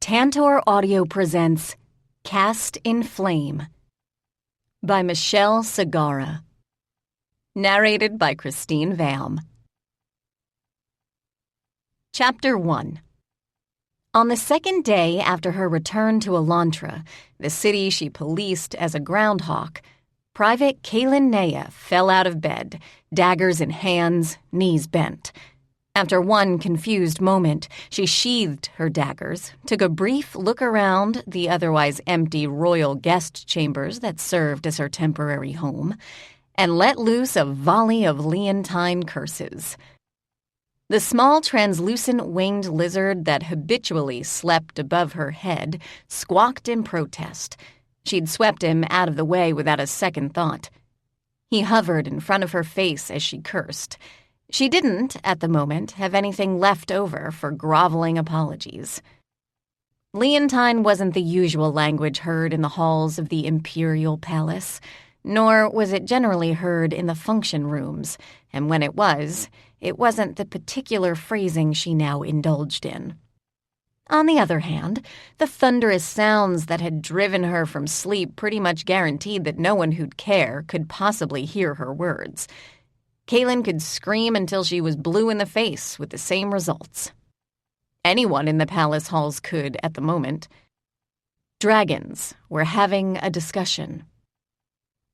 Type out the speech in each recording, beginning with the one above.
Tantor Audio presents Cast in Flame by Michelle Sagara. Narrated by Christine Vam. Chapter 1. On the second day after her return to Elantra, the city she policed as a groundhog, Private Kaylin fell out of bed, daggers in hands, knees bent. After one confused moment, she sheathed her daggers, took a brief look around the otherwise empty royal guest chambers that served as her temporary home, and let loose a volley of leontine curses. The small translucent winged lizard that habitually slept above her head squawked in protest. She'd swept him out of the way without a second thought. He hovered in front of her face as she cursed. She didn't, at the moment, have anything left over for groveling apologies. Leontine wasn't the usual language heard in the halls of the Imperial Palace, nor was it generally heard in the function rooms, and when it wasn't the particular phrasing she now indulged in. On the other hand, the thunderous sounds that had driven her from sleep pretty much guaranteed that no one who'd care could possibly hear her words. Kaylin could scream until she was blue in the face with the same results. Anyone in the palace halls could at the moment. Dragons were having a discussion.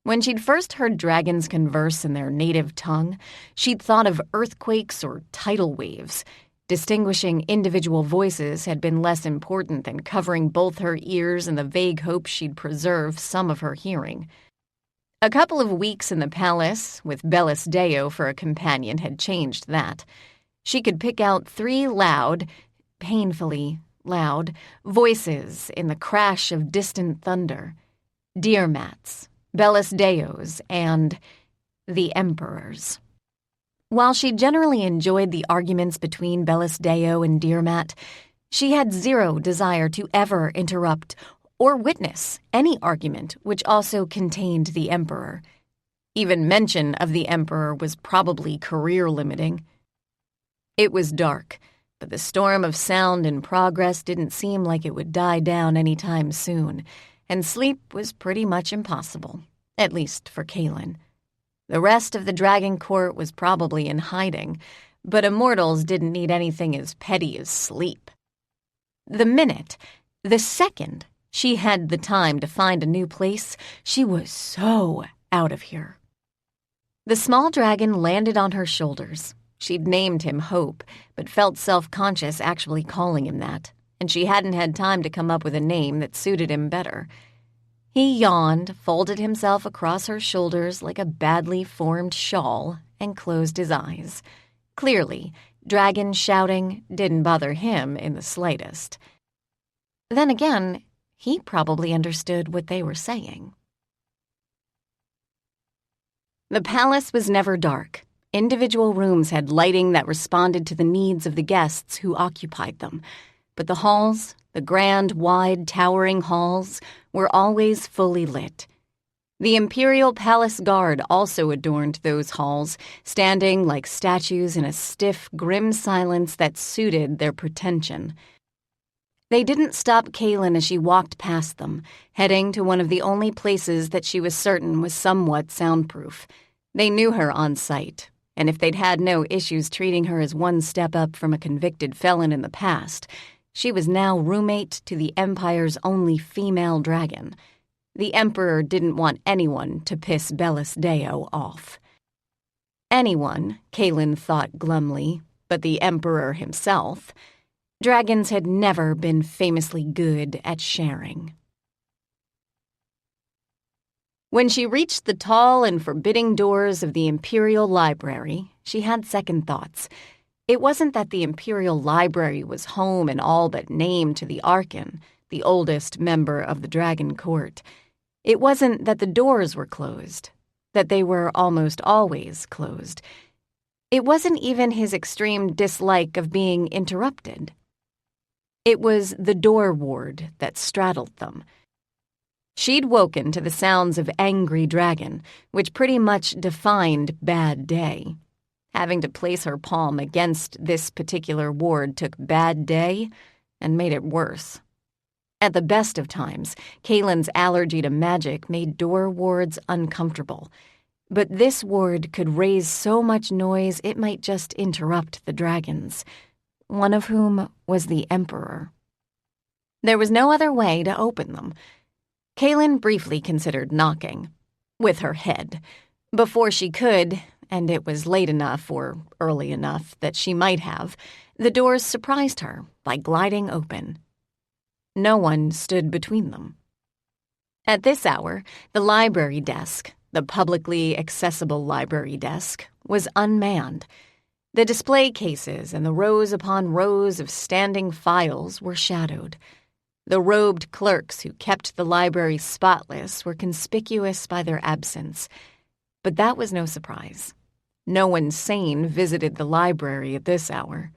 When she'd first heard dragons converse in their native tongue, she'd thought of earthquakes or tidal waves. Distinguishing individual voices had been less important than covering both her ears in the vague hope she'd preserve some of her hearing. A couple of weeks in the palace, with Bellis Deo for a companion, had changed that. She could pick out 3 loud, painfully loud, voices in the crash of distant thunder. Dearmat's, Bellis Deo's, and the Emperor's. While she generally enjoyed the arguments between Bellis Deo and Dearmat, she had zero desire to ever interrupt or witness any argument which also contained the Emperor. Even mention of the Emperor was probably career-limiting. It was dark, but the storm of sound in progress didn't seem like it would die down any time soon, and sleep was pretty much impossible, at least for Kaylin. The rest of the Dragon Court was probably in hiding, but immortals didn't need anything as petty as sleep. The second she had the time to find a new place, she was so out of here. The small dragon landed on her shoulders. She'd named him Hope, but felt self-conscious actually calling him that, and she hadn't had time to come up with a name that suited him better. He yawned, folded himself across her shoulders like a badly formed shawl, and closed his eyes. Clearly, dragon shouting didn't bother him in the slightest. Then again, he probably understood what they were saying. The palace was never dark. Individual rooms had lighting that responded to the needs of the guests who occupied them. But the halls, the grand, wide, towering halls, were always fully lit. The Imperial Palace Guard also adorned those halls, standing like statues in a stiff, grim silence that suited their pretension. They didn't stop Kaylin as she walked past them, heading to one of the only places that she was certain was somewhat soundproof. They knew her on sight, and if they'd had no issues treating her as one step up from a convicted felon in the past, she was now roommate to the Empire's only female dragon. The Emperor didn't want anyone to piss Bellis Deo off. Anyone, Kaylin thought glumly, but the Emperor himself. Dragons had never been famously good at sharing. When she reached the tall and forbidding doors of the Imperial Library, she had second thoughts. It wasn't that the Imperial Library was home in all but name to the Archon, the oldest member of the Dragon Court. It wasn't that the doors were closed, that they were almost always closed. It wasn't even his extreme dislike of being interrupted. It was the door ward that straddled them. She'd woken to the sounds of angry dragon, which pretty much defined bad day. Having to place her palm against this particular ward took bad day and made it worse. At the best of times, Kaylin's allergy to magic made door wards uncomfortable. But this ward could raise so much noise it might just interrupt the dragons, one of whom was the Emperor. There was no other way to open them. Kaylin briefly considered knocking, with her head. Before she could, and it was late enough or early enough that she might have, the doors surprised her by gliding open. No one stood between them. At this hour, the library desk, the publicly accessible library desk, was unmanned. The display cases and the rows upon rows of standing files were shadowed. The robed clerks who kept the library spotless were conspicuous by their absence. But that was no surprise. No one sane visited the library at this hour.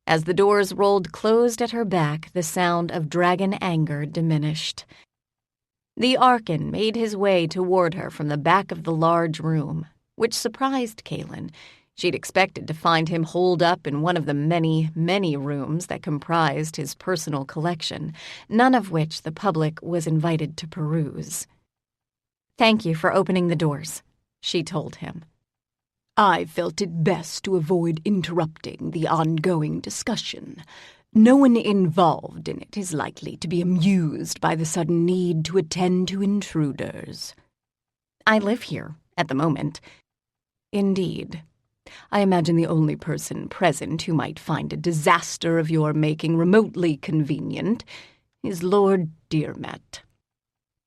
As the doors rolled closed at her back, the sound of dragon anger diminished. The Archon made his way toward her from the back of the large room, which surprised Kaylin. She'd expected to find him holed up in one of the many, many rooms that comprised his personal collection, none of which the public was invited to peruse. "Thank you for opening the doors," she told him. "I felt it best to avoid interrupting the ongoing discussion. No one involved in it is likely to be amused by the sudden need to attend to intruders." "I live here, at the moment." "Indeed. I imagine the only person present who might find a disaster of your making remotely convenient is Lord Dearmet."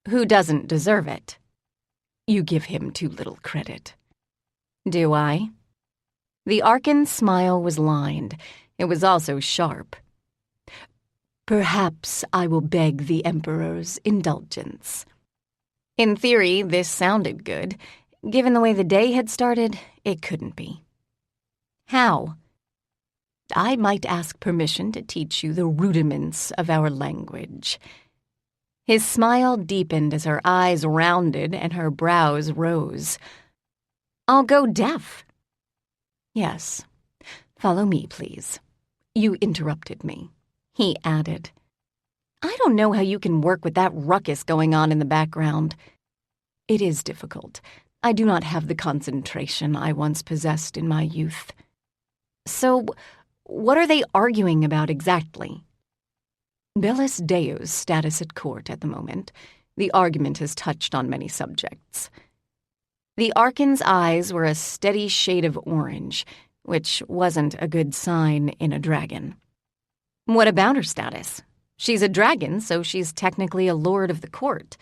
"Who doesn't deserve it?" "You give him too little credit." "Do I?" The Archon's smile was lined. It was also sharp. "Perhaps I will beg the Emperor's indulgence." In theory, this sounded good. Given the way the day had started, it couldn't be. "How?" "I might ask permission to teach you the rudiments of our language." His smile deepened as her eyes rounded and her brows rose. "I'll go deaf." "Yes. Follow me, please. You interrupted me," he added. "I don't know how you can work with that ruckus going on in the background." "It is difficult. I do not have the concentration I once possessed in my youth." "So, what are they arguing about exactly?" "Bellis Deo's status at court at the moment. The argument has touched on many subjects." The Archon's eyes were a steady shade of orange, which wasn't a good sign in a dragon. "What about her status? She's a dragon, so she's technically a lord of the court."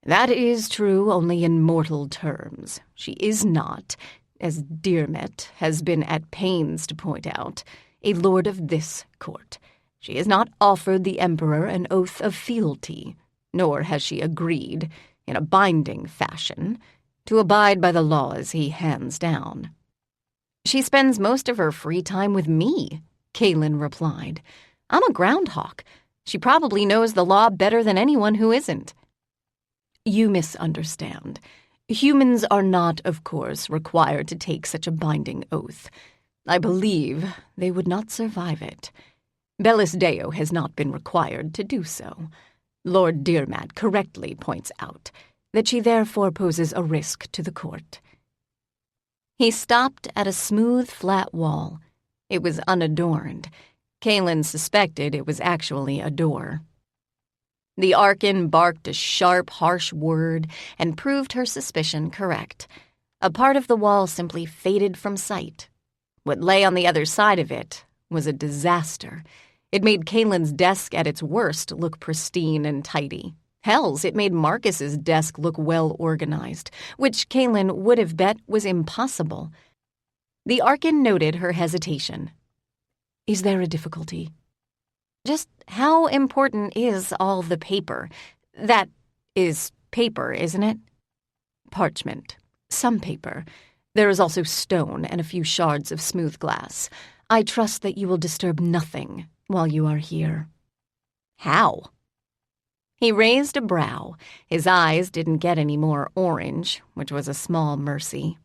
"That is true only in mortal terms. She is not, as Dearmet has been at pains to point out, a lord of this court. She has not offered the Emperor an oath of fealty, nor has she agreed, in a binding fashion, to abide by the laws he hands down." "She spends most of her free time with me," Kaylin replied. "I'm a groundhog. She probably knows the law better than anyone who isn't." "You misunderstand. Humans are not, of course, required to take such a binding oath. I believe they would not survive it. Bellis Deo has not been required to do so. Lord Dearmat correctly points out that she therefore poses a risk to the court." He stopped at a smooth, flat wall. It was unadorned. Kaylin suspected it was actually a door. The Archon barked a sharp, harsh word and proved her suspicion correct. A part of the wall simply faded from sight. What lay on the other side of it was a disaster. It made Kaylin's desk at its worst look pristine and tidy. Hells, it made Marcus's desk look well-organized, which Kaylin would have bet was impossible. The Archon noted her hesitation. "Is there a difficulty?" "Just how important is all the paper? That is paper, isn't it?" "Parchment. Some paper. There is also stone and a few shards of smooth glass. I trust that you will disturb nothing while you are here." "How?" He raised a brow. His eyes didn't get any more orange, which was a small mercy.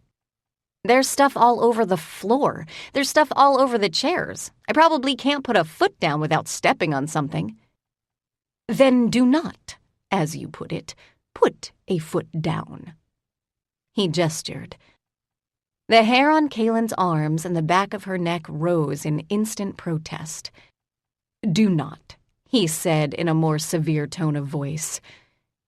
"There's stuff all over the floor. There's stuff all over the chairs. I probably can't put a foot down without stepping on something." Then do not, as you put it, put a foot down." He gestured. The hair on Kaylin's arms and the back of her neck rose in instant protest. "Do not," he said in a more severe tone of voice,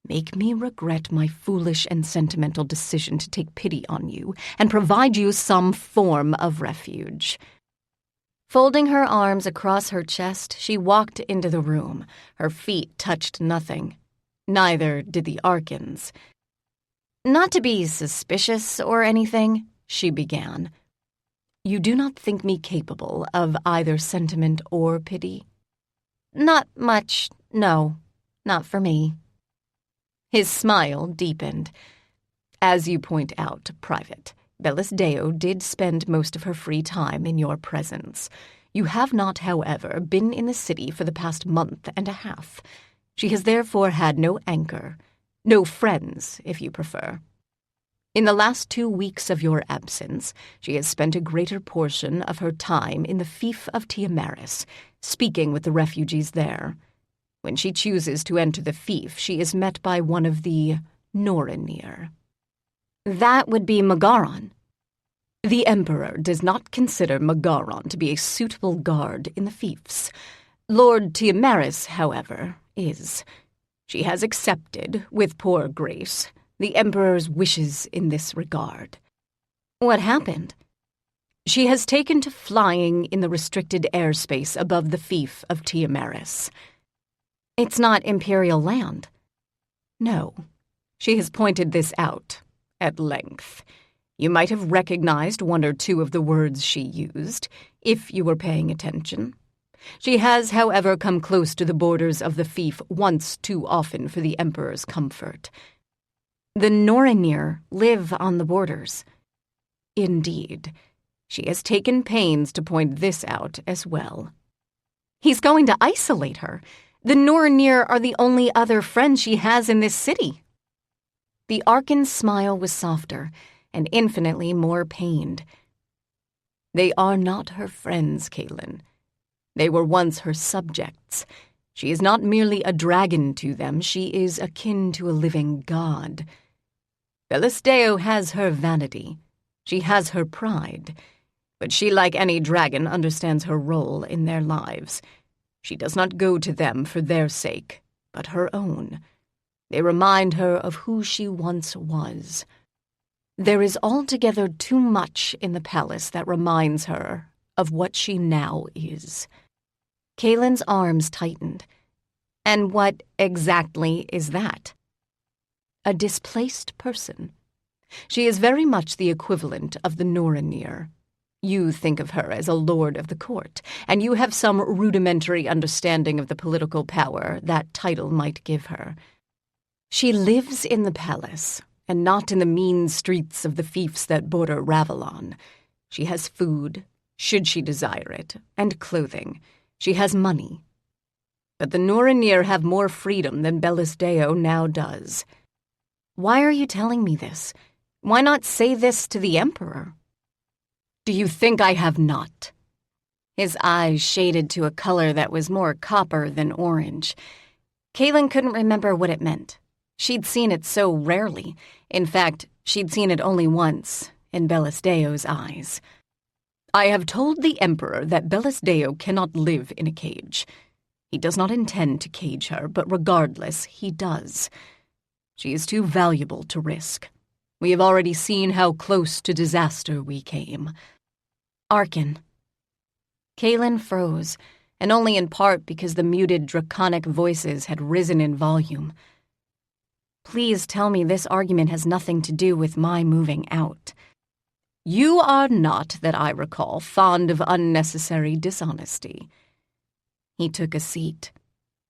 "make me regret my foolish and sentimental decision to take pity on you and provide you some form of refuge." Folding her arms across her chest, she walked into the room. Her feet touched nothing. Neither did the Arkans. "Not to be suspicious or anything," she began. "You do not think me capable of either sentiment or pity?" "Not much, no. Not for me." His smile deepened. "As you point out, Private, Bellis Deo did spend most of her free time in your presence. You have not, however, been in the city for the past month and a half. She has therefore had no anchor, no friends, if you prefer. In the last 2 weeks of your absence, she has spent a greater portion of her time in the fief of Teela, speaking with the refugees there. When she chooses to enter the fief, she is met by one of the Norinir." "That would be Magaron." "The Emperor does not consider Magaron to be a suitable guard in the fiefs. Lord Teela, however, is. She has accepted, with poor grace, the Emperor's wishes in this regard." "What happened?" "She has taken to flying in the restricted airspace above the fief of Teela." "It's not Imperial land." "No. She has pointed this out, at length. You might have recognized 1 or 2 of the words she used, if you were paying attention. She has, however, come close to the borders of the fief once too often for the Emperor's comfort." "The Norinir live on the borders." "Indeed. She has taken pains to point this out as well." "He's going to isolate her. The Norinir are the only other friends she has in this city." The Arkan's smile was softer and infinitely more pained. "They are not her friends, Kaylin. They were once her subjects. She is not merely a dragon to them, she is akin to a living god. Bellis Deo has her vanity. She has her pride. But she, like any dragon, understands her role in their lives. She does not go to them for their sake, but her own. They remind her of who she once was. There is altogether too much in the palace that reminds her of what she now is." Kaylin's arms tightened. "And what exactly is that?" "A displaced person. She is very much the equivalent of the Norinir. You think of her as a lord of the court, and you have some rudimentary understanding of the political power that title might give her. She lives in the palace, and not in the mean streets of the fiefs that border Ravelon. She has food, should she desire it, and clothing. She has money. But the Norinir have more freedom than Bellis Deo now does." "Why are you telling me this? Why not say this to the Emperor?" "Do you think I have not?" His eyes shaded to a color that was more copper than orange. Kaylin couldn't remember what it meant. She'd seen it so rarely. In fact, she'd seen it only once, in Bellis Deo's eyes. "I have told the Emperor that Bellis Deo cannot live in a cage. He does not intend to cage her, but regardless, he does. She is too valuable to risk. We have already seen how close to disaster we came." "Arkan." Kaylin froze, and only in part because the muted draconic voices had risen in volume. "Please tell me this argument has nothing to do with my moving out." "You are not, that I recall, fond of unnecessary dishonesty." He took a seat.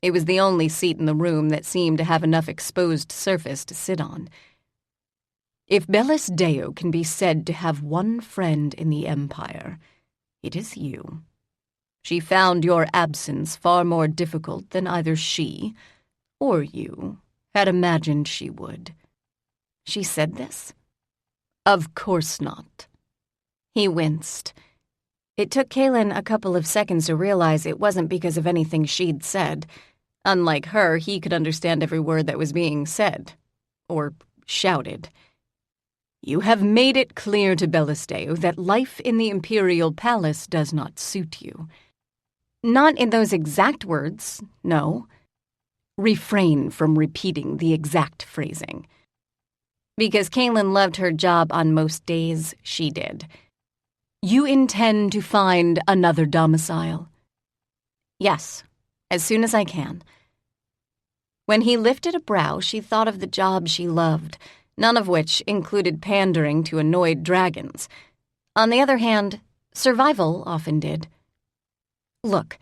It was the only seat in the room that seemed to have enough exposed surface to sit on. "If Bellis Deo can be said to have one friend in the Empire, it is you. She found your absence far more difficult than either she or you had imagined she would." "She said this?" "Of course not." He winced. It took Kaylin a couple of seconds to realize it wasn't because of anything she'd said. Unlike her, he could understand every word that was being said, or shouted. "You have made it clear to Bellisdeo that life in the Imperial Palace does not suit you." "Not in those exact words, no." "Refrain from repeating the exact phrasing." Because Kaylin loved her job on most days, she did. "You intend to find another domicile?" "Yes, as soon as I can." When he lifted a brow, she thought of the job she loved, none of which included pandering to annoyed dragons. On the other hand, survival often did. "Look,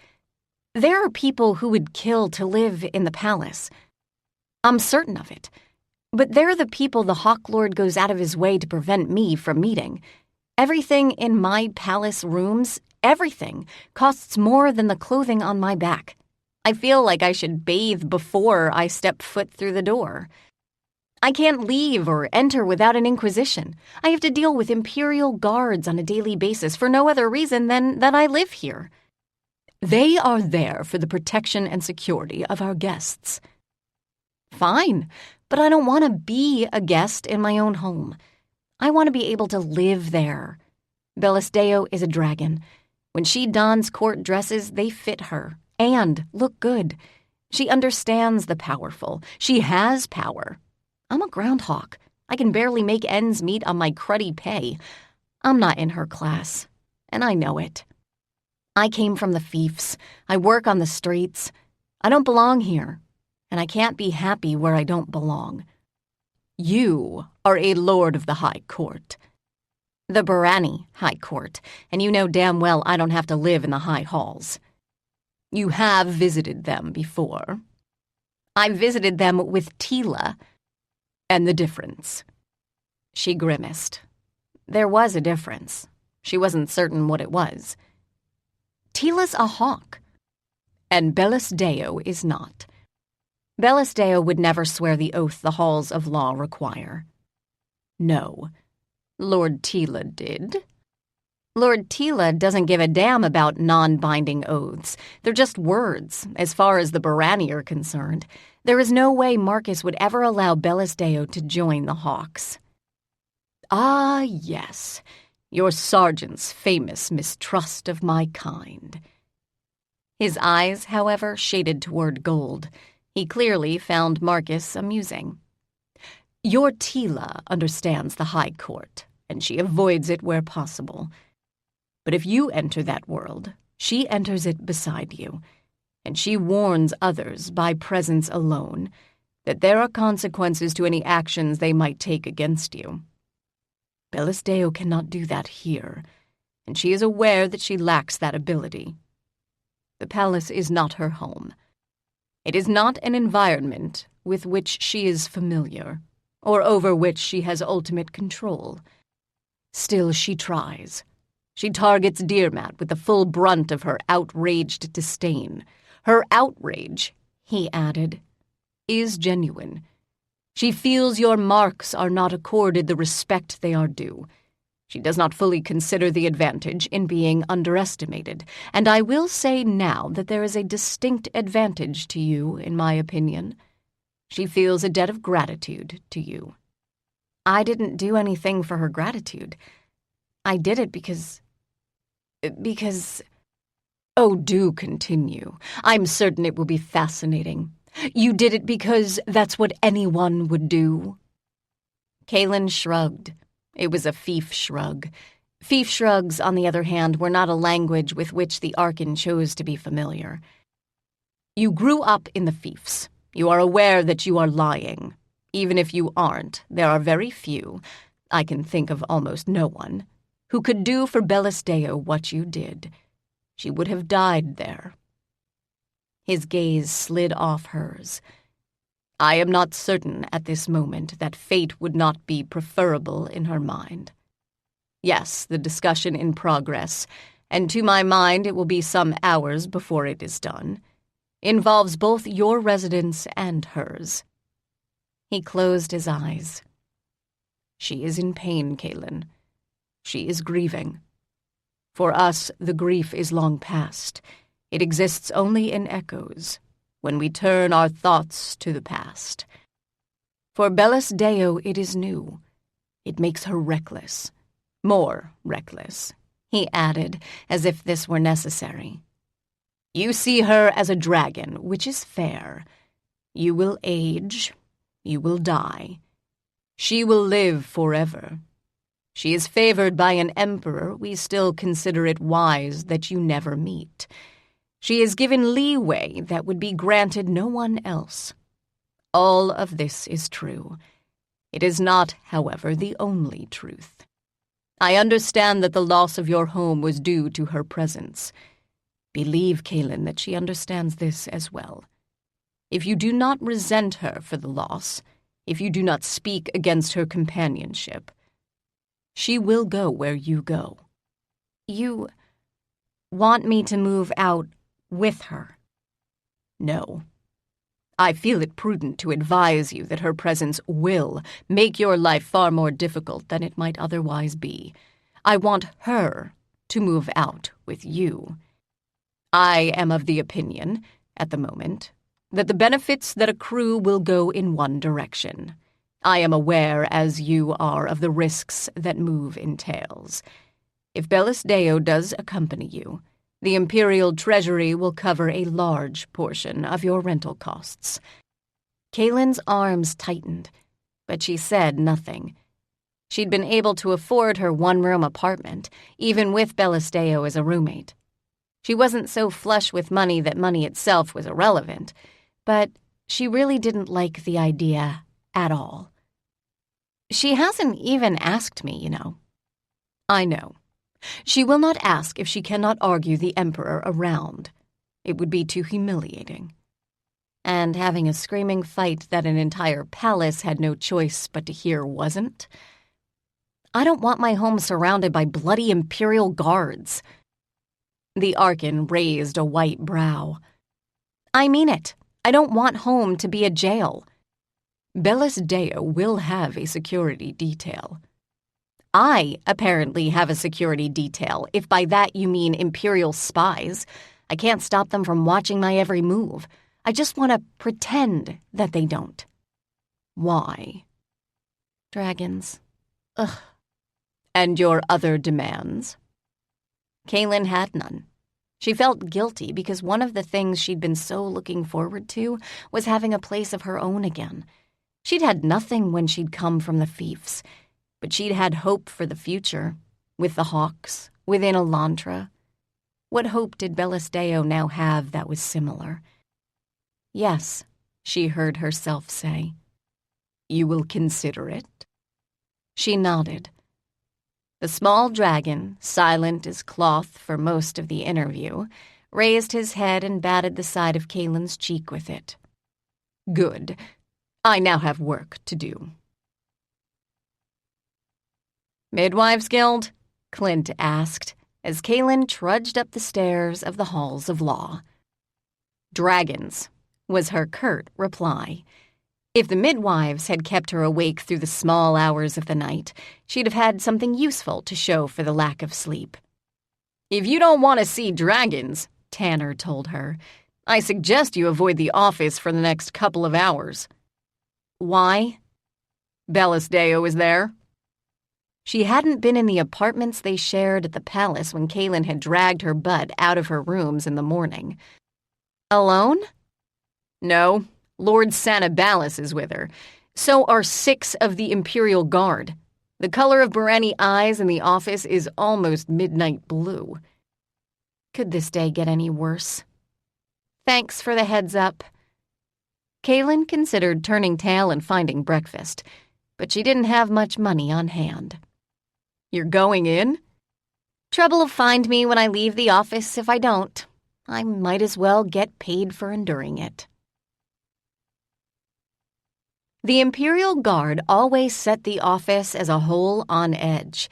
there are people who would kill to live in the palace. I'm certain of it. But they're the people the Hawk Lord goes out of his way to prevent me from meeting. Everything in my palace rooms, everything, costs more than the clothing on my back. I feel like I should bathe before I step foot through the door. I can't leave or enter without an inquisition. I have to deal with Imperial guards on a daily basis for no other reason than that I live here. They are there for the protection and security of our guests." "Fine, but I don't want to be a guest in my own home. I want to be able to live there. Bellisdeo is a dragon. When she dons court dresses, they fit her and look good. She understands the powerful. She has power. I'm a groundhog. I can barely make ends meet on my cruddy pay. I'm not in her class, and I know it. I came from the fiefs. I work on the streets. I don't belong here, and I can't be happy where I don't belong." "You are a lord of the High Court." "The Barani High Court, and you know damn well I don't have to live in the high halls." "You have visited them before." "I visited them with Teela." "And the difference?" She grimaced. There was a difference. She wasn't certain what it was. "Teela's a hawk." "And Bellisdeo is not." "Bellisdeo would never swear the oath the halls of law require." "No. Lord Teela did?" "Lord Teela doesn't give a damn about non-binding oaths. They're just words, as far as the Barani are concerned. There is no way Marcus would ever allow Bellisdeo to join the Hawks." "Ah, yes. Your sergeant's famous mistrust of my kind." His eyes, however, shaded toward gold. He clearly found Marcus amusing. "Your Teela understands the High Court, and she avoids it where possible. But if you enter that world, she enters it beside you, and she warns others by presence alone that there are consequences to any actions they might take against you. Bellisdeo cannot do that here, and she is aware that she lacks that ability. The palace is not her home. It is not an environment with which she is familiar, or over which she has ultimate control. Still, she tries. She targets Dearmat with the full brunt of her outraged disdain. Her outrage," he added, "is genuine. She feels your marks are not accorded the respect they are due. She does not fully consider the advantage in being underestimated, and I will say now that there is a distinct advantage to you, in my opinion. She feels a debt of gratitude to you." "I didn't do anything for her gratitude. I did it because... "Oh, do continue. I'm certain it will be fascinating. You did it because that's what anyone would do." Kaylin shrugged. It was a fief shrug. Fief shrugs, on the other hand, were not a language with which the Archon chose to be familiar. "You grew up in the fiefs. You are aware that you are lying. Even if you aren't, there are very few, I can think of almost no one, who could do for Bellisdeo what you did. She would have died there." His gaze slid off hers. "I am not certain at this moment that fate would not be preferable in her mind. Yes, the discussion in progress, and to my mind it will be some hours before it is done, involves both your residence and hers." He closed his eyes. "She is in pain, Kaylin. She is grieving. For us, the grief is long past. It exists only in echoes. when we turn our thoughts to the past. For Bellis Deo it is new. It makes her reckless. More reckless, he added, as if this were necessary. You see her as a dragon, which is fair. You will age. You will die. She will live forever. She is favored by an emperor we still consider it wise that you never meet. She is given leeway that would be granted no one else. All of this is true. It is not, however, the only truth. I understand that the loss of your home was due to her presence. Believe, Kaylin, that she understands this as well. If you do not resent her for the loss, if you do not speak against her companionship, she will go where you go. You want me to move out with her? No. I feel it prudent to advise you that her presence will make your life far more difficult than it might otherwise be. I want her to move out with you. I am of the opinion, at the moment, that the benefits that accrue will go in one direction. I am aware, as you are, of the risks that move entails. If Bellis Deo does accompany you, the Imperial Treasury will cover a large portion of your rental costs. Kaylin's arms tightened, but she said nothing. She'd been able to afford her one-room apartment, even with Bellis Deo as a roommate. She wasn't so flush with money that money itself was irrelevant, but she really didn't like the idea at all. She hasn't even asked me, you know. I know. She will not ask if she cannot argue the Emperor around. It would be too humiliating. And having a screaming fight that an entire palace had no choice but to hear wasn't? I don't want my home surrounded by bloody Imperial guards. The Archon raised a white brow. I mean it. I don't want home to be a jail. Bellis Deo will have a security detail. I apparently have a security detail, if by that you mean Imperial spies. I can't stop them from watching my every move. I just want to pretend that they don't. Why? Dragons. Ugh. And your other demands? Kaylin had none. She felt guilty because one of the things she'd been so looking forward to was having a place of her own again. She'd had nothing when she'd come from the fiefs, but she'd had hope for the future, with the Hawks, within Elantra. What hope did Bellis Deo now have that was similar? Yes, she heard herself say. You will consider it? She nodded. The small dragon, silent as cloth for most of the interview, raised his head and batted the side of Kaylin's cheek with it. Good. I now have work to do. Midwives Guild? Clint asked, as Kaylin trudged up the stairs of the halls of law. Dragons, was her curt reply. If the midwives had kept her awake through the small hours of the night, she'd have had something useful to show for the lack of sleep. If you don't want to see dragons, Tanner told her, I suggest you avoid the office for the next couple of hours. Why? Bellis Deo is there. She hadn't been in the apartments they shared at the palace when Kaylin had dragged her butt out of her rooms in the morning. Alone? No, Lord Sanabalis is with her. So are 6 of the Imperial Guard. The color of Bereni eyes in the office is almost midnight blue. Could this day get any worse? Thanks for the heads up. Kaylin considered turning tail and finding breakfast, but she didn't have much money on hand. You're going in? Trouble'll find me when I leave the office if I don't. I might as well get paid for enduring it. The Imperial Guard always set the office as a whole on edge.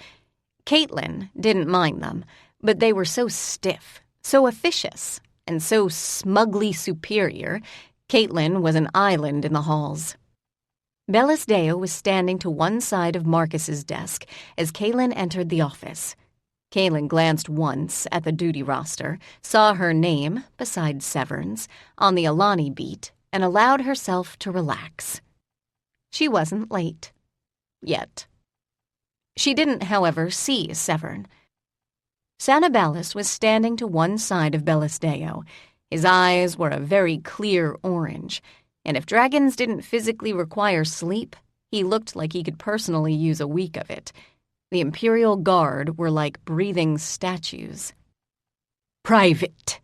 Caitlin didn't mind them, but they were so stiff, so officious, and so smugly superior, Caitlin was an island in the halls. Bellis Deo was standing to one side of Marcus's desk as Kaylin entered the office. Kaylin glanced once at the duty roster, saw her name, beside Severn's, on the Alani beat, and allowed herself to relax. She wasn't late. Yet. She didn't, however, see Severn. Sanabalis was standing to one side of Bellisdeo. His eyes were a very clear orange, and if dragons didn't physically require sleep, he looked like he could personally use a week of it. The Imperial Guard were like breathing statues. "Private,"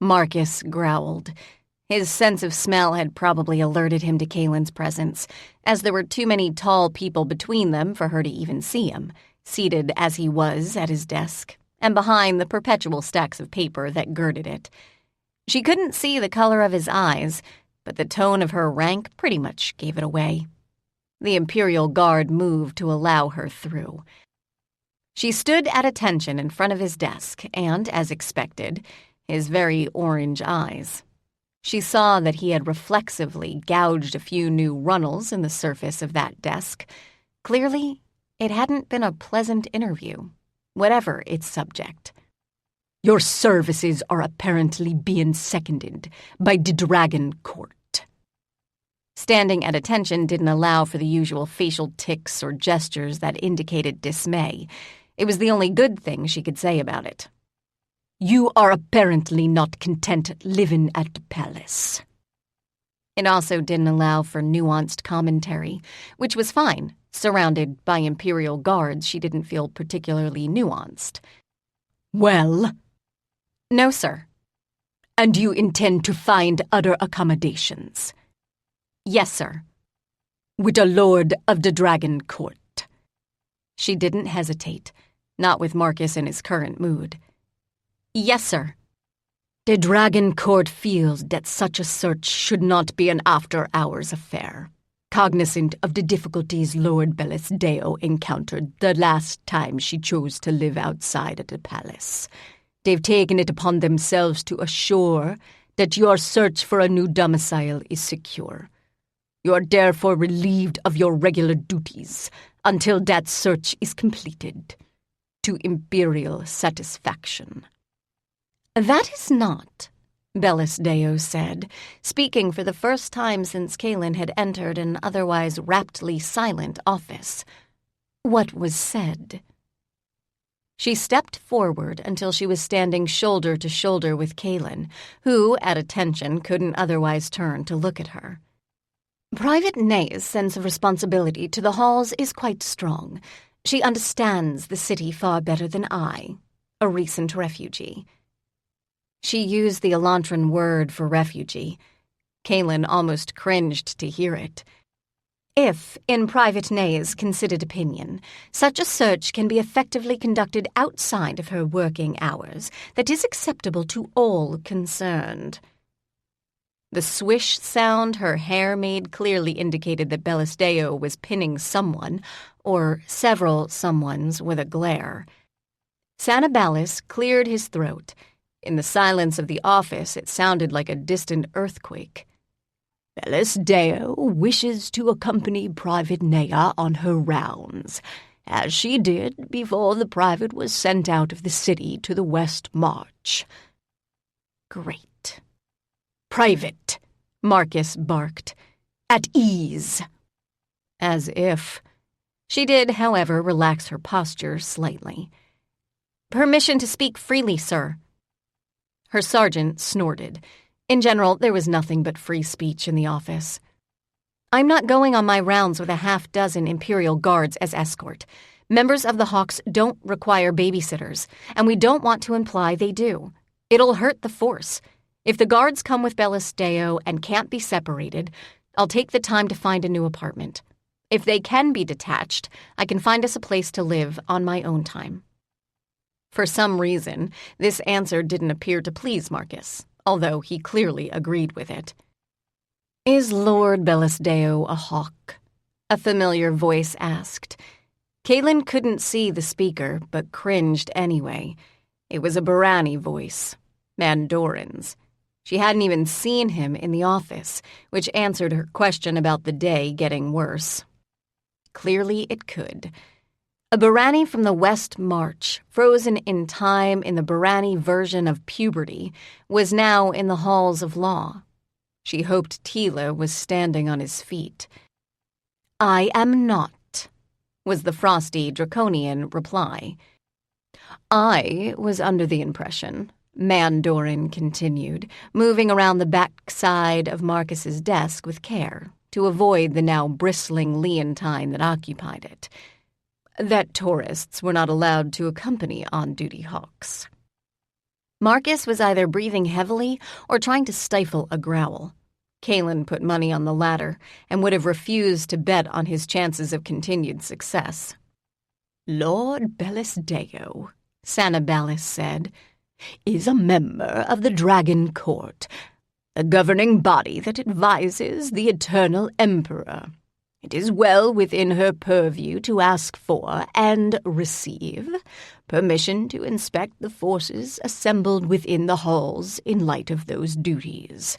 Marcus growled. His sense of smell had probably alerted him to Kaylin's presence, as there were too many tall people between them for her to even see him, seated as he was at his desk, and behind the perpetual stacks of paper that girded it. She couldn't see the color of his eyes, but the tone of her rank pretty much gave it away. The Imperial Guard moved to allow her through. She stood at attention in front of his desk and, as expected, his very orange eyes. She saw that he had reflexively gouged a few new runnels in the surface of that desk. Clearly, it hadn't been a pleasant interview, whatever its subject. "Your services are apparently being seconded by the Dragon Court." Standing at attention didn't allow for the usual facial tics or gestures that indicated dismay. It was the only good thing she could say about it. "You are apparently not content living at the palace." It also didn't allow for nuanced commentary, which was fine. Surrounded by Imperial Guards, she didn't feel particularly nuanced. "Well?" "No, sir." "And you intend to find other accommodations?" "Yes, sir." "With a lord of the Dragon Court?" She didn't hesitate, not with Marcus in his current mood. "Yes, sir." "The Dragon Court feels that such a search should not be an after-hours affair, cognizant of the difficulties Lord Bellisdeo encountered the last time she chose to live outside of the palace. They've taken it upon themselves to assure that your search for a new domicile is secure. You are therefore relieved of your regular duties until that search is completed, to Imperial satisfaction." "That is not," Bellisdeo said, speaking for the first time since Kaylin had entered an otherwise raptly silent office, "what was said." She stepped forward until she was standing shoulder to shoulder with Kaylin, who, at attention, couldn't otherwise turn to look at her. "Private Nay's sense of responsibility to the halls is quite strong. She understands the city far better than I, a recent refugee." She used the Elantran word for refugee. Kaylin almost cringed to hear it. If, in Private Nay's considered opinion, such a search can be effectively conducted outside of her working hours, that is acceptable to all concerned. The swish sound her hair made clearly indicated that Bellisdeo was pinning someone, or several someones, with a glare. Sanabalis cleared his throat. In the silence of the office, it sounded like a distant earthquake. "Bellisdeo wishes to accompany Private Naya on her rounds, as she did before the private was sent out of the city to the West March." "Great." "Private," Marcus barked. "At ease." As if. She did, however, relax her posture slightly. "Permission to speak freely, sir." Her sergeant snorted. In general, there was nothing but free speech in the office. "I'm not going on my rounds with a half-dozen Imperial Guards as escort. Members of the Hawks don't require babysitters, and we don't want to imply they do. It'll hurt the force. If the guards come with Bellisdeo and can't be separated, I'll take the time to find a new apartment. If they can be detached, I can find us a place to live on my own time." For some reason, this answer didn't appear to please Marcus, although he clearly agreed with it. "Is Lord Bellisdeo a hawk?" a familiar voice asked. Kaylin couldn't see the speaker, but cringed anyway. It was a Barani voice, Mandoran's. She hadn't even seen him in the office, which answered her question about the day getting worse. Clearly it could. A Barani from the West March, frozen in time in the Barani version of puberty, was now in the halls of law. She hoped Teela was standing on his feet. "I am not," was the frosty, draconian reply. "I was under the impression," Mandorin continued, moving around the back side of Marcus's desk with care to avoid the now bristling leontine that occupied it, "that tourists were not allowed to accompany on-duty hawks." Marcus was either breathing heavily or trying to stifle a growl. Kaylin put money on the latter and would have refused to bet on his chances of continued success. "Lord Bellisdeo," Sanabalis said, "is a member of the Dragon Court, the governing body that advises the Eternal Emperor. It is well within her purview to ask for and receive permission to inspect the forces assembled within the halls in light of those duties.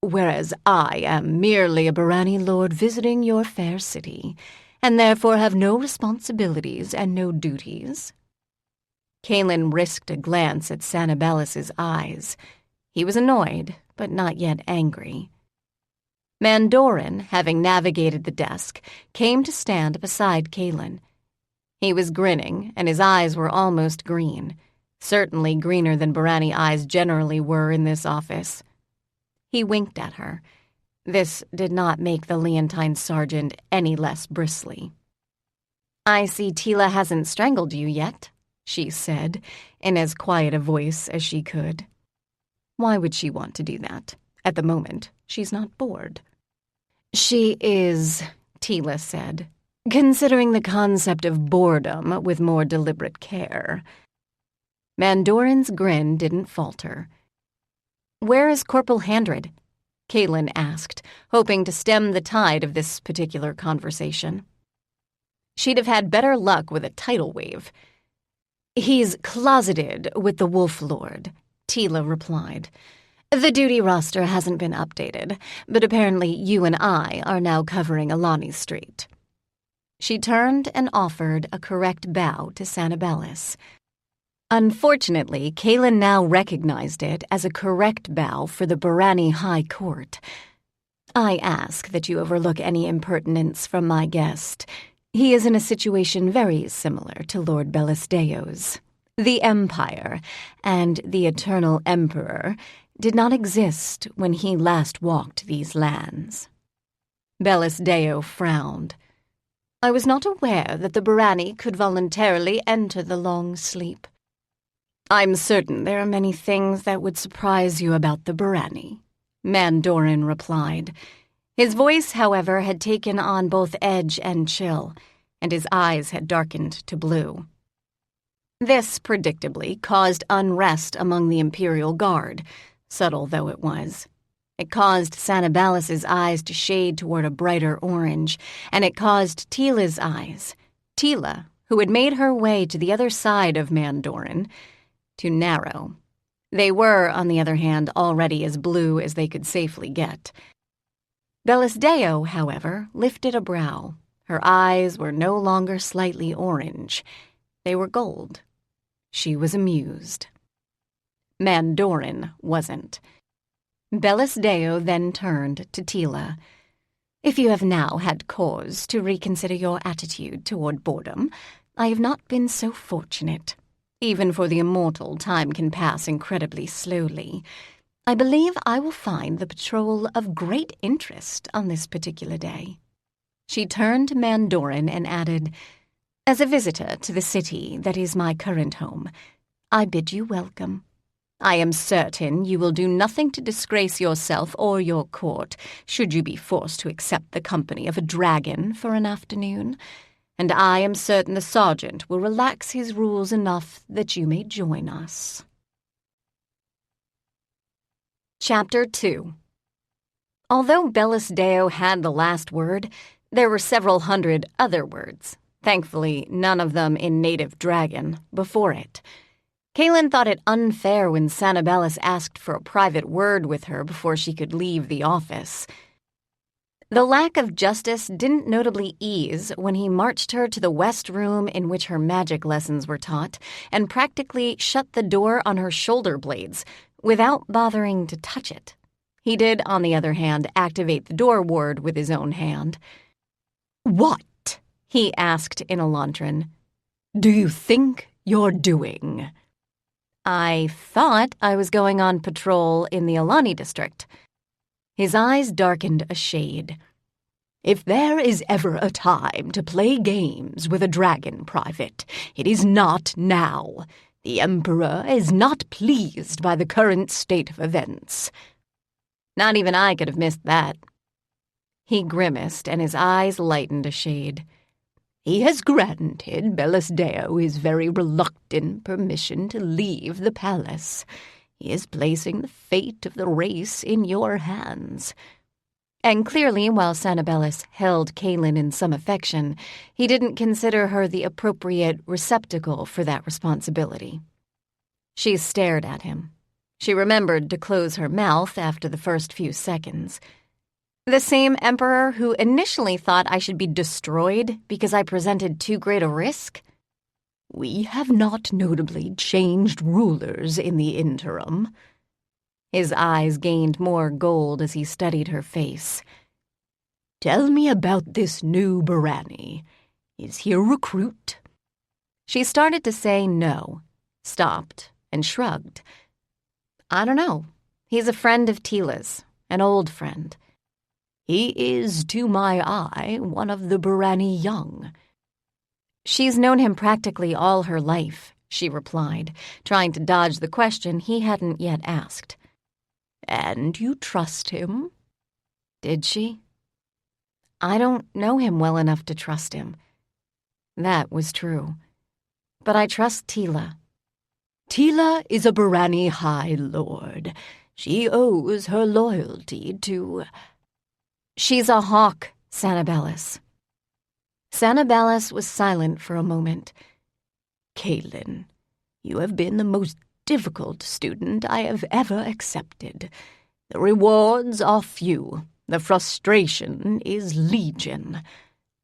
Whereas I am merely a Barani lord visiting your fair city, and therefore have no responsibilities and no duties." Kaylin risked a glance at Sanabalis's eyes. He was annoyed, but not yet angry. Mandorin, having navigated the desk, came to stand beside Kaylin. He was grinning, and his eyes were almost green, certainly greener than Barani eyes generally were in this office. He winked at her. This did not make the leontine sergeant any less bristly. "I see Teela hasn't strangled you yet," she said, in as quiet a voice as she could. Why would she want to do that? At the moment, she's not bored. "She is," Teela said, "considering the concept of boredom with more deliberate care." Mandorin's grin didn't falter. "Where is Corporal Handred?" Kaylin asked, hoping to stem the tide of this particular conversation. She'd have had better luck with a tidal wave. "He's closeted with the Wolf Lord," Teela replied. "The duty roster hasn't been updated, but apparently you and I are now covering Alani Street." She turned and offered a correct bow to Sanabalis. Unfortunately, Kaylin now recognized it as a correct bow for the Barani High Court. "I ask that you overlook any impertinence from my guest. He is in a situation very similar to Lord Bellisdeo's. The Empire and the Eternal Emperor did not exist when he last walked these lands." Bellisdeo frowned. "I was not aware that the Barani could voluntarily enter the long sleep." "I'm certain there are many things that would surprise you about the Barani," Mandorin replied. His voice, however, had taken on both edge and chill, and his eyes had darkened to blue. This, predictably, caused unrest among the Imperial Guard, subtle though it was. It caused Sanabalis's eyes to shade toward a brighter orange, and it caused Teela's eyes, Teela, who had made her way to the other side of Mandorin, to narrow. They were, on the other hand, already as blue as they could safely get. Bellisdeo, however, lifted a brow. Her eyes were no longer slightly orange. They were gold. She was amused. Mandorin wasn't. Bellisdeo then turned to Teela. "If you have now had cause to reconsider your attitude toward boredom, I have not been so fortunate. Even for the immortal, time can pass incredibly slowly. I believe I will find the patrol of great interest on this particular day." She turned to Mandorin and added, "As a visitor to the city that is my current home, I bid you welcome. I am certain you will do nothing to disgrace yourself or your court should you be forced to accept the company of a dragon for an afternoon, and I am certain the sergeant will relax his rules enough that you may join us." Chapter 2. Although Bellisdeo had the last word, there were several hundred other words, thankfully none of them in native dragon, before it. Kaylin thought it unfair when Sanabalis asked for a private word with her before she could leave the office. The lack of justice didn't notably ease when he marched her to the west room in which her magic lessons were taught and practically shut the door on her shoulder blades without bothering to touch it. He did, on the other hand, activate the door ward with his own hand. "What," he asked in Elantran, "do you think you're doing?" "I thought I was going on patrol in the Alani district." His eyes darkened a shade. "If there is ever a time to play games with a dragon, Private, it is not now. The Emperor is not pleased by the current state of events." Not even I could have missed that. He grimaced, and his eyes lightened a shade. "He has granted Bellasdeo his very reluctant permission to leave the palace. He is placing the fate of the race in your hands." And clearly, while Sanabellis held Kaylin in some affection, he didn't consider her the appropriate receptacle for that responsibility. She stared at him. She remembered to close her mouth after the first few seconds. The same emperor who initially thought I should be destroyed because I presented too great a risk? "We have not notably changed rulers in the interim." His eyes gained more gold as he studied her face. "Tell me about this new Barani. Is he a recruit?" She started to say no, stopped, and shrugged. "I don't know. He's a friend of Teela's, an old friend." "He is, to my eye, one of the Barani young." "She's known him practically all her life," she replied, trying to dodge the question he hadn't yet asked. "And you trust him?" Did she? I don't know him well enough to trust him. That was true. But I trust Teela. "Teela is a Barani High Lord. She owes her loyalty to—" "She's a hawk, Sanabellis." Sanabellis was silent for a moment. "Kaylin, you have been the most difficult student I have ever accepted. The rewards are few, the frustration is legion.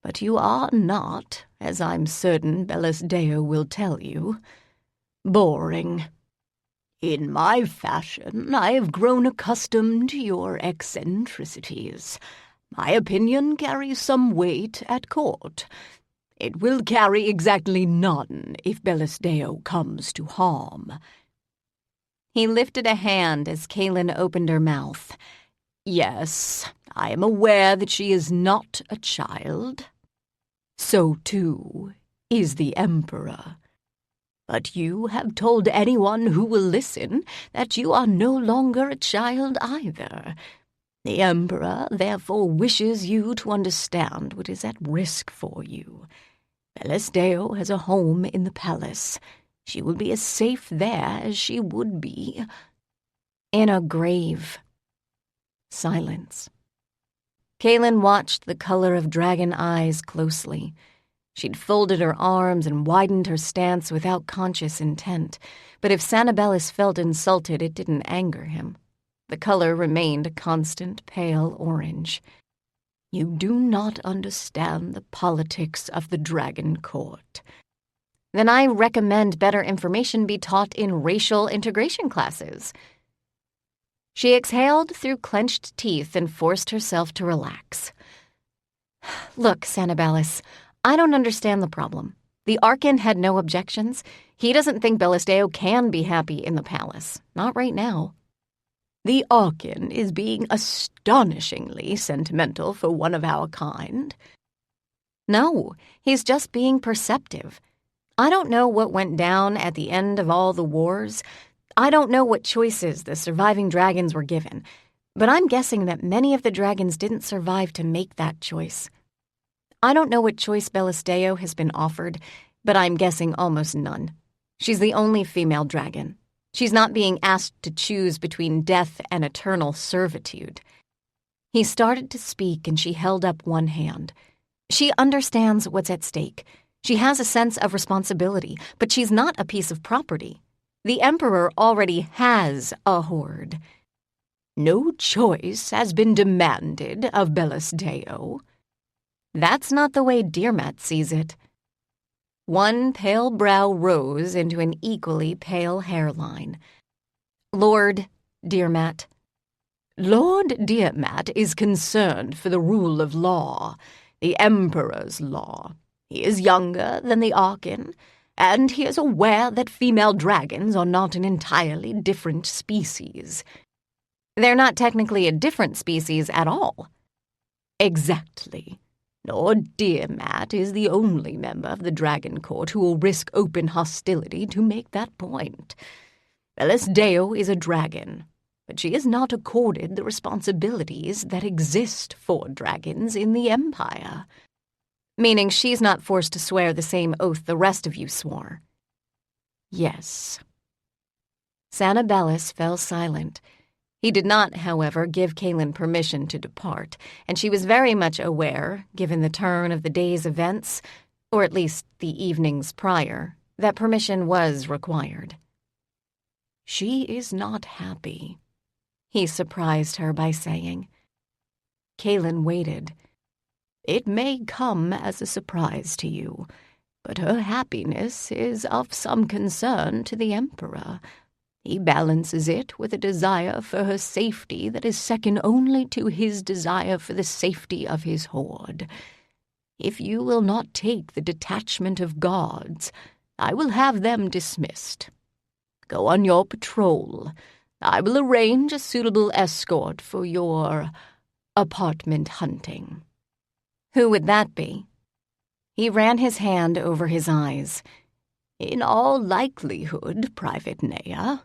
But you are not, as I'm certain Bellasdeo will tell you, boring. In my fashion, I have grown accustomed to your eccentricities. My opinion carries some weight at court. It will carry exactly none if Bellasdeo comes to harm." He lifted a hand as Kaylin opened her mouth. "Yes, I am aware that she is not a child. So, too, is the Emperor. But you have told anyone who will listen that you are no longer a child either. The Emperor therefore wishes you to understand what is at risk for you. Bellasdeo has a home in the palace. She will be as safe there as she would be in a grave." Silence. Kaylin watched the color of dragon eyes closely. She'd folded her arms and widened her stance without conscious intent, but if Sanabellis felt insulted, it didn't anger him. The color remained a constant pale orange. "You do not understand the politics of the Dragon Court." "Then I recommend better information be taught in racial integration classes." She exhaled through clenched teeth and forced herself to relax. "Look, Sanabellis, I don't understand the problem. The Archon had no objections. He doesn't think Bellasdeo can be happy in the palace. Not right now." "The Archon is being astonishingly sentimental for one of our kind." "No, he's just being perceptive. I don't know what went down at the end of all the wars. I don't know what choices the surviving dragons were given, but I'm guessing that many of the dragons didn't survive to make that choice. I don't know what choice Bellasdeo has been offered, but I'm guessing almost none. She's the only female dragon. She's not being asked to choose between death and eternal servitude." He started to speak, and she held up one hand. "She understands what's at stake. She has a sense of responsibility, but she's not a piece of property. The Emperor already has a horde." No choice has been demanded of Bellis Deo. That's not the way Dearmet sees it. One pale brow rose into an equally pale hairline. Lord Dearmet. Lord Dearmet is concerned for the rule of law, the Emperor's law. He is younger than the Archon, and he is aware that female dragons are not an entirely different species. They're not technically a different species at all. Exactly. Lord Dearmet is the only member of the Dragon Court who will risk open hostility to make that point. Bellis Deo is a dragon, but she is not accorded the responsibilities that exist for dragons in the Empire. Meaning she's not forced to swear the same oath the rest of you swore. Yes. Sanabellis fell silent. He did not, however, give Kaylin permission to depart, and she was very much aware, given the turn of the day's events, or at least the evenings prior, that permission was required. She is not happy, he surprised her by saying. Kaylin waited. It may come as a surprise to you, but her happiness is of some concern to the Emperor. He balances it with a desire for her safety that is second only to his desire for the safety of his horde. If you will not take the detachment of guards, I will have them dismissed. Go on your patrol. I will arrange a suitable escort for your apartment hunting. Who would that be? He ran his hand over his eyes. In all likelihood, Private Nea,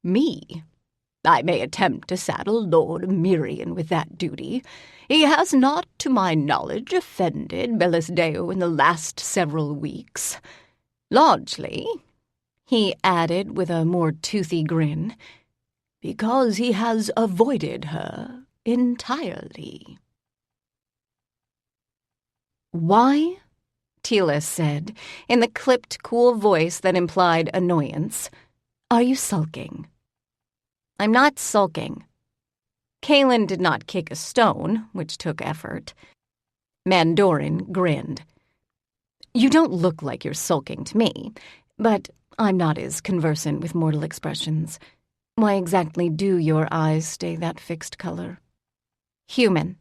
me. I may attempt to saddle Lord Mirian with that duty. He has not, to my knowledge, offended Bellis Deo in the last several weeks. Largely, he added with a more toothy grin, because he has avoided her entirely. Why? Teela said, in the clipped, cool voice that implied annoyance. Are you sulking? I'm not sulking. Kaylin did not kick a stone, which took effort. Mandorin grinned. You don't look like you're sulking to me, but I'm not as conversant with mortal expressions. Why exactly do your eyes stay that fixed color? Human.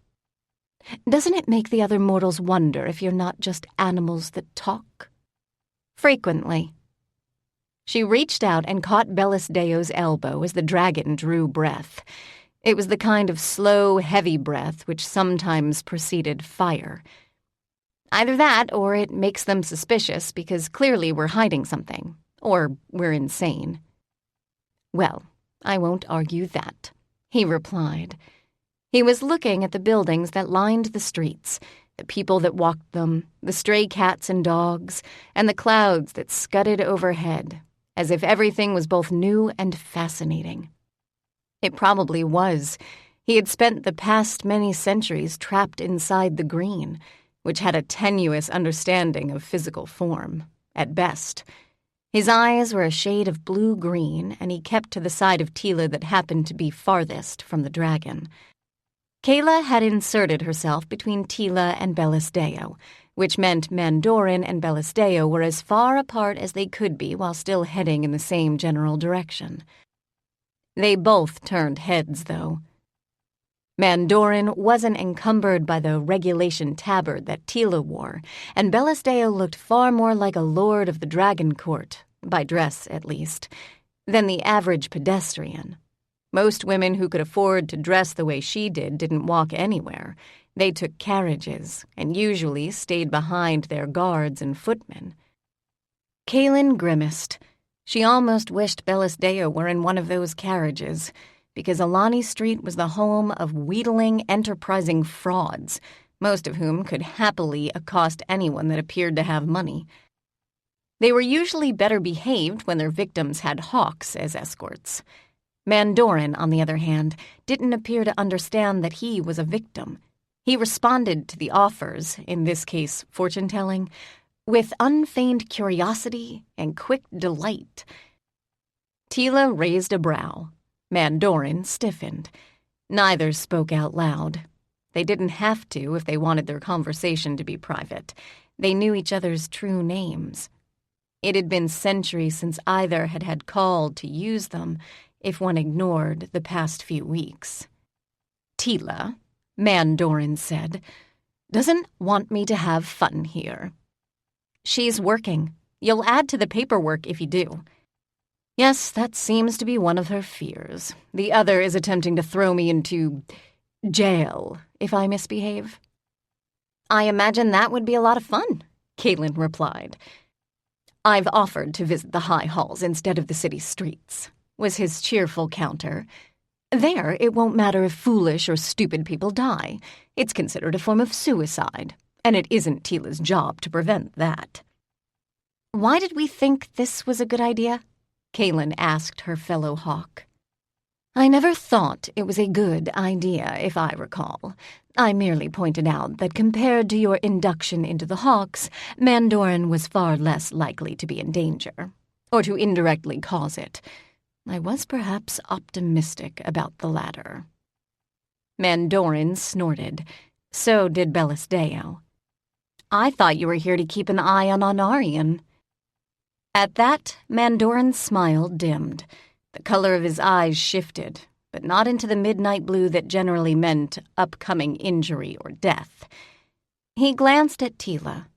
Doesn't it make the other mortals wonder if you're not just animals that talk? Frequently. She reached out and caught Bellis Deo's elbow as the dragon drew breath. It was the kind of slow, heavy breath which sometimes preceded fire. Either that, or it makes them suspicious because clearly we're hiding something, or we're insane. Well, I won't argue that, he replied. He was looking at the buildings that lined the streets, the people that walked them, the stray cats and dogs, and the clouds that scudded overhead, as if everything was both new and fascinating. It probably was. He had spent the past many centuries trapped inside the green, which had a tenuous understanding of physical form, at best. His eyes were a shade of blue-green, and he kept to the side of Teela that happened to be farthest from the dragon. Kayla had inserted herself between Teela and Bellis Deo, which meant Mandorin and Bellis Deo were as far apart as they could be while still heading in the same general direction. They both turned heads, though. Mandorin wasn't encumbered by the regulation tabard that Teela wore, and Bellis Deo looked far more like a lord of the Dragon Court, by dress at least, than the average pedestrian. Most women who could afford to dress the way she did didn't walk anywhere. They took carriages, and usually stayed behind their guards and footmen. Kaylin grimaced. She almost wished Bellis Deo were in one of those carriages, because Alani Street was the home of wheedling, enterprising frauds, most of whom could happily accost anyone that appeared to have money. They were usually better behaved when their victims had hawks as escorts. Mandorin, on the other hand, didn't appear to understand that he was a victim. He responded to the offers, in this case fortune-telling, with unfeigned curiosity and quick delight. Teela raised a brow. Mandorin stiffened. Neither spoke out loud. They didn't have to if they wanted their conversation to be private. They knew each other's true names. It had been centuries since either had had call to use them, if one ignored the past few weeks. Teela, Mandorin said, doesn't want me to have fun here. She's working. You'll add to the paperwork if you do. Yes, that seems to be one of her fears. The other is attempting to throw me into jail if I misbehave. I imagine that would be a lot of fun, Kaylin replied. I've offered to visit the high halls instead of the city streets, was his cheerful counter. There, it won't matter if foolish or stupid people die. It's considered a form of suicide, and it isn't Teela's job to prevent that. Why did we think this was a good idea? Kaylin asked her fellow hawk. I never thought it was a good idea, if I recall. I merely pointed out that compared to your induction into the Hawks, Mandorin was far less likely to be in danger, or to indirectly cause it. I was perhaps optimistic about the latter. Mandorin snorted. So did Bellisdeo. I thought you were here to keep an eye on Anarian. At that, Mandorin's smile dimmed. The color of his eyes shifted, but not into the midnight blue that generally meant upcoming injury or death. He glanced at Teela.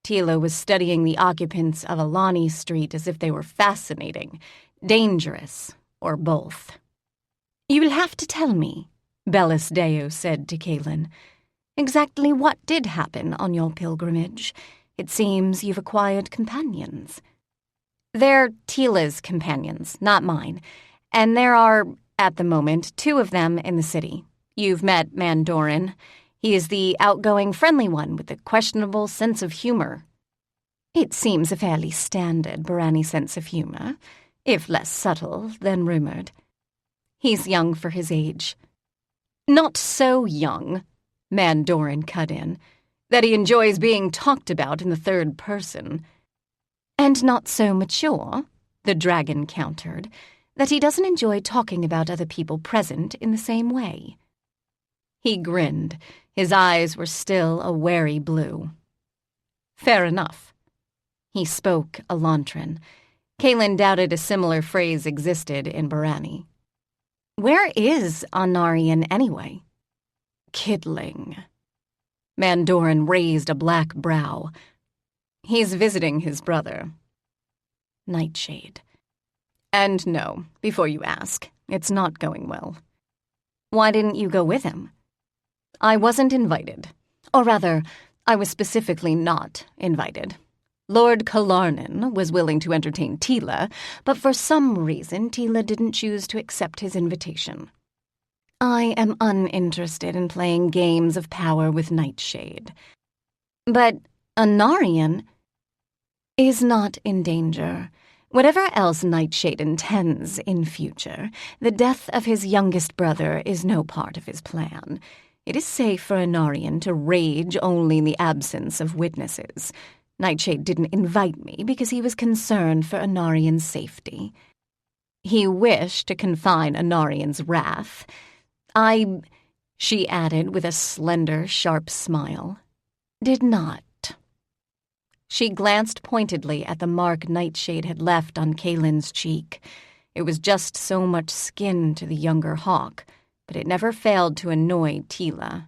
Teela was studying the occupants of Alani Street as if they were fascinating, dangerous, or both. You will have to tell me, Bellisdeo said to Kaylin, exactly what did happen on your pilgrimage. It seems you've acquired companions. They're Teela's companions, not mine, and there are, at the moment, 2 of them in the city. You've met Mandorin. He is the outgoing, friendly one with the questionable sense of humor. It seems a fairly standard Barani sense of humor, if less subtle than rumored. He's young for his age. Not so young, Mandorin cut in, that he enjoys being talked about in the third person. And not so mature, the dragon countered, that he doesn't enjoy talking about other people present in the same way. He grinned. His eyes were still a wary blue. Fair enough. He spoke Elantran. Kaylin doubted a similar phrase existed in Barani. Where is Anarian anyway? Kiddling. Mandorin raised a black brow. He's visiting his brother. Nightshade. And no, before you ask, it's not going well. Why didn't you go with him? I wasn't invited. Or rather, I was specifically not invited. Lord Kalarnan was willing to entertain Teela, but for some reason Teela didn't choose to accept his invitation. I am uninterested in playing games of power with Nightshade. But Anarian is not in danger. Whatever else Nightshade intends in future, the death of his youngest brother is no part of his plan. It is safe for Anarian to rage only in the absence of witnesses. Nightshade didn't invite me because he was concerned for Anarian's safety. He wished to confine Anarian's wrath. She added with a slender, sharp smile, did not. She glanced pointedly at the mark Nightshade had left on Kaylin's cheek. It was just so much skin to the younger hawk, but it never failed to annoy Teela.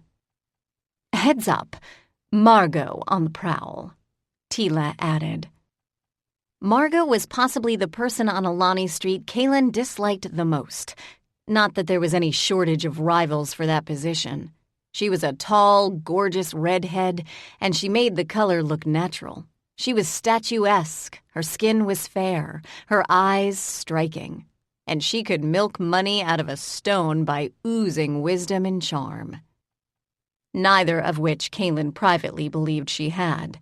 Heads up, Margot on the prowl, Teela added. Margot was possibly the person on Alani Street Kaylin disliked the most. Not that there was any shortage of rivals for that position. She was a tall, gorgeous redhead, and she made the color look natural. She was statuesque, her skin was fair, her eyes striking, and she could milk money out of a stone by oozing wisdom and charm. Neither of which Kaylin privately believed she had.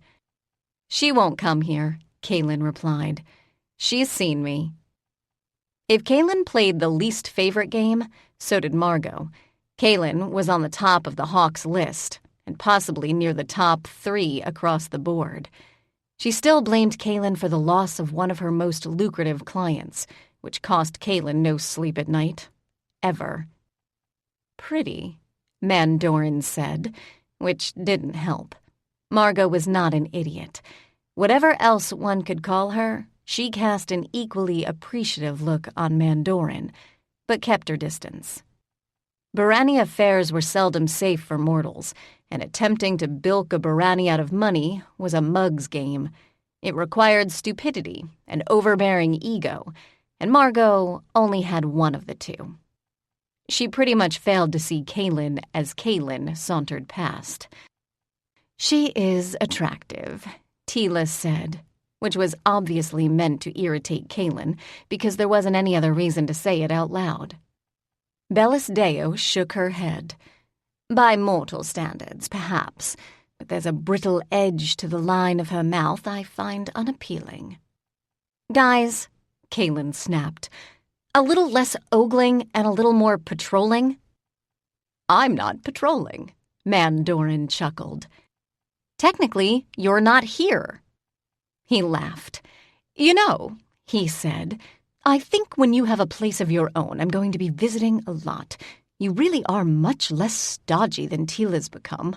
She won't come here, Kaylin replied. She's seen me. If Kaylin played the least favorite game, so did Margot. Kaylin was on the top of the Hawks list, and possibly near the top 3 across the board. She still blamed Kaylin for the loss of one of her most lucrative clients, which cost Kaylin no sleep at night. Ever. Pretty, Mandorin said, which didn't help. Margot was not an idiot. Whatever else one could call her, she cast an equally appreciative look on Mandorin, but kept her distance. Barani affairs were seldom safe for mortals, and attempting to bilk a Barani out of money was a mug's game. It required stupidity and overbearing ego, and Margot only had one of the two. She pretty much failed to see Kaylin as Kaylin sauntered past. "She is attractive," Teela said, which was obviously meant to irritate Kaylin because there wasn't any other reason to say it out loud. Bellis Deo shook her head. "By mortal standards, perhaps, but there's a brittle edge to the line of her mouth I find unappealing." "Guys," Kaylin snapped, "a little less ogling and a little more patrolling?" "I'm not patrolling," Mandorin chuckled. "Technically, you're not here." He laughed. "You know," he said, "I think when you have a place of your own, I'm going to be visiting a lot. You really are much less stodgy than Teela's become."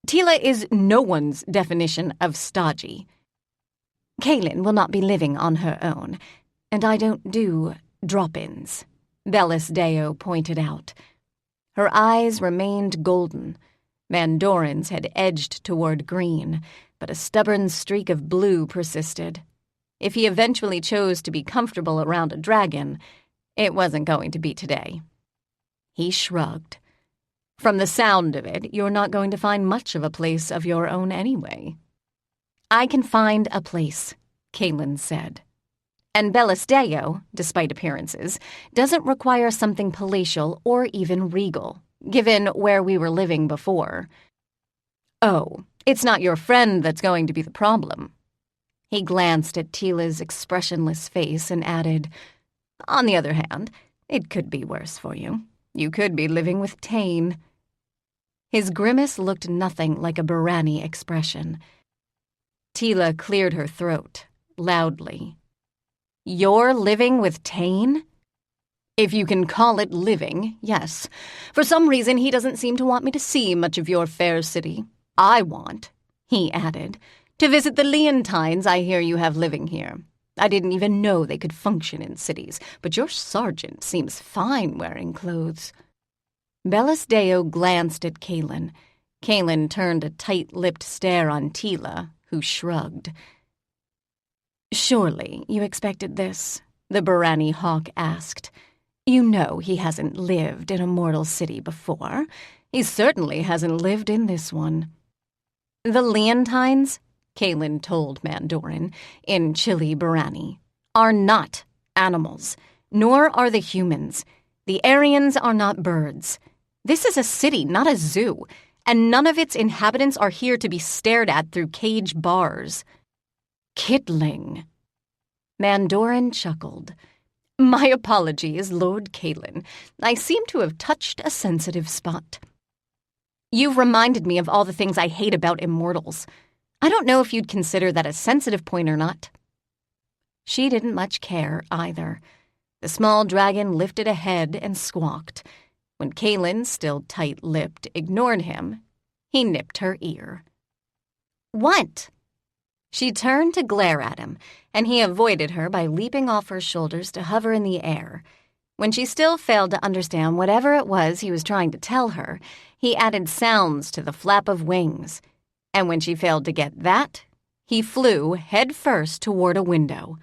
"Teela is no one's definition of stodgy." "Kaylin will not be living on her own, and I don't do drop-ins," Bellis Deo pointed out. Her eyes remained golden. Mandorin's had edged toward green, but a stubborn streak of blue persisted. If he eventually chose to be comfortable around a dragon, it wasn't going to be today. He shrugged. "From the sound of it, you're not going to find much of a place of your own anyway." "I can find a place," Kaylin said. "And Bellis Deo, despite appearances, doesn't require something palatial or even regal, given where we were living before." "Oh, it's not your friend that's going to be the problem." He glanced at Teela's expressionless face and added, "On the other hand, it could be worse for you. You could be living with Tane." His grimace looked nothing like a Barani expression. Teela cleared her throat, loudly. "You're living with Tane?" "If you can call it living, yes. For some reason he doesn't seem to want me to see much of your fair city. I want," he added, "to visit the Leontines I hear you have living here. I didn't even know they could function in cities, but your sergeant seems fine wearing clothes." Bellis Deo glanced at Kaylin. Kaylin turned a tight-lipped stare on Teela, who shrugged. "Surely you expected this?" the Barani hawk asked. "You know he hasn't lived in a mortal city before. He certainly hasn't lived in this one." "The Leontines," Kaylin told Mandorin, in chilly Barani, "are not animals, nor are the humans. The Aryans are not birds. This is a city, not a zoo, and none of its inhabitants are here to be stared at through cage bars." "Kittling." Mandorin chuckled. "My apologies, Lord Kaylin. I seem to have touched a sensitive spot." "You've reminded me of all the things I hate about immortals. I don't know if you'd consider that a sensitive point or not." She didn't much care, either. The small dragon lifted a head and squawked. When Kaylin, still tight-lipped, ignored him, he nipped her ear. "What?" She turned to glare at him, and he avoided her by leaping off her shoulders to hover in the air. When she still failed to understand whatever it was he was trying to tell her, he added sounds to the flap of wings. And when she failed to get that, he flew head-first toward a window.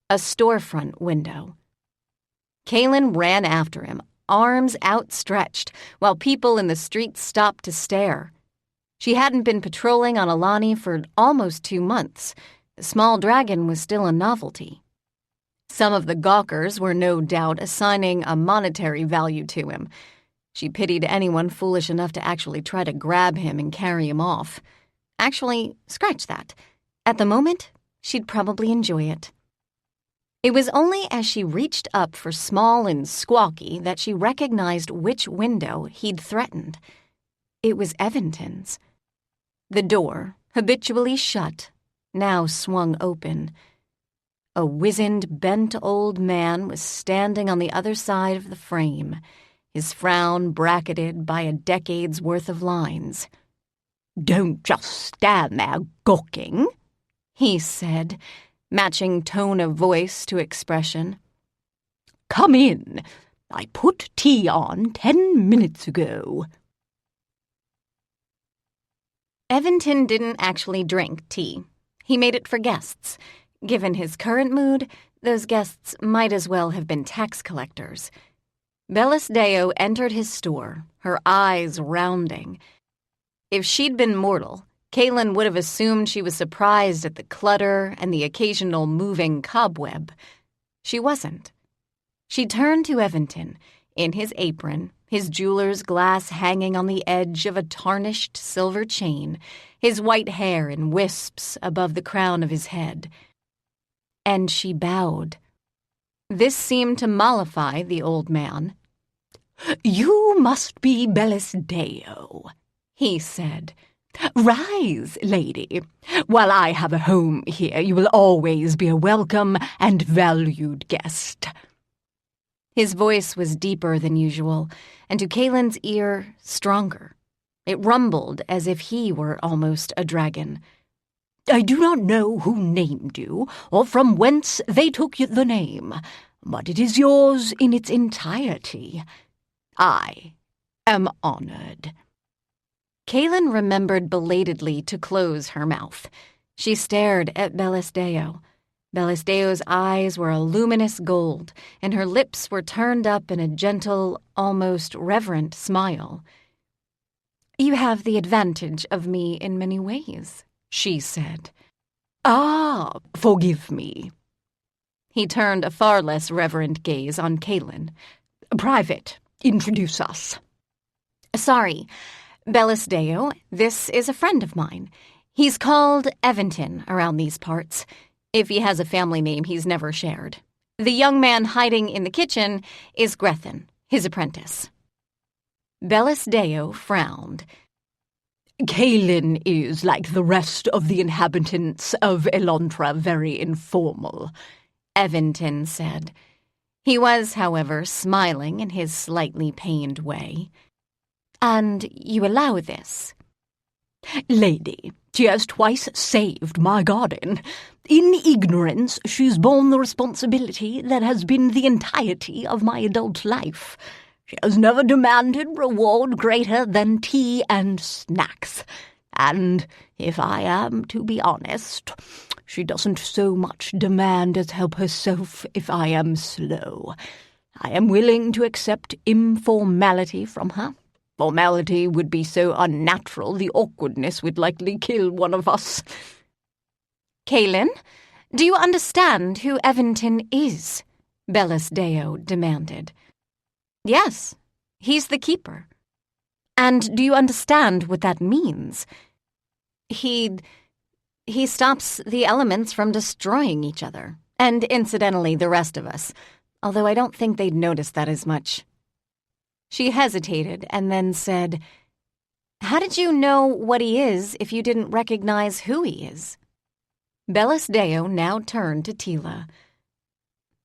A storefront window. Kaylin ran after him, arms outstretched, while people in the street stopped to stare. She hadn't been patrolling on Alani for almost 2 months. The small dragon was still a novelty. Some of the gawkers were no doubt assigning a monetary value to him. She pitied anyone foolish enough to actually try to grab him and carry him off. Actually, scratch that. At the moment, she'd probably enjoy it. It was only as she reached up for Small and Squawky that she recognized which window he'd threatened. It was Evanton's. The door, habitually shut, now swung open. A wizened, bent old man was standing on the other side of the frame, his frown bracketed by a decade's worth of lines. "Don't just stand there gawking," he said, matching tone of voice to expression. "Come in. I put tea on 10 minutes ago." Evanton didn't actually drink tea. He made it for guests. Given his current mood, those guests might as well have been tax collectors. Bellis Deo entered his store, her eyes rounding. If she'd been mortal, Kaylin would have assumed she was surprised at the clutter and the occasional moving cobweb. She wasn't. She turned to Evanton, in his apron, his jeweler's glass hanging on the edge of a tarnished silver chain, his white hair in wisps above the crown of his head. And she bowed. This seemed to mollify the old man. "You must be Bellis Deo," he said. "Rise, lady. While I have a home here, you will always be a welcome and valued guest." His voice was deeper than usual, and to Kaylin's ear, stronger. It rumbled as if he were almost a dragon. "I do not know who named you, or from whence they took the name, but it is yours in its entirety. I am honored." Kaylin remembered belatedly to close her mouth. She stared at Bellis Deo. Bellis Deo's eyes were a luminous gold, and her lips were turned up in a gentle, almost reverent smile. "You have the advantage of me in many ways," she said. "Ah, forgive me." He turned a far less reverent gaze on Kaylin. "Private, introduce us." "Sorry. Bellis Deo, this is a friend of mine. He's called Evanton around these parts. If he has a family name he's never shared. The young man hiding in the kitchen is Grethen, his apprentice." Bellis Deo frowned. "Kaylin is, like the rest of the inhabitants of Elantra, very informal," Evanton said. He was, however, smiling in his slightly pained way. "And you allow this?" "Lady, she has twice saved my garden. In ignorance, she's borne the responsibility that has been the entirety of my adult life. She has never demanded reward greater than tea and snacks. And, if I am to be honest, she doesn't so much demand as help herself if I am slow. I am willing to accept informality from her. Formality would be so unnatural the awkwardness would likely kill one of us." "Kaylin, do you understand who Evanton is?" Bellis Deo demanded. "Yes, he's the keeper." "And do you understand what that means?" He stops the elements from destroying each other, and incidentally the rest of us, although I don't think they'd notice that as much." She hesitated and then said, "How did you know what he is if you didn't recognize who he is?" Bellis Deo now turned to Teela.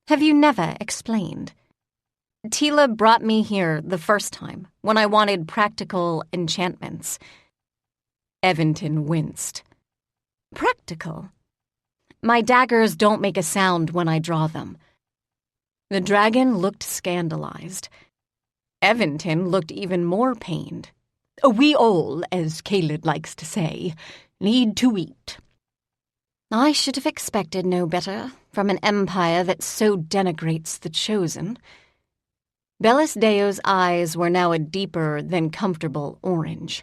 "Have you never explained? Teela brought me here the first time, when I wanted practical enchantments." Evanton winced. "Practical? My daggers don't make a sound when I draw them." The dragon looked scandalized. Evanton looked even more pained. "We all, as Kaylin likes to say, need to eat." "I should have expected no better from an empire that so denigrates the chosen." Bellis Deo's eyes were now a deeper than comfortable orange.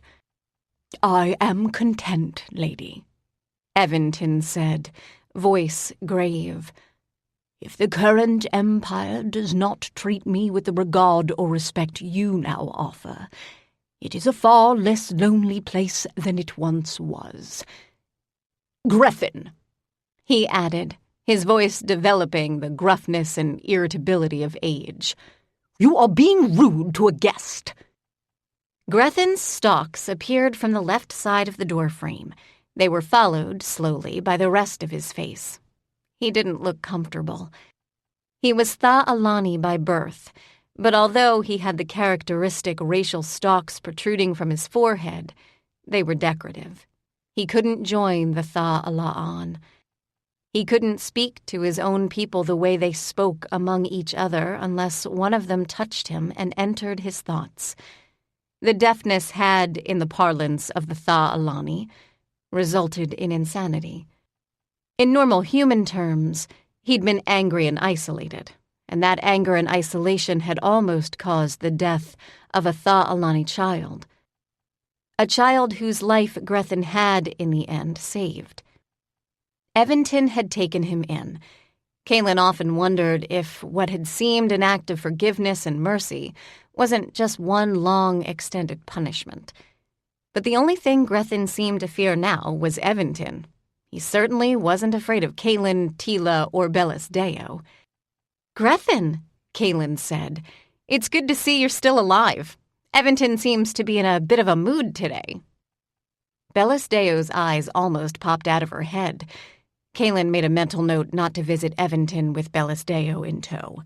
"I am content, lady," Evanton said, voice grave. "If the current empire does not treat me with the regard or respect you now offer, it is a far less lonely place than it once was. Grethen," he added, his voice developing the gruffness and irritability of age, "you are being rude to a guest." Grethen's stalks appeared from the left side of the doorframe. They were followed, slowly, by the rest of his face. He didn't look comfortable. He was Tha Alani by birth, But although he had the characteristic racial stalks protruding from his forehead, they were decorative. He couldn't join the Tha-Ala'an. He couldn't speak to his own people the way they spoke among each other unless one of them touched him and entered his thoughts. The deafness had, in the parlance of the Tha-Alani, resulted in insanity. In normal human terms, he'd been angry and isolated, and that anger and isolation had almost caused the death of a Tha-Alani child. A child whose life Grethen had, in the end, saved. Eventon had taken him in. Kaylin often wondered if what had seemed an act of forgiveness and mercy wasn't just one long, extended punishment. But the only thing Grethen seemed to fear now was Eventon. He certainly wasn't afraid of Kaylin, Teela, or Bellis Deo. "Grethen," Kaylin said, "it's good to see you're still alive. Eventon seems to be in a bit of a mood today." Bellis Deo's eyes almost popped out of her head. Kaylin made a mental note not to visit Eventon with Bellis Deo in tow.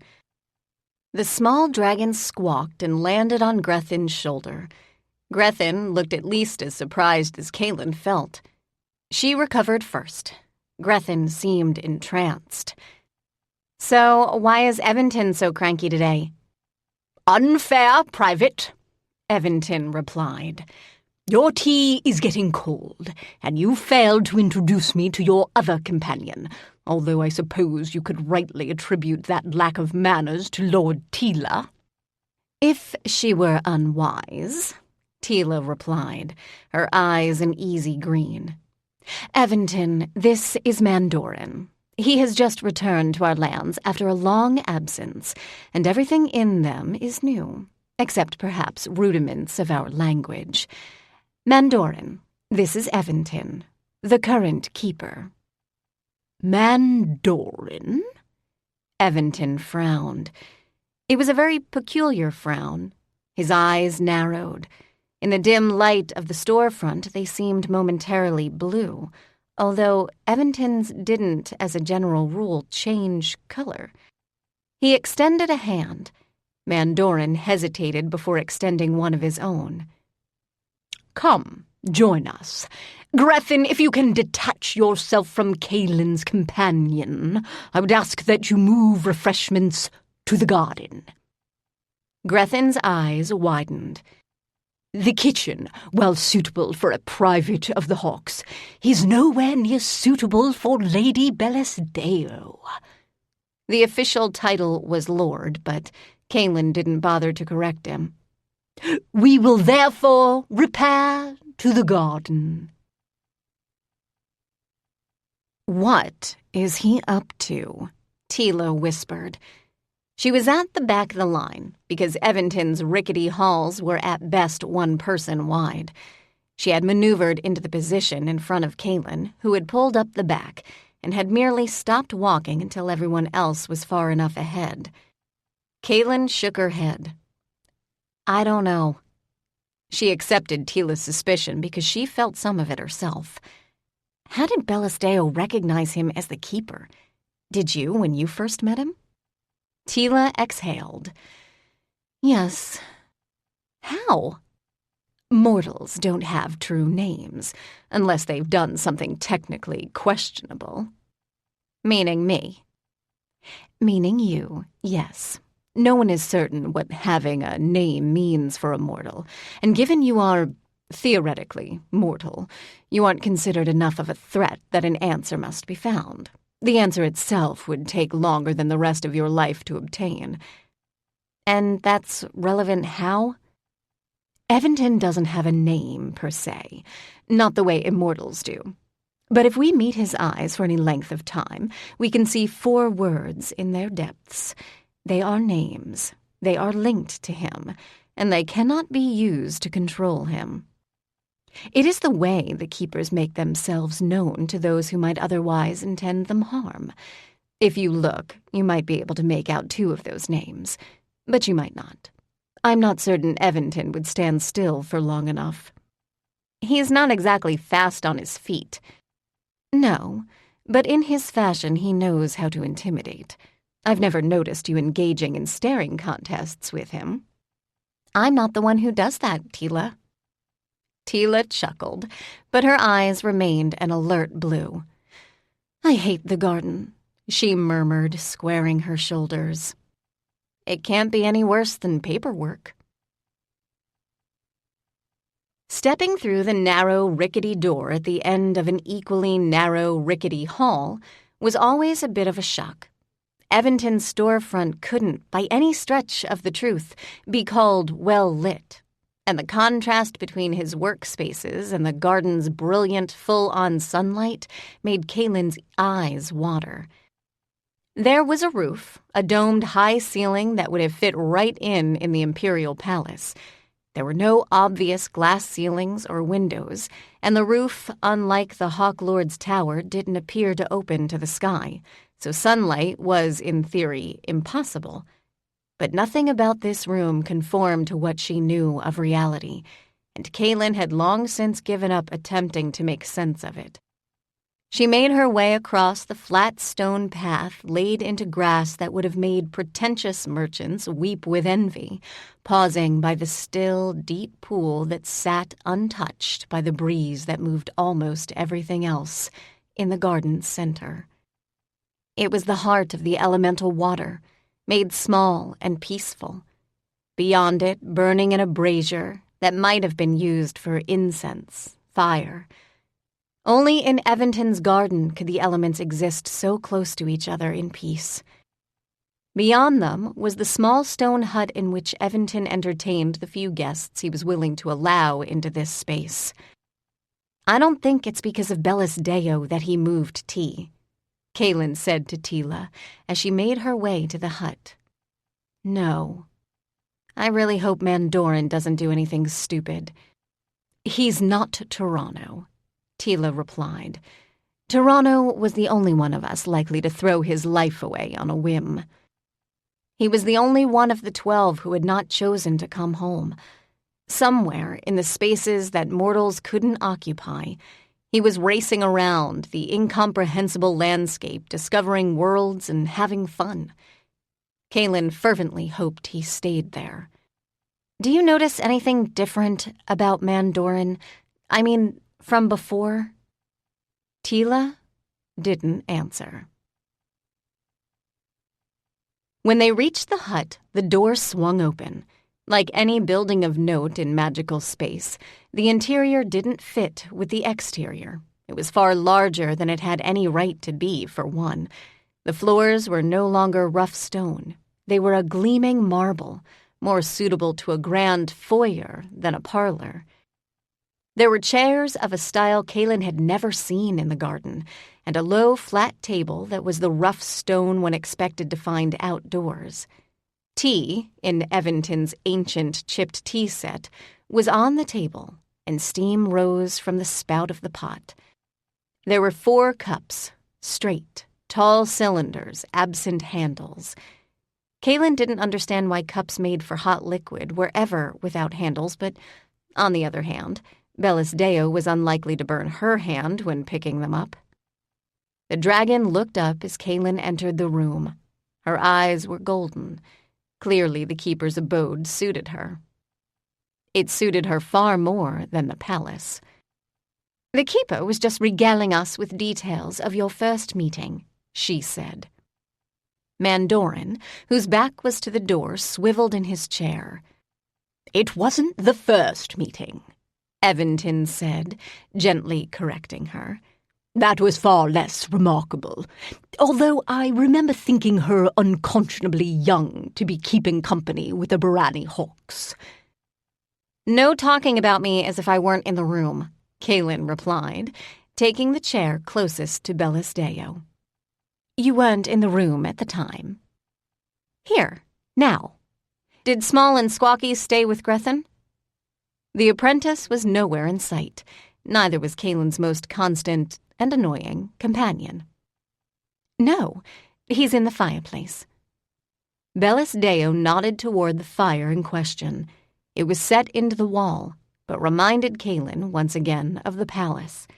The small dragon squawked and landed on Grethen's shoulder. Grethen looked at least as surprised as Kaylin felt. She recovered first. Grethen seemed entranced. "So, why is Eventon so cranky today?" "Unfair, Private," Eventon replied. "Your tea is getting cold, and you failed to introduce me to your other companion, although I suppose you could rightly attribute that lack of manners to Lord Teela." "If she were unwise," Teela replied, her eyes an easy green. "Eventon, this is Mandorin. He has just returned to our lands after a long absence, and everything in them is new, except perhaps rudiments of our language. Mandorin, this is Eventon, the current keeper." "Mandorin?" Eventon frowned. It was a very peculiar frown. His eyes narrowed. In the dim light of the storefront, they seemed momentarily blue, although Eventon's didn't, as a general rule, change color. He extended a hand. Mandorin hesitated before extending one of his own. "Come, join us. Grethen, if you can detach yourself from Kaylin's companion, I would ask that you move refreshments to the garden." Grethen's eyes widened. "The kitchen, while suitable for a private of the Hawks, is nowhere near suitable for Lady Bellis Deo." The official title was Lord, but Kaylin didn't bother to correct him. "We will therefore repair to the garden." "What is he up to?" Teela whispered. She was at the back of the line because Eventon's rickety halls were at best one person wide. She had maneuvered into the position in front of Kaylin, who had pulled up the back and had merely stopped walking until everyone else was far enough ahead. Kaylin shook her head. "I don't know." She accepted Teela's suspicion because she felt some of it herself. How did Bellis Deo recognize him as the keeper? Did you when you first met him? Teela exhaled. "Yes." "How?" "Mortals don't have true names, unless they've done something technically questionable." "Meaning me?" "Meaning you, yes. No one is certain what having a name means for a mortal, and given you are, theoretically, mortal, you aren't considered enough of a threat that an answer must be found. The answer itself would take longer than the rest of your life to obtain." "And that's relevant how?" "Eventon doesn't have a name, per se, not the way immortals do. But if we meet his eyes for any length of time, we can see 4 words in their depths. They are names. They are linked to him, and they cannot be used to control him. It is the way the keepers make themselves known to those who might otherwise intend them harm. If you look, you might be able to make out 2 of those names, but you might not. I'm not certain Eventon would stand still for long enough." "He's not exactly fast on his feet." "No, but in his fashion he knows how to intimidate. I've never noticed you engaging in staring contests with him. I'm not the one who does that, Teela. Teela chuckled, but her eyes remained an alert blue. I hate the garden, she murmured, squaring her shoulders. It can't be any worse than paperwork. Stepping through the narrow, rickety door at the end of an equally narrow, rickety hall was always a bit of a shock. Evanton's storefront couldn't, by any stretch of the truth, be called well-lit, and the contrast between his workspaces and the garden's brilliant, full-on sunlight made Kaylin's eyes water. There was a roof, a domed high ceiling that would have fit right in the Imperial Palace. There were no obvious glass ceilings or windows, and the roof, unlike the Hawk Lord's tower, didn't appear to open to the sky, so sunlight was, in theory, impossible. But nothing about this room conformed to what she knew of reality, and Kaylin had long since given up attempting to make sense of it. She made her way across the flat stone path laid into grass that would have made pretentious merchants weep with envy, pausing by the still, deep pool that sat untouched by the breeze that moved almost everything else in the garden's center. It was the heart of the elemental water, made small and peaceful. Beyond it, burning in a brazier that might have been used for incense, fire. Only in Evanton's garden could the elements exist so close to each other in peace. Beyond them was the small stone hut in which Evanton entertained the few guests he was willing to allow into this space. I don't think it's because of Bellis Deo that he moved tea, Kaylin said to Teela as she made her way to the hut. No. I really hope Mandorin doesn't do anything stupid. He's not Toronto, Teela replied. Toronto was the only one of us likely to throw his life away on a whim. He was the only one of the 12 who had not chosen to come home. Somewhere in the spaces that mortals couldn't occupy, he was racing around the incomprehensible landscape, discovering worlds and having fun. Kaylin fervently hoped he stayed there. Do you notice anything different about Mandorin? I mean, from before? Teela didn't answer. When they reached the hut, the door swung open. Like any building of note in magical space, the interior didn't fit with the exterior. It was far larger than it had any right to be, for one. The floors were no longer rough stone. They were a gleaming marble, more suitable to a grand foyer than a parlor. There were chairs of a style Kaylin had never seen in the garden, and a low, flat table that was the rough stone one expected to find outdoors. Tea, in Evanton's ancient chipped tea set, was on the table, and steam rose from the spout of the pot. There were 4 cups, straight, tall cylinders, absent handles. Kaylin didn't understand why cups made for hot liquid were ever without handles, but, on the other hand, Bellis Deo was unlikely to burn her hand when picking them up. The dragon looked up as Kaylin entered the room. Her eyes were golden. Clearly the keeper's abode suited her. It suited her far more than the palace. The keeper was just regaling us with details of your first meeting, she said. Mandorin, whose back was to the door, swiveled in his chair. It wasn't the first meeting, Evanton said, gently correcting her. That was far less remarkable, although I remember thinking her unconscionably young to be keeping company with the Barani Hawks. No talking about me as if I weren't in the room, Kaylin replied, taking the chair closest to Bellis Deo. You weren't in the room at the time. Here, now. Did Small and Squawky stay with Grethen? The apprentice was nowhere in sight. Neither was Kaylin's most constant and annoying companion. No, he's in the fireplace. Bellis Deo nodded toward the fire in question. It was set into the wall, but reminded Kaylin once again of the palace.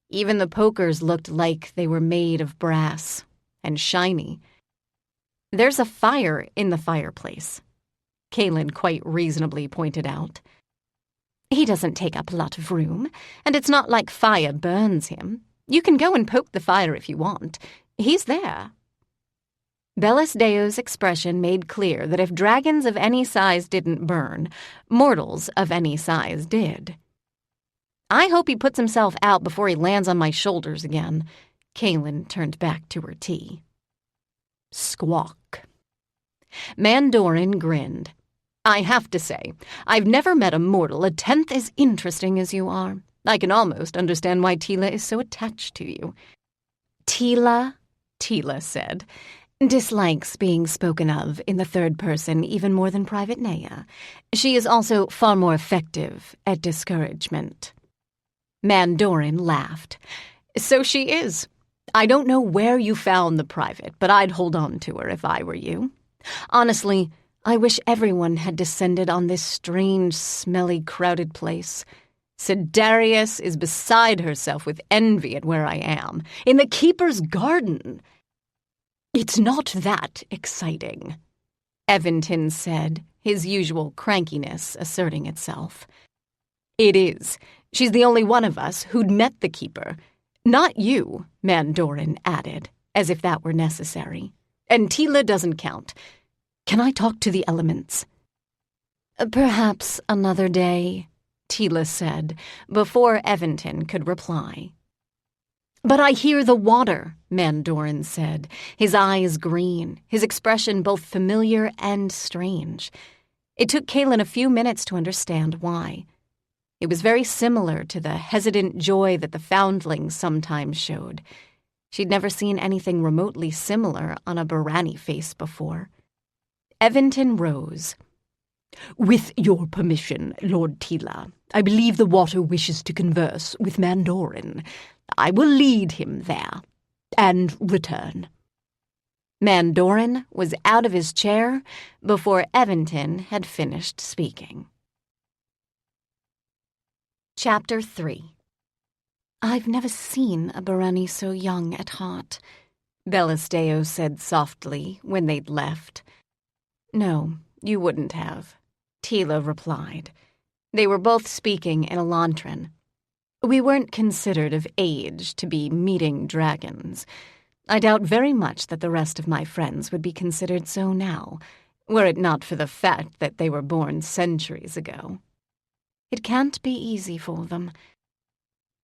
Even the pokers looked like they were made of brass and shiny. There's a fire in the fireplace, Kaylin quite reasonably pointed out. He doesn't take up a lot of room, and it's not like fire burns him. You can go and poke the fire if you want. He's there. Bellis Deo's expression made clear that if dragons of any size didn't burn, mortals of any size did. I hope he puts himself out before he lands on my shoulders again. Kaylin turned back to her tea. Squawk. Mandorin grinned. I have to say, I've never met a mortal a tenth as interesting as you are. I can almost understand why Teela is so attached to you. Teela, Teela said, dislikes being spoken of in the third person even more than Private Naya. She is also far more effective at discouragement. Mandorin laughed. So she is. I don't know where you found the private, but I'd hold on to her if I were you. Honestly, I wish everyone had descended on this strange, smelly, crowded place. Sidarius is beside herself with envy at where I am, in the Keeper's Garden. It's not that exciting, Eventon said, his usual crankiness asserting itself. It is. She's the only one of us who'd met the Keeper. Not you, Mandorin added, as if that were necessary. And Teela doesn't count. Can I talk to the elements? Perhaps another day, Teela said, before Eventon could reply. But I hear the water, Mandorin said, his eyes green, his expression both familiar and strange. It took Kaylin a few minutes to understand why. It was very similar to the hesitant joy that the foundlings sometimes showed. She'd never seen anything remotely similar on a Barani face before. Eventon rose. With your permission, Lord Teela, I believe the water wishes to converse with Mandorin. I will lead him there, and return. Mandorin was out of his chair before Eventon had finished speaking. Chapter 3. I've never seen a Barani so young at heart, Bellis Deo said softly when they'd left. No, you wouldn't have, Teela replied. They were both speaking in Elantran. We weren't considered of age to be meeting dragons. I doubt very much that the rest of my friends would be considered so now, were it not for the fact that they were born centuries ago. It can't be easy for them.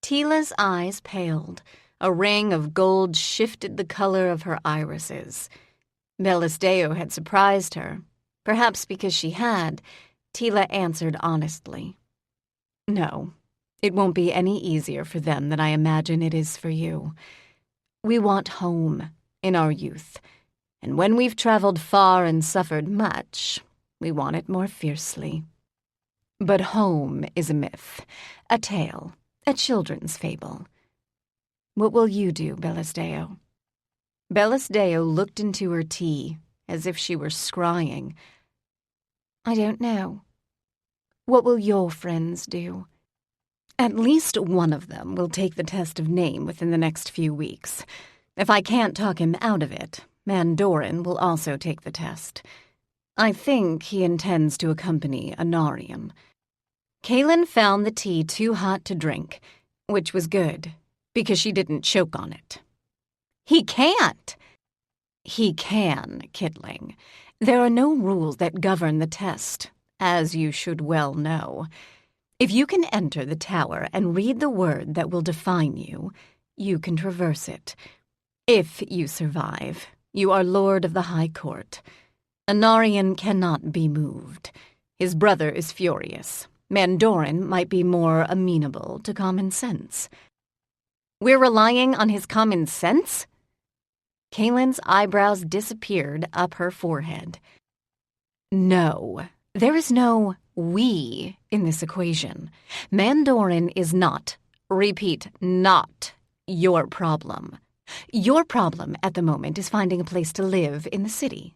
Teela's eyes paled. A ring of gold shifted the color of her irises. Bellis Deo had surprised her. Perhaps because she had, Teela answered honestly. No, it won't be any easier for them than I imagine it is for you. We want home in our youth, and when we've traveled far and suffered much, we want it more fiercely. But home is a myth, a tale, a children's fable. What will you do, Bellis Deo? Bellis Deo looked into her tea, as if she were scrying. I don't know. What will your friends do? At least one of them will take the test of name within the next few weeks. If I can't talk him out of it, Mandorin will also take the test. I think he intends to accompany Anarium. Kaylin found the tea too hot to drink, which was good, because she didn't choke on it. He can't! He can, Kitling. There are no rules that govern the test, as you should well know. If you can enter the tower and read the word that will define you, you can traverse it. If you survive, you are Lord of the High Court. Anarian cannot be moved. His brother is furious. Mandorin might be more amenable to common sense. We're relying on his common sense? Kaylin's eyebrows disappeared up her forehead. No, there is no we in this equation. Mandorin is not, repeat, not your problem. Your problem at the moment is finding a place to live in the city.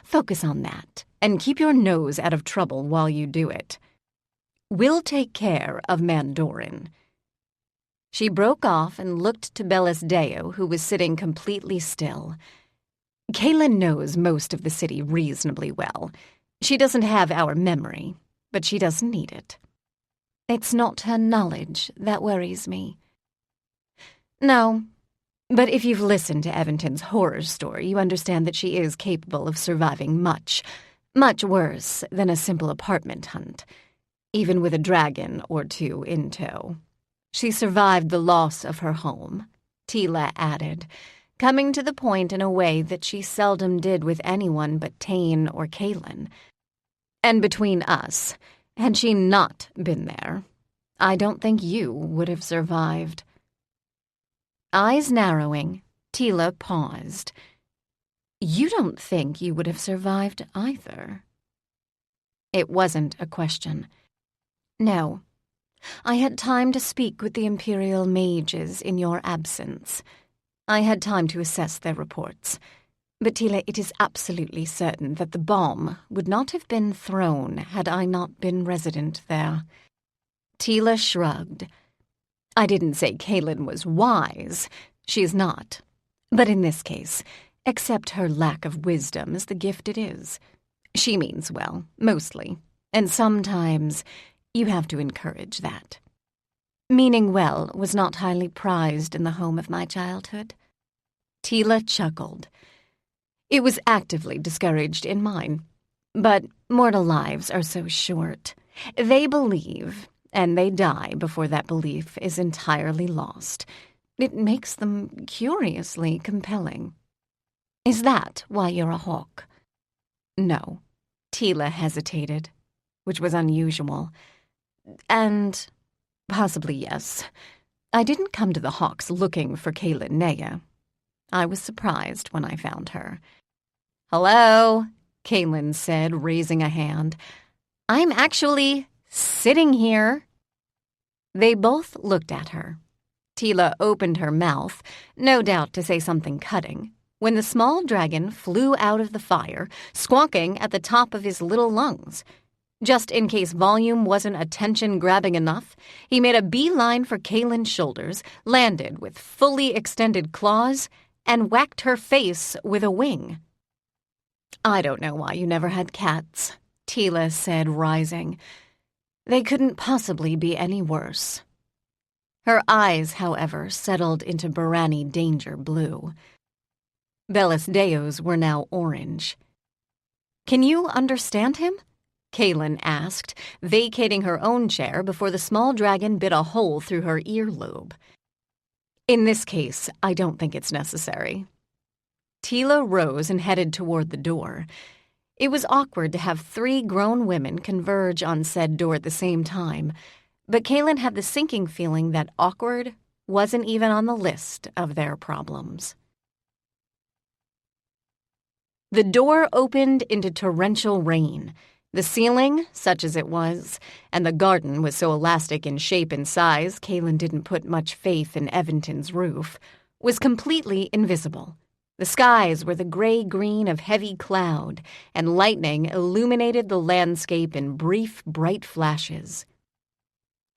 Focus on that, and keep your nose out of trouble while you do it. We'll take care of Mandorin. She broke off and looked to Bellis Deo, who was sitting completely still. Kaylin knows most of the city reasonably well. She doesn't have our memory, but she doesn't need it. It's not her knowledge that worries me. No, but if you've listened to Evanton's horror story, you understand that she is capable of surviving much, much worse than a simple apartment hunt, even with a dragon or two in tow. She survived the loss of her home, Teela added, coming to the point in a way that she seldom did with anyone but Tane or Kaylin. And between us, had she not been there, I don't think you would have survived. Eyes narrowing, Teela paused. You don't think you would have survived either? It wasn't a question. No. I had time to speak with the Imperial mages in your absence. I had time to assess their reports. But Teela, it is absolutely certain that the bomb would not have been thrown had I not been resident there. Teela shrugged. I didn't say Kaylin was wise. She is not. But in this case, accept her lack of wisdom as the gift it is. She means well, mostly, and sometimes you have to encourage that. Meaning well was not highly prized in the home of my childhood. Teela chuckled. It was actively discouraged in mine. But mortal lives are so short. They believe, and they die before that belief is entirely lost. It makes them curiously compelling. Is that why you're a hawk? No. Teela hesitated, which was unusual. And possibly yes. I didn't come to the Hawks looking for Kaylin Nea. I was surprised when I found her. Hello, Kaylin said, raising a hand. I'm actually sitting here. They both looked at her. Teela opened her mouth, no doubt to say something cutting, when the small dragon flew out of the fire, squawking at the top of his little lungs. Just in case volume wasn't attention-grabbing enough, he made a beeline for Kaylin's shoulders, landed with fully extended claws, and whacked her face with a wing. I don't know why you never had cats, Teela said, rising. They couldn't possibly be any worse. Her eyes, however, settled into Barani danger blue. Bellis Deo's were now orange. Can you understand him? Kaylin asked, vacating her own chair before the small dragon bit a hole through her earlobe. In this case, I don't think it's necessary. Teela rose and headed toward the door. It was awkward to have 3 grown women converge on said door at the same time, but Kaylin had the sinking feeling that awkward wasn't even on the list of their problems. The door opened into torrential rain. The ceiling, such as it was, and the garden was so elastic in shape and size Kaylin didn't put much faith in Evanton's roof, was completely invisible. The skies were the gray-green of heavy cloud, and lightning illuminated the landscape in brief, bright flashes.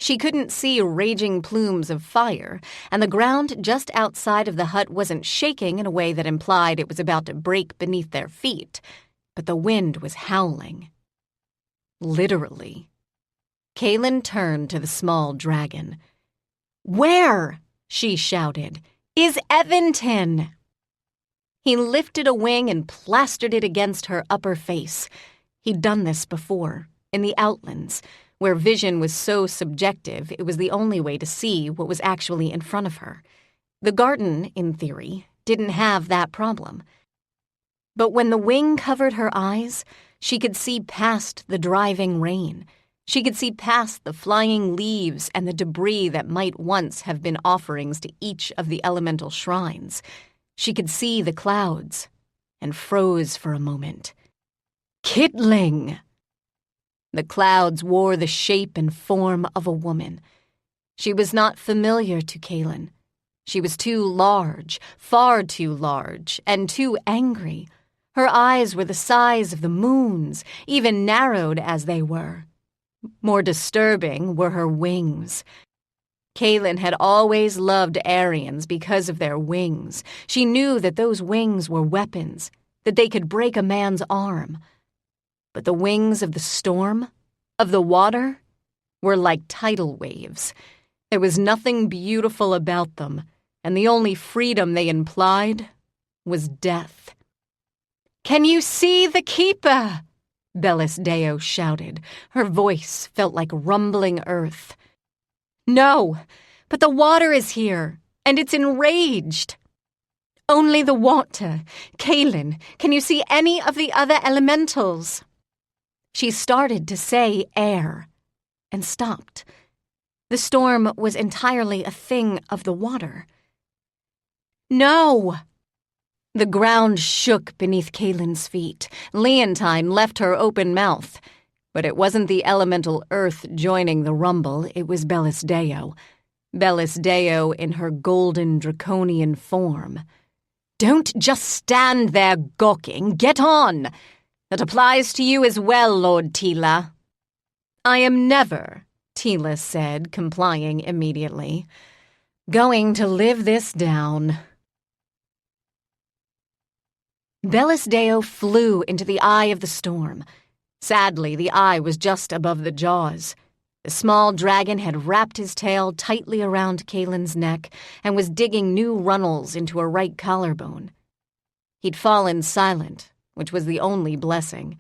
She couldn't see raging plumes of fire, and the ground just outside of the hut wasn't shaking in a way that implied it was about to break beneath their feet, but the wind was howling. Literally. Kaylin turned to the small dragon. "Where?" she shouted. "Is Evanton?" He lifted a wing and plastered it against her upper face. He'd done this before, in the Outlands, where vision was so subjective it was the only way to see what was actually in front of her. The garden, in theory, didn't have that problem. But when the wing covered her eyes, she could see past the driving rain. She could see past the flying leaves and the debris that might once have been offerings to each of the elemental shrines. She could see the clouds, and froze for a moment. Kitling! The clouds wore the shape and form of a woman. She was not familiar to Kaylin. She was too large, far too large, and too angry. Her eyes were the size of the moon's, even narrowed as they were. More disturbing were her wings. Kaylin had always loved Aryans because of their wings. She knew that those wings were weapons, that they could break a man's arm. But the wings of the storm, of the water, were like tidal waves. There was nothing beautiful about them, and the only freedom they implied was death. "Can you see the keeper?" Bellis Deo shouted. Her voice felt like rumbling earth. "No, but the water is here, and it's enraged." "Only the water. Kaylin, can you see any of the other elementals?" She started to say air, and stopped. The storm was entirely a thing of the water. "No!" The ground shook beneath Kaylin's feet. Leontine left her open mouth. But it wasn't the elemental earth joining the rumble, it was Bellis Deo. Bellis Deo in her golden draconian form. "Don't just stand there gawking. Get on! That applies to you as well, Lord Teela." "I am never," Teela said, complying immediately, "going to live this down." Bellis Deo flew into the eye of the storm. Sadly, the eye was just above the jaws. The small dragon had wrapped his tail tightly around Kaylin's neck and was digging new runnels into her right collarbone. He'd fallen silent, which was the only blessing.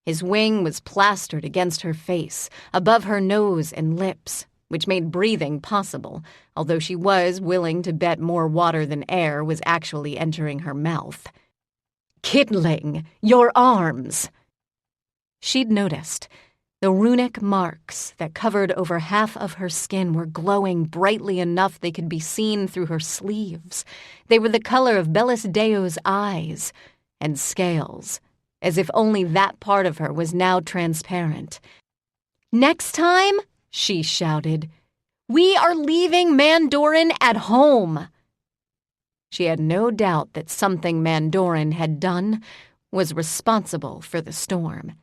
His wing was plastered against her face, above her nose and lips, which made breathing possible, although she was willing to bet more water than air was actually entering her mouth. "Kidling, your arms!" She'd noticed. The runic marks that covered over half of her skin were glowing brightly enough they could be seen through her sleeves. They were the color of Bellis Deo's eyes and scales, as if only that part of her was now transparent. "Next time," she shouted, "we are leaving Mandorin at home." She had no doubt that something Mandorin had done was responsible for the storm,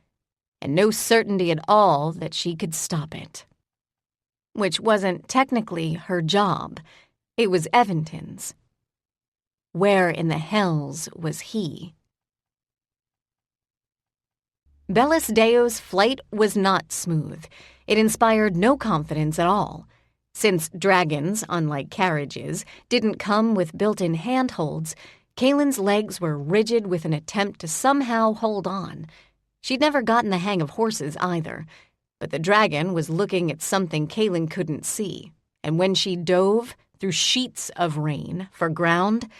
and no certainty at all that she could stop it. Which wasn't technically her job. It was Eventon's. Where in the hells was he? Bellis Deo's flight was not smooth. It inspired no confidence at all. Since dragons, unlike carriages, didn't come with built-in handholds, Kaylin's legs were rigid with an attempt to somehow hold on. She'd never gotten the hang of horses either, but the dragon was looking at something Kaylin couldn't see, and when she dove, through sheets of rain, for ground,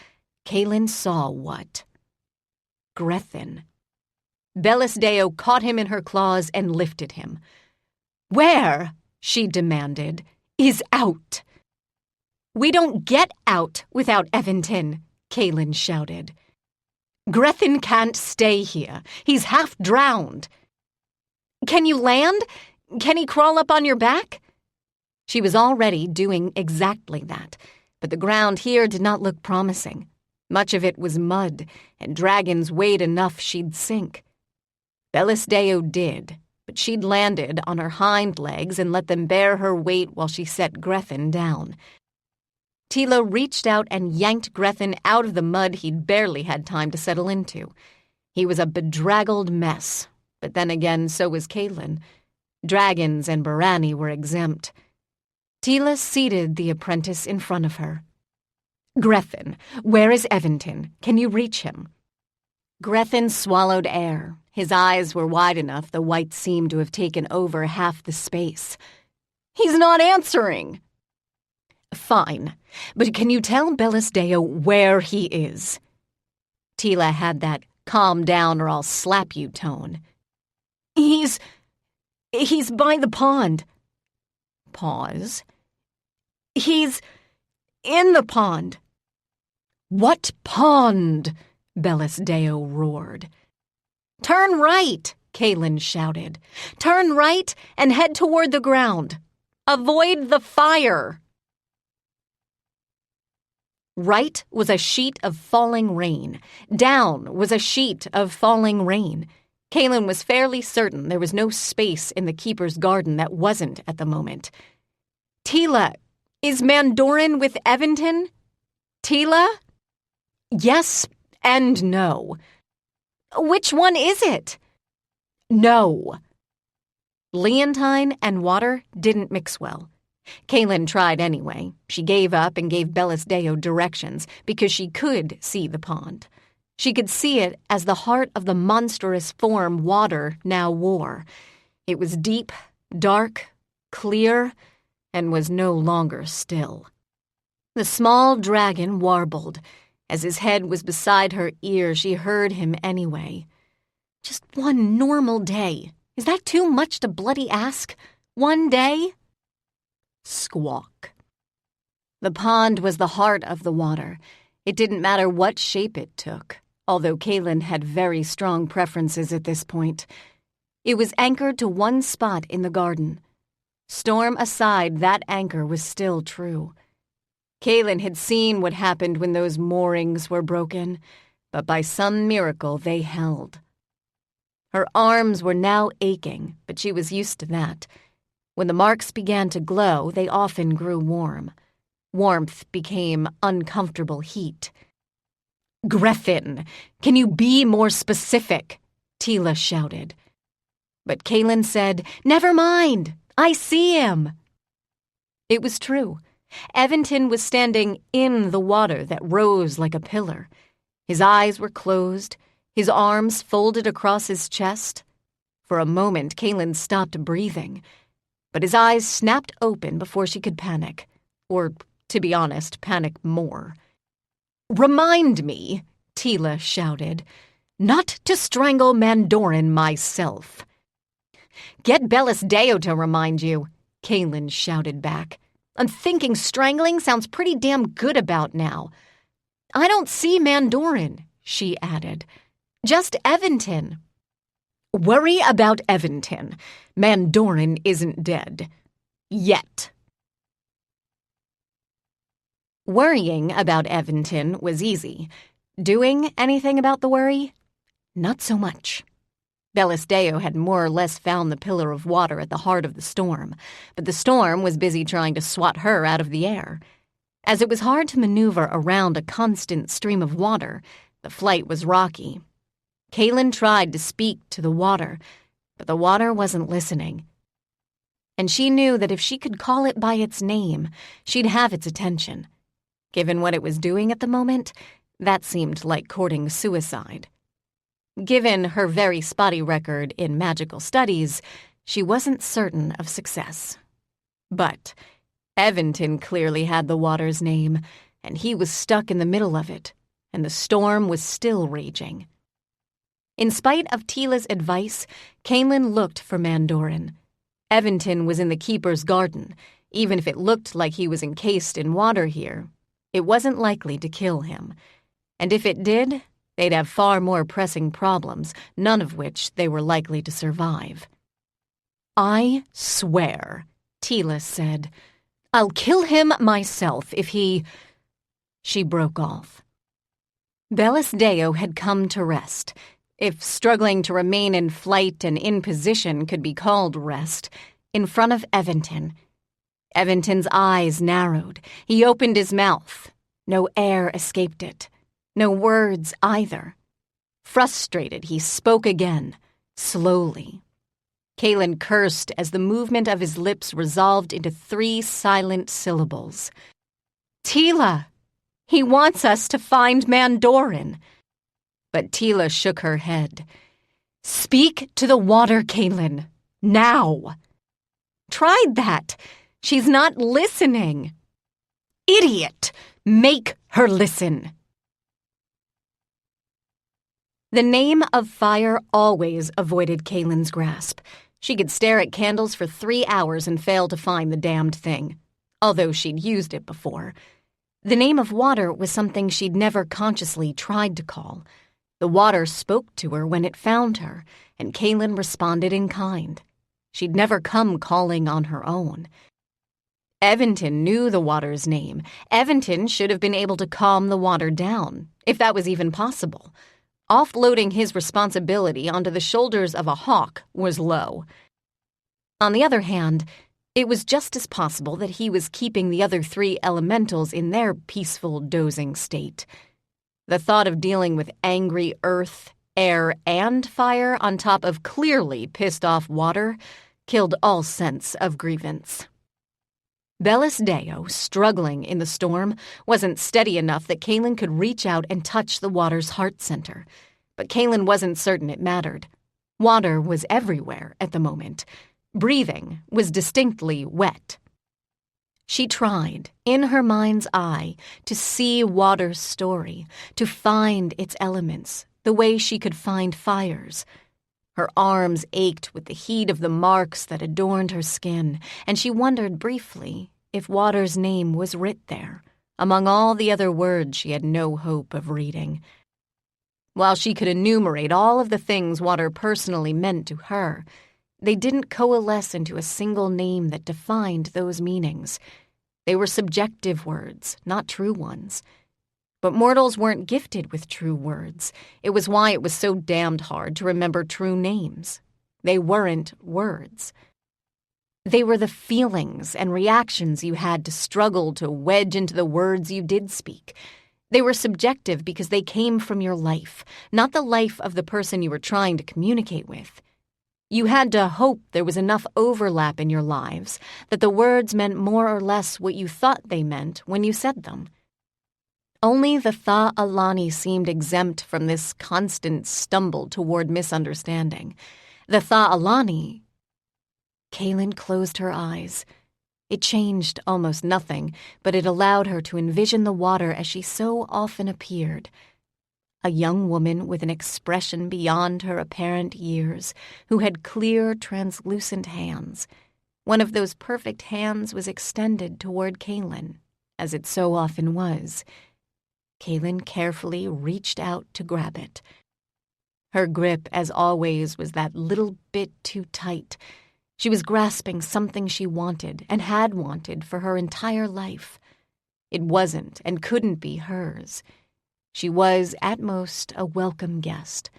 Kaylin saw what? Grethin. Bellis Deo caught him in her claws and lifted him. "Where," she demanded, "is out?" "We don't get out without Eventon," Kaylin shouted. "Grethin can't stay here. He's half drowned." "Can you land? Can he crawl up on your back?" She was already doing exactly that, but the ground here did not look promising. Much of it was mud, and dragons weighed enough she'd sink. Bellis Deo did, but she'd landed on her hind legs and let them bear her weight while she set Grethin down. Teela reached out and yanked Grethin out of the mud he'd barely had time to settle into. He was a bedraggled mess, but then again so was Kaylin. Dragons and Barani were exempt. Teela seated the apprentice in front of her. "Grethin, where is Eventon? Can you reach him?" Grethin swallowed air. His eyes were wide enough the white seemed to have taken over half the space. "He's not answering." "Fine, but can you tell Bellis Deo where he is?" Teela had that calm down or I'll slap you tone. He's by the pond." Pause. "He's in the pond." "What pond?" Bellis Deo roared. "Turn right," Kaylin shouted. "Turn right and head toward the ground. Avoid the fire." Right was a sheet of falling rain. Down was a sheet of falling rain. Kaylin was fairly certain there was no space in the keeper's garden that wasn't at the moment. "Teela, is Mandorin with Eventon?" "Teela?" "Yes and no." Which one is it? No. Leontine and water didn't mix well. Kaylin tried anyway. She gave up and gave Bellisdeo directions because she could see the pond. She could see it as the heart of the monstrous form water now wore. It was deep, dark, clear, and was no longer still. The small dragon warbled. As his head was beside her ear, she heard him anyway. Just one normal day. Is that too much to bloody ask? One day? Squawk. The pond was the heart of the water. It didn't matter what shape it took, although Kaylin had very strong preferences at this point. It was anchored to one spot in the garden. Storm aside, that anchor was still true. Kaylin had seen what happened when those moorings were broken, but by some miracle they held. Her arms were now aching, but she was used to that. When the marks began to glow, they often grew warm. Warmth became uncomfortable heat. Griffin, can you be more specific? Teela shouted. But Kaylin said, "Never mind, I see him." It was true. Eventon was standing in the water that rose like a pillar. His eyes were closed, his arms folded across his chest. For a moment, Kaylin stopped breathing, but his eyes snapped open before she could panic, or, to be honest, panic more. "Remind me," Teela shouted, "not to strangle Mandorin myself." "Get Bellisdeo to remind you," Kaylin shouted back. "I'm thinking strangling sounds pretty damn good about now." "I don't see Mandorin," she added. "Just Eventon." "Worry about Eventon. Mandorin isn't dead. Yet." Worrying about Eventon was easy. Doing anything about the worry? Not so much. Bellisdeo had more or less found the pillar of water at the heart of the storm, but the storm was busy trying to swat her out of the air. As it was hard to maneuver around a constant stream of water, the flight was rocky. Kaylin tried to speak to the water, but the water wasn't listening. And she knew that if she could call it by its name, she'd have its attention. Given what it was doing at the moment, that seemed like courting suicide. Given her very spotty record in magical studies, she wasn't certain of success. But Eventon clearly had the water's name, and he was stuck in the middle of it, and the storm was still raging. In spite of Teela's advice, Kaylin looked for Mandorin. Eventon was in the keeper's garden. Even if it looked like he was encased in water here, it wasn't likely to kill him. And if it did, they'd have far more pressing problems, none of which they were likely to survive. "I swear," Teela said, "I'll kill him myself if he—" She broke off. Bellisdeo had come to rest. If struggling to remain in flight and in position could be called rest, in front of Eventon. Eventon's eyes narrowed. He opened his mouth. No air escaped it. No words either. Frustrated, he spoke again, slowly. Kaylin cursed as the movement of his lips resolved into 3 silent syllables. "Teela! He wants us to find Mandorin." But Teela shook her head. "Speak to the water, Kaylin. Now." "Tried that. She's not listening." "Idiot! Make her listen." The name of fire always avoided Kaylin's grasp. She could stare at candles for 3 hours and fail to find the damned thing, although she'd used it before. The name of water was something she'd never consciously tried to call. The water spoke to her when it found her, and Kaylin responded in kind. She'd never come calling on her own. Eventon knew the water's name. Eventon should have been able to calm the water down, if that was even possible. Offloading his responsibility onto the shoulders of a hawk was low. On the other hand, it was just as possible that he was keeping the other 3 elementals in their peaceful, dozing state. The thought of dealing with angry earth, air and fire on top of clearly pissed-off water killed all sense of grievance. Bellis Deo, struggling in the storm, wasn't steady enough that Kaylin could reach out and touch the water's heart center. But Kaylin wasn't certain it mattered. Water was everywhere at the moment. Breathing was distinctly wet. She tried, in her mind's eye, to see water's story, to find its elements, the way she could find fires. Her arms ached with the heat of the marks that adorned her skin, and she wondered briefly if water's name was writ there, among all the other words she had no hope of reading. While she could enumerate all of the things water personally meant to her, they didn't coalesce into a single name that defined those meanings. They were subjective words, not true ones. But mortals weren't gifted with true words. It was why it was so damned hard to remember true names. They weren't words. They were the feelings and reactions you had to struggle to wedge into the words you did speak. They were subjective because they came from your life, not the life of the person you were trying to communicate with. You had to hope there was enough overlap in your lives that the words meant more or less what you thought they meant when you said them. Only the Tha'alani seemed exempt from this constant stumble toward misunderstanding. The Tha'alani... Kaylin closed her eyes. It changed almost nothing, but it allowed her to envision the water as she so often appeared. A young woman with an expression beyond her apparent years, who had clear, translucent hands. One of those perfect hands was extended toward Kaylin, as it so often was. Kaylin carefully reached out to grab it. Her grip, as always, was that little bit too tight. She was grasping something she wanted and had wanted for her entire life. It wasn't and couldn't be hers. She was, at most, a welcome guest.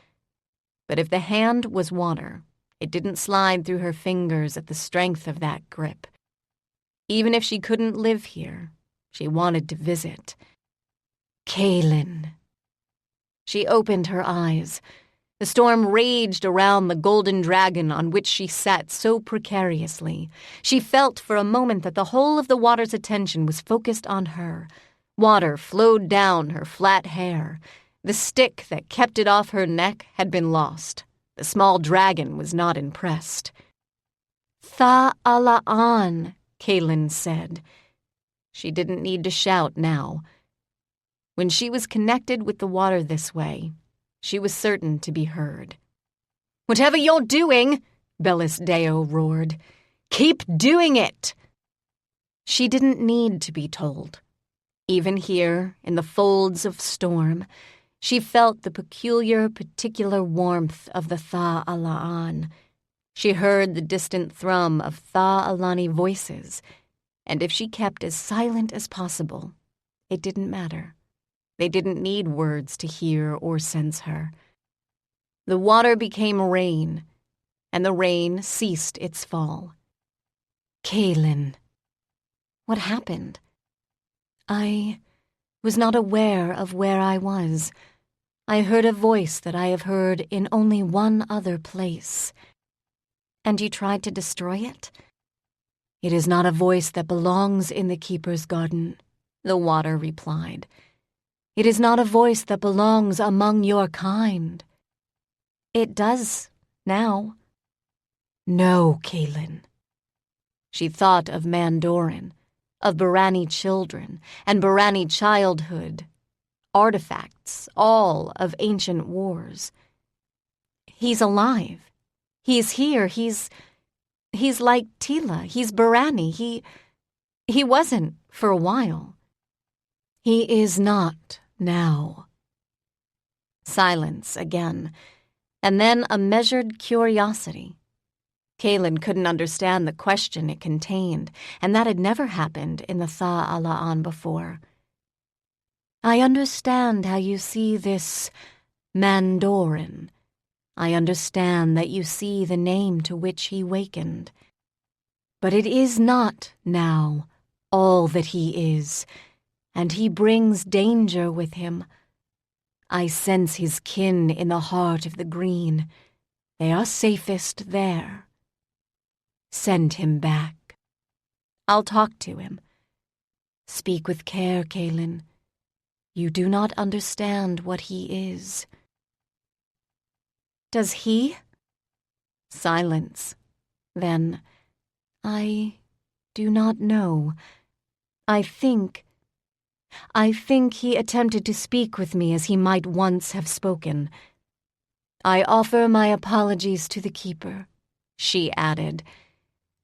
But if the hand was water, it didn't slide through her fingers at the strength of that grip. Even if she couldn't live here, she wanted to visit. Kaylin. She opened her eyes. The storm raged around the golden dragon on which she sat so precariously. She felt for a moment that the whole of the water's attention was focused on her. Water flowed down her flat hair. The stick that kept it off her neck had been lost. The small dragon was not impressed. "Tha'ala'an," Kaylin said. She didn't need to shout now. When she was connected with the water this way, she was certain to be heard. "Whatever you're doing," Bellis Deo roared, "keep doing it!" She didn't need to be told. Even here, in the folds of storm, she felt the particular warmth of the Tha'ala'an. She heard the distant thrum of Tha'alani voices, and if she kept as silent as possible, it didn't matter. They didn't need words to hear or sense her. The water became rain, and the rain ceased its fall. Kaylin. What happened? I was not aware of where I was. I heard a voice that I have heard in only one other place. And you tried to destroy it? It is not a voice that belongs in the Keeper's Garden, the water replied. It is not a voice that belongs among your kind. It does, now. No, Kaylin. She thought of Mandoran, of Barani children, and Barani childhood, artifacts, all of ancient wars. He's alive. He's here. He's like Teela. He's Barani. He wasn't for a while. He is not now. Silence again, and then a measured curiosity. Kaylin couldn't understand the question it contained, and that had never happened in the Tha'ala'an before. I understand how you see this Mandoran. I understand that you see the name to which he wakened. But it is not now all that he is, and he brings danger with him. I sense his kin in the heart of the green. They are safest there. Send him back. I'll talk to him. Speak with care, Kaylin. You do not understand what he is. Does he? Silence. Then, I do not know. I think he attempted to speak with me as he might once have spoken. I offer my apologies to the keeper, she added,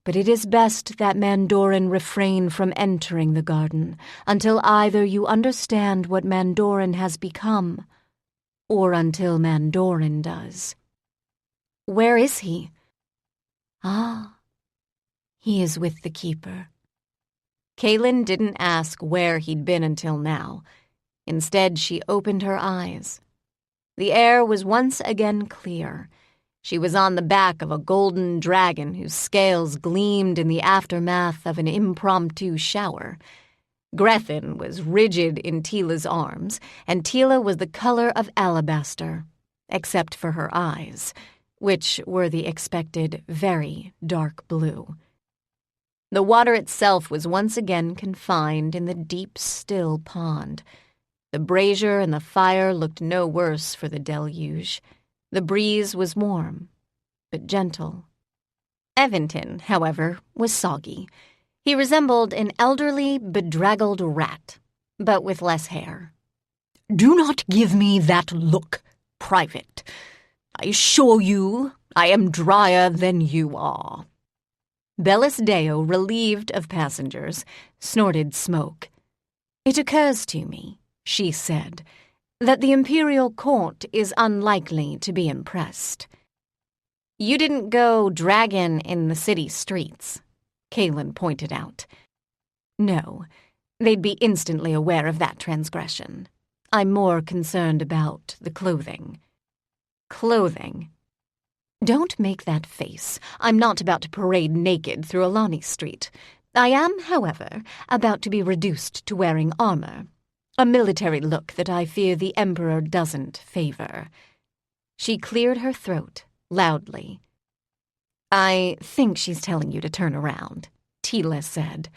but it is best that Mandoran refrain from entering the garden until either you understand what Mandoran has become, or until Mandoran does. Where is he? Ah, he is with the keeper. Kaylin didn't ask where he'd been until now. Instead, she opened her eyes. The air was once again clear. She was on the back of a golden dragon whose scales gleamed in the aftermath of an impromptu shower. Grethin was rigid in Teela's arms, and Teela was the color of alabaster, except for her eyes, which were the expected very dark blue. The water itself was once again confined in the deep, still pond. The brazier and the fire looked no worse for the deluge. The breeze was warm, but gentle. Eventon, however, was soggy. He resembled an elderly, bedraggled rat, but with less hair. Do not give me that look, Private. I assure you, I am drier than you are. Bellis Deo, relieved of passengers, snorted smoke. It occurs to me, she said, that the Imperial Court is unlikely to be impressed. You didn't go dragon in the city streets, Kaylin pointed out. No, they'd be instantly aware of that transgression. I'm more concerned about the clothing. Clothing? Don't make that face. I'm not about to parade naked through Alani Street. I am, however, about to be reduced to wearing armor. A military look that I fear the Emperor doesn't favor. She cleared her throat, loudly. I think she's telling you to turn around, Teela said.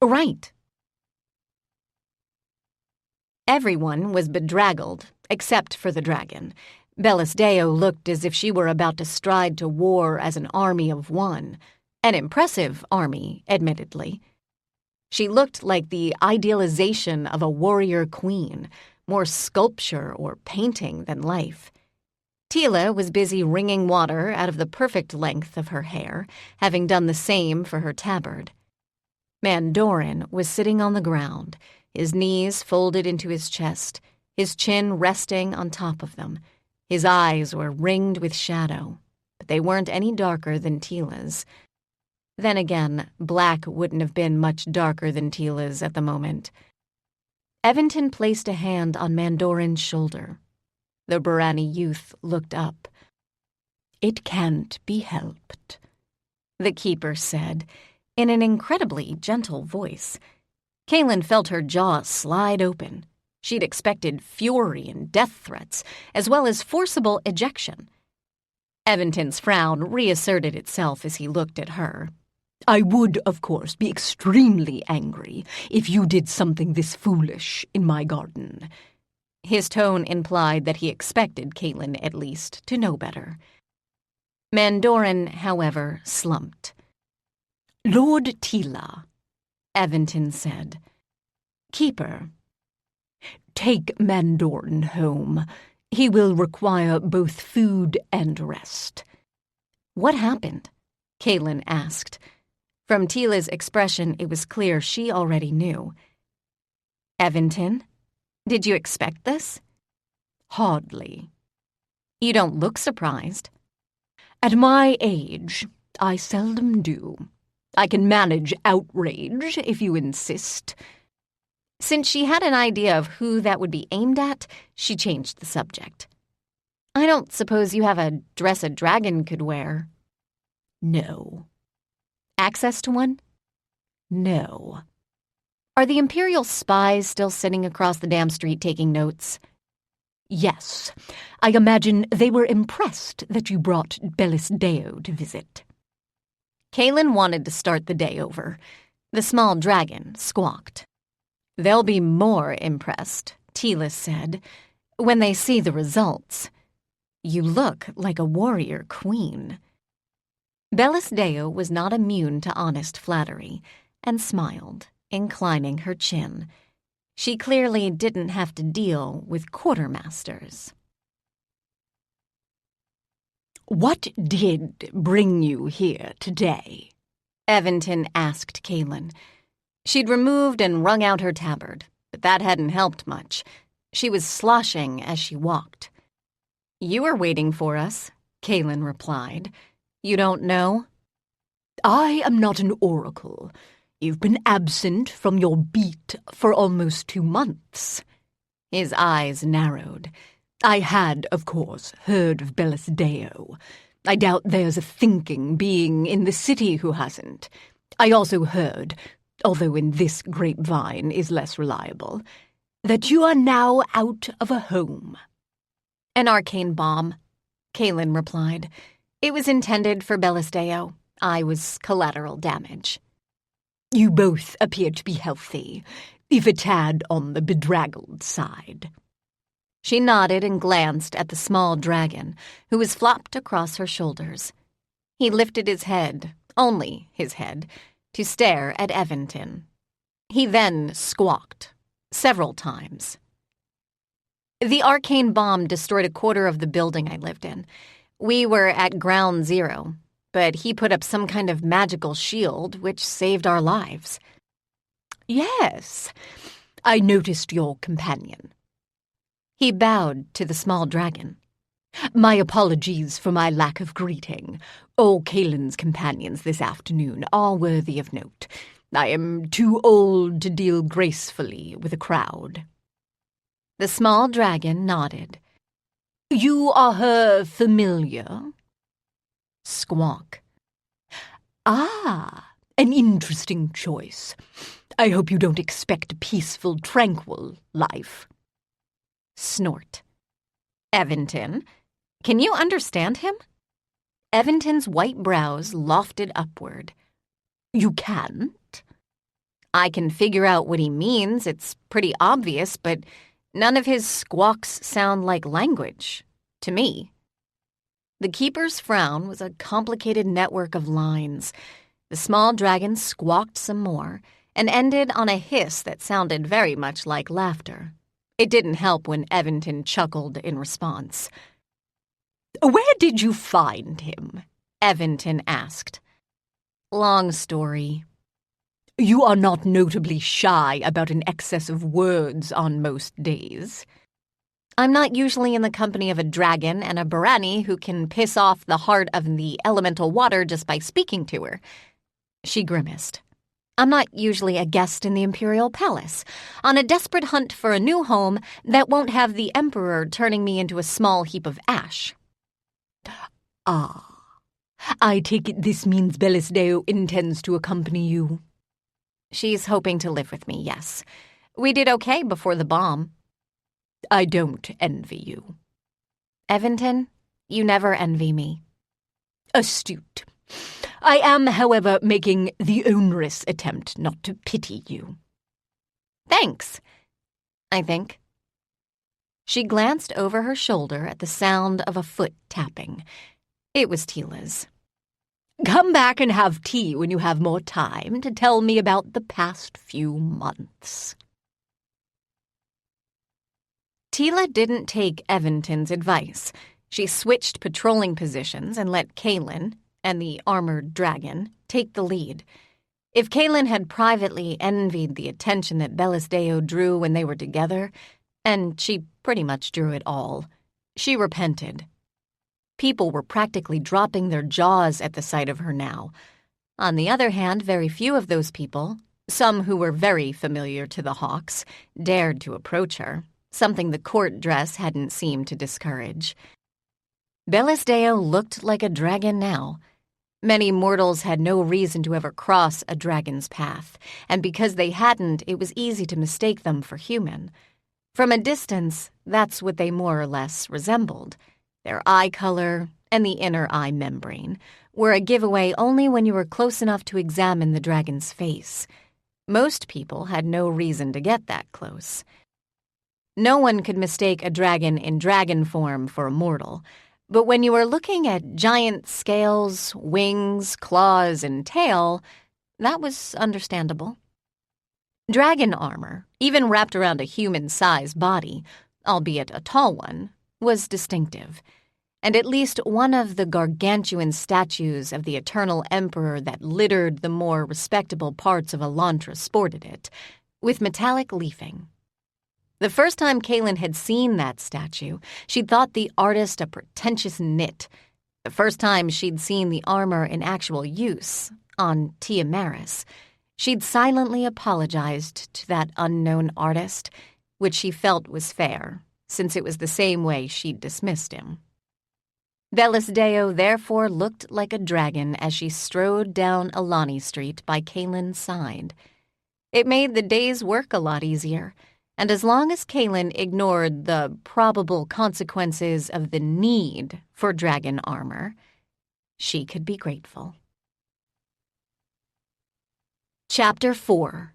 Right. Everyone was bedraggled, except for the dragon. Bellis Deo looked as if she were about to stride to war as an army of one. An impressive army, admittedly. She looked like the idealization of a warrior queen, more sculpture or painting than life. Teela was busy wringing water out of the perfect length of her hair, having done the same for her tabard. Mandoran was sitting on the ground, his knees folded into his chest, his chin resting on top of them. His eyes were ringed with shadow, but they weren't any darker than Teela's. Then again, black wouldn't have been much darker than Teela's at the moment. Eventon placed a hand on Mandoran's shoulder. The Barani youth looked up. It can't be helped, the keeper said, in an incredibly gentle voice. Kaylin felt her jaw slide open. She'd expected fury and death threats, as well as forcible ejection. Eventon's frown reasserted itself as he looked at her. I would, of course, be extremely angry if you did something this foolish in my garden. His tone implied that he expected Kaylin, at least, to know better. Mandoran, however, slumped. Lord Teela, Eventon said. Keeper. Take Mandoran home. He will require both food and rest. What happened? Kaylin asked. From Teela's expression, it was clear she already knew. Eventon, did you expect this? Hardly. You don't look surprised. At my age, I seldom do. I can manage outrage, if you insist. Since she had an idea of who that would be aimed at, she changed the subject. I don't suppose you have a dress a dragon could wear. No. Access to one? No. Are the Imperial spies still sitting across the damn street taking notes? Yes, I imagine they were impressed that you brought Bellis Deo to visit. Kaylin wanted to start the day over. The small dragon squawked. They'll be more impressed, Teela said, when they see the results. You look like a warrior queen. Bellis Deo was not immune to honest flattery, and smiled, inclining her chin. She clearly didn't have to deal with quartermasters. What did bring you here today? Eventon asked Kaylin. She'd removed and wrung out her tabard, but that hadn't helped much. She was sloshing as she walked. You were waiting for us, Kaylin replied. You don't know? I am not an oracle. You've been absent from your beat for almost 2 months. His eyes narrowed. I had, of course, heard of Bellis Deo. I doubt there's a thinking being in the city who hasn't. I also heard, although in this grapevine is less reliable, that you are now out of a home. An arcane bomb, Kaylin replied. It was intended for Bellis Deo. I was collateral damage. You both appear to be healthy, if a tad on the bedraggled side. She nodded and glanced at the small dragon, who was flopped across her shoulders. He lifted his head, only his head, to stare at Eventon. He then squawked, several times. The arcane bomb destroyed a quarter of the building I lived in. We were at ground zero, but he put up some kind of magical shield which saved our lives. Yes, I noticed your companion. He bowed to the small dragon. My apologies for my lack of greeting. All Kaylin's companions this afternoon are worthy of note. I am too old to deal gracefully with a crowd. The small dragon nodded. You are her familiar? Squawk. Ah, an interesting choice. I hope you don't expect a peaceful, tranquil life. Snort. Eventon, can you understand him? Eventon's white brows lofted upward. You can't? I can figure out what he means. It's pretty obvious, but none of his squawks sound like language, to me. The keeper's frown was a complicated network of lines. The small dragon squawked some more and ended on a hiss that sounded very much like laughter. It didn't help when Eventon chuckled in response. Where did you find him? Eventon asked. Long story. You are not notably shy about an excess of words on most days. I'm not usually in the company of a dragon and a Barani who can piss off the heart of the elemental water just by speaking to her. She grimaced. I'm not usually a guest in the Imperial Palace, on a desperate hunt for a new home that won't have the Emperor turning me into a small heap of ash. Ah, I take it this means Bellis Deo intends to accompany you. She's hoping to live with me, yes. We did okay before the bomb. I don't envy you. Eventon, you never envy me. Astute. I am, however, making the onerous attempt not to pity you. Thanks, I think. She glanced over her shoulder at the sound of a foot tapping. It was Teela's. Come back and have tea when you have more time to tell me about the past few months. Teela didn't take Eventon's advice. She switched patrolling positions and let Kaylin and the armored dragon take the lead. If Kaylin had privately envied the attention that Bellis Deo drew when they were together, and she pretty much drew it all, she repented. People were practically dropping their jaws at the sight of her now. On the other hand, very few of those people, some who were very familiar to the Hawks, dared to approach her, something the court dress hadn't seemed to discourage. Bellis Deo looked like a dragon now. Many mortals had no reason to ever cross a dragon's path, and because they hadn't, it was easy to mistake them for human. From a distance, that's what they more or less resembled. Their eye color and the inner eye membrane were a giveaway only when you were close enough to examine the dragon's face. Most people had no reason to get that close. No one could mistake a dragon in dragon form for a mortal, but when you were looking at giant scales, wings, claws, and tail, that was understandable. Dragon armor, even wrapped around a human-sized body, albeit a tall one, was distinctive, and at least one of the gargantuan statues of the Eternal Emperor that littered the more respectable parts of Elantra sported it, with metallic leafing. The first time Kaylin had seen that statue, she'd thought the artist a pretentious nit. The first time she'd seen the armor in actual use, on Tiamaris, she'd silently apologized to that unknown artist, which she felt was fair, since it was the same way she'd dismissed him. Velasdeo therefore looked like a dragon as she strode down Alani Street by Kaylin's side. It made the day's work a lot easier, and as long as Kaylin ignored the probable consequences of the need for dragon armor, she could be grateful. Chapter 4.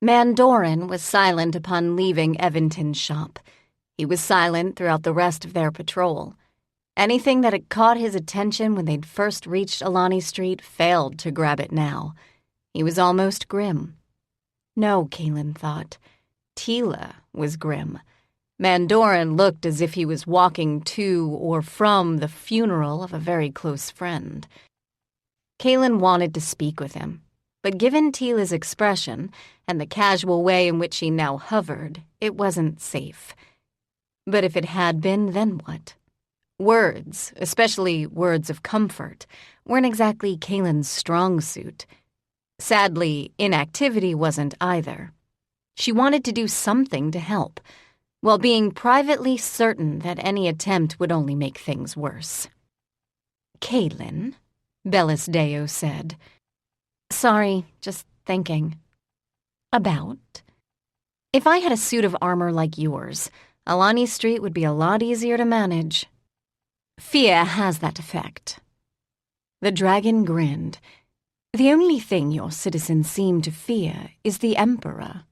Mandorin was silent upon leaving Evanton's shop. He was silent throughout the rest of their patrol. Anything that had caught his attention when they'd first reached Alani Street failed to grab it now. He was almost grim. No, Kaylin thought. Teela was grim. Mandorin looked as if he was walking to or from the funeral of a very close friend. Kaylin wanted to speak with him, but given Teela's expression and the casual way in which he now hovered, it wasn't safe. But if it had been, then what? Words, especially words of comfort, weren't exactly Kaylin's strong suit. Sadly, inactivity wasn't either. She wanted to do something to help, while being privately certain that any attempt would only make things worse. "Kaylin," Velasdeo said. "Sorry, just thinking." "About?" "If I had a suit of armor like yours, Alani Street would be a lot easier to manage." "Fear has that effect." The dragon grinned. "The only thing your citizens seem to fear is the Emperor."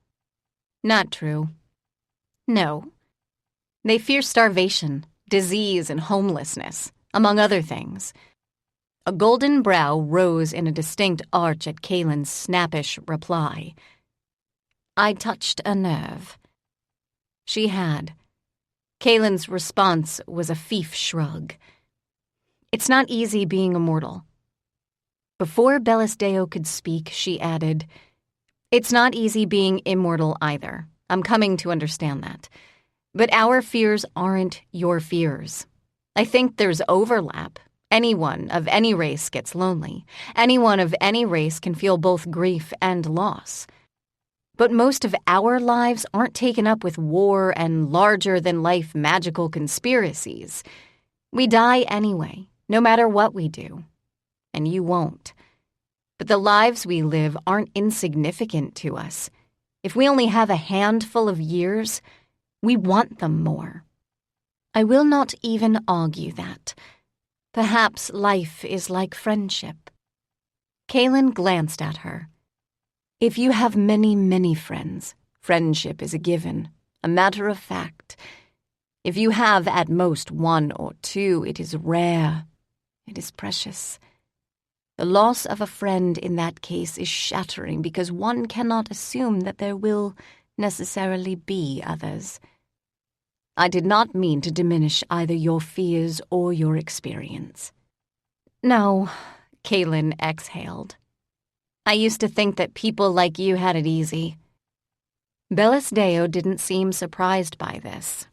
"Not true." "No. They fear starvation, disease, and homelessness, among other things." A golden brow rose in a distinct arch at Kaylin's snappish reply. "I touched a nerve." She had. Kaylin's response was a fief shrug. "It's not easy being immortal." Before Velasdeo could speak, she added, "It's not easy being immortal either. I'm coming to understand that. But our fears aren't your fears. I think there's overlap. Anyone of any race gets lonely. Anyone of any race can feel both grief and loss. But most of our lives aren't taken up with war and larger-than-life magical conspiracies. We die anyway, no matter what we do. And you won't. But the lives we live aren't insignificant to us. If we only have a handful of years, we want them more. I will not even argue that. Perhaps life is like friendship." Kaylin glanced at her. "If you have many, many friends, friendship is a given, a matter of fact. If you have at most one or two, it is rare. It is precious. The loss of a friend in that case is shattering because one cannot assume that there will necessarily be others. I did not mean to diminish either your fears or your experience." "No," Kaylin exhaled. "I used to think that people like you had it easy." Velasdeo didn't seem surprised by this.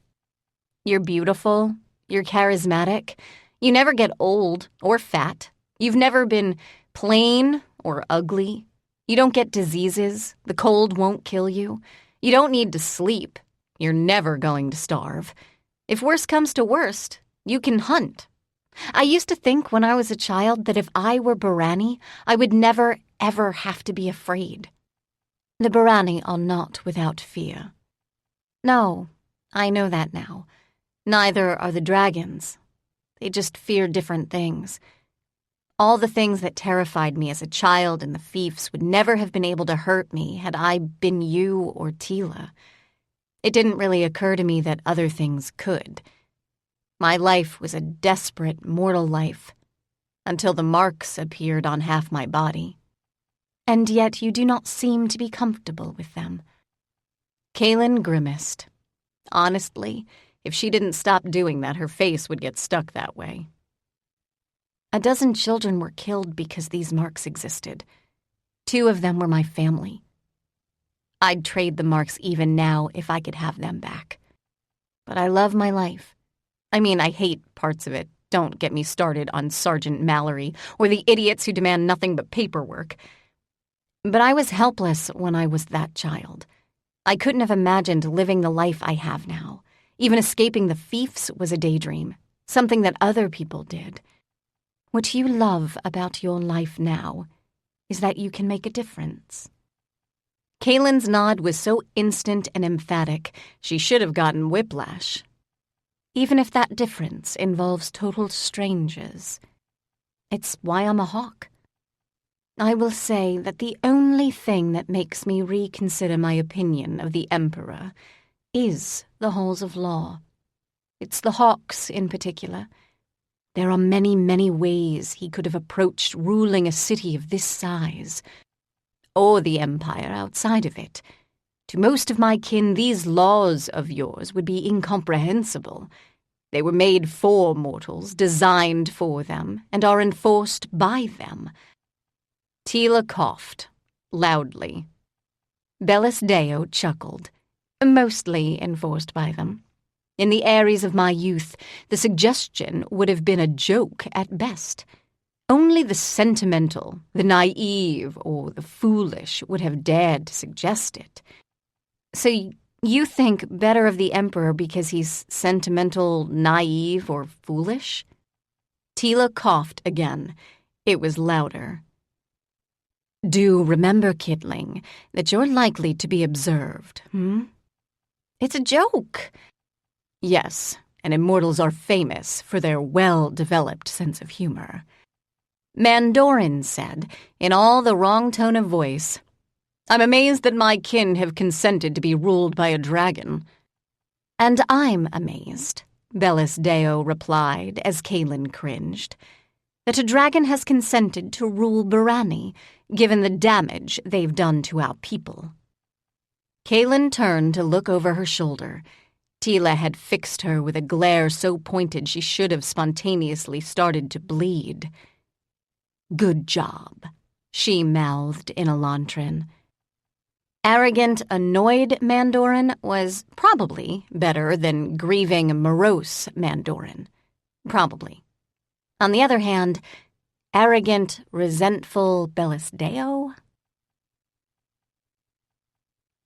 "You're beautiful. You're charismatic. You never get old or fat. You've never been plain or ugly. You don't get diseases. The cold won't kill you. You don't need to sleep. You're never going to starve. If worst comes to worst, you can hunt. I used to think when I was a child that if I were Barani, I would never, ever have to be afraid. The Barani are not without fear." No, I know that now. Neither are the dragons. They just fear different things. All the things that terrified me as a child and the fiefs would never have been able to hurt me had I been you or Teela. It didn't really occur to me that other things could. My life was a desperate, mortal life, until the marks appeared on half my body. And yet you do not seem to be comfortable with them. Kaylin grimaced. Honestly, if she didn't stop doing that, her face would get stuck that way. 12 children were killed because these marks existed. 2 of them were my family. I'd trade the marks even now if I could have them back. But I love my life. I mean, I hate parts of it. Don't get me started on Sergeant Mallory or the idiots who demand nothing but paperwork. But I was helpless when I was that child. I couldn't have imagined living the life I have now. Even escaping the fiefs was a daydream, something that other people did. What you love about your life now is that you can make a difference. Kaylin's nod was so instant and emphatic, she should have gotten whiplash. Even if that difference involves total strangers. It's why I'm a hawk. I will say that the only thing that makes me reconsider my opinion of the Emperor is the halls of law. It's the hawks in particular. There are many, many ways he could have approached ruling a city of this size, or the empire outside of it. To most of my kin, these laws of yours would be incomprehensible. They were made for mortals, designed for them, and are enforced by them. Teela coughed, loudly. Bellis Deo chuckled, mostly enforced by them. In the Aries of my youth, the suggestion would have been a joke at best. Only the sentimental, the naive, or the foolish would have dared to suggest it. So you think better of the Emperor because he's sentimental, naive, or foolish? Teela coughed again. It was louder. Do remember, Kidling, that you're likely to be observed, It's a joke. Yes, and immortals are famous for their well-developed sense of humor. Mandorin said, in all the wrong tone of voice, I'm amazed that my kin have consented to be ruled by a dragon. And I'm amazed, Bellis Deo replied as Kaylin cringed, that a dragon has consented to rule Barani, given the damage they've done to our people. Kaylin turned to look over her shoulder. Teela had fixed her with a glare so pointed she should have spontaneously started to bleed. Good job, she mouthed in Elantran. Arrogant, annoyed Mandorin was probably better than grieving, morose Mandorin. Probably. On the other hand, arrogant, resentful Bellis Deo?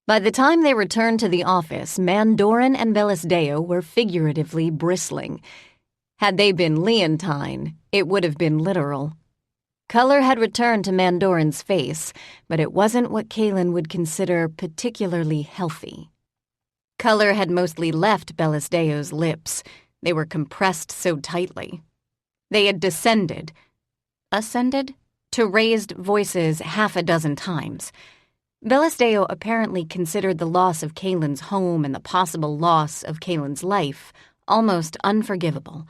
By the time they returned to the office, Mandorin and Bellis Deo were figuratively bristling. Had they been Leontine, it would have been literal. Color had returned to Mandorin's face, but it wasn't what Kaylin would consider particularly healthy. Color had mostly left Bellis Deo's lips. They were compressed so tightly. They had ascended, to raised voices 6 times. Bellis Deo apparently considered the loss of Kaylin's home and the possible loss of Kaylin's life almost unforgivable.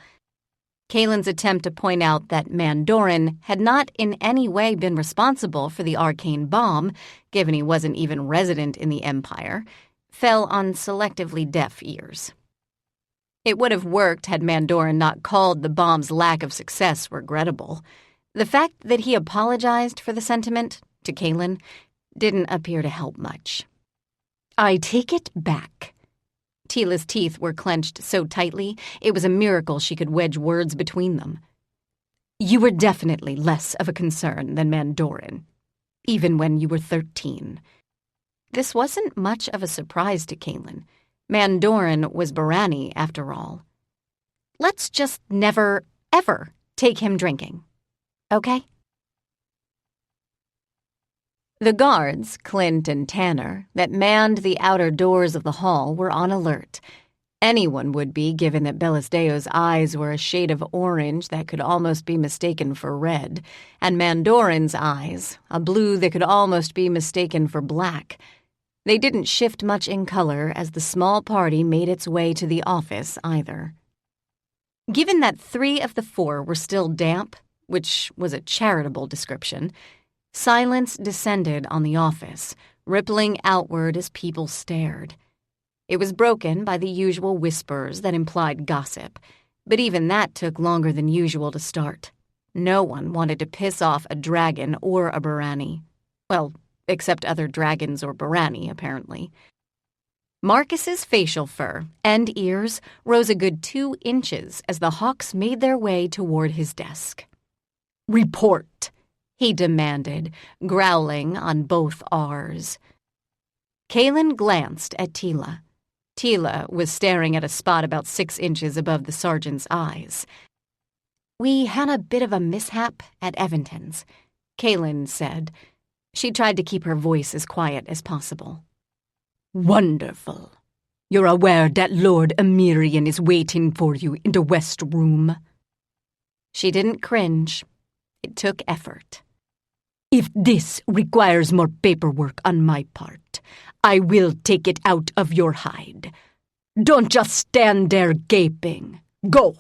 Kaylin's attempt to point out that Mandorin had not in any way been responsible for the arcane bomb, given he wasn't even resident in the Empire, fell on selectively deaf ears. It would have worked had Mandorin not called the bomb's lack of success regrettable. The fact that he apologized for the sentiment, to Kaylin, didn't appear to help much. I take it back. Teela's teeth were clenched so tightly, it was a miracle she could wedge words between them. You were definitely less of a concern than Mandorin, even when you were 13. This wasn't much of a surprise to Kaylin. Mandorin was Barani, after all. Let's just never, ever take him drinking. Okay? The guards, Clint and Tanner, that manned the outer doors of the hall were on alert. Anyone would be, given that Bellisdeo's eyes were a shade of orange that could almost be mistaken for red, and Mandorin's eyes, a blue that could almost be mistaken for black. They didn't shift much in color as the small party made its way to the office either. Given that 3 of the 4 were still damp, which was a charitable description, silence descended on the office, rippling outward as people stared. It was broken by the usual whispers that implied gossip, but even that took longer than usual to start. No one wanted to piss off a dragon or a Barani. Well, except other dragons or Barani, apparently. Marcus's facial fur and ears rose a good 2 inches as the hawks made their way toward his desk. "Report," he demanded, growling on both R's. Kaylin glanced at Teela. Teela was staring at a spot about 6 inches above the sergeant's eyes. "We had a bit of a mishap at Evanton's," Kaylin said. She tried to keep her voice as quiet as possible. "Wonderful. You're aware that Lord Emirian is waiting for you in the West Room?" She didn't cringe. It took effort. "If this requires more paperwork on my part, I will take it out of your hide. Don't just stand there gaping. Go!"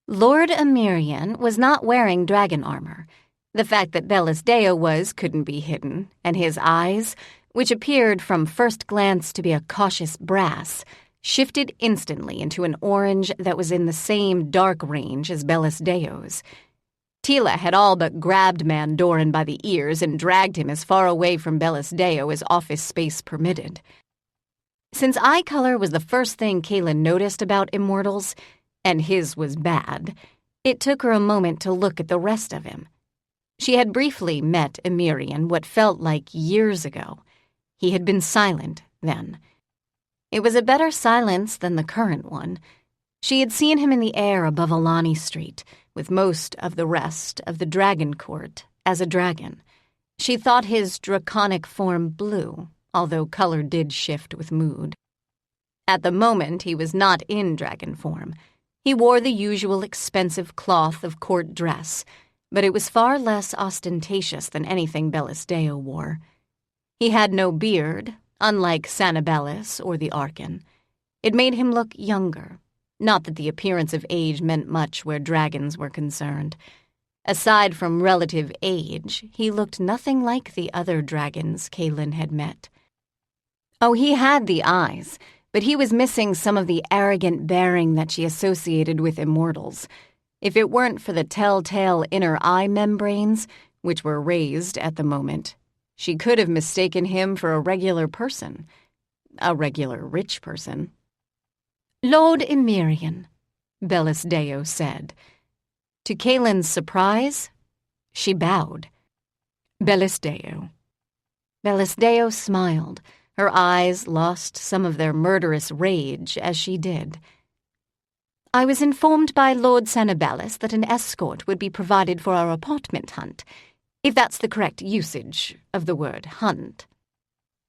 Lord Emirian was not wearing dragon armor. The fact that Bellisdeo was couldn't be hidden, and his eyes, which appeared from first glance to be a cautious brass, shifted instantly into an orange that was in the same dark range as Bellisdeo's. Teela had all but grabbed Mandorin by the ears and dragged him as far away from Bellisdeo as office space permitted. Since eye color was the first thing Kaylin noticed about immortals, and his was bad, it took her a moment to look at the rest of him. She had briefly met Emirian what felt like years ago. He had been silent then. It was a better silence than the current one. She had seen him in the air above Alani Street, with most of the rest of the Dragon Court as a dragon. She thought his draconic form blue, although color did shift with mood. At the moment, he was not in dragon form. He wore the usual expensive cloth of court dress, but it was far less ostentatious than anything Bellisdeo wore. He had no beard, unlike Sanibellis or the Archon. It made him look younger. Not that the appearance of age meant much where dragons were concerned. Aside from relative age, he looked nothing like the other dragons Kaylin had met. Oh, he had the eyes, but he was missing some of the arrogant bearing that she associated with immortals. If it weren't for the telltale inner eye membranes, which were raised at the moment, she could have mistaken him for a regular person. A regular rich person. "Lord Emirian," Bellisdeo said. To Kaylin's surprise, she bowed. "Bellisdeo." Bellisdeo smiled. Her eyes lost some of their murderous rage as she did. "I was informed by Lord Sanibellis that an escort would be provided for our apartment hunt, if that's the correct usage of the word hunt."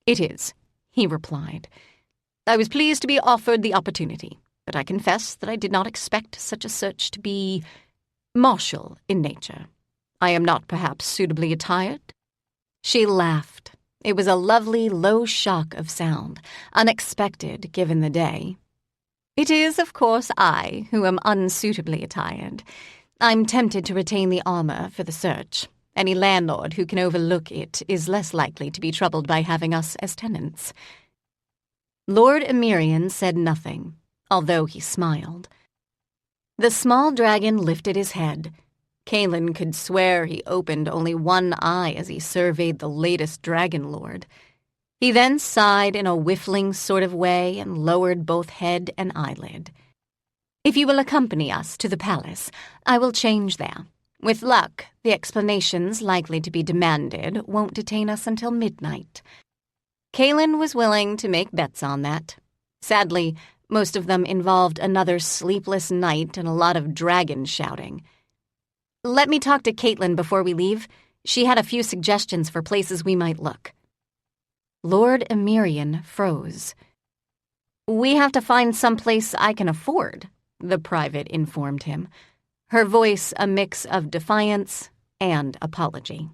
"It is," he replied. "I was pleased to be offered the opportunity, but I confess that I did not expect such a search to be martial in nature. I am not perhaps suitably attired?" She laughed. It was a lovely low shock of sound, unexpected given the day. "It is, of course, I who am unsuitably attired. I'm tempted to retain the armor for the search. Any landlord who can overlook it is less likely to be troubled by having us as tenants." Lord Emirian said nothing, although he smiled. The small dragon lifted his head. Kaylin could swear he opened only one eye as he surveyed the latest dragon lord. He then sighed in a whiffling sort of way and lowered both head and eyelid. "If you will accompany us to the palace, I will change there. With luck, the explanations likely to be demanded won't detain us until midnight." Kaylin was willing to make bets on that. Sadly, most of them involved another sleepless night and a lot of dragon shouting. "Let me talk to Caitlin before we leave. She had a few suggestions for places we might look. Lord Emirian froze. "We have to find some place I can afford," the private informed him, her voice a mix of defiance and apology.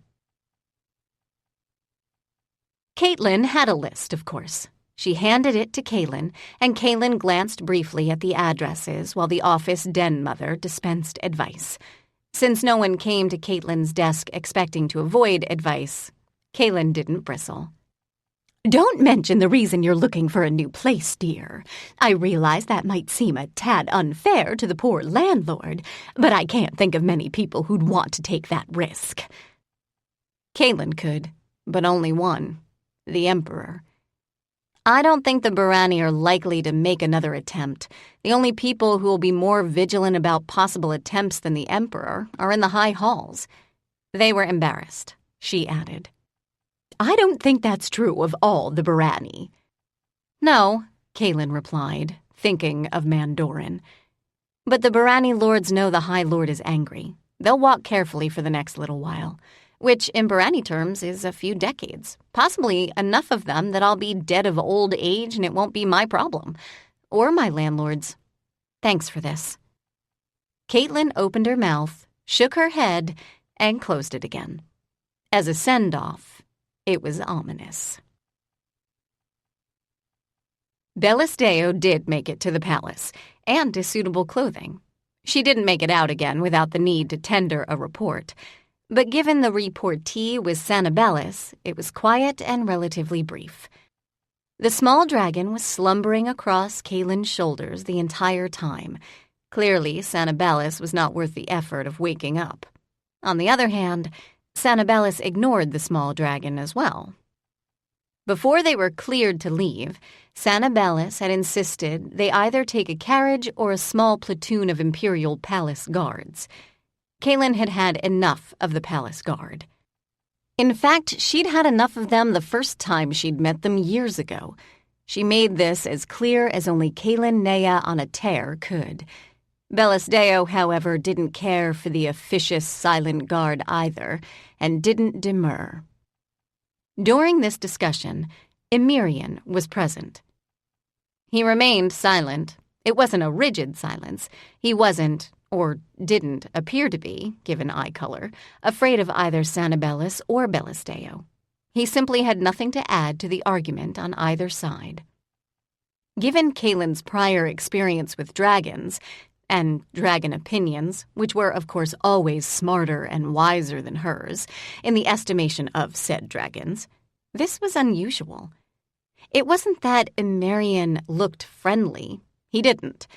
Caitlin had a list, of course. She handed it to Kaylin, and Kaylin glanced briefly at the addresses while the office den mother dispensed advice. Since no one came to Caitlin's desk expecting to avoid advice, Kaylin didn't bristle. "Don't mention the reason you're looking for a new place, dear. I realize that might seem a tad unfair to the poor landlord, but I can't think of many people who'd want to take that risk." Kaylin could, but only one, the Emperor. "I don't think the Barani are likely to make another attempt. The only people who will be more vigilant about possible attempts than the Emperor are in the high halls." They were embarrassed, she added. "I don't think that's true of all the Barani." "No," Kaylin replied, thinking of Mandorin. "But the Barani lords know the High Lord is angry. They'll walk carefully for the next little while, which in Barani terms is a few decades, possibly enough of them that I'll be dead of old age and it won't be my problem, or my landlord's. Thanks for this." Caitlin opened her mouth, shook her head, and closed it again. As a send-off, it was ominous. Bellisdeo did make it to the palace, and to suitable clothing. She didn't make it out again without the need to tender a report. But given the reportee was Sanibellis, it was quiet and relatively brief. The small dragon was slumbering across Kaylin's shoulders the entire time. Clearly, Sanibellis was not worth the effort of waking up. On the other hand, Sanibellis ignored the small dragon as well. Before they were cleared to leave, Sanibellis had insisted they either take a carriage or a small platoon of Imperial Palace guards. Kaylin had had enough of the palace guard. In fact, she'd had enough of them the first time she'd met them years ago. She made this as clear as only Kaylin Nea on a tear could. Bellisdeo, however, didn't care for the officious silent guard either, and didn't demur. During this discussion, Emirian was present. He remained silent. It wasn't a rigid silence. He wasn't, or didn't appear to be, given eye color, afraid of either Sanibellis or Bellisdeo. He simply had nothing to add to the argument on either side. Given Kaylin's prior experience with dragons, and dragon opinions, which were, of course, always smarter and wiser than hers, in the estimation of said dragons, this was unusual. It wasn't that Emirian looked friendly. He didn't.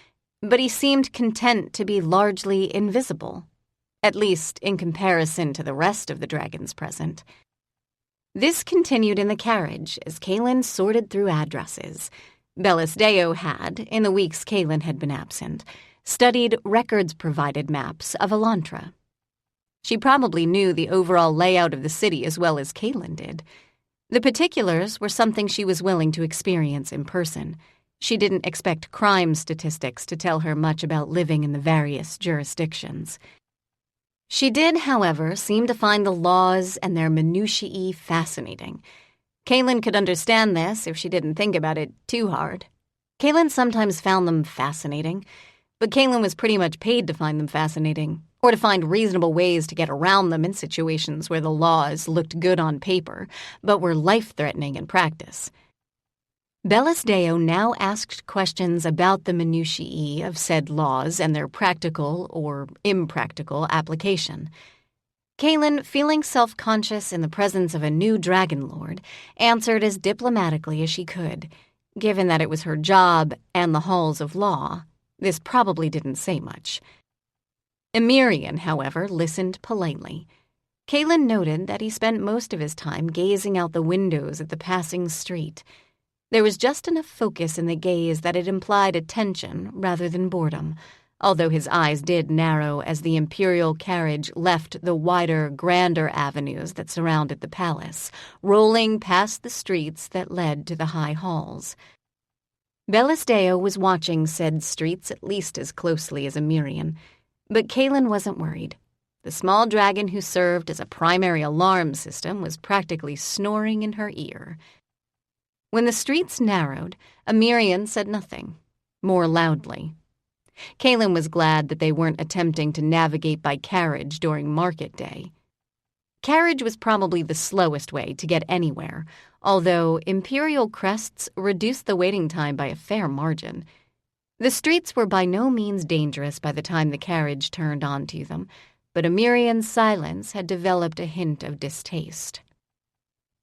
But he seemed content to be largely invisible, at least in comparison to the rest of the dragons present. This continued in the carriage as Kaylin sorted through addresses. Bellisdeo had, in the weeks Kaylin had been absent, studied records-provided maps of Elantra. She probably knew the overall layout of the city as well as Kaylin did. The particulars were something she was willing to experience in person. She didn't expect crime statistics to tell her much about living in the various jurisdictions. She did, however, seem to find the laws and their minutiae fascinating. Kaylin could understand this if she didn't think about it too hard. Kaylin sometimes found them fascinating, but Kaylin was pretty much paid to find them fascinating, or to find reasonable ways to get around them in situations where the laws looked good on paper, but were life-threatening in practice. Bellisdeo now asked questions about the minutiae of said laws and their practical or impractical application. Kaylin, feeling self-conscious in the presence of a new dragon lord, answered as diplomatically as she could. Given that it was her job and the halls of law, this probably didn't say much. Emirian, however, listened politely. Kaylin noted that he spent most of his time gazing out the windows at the passing street. There was just enough focus in the gaze that it implied attention rather than boredom, although his eyes did narrow as the imperial carriage left the wider, grander avenues that surrounded the palace, rolling past the streets that led to the high halls. Bellisdeo was watching said streets at least as closely as Emirian, but Kaylin wasn't worried. The small dragon who served as a primary alarm system was practically snoring in her ear. When the streets narrowed, Amirian said nothing, more loudly. Kaylin was glad that they weren't attempting to navigate by carriage during market day. Carriage was probably the slowest way to get anywhere, although Imperial crests reduced the waiting time by a fair margin. The streets were by no means dangerous by the time the carriage turned onto them, but Amirian's silence had developed a hint of distaste.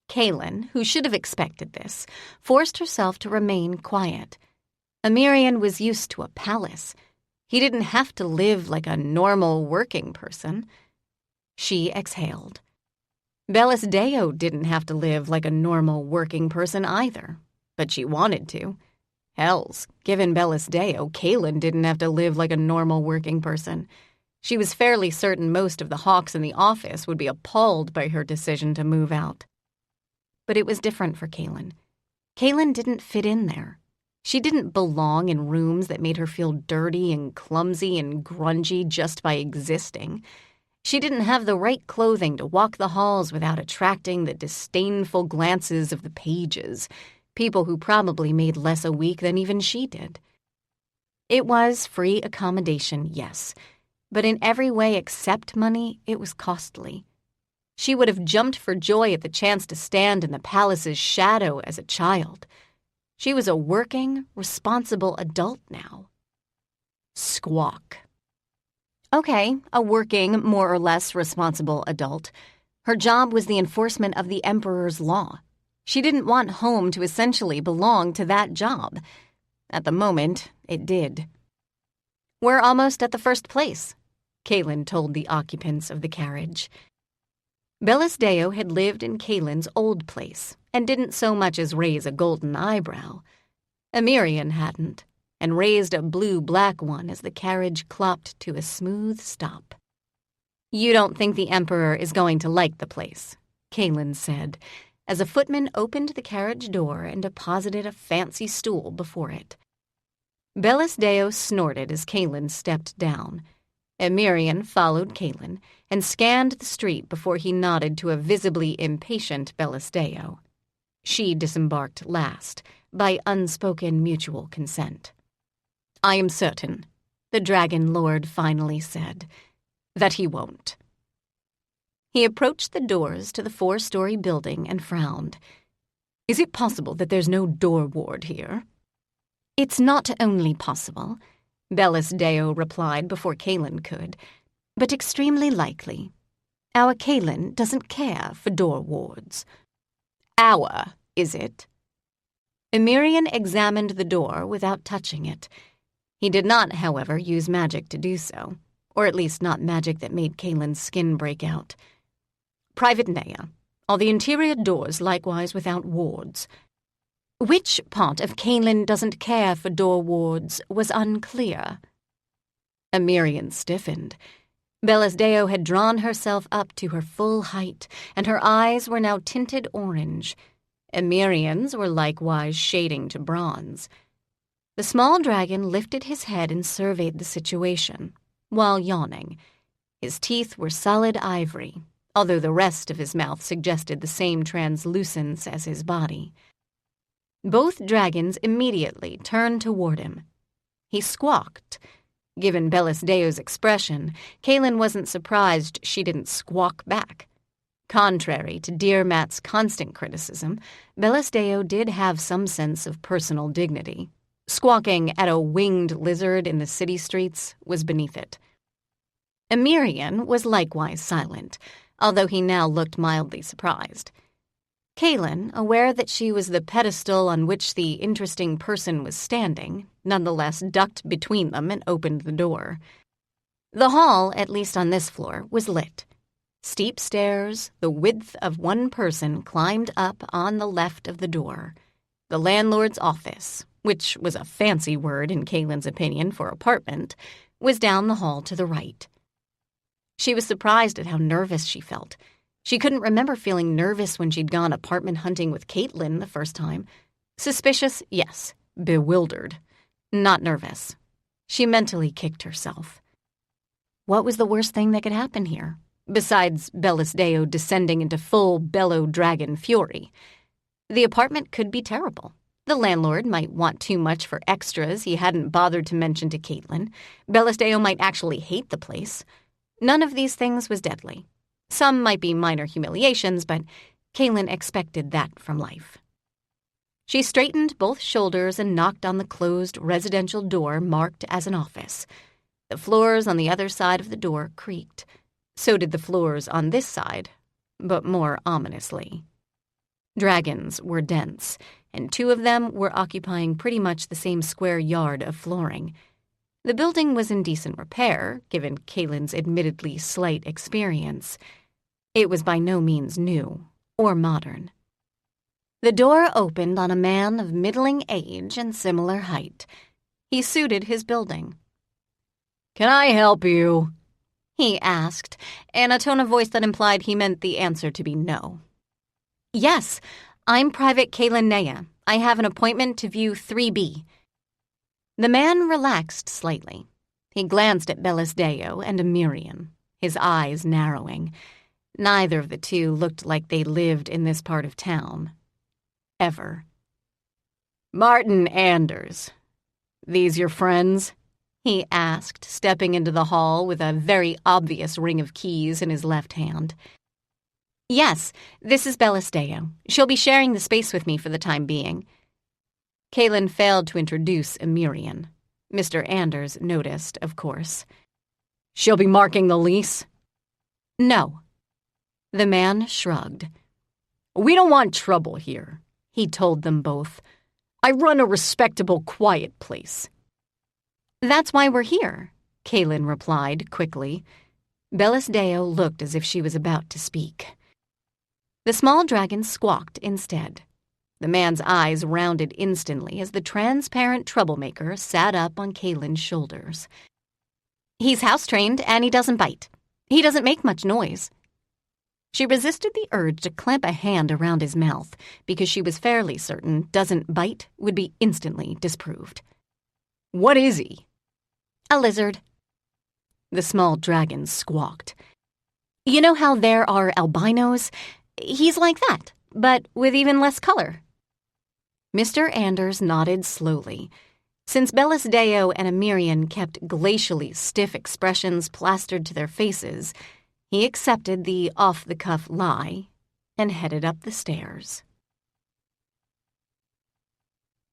Kaylin, who should have expected this, forced herself to remain quiet. Amirian was used to a palace. He didn't have to live like a normal working person. She exhaled. Bellis Deo didn't have to live like a normal working person either, but she wanted to. Hells, given Bellis Deo, Kaylin didn't have to live like a normal working person. She was fairly certain most of the hawks in the office would be appalled by her decision to move out. But it was different for Kaylin. Kaylin didn't fit in there. She didn't belong in rooms that made her feel dirty and clumsy and grungy just by existing. She didn't have the right clothing to walk the halls without attracting the disdainful glances of the pages, people who probably made less a week than even she did. It was free accommodation, yes, but in every way except money, it was costly. She would have jumped for joy at the chance to stand in the palace's shadow as a child. She was a working, responsible adult now. Squawk. Okay, a working, more or less responsible adult. Her job was the enforcement of the Emperor's law. She didn't want home to essentially belong to that job. At the moment, it did. "We're almost at the first place," Kaylin told the occupants of the carriage. Bellis Deo had lived in Kaylin's old place and didn't so much as raise a golden eyebrow. Amirian hadn't, and raised a blue-black one as the carriage clopped to a smooth stop. "You don't think the Emperor is going to like the place," Kaylin said, as a footman opened the carriage door and deposited a fancy stool before it. Bellis Deo snorted as Kaylin stepped down. Amirian followed Kaylin and scanned the street before he nodded to a visibly impatient Bellis Deo. She disembarked last, by unspoken mutual consent. "I am certain," the Dragon Lord finally said, "that he won't." He approached the doors to the 4-story building and frowned. "Is it possible that there's no door ward here?" "It's not only possible," Bellis Deo replied before Kaylin could, "but extremely likely. Our Kaylin doesn't care for door wards." "Our, is it?" Amirian examined the door without touching it. He did not, however, use magic to do so, or at least not magic that made Kaylin's skin break out. "Private Naya, are the interior doors likewise without wards?" Which part of Kaylin doesn't care for door wards was unclear. Amirian stiffened. Bellis Deo had drawn herself up to her full height, and her eyes were now tinted orange. Amirian's were likewise shading to bronze. The small dragon lifted his head and surveyed the situation, while yawning. His teeth were solid ivory, although the rest of his mouth suggested the same translucence as his body. Both dragons immediately turned toward him. He squawked. Given Bellis Deo's expression, Kaylin wasn't surprised she didn't squawk back. Contrary to Dear Matt's constant criticism, Bellis Deo did have some sense of personal dignity. Squawking at a winged lizard in the city streets was beneath it. Amirian was likewise silent, although he now looked mildly surprised. Kaylin, aware that she was the pedestal on which the interesting person was standing, nonetheless ducked between them and opened the door. The hall, at least on this floor, was lit. Steep stairs, the width of one person, climbed up on the left of the door. The landlord's office, which was a fancy word in Kaylin's opinion for apartment, was down the hall to the right. She was surprised at how nervous she felt. She couldn't remember feeling nervous when she'd gone apartment hunting with Caitlin the first time. Suspicious, yes. Bewildered. Not nervous. She mentally kicked herself. What was the worst thing that could happen here, besides Bellis Deo descending into full bellow dragon fury? The apartment could be terrible. The landlord might want too much for extras he hadn't bothered to mention to Caitlin. Bellis Deo might actually hate the place. None of these things was deadly. Some might be minor humiliations, but Kaylin expected that from life. She straightened both shoulders and knocked on the closed residential door marked as an office. The floors on the other side of the door creaked. So did the floors on this side, but more ominously. Dragons were dense, and 2 of them were occupying pretty much the same square yard of flooring. The building was in decent repair, given Kaylin's admittedly slight experience. It was by no means new or modern. The door opened on a man of middling age and similar height. He suited his building. "Can I help you?" he asked, in a tone of voice that implied he meant the answer to be no. "Yes, I'm Private Kaylin Nea. I have an appointment to view 3B. The man relaxed slightly. He glanced at Bellis Deo and Amirian, his eyes narrowing. Neither of the 2 looked like they lived in this part of town. Ever. "Martin Anders. These your friends?" he asked, stepping into the hall with a very obvious ring of keys in his left hand. "Yes, this is Bellis Deo. She'll be sharing the space with me for the time being." Kaylin failed to introduce Amirian. Mr. Anders noticed, of course. "She'll be marking the lease?" "No." The man shrugged. "We don't want trouble here," he told them both. "I run a respectable, quiet place." "That's why we're here," Kaylin replied quickly. Bellis Deo looked as if she was about to speak. The small dragon squawked instead. The man's eyes rounded instantly as the transparent troublemaker sat up on Kaylin's shoulders. "He's house-trained and he doesn't bite. He doesn't make much noise." She resisted the urge to clamp a hand around his mouth because she was fairly certain "doesn't bite" would be instantly disproved. "What is he?" "A lizard." The small dragon squawked. "You know how there are albinos? He's like that, but with even less color." Mr. Anders nodded slowly. Since Bellis Deo and Amirian kept glacially stiff expressions plastered to their faces, he accepted the off-the-cuff lie and headed up the stairs.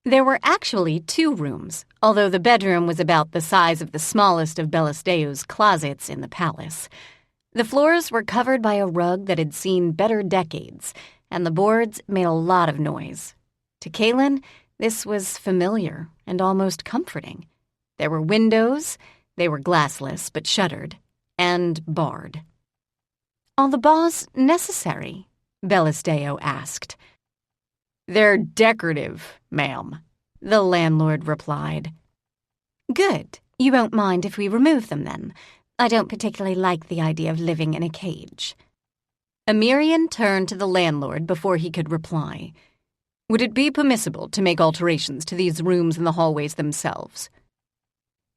There were actually 2 rooms, although the bedroom was about the size of the smallest of Bellis Deo's closets in the palace. The floors were covered by a rug that had seen better decades, and the boards made a lot of noise. To Kaylin, this was familiar and almost comforting. There were windows, they were glassless but shuttered, and barred. "Are the bars necessary?" Bellis Deo asked. "They're decorative, ma'am," the landlord replied. "Good. You won't mind if we remove them, then. I don't particularly like the idea of living in a cage." Amirian turned to the landlord before he could reply. "Would it be permissible to make alterations to these rooms and the hallways themselves?"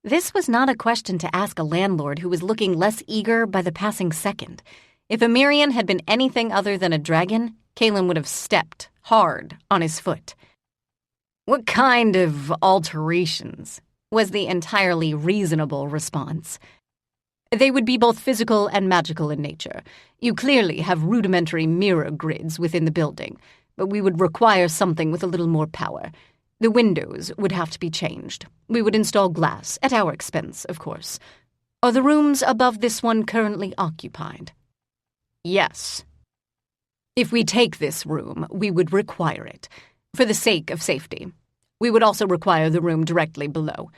This was not a question to ask a landlord who was looking less eager by the passing second. If Amirian had been anything other than a dragon, Kaylin would have stepped hard on his foot. "What kind of alterations?" was the entirely reasonable response. "They would be both physical and magical in nature. You clearly have rudimentary mirror grids within the building, but we would require something with a little more power. The windows would have to be changed. We would install glass, at our expense, of course. Are the rooms above this one currently occupied?" "Yes." "If we take this room, we would require it, for the sake of safety. We would also require the room directly below."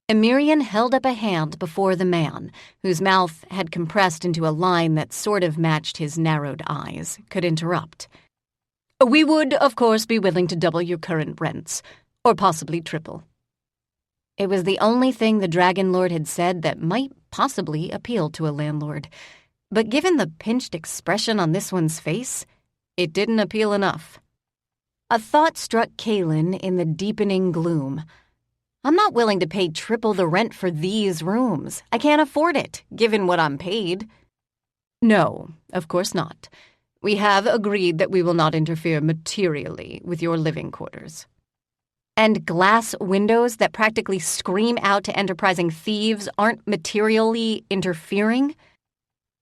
Amirian held up a hand before the man, whose mouth had compressed into a line that sort of matched his narrowed eyes, could interrupt. "We would, of course, be willing to double your current rents, or possibly triple." It was the only thing the Dragon Lord had said that might possibly appeal to a landlord. But given the pinched expression on this one's face, it didn't appeal enough. A thought struck Kaylin in the deepening gloom. I'm not willing to pay triple the rent for these rooms. I can't afford it, given what I'm paid. No, of course not. We have agreed that we will not interfere materially with your living quarters. And glass windows that practically scream out to enterprising thieves aren't materially interfering?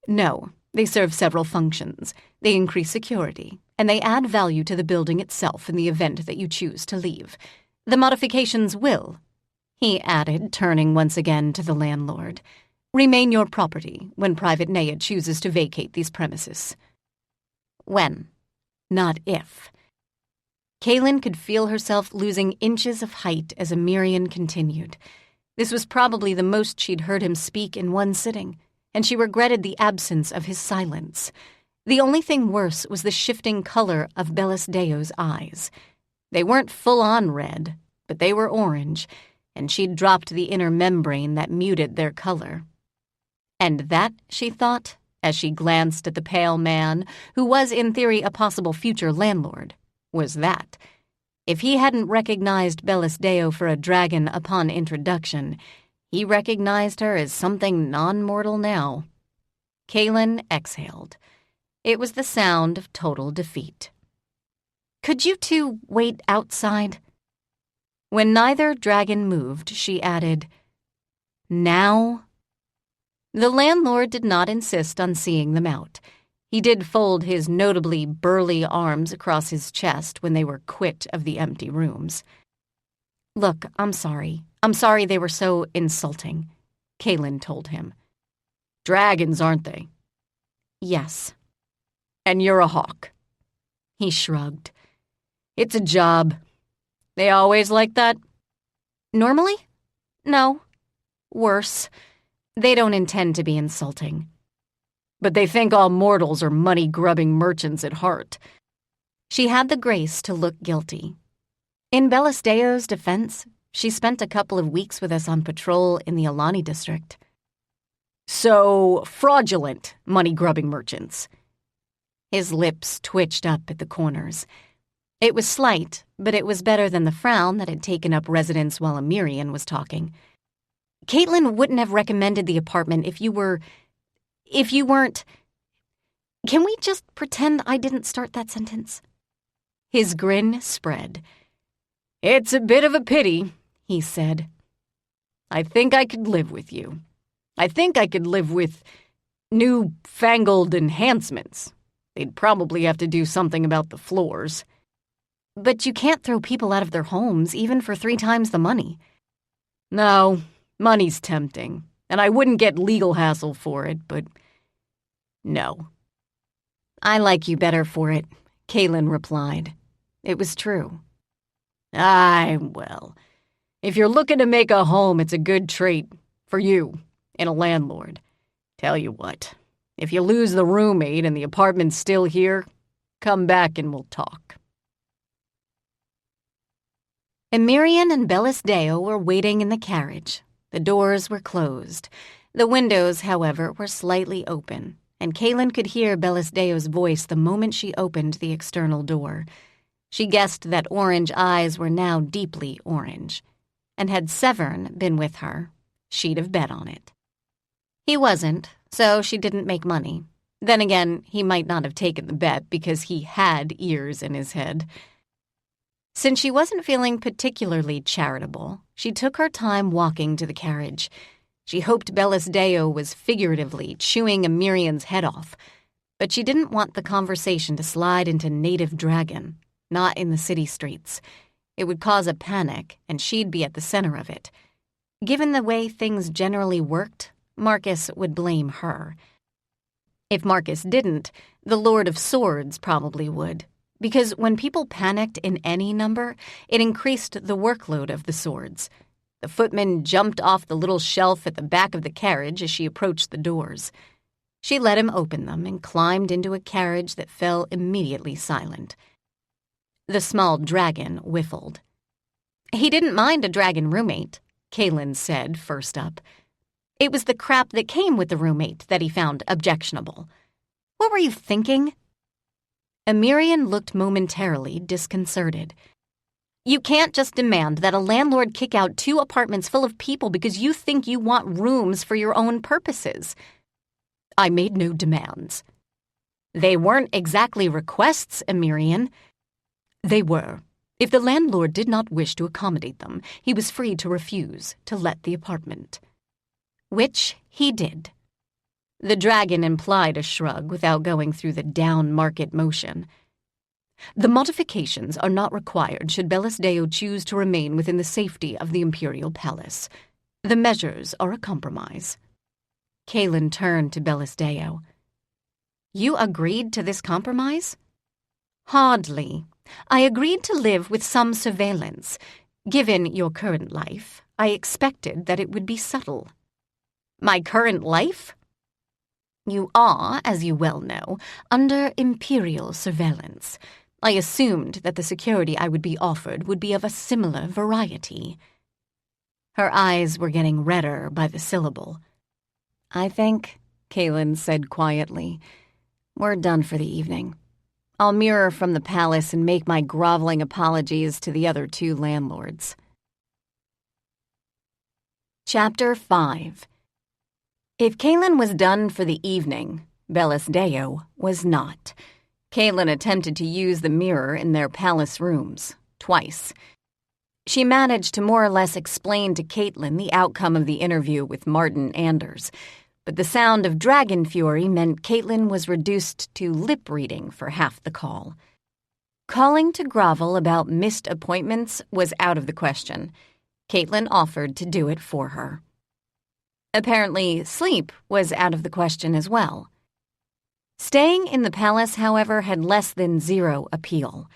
No, they serve several functions. They increase security, and they add value to the building itself in the event that you choose to leave. The modifications will, he added, turning once again to the landlord, remain your property when Private Naya chooses to vacate these premises. When? Not if. Kaylin could feel herself losing inches of height as Amirian continued. This was probably the most she'd heard him speak in one sitting, and she regretted the absence of his silence. The only thing worse was the shifting color of Bellisdeo's eyes. They weren't full-on red, but they were orange, and she'd dropped the inner membrane that muted their color. And that, she thought, as she glanced at the pale man, who was in theory a possible future landlord, was that. If he hadn't recognized Bellisdeo for a dragon upon introduction, he recognized her as something non-mortal now. Kaylin exhaled. It was the sound of total defeat. Could you two wait outside? When neither dragon moved, she added, Now? The landlord did not insist on seeing them out. He did fold his notably burly arms across his chest when they were quit of the empty rooms. Look, I'm sorry. I'm sorry they were so insulting, Kaylin told him. Dragons, aren't they? Yes. And you're a hawk. He shrugged. It's a job. They always like that? Normally? No. Worse. They don't intend to be insulting. But they think all mortals are money-grubbing merchants at heart. She had the grace to look guilty. In Bellisdeo's defense, she spent a couple of weeks with us on patrol in the Alani district. So, fraudulent money-grubbing merchants. His lips twitched up at the corners. It was slight, but it was better than the frown that had taken up residence while Amirian was talking. Caitlin wouldn't have recommended the apartment if you weren't... Can we just pretend I didn't start that sentence? His grin spread. It's a bit of a pity, he said. I think I could live with you. I think I could live with new-fangled enhancements. They'd probably have to do something about the floors. But you can't throw people out of their homes, even for 3 times the money. No, money's tempting, and I wouldn't get legal hassle for it, but no. I like you better for it, Kaylin replied. It was true. Well, if you're looking to make a home, it's a good trait for you in a landlord. Tell you what, if you lose the roommate and the apartment's still here, come back and we'll talk. Amirian and Bellisdeo were waiting in the carriage. The doors were closed. The windows, however, were slightly open, and Kaylin could hear Bellisdeo's voice the moment she opened the external door. She guessed that orange eyes were now deeply orange, and had Severn been with her, she'd have bet on it. He wasn't, so she didn't make money. Then again, he might not have taken the bet because he had ears in his head. Since she wasn't feeling particularly charitable, she took her time walking to the carriage. She hoped Bellisdeo was figuratively chewing Amirian's head off, but she didn't want the conversation to slide into native dragon, not in the city streets. It would cause a panic, and she'd be at the center of it. Given the way things generally worked, Marcus would blame her. If Marcus didn't, the Lord of Swords probably would. Because when people panicked in any number, it increased the workload of the swords. The footman jumped off the little shelf at the back of the carriage as she approached the doors. She let him open them and climbed into a carriage that fell immediately silent. The small dragon whiffled. He didn't mind a dragon roommate, Kaylin said first up. It was the crap that came with the roommate that he found objectionable. What were you thinking? Amirian looked momentarily disconcerted. You can't just demand that a landlord kick out 2 apartments full of people because you think you want rooms for your own purposes. I made no demands. They weren't exactly requests, Emirian. They were. If the landlord did not wish to accommodate them, he was free to refuse to let the apartment. Which he did. The dragon implied a shrug without going through the down-market motion. The modifications are not required should Bellisdeo choose to remain within the safety of the Imperial Palace. The measures are a compromise. Kaylin turned to Bellisdeo. You agreed to this compromise? Hardly. I agreed to live with some surveillance. Given your current life, I expected that it would be subtle. My current life? You are, as you well know, under Imperial surveillance. I assumed that the security I would be offered would be of a similar variety. Her eyes were getting redder by the syllable. I think, Kaylin said quietly, we're done for the evening. I'll mirror from the palace and make my groveling apologies to the other 2 landlords. Chapter 5. If Kaylin was done for the evening, Bellisdeo was not. Kaylin attempted to use the mirror in their palace rooms, twice. She managed to more or less explain to Caitlin the outcome of the interview with Martin Anders, but the sound of dragon fury meant Caitlin was reduced to lip-reading for half the call. Calling to grovel about missed appointments was out of the question. Caitlin offered to do it for her. Apparently, sleep was out of the question as well. Staying in the palace, however, had less than 0 appeal.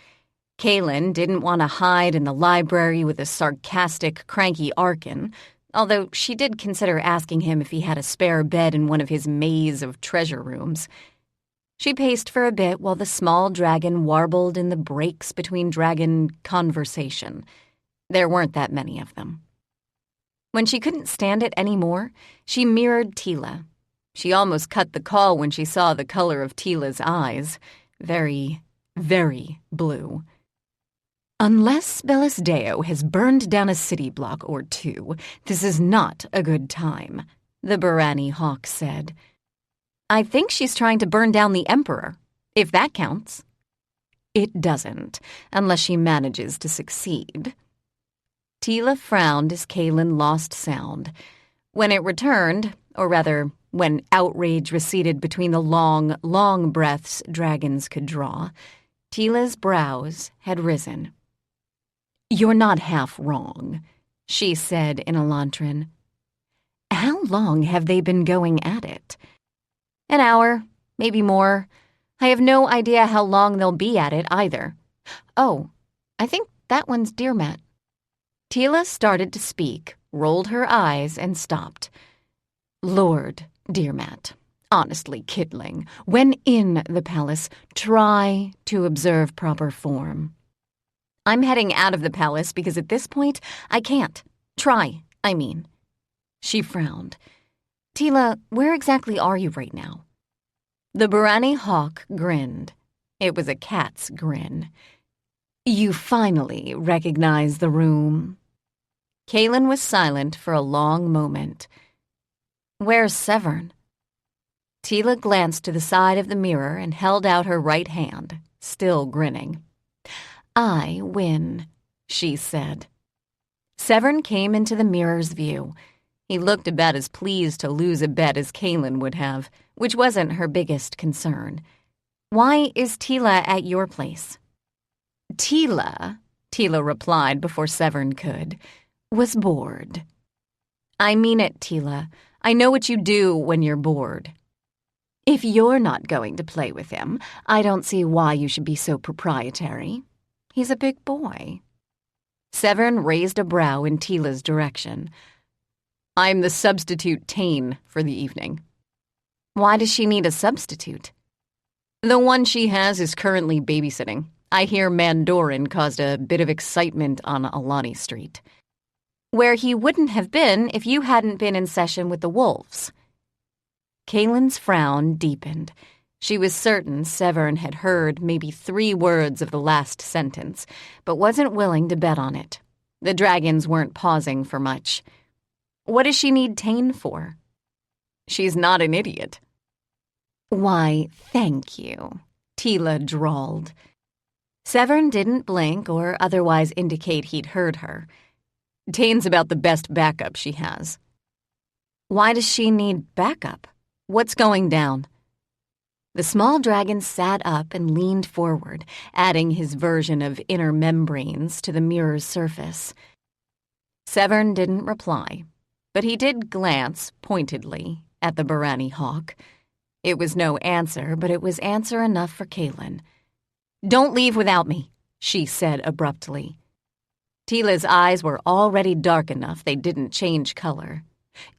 Kaylin didn't want to hide in the library with a sarcastic, cranky Arkan, although she did consider asking him if he had a spare bed in one of his maze of treasure rooms. She paced for a bit while the small dragon warbled in the breaks between dragon conversation. There weren't that many of them. When she couldn't stand it anymore, she mirrored Teela. She almost cut the call when she saw the color of Teela's eyes. Very, very blue. Unless Bellisdeo has burned down a city block or 2, this is not a good time, the Barani hawk said. I think she's trying to burn down the Emperor, if that counts. It doesn't, unless she manages to succeed. Teela frowned as Kaylin lost sound. When it returned, or rather, when outrage receded between the long, long breaths dragons could draw, Teela's brows had risen. You're not half wrong, she said in Elantran. How long have they been going at it? An hour, maybe more. I have no idea how long they'll be at it either. Oh, I think that one's Dearmat. Teela started to speak, rolled her eyes, and stopped. Lord Dearmat, honestly, kidling, when in the palace, try to observe proper form. I'm heading out of the palace because at this point, I can't. Try, I mean. She frowned. Teela, where exactly are you right now? The Barani hawk grinned. It was a cat's grin. You finally recognize the room? Kaylin was silent for a long moment. Where's Severn? Teela glanced to the side of the mirror and held out her right hand, still grinning. I win, she said. Severn came into the mirror's view. He looked about as pleased to lose a bet as Kaylin would have, which wasn't her biggest concern. Why is Teela at your place? Teela replied before Severn could, was bored. I mean it, Teela. I know what you do when you're bored. If you're not going to play with him, I don't see why you should be so proprietary. He's a big boy. Severn raised a brow in Teela's direction. I'm the substitute Tane for the evening. Why does she need a substitute? The one she has is currently babysitting. I hear Mandorin caused a bit of excitement on Alani Street. Where he wouldn't have been if you hadn't been in session with the wolves. Kaylin's frown deepened. She was certain Severn had heard maybe 3 words of the last sentence, but wasn't willing to bet on it. The dragons weren't pausing for much. What does she need Tane for? She's not an idiot. Why, thank you, Teela drawled. Severn didn't blink or otherwise indicate he'd heard her. Tane's about the best backup she has. Why does she need backup? What's going down? The small dragon sat up and leaned forward, adding his version of inner membranes to the mirror's surface. Severn didn't reply, but he did glance pointedly at the Barani hawk. It was no answer, but it was answer enough for Kaylin. "Don't leave without me," she said abruptly. Teela's eyes were already dark enough they didn't change color.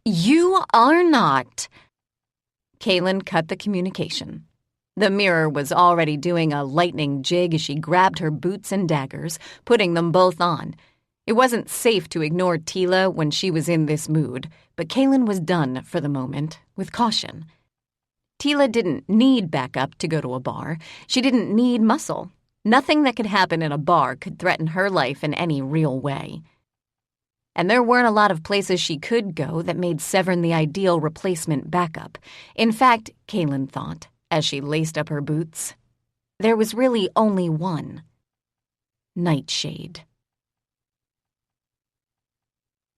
"You are not." Kaylin cut the communication. The mirror was already doing a lightning jig as she grabbed her boots and daggers, putting them both on. It wasn't safe to ignore Teela when she was in this mood, but Kaylin was done for the moment, with caution. Teela didn't need backup to go to a bar. She didn't need muscle. Nothing that could happen in a bar could threaten her life in any real way. And there weren't a lot of places she could go that made Severn the ideal replacement backup. In fact, Kaylin thought, as she laced up her boots, there was really only one. Nightshade.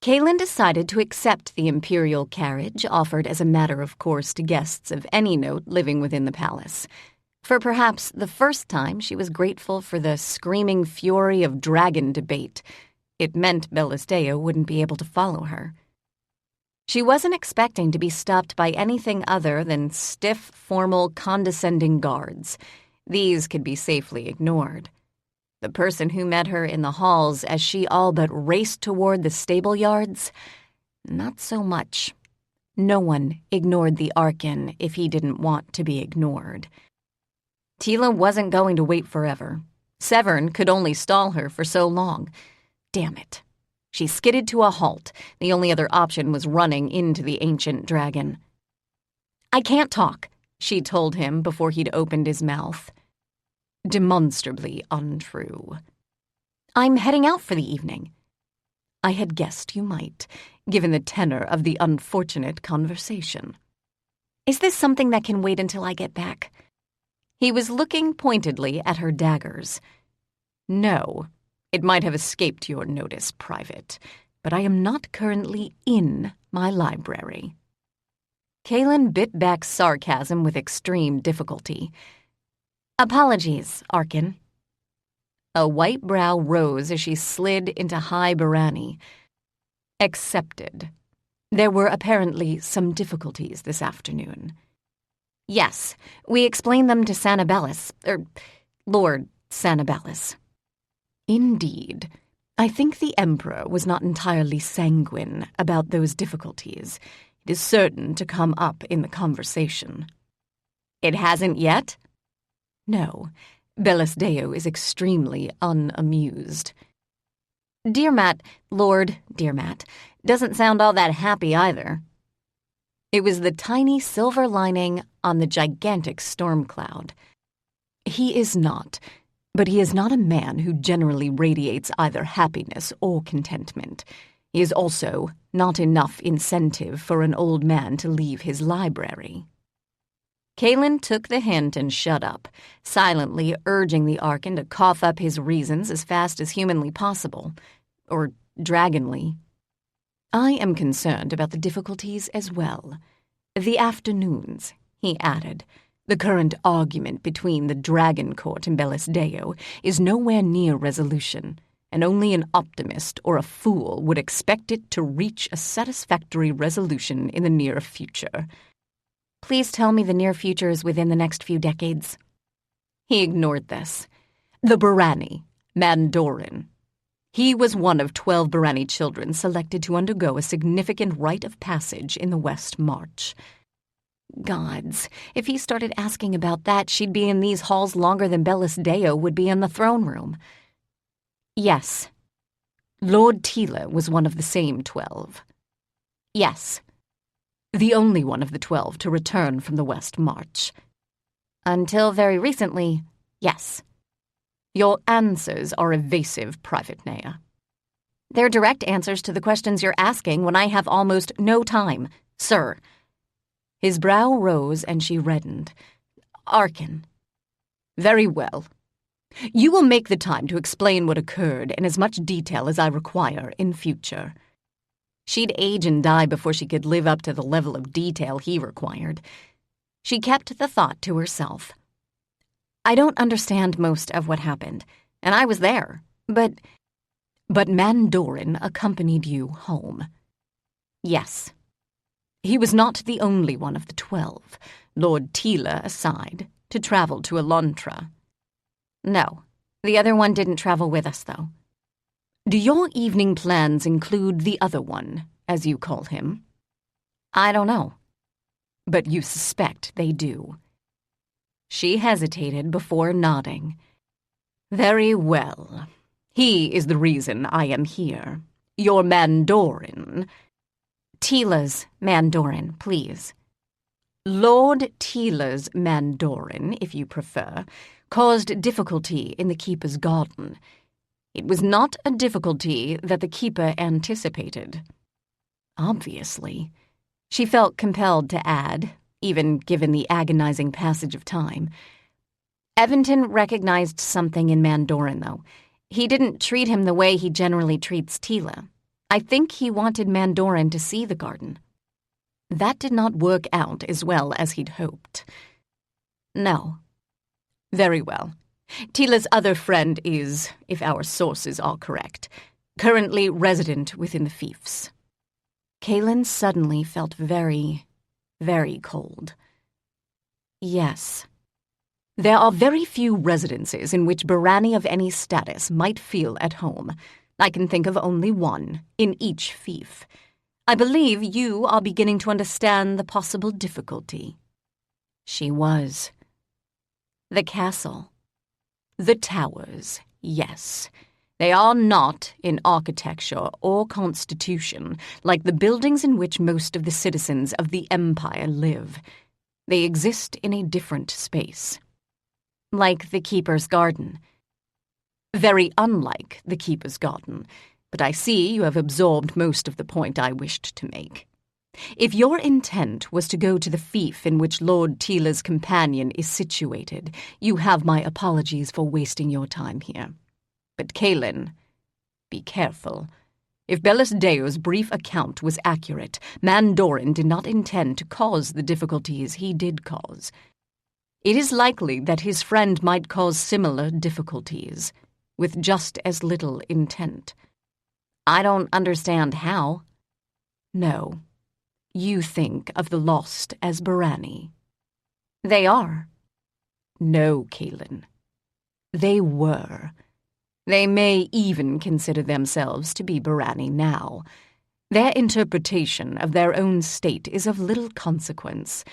Kaylin decided to accept the Imperial carriage offered as a matter of course to guests of any note living within the palace. For perhaps the first time, she was grateful for the screaming fury of dragon debate. It meant Bellisdeo wouldn't be able to follow her. She wasn't expecting to be stopped by anything other than stiff, formal, condescending guards. These could be safely ignored. The person who met her in the halls as she all but raced toward the stable yards? Not so much. No one ignored the Archon if he didn't want to be ignored. Teela wasn't going to wait forever. Severn could only stall her for so long. Damn it. She skidded to a halt. The only other option was running into the ancient dragon. "I can't talk," she told him before he'd opened his mouth. Demonstrably untrue. "I'm heading out for the evening." "I had guessed you might, given the tenor of the unfortunate conversation." "Is this something that can wait until I get back?" He was looking pointedly at her daggers. "No. It might have escaped your notice, Private, but I am not currently in my library." Kaylin bit back sarcasm with extreme difficulty. "Apologies, Archon." A white brow rose as she slid into high Barani. "Accepted. There were apparently some difficulties this afternoon." "Yes, we explained them to Sanabellus, Lord Sanabellus." "Indeed. I think the Emperor was not entirely sanguine about those difficulties. It is certain to come up in the conversation." "It hasn't yet?" "No. Bellisdeo is extremely unamused." Lord Dearmat, doesn't sound all that happy either." It was the tiny silver lining on the gigantic storm cloud. "He is not. But he is not a man who generally radiates either happiness or contentment. He is also not enough incentive for an old man to leave his library." Kaylin took the hint and shut up, silently urging the Archon to cough up his reasons as fast as humanly possible. Or dragonly. "I am concerned about the difficulties as well. The afternoons," he added. "The current argument between the Dragon Court and Bellisdeo is nowhere near resolution, and only an optimist or a fool would expect it to reach a satisfactory resolution in the near future." "Please tell me the near future is within the next few decades." He ignored this. "The Barani, Mandorin. He was one of 12 Barani children selected to undergo a significant rite of passage in the West March." Gods, if he started asking about that, she'd be in these halls longer than Bellisdeo would be in the throne room. "Yes." "Lord Teela was one of the same 12. "Yes." "The only one of the 12 to return from the West March." Until very recently, yes. Your answers are evasive, Private Naya. They're direct answers to the questions you're asking when I have almost no time, sir. His brow rose and she reddened. Arkin. Very well. You will make the time to explain what occurred in as much detail as I require in future. She'd age and die before she could live up to the level of detail he required. She kept the thought to herself. I don't understand most of what happened, and I was there, but Mandorin accompanied you home. Yes. He was not the only one of the 12, Lord Teela aside, to travel to Elantra. No, the other one didn't travel with us, though. Do your evening plans include the other one, as you call him? I don't know. But you suspect they do. She hesitated before nodding. Very well. He is the reason I am here. Your Mandorin. Teela's Mandorin, please. Lord Teela's Mandorin, if you prefer, caused difficulty in the Keeper's garden. It was not a difficulty that the Keeper anticipated. Obviously. She felt compelled to add, even given the agonizing passage of time. Evanton recognized something in Mandorin, though. He didn't treat him the way he generally treats Teela. I think he wanted Mandorin to see the garden. That did not work out as well as he'd hoped. No. Very well. Teela's other friend is, if our sources are correct, currently resident within the fiefs. Kaylin suddenly felt very, very cold. Yes. There are very few residences in which Barani of any status might feel at home. I can think of only one, in each fief. I believe you are beginning to understand the possible difficulty. She was. The castle. The towers, yes. They are not in architecture or constitution like the buildings in which most of the citizens of the Empire live. They exist in a different space. Like the Keeper's garden. Very unlike the Keeper's garden, but I see you have absorbed most of the point I wished to make. If your intent was to go to the fief in which Lord Teela's companion is situated, you have my apologies for wasting your time here. But Kaylin, be careful. If Bellis Deo's brief account was accurate, Mandorin did not intend to cause the difficulties he did cause. It is likely that his friend might cause similar difficulties, with just as little intent. I don't understand how. No. You think of the lost as Barani. They are. No, Kaylin. They were. They may even consider themselves to be Barani now. Their interpretation of their own state is of little consequence.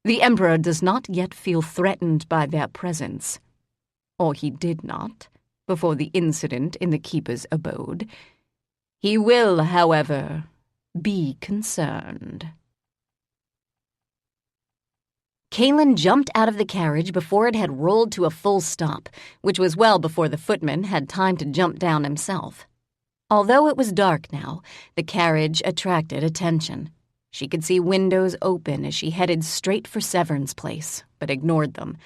The Emperor does not yet feel threatened by their presence. Or he did not, before the incident in the Keeper's abode. He will, however, be concerned. Kaylin jumped out of the carriage before it had rolled to a full stop, which was well before the footman had time to jump down himself. Although it was dark now, the carriage attracted attention. She could see windows open as she headed straight for Severn's place, but ignored them.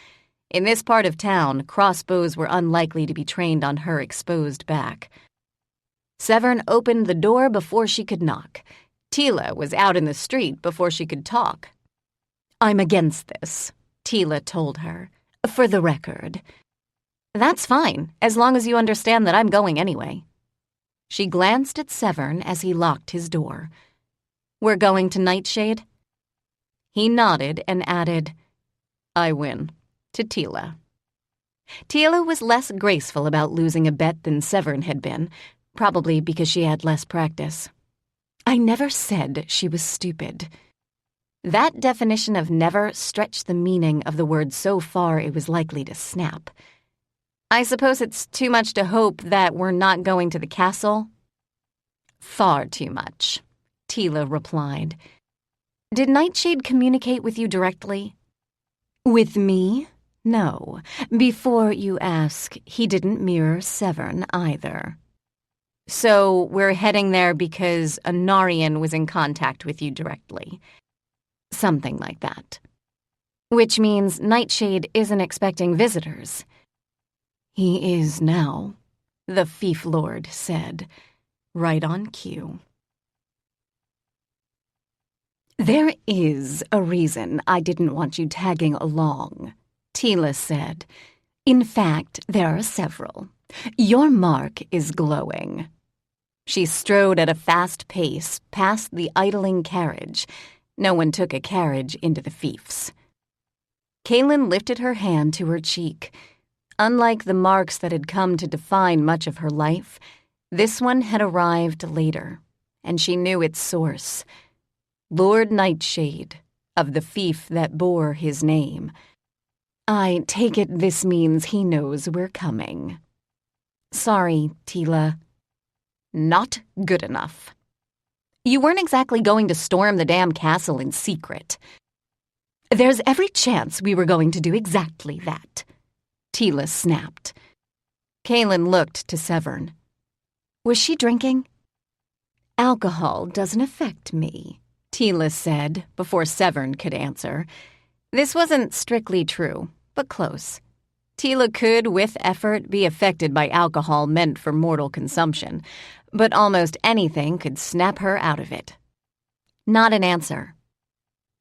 In this part of town, crossbows were unlikely to be trained on her exposed back. Severn opened the door before she could knock. Teela was out in the street before she could talk. "I'm against this," Teela told her, "for the record." "That's fine, as long as you understand that I'm going anyway." She glanced at Severn as he locked his door. "We're going to Nightshade?" He nodded and added, "I win," to Teela. Teela was less graceful about losing a bet than Severn had been, probably because she had less practice. "I never said she was stupid." That definition of never stretched the meaning of the word so far it was likely to snap. "I suppose it's too much to hope that we're not going to the castle?" "Far too much," Teela replied. "Did Nightshade communicate with you directly?" "With me? No, before you ask, he didn't mirror Severn either. So we're heading there because Anarian was in contact with you directly. Something like that. Which means Nightshade isn't expecting visitors. He is now, the fief lord said, right on cue. There is a reason I didn't want you tagging along, Teela said. In fact, there are several. Your mark is glowing. She strode at a fast pace past the idling carriage. No one took a carriage into the fiefs. Kaylin lifted her hand to her cheek. Unlike the marks that had come to define much of her life, this one had arrived later, and she knew its source. Lord Nightshade, of the fief that bore his name. I take it this means he knows we're coming. Sorry, Teela. Not good enough. You weren't exactly going to storm the damn castle in secret. There's every chance we were going to do exactly that, Teela snapped. Kaylin looked to Severn. Was she drinking? Alcohol doesn't affect me, Teela said before Severn could answer. This wasn't strictly true, but close. Teela could, with effort, be affected by alcohol meant for mortal consumption, but almost anything could snap her out of it. Not an answer.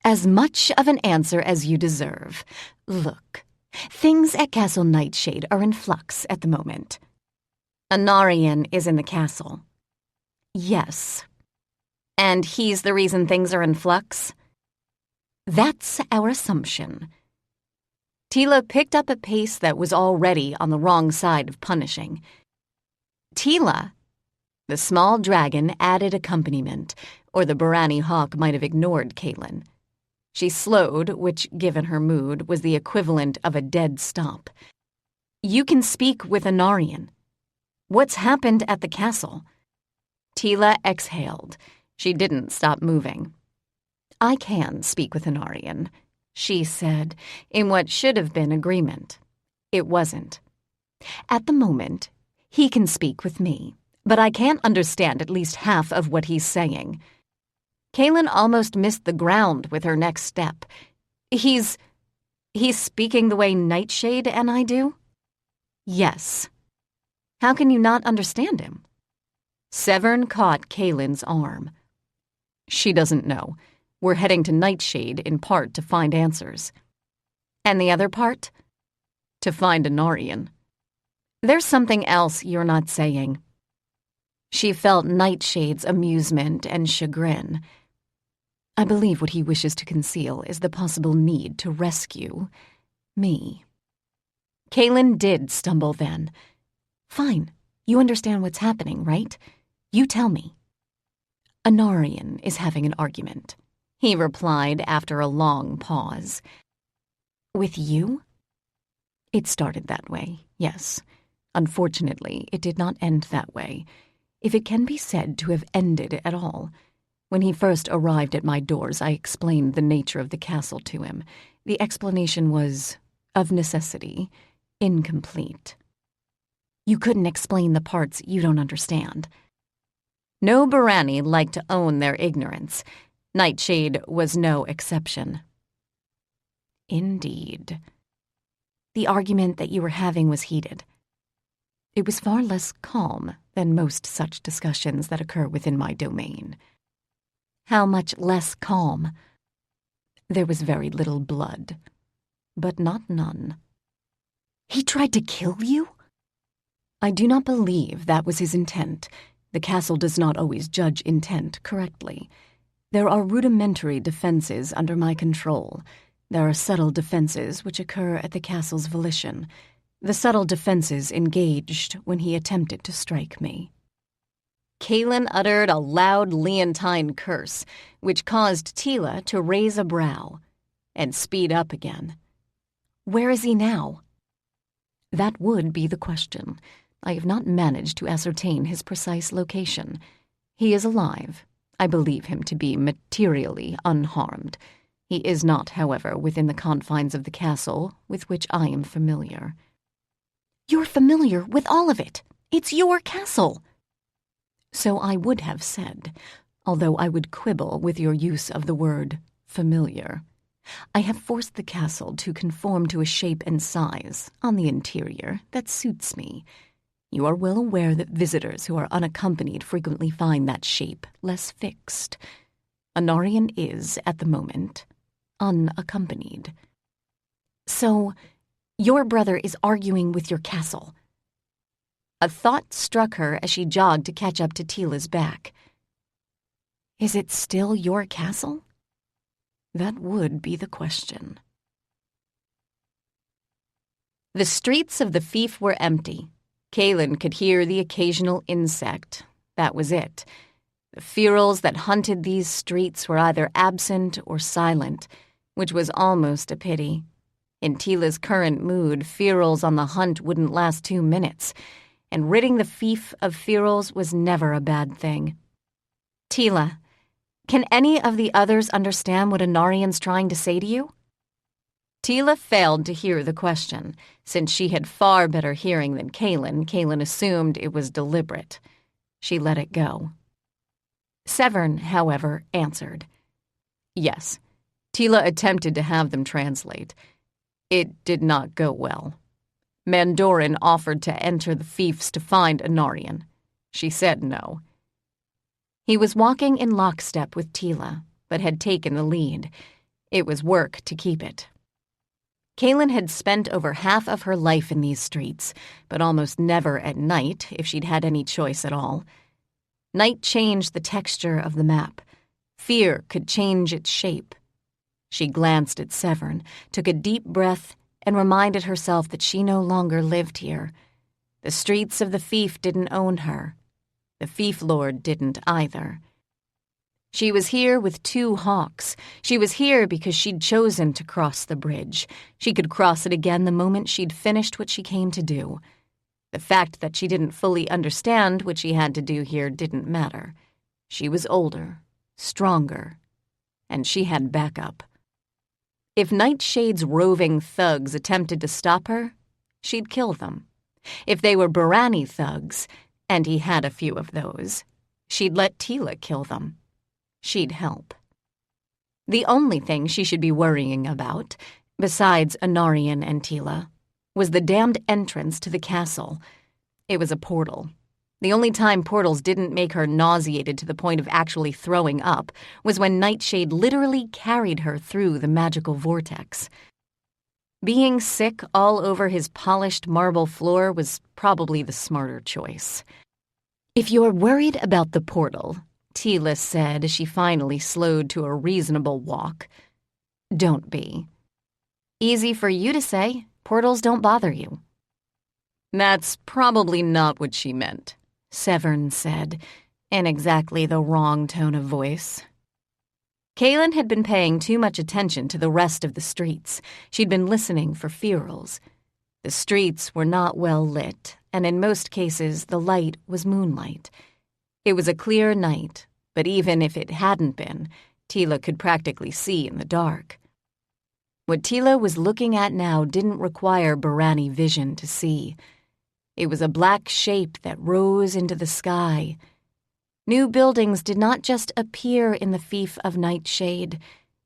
As much of an answer as you deserve. Look, things at Castle Nightshade are in flux at the moment. Anarian is in the castle. Yes. And he's the reason things are in flux? That's our assumption. Teela picked up a pace that was already on the wrong side of punishing. Teela? The small dragon added accompaniment, or the Barani hawk might have ignored Kaylin. She slowed, which, given her mood, was the equivalent of a dead stop. You can speak with Anarian. What's happened at the castle? Teela exhaled. She didn't stop moving. I can speak with Anarian, she said, in what should have been agreement. It wasn't. At the moment, he can speak with me, but I can't understand at least half of what he's saying. Kaylin almost missed the ground with her next step. He's speaking the way Nightshade and I do? Yes. How can you not understand him? Severn caught Kaylin's arm. She doesn't know. We're heading to Nightshade in part to find answers. And the other part? To find Anarian. There's something else you're not saying. She felt Nightshade's amusement and chagrin. I believe what he wishes to conceal is the possible need to rescue me. Kaylin did stumble then. Fine, you understand what's happening, right? You tell me. Anarian is having an argument, he replied after a long pause. With you? It started that way, yes. Unfortunately, it did not end that way, if it can be said to have ended at all. When he first arrived at my doors, I explained the nature of the castle to him. The explanation was, of necessity, incomplete. You couldn't explain the parts you don't understand. No Barani like to own their ignorance. Nightshade was no exception. Indeed. The argument that you were having was heated. It was far less calm than most such discussions that occur within my domain. How much less calm? There was very little blood, but not none. He tried to kill you? I do not believe that was his intent. The castle does not always judge intent correctly. There are rudimentary defenses under my control. There are subtle defenses which occur at the castle's volition. The subtle defenses engaged when he attempted to strike me. Kaylin uttered a loud Leontine curse, which caused Teela to raise a brow and speed up again. Where is he now? That would be the question. I have not managed to ascertain his precise location. He is alive. I believe him to be materially unharmed. He is not, however, within the confines of the castle with which I am familiar. You're familiar with all of it. It's your castle. So I would have said, although I would quibble with your use of the word familiar. I have forced the castle to conform to a shape and size, on the interior, that suits me. You are well aware that visitors who are unaccompanied frequently find that shape less fixed. Anarian is, at the moment, unaccompanied. So, your brother is arguing with your castle. A thought struck her as she jogged to catch up to Teela's back. Is it still your castle? That would be the question. The streets of the fief were empty. Kaylin could hear the occasional insect. That was it. The ferals that hunted these streets were either absent or silent, which was almost a pity. In Teela's current mood, ferals on the hunt wouldn't last 2 minutes, and ridding the fief of ferals was never a bad thing. Teela, can any of the others understand what Anarian's trying to say to you? Teela failed to hear the question. Since she had far better hearing than Kaylin assumed it was deliberate. She let it go. Severn, however, answered. Yes, Teela attempted to have them translate. It did not go well. Mandorin offered to enter the fiefs to find Anarian. She said no. He was walking in lockstep with Teela, but had taken the lead. It was work to keep it. Kaylin had spent over half of her life in these streets, but almost never at night, if she'd had any choice at all. Night changed the texture of the map. Fear could change its shape. She glanced at Severn, took a deep breath, and reminded herself that she no longer lived here. The streets of the fief didn't own her. The fief lord didn't either. She was here with 2 hawks. She was here because she'd chosen to cross the bridge. She could cross it again the moment she'd finished what she came to do. The fact that she didn't fully understand what she had to do here didn't matter. She was older, stronger, and she had backup. If Nightshade's roving thugs attempted to stop her, she'd kill them. If they were Barani thugs, and he had a few of those, she'd let Teela kill them. She'd help. The only thing she should be worrying about, besides Anarian and Teela, was the damned entrance to the castle. It was a portal. The only time portals didn't make her nauseated to the point of actually throwing up was when Nightshade literally carried her through the magical vortex. Being sick all over his polished marble floor was probably the smarter choice. If you're worried about the portal, Teela said as she finally slowed to a reasonable walk, don't be. Easy for you to say. Portals don't bother you. That's probably not what she meant, Severn said, in exactly the wrong tone of voice. Kaylin had been paying too much attention to the rest of the streets. She'd been listening for ferals. The streets were not well lit, and in most cases the light was moonlight. It was a clear night, but even if it hadn't been, Teela could practically see in the dark. What Teela was looking at now didn't require Barani vision to see. It was a black shape that rose into the sky. New buildings did not just appear in the fief of Nightshade.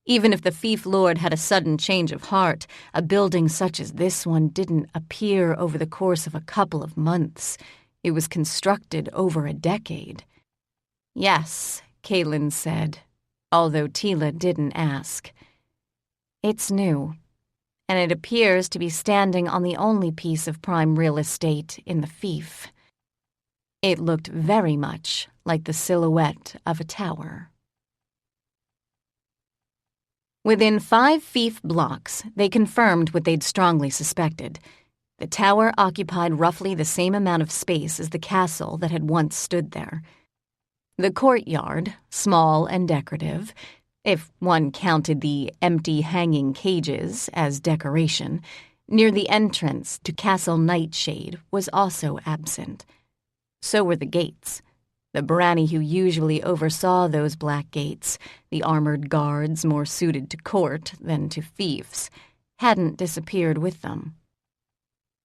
Even if the fief lord had a sudden change of heart, a building such as this one didn't appear over the course of a couple of months. It was constructed over a decade. Yes, Kaylin said, although Teela didn't ask. It's new, and it appears to be standing on the only piece of prime real estate in the fief. It looked very much like the silhouette of a tower. Within 5 fief blocks, they confirmed what they'd strongly suspected. The tower occupied roughly the same amount of space as the castle that had once stood there. The courtyard, small and decorative, if one counted the empty hanging cages as decoration, near the entrance to Castle Nightshade was also absent. So were the gates. The Brani who usually oversaw those black gates, the armored guards more suited to court than to fiefs, hadn't disappeared with them.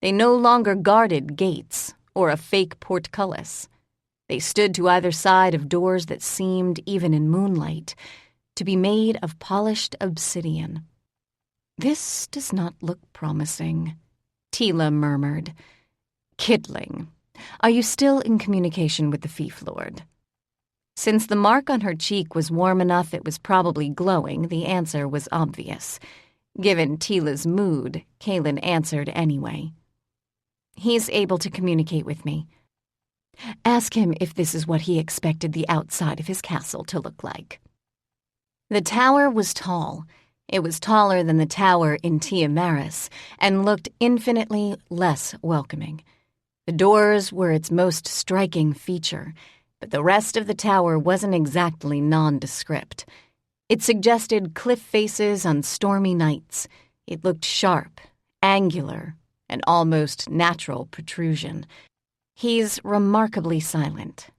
They no longer guarded gates or a fake portcullis. They stood to either side of doors that seemed, even in moonlight, to be made of polished obsidian. "This does not look promising," Teela murmured. "Kidling, are you still in communication with the fief lord?" Since the mark on her cheek was warm enough it was probably glowing, the answer was obvious. Given Teela's mood, Kaylin answered anyway. "He's able to communicate with me." "Ask him if this is what he expected the outside of his castle to look like." The tower was tall. It was taller than the tower in Tiamaris and looked infinitely less welcoming. The doors were its most striking feature, but the rest of the tower wasn't exactly nondescript. It suggested cliff faces on stormy nights. It looked sharp, angular, an almost natural protrusion. He's remarkably silent.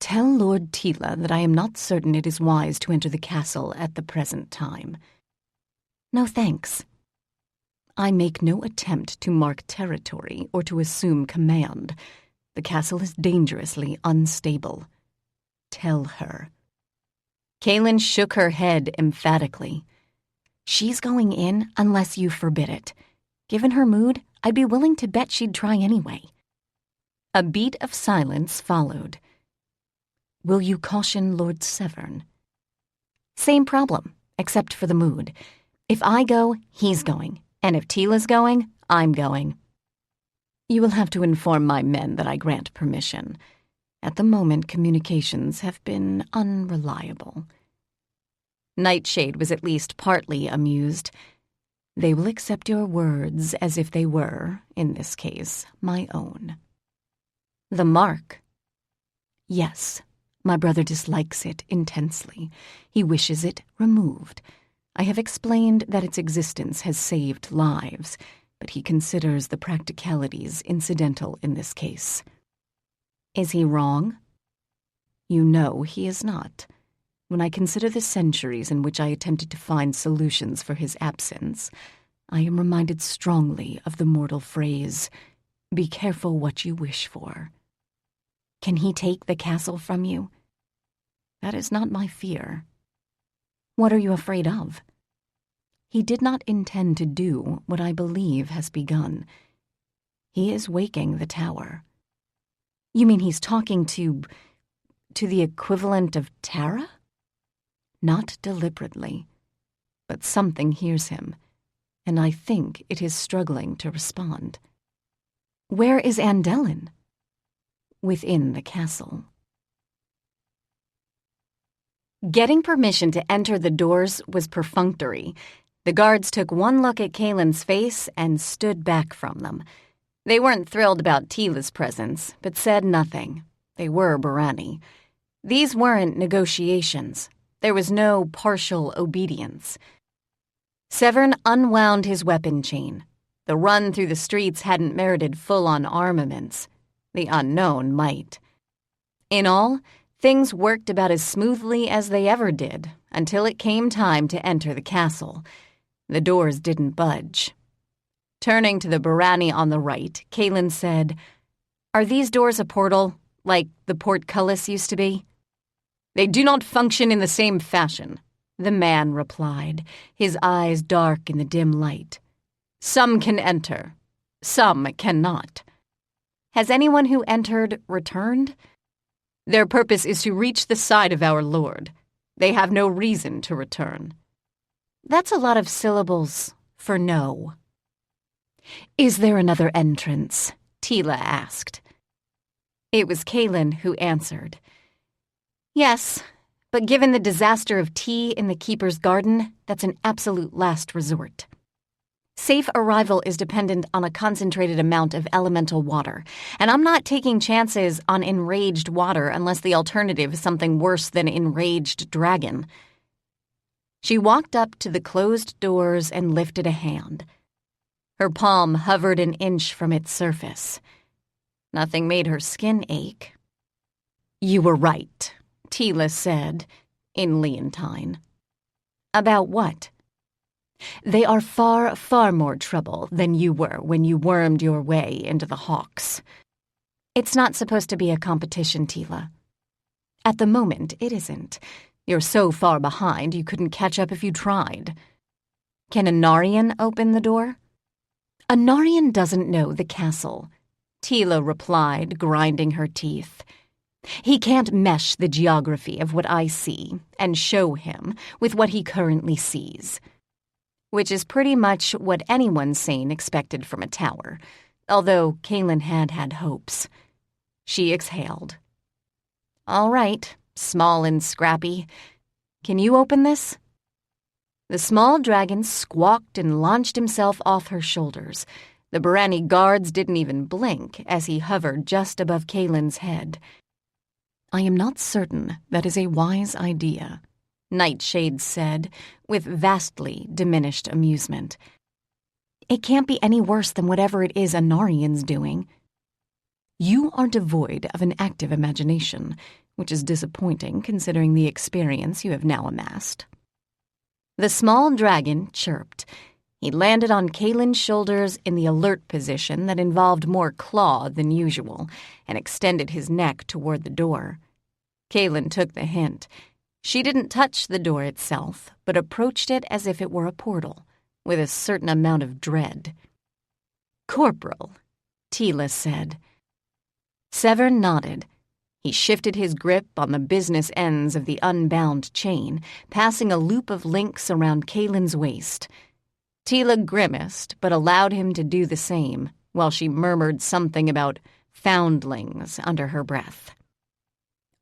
"Tell Lord Teela that I am not certain it is wise to enter the castle at the present time." "No thanks." "I make no attempt to mark territory or to assume command. The castle is dangerously unstable. Tell her." Kaylin shook her head emphatically. "She's going in unless you forbid it. Given her mood, I'd be willing to bet she'd try anyway." A beat of silence followed. "Will you caution Lord Severn?" "Same problem, except for the mood. If I go, he's going. And if Teela's going, I'm going." "You will have to inform my men that I grant permission. At the moment, communications have been unreliable." Nightshade was at least partly amused. "They will accept your words as if they were, in this case, my own." "The mark?" "Yes. My brother dislikes it intensely. He wishes it removed. I have explained that its existence has saved lives, but he considers the practicalities incidental in this case." "Is he wrong?" "You know he is not. When I consider the centuries in which I attempted to find solutions for his absence, I am reminded strongly of the mortal phrase, 'Be careful what you wish for.'" "Can he take the castle from you?" "That is not my fear." "What are you afraid of?" "He did not intend to do what I believe has begun. He is waking the tower." "You mean he's talking to the equivalent of Tara?" "Not deliberately, but something hears him, and I think it is struggling to respond." "Where is Andelin?" "Within the castle." Getting permission to enter the doors was perfunctory. The guards took one look at Kaylin's face and stood back from them. They weren't thrilled about Teela's presence, but said nothing. They were Barani. These weren't negotiations. There was no partial obedience. Severn unwound his weapon chain. The run through the streets hadn't merited full-on armaments. The unknown might. In all, things worked about as smoothly as they ever did, until it came time to enter the castle. The doors didn't budge. Turning to the Barani on the right, Kaylin said, "Are these doors a portal, like the portcullis used to be?" "They do not function in the same fashion," the man replied, his eyes dark in the dim light. "Some can enter, some cannot." "Has anyone who entered returned?" "Their purpose is to reach the side of our Lord. They have no reason to return." That's a lot of syllables for no. "Is there another entrance?" Teela asked. It was Kaylin who answered. "Yes, but given the disaster of tea in the Keeper's garden, that's an absolute last resort. Safe arrival is dependent on a concentrated amount of elemental water, and I'm not taking chances on enraged water unless the alternative is something worse than enraged dragon." She walked up to the closed doors and lifted a hand. Her palm hovered an inch from its surface. Nothing made her skin ache. You were right, Teela said, in Leontine. About what? They are far, far more trouble than you were when you wormed your way into the Hawks. It's not supposed to be a competition, Teela. At the moment, it isn't. You're so far behind you couldn't catch up if you tried. Can Anarian open the door? Anarian doesn't know the castle, Teela replied, grinding her teeth. He can't mesh the geography of what I see and show him with what he currently sees. Which is pretty much what anyone sane expected from a tower, although Kaylin had hopes. She exhaled. All right, small and scrappy. Can you open this? The small dragon squawked and launched himself off her shoulders. The Barani guards didn't even blink as he hovered just above Kaylin's head. I am not certain that is a wise idea, Nightshade said, with vastly diminished amusement. It can't be any worse than whatever it is Anarian's doing. You are devoid of an active imagination, which is disappointing considering the experience you have now amassed. The small dragon chirped. He landed on Kaylin's shoulders in the alert position that involved more claw than usual and extended his neck toward the door. Kaylin took the hint. She didn't touch the door itself, but approached it as if it were a portal, with a certain amount of dread. Corporal, Teela said. Severn nodded. He shifted his grip on the business ends of the unbound chain, passing a loop of links around Kaylin's waist. Teela grimaced, but allowed him to do the same, while she murmured something about foundlings under her breath.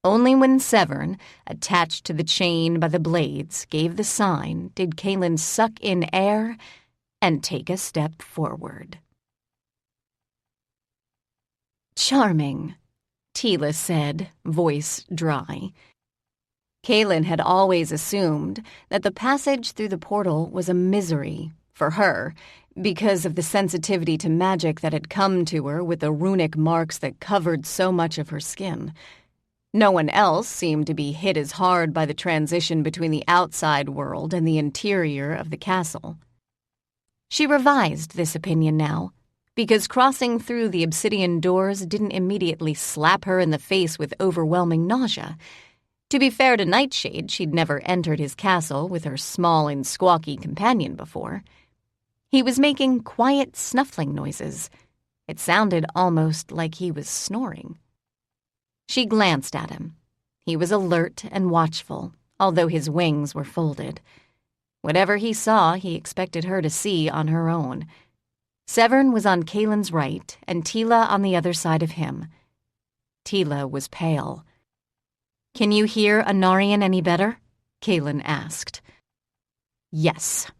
Only when Severn, attached to the chain by the blades, gave the sign did Kaylin suck in air and take a step forward. Charming, Teela said, voice dry. Kaylin had always assumed that the passage through the portal was a misery for her because of the sensitivity to magic that had come to her with the runic marks that covered so much of her skin. No one else seemed to be hit as hard by the transition between the outside world and the interior of the castle. She revised this opinion now, because crossing through the obsidian doors didn't immediately slap her in the face with overwhelming nausea. To be fair to Nightshade, she'd never entered his castle with her small and squawky companion before. He was making quiet snuffling noises. It sounded almost like he was snoring. She glanced at him. He was alert and watchful, although his wings were folded. Whatever he saw, he expected her to see on her own. Severn was on Kaylin's right, and Teela on the other side of him. Teela was pale. "Can you hear Anarian any better?" Kaylin asked. "Yes."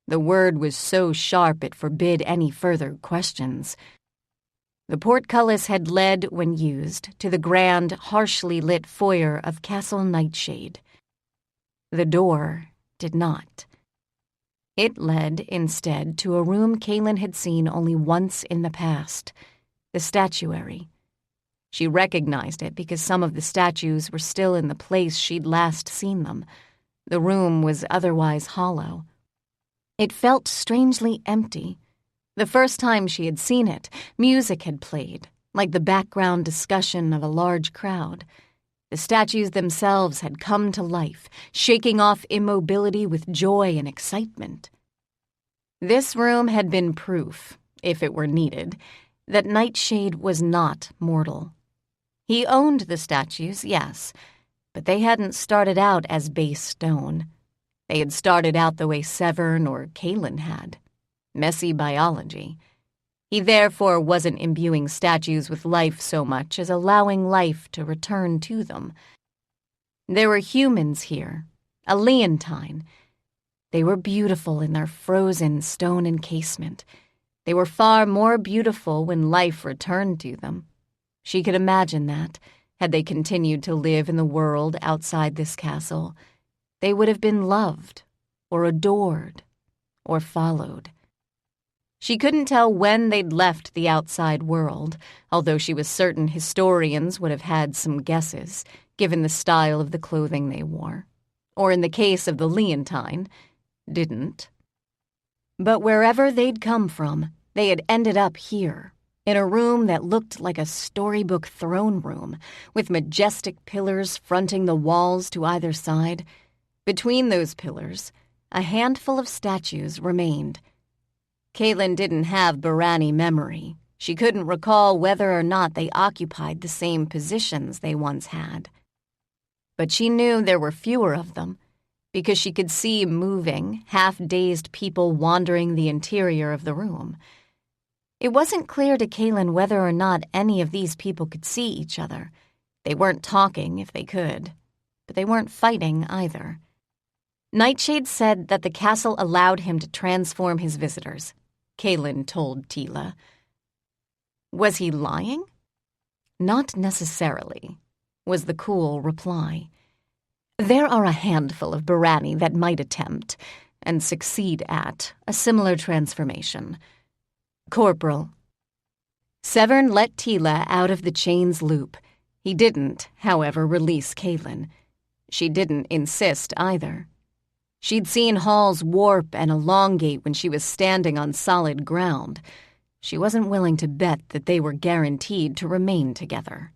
The word was so sharp it forbid any further questions. The portcullis had led, when used, to the grand, harshly lit foyer of Castle Nightshade. The door did not. It led, instead, to a room Kaylin had seen only once in the past, the statuary. She recognized it because some of the statues were still in the place she'd last seen them. The room was otherwise hollow. It felt strangely empty. The first time she had seen it, music had played, like the background discussion of a large crowd. The statues themselves had come to life, shaking off immobility with joy and excitement. This room had been proof, if it were needed, that Nightshade was not mortal. He owned the statues, yes, but they hadn't started out as base stone. They had started out the way Severn or Kaylin had. Messy biology. He therefore wasn't imbuing statues with life so much as allowing life to return to them. There were humans here, a Leontine. They were beautiful in their frozen stone encasement. They were far more beautiful when life returned to them. She could imagine that, had they continued to live in the world outside this castle, they would have been loved, or adored, or followed. She couldn't tell when they'd left the outside world, although she was certain historians would have had some guesses, given the style of the clothing they wore. Or in the case of the Leontine, didn't. But wherever they'd come from, they had ended up here, in a room that looked like a storybook throne room, with majestic pillars fronting the walls to either side. Between those pillars, a handful of statues remained. Kaylin didn't have Barani memory. She couldn't recall whether or not they occupied the same positions they once had. But she knew there were fewer of them, because she could see moving, half-dazed people wandering the interior of the room. It wasn't clear to Kaylin whether or not any of these people could see each other. They weren't talking if they could, but they weren't fighting either. Nightshade said that the castle allowed him to transform his visitors, Kaylin told Teela. Was he lying? Not necessarily, was the cool reply. There are a handful of Barani that might attempt, and succeed at, a similar transformation. Corporal. Severn let Teela out of the chain's loop. He didn't, however, release Kaylin. She didn't insist either. She'd seen halls warp and elongate when she was standing on solid ground. She wasn't willing to bet that they were guaranteed to remain together.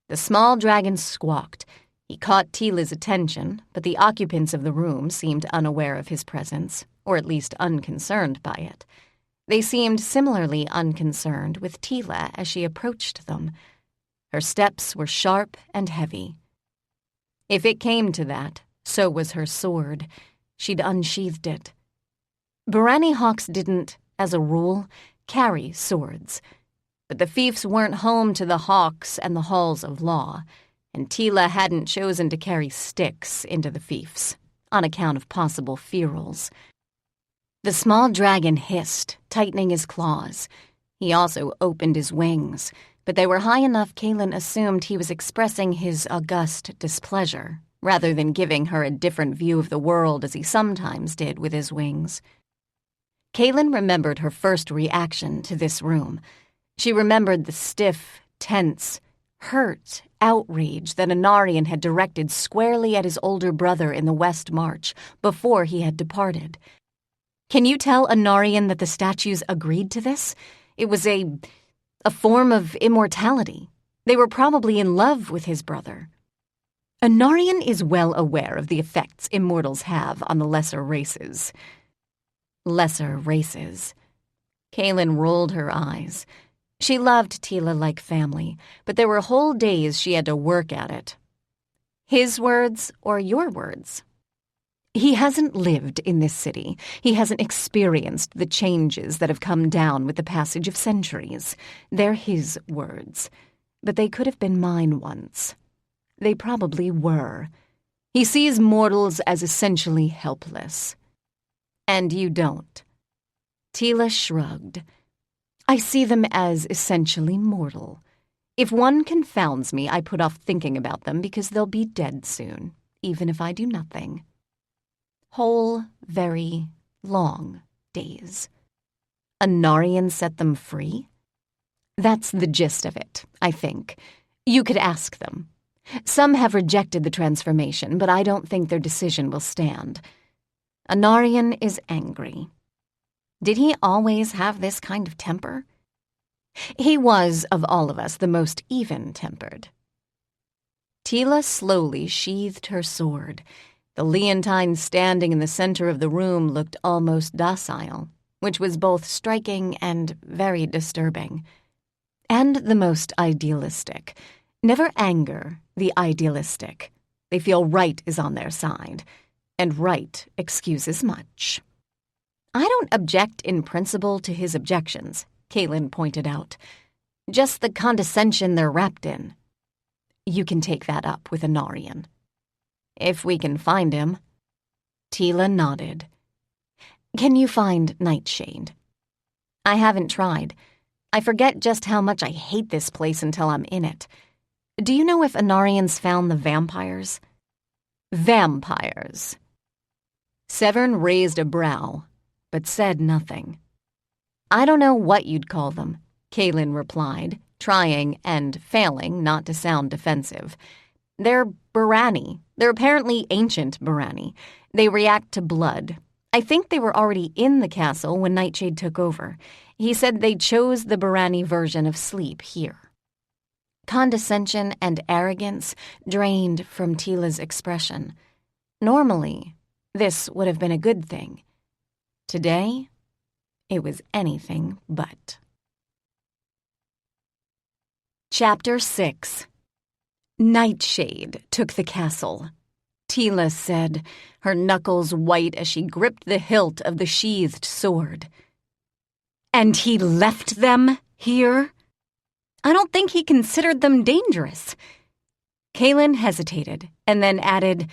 The small dragon squawked. He caught Teela's attention, but the occupants of the room seemed unaware of his presence, or at least unconcerned by it. They seemed similarly unconcerned with Teela as she approached them. Her steps were sharp and heavy. If it came to that, so was her sword. She'd unsheathed it. Barani hawks didn't, as a rule, carry swords. But the fiefs weren't home to the hawks and the halls of law, and Teela hadn't chosen to carry sticks into the fiefs, on account of possible ferals. The small dragon hissed, tightening his claws. He also opened his wings, but they were high enough Kaylin assumed he was expressing his august displeasure, rather than giving her a different view of the world as he sometimes did with his wings. Kaylin remembered her first reaction to this room. She remembered the stiff, tense, hurt outrage that Anarian had directed squarely at his older brother in the West March before he had departed. Can you tell Anarian that the statues agreed to this? It was a form of immortality. They were probably in love with his brother. Anarian is well aware of the effects immortals have on the lesser races. Lesser races. Kaylin rolled her eyes. She loved Teela like family, but there were whole days she had to work at it. His words or your words? He hasn't lived in this city. He hasn't experienced the changes that have come down with the passage of centuries. They're his words, but they could have been mine once. They probably were. He sees mortals as essentially helpless. And you don't. Teela shrugged. I see them as essentially mortal. If one confounds me, I put off thinking about them because they'll be dead soon, even if I do nothing. Whole, very long days. Anarian set them free? That's the gist of it, I think. You could ask them. Some have rejected the transformation, but I don't think their decision will stand. Anarian is angry. Did he always have this kind of temper? He was, of all of us, the most even-tempered. Teela slowly sheathed her sword. The Leontine standing in the center of the room looked almost docile, which was both striking and very disturbing. And the most idealistic. Never anger the idealistic. They feel right is on their side, and right excuses much. I don't object in principle to his objections, Kaylin pointed out. Just the condescension they're wrapped in. You can take that up with Anarian. If we can find him. Teela nodded. Can you find Nightshade? I haven't tried. I forget just how much I hate this place until I'm in it. Do you know if Anarian's found the vampires? Vampires. Severn raised a brow, but said nothing. I don't know what you'd call them, Kaylin replied, trying and failing not to sound defensive. They're Barani. They're apparently ancient Barani. They react to blood. I think they were already in the castle when Nightshade took over. He said they chose the Barani version of sleep here. Condescension and arrogance drained from Teela's expression. Normally, this would have been a good thing. Today, it was anything but. Chapter 6. Nightshade took the castle. Teela said, her knuckles white as she gripped the hilt of the sheathed sword. And he left them here? I don't think he considered them dangerous. Kaylin hesitated and then added,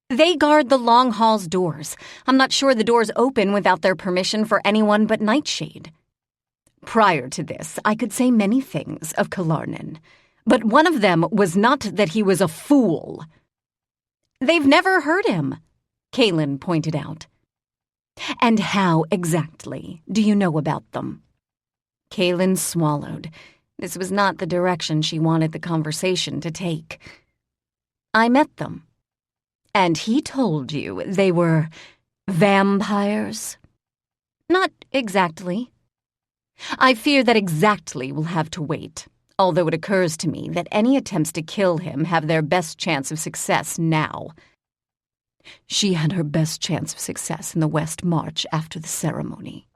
They guard the Long Hall's doors. I'm not sure the doors open without their permission for anyone but Nightshade. Prior to this, I could say many things of Killarnyn, but one of them was not that he was a fool. They've never heard him, Kaylin pointed out. And how exactly do you know about them? Kaylin swallowed. This was not the direction she wanted the conversation to take. I met them. And he told you they were vampires? Not exactly. I fear that exactly will have to wait, although it occurs to me that any attempts to kill him have their best chance of success now. She had her best chance of success in the West March after the ceremony.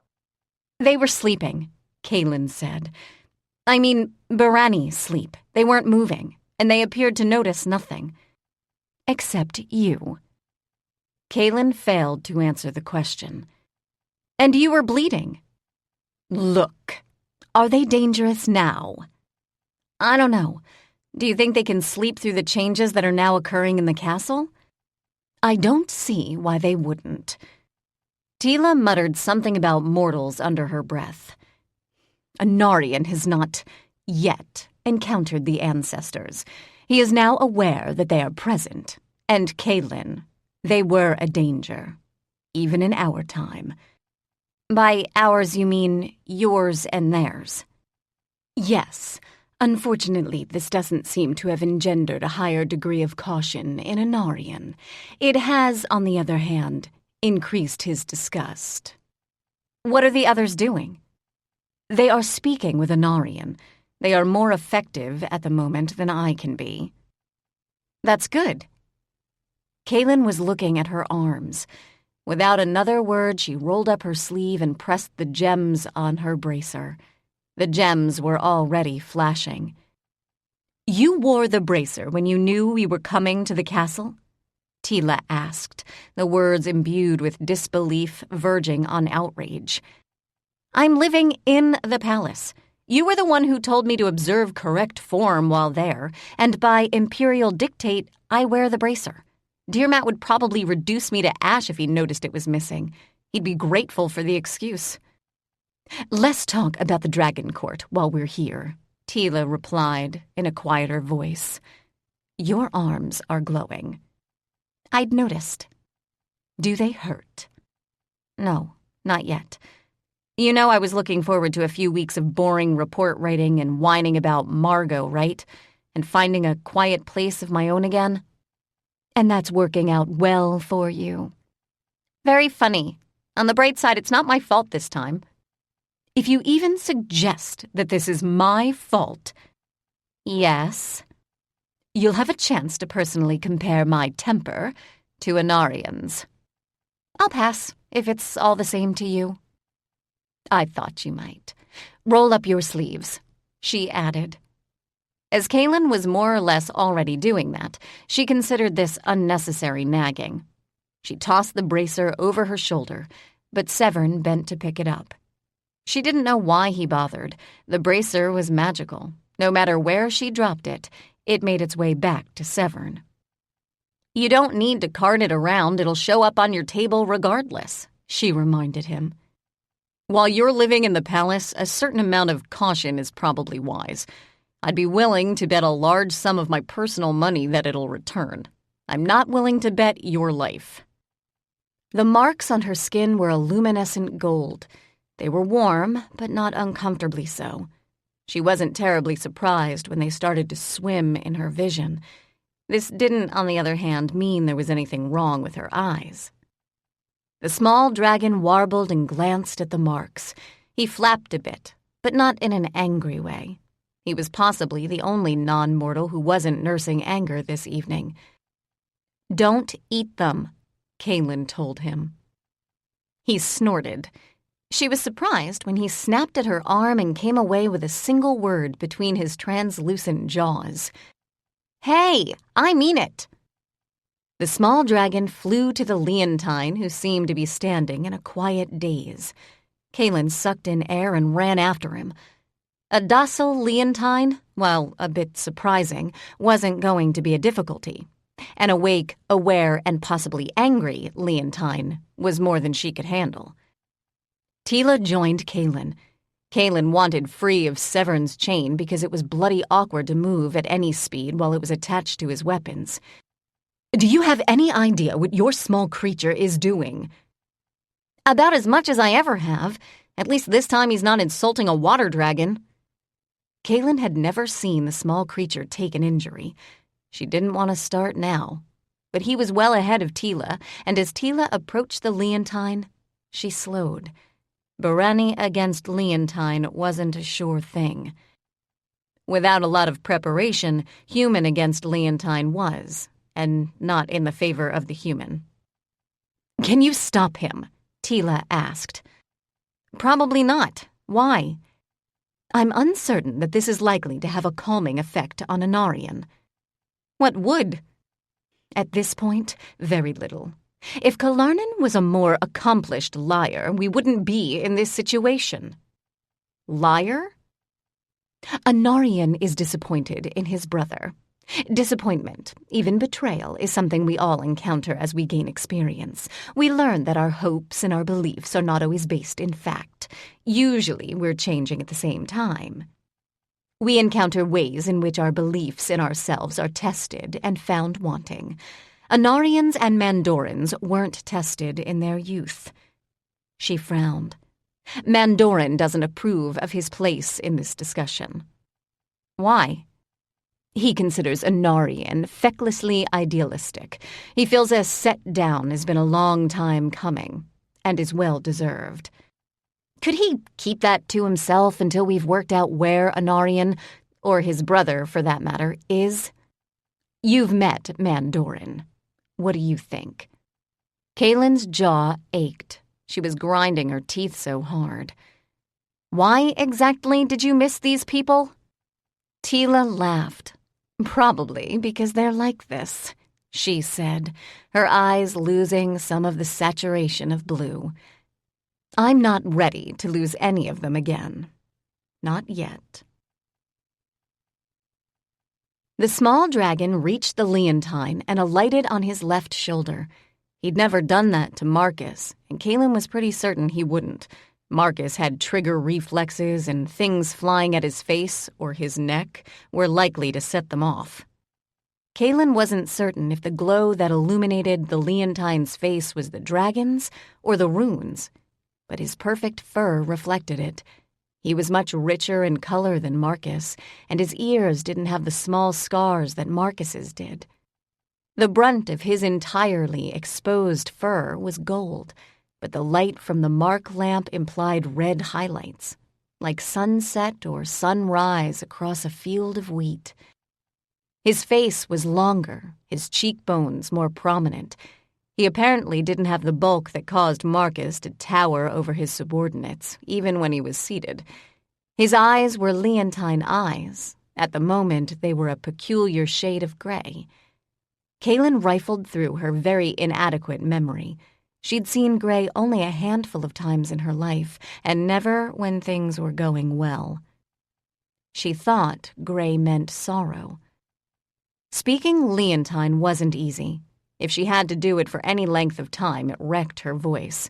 They were sleeping, Kaylin said. I mean, Barani sleep. They weren't moving, and they appeared to notice nothing. Except you. Kaylin failed to answer the question. And you were bleeding. Look, are they dangerous now? I don't know. Do you think they can sleep through the changes that are now occurring in the castle? I don't see why they wouldn't. Teela muttered something about mortals under her breath. Anarian has not yet encountered the ancestors. He is now aware that they are present. And Kaylin, they were a danger, even in our time. By ours, you mean yours and theirs? Yes. Unfortunately, this doesn't seem to have engendered a higher degree of caution in Anarian. It has, on the other hand, increased his disgust. What are the others doing? They are speaking with Anarian. They are more effective at the moment than I can be. That's good. Kaylin was looking at her arms. Without another word, she rolled up her sleeve and pressed the gems on her bracer. The gems were already flashing. You wore the bracer when you knew we were coming to the castle? Teela asked, the words imbued with disbelief verging on outrage. I'm living in the palace. You were the one who told me to observe correct form while there, and by imperial dictate, I wear the bracer. Dearmat would probably reduce me to ash if he noticed it was missing. He'd be grateful for the excuse. Let's talk about the Dragon Court while we're here, Teela replied in a quieter voice. Your arms are glowing. I'd noticed. Do they hurt? No, not yet. You know I was looking forward to a few weeks of boring report writing and whining about Margot, right? And finding a quiet place of my own again? And that's working out well for you. Very funny. On the bright side, it's not my fault this time. If you even suggest that this is my fault, yes, you'll have a chance to personally compare my temper to Anarian's. I'll pass, if it's all the same to you. I thought you might. Roll up your sleeves, she added. As Kaylin was more or less already doing that, she considered this unnecessary nagging. She tossed the bracer over her shoulder, but Severn bent to pick it up. She didn't know why he bothered. The bracer was magical. No matter where she dropped it, it made its way back to Severn. You don't need to cart it around. It'll show up on your table regardless, she reminded him. While you're living in the palace, a certain amount of caution is probably wise. I'd be willing to bet a large sum of my personal money that it'll return. I'm not willing to bet your life. The marks on her skin were a luminescent gold. They were warm, but not uncomfortably so. She wasn't terribly surprised when they started to swim in her vision. This didn't, on the other hand, mean there was anything wrong with her eyes. The small dragon warbled and glanced at the marks. He flapped a bit, but not in an angry way. He was possibly the only non-mortal who wasn't nursing anger this evening. "Don't eat them," Kaylin told him. He snorted. She was surprised when he snapped at her arm and came away with a single word between his translucent jaws. "Hey, I mean it!" The small dragon flew to the Leontine, who seemed to be standing in a quiet daze. Kaylin sucked in air and ran after him. A docile Leontine, while a bit surprising, wasn't going to be a difficulty. An awake, aware, and possibly angry Leontine was more than she could handle. Teela joined Kaylin. Kaylin wanted free of Severn's chain because it was bloody awkward to move at any speed while it was attached to his weapons. "Do you have any idea what your small creature is doing?" "About as much as I ever have. At least this time he's not insulting a water dragon." Kaylin had never seen the small creature take an injury. She didn't want to start now. But he was well ahead of Teela, and as Teela approached the Leontine, she slowed. Barani against Leontine wasn't a sure thing. Without a lot of preparation, human against Leontine was, and not in the favor of the human. "Can you stop him?" Teela asked. "Probably not. Why?" "I'm uncertain that this is likely to have a calming effect on Anarian." "What would?" "At this point, very little. If Kalarnan was a more accomplished liar, we wouldn't be in this situation." "Liar?" "Anarian is disappointed in his brother. Disappointment, even betrayal, is something we all encounter as we gain experience. We learn that our hopes and our beliefs are not always based in fact. Usually we're changing at the same time. We encounter ways in which our beliefs in ourselves are tested and found wanting. Anarians and Mandorans weren't tested in their youth." She frowned. "Mandoran doesn't approve of his place in this discussion." "Why?" "He considers Anarian fecklessly idealistic. He feels a set down has been a long time coming, and is well-deserved." "Could he keep that to himself until we've worked out where Anarian, or his brother for that matter, is?" "You've met Mandoran. What do you think?" Kaylin's jaw ached. She was grinding her teeth so hard. "Why exactly did you miss these people?" Teela laughed. "Probably because they're like this," she said, her eyes losing some of the saturation of blue. "I'm not ready to lose any of them again. Not yet." The small dragon reached the Leontine and alighted on his left shoulder. He'd never done that to Marcus, and Kaylin was pretty certain he wouldn't. Marcus had trigger reflexes, and things flying at his face or his neck were likely to set them off. Kaylin wasn't certain if the glow that illuminated the Leontine's face was the dragon's or the rune's, but his perfect fur reflected it. He was much richer in color than Marcus, and his ears didn't have the small scars that Marcus's did. The brunt of his entirely exposed fur was gold, but the light from the mark lamp implied red highlights, like sunset or sunrise across a field of wheat. His face was longer, his cheekbones more prominent. He apparently didn't have the bulk that caused Marcus to tower over his subordinates, even when he was seated. His eyes were Leontine eyes. At the moment, they were a peculiar shade of gray. Kaylin rifled through her very inadequate memory. She'd seen gray only a handful of times in her life, and never when things were going well. She thought gray meant sorrow. Speaking Leontine wasn't easy. If she had to do it for any length of time, it wrecked her voice.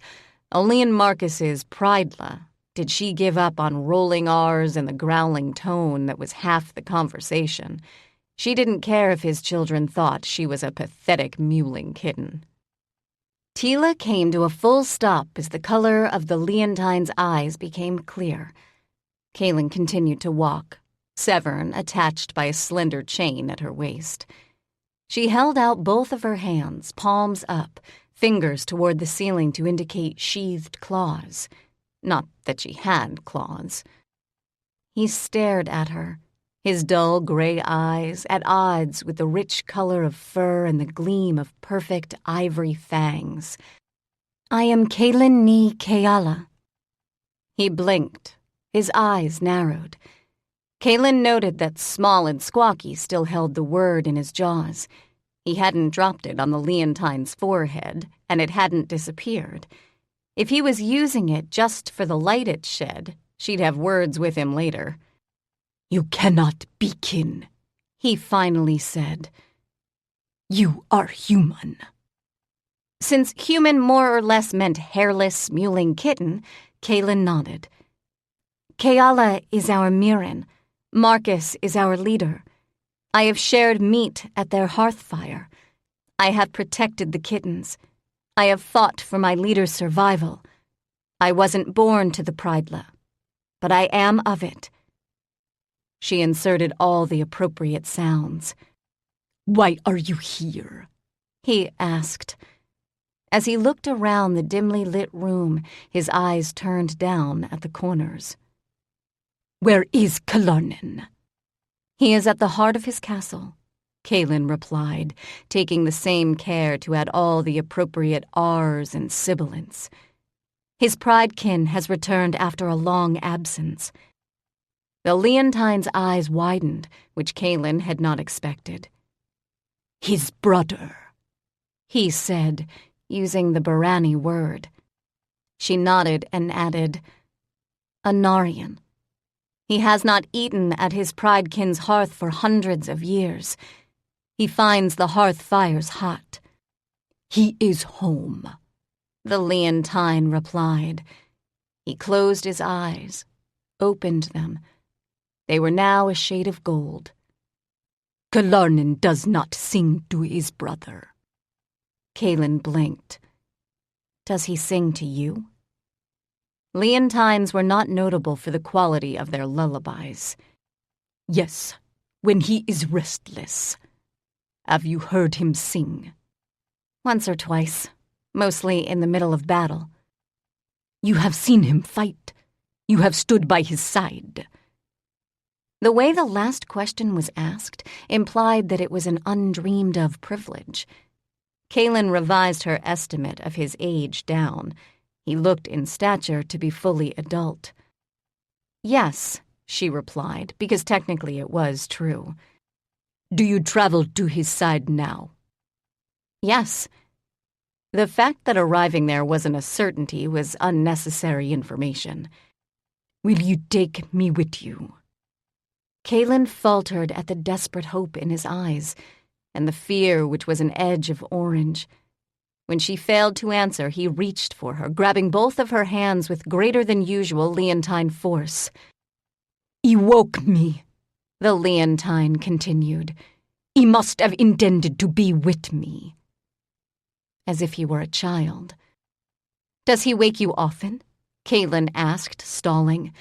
Only in Marcus's Pridela did she give up on rolling R's and the growling tone that was half the conversation. She didn't care if his children thought she was a pathetic mewling kitten. Teela came to a full stop as the color of the Leontine's eyes became clear. Kaylin continued to walk, Severn attached by a slender chain at her waist. She held out both of her hands, palms up, fingers toward the ceiling to indicate sheathed claws. Not that she had claws. He stared at her, his dull gray eyes at odds with the rich color of fur and the gleam of perfect ivory fangs. "I am Kaylin ni Keala." He blinked, his eyes narrowed. Kaylin noted that Small and Squawky still held the word in his jaws. He hadn't dropped it on the Leontine's forehead, and it hadn't disappeared. If he was using it just for the light it shed, she'd have words with him later. "You cannot be kin," he finally said. "You are human." Since human more or less meant hairless, mewling kitten, Kaylin nodded. "Keala is our Mirren. Marcus is our leader. I have shared meat at their hearth fire. I have protected the kittens. I have fought for my leader's survival. I wasn't born to the Pridela, but I am of it." She inserted all the appropriate sounds. "Why are you here?" he asked. As he looked around the dimly lit room, his eyes turned down at the corners. "Where is Killarney?" "He is at the heart of his castle," Kaylin replied, taking the same care to add all the appropriate R's and sibilants. "His pridekin has returned after a long absence." The Leontine's eyes widened, which Kaylin had not expected. "His brother," he said, using the Barani word. She nodded and added, "Anarian. He has not eaten at his pridekin's hearth for hundreds of years. He finds the hearth fires hot." "He is home," the Leontine replied. He closed his eyes, opened them. They were now a shade of gold. "Killarney does not sing to his brother." Kaylin blinked. "Does he sing to you?" Leontines were not notable for the quality of their lullabies. "Yes, when he is restless. Have you heard him sing?" "Once or twice, mostly in the middle of battle." "You have seen him fight. You have stood by his side." The way the last question was asked implied that it was an undreamed-of privilege. Kaylin revised her estimate of his age down. He looked in stature to be fully adult. "Yes," she replied, because technically it was true. "Do you travel to his side now?" "Yes." The fact that arriving there wasn't a certainty was unnecessary information. "Will you take me with you?" Kaylin faltered at the desperate hope in his eyes, and the fear which was an edge of orange. When she failed to answer, he reached for her, grabbing both of her hands with greater than usual Leontine force. "He woke me," the Leontine continued. "He must have intended to be with me." As if he were a child. "Does he wake you often?" Kaylin asked, stalling.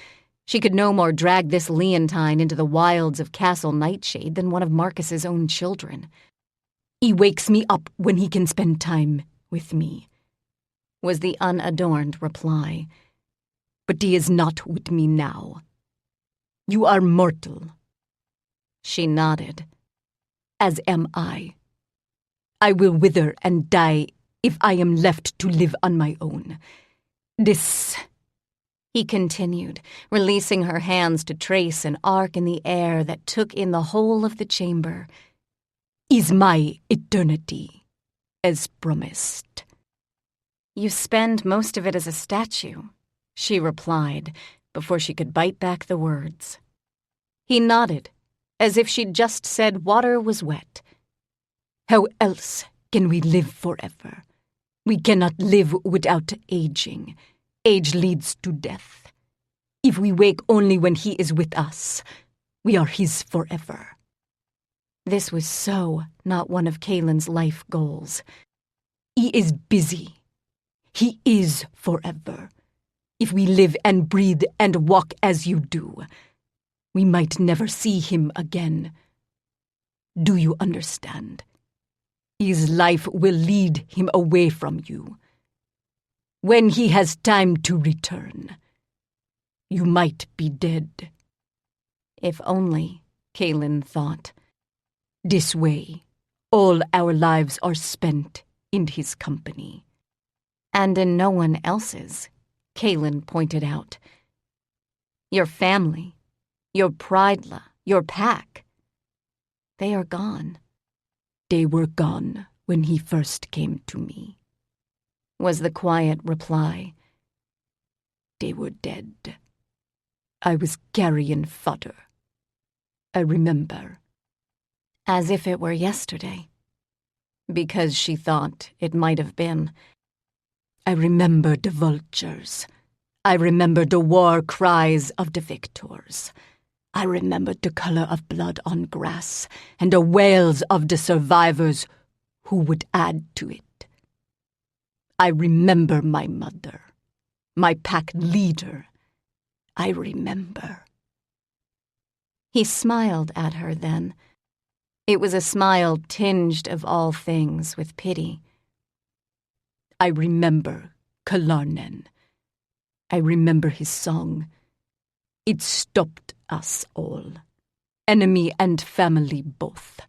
She could no more drag this Leontine into the wilds of Castle Nightshade than one of Marcus's own children. "He wakes me up when he can spend time with me," was the unadorned reply. "But he is not with me now. You are mortal." She nodded. "As am I. I will wither and die if I am left to live on my own. This," he continued, releasing her hands to trace an arc in the air that took in the whole of the chamber, "is my eternity, as promised." "You spend most of it as a statue," she replied, before she could bite back the words. He nodded, as if she'd just said water was wet. "How else can we live forever? We cannot live without aging. Age leads to death. If we wake only when he is with us, we are his forever." This was so not one of Kaylin's life goals. "He is busy," He is forever. If we live and breathe and walk as you do, we might never see him again. Do you understand? His life will lead him away from you. When he has time to return, you might be dead. If only, Kaylin thought. This way, all our lives are spent in his company. And in no one else's, Kaylin pointed out. Your family, your Pridela, your pack, they are gone. They were gone when he first came to me, was the quiet reply. They were dead. I was carrion fodder. I remember. As if it were yesterday, because she thought it might have been. I remember the vultures. I remember the war cries of the victors. I remember the color of blood on grass and the wails of the survivors who would add to it. I remember my mother, my pack leader. I remember. He smiled at her then. It was a smile tinged of all things with pity. I remember Kalarnen. I remember his song. It stopped us all, enemy and family both.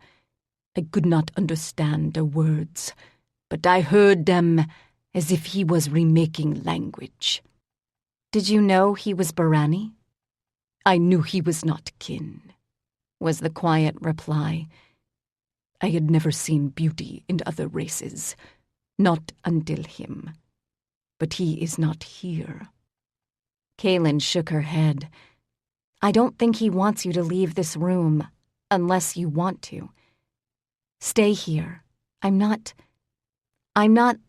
I could not understand the words, but I heard them as if he was remaking language. Did you know he was Barani? I knew he was not kin, was the quiet reply. I had never seen beauty in other races, not until him. But he is not here. Kaylin shook her head. I don't think he wants you to leave this room, unless you want to. Stay here. I'm not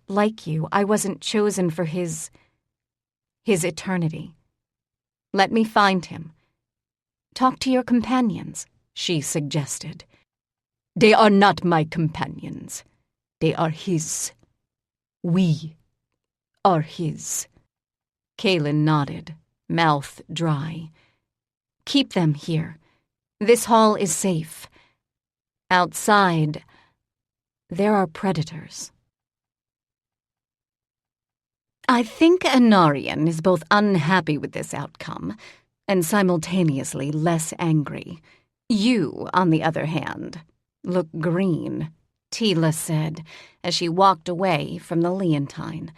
like you. I wasn't chosen for his eternity. Let me find him. Talk to your companions, she suggested. They are not my companions. They are his. We are his. Kaylin nodded, mouth dry. Keep them here. This hall is safe. Outside, there are predators. I think Anarian is both unhappy with this outcome and simultaneously less angry. You, on the other hand, look green, Teela said as she walked away from the Leontine.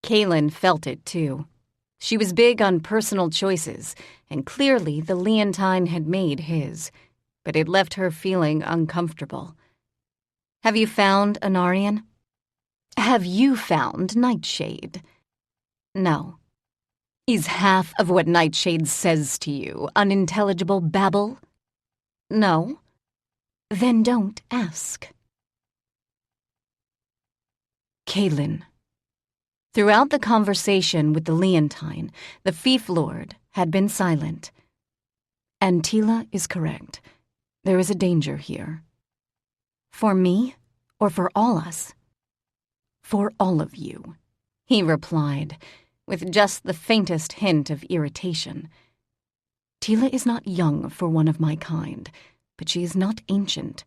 Kaylin felt it too. She was big on personal choices, and clearly the Leontine had made his, but it left her feeling uncomfortable. Have you found Anarian? Have you found Nightshade? No. Is half of what Nightshade says to you unintelligible babble? No. Then don't ask. Kaylin. Throughout the conversation with the Leontine, the fief lord had been silent. And Teela is correct. There is a danger here. For me, or for all us? For all of you, he replied, with just the faintest hint of irritation. Teela is not young for one of my kind, but she is not ancient.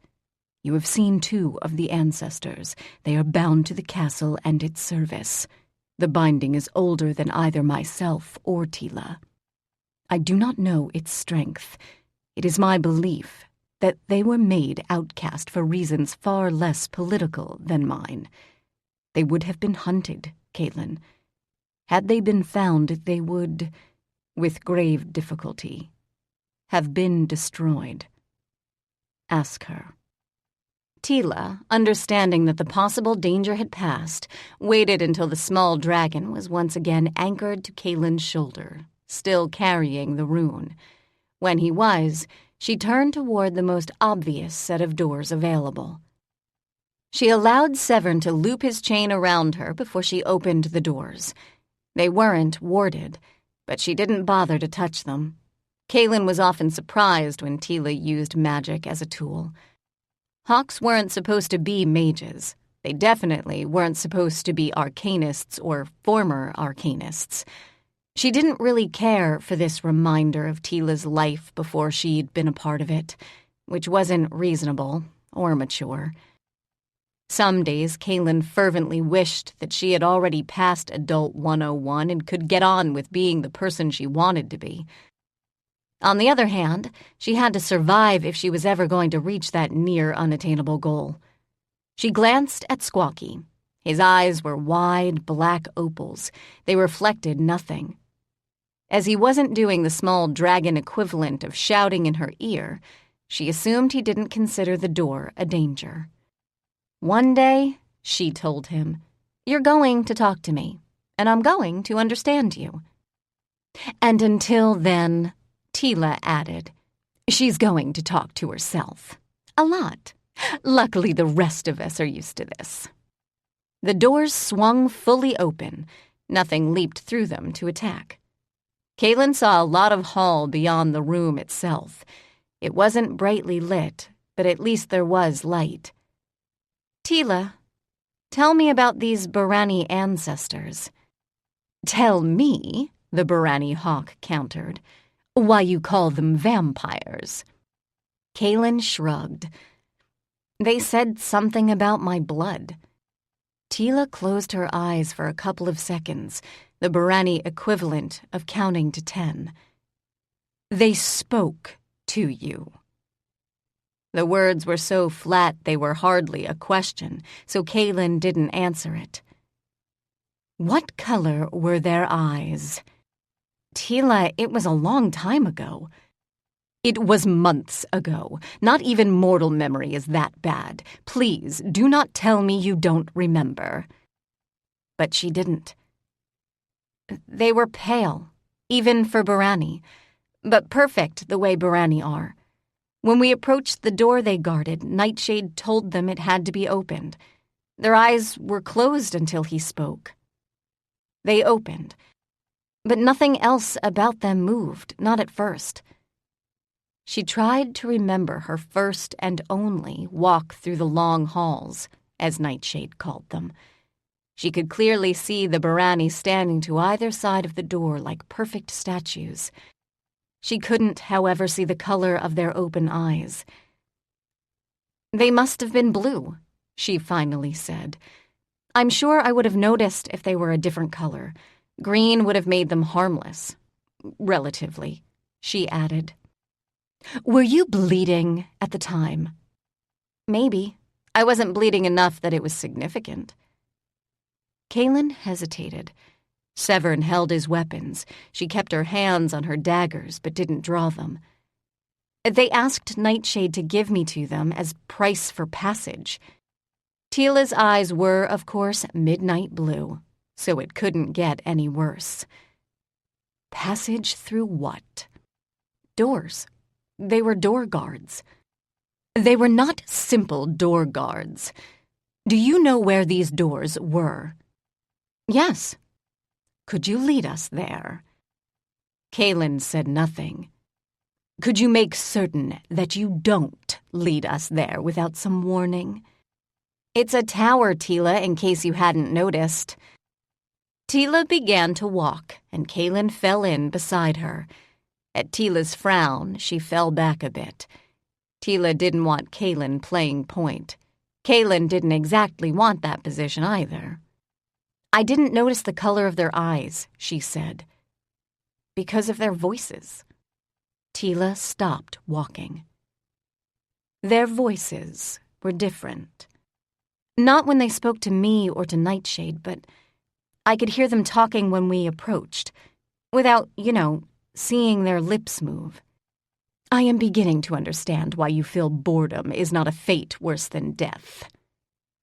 You have seen 2 of the ancestors. They are bound to the castle and its service. The binding is older than either myself or Teela. I do not know its strength. It is my belief that they were made outcast for reasons far less political than mine. They would have been hunted, Kaylin. Had they been found, they would, with grave difficulty, have been destroyed. Ask her. Teela, understanding that the possible danger had passed, waited until the small dragon was once again anchored to Kaylin's shoulder, still carrying the rune. When he was, she turned toward the most obvious set of doors available. She allowed Severn to loop his chain around her before she opened the doors. They weren't warded, but she didn't bother to touch them. Kaylin was often surprised when Teela used magic as a tool. Hawks weren't supposed to be mages. They definitely weren't supposed to be arcanists or former arcanists. She didn't really care for this reminder of Teela's life before she'd been a part of it, which wasn't reasonable or mature. Some days, Kaylin fervently wished that she had already passed Adult 101 and could get on with being the person she wanted to be. On the other hand, she had to survive if she was ever going to reach that near-unattainable goal. She glanced at Squawky. His eyes were wide, black opals. They reflected nothing. As he wasn't doing the small dragon equivalent of shouting in her ear, she assumed he didn't consider the door a danger. One day, she told him, "You're going to talk to me, and I'm going to understand you." And until then, Teela added, "She's going to talk to herself. A lot. Luckily, the rest of us are used to this." The doors swung fully open. Nothing leaped through them to attack. Kaylin saw a lot of hall beyond the room itself. It wasn't brightly lit, but at least there was light. "Teela, tell me about these Barani ancestors." "Tell me," the Barani hawk countered, "why you call them vampires." Kaylin shrugged. "They said something about my blood." Teela closed her eyes for a couple of seconds, the Barani equivalent of counting to 10. "They spoke to you." The words were so flat they were hardly a question, so Kaylin didn't answer it. "What color were their eyes?" "Teela, it was a long time ago." "It was months ago. Not even mortal memory is that bad. Please, do not tell me you don't remember." But she didn't. "They were pale, even for Barani, but perfect the way Barani are. When we approached the door they guarded, Nightshade told them it had to be opened. Their eyes were closed until he spoke. They opened, but nothing else about them moved, not at first." She tried to remember her first and only walk through the long halls, as Nightshade called them. She could clearly see the Barani standing to either side of the door like perfect statues. She couldn't, however, see the color of their open eyes. "They must have been blue," she finally said. "I'm sure I would have noticed if they were a different color. Green would have made them harmless. Relatively," she added. "Were you bleeding at the time?" "Maybe. I wasn't bleeding enough that it was significant." Kaylin hesitated. Severn held his weapons. She kept her hands on her daggers, but didn't draw them. "They asked Nightshade to give me to them as price for passage." Teela's eyes were, of course, midnight blue, so it couldn't get any worse. "Passage through what?" "Doors. They were door guards." "They were not simple door guards. Do you know where these doors were?" "Yes." "Could you lead us there?" Kaylin said nothing. "Could you make certain that you don't lead us there without some warning?" "It's a tower, Teela, in case you hadn't noticed." Teela began to walk, and Kaylin fell in beside her. At Teela's frown, she fell back a bit. Teela didn't want Kaylin playing point. Kaylin didn't exactly want that position either. "I didn't notice the color of their eyes," she said. "Because of their voices." Teela stopped walking. Their voices were different. Not when they spoke to me or to Nightshade, but I could hear them talking when we approached, without, seeing their lips move. "I am beginning to understand why you feel boredom is not a fate worse than death,"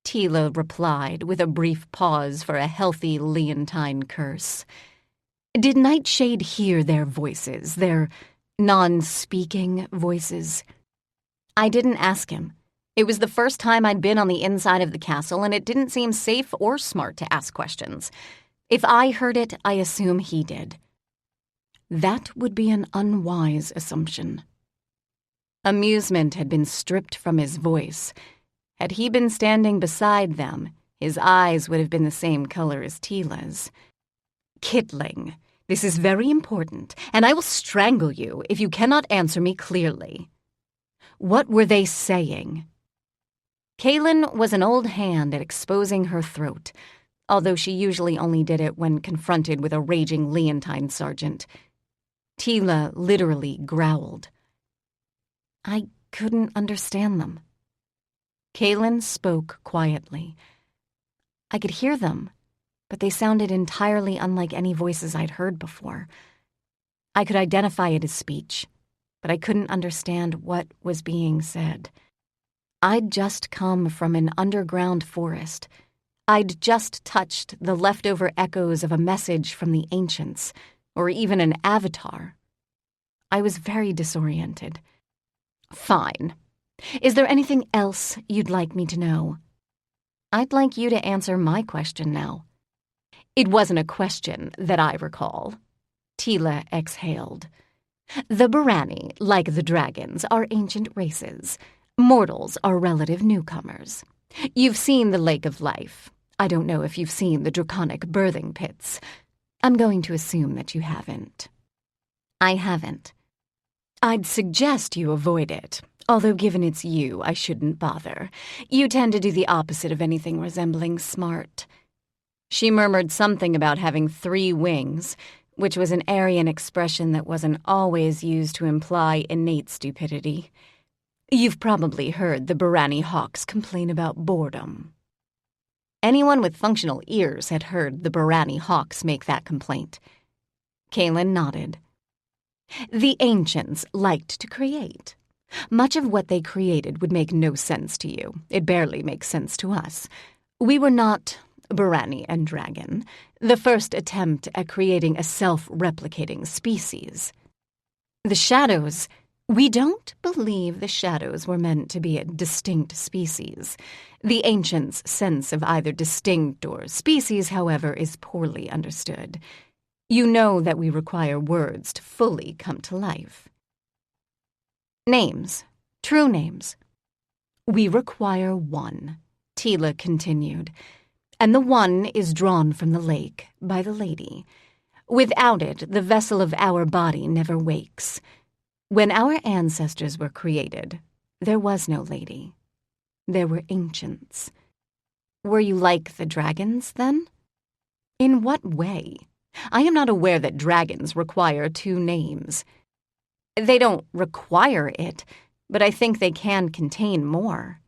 Teela replied with a brief pause for a healthy Leontine curse. "Did Nightshade hear their voices, their non-speaking voices?" "I didn't ask him. It was the first time I'd been on the inside of the castle, and it didn't seem safe or smart to ask questions. If I heard it, I assume he did." That would be an unwise assumption. Amusement had been stripped from his voice. Had he been standing beside them, his eyes would have been the same color as Teela's. Kitling, this is very important, and I will strangle you if you cannot answer me clearly. What were they saying? Kaylin was an old hand at exposing her throat, although she usually only did it when confronted with a raging Leontine sergeant. Teela literally growled. I couldn't understand them. Kaylin spoke quietly. I could hear them, but they sounded entirely unlike any voices I'd heard before. I could identify it as speech, but I couldn't understand what was being said. I'd just come from an underground forest. I'd just touched the leftover echoes of a message from the ancients, or even an avatar. I was very disoriented. Fine. Is there anything else you'd like me to know? I'd like you to answer my question now. It wasn't a question that I recall. Teela exhaled. The Barani, like the dragons, are ancient races. Mortals are relative newcomers. You've seen the Lake of Life. I don't know if you've seen the draconic birthing pits. I'm going to assume that you haven't. I haven't. I'd suggest you avoid it, although given it's you, I shouldn't bother. You tend to do the opposite of anything resembling smart. She murmured something about having 3 wings, which was an Aryan expression that wasn't always used to imply innate stupidity. You've probably heard the Barani hawks complain about boredom. Anyone with functional ears had heard the Barani hawks make that complaint. Kaylin nodded. The ancients liked to create. Much of what they created would make no sense to you. It barely makes sense to us. We were not, Barani and Dragon, the first attempt at creating a self-replicating species. The shadows, we don't believe the shadows were meant to be a distinct species. The ancients' sense of either distinct or species, however, is poorly understood. You know that we require words to fully come to life. Names. True names. We require one, Teela continued, and the one is drawn from the lake by the lady. Without it, the vessel of our body never wakes. When our ancestors were created, there was no lady. There were ancients. Were you like the dragons, then? In what way? I am not aware that dragons require 2 names. They don't require it, but I think they can contain more.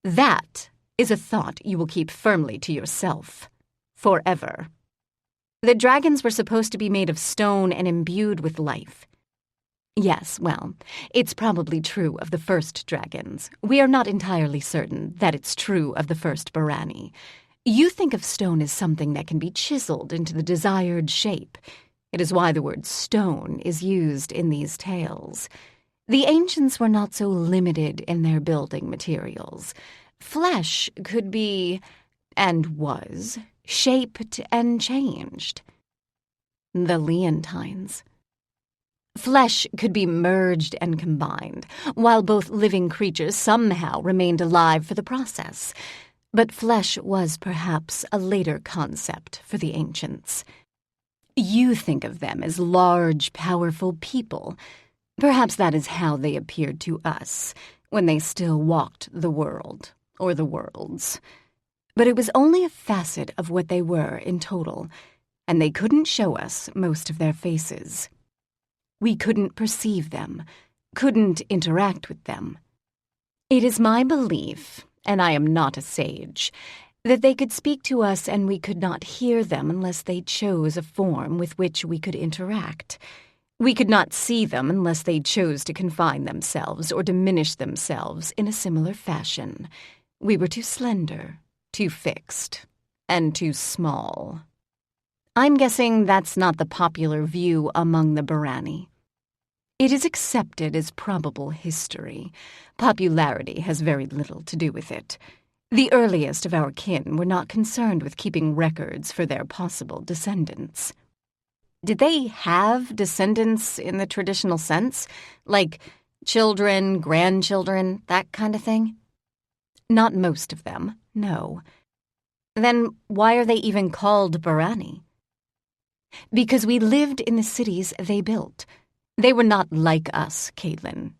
That is a thought you will keep firmly to yourself. Forever. The dragons were supposed to be made of stone and imbued with life. Yes, well, it's probably true of the first dragons. We are not entirely certain that it's true of the first Barani. You think of stone as something that can be chiseled into the desired shape. It is why the word stone is used in these tales. The ancients were not so limited in their building materials. Flesh could be, and was, shaped and changed. The Leontines. Flesh could be merged and combined, while both living creatures somehow remained alive for the process. But flesh was perhaps a later concept for the ancients. You think of them as large, powerful people. Perhaps that is how they appeared to us, when they still walked the world, or the worlds. But it was only a facet of what they were in total, and they couldn't show us most of their faces. We couldn't perceive them, couldn't interact with them. It is my belief, and I am not a sage, that they could speak to us and we could not hear them unless they chose a form with which we could interact. We could not see them unless they chose to confine themselves or diminish themselves in a similar fashion. We were too slender, too fixed, and too small. I'm guessing that's not the popular view among the Barani. It is accepted as probable history. Popularity has very little to do with it. The earliest of our kin were not concerned with keeping records for their possible descendants. Did they have descendants in the traditional sense? Like children, grandchildren, that kind of thing? Not most of them, no. Then why are they even called Barani? Because we lived in the cities they built. They were not like us, Kaylin.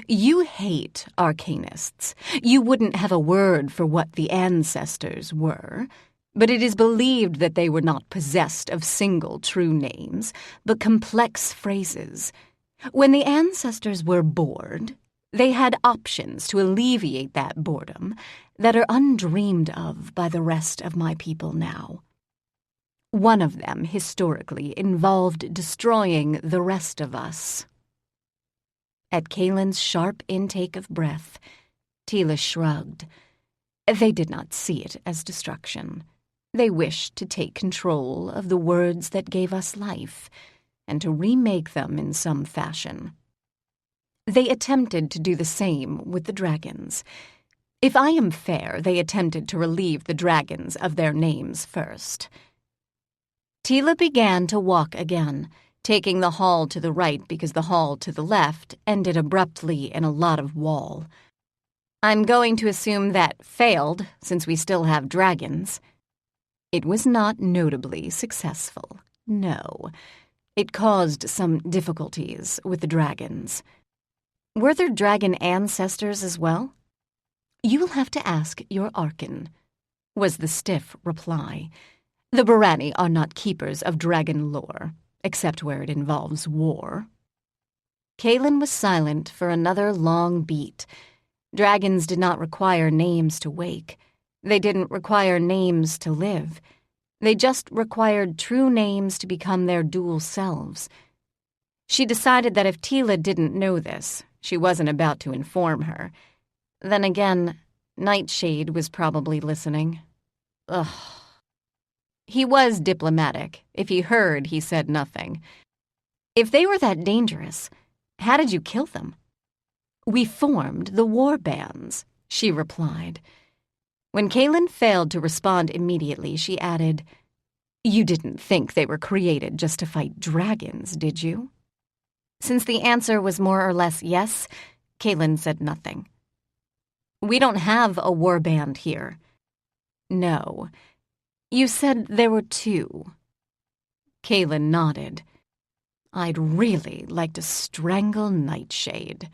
You hate arcanists. You wouldn't have a word for what the ancestors were. But it is believed that they were not possessed of single true names, but complex phrases. When the ancestors were bored, they had options to alleviate that boredom that are undreamed of by the rest of my people now. One of them, historically, involved destroying the rest of us. At Kaylin's sharp intake of breath, Teela shrugged. They did not see it as destruction. They wished to take control of the words that gave us life, and to remake them in some fashion. They attempted to do the same with the dragons. If I am fair, they attempted to relieve the dragons of their names first. Teela began to walk again, taking the hall to the right because the hall to the left ended abruptly in a lot of wall. I'm going to assume that failed, since we still have dragons. It was not notably successful, no. It caused some difficulties with the dragons. Were there dragon ancestors as well? You will have to ask your Archon, was the stiff reply. The Barani are not keepers of dragon lore, except where it involves war. Kaylin was silent for another long beat. Dragons did not require names to wake. They didn't require names to live. They just required true names to become their dual selves. She decided that if Teela didn't know this, she wasn't about to inform her. Then again, Nightshade was probably listening. Ugh. He was diplomatic. If he heard, he said nothing. If they were that dangerous, how did you kill them? We formed the war bands, she replied. When Kaylin failed to respond immediately, she added, You didn't think they were created just to fight dragons, did you? Since the answer was more or less yes, Kaylin said nothing. We don't have a war band here. No. You said there were two. Kaylin nodded. I'd really like to strangle Nightshade.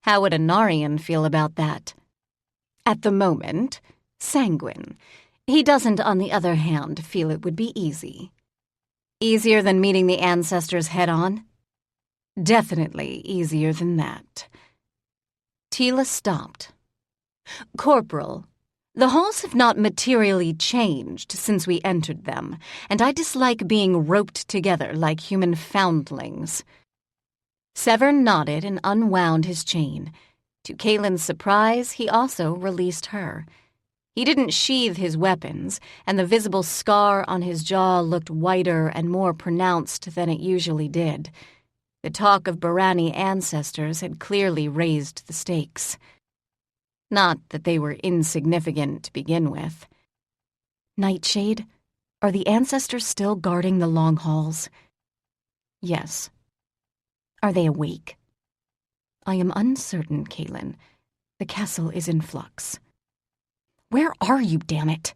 How would Anarian feel about that? At the moment, sanguine. He doesn't, on the other hand, feel it would be easy. Easier than meeting the ancestors head-on? Definitely easier than that. Teela stopped. Corporal, the halls have not materially changed since we entered them, and I dislike being roped together like human foundlings. Severn nodded and unwound his chain. To Kaylin's surprise, he also released her. He didn't sheathe his weapons, and the visible scar on his jaw looked whiter and more pronounced than it usually did. The talk of Barani ancestors had clearly raised the stakes. Not that they were insignificant to begin with. Nightshade, are the ancestors still guarding the long halls? Yes. Are they awake? I am uncertain, Kaylin. The castle is in flux. Where are you, damn it?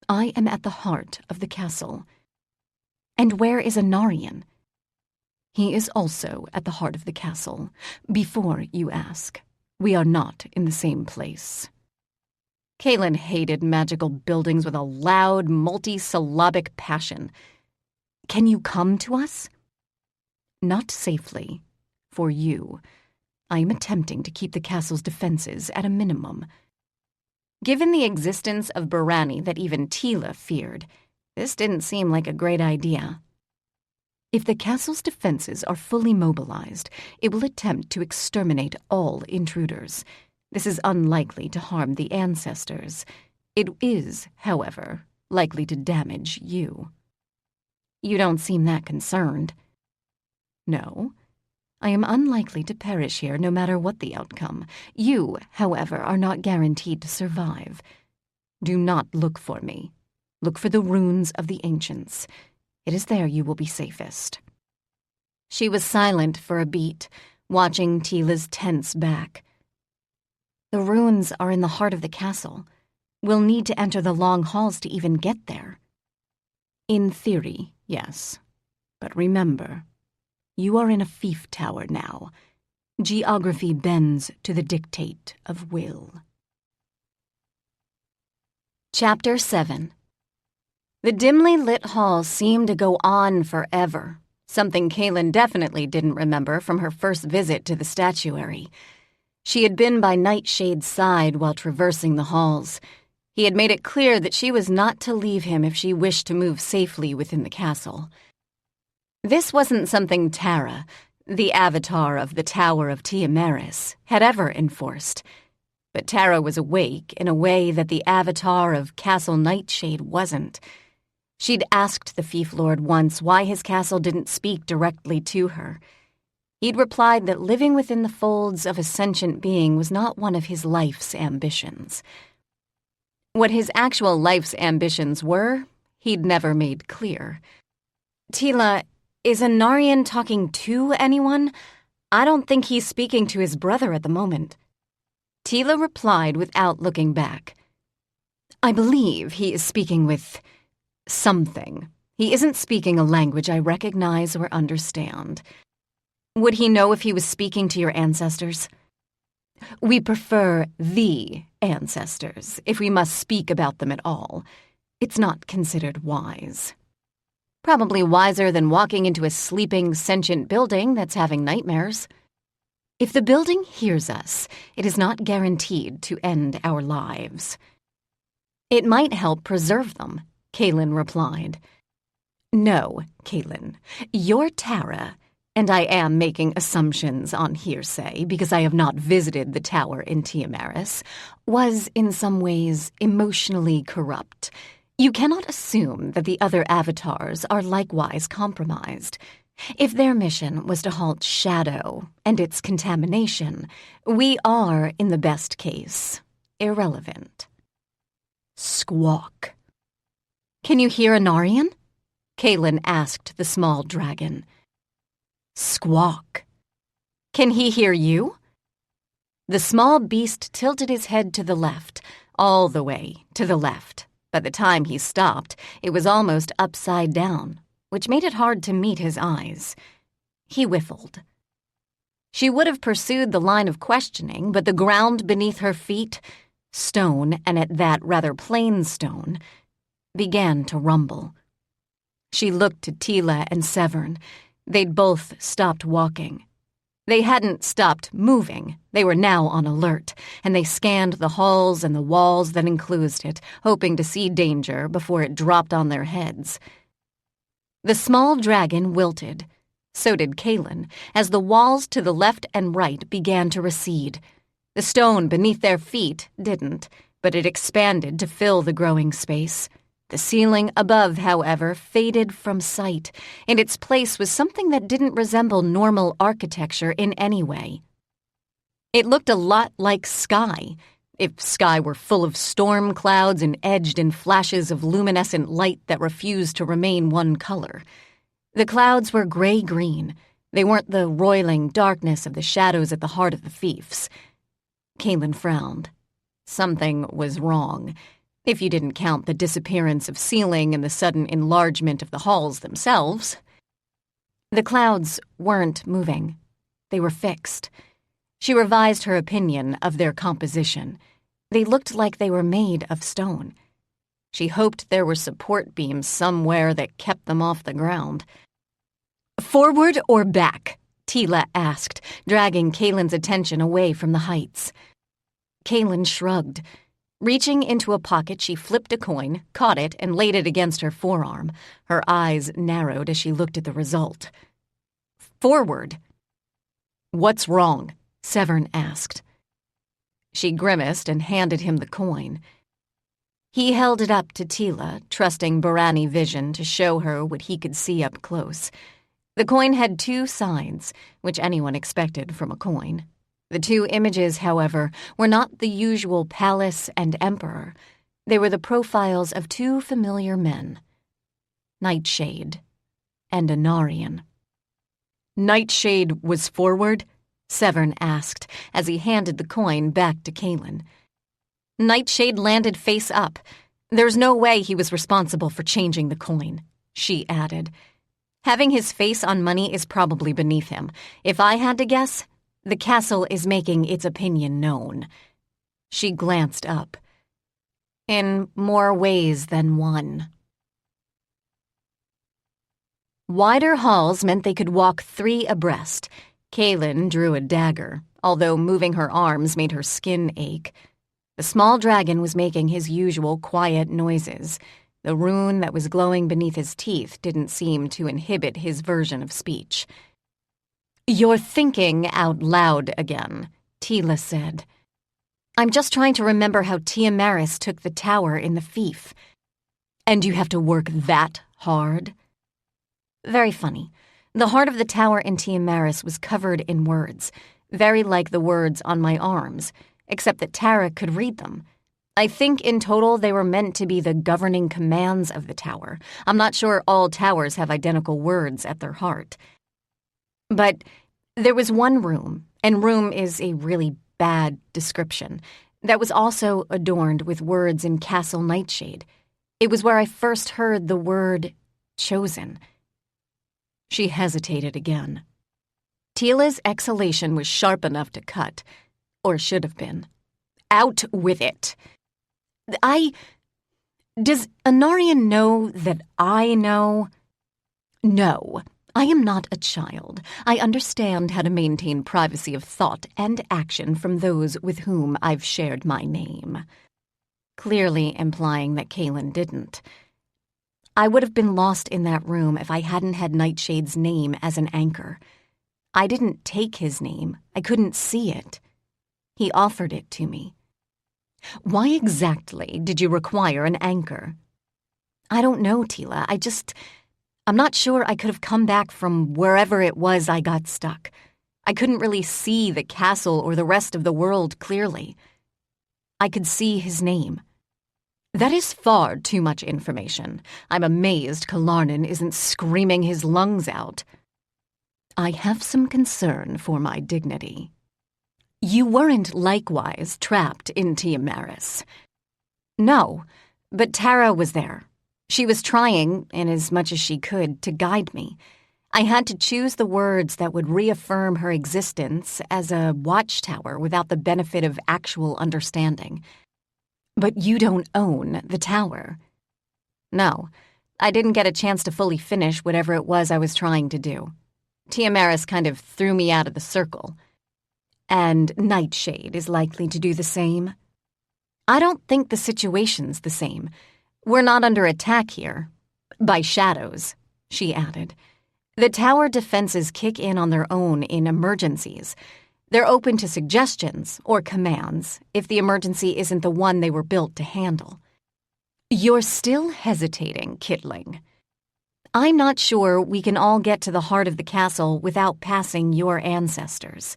I am at the heart of the castle. And where is Anarian? He is also at the heart of the castle. Before you ask, we are not in the same place. Kaylin hated magical buildings with a loud, multi-syllabic passion. Can you come to us? Not safely. For you. I am attempting to keep the castle's defenses at a minimum. Given the existence of Barani that even Teela feared, this didn't seem like a great idea. If the castle's defenses are fully mobilized, it will attempt to exterminate all intruders. This is unlikely to harm the ancestors. It is, however, likely to damage you. You don't seem that concerned. No. I am unlikely to perish here no matter what the outcome. You, however, are not guaranteed to survive. Do not look for me. Look for the runes of the ancients. It is there you will be safest. She was silent for a beat, watching Teela's tense back. The ruins are in the heart of the castle. We'll need to enter the long halls to even get there. In theory, yes. But remember, you are in a fief tower now. Geography bends to the dictate of will. Chapter 7. The dimly lit hall seemed to go on forever, something Kaylin definitely didn't remember from her first visit to the statuary. She had been by Nightshade's side while traversing the halls. He had made it clear that she was not to leave him if she wished to move safely within the castle. This wasn't something Tara, the avatar of the Tower of Teemeris, had ever enforced. But Tara was awake in a way that the avatar of Castle Nightshade wasn't. She'd asked the fief lord once why his castle didn't speak directly to her. He'd replied that living within the folds of a sentient being was not one of his life's ambitions. What his actual life's ambitions were, he'd never made clear. Teela, is Anarian talking to anyone? I don't think he's speaking to his brother at the moment. Teela replied without looking back. I believe he is speaking with something. He isn't speaking a language I recognize or understand. Would he know if he was speaking to your ancestors? We prefer the ancestors, if we must speak about them at all. It's not considered wise. Probably wiser than walking into a sleeping, sentient building that's having nightmares. If the building hears us, it is not guaranteed to end our lives. It might help preserve them, Kaylin replied. No, Kaylin, you're Tara, and I am making assumptions on hearsay because I have not visited the tower in Teemeris, was in some ways emotionally corrupt. You cannot assume that the other avatars are likewise compromised. If their mission was to halt Shadow and its contamination, we are, in the best case, irrelevant. Squawk. Can you hear Anarian? Kaylin asked the small dragon. Squawk. Can he hear you? The small beast tilted his head to the left, all the way to the left. By the time he stopped, it was almost upside down, which made it hard to meet his eyes. He whiffled. She would have pursued the line of questioning, but the ground beneath her feet, stone, and at that rather plain stone, began to rumble. She looked to Teela and Severn. They'd both stopped walking. They hadn't stopped moving. They were now on alert, and they scanned the halls and the walls that enclosed it, hoping to see danger before it dropped on their heads. The small dragon wilted. So did Kaylin, as the walls to the left and right began to recede. The stone beneath their feet didn't, but it expanded to fill the growing space. The ceiling above, however, faded from sight. In its place was something that didn't resemble normal architecture in any way. It looked a lot like sky, if sky were full of storm clouds and edged in flashes of luminescent light that refused to remain one color. The clouds were gray-green. They weren't the roiling darkness of the shadows at the heart of the fiefs. Kaylin frowned. Something was wrong, if you didn't count the disappearance of ceiling and the sudden enlargement of the halls themselves. The clouds weren't moving. They were fixed. She revised her opinion of their composition. They looked like they were made of stone. She hoped there were support beams somewhere that kept them off the ground. Forward or back? Teela asked, dragging Kaylin's attention away from the heights. Kaylin shrugged. Reaching into a pocket, she flipped a coin, caught it, and laid it against her forearm. Her eyes narrowed as she looked at the result. Forward. What's wrong? Severn asked. She grimaced and handed him the coin. He held it up to Teela, trusting Barani vision to show her what he could see up close. The coin had two sides, which anyone expected from a coin. The two images, however, were not the usual palace and emperor. They were the profiles of two familiar men, Nightshade and Anarian. Nightshade was forward, Severn asked as he handed the coin back to Kaylin. Nightshade landed face up. There's no way he was responsible for changing the coin, she added. Having his face on money is probably beneath him. If I had to guess, the castle is making its opinion known. She glanced up. In more ways than one. Wider halls meant they could walk 3 abreast. Kaylin drew a dagger, although moving her arms made her skin ache. The small dragon was making his usual quiet noises. The rune that was glowing beneath his teeth didn't seem to inhibit his version of speech. "You're thinking out loud again," Teela said. "I'm just trying to remember how Tiamaris took the tower in the fief." "And you have to work that hard?" Very funny. The heart of the tower in Tiamaris was covered in words, very like the words on my arms, except that Tara could read them. I think in total they were meant to be the governing commands of the tower. I'm not sure all towers have identical words at their heart. But there was one room, and room is a really bad description, that was also adorned with words in Castle Nightshade. It was where I first heard the word chosen. She hesitated again. Teela's exhalation was sharp enough to cut, or should have been. "Out with it." Does Anarian know that I know? "No, I am not a child. I understand how to maintain privacy of thought and action from those with whom I've shared my name." Clearly implying that Kaylin didn't. I would have been lost in that room if I hadn't had Nightshade's name as an anchor. I didn't take his name. I couldn't see it. He offered it to me. "Why exactly did you require an anchor?" "I don't know, Teela. I'm not sure I could have come back from wherever it was I got stuck. I couldn't really see the castle or the rest of the world clearly. I could see his name." "That is far too much information. I'm amazed Killarnan isn't screaming his lungs out." "I have some concern for my dignity." "You weren't likewise trapped in Tiamaris." "No, but Tara was there. She was trying, in as much as she could, to guide me. I had to choose the words that would reaffirm her existence as a watchtower without the benefit of actual understanding." "But you don't own the tower." "No, I didn't get a chance to fully finish whatever it was I was trying to do. Tiamaris kind of threw me out of the circle." "And Nightshade is likely to do the same?" "I don't think the situation's the same. We're not under attack here. By shadows," she added. "The tower defenses kick in on their own in emergencies. They're open to suggestions or commands if the emergency isn't the one they were built to handle." "You're still hesitating, Kitling. I'm not sure we can all get to the heart of the castle without passing your ancestors."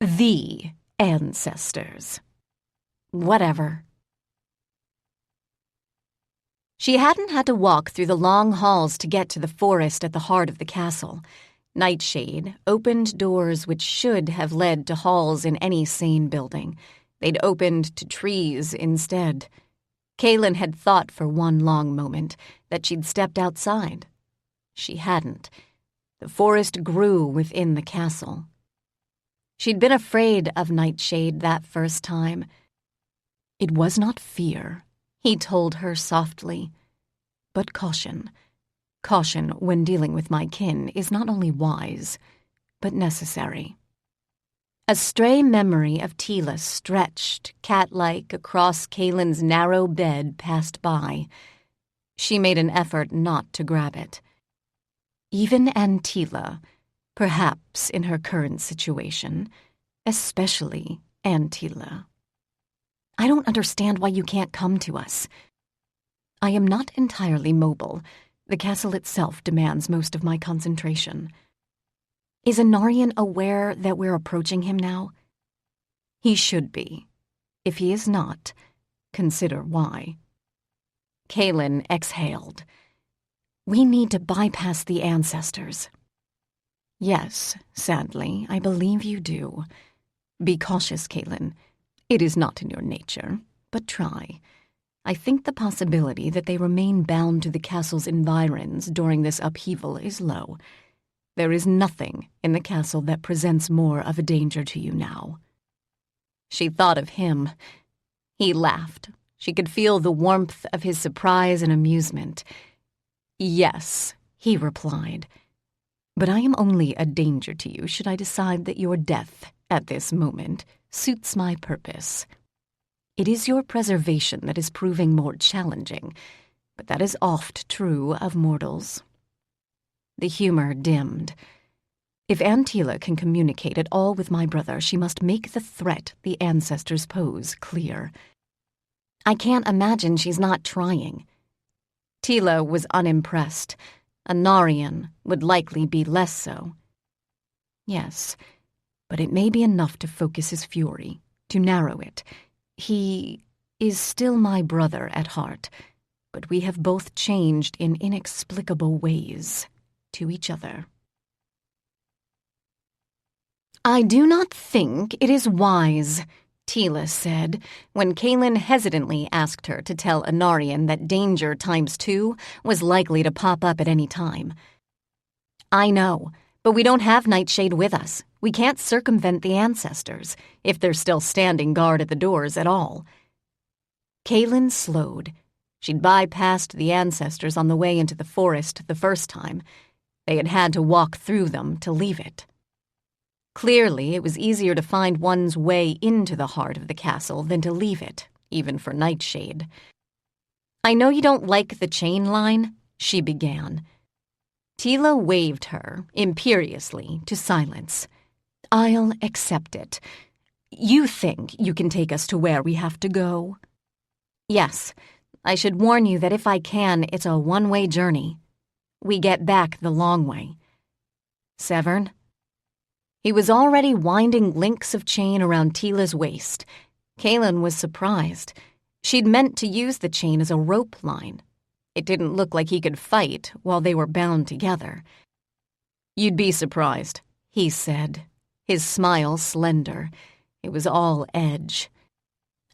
"The ancestors." "Whatever." She hadn't had to walk through the long halls to get to the forest at the heart of the castle. Nightshade opened doors which should have led to halls in any sane building. They'd opened to trees instead. Kaylin had thought for one long moment that she'd stepped outside. She hadn't. The forest grew within the castle. She'd been afraid of Nightshade that first time. "It was not fear," he told her softly, "but caution. Caution when dealing with my kin is not only wise, but necessary." A stray memory of Teela stretched, cat-like, across Kaylin's narrow bed passed by. She made an effort not to grab it. Even Teela, perhaps in her current situation, especially Teela. "I don't understand why you can't come to us." "I am not entirely mobile. The castle itself demands most of my concentration." "Is Anarian aware that we're approaching him now?" "He should be. If he is not, consider why." Kaylin exhaled. "We need to bypass the ancestors." Yes, sadly, I believe you do. Be cautious, Kaylin. It is not in your nature, but try. I think the possibility that they remain bound to the castle's environs during this upheaval is low. There is nothing in the castle that presents more of a danger to you now. She thought of him. He laughed. She could feel the warmth of his surprise and amusement. Yes, he replied. But I am only a danger to you should I decide that your death, at this moment, suits my purpose. It is your preservation that is proving more challenging, but that is oft true of mortals. The humor dimmed. If Aunt Teela can communicate at all with my brother, she must make the threat the ancestors pose clear. I can't imagine she's not trying. Teela was unimpressed. A Narian would likely be less so. Yes, but it may be enough to focus his fury, to narrow it. He is still my brother at heart, but we have both changed in inexplicable ways to each other. I do not think it is wise, Teela said, when Kaylin hesitantly asked her to tell Anarian that danger ×2 was likely to pop up at any time. I know, but we don't have Nightshade with us. We can't circumvent the ancestors, if they're still standing guard at the doors at all. Kaylin slowed. She'd bypassed the ancestors on the way into the forest the first time. They had had to walk through them to leave it. Clearly, it was easier to find one's way into the heart of the castle than to leave it, even for Nightshade. I know you don't like the chain line, she began. Teela waved her, imperiously, to silence. I'll accept it. You think you can take us to where we have to go? Yes. I should warn you that if I can, it's a one-way journey. We get back the long way. Severn? He was already winding links of chain around Teela's waist. Kaylin was surprised. She'd meant to use the chain as a rope line. It didn't look like he could fight while they were bound together. You'd be surprised, he said, his smile slender. It was all edge.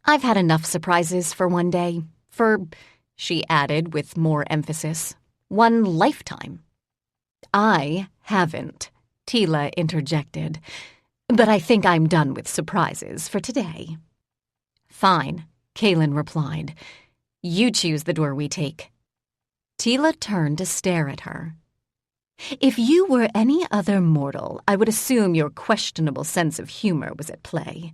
I've had enough surprises for one day. For, she added with more emphasis, one lifetime. I haven't, Teela interjected, but I think I'm done with surprises for today. Fine, Kaylin replied. You choose the door we take. Teela turned to stare at her. If you were any other mortal, I would assume your questionable sense of humor was at play.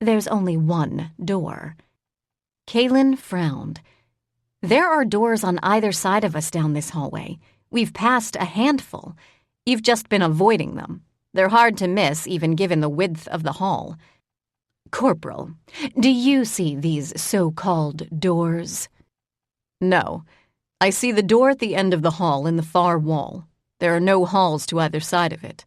There's only one door. Kaylin frowned. There are doors on either side of us down this hallway. We've passed a handful. You've just been avoiding them. They're hard to miss, even given the width of the hall. Corporal, do you see these so-called doors? No. I see the door at the end of the hall in the far wall. There are no halls to either side of it.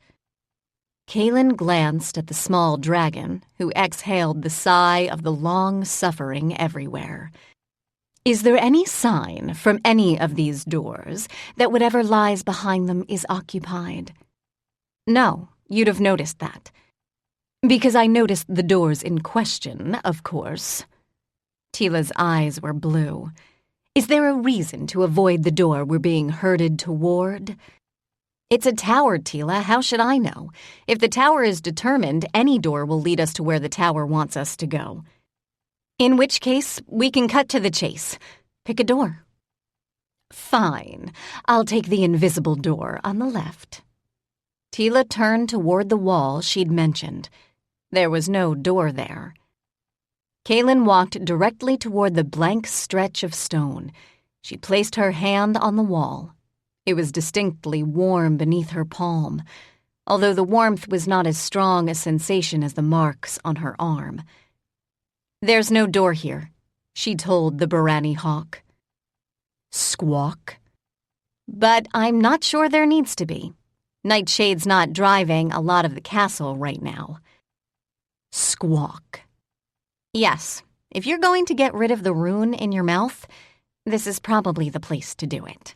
Kaylin glanced at the small dragon, who exhaled the sigh of the long suffering everywhere. Is there any sign from any of these doors that whatever lies behind them is occupied? No, you'd have noticed that. Because I noticed the doors in question, of course. Teela's eyes were blue. Is there a reason to avoid the door we're being herded toward? It's a tower, Teela. How should I know? If the tower is determined, any door will lead us to where the tower wants us to go. In which case, we can cut to the chase. Pick a door. Fine. I'll take the invisible door on the left. Teela turned toward the wall she'd mentioned. There was no door there. Kaylin walked directly toward the blank stretch of stone. She placed her hand on the wall. It was distinctly warm beneath her palm, although the warmth was not as strong a sensation as the marks on her arm. There's no door here, she told the Barani hawk. Squawk. But I'm not sure there needs to be. Nightshade's not driving a lot of the castle right now. Squawk. Yes, if you're going to get rid of the rune in your mouth, this is probably the place to do it.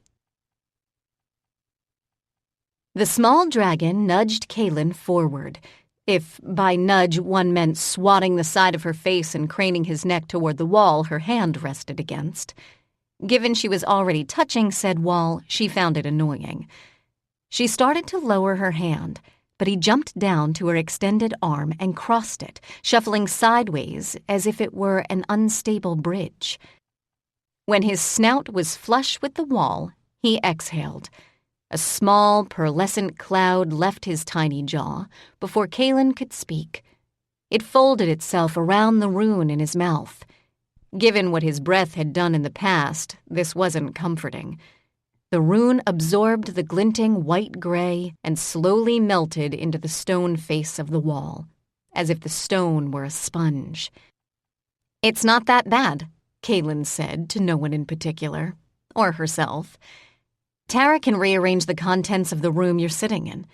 The small dragon nudged Kaylin forward. If by nudge one meant swatting the side of her face and craning his neck toward the wall her hand rested against. Given she was already touching said wall, she found it annoying. She started to lower her hand, but he jumped down to her extended arm and crossed it, shuffling sideways as if it were an unstable bridge. When his snout was flush with the wall, he exhaled. A small, pearlescent cloud left his tiny jaw before Kaylin could speak. It folded itself around the rune in his mouth. Given what his breath had done in the past, this wasn't comforting. The rune absorbed the glinting white-gray and slowly melted into the stone face of the wall, as if the stone were a sponge. "It's not that bad," Kaylin said to no one in particular, or herself. "Tara can rearrange the contents of the room you're sitting in."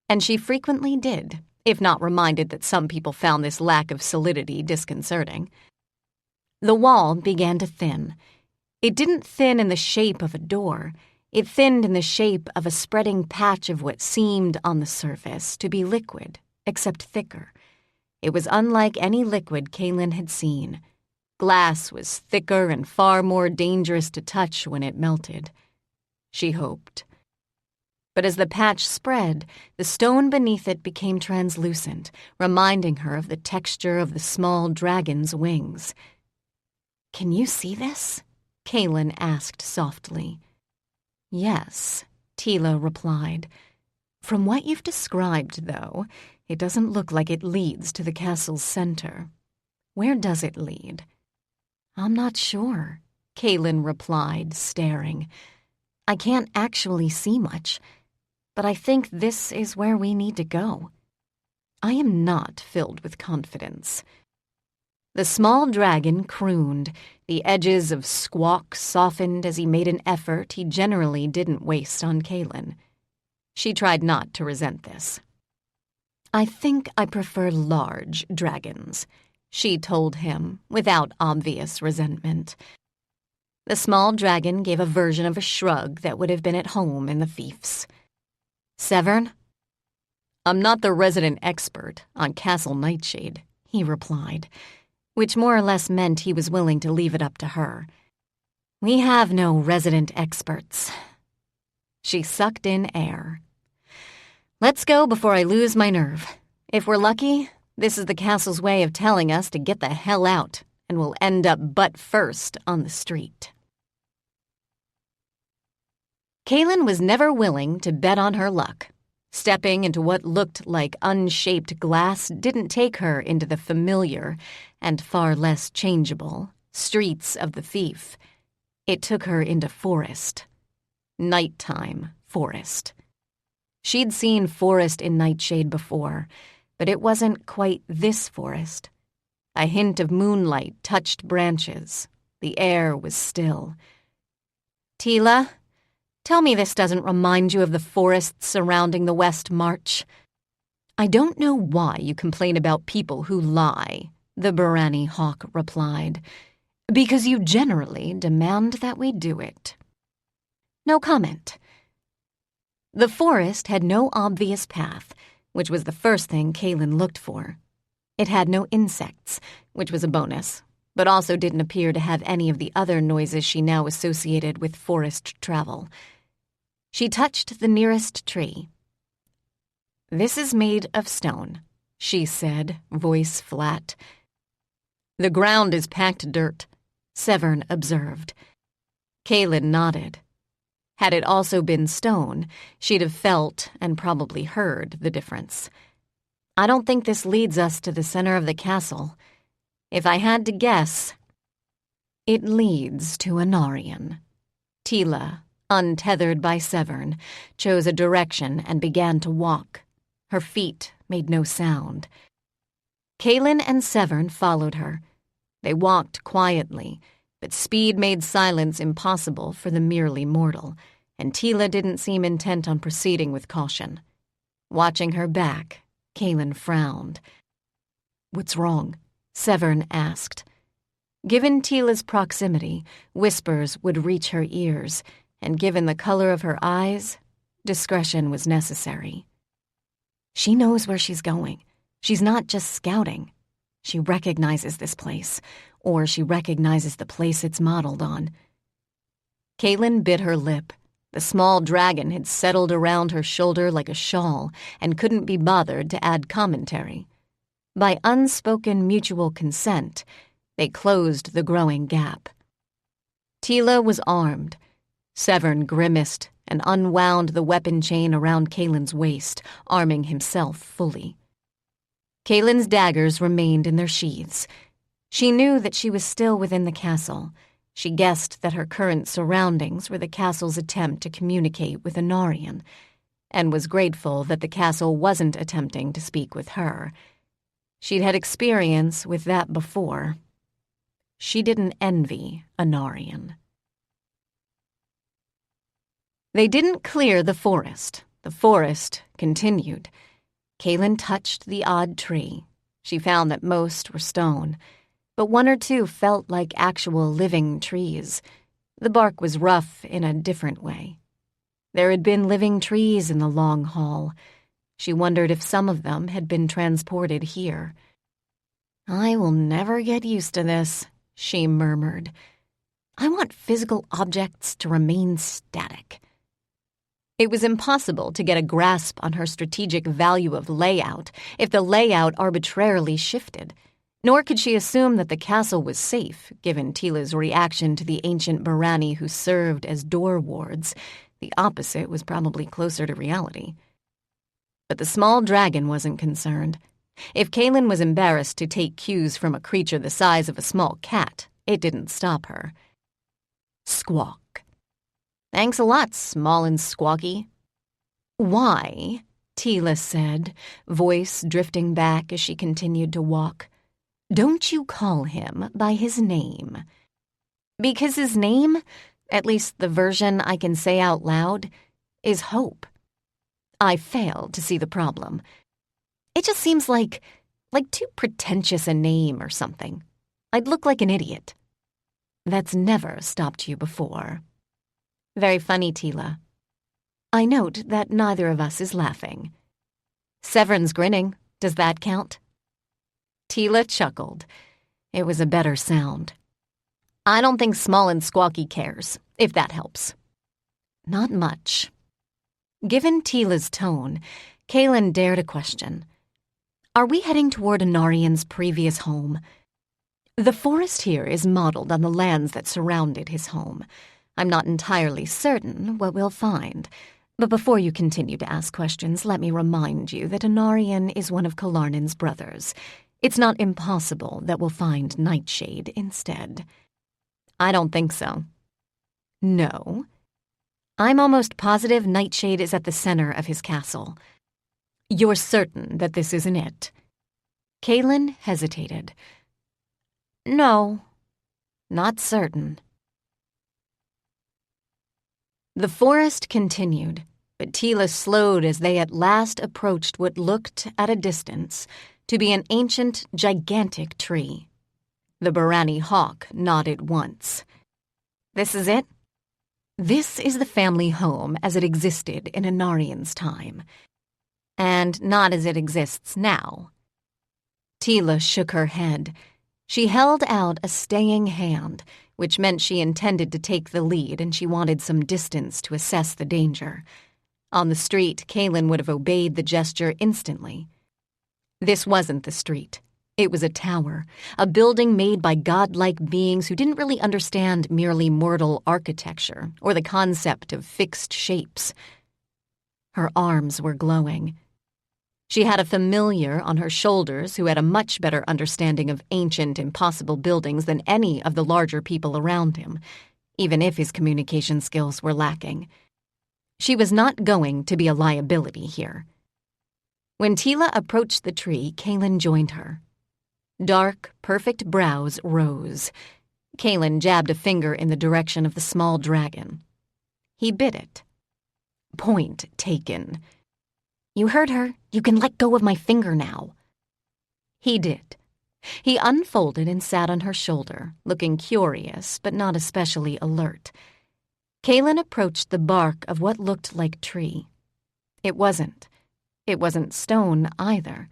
And she frequently did, if not reminded that some people found this lack of solidity disconcerting. The wall began to thin. It didn't thin in the shape of a door. It thinned in the shape of a spreading patch of what seemed, on the surface, to be liquid, except thicker. It was unlike any liquid Kaylin had seen. Glass was thicker and far more dangerous to touch when it melted. She hoped. But as the patch spread, the stone beneath it became translucent, reminding her of the texture of the small dragon's wings. "Can you see this?" Kaylin asked softly. "Yes," Teela replied. "From what you've described, though, it doesn't look like it leads to the castle's center. Where does it lead?" "I'm not sure," Kaylin replied, staring. "I can't actually see much, but I think this is where we need to go." I am not filled with confidence. The small dragon crooned. The edges of squawk softened as he made an effort he generally didn't waste on Kaylin. She tried not to resent this. "I think I prefer large dragons," she told him, without obvious resentment. The small dragon gave a version of a shrug that would have been at home in the fiefs. "Severn?" "I'm not the resident expert on Castle Nightshade," he replied, which more or less meant he was willing to leave it up to her. "We have no resident experts." She sucked in air. "Let's go before I lose my nerve. If we're lucky, this is the castle's way of telling us to get the hell out, and we'll end up butt first on the street." Kaylin was never willing to bet on her luck. Stepping into what looked like unshaped glass didn't take her into the familiar, and far less changeable, streets of the fief. It took her into forest. Nighttime forest. She'd seen forest in Nightshade before, but it wasn't quite this forest. A hint of moonlight touched branches. The air was still. "Teela, tell me this doesn't remind you of the forests surrounding the West March." "I don't know why you complain about people who lie," the Barani hawk replied. "Because you generally demand that we do it." No comment. The forest had no obvious path, which was the first thing Kaylin looked for. It had no insects, which was a bonus, but also didn't appear to have any of the other noises she now associated with forest travel. She touched the nearest tree. "This is made of stone," she said, voice flat. "The ground is packed dirt," Severn observed. Kaylin nodded. Had it also been stone, she'd have felt and probably heard the difference. "I don't think this leads us to the center of the castle. If I had to guess, it leads to Anarian." Teela, untethered by Severn, chose a direction and began to walk. Her feet made no sound. Kaylin and Severn followed her. They walked quietly, but speed made silence impossible for the merely mortal, and Teela didn't seem intent on proceeding with caution. Watching her back, Kaylin frowned. "What's wrong?" Severn asked. Given Teela's proximity, whispers would reach her ears, and given the color of her eyes, Discretion was necessary. She knows where she's going. She's not just scouting. She recognizes this place, or she recognizes the place it's modeled on. Kaylin bit her lip. The small dragon had settled around her shoulder like a shawl and couldn't be bothered to add commentary. By unspoken mutual consent, they closed the growing gap. Teela was armed. Severn grimaced and unwound the weapon chain around Kaylin's waist, arming himself fully. Kaylin's daggers remained in their sheaths. She knew that she was still within the castle. She guessed that her current surroundings were the castle's attempt to communicate with Anarian, and was grateful that the castle wasn't attempting to speak with her. She'd had experience with that before. She didn't envy Anarian. They didn't clear the forest. The forest continued. Kaylin touched the odd tree. She found that most were stone, but one or two felt like actual living trees. The bark was rough in a different way. There had been living trees in the long hall. She wondered if some of them had been transported here. "I will never get used to this," she murmured. "I want physical objects to remain static." It was impossible to get a grasp on her strategic value of layout if the layout arbitrarily shifted, nor could she assume that the castle was safe, given Teela's reaction to the ancient Barani who served as door wards. The opposite was probably closer to reality. But the small dragon wasn't concerned. If Kaylin was embarrassed to take cues from a creature the size of a small cat, it didn't stop her. Squawk. "Thanks a lot, small and squawky." "Why?" Teela said, voice drifting back as she continued to walk. "Don't you call him by his name?" "Because his name, at least the version I can say out loud, is Hope." I failed to see the problem. It just seems like too pretentious a name or something. I'd look like an idiot. That's never stopped you before. Very funny, Teela. I note that neither of us is laughing. Severn's grinning. Does that count? Teela chuckled. It was a better sound. I don't think Small and Squawky cares, if that helps. Not much. Given Teela's tone, Kaylin dared a question. Are we heading toward Anarian's previous home? The forest here is modeled on the lands that surrounded his home. I'm not entirely certain what we'll find, but before you continue to ask questions, let me remind you that Anarian is one of Killarnan's brothers. It's not impossible that we'll find Nightshade instead. I don't think so. No. I'm almost positive Nightshade is at the center of his castle. You're certain that this isn't it? Kaylin hesitated. No, not certain. The forest continued, but Teela slowed as they at last approached what looked, at a distance, to be an ancient, gigantic tree. The Barani hawk nodded once. This is it? This is the family home as it existed in Anarian's time, and not as it exists now. Teela shook her head. She held out a staying hand, which meant she intended to take the lead and she wanted some distance to assess the danger. On the street, Kaylin would have obeyed the gesture instantly. This wasn't the street. It was a tower, a building made by godlike beings who didn't really understand merely mortal architecture or the concept of fixed shapes. Her arms were glowing. She had a familiar on her shoulders who had a much better understanding of ancient, impossible buildings than any of the larger people around him, even if his communication skills were lacking. She was not going to be a liability here. When Teela approached the tree, Kaylin joined her. Dark, perfect brows rose. Kaylin jabbed a finger in the direction of the small dragon. He bit it. Point taken. You heard her. You can let go of my finger now. He did. He unfolded and sat on her shoulder, looking curious but not especially alert. Kaylin approached the bark of what looked like tree. It wasn't. It wasn't stone, either.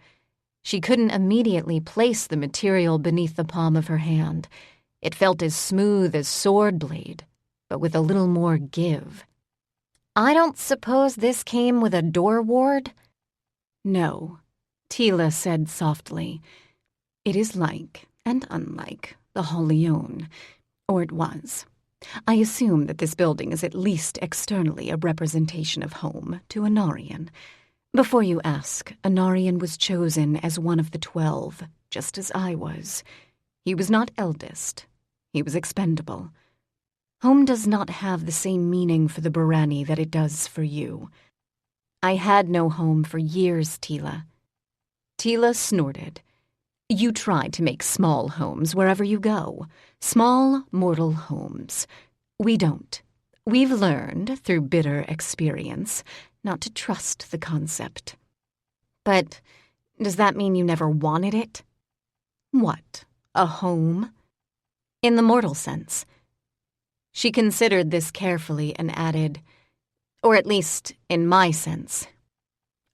She couldn't immediately place the material beneath the palm of her hand. It felt as smooth as sword blade, but with a little more give. I don't suppose this came with a door ward? No, Teela said softly. It is like and unlike the Holion, or it was. I assume that this building is at least externally a representation of home to Anarian. Before you ask, Anarian was chosen as one of the 12, just as I was. He was not eldest. He was expendable. Home does not have the same meaning for the Barani that it does for you. I had no home for years, Teela. Teela snorted. You try to make small homes wherever you go. Small, mortal homes. We don't. We've learned, through bitter experience, not to trust the concept. But does that mean you never wanted it? What? A home? In the mortal sense. She considered this carefully and added, or at least in my sense.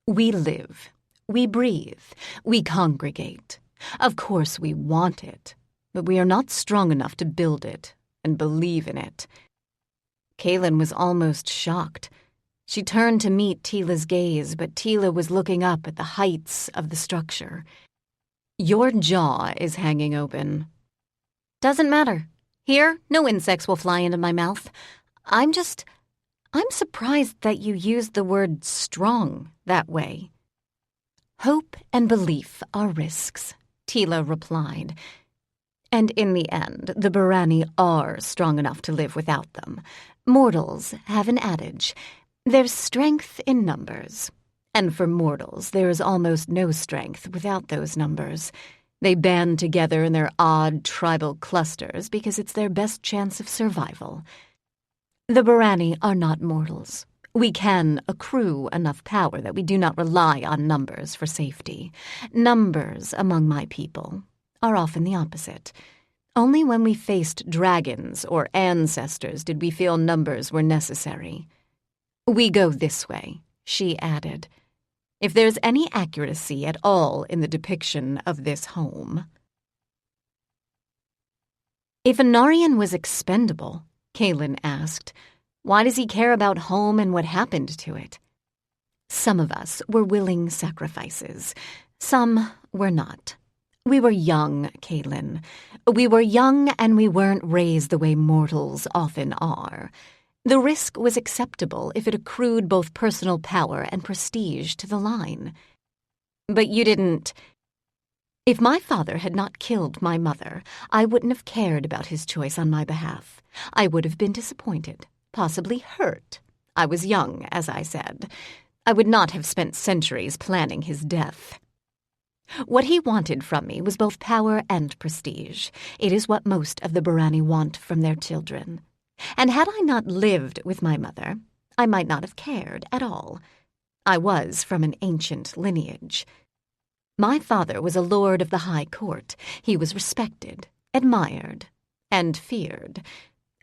We live. We breathe. We congregate. Of course we want it, but we are not strong enough to build it and believe in it. Kaylin was almost shocked. She turned to meet Teela's gaze, but Teela was looking up at the heights of the structure. Your jaw is hanging open. Doesn't matter. Here, no insects will fly into my mouth. I'm surprised that you used the word strong that way. Hope and belief are risks, Teela replied. And in the end, the Barani are strong enough to live without them. Mortals have an adage. There's strength in numbers. And for mortals, there is almost no strength without those numbers. They band together in their odd tribal clusters because it's their best chance of survival. The Barani are not mortals. We can accrue enough power that we do not rely on numbers for safety. Numbers among my people are often the opposite. Only when we faced dragons or ancestors did we feel numbers were necessary. We go this way, she added. If there's any accuracy at all in the depiction of this home. If Anarian was expendable, Kaylin asked, why does he care about home and what happened to it? Some of us were willing sacrifices. Some were not. We were young, Kaylin. We were young and we weren't raised the way mortals often are. The risk was acceptable if it accrued both personal power and prestige to the line. But you didn't. If my father had not killed my mother, I wouldn't have cared about his choice on my behalf. I would have been disappointed, possibly hurt. I was young, as I said. I would not have spent centuries planning his death. What he wanted from me was both power and prestige. It is what most of the Barani want from their children. And had I not lived with my mother, I might not have cared at all. I was from an ancient lineage. My father was a lord of the high court. He was respected, admired, and feared.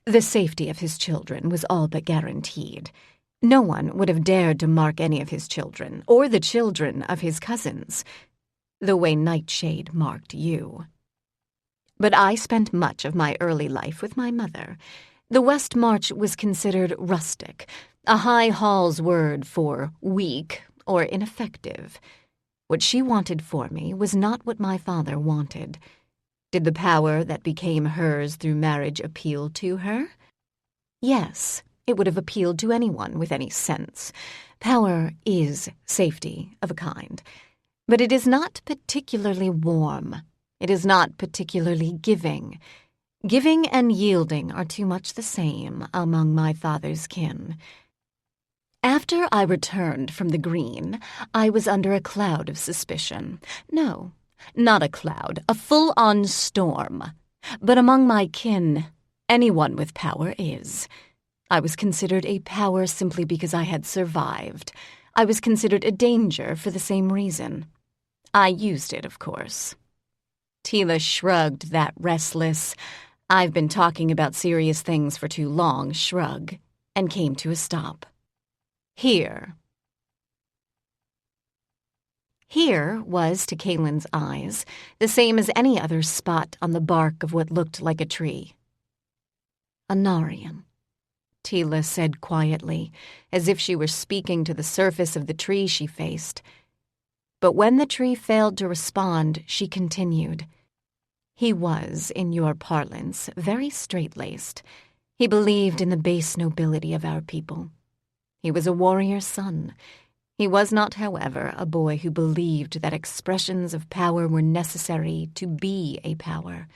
The safety of his children was all but guaranteed. No one would have dared to mark any of his children, or the children of his cousins, the way Nightshade marked you. But I spent much of my early life with my mother. The West March was considered rustic, a high hall's word for weak or ineffective. What she wanted for me was not what my father wanted. Did the power that became hers through marriage appeal to her? Yes, it would have appealed to anyone with any sense. Power is safety of a kind. But it is not particularly warm. It is not particularly giving. Giving and yielding are too much the same among my father's kin. After I returned from the Green, I was under a cloud of suspicion. No, not a cloud, a full-on storm. But among my kin, anyone with power is. I was considered a power simply because I had survived. I was considered a danger for the same reason. I used it, of course. Teela shrugged that restless, I've been talking about serious things for too long shrug, and came to a stop. Here. Here was, to Kaylin's eyes, the same as any other spot on the bark of what looked like a tree. "Anarian," Teela said quietly, as if she were speaking to the surface of the tree she faced. But when the tree failed to respond, she continued. "He was, in your parlance, very straight-laced. He believed in the base nobility of our people. He was a warrior's son. He was not, however, a boy who believed that expressions of power were necessary to be a power.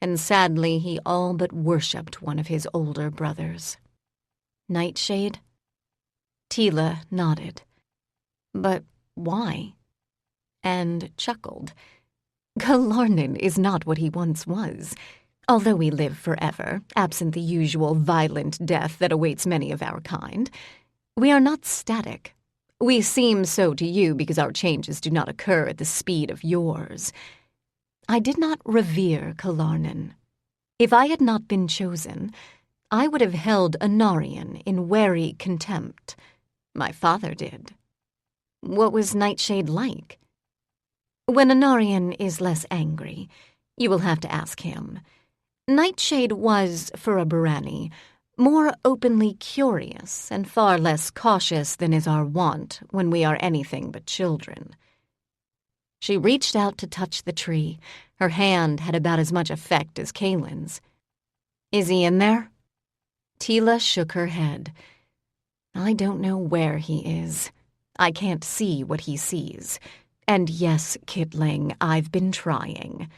And sadly, he all but worshipped one of his older brothers." "Nightshade?" Teela nodded. "But why?" And chuckled. "Kalarnin is not what he once was. Although we live forever, absent the usual violent death that awaits many of our kind, we are not static. We seem so to you because our changes do not occur at the speed of yours. I did not revere Kalarnin. If I had not been chosen, I would have held Anarian in wary contempt. My father did." "What was Nightshade like?" "When Anarian is less angry, you will have to ask him. Nightshade was, for a Barani, more openly curious and far less cautious than is our wont when we are anything but children." She reached out to touch the tree. Her hand had about as much effect as Kaylin's. "Is he in there?" Teela shook her head. "I don't know where he is. I can't see what he sees. And yes, Kitling, I've been trying.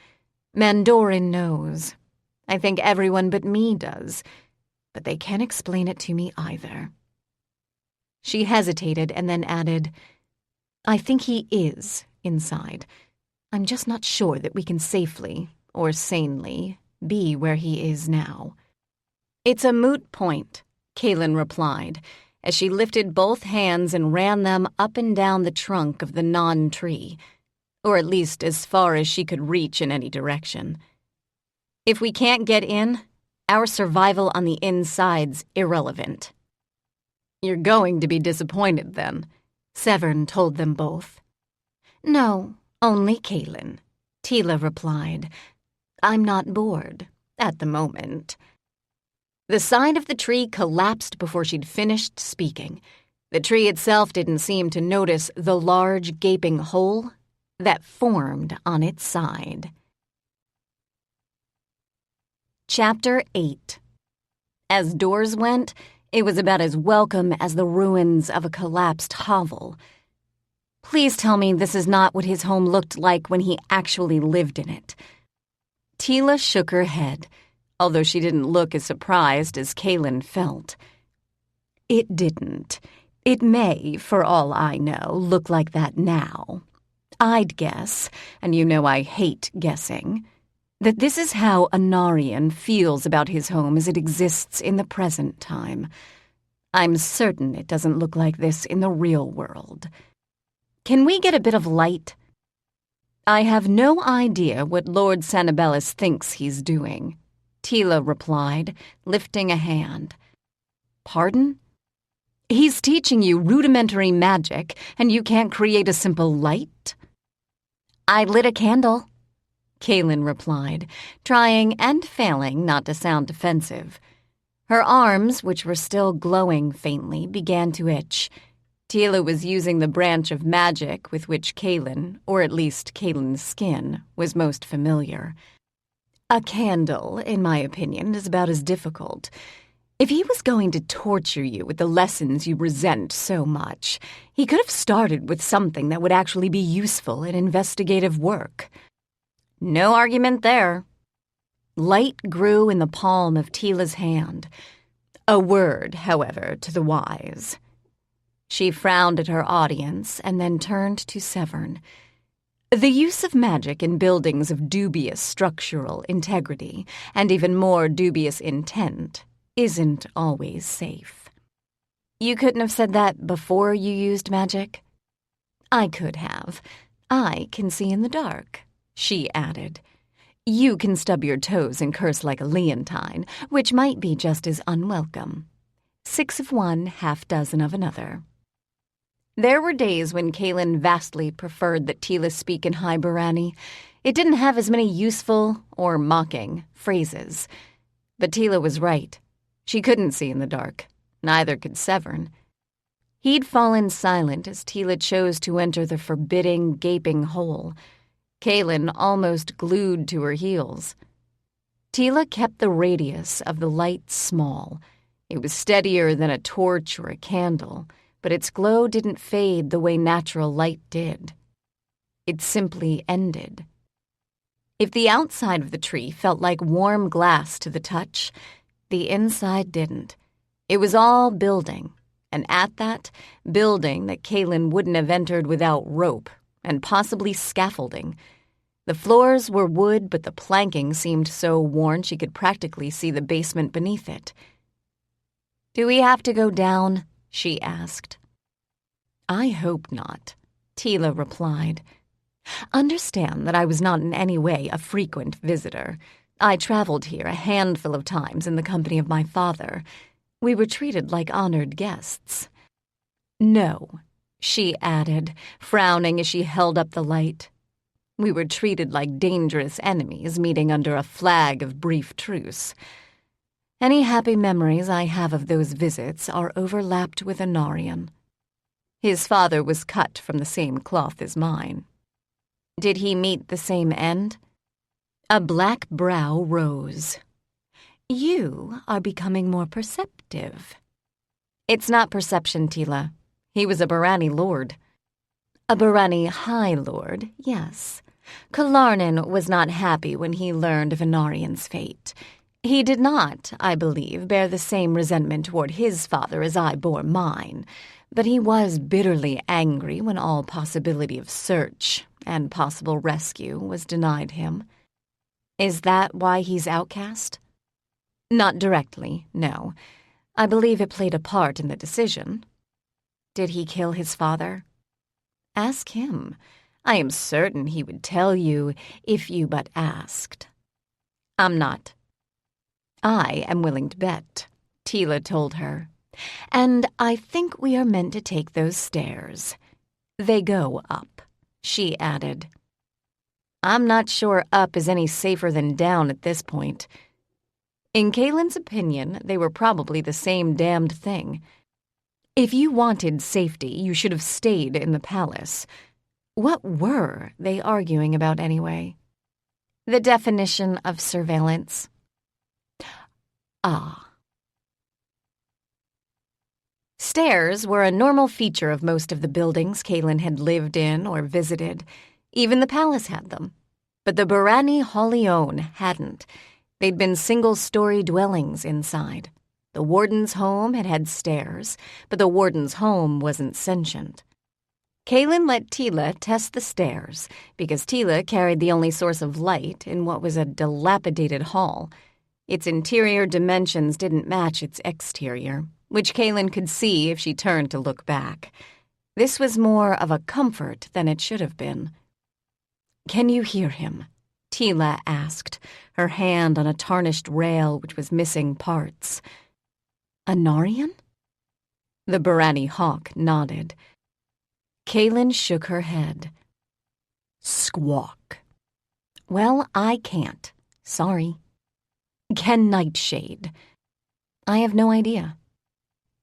Mandorin knows. I think everyone but me does. But they can't explain it to me either." She hesitated and then added, "I think he is inside. I'm just not sure that we can safely, or sanely, be where he is now." "It's a moot point," Kaylin replied, as she lifted both hands and ran them up and down the trunk of the non-tree, or at least as far as she could reach in any direction. "If we can't get in, our survival on the inside's irrelevant." "You're going to be disappointed, then," Severn told them both. "No, only Kaylin," Teela replied. "I'm not bored, at the moment." The side of the tree collapsed before she'd finished speaking. The tree itself didn't seem to notice the large, gaping hole that formed on its side. Chapter 8. As doors went, it was about as welcome as the ruins of a collapsed hovel. "Please tell me this is not what his home looked like when he actually lived in it." Teela shook her head, although she didn't look as surprised as Kaylin felt. "It didn't. It may, for all I know, look like that now. I'd guess, and you know I hate guessing, that this is how Anarian feels about his home as it exists in the present time. I'm certain it doesn't look like this in the real world. Can we get a bit of light?" "I have no idea what Lord Sanibellis thinks he's doing," Teela replied, lifting a hand. "Pardon?" "He's teaching you rudimentary magic, and you can't create a simple light?" "I lit a candle," Kaylin replied, trying and failing not to sound defensive. Her arms, which were still glowing faintly, began to itch. Teela was using the branch of magic with which Kaylin, or at least Kaylin's skin, was most familiar. "A candle, in my opinion, is about as difficult. If he was going to torture you with the lessons you resent so much, he could have started with something that would actually be useful in investigative work." "No argument there." Light grew in the palm of Teela's hand. A word, however, to the wise. She frowned at her audience and then turned to Severn. "The use of magic in buildings of dubious structural integrity, and even more dubious intent, isn't always safe." "You couldn't have said that before you used magic?" "I could have. I can see in the dark," she added. "You can stub your toes and curse like a leontine, which might be just as unwelcome. 6 of one, half dozen of another." There were days when Kaylin vastly preferred that Teela speak in High Barani. It didn't have as many useful, or mocking, phrases. But Teela was right. She couldn't see in the dark. Neither could Severn. He'd fallen silent as Teela chose to enter the forbidding, gaping hole. Kaylin almost glued to her heels. Teela kept the radius of the light small. It was steadier than a torch or a candle, but its glow didn't fade the way natural light did. It simply ended. If the outside of the tree felt like warm glass to the touch, the inside didn't. It was all building, and at that, building that Kaylin wouldn't have entered without rope, and possibly scaffolding. The floors were wood, but the planking seemed so worn she could practically see the basement beneath it. "Do we have to go down?" she asked. "I hope not," Teela replied. "Understand that I was not in any way a frequent visitor. I traveled here a handful of times in the company of my father. We were treated like honored guests." "No," she added, frowning as she held up the light. "We were treated like dangerous enemies meeting under a flag of brief truce. Any happy memories I have of those visits are overlapped with Anarian. His father was cut from the same cloth as mine." "Did he meet the same end?" A black brow rose. "You are becoming more perceptive." "It's not perception, Teela. He was a Barani lord." "A Barani High Lord, yes. Killarnan was not happy when he learned of Anarian's fate. He did not, I believe, bear the same resentment toward his father as I bore mine, but he was bitterly angry when all possibility of search and possible rescue was denied him." "Is that why he's outcast?" "Not directly, no. I believe it played a part in the decision." "Did he kill his father?" "Ask him. I am certain he would tell you if you but asked." "I'm not." "I am willing to bet," Teela told her. "And I think we are meant to take those stairs. They go up," she added. "I'm not sure up is any safer than down at this point." In Kaylin's opinion, they were probably the same damned thing. If you wanted safety, you should have stayed in the palace. What were they arguing about anyway? The definition of surveillance. Ah. Stairs were a normal feature of most of the buildings Kaylin had lived in or visited. Even the palace had them. But the Barani Holion hadn't. They'd been single-story dwellings inside. The warden's home had had stairs, but the warden's home wasn't sentient. Kaylin let Teela test the stairs, because Teela carried the only source of light in what was a dilapidated hall. Its interior dimensions didn't match its exterior, which Kaylin could see if she turned to look back. This was more of a comfort than it should have been. "Can you hear him?" Teela asked, her hand on a tarnished rail which was missing parts. "Anarian?" The Barani hawk nodded. Kaylin shook her head. "Squawk." "Well, I can't. Sorry." "Can Nightshade?" "I have no idea."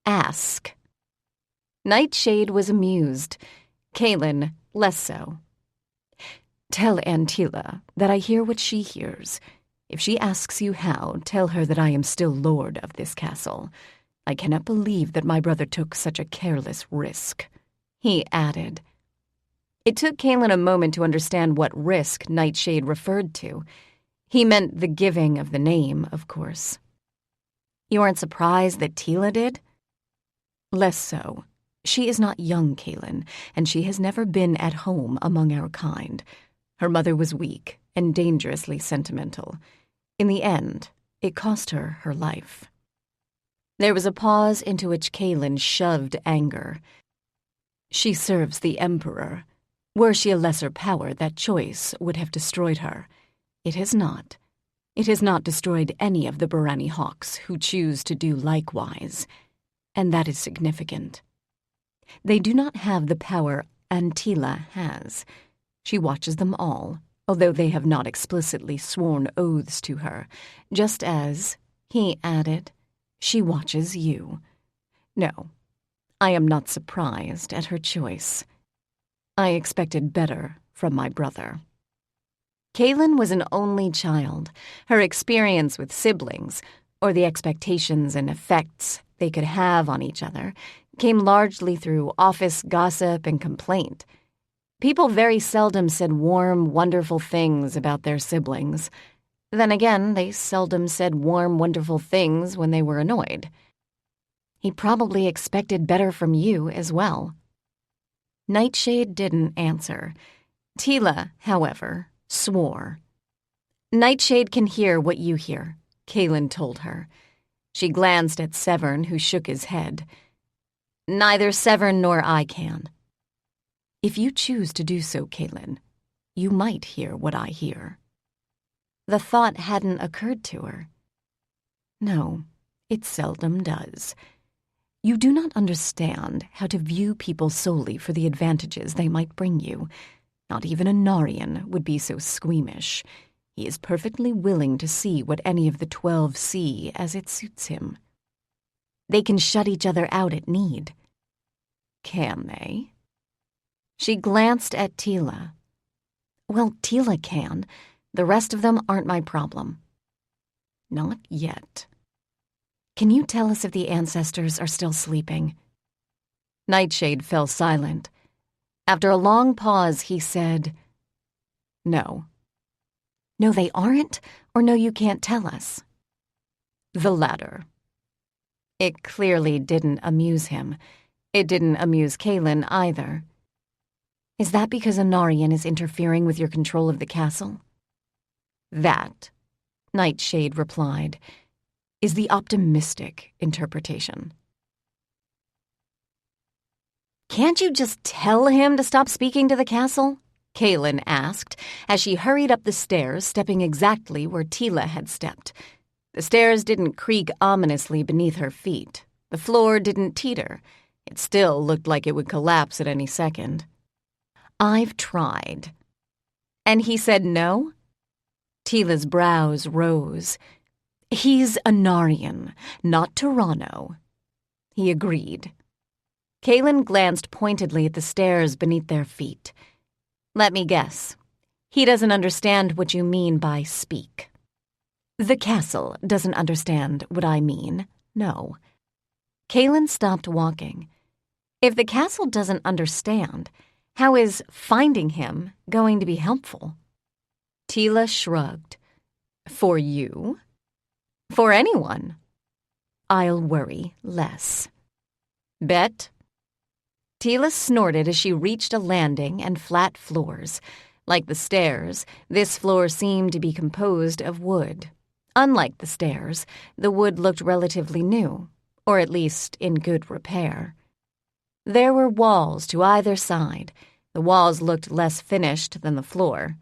"Ask." Nightshade was amused. Kaylin, less so. "Tell Teela that I hear what she hears. If she asks you how, tell her that I am still lord of this castle. I cannot believe that my brother took such a careless risk," he added. It took Kaylin a moment to understand what risk Nightshade referred to. He meant the giving of the name, of course. "You aren't surprised that Teela did?" "Less so. She is not young, Kaylin, and she has never been at home among our kind. Her mother was weak and dangerously sentimental. In the end, it cost her her life." There was a pause into which Kaylin shoved anger. "She serves the Emperor. Were she a lesser power, that choice would have destroyed her. It has not. It has not destroyed any of the Barani hawks who choose to do likewise. And that is significant." They do not have the power Teela has. She watches them all, although they have not explicitly sworn oaths to her, just as, he added, she watches you. No, I am not surprised at her choice. I expected better from my brother. Kaylin was an only child. Her experience with siblings, or the expectations and effects they could have on each other, came largely through office gossip and complaint. People very seldom said warm, wonderful things about their siblings. Then again, they seldom said warm, wonderful things when they were annoyed. He probably expected better from you as well. Nightshade didn't answer. Teela, however, swore. Nightshade can hear what you hear, Kaylin told her. She glanced at Severn, who shook his head. Neither Severn nor I can. If you choose to do so, Kaylin, you might hear what I hear. The thought hadn't occurred to her. No, it seldom does. You do not understand how to view people solely for the advantages they might bring you. Not even a Narian would be so squeamish. He is perfectly willing to see what any of the 12 see as it suits him. They can shut each other out at need. Can they? She glanced at Teela. Well, Teela can. The rest of them aren't my problem. Not yet. Can you tell us if the ancestors are still sleeping? Nightshade fell silent. After a long pause, he said, No. No, they aren't, or no, you can't tell us? The latter. It clearly didn't amuse him. It didn't amuse Kaylin either. Is that because a Narian is interfering with your control of the castle? That, Nightshade replied, is the optimistic interpretation. Can't you just tell him to stop speaking to the castle? Kaylin asked, as she hurried up the stairs, stepping exactly where Teela had stepped. The stairs didn't creak ominously beneath her feet. The floor didn't teeter. It still looked like it would collapse at any second. I've tried. And he said no? Teela's brows rose. He's a Narian, not Toronto. He agreed. Kaylin glanced pointedly at the stairs beneath their feet. Let me guess. He doesn't understand what you mean by speak. The castle doesn't understand what I mean, no. Kaylin stopped walking. If the castle doesn't understand, how is finding him going to be helpful? Teela shrugged. For you? For anyone. I'll worry less. Bet? Teela snorted as she reached a landing and flat floors. Like the stairs, this floor seemed to be composed of wood. Unlike the stairs, the wood looked relatively new, or at least in good repair. There were walls to either side. The walls looked less finished than the floor.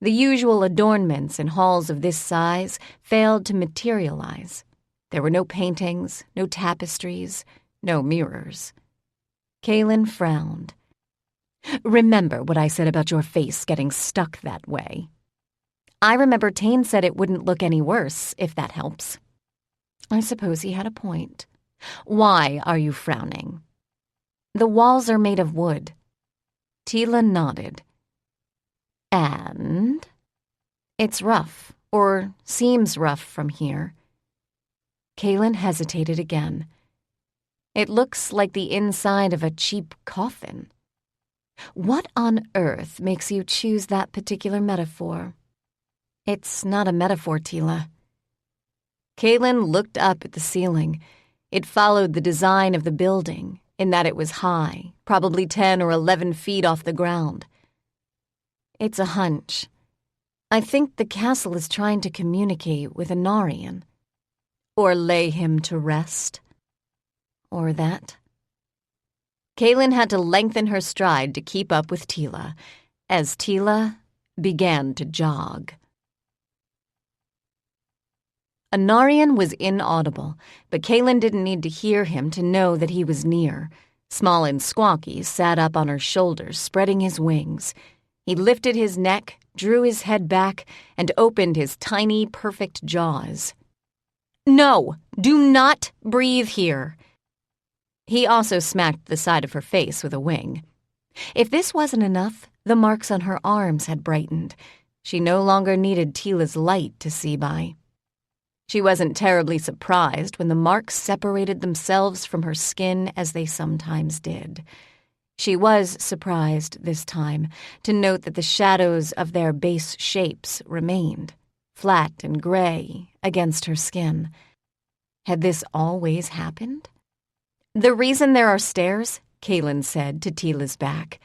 The usual adornments in halls of this size failed to materialize. There were no paintings, no tapestries, no mirrors. Kaylin frowned. Remember what I said about your face getting stuck that way. I remember Tane said it wouldn't look any worse, if that helps. I suppose he had a point. Why are you frowning? The walls are made of wood. Teela nodded. And? It's rough, or seems rough from here. Kaylin hesitated again. It looks like the inside of a cheap coffin. What on earth makes you choose that particular metaphor? It's not a metaphor, Teela. Kaylin looked up at the ceiling. It followed the design of the building, in that it was high, probably 10 or 11 feet off the ground. It's a hunch. I think the castle is trying to communicate with Anarian. Or lay him to rest. Or that. Kaylin had to lengthen her stride to keep up with Teela, as Teela began to jog. Anarian was inaudible, but Kaylin didn't need to hear him to know that he was near. Small and Squawky sat up on her shoulders, spreading his wings. He lifted his neck, drew his head back, and opened his tiny, perfect jaws. "No, do not breathe here." He also smacked the side of her face with a wing. If this wasn't enough, the marks on her arms had brightened. She no longer needed Teela's light to see by. She wasn't terribly surprised when the marks separated themselves from her skin as they sometimes did. She was surprised this time to note that the shadows of their base shapes remained, flat and gray, against her skin. Had this always happened? "The reason there are stairs," Kaylin said to Teela's back,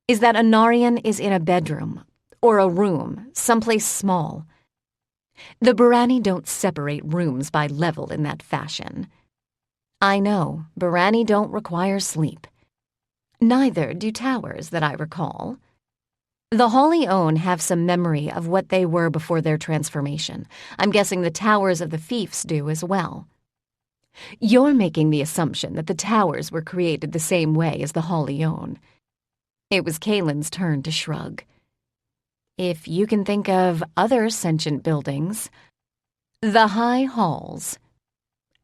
"is that Anarian is in a bedroom, or a room, someplace small. The Barani don't separate rooms by level in that fashion. I know, Barani don't require sleep. Neither do towers, that I recall. The Holy Own have some memory of what they were before their transformation. I'm guessing the towers of the fiefs do as well. You're making the assumption that the towers were created the same way as the Holy Own." It was Kaylin's turn to shrug. "If you can think of other sentient buildings, the high halls.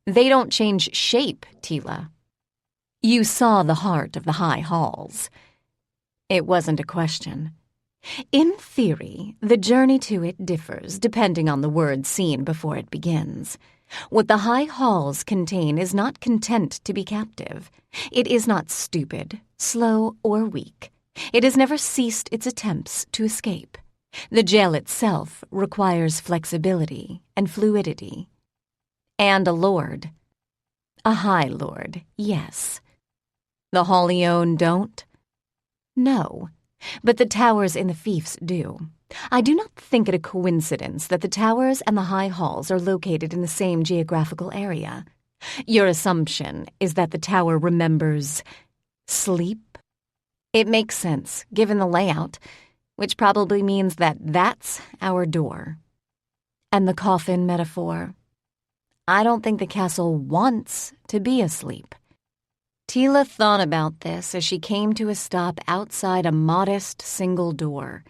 They don't change shape, Teela. You saw the heart of the high halls." It wasn't a question. In theory, the journey to it differs depending on the word seen before it begins. What the high halls contain is not content to be captive. It is not stupid, slow, or weak. It has never ceased its attempts to escape. The jail itself requires flexibility and fluidity. And a lord. A high lord, yes. The Holy Own don't? No, but the towers in the fiefs do. I do not think it a coincidence that the towers and the high halls are located in the same geographical area. Your assumption is that the tower remembers sleep? It makes sense, given the layout, which probably means that that's our door. And the coffin metaphor? I don't think the castle wants to be asleep. Teela thought about this as she came to a stop outside a modest single door.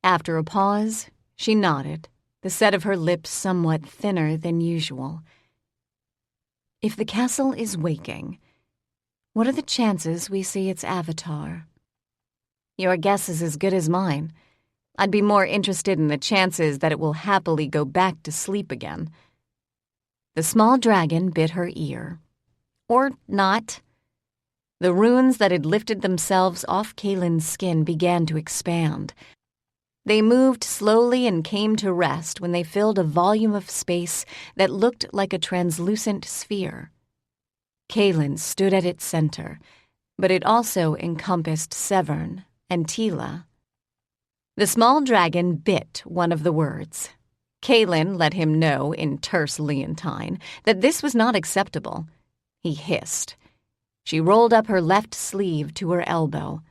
After a pause, she nodded, the set of her lips somewhat thinner than usual. If the castle is waking, what are the chances we see its avatar? Your guess is as good as mine. I'd be more interested in the chances that it will happily go back to sleep again. The small dragon bit her ear. Or not. The runes that had lifted themselves off Kaylin's skin began to expand. They moved slowly and came to rest when they filled a volume of space that looked like a translucent sphere. Kaylin stood at its center, but it also encompassed Severn and Teela. The small dragon bit one of the words. Kaylin let him know in terse Leontine that this was not acceptable. He hissed. She rolled up her left sleeve to her elbow.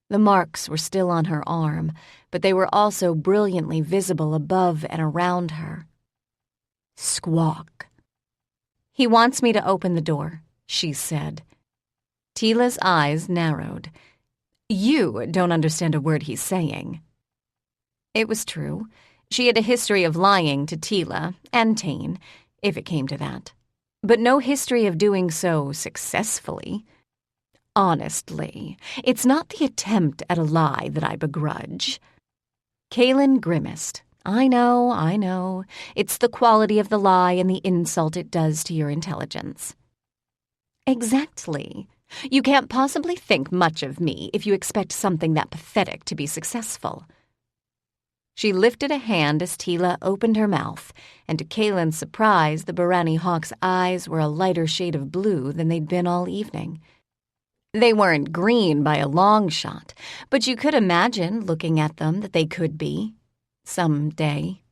The marks were still on her arm, but they were also brilliantly visible above and around her. Squawk. "He wants me to open the door," she said. Teela's eyes narrowed. "You don't understand a word he's saying." It was true. She had a history of lying to Teela and Tane, if it came to that, but no history of doing so successfully. Honestly, it's not the attempt at a lie that I begrudge. Kaylin grimaced. I know. It's the quality of the lie and the insult it does to your intelligence. Exactly. You can't possibly think much of me if you expect something that pathetic to be successful. She lifted a hand as Teela opened her mouth, and to Kaylin's surprise, the Barani hawk's eyes were a lighter shade of blue than they'd been all evening. They weren't green by a long shot, but you could imagine looking at them that they could be. Someday.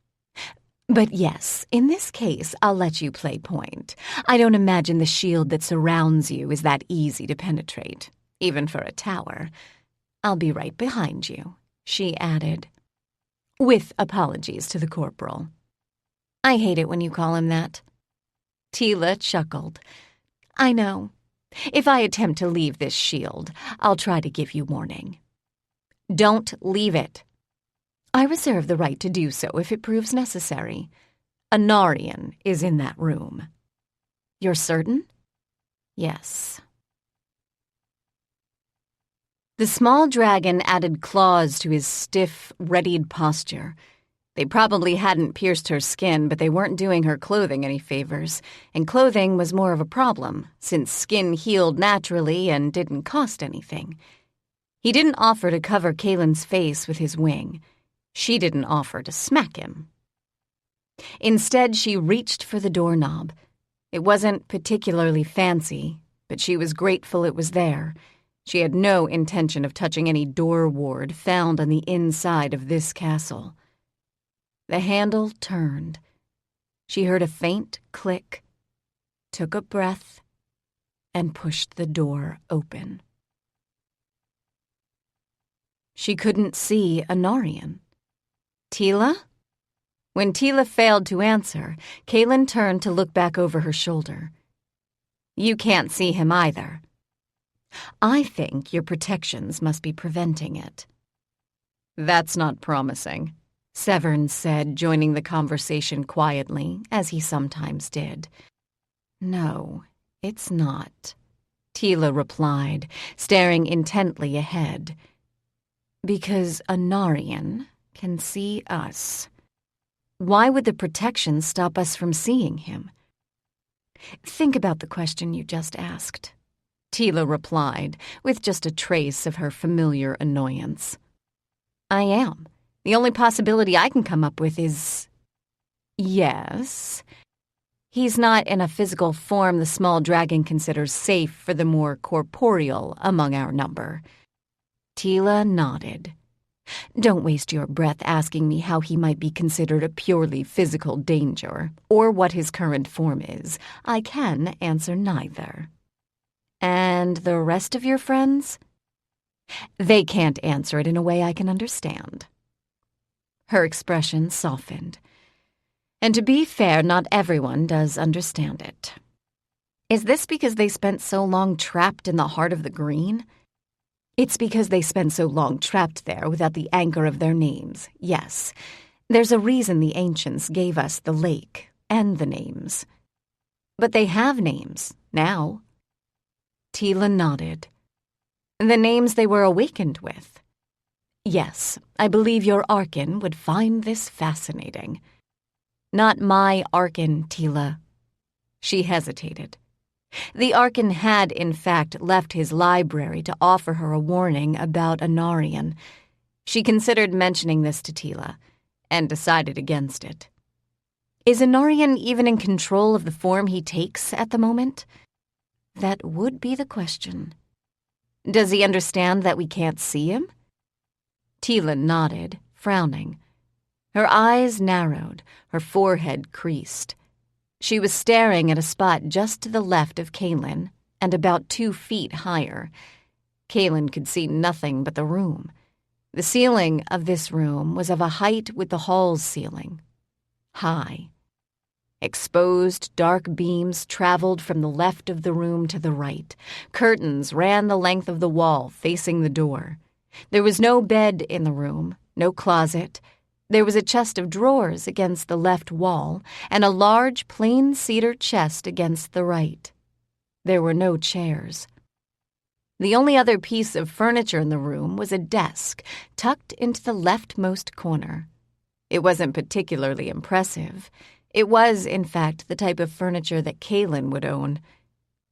But yes, in this case, I'll let you play point. I don't imagine the shield that surrounds you is that easy to penetrate, even for a tower. I'll be right behind you, she added. With apologies to the corporal. I hate it when you call him that. Teela chuckled. I know. If I attempt to leave this shield, I'll try to give you warning. Don't leave it. I reserve the right to do so if it proves necessary. Anarian is in that room. You're certain? Yes. The small dragon added claws to his stiff, readied posture. They probably hadn't pierced her skin, but they weren't doing her clothing any favors, and clothing was more of a problem, since skin healed naturally and didn't cost anything. He didn't offer to cover Kaylin's face with his wing. She didn't offer to smack him. Instead, she reached for the doorknob. It wasn't particularly fancy, but she was grateful it was there. She had no intention of touching any door ward found on the inside of this castle. The handle turned. She heard a faint click, took a breath, and pushed the door open. She couldn't see Anarian. Teela? When Teela failed to answer, Kaylin turned to look back over her shoulder. You can't see him either. I think your protections must be preventing it. That's not promising, Severn said, joining the conversation quietly, as he sometimes did. No, it's not, Teela replied, staring intently ahead. Because Anarian can see us. Why would the protection stop us from seeing him? Think about the question you just asked, Teela replied, with just a trace of her familiar annoyance. I am. The only possibility I can come up with is... Yes? He's not in a physical form the small dragon considers safe for the more corporeal among our number. Teela nodded. Don't waste your breath asking me how he might be considered a purely physical danger, or what his current form is. I can answer neither. And the rest of your friends? They can't answer it in a way I can understand. Her expression softened. And to be fair, not everyone does understand it. Is this because they spent so long trapped in the heart of the green? It's because they spent so long trapped there without the anchor of their names, yes. There's a reason the ancients gave us the lake and the names. But they have names, now. Teela nodded. The names they were awakened with. Yes, I believe your Archon would find this fascinating. Not my Archon, Teela. She hesitated. The Archon had, in fact, left his library to offer her a warning about Anarian. She considered mentioning this to Teela, and decided against it. Is Anarian even in control of the form he takes at the moment? That would be the question. Does he understand that we can't see him? Teela nodded, frowning. Her eyes narrowed, her forehead creased. She was staring at a spot just to the left of Kaylin, and about 2 feet higher. Kaylin could see nothing but the room. The ceiling of this room was of a height with the hall's ceiling. High. Exposed dark beams traveled from the left of the room to the right. Curtains ran the length of the wall facing the door. There was no bed in the room, no closet. There was a chest of drawers against the left wall and a large plain cedar chest against the right. There were no chairs. The only other piece of furniture in the room was a desk tucked into the leftmost corner. It wasn't particularly impressive. It was, in fact, the type of furniture that Kaylin would own.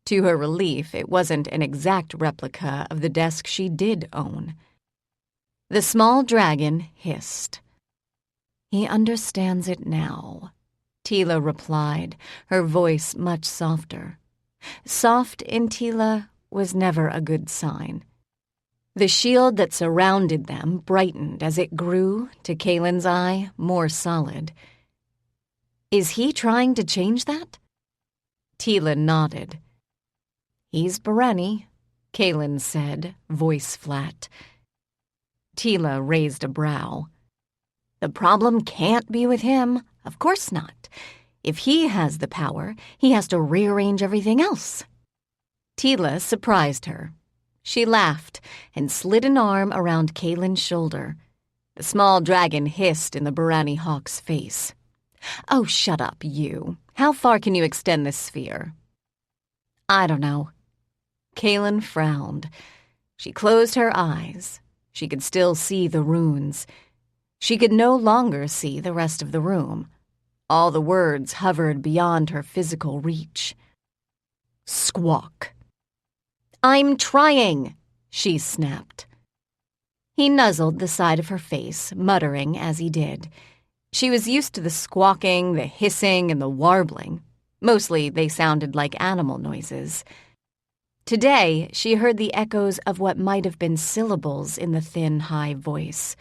To her relief, it wasn't an exact replica of the desk she did own. The small dragon hissed. He understands it now, Teela replied, her voice much softer. Soft in Teela was never a good sign. The shield that surrounded them brightened as it grew, to Kaylin's eye, more solid. Is he trying to change that? Teela nodded. He's Bereni, Kaylin said, voice flat. Teela raised a brow. The problem can't be with him. Of course not. If he has the power, he has to rearrange everything else. Teela surprised her. She laughed and slid an arm around Kaylin's shoulder. The small dragon hissed in the Barani hawk's face. "Oh, shut up, you. How far can you extend this sphere?" "I don't know." Kaylin frowned. She closed her eyes. She could still see the runes. She could no longer see the rest of the room. All the words hovered beyond her physical reach. "Squawk." "I'm trying," she snapped. He nuzzled the side of her face, muttering as he did. She was used to the squawking, the hissing, and the warbling. Mostly they sounded like animal noises. Today, she heard the echoes of what might have been syllables in the thin, high voice.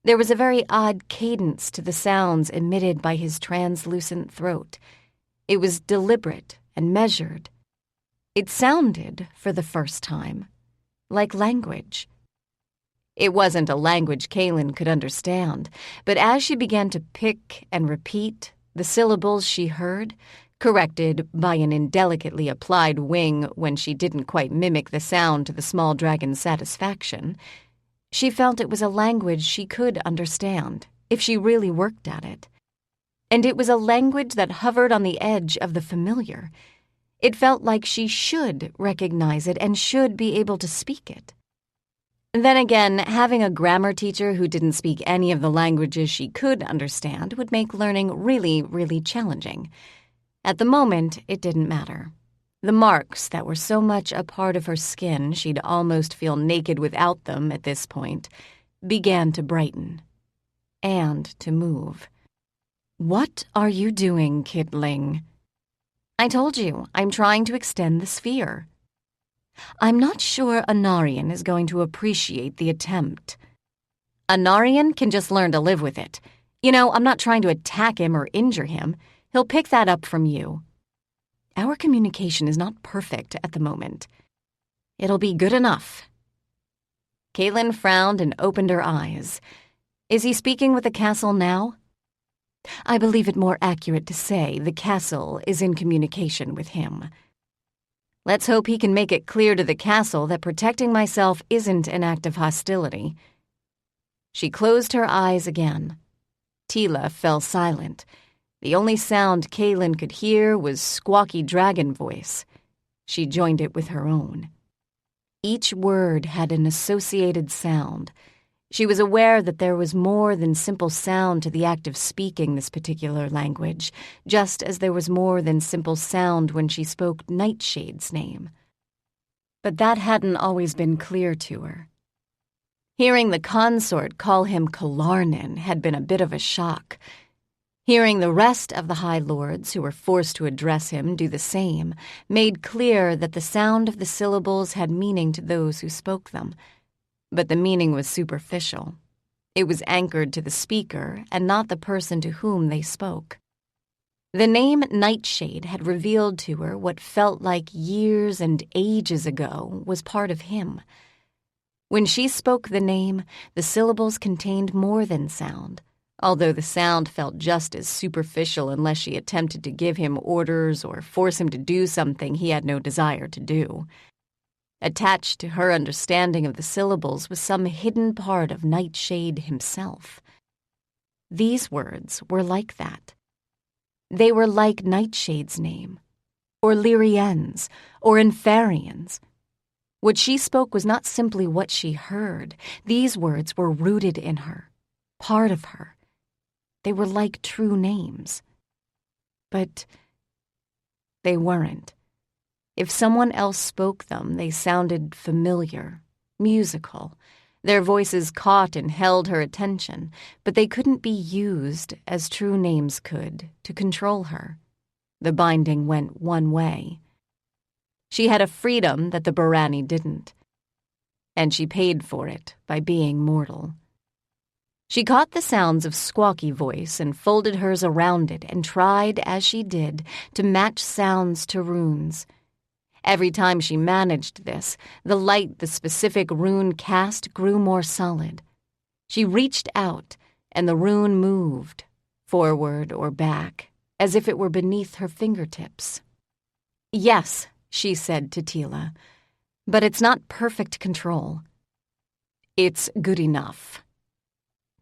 There was a very odd cadence to the sounds emitted by his translucent throat. It was deliberate and measured. It sounded, for the first time, like language. It wasn't a language Kaylin could understand, but as she began to pick and repeat the syllables she heard, corrected by an indelicately applied wing when she didn't quite mimic the sound to the small dragon's satisfaction, she felt it was a language she could understand if she really worked at it. And it was a language that hovered on the edge of the familiar. It felt like she should recognize it and should be able to speak it. Then again, having a grammar teacher who didn't speak any of the languages she could understand would make learning really, really challenging. At the moment, it didn't matter. The marks that were so much a part of her skin she'd almost feel naked without them at this point began to brighten and to move. "What are you doing, Kidling?" "I told you, I'm trying to extend the sphere." "I'm not sure Anarian is going to appreciate the attempt." "Anarian can just learn to live with it. You know, I'm not trying to attack him or injure him. He'll pick that up from you." "Our communication is not perfect at the moment." "It'll be good enough." Kaylin frowned and opened her eyes. "Is he speaking with the castle now?" "I believe it more accurate to say the castle is in communication with him." "Let's hope he can make it clear to the castle that protecting myself isn't an act of hostility." She closed her eyes again. Teela fell silent. The only sound Kaylin could hear was squawky dragon voice. She joined it with her own. Each word had an associated sound. She was aware that there was more than simple sound to the act of speaking this particular language, just as there was more than simple sound when she spoke Nightshade's name. But that hadn't always been clear to her. Hearing the consort call him Kalarnin had been a bit of a shock. Hearing the rest of the High Lords who were forced to address him do the same made clear that the sound of the syllables had meaning to those who spoke them. But the meaning was superficial. It was anchored to the speaker and not the person to whom they spoke. The name Nightshade had revealed to her what felt like years and ages ago was part of him. When she spoke the name, the syllables contained more than sound, although the sound felt just as superficial unless she attempted to give him orders or force him to do something he had no desire to do. Attached to her understanding of the syllables was some hidden part of Nightshade himself. These words were like that. They were like Nightshade's name, or Lyrien's, or Inferian's. What she spoke was not simply what she heard. These words were rooted in her, part of her. They were like true names. But they weren't. If someone else spoke them, they sounded familiar, musical. Their voices caught and held her attention, but they couldn't be used as true names could to control her. The binding went one way. She had a freedom that the Barani didn't, and she paid for it by being mortal. She caught the sounds of squawky voice and folded hers around it and tried, as she did, to match sounds to runes. Every time she managed this, the light the specific rune cast grew more solid. She reached out, and the rune moved, forward or back, as if it were beneath her fingertips. Yes, she said to Teela. "But it's not perfect control." "It's good enough."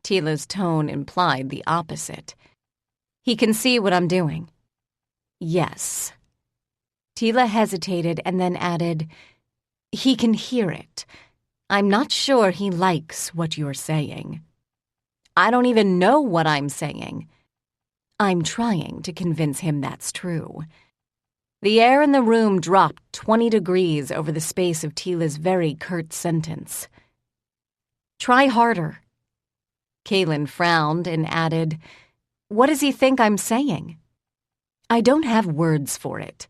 Teela's tone implied the opposite. "He can see what I'm doing." "Yes." Teela hesitated and then added, "He can hear it. I'm not sure he likes what you're saying." "I don't even know what I'm saying." "I'm trying to convince him that's true." The air in the room dropped 20 degrees over the space of Teela's very curt sentence. "Try harder." Kaylin frowned and added, "What does he think I'm saying?" "I don't have words for it,"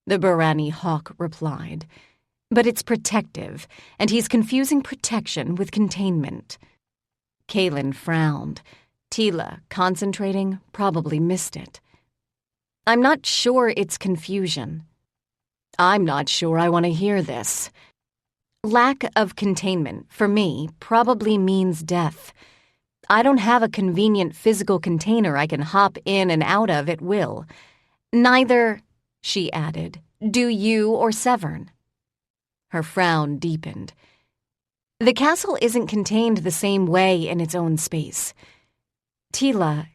the Barani hawk replied. "But it's protective, and he's confusing protection with containment." Kaylin frowned. Teela, concentrating, probably missed it. "I'm not sure it's confusion." "I'm not sure I want to hear this." "Lack of containment, for me, probably means death. I don't have a convenient physical container I can hop in and out of at will. Neither," she added, "do you or Severn." Her frown deepened. "The castle isn't contained the same way in its own space." "Teela,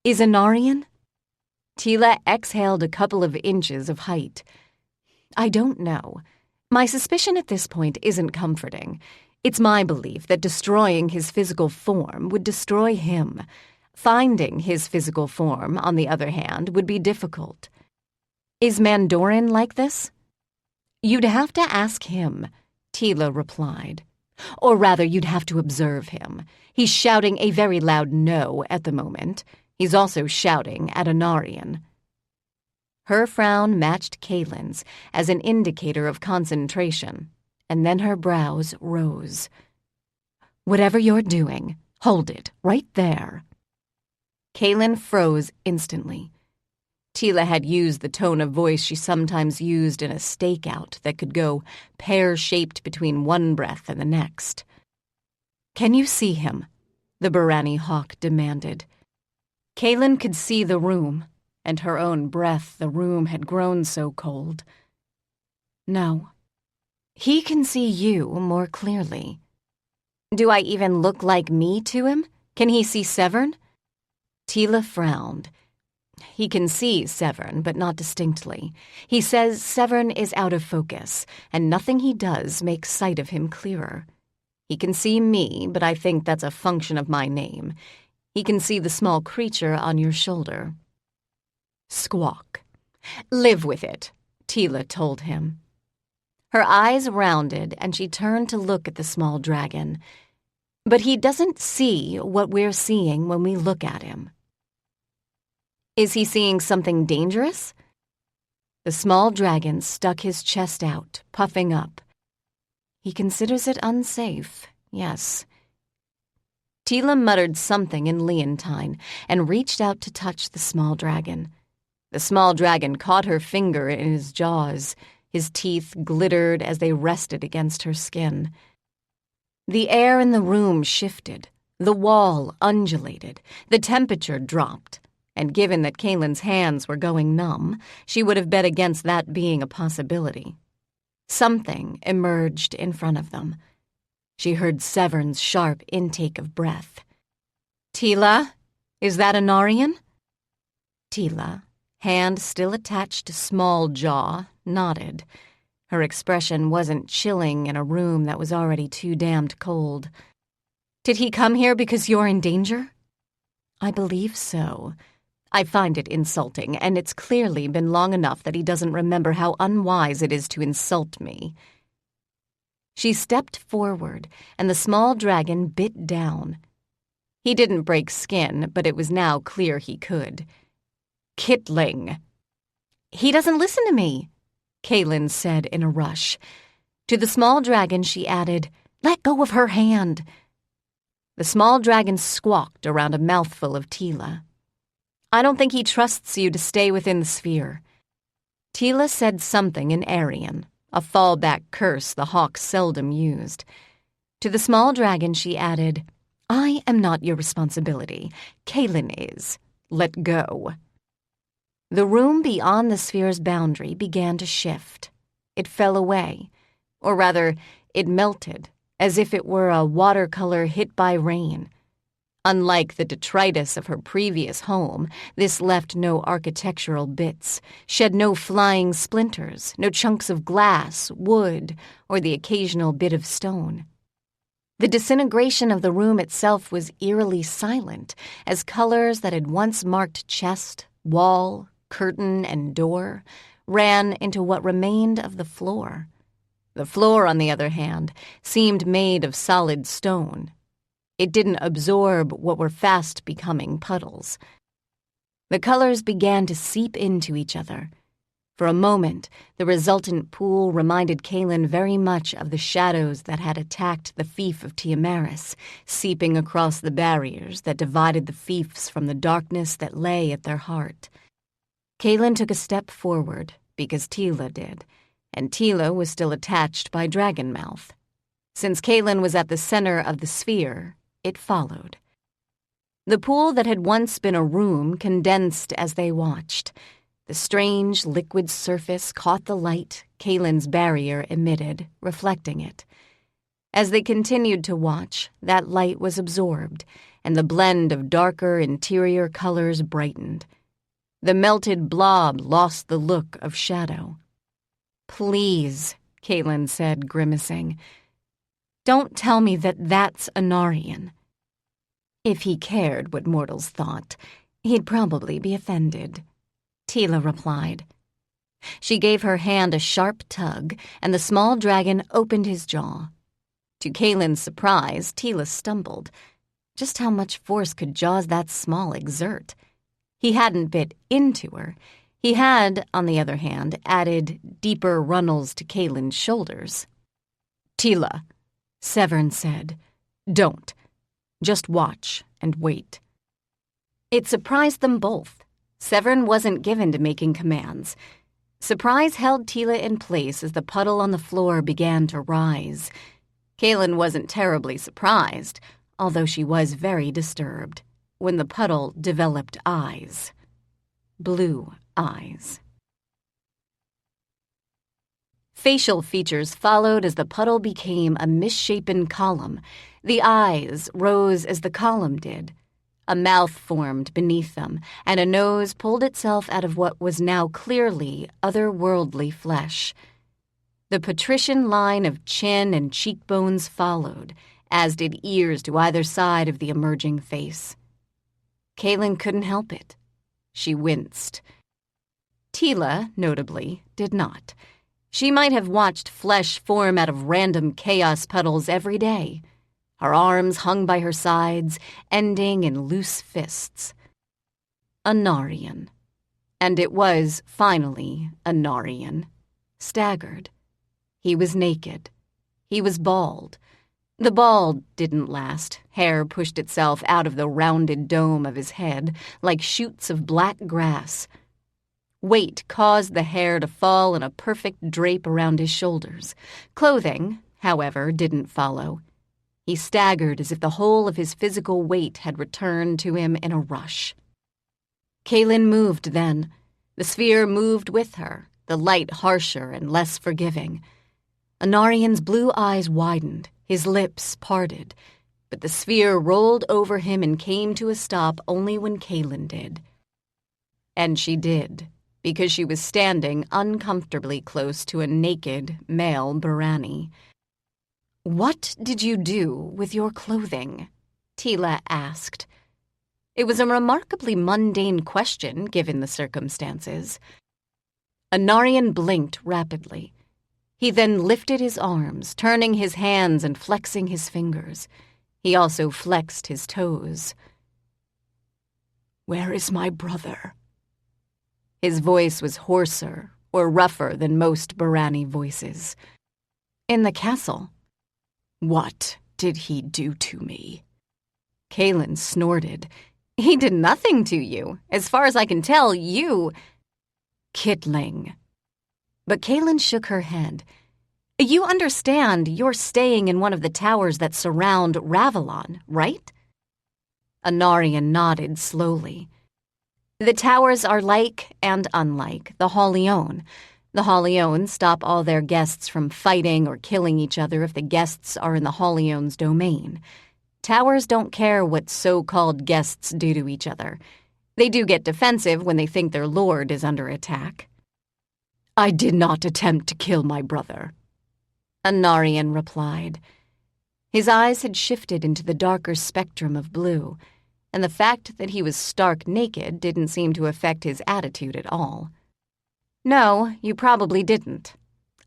is Anarian?" Teela exhaled a couple of inches of height. "I don't know. My suspicion at this point isn't comforting. It's my belief that destroying his physical form would destroy him. Finding his physical form, on the other hand, would be difficult." "Is Mandorin like this?" "You'd have to ask him," Teela replied. "Or rather, you'd have to observe him. He's shouting a very loud no at the moment. He's also shouting at Anarian." Her frown matched Kaylin's as an indicator of concentration, and then her brows rose. "Whatever you're doing, hold it right there." Kaylin froze instantly. Teela had used the tone of voice she sometimes used in a stakeout that could go pear-shaped between one breath and the next. "Can you see him?" the Barani hawk demanded. Kaylin could see the room, and her own breath. The room had grown so cold. "No." "He can see you more clearly." "Do I even look like me to him? Can he see Severn?" Teela frowned. "He can see Severn, but not distinctly. He says Severn is out of focus, and nothing he does makes sight of him clearer. He can see me, but I think that's a function of my name. He can see the small creature on your shoulder." "Squawk." "Live with it," Teela told him. Her eyes rounded, and she turned to look at the small dragon. "But he doesn't see what we're seeing when we look at him." "Is he seeing something dangerous?" The small dragon stuck his chest out, puffing up. "He considers it unsafe, yes." Teela muttered something in Leontine and reached out to touch the small dragon. The small dragon caught her finger in his jaws. His teeth glittered as they rested against her skin. The air in the room shifted. The wall undulated. The temperature dropped. And given that Kaylin's hands were going numb, she would have bet against that being a possibility. Something emerged in front of them. She heard Severn's sharp intake of breath. "Teela, is that Anarian?" Teela, hand still attached to small jaw, nodded. Her expression wasn't chilling in a room that was already too damned cold. "Did he come here because you're in danger?" "I believe so. I find it insulting, and it's clearly been long enough that he doesn't remember how unwise it is to insult me." She stepped forward, and the small dragon bit down. He didn't break skin, but it was now clear he could. "Kitling." "He doesn't listen to me," Kaylin said in a rush. To the small dragon she added, "Let go of her hand." The small dragon squawked around a mouthful of Teela. "I don't think he trusts you to stay within the sphere." Teela said something in Aryan, a fallback curse the hawk seldom used. To the small dragon she added, "I am not your responsibility. Kaylin is. Let go." The room beyond the sphere's boundary began to shift. It fell away, or rather, it melted, as if it were a watercolor hit by rain. Unlike the detritus of her previous home, this left no architectural bits, shed no flying splinters, no chunks of glass, wood, or the occasional bit of stone. The disintegration of the room itself was eerily silent, as colors that had once marked chest, wall, curtain, and door ran into what remained of the floor. The floor, on the other hand, seemed made of solid stone. It didn't absorb what were fast becoming puddles. The colors began to seep into each other. For a moment, the resultant pool reminded Kaylin very much of the shadows that had attacked the fief of Tiamaris, seeping across the barriers that divided the fiefs from the darkness that lay at their heart. Kaylin took a step forward, because Teela did, and Teela was still attached by Dragonmouth. Since Kaylin was at the center of the sphere, it followed. The pool that had once been a room condensed as they watched. The strange, liquid surface caught the light Kaylin's barrier emitted, reflecting it. As they continued to watch, that light was absorbed, and the blend of darker interior colors brightened. The melted blob lost the look of shadow. "Please," Kaylin said, grimacing, "don't tell me that that's Anarian." If he cared what mortals thought, he'd probably be offended. Teela replied. She gave her hand a sharp tug, and the small dragon opened his jaw. To Kaylin's surprise, Teela stumbled. Just how much force could jaws that small exert? He hadn't bit into her. He had, on the other hand, added deeper runnels to Kaylin's shoulders. "Teela," Severn said, "don't. Just watch and wait." It surprised them both. Severn wasn't given to making commands. Surprise held Teela in place as the puddle on the floor began to rise. Kaylin wasn't terribly surprised, although she was very disturbed, when the puddle developed eyes. Blue eyes. Facial features followed as the puddle became a misshapen column. The eyes rose as the column did. A mouth formed beneath them, and a nose pulled itself out of what was now clearly otherworldly flesh. The patrician line of chin and cheekbones followed, as did ears to either side of the emerging face. Kaylin couldn't help it. She winced. Teela, notably, did not. She might have watched flesh form out of random chaos puddles every day. Her arms hung by her sides, ending in loose fists. Anarian. And it was, finally, Anarian. Staggered. He was naked. He was bald. The bald didn't last. Hair pushed itself out of the rounded dome of his head like shoots of black grass. Weight caused the hair to fall in a perfect drape around his shoulders. Clothing, however, didn't follow. He staggered as if the whole of his physical weight had returned to him in a rush. Kaylin moved then. The sphere moved with her, the light harsher and less forgiving. Anarian's blue eyes widened, his lips parted, but the sphere rolled over him and came to a stop only when Kaylin did. And she did, because she was standing uncomfortably close to a naked male Barani. "What did you do with your clothing?" Teela asked. It was a remarkably mundane question, given the circumstances. Anarian blinked rapidly. He then lifted his arms, turning his hands and flexing his fingers. He also flexed his toes. "Where is my brother?" His voice was hoarser or rougher than most Barani voices. "In the castle." "What did he do to me?" Kaylin snorted. "He did nothing to you. As far as I can tell, you—" "Kitling." But Kaylin shook her head. "You understand you're staying in one of the towers that surround Ravelon, right?" Anarian nodded slowly. The towers are like and unlike the Hall-Leone. The Hall-Leone stop all their guests from fighting or killing each other if the guests are in the Hall-Leone's domain. Towers don't care what so-called guests do to each other. They do get defensive when they think their lord is under attack. I did not attempt to kill my brother, Anarian replied. His eyes had shifted into the darker spectrum of blue, and the fact that he was stark naked didn't seem to affect his attitude at all. No, you probably didn't.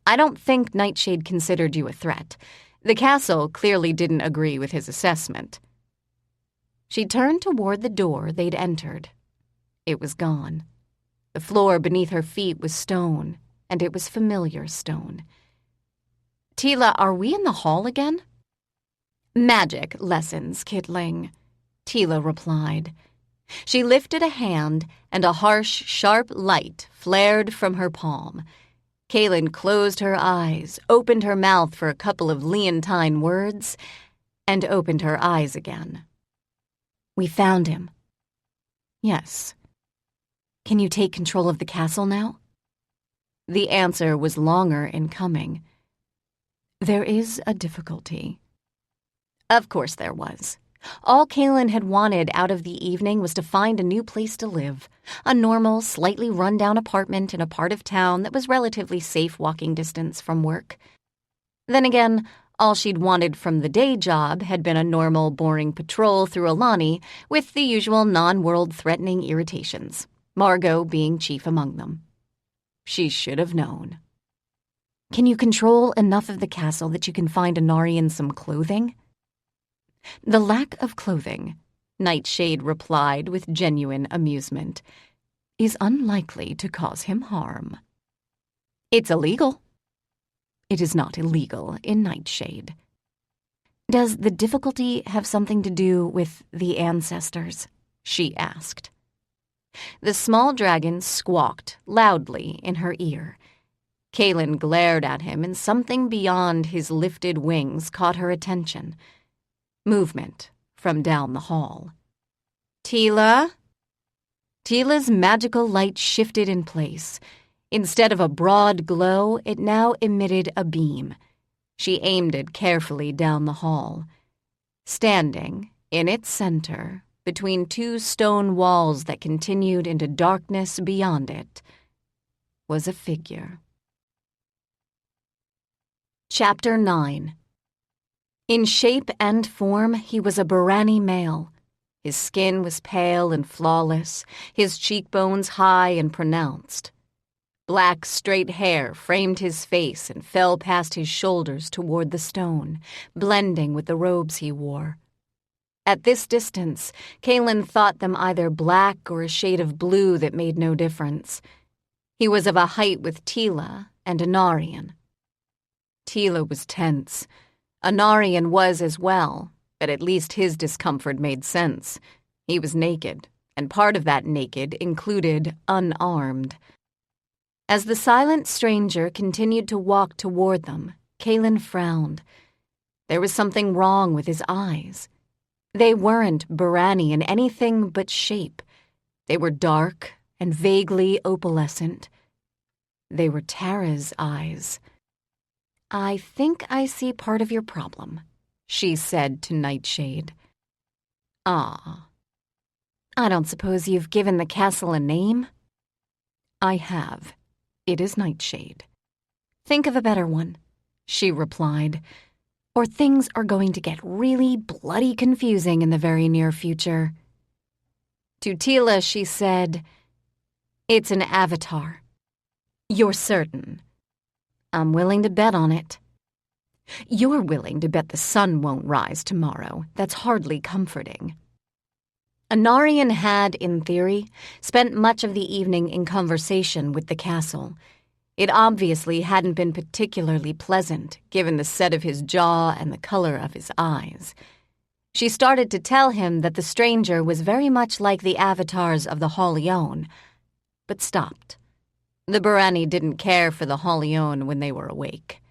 I don't think Nightshade considered you a threat. The castle clearly didn't agree with his assessment. She turned toward the door they'd entered. It was gone. The floor beneath her feet was stone, and it was familiar stone. Teela, are we in the hall again? Magic lessons, Kitling, Teela replied. She lifted a hand, and a harsh, sharp light flared from her palm. Kaylin closed her eyes, opened her mouth for a couple of Leontine words, and opened her eyes again. We found him. Yes. Can you take control of the castle now? The answer was longer in coming. There is a difficulty. Of course there was. All Kaylin had wanted out of the evening was to find a new place to live, a normal, slightly run-down apartment in a part of town that was relatively safe walking distance from work. Then again, all she'd wanted from the day job had been a normal, boring patrol through Alani with the usual non-world-threatening irritations, Margot being chief among them. She should have known. Can you control enough of the castle that you can find Anarian some clothing? The lack of clothing, Nightshade replied with genuine amusement, is unlikely to cause him harm. It's illegal. It is not illegal in Nightshade. Does the difficulty have something to do with the ancestors? She asked. The small dragon squawked loudly in her ear. Kaylin glared at him, and something beyond his lifted wings caught her attention. Movement from down the hall. Teela? Teela's magical light shifted in place. Instead of a broad glow, it now emitted a beam. She aimed it carefully down the hall. Standing, in its center, between two stone walls that continued into darkness beyond it, was a figure. Chapter 9. In shape and form, he was a Barani male. His skin was pale and flawless, his cheekbones high and pronounced. Black, straight hair framed his face and fell past his shoulders toward the stone, blending with the robes he wore. At this distance, Kaylin thought them either black or a shade of blue that made no difference. He was of a height with Teela and Anarian. Teela was tense. Anarian was as well, but at least his discomfort made sense. He was naked, and part of that naked included unarmed. As the silent stranger continued to walk toward them, Kaylin frowned. There was something wrong with his eyes. They weren't Barani in anything but shape. They were dark and vaguely opalescent. They were Tara's eyes. I think I see part of your problem, she said to Nightshade. Ah. I don't suppose you've given the castle a name? I have. It is Nightshade. Think of a better one, she replied, or things are going to get really bloody confusing in the very near future. To Teela, she said, It's an avatar. You're certain? I'm willing to bet on it. You're willing to bet the sun won't rise tomorrow. That's hardly comforting. Anarian had, in theory, spent much of the evening in conversation with the castle. It obviously hadn't been particularly pleasant, given the set of his jaw and the color of his eyes. She started to tell him that the stranger was very much like the avatars of the Hall-Leone, but stopped. The Barani didn't care for the Hall-Leone when they were awake.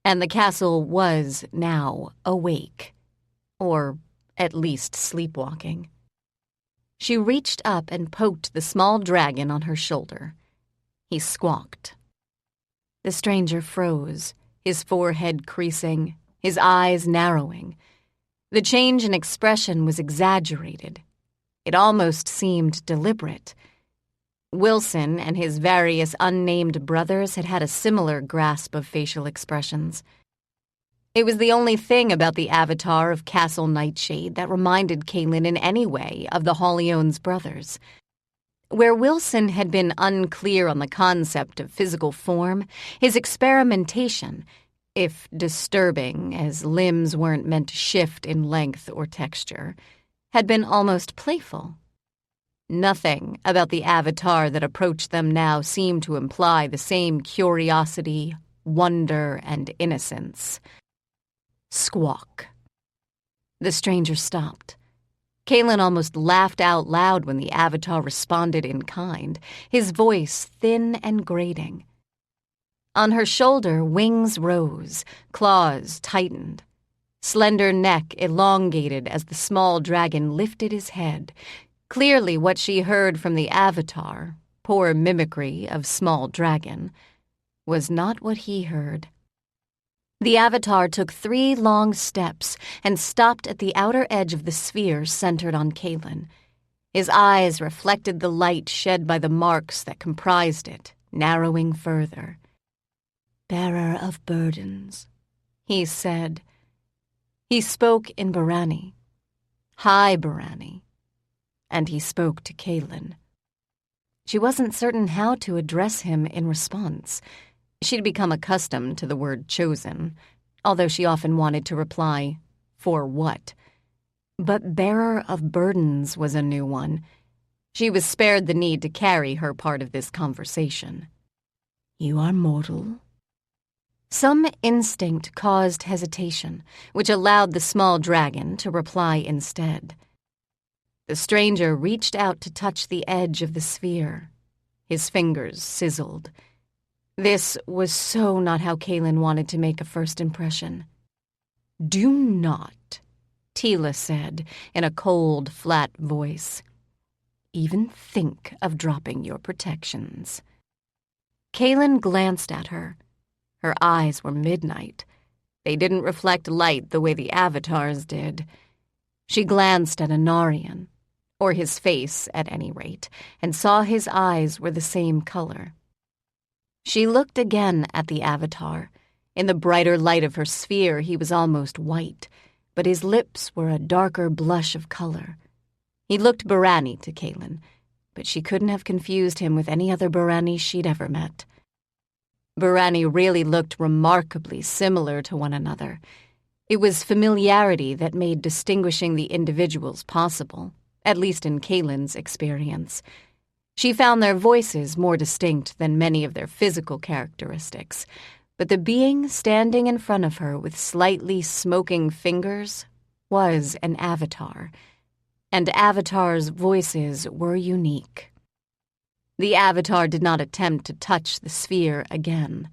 And the castle was now awake, or at least sleepwalking. She reached up and poked the small dragon on her shoulder. He squawked. The stranger froze, his forehead creasing, his eyes narrowing. The change in expression was exaggerated. It almost seemed deliberate. Wilson and his various unnamed brothers had had a similar grasp of facial expressions. It was the only thing about the avatar of Castle Nightshade that reminded Kaylin in any way of the Hollyone's brothers. Where Wilson had been unclear on the concept of physical form, his experimentation, if disturbing as limbs weren't meant to shift in length or texture, had been almost playful. Nothing about the avatar that approached them now seemed to imply the same curiosity, wonder, and innocence. Squawk. The stranger stopped. Kaylin almost laughed out loud when the avatar responded in kind, his voice thin and grating. On her shoulder, wings rose, claws tightened. Slender neck elongated as the small dragon lifted his head. Clearly what she heard from the avatar, poor mimicry of small dragon, was not what he heard. The avatar took 3 long steps and stopped at the outer edge of the sphere centered on Kaylin. His eyes reflected the light shed by the marks that comprised it, narrowing further. "Bearer of burdens," he said. He spoke in Barani, High Barani, and he spoke to Kaylin. She wasn't certain how to address him in response. She'd become accustomed to the word chosen, although she often wanted to reply, "For what?" But bearer of burdens was a new one. She was spared the need to carry her part of this conversation. "You are mortal?" Some instinct caused hesitation, which allowed the small dragon to reply instead. The stranger reached out to touch the edge of the sphere. His fingers sizzled. This was so not how Kaylin wanted to make a first impression. "Do not," Teela said in a cold, flat voice, "even think of dropping your protections." Kaylin glanced at her. Her eyes were midnight. They didn't reflect light the way the avatars did. She glanced at Anarian, or his face at any rate, and saw his eyes were the same color. She looked again at the avatar. In the brighter light of her sphere, he was almost white, but his lips were a darker blush of color. He looked Barani to Kaylin, but she couldn't have confused him with any other Barani she'd ever met. Barani really looked remarkably similar to one another. It was familiarity that made distinguishing the individuals possible, at least in Kaylin's experience. She found their voices more distinct than many of their physical characteristics, but the being standing in front of her with slightly smoking fingers was an avatar, and avatars' voices were unique. The avatar did not attempt to touch the sphere again.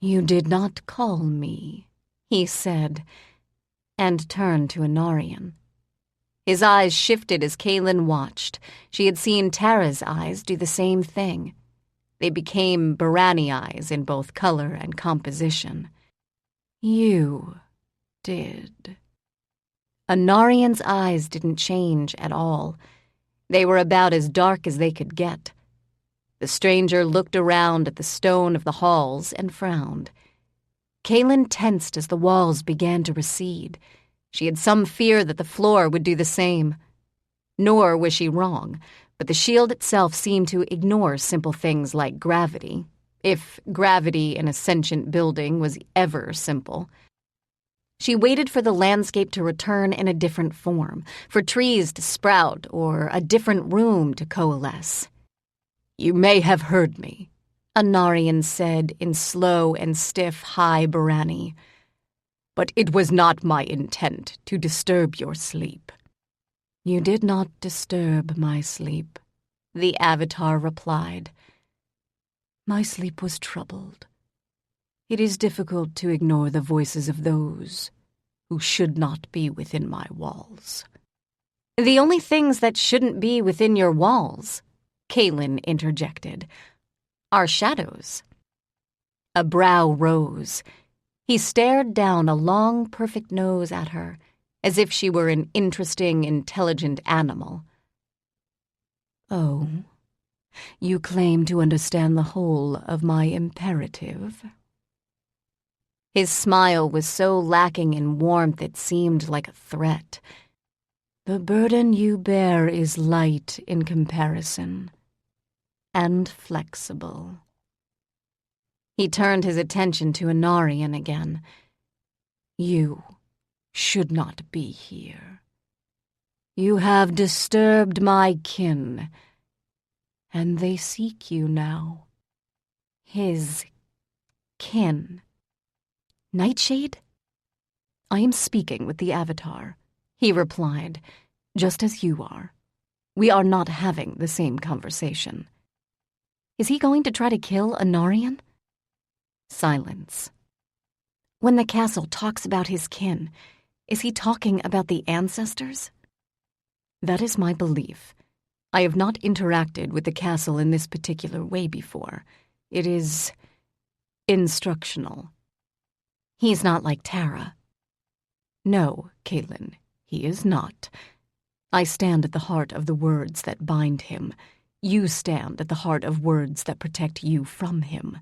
"You did not call me," he said, and turned to Anarian. His eyes shifted as Kaylin watched. She had seen Tara's eyes do the same thing. They became Barani eyes in both color and composition. "You did." Anarian's eyes didn't change at all. They were about as dark as they could get. The stranger looked around at the stone of the halls and frowned. Kaylin tensed as the walls began to recede. She had some fear that the floor would do the same. Nor was she wrong, but the shield itself seemed to ignore simple things like gravity, if gravity in a sentient building was ever simple. She waited for the landscape to return in a different form, for trees to sprout or a different room to coalesce. "You may have heard me," Anarian said in slow and stiff high Barani, "but it was not my intent to disturb your sleep." "You did not disturb my sleep," the avatar replied. "My sleep was troubled. It is difficult to ignore the voices of those who should not be within my walls." The only things that shouldn't be within your walls, Kaylin interjected, are shadows. A brow rose. He stared down a long, perfect nose at her, as if she were an interesting, intelligent animal. Oh, you claim to understand the whole of my imperative? His smile was so lacking in warmth it seemed like a threat. The burden you bear is light in comparison, and flexible. He turned his attention to Anarian again. You should not be here. You have disturbed my kin, and they seek you now. His kin. Nightshade? I am speaking with the Avatar, he replied, just as you are. We are not having the same conversation. Is he going to try to kill Anarian? Silence. When the castle talks about his kin, is he talking about the ancestors? That is my belief. I have not interacted with the castle in this particular way before. It is instructional. He's not like Tara. No, Kaylin, he is not. I stand at the heart of the words that bind him. You stand at the heart of words that protect you from him.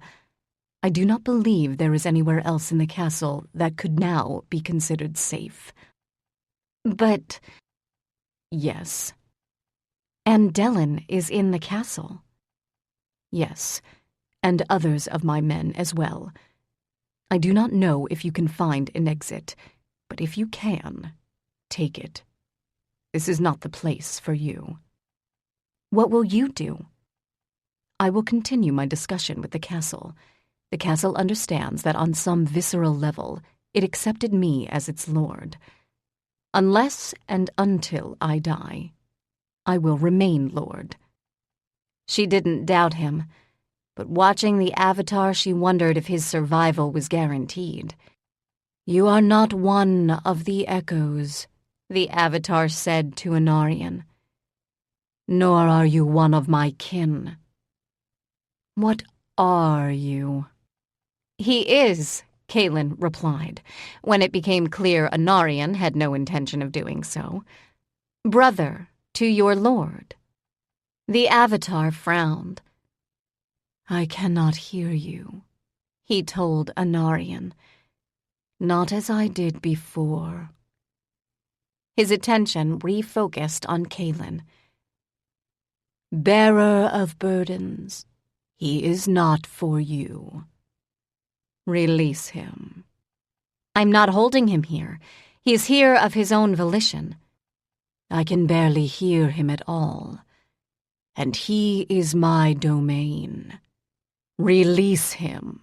I do not believe there is anywhere else in the castle that could now be considered safe. But... Yes. And Delin is in the castle. Yes, and others of my men as well. I do not know if you can find an exit, but if you can, take it. This is not the place for you. What will you do? I will continue my discussion with the castle. The castle understands that on some visceral level, it accepted me as its lord. Unless and until I die, I will remain lord. She didn't doubt him, but watching the Avatar, she wondered if his survival was guaranteed. You are not one of the echoes, the Avatar said to Anarian. Nor are you one of my kin. What are you? He is, Kaylin replied, when it became clear Anarian had no intention of doing so. Brother to your lord. The Avatar frowned. I cannot hear you, he told Anarian. Not as I did before. His attention refocused on Kaylin. Bearer of burdens, he is not for you. Release him. I'm not holding him here. He is here of his own volition. I can barely hear him at all. And he is my domain. Release him.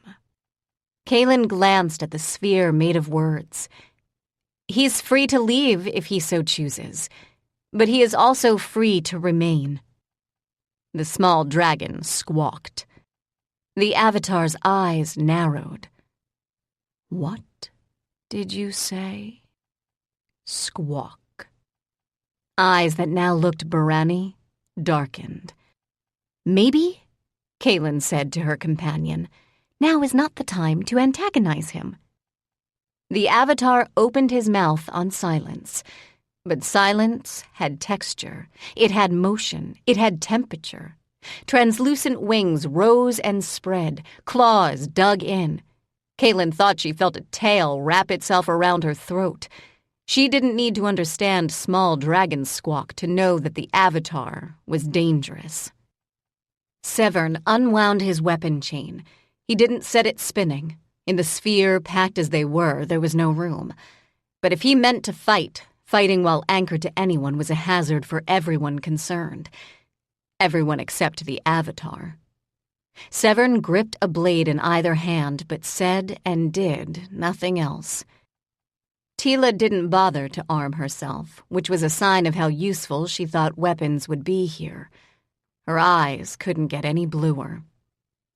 Kaylin glanced at the sphere made of words. He's free to leave if he so chooses, but he is also free to remain. The small dragon squawked. The Avatar's eyes narrowed. What did you say? Squawk. Eyes that now looked Barani darkened. Maybe, Kaylin said to her companion, now is not the time to antagonize him. The Avatar opened his mouth on silence, but silence had texture, it had motion, it had temperature. Translucent wings rose and spread, claws dug in. Kaylin thought she felt a tail wrap itself around her throat. She didn't need to understand small dragon squawk to know that the Avatar was dangerous. Severn unwound his weapon chain. He didn't set it spinning. In the sphere, packed as they were, there was no room. But if he meant to fight, fighting while anchored to anyone was a hazard for everyone concerned. Everyone except the Avatar. Severn gripped a blade in either hand, but said and did nothing else. Teela didn't bother to arm herself, which was a sign of how useful she thought weapons would be here. Her eyes couldn't get any bluer.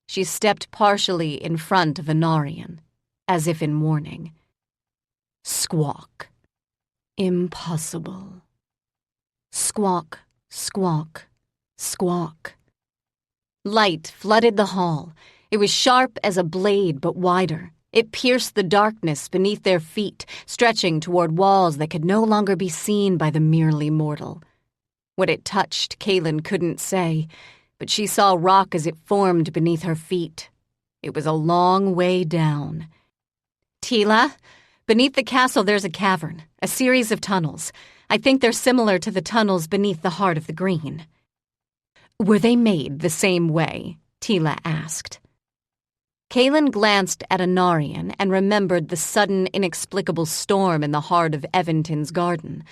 She stepped partially in front of Anarian, as if in warning. Squawk. Impossible. Squawk, squawk, squawk. Light flooded the hall. It was sharp as a blade, but wider. It pierced the darkness beneath their feet, stretching toward walls that could no longer be seen by the merely mortal. What it touched, Kaylin couldn't say, but she saw rock as it formed beneath her feet. It was a long way down. Teela, beneath the castle there's a cavern, a series of tunnels. I think they're similar to the tunnels beneath the heart of the green. Were they made the same way? Teela asked. Kaylin glanced at Anarian and remembered the sudden, inexplicable storm in the heart of Eventon's garden.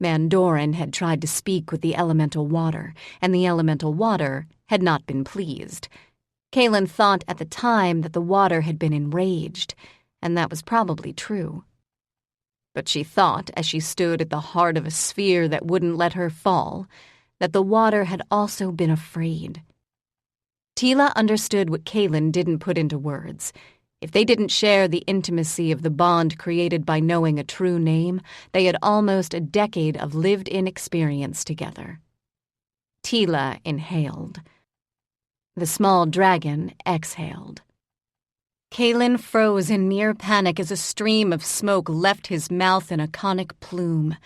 Mandoran had tried to speak with the elemental water, and the elemental water had not been pleased. Kaylin thought at the time that the water had been enraged, and that was probably true. But she thought, as she stood at the heart of a sphere that wouldn't let her fall, that the water had also been afraid. Teela understood what Kaylin didn't put into words. If they didn't share the intimacy of the bond created by knowing a true name, they had almost a decade of lived-in experience together. Teela inhaled. The small dragon exhaled. Kaylin froze in near panic as a stream of smoke left his mouth in a conic plume.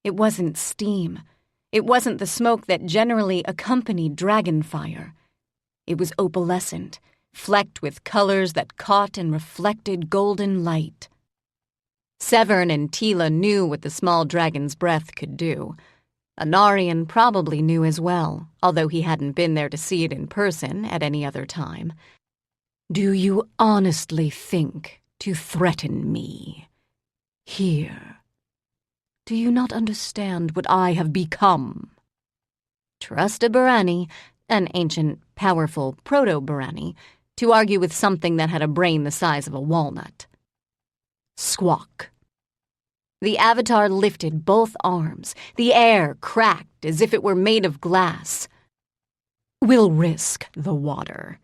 It wasn't steam. It wasn't the smoke that generally accompanied dragon fire. It was opalescent, flecked with colors that caught and reflected golden light. Severn and Teela knew what the small dragon's breath could do. Anarian probably knew as well, although he hadn't been there to see it in person at any other time. Do you honestly think to threaten me? Here. Do you not understand what I have become? Trust a Barani, an ancient, powerful proto-Barani, to argue with something that had a brain the size of a walnut. Squawk. The avatar lifted both arms. The air cracked as if it were made of glass. We'll risk the water.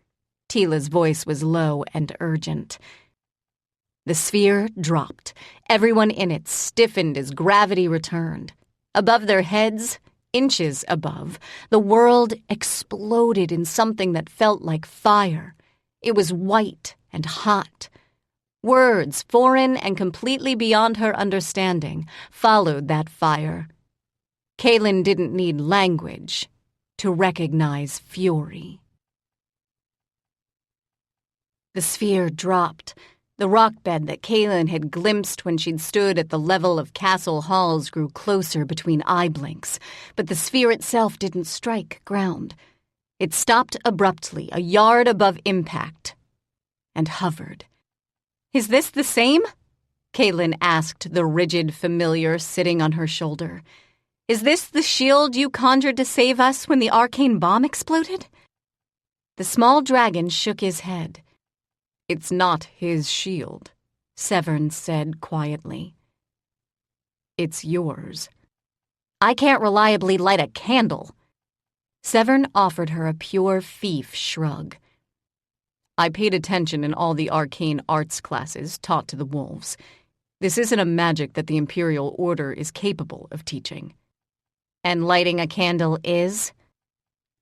Teela's voice was low and urgent. The sphere dropped. Everyone in it stiffened as gravity returned. Above their heads, inches above, the world exploded in something that felt like fire. It was white and hot. Words, foreign and completely beyond her understanding, followed that fire. Kaylin didn't need language to recognize fury. The sphere dropped. The rock bed that Kaylin had glimpsed when she'd stood at the level of castle halls grew closer between eye blinks, but the sphere itself didn't strike ground. It stopped abruptly, a yard above impact, and hovered. Is this the same? Kaylin asked the rigid familiar sitting on her shoulder. Is this the shield you conjured to save us when the arcane bomb exploded? The small dragon shook his head. It's not his shield, Severn said quietly. It's yours. I can't reliably light a candle. Severn offered her a pure fief shrug. I paid attention in all the arcane arts classes taught to the wolves. This isn't a magic that the Imperial Order is capable of teaching. And lighting a candle is?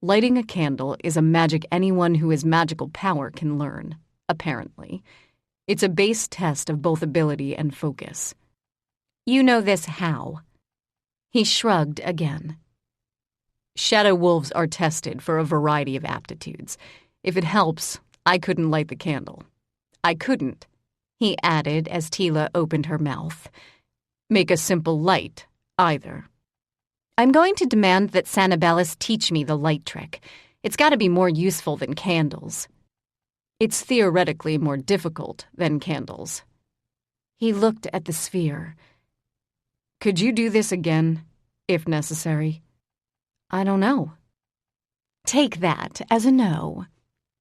Lighting a candle is a magic anyone who has magical power can learn, apparently. It's a base test of both ability and focus. You know this how? He shrugged again. Shadow wolves are tested for a variety of aptitudes. If it helps, I couldn't light the candle. I couldn't, he added as Teela opened her mouth, make a simple light, either. I'm going to demand that Sanibellis teach me the light trick. It's got to be more useful than candles. It's theoretically more difficult than candles. He looked at the sphere. Could you do this again, if necessary? I don't know. Take that as a no,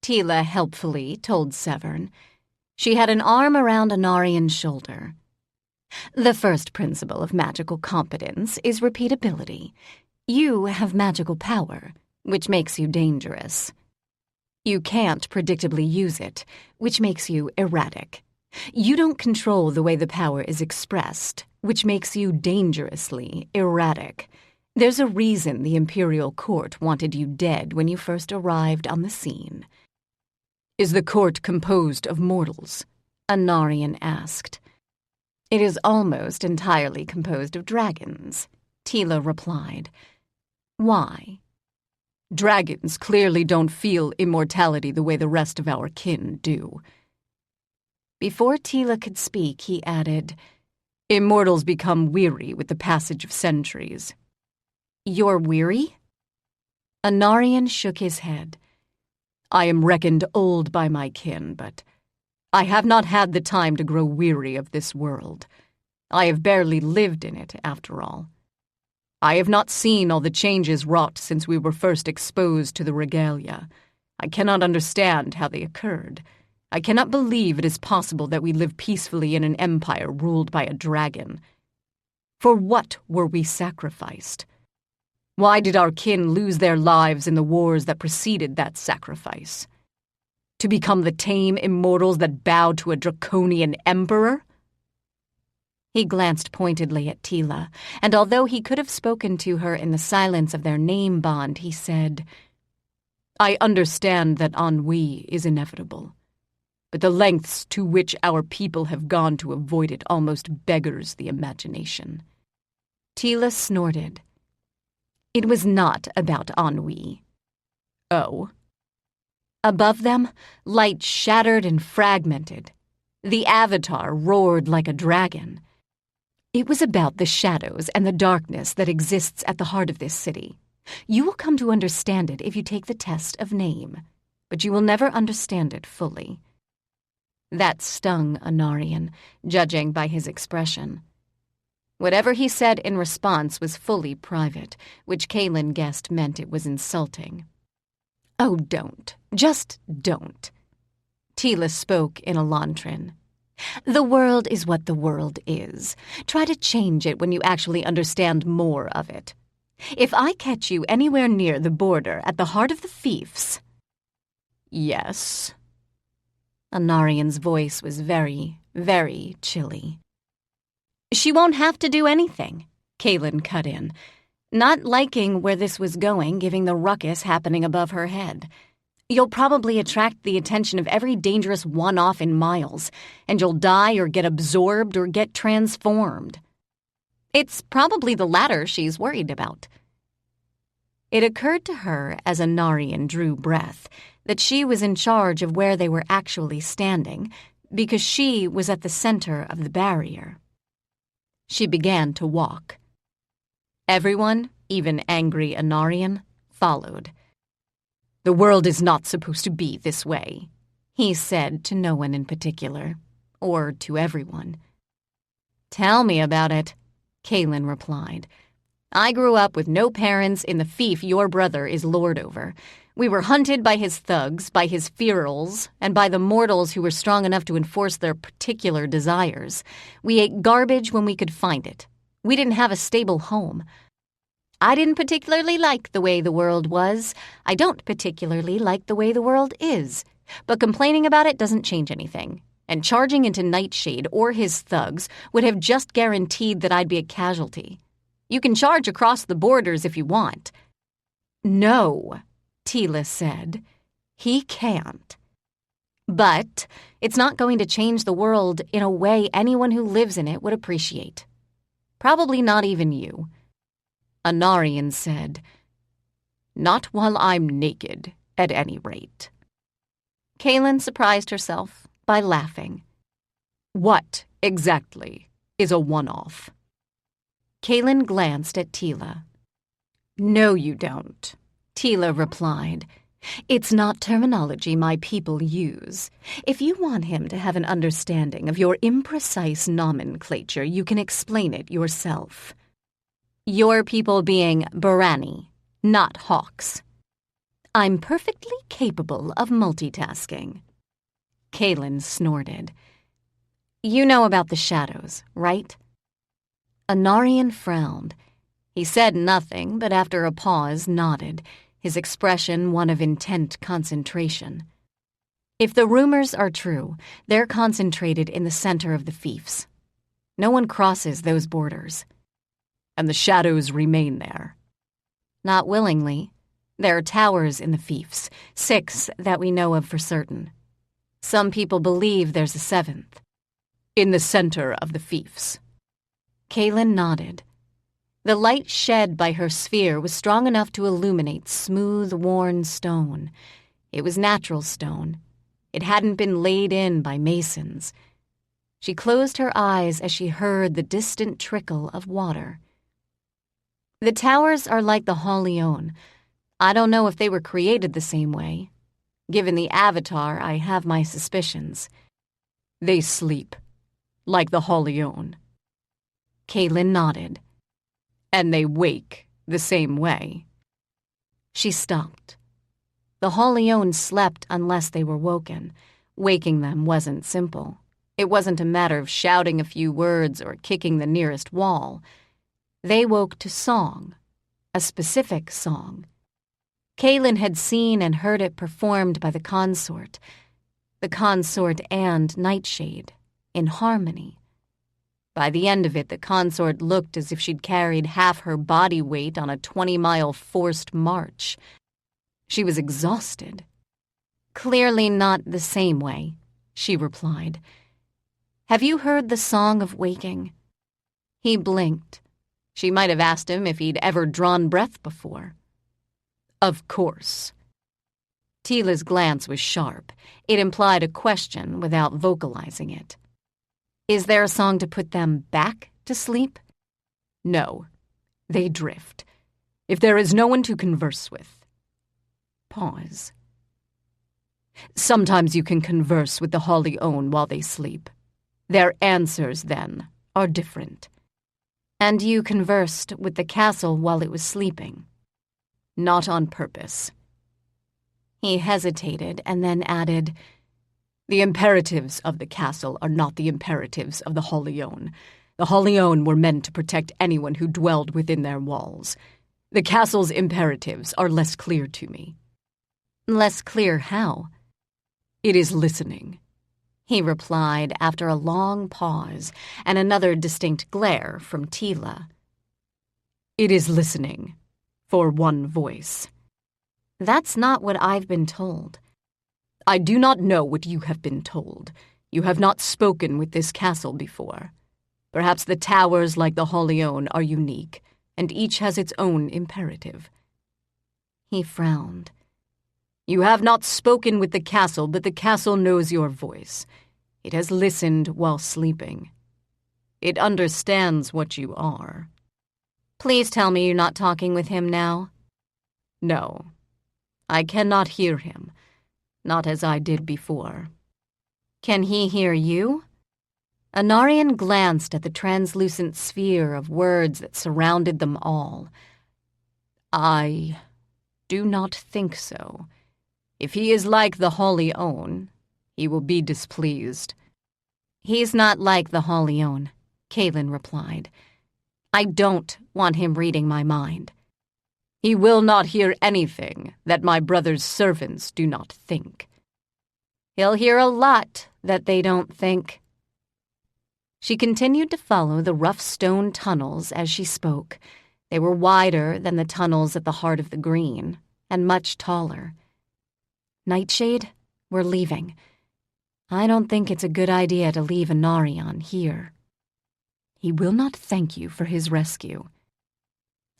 Teela helpfully told Severn. She had an arm around Anarian's shoulder. The first principle of magical competence is repeatability. You have magical power, which makes you dangerous. You can't predictably use it, which makes you erratic. You don't control the way the power is expressed, which makes you dangerously erratic. There's a reason the Imperial Court wanted you dead when you first arrived on the scene. Is the court composed of mortals? Anarian asked. It is almost entirely composed of dragons, Teela replied. Why? Dragons clearly don't feel immortality the way the rest of our kin do. Before Teela could speak, he added, Immortals become weary with the passage of centuries. You're weary? Anarian shook his head. I am reckoned old by my kin, but I have not had the time to grow weary of this world. I have barely lived in it, after all. I have not seen all the changes wrought since we were first exposed to the regalia. I cannot understand how they occurred. I cannot believe it is possible that we live peacefully in an empire ruled by a dragon. For what were we sacrificed? Why did our kin lose their lives in the wars that preceded that sacrifice? To become the tame immortals that bow to a draconian emperor? He glanced pointedly at Teela, and although he could have spoken to her in the silence of their name bond, he said, I understand that ennui is inevitable, but the lengths to which our people have gone to avoid it almost beggars the imagination. Teela snorted. It was not about ennui. Oh? Above them, light shattered and fragmented. The Avatar roared like a dragon. It was about the shadows and the darkness that exists at the heart of this city. You will come to understand it if you take the test of name, but you will never understand it fully. That stung Anarian, judging by his expression. Whatever he said in response was fully private, which Kaylin guessed meant it was insulting. Oh, don't. Just don't. Teela spoke in Elantran. The world is what the world is. Try to change it when you actually understand more of it. If I catch you anywhere near the border at the heart of the fiefs... Yes. Anarian's voice was very, very chilly. She won't have to do anything, Kaylin cut in, not liking where this was going, given the ruckus happening above her head. You'll probably attract the attention of every dangerous one-off in miles, and you'll die or get absorbed or get transformed. It's probably the latter she's worried about. It occurred to her as Anarian drew breath that she was in charge of where they were actually standing, because she was at the center of the barrier. She began to walk. Everyone, even angry Anarian, followed. The world is not supposed to be this way, he said to no one in particular, or to everyone. Tell me about it, Kaylin replied. I grew up with no parents in the fief your brother is lord over. We were hunted by his thugs, by his ferals, and by the mortals who were strong enough to enforce their particular desires. We ate garbage when we could find it. We didn't have a stable home. I didn't particularly like the way the world was. I don't particularly like the way the world is. But complaining about it doesn't change anything. And charging into Nightshade or his thugs would have just guaranteed that I'd be a casualty. You can charge across the borders if you want. No, Teela said. He can't. But it's not going to change the world in a way anyone who lives in it would appreciate. Probably not even you. Anarian said, Not while I'm naked, at any rate. Kaylin surprised herself by laughing. What, exactly, is a one-off? Kaylin glanced at Teela. No, you don't, Teela replied. It's not terminology my people use. If you want him to have an understanding of your imprecise nomenclature, you can explain it yourself. Your people being Barani, not hawks. I'm perfectly capable of multitasking. Kaylin snorted. You know about the shadows, right? Anarian frowned. He said nothing, but after a pause nodded, his expression one of intent concentration. If the rumors are true, they're concentrated in the center of the fiefs. No one crosses those borders. And the shadows remain there, Not willingly. There are towers in the fiefs, 6 that we know of for certain. Some people believe there's a 7th. In the center of the fiefs. Kaylin nodded. The light shed by her sphere was strong enough to illuminate smooth, worn stone. It was natural stone. It hadn't been laid in by masons. She closed her eyes as she heard the distant trickle of water. The towers are like the Hall-Leon. I don't know if they were created the same way. Given the Avatar, I have my suspicions. They sleep, like the Hall-Leon. Kaylin nodded. And they wake the same way. She stopped. The Hall-Leon slept unless they were woken. Waking them wasn't simple. It wasn't a matter of shouting a few words or kicking the nearest wall. They woke to song, a specific song. Kaylin had seen and heard it performed by the consort and Nightshade, in harmony. By the end of it, the consort looked as if she'd carried half her body weight on a 20-mile forced march. She was exhausted. Clearly not the same way, she replied. Have you heard the Song of Waking? He blinked. She might have asked him if he'd ever drawn breath before. Of course. Teela's glance was sharp. It implied a question without vocalizing it. Is there a song to put them back to sleep? No. They drift. If there is no one to converse with. Pause. Sometimes you can converse with the Hall-Leon while they sleep. Their answers, then, are different. And you conversed with the castle while it was sleeping? Not on purpose. He hesitated and then added, The imperatives of the castle are not the imperatives of the Hall-Leon. The Hall-Leon were meant to protect anyone who dwelled within their walls. The castle's imperatives are less clear to me. Less clear how? It is listening, he replied after a long pause and another distinct glare from Teela. It is listening, for one voice. That's not what I've been told. I do not know what you have been told. You have not spoken with this castle before. Perhaps the towers like the Hall-Leon are unique, and each has its own imperative. He frowned. You have not spoken with the castle, but the castle knows your voice. It has listened while sleeping. It understands what you are. Please tell me you're not talking with him now. No. I cannot hear him, not as I did before. Can he hear you? Anarian glanced at the translucent sphere of words that surrounded them all. I do not think so. If he is like the Hall-Leon, he will be displeased. He's not like the Hall-Leon, Kaylin replied. I don't want him reading my mind. He will not hear anything that my brother's servants do not think. He'll hear a lot that they don't think. She continued to follow the rough stone tunnels as she spoke. They were wider than the tunnels at the heart of the green, and much taller. Nightshade, we're leaving. I don't think it's a good idea to leave Anarian here. He will not thank you for his rescue.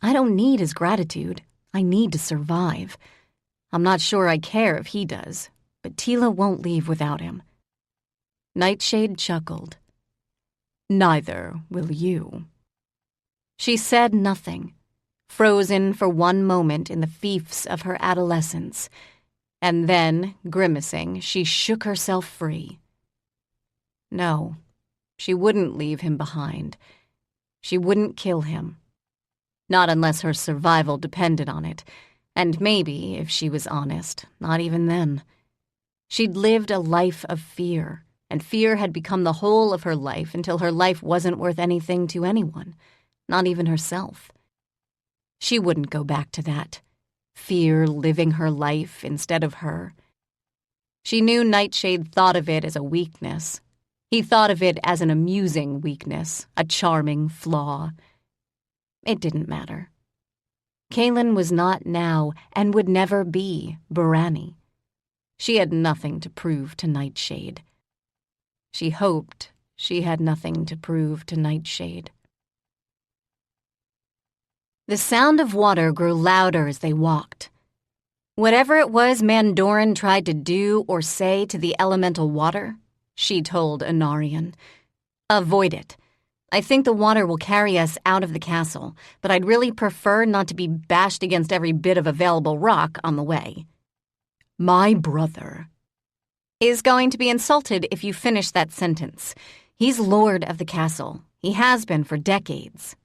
I don't need his gratitude. I need to survive. I'm not sure I care if he does, but Teela won't leave without him. Nightshade chuckled. Neither will you. She said nothing, frozen for one moment in the fiefs of her adolescence, and then, grimacing, she shook herself free. No, she wouldn't leave him behind. She wouldn't kill him. Not unless her survival depended on it, and maybe, if she was honest, not even then. She'd lived a life of fear, and fear had become the whole of her life until her life wasn't worth anything to anyone, not even herself. She wouldn't go back to that. Fear living her life instead of her. She knew Nightshade thought of it as a weakness. He thought of it as an amusing weakness, a charming flaw. It didn't matter. Kaylin was not now and would never be Borani. She had nothing to prove to Nightshade. She hoped she had nothing to prove to Nightshade. The sound of water grew louder as they walked. Whatever it was Mandoran tried to do or say to the elemental water, she told Anarian. Avoid it. I think the water will carry us out of the castle, but I'd really prefer not to be bashed against every bit of available rock on the way. My brother is going to be insulted if you finish that sentence. He's lord of the castle. He has been for decades.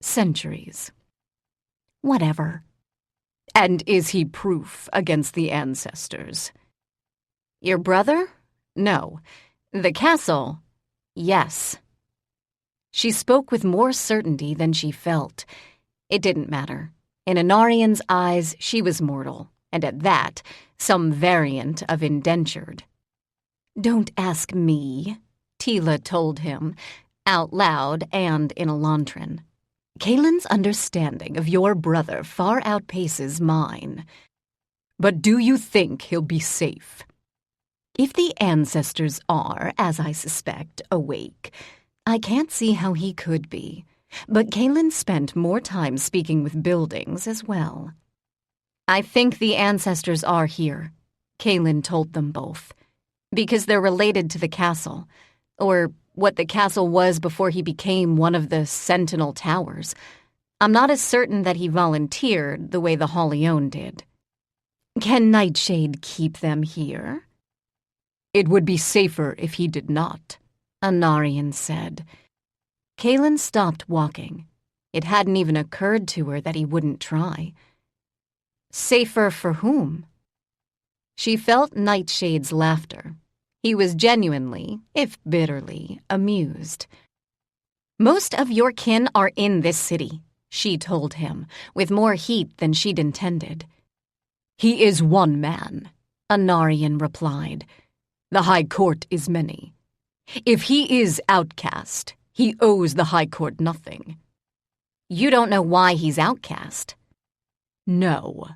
Centuries. Whatever. And is he proof against the ancestors? Your brother? No. The castle? Yes. She spoke with more certainty than she felt. It didn't matter. In Anarian's eyes, she was mortal, and at that, some variant of indentured. Don't ask me, Teela told him, out loud and in Elantran. Kaylin's understanding of your brother far outpaces mine. But do you think he'll be safe? If the ancestors are, as I suspect, awake, I can't see how he could be. But Kaylin spent more time speaking with buildings as well. I think the ancestors are here, Kaylin told them both, because they're related to the castle, or what the castle was before he became one of the Sentinel Towers. I'm not as certain that he volunteered the way the Holione did. Can Nightshade keep them here? It would be safer if he did not, Anarian said. Kaylin stopped walking. It hadn't even occurred to her that he wouldn't try. Safer for whom? She felt Nightshade's laughter. He was genuinely, if bitterly, amused. Most of your kin are in this city, she told him, with more heat than she'd intended. He is one man, Anarian replied. The High Court is many. If he is outcast, he owes the High Court nothing. You don't know why he's outcast. No.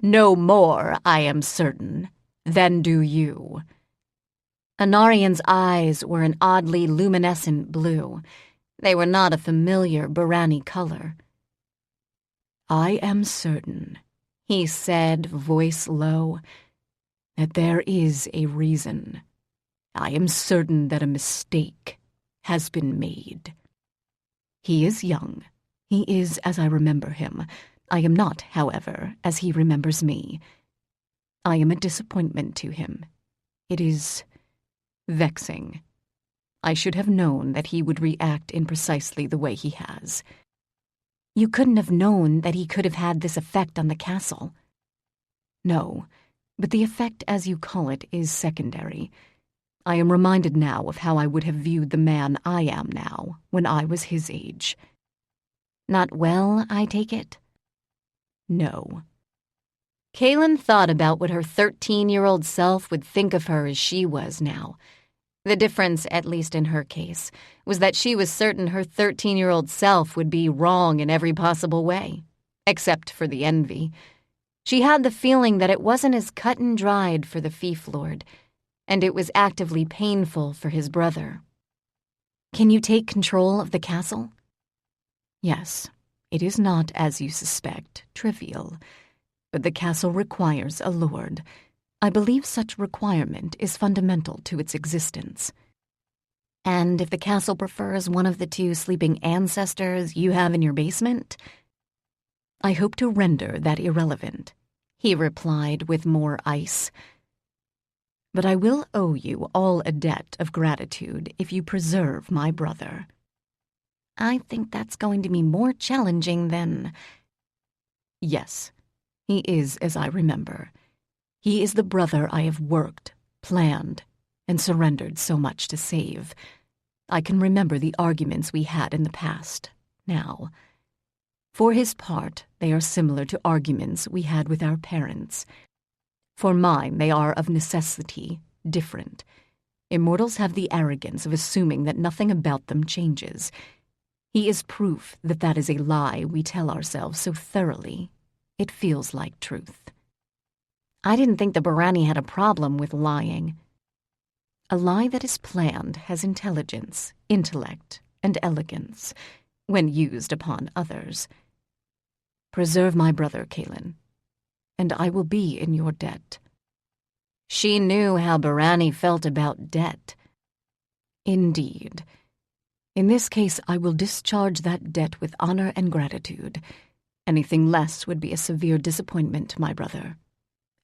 No more, I am certain, than do you. Anarian's eyes were an oddly luminescent blue. They were not a familiar Borani color. I am certain, he said, voice low, that there is a reason. I am certain that a mistake has been made. He is young. He is as I remember him. I am not, however, as he remembers me. I am a disappointment to him. It is vexing. I should have known that he would react in precisely the way he has. You couldn't have known that he could have had this effect on the castle. No, but the effect, as you call it, is secondary. I am reminded now of how I would have viewed the man I am now when I was his age. Not well, I take it? No. Kaylin thought about what her 13-year-old self would think of her as she was now. The difference, at least in her case, was that she was certain her 13-year-old self would be wrong in every possible way, except for the envy. She had the feeling that it wasn't as cut and dried for the fief lord, and it was actively painful for his brother. Can you take control of the castle? Yes, it is not, as you suspect, trivial. But the castle requires a lord. I believe such requirement is fundamental to its existence. And if the castle prefers one of the two sleeping ancestors you have in your basement? I hope to render that irrelevant, he replied with more ice. But I will owe you all a debt of gratitude if you preserve my brother. I think that's going to be more challenging than... Yes, he is as I remember. He is the brother I have worked, planned, and surrendered so much to save. I can remember the arguments we had in the past, now. For his part, they are similar to arguments we had with our parents. For mine, they are of necessity different. Immortals have the arrogance of assuming that nothing about them changes. He is proof that that is a lie we tell ourselves so thoroughly. It feels like truth. I didn't think the Barani had a problem with lying. A lie that is planned has intelligence, intellect, and elegance when used upon others. Preserve my brother, Kaylin, and I will be in your debt. She knew how Barani felt about debt. Indeed. In this case, I will discharge that debt with honor and gratitude. Anything less would be a severe disappointment to my brother,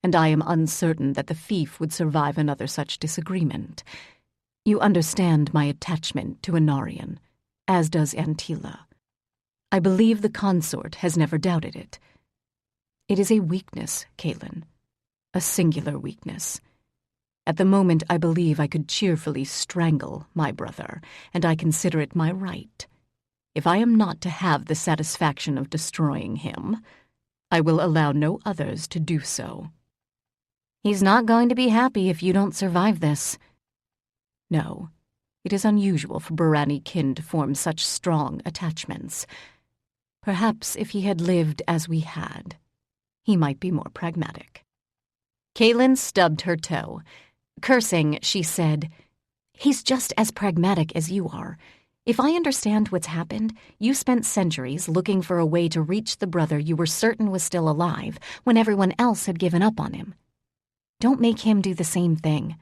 and I am uncertain that the fief would survive another such disagreement. You understand my attachment to Anarian, as does Teela. I believe the consort has never doubted it. It is a weakness, Kaylin, a singular weakness. At the moment, I believe I could cheerfully strangle my brother, and I consider it my right. If I am not to have the satisfaction of destroying him, I will allow no others to do so. He's not going to be happy if you don't survive this. No, it is unusual for Barani kin to form such strong attachments. Perhaps if he had lived as we had, he might be more pragmatic. Kaylin stubbed her toe. Cursing, she said, "He's just as pragmatic as you are. If I understand what's happened, you spent centuries looking for a way to reach the brother you were certain was still alive when everyone else had given up on him. Don't make him do the same thing."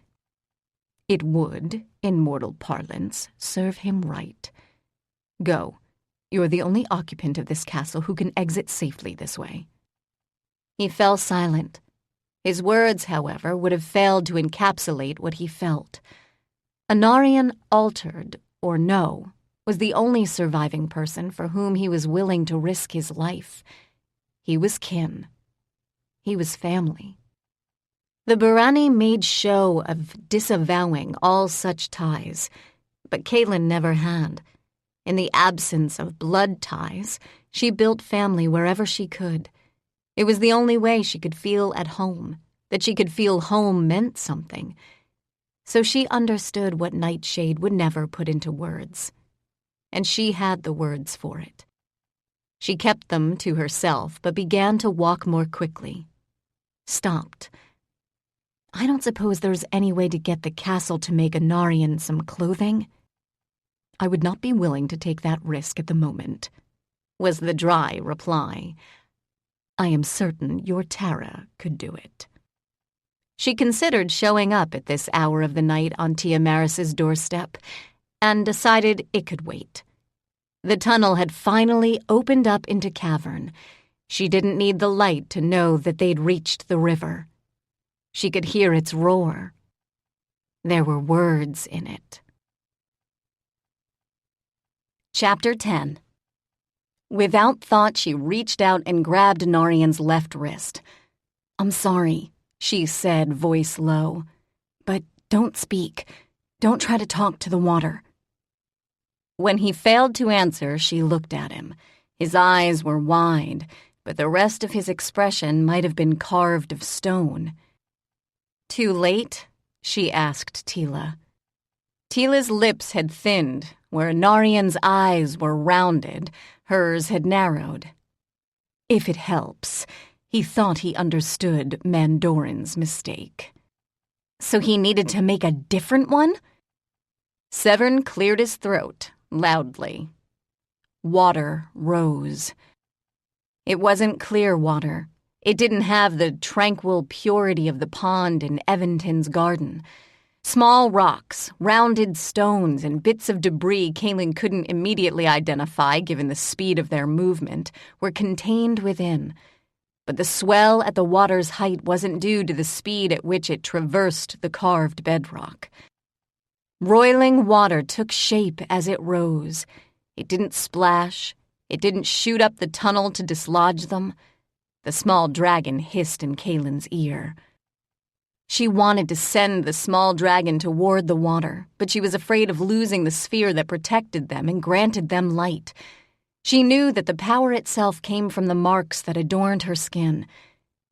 It would, in mortal parlance, serve him right. Go. You are the only occupant of this castle who can exit safely this way. He fell silent. His words, however, would have failed to encapsulate what he felt. Anarian, altered or no, was the only surviving person for whom he was willing to risk his life. He was kin. He was family. The Barani made show of disavowing all such ties, but Kaylin never had. In the absence of blood ties, she built family wherever she could. It was the only way she could feel at home, that she could feel home meant something. So she understood what Nightshade would never put into words. And she had the words for it. She kept them to herself, but began to walk more quickly. Stopped. "I don't suppose there's any way to get the castle to make Anarian some clothing?" "I would not be willing to take that risk at the moment," was the dry reply. "I am certain your Tara could do it." She considered showing up at this hour of the night on Tiamaris's doorstep, and decided it could wait. The tunnel had finally opened up into cavern. She didn't need the light to know that they'd reached the river. She could hear its roar. There were words in it. Chapter 10. Without thought, she reached out and grabbed Narian's left wrist. "I'm sorry," she said, voice low. "But don't speak. Don't try to talk to the water." When he failed to answer, she looked at him. His eyes were wide, but the rest of his expression might have been carved of stone. "Too late?" she asked Teela. Teela's lips had thinned, where Narian's eyes were rounded, hers had narrowed. If it helps, he thought he understood Mandorin's mistake. So he needed to make a different one? Severn cleared his throat, loudly. Water rose. It wasn't clear water. It didn't have the tranquil purity of the pond in Evanton's garden. Small rocks, rounded stones, and bits of debris Kaylin couldn't immediately identify given the speed of their movement were contained within. But the swell at the water's height wasn't due to the speed at which it traversed the carved bedrock. Roiling water took shape as it rose. It didn't splash. It didn't shoot up the tunnel to dislodge them. The small dragon hissed in Kaylin's ear. She wanted to send the small dragon toward the water, but she was afraid of losing the sphere that protected them and granted them light. She knew that the power itself came from the marks that adorned her skin.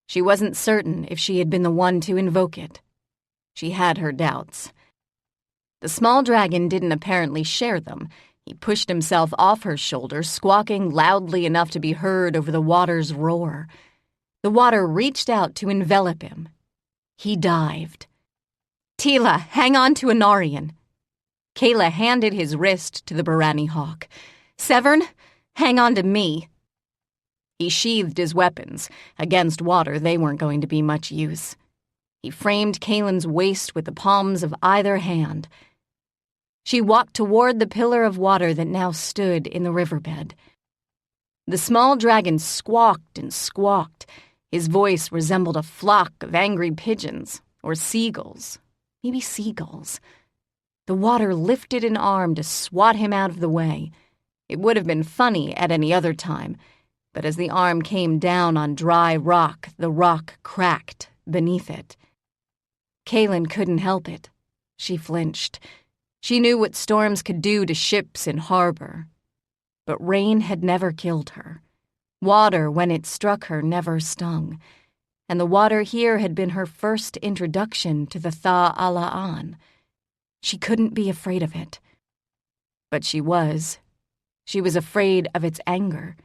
She wasn't certain if she had been the one to invoke it. She had her doubts. The small dragon didn't apparently share them. He pushed himself off her shoulder, squawking loudly enough to be heard over the water's roar. The water reached out to envelop him. He dived. "Teela, hang on to Anarian." Kayla handed his wrist to the Barani hawk. "Severn, hang on to me." He sheathed his weapons. Against water, they weren't going to be much use. He framed Kaylin's waist with the palms of either hand. She walked toward the pillar of water that now stood in the riverbed. The small dragon squawked and squawked. His voice resembled a flock of angry pigeons, or seagulls. Maybe seagulls. The water lifted an arm to swat him out of the way. It would have been funny at any other time, but as the arm came down on dry rock, the rock cracked beneath it. Kaylin couldn't help it. She flinched. She knew what storms could do to ships in harbor. But rain had never killed her. Water, when it struck her, never stung. And the water here had been her first introduction to the Tha'ala'an. She couldn't be afraid of it. But she was. She was afraid of its anger.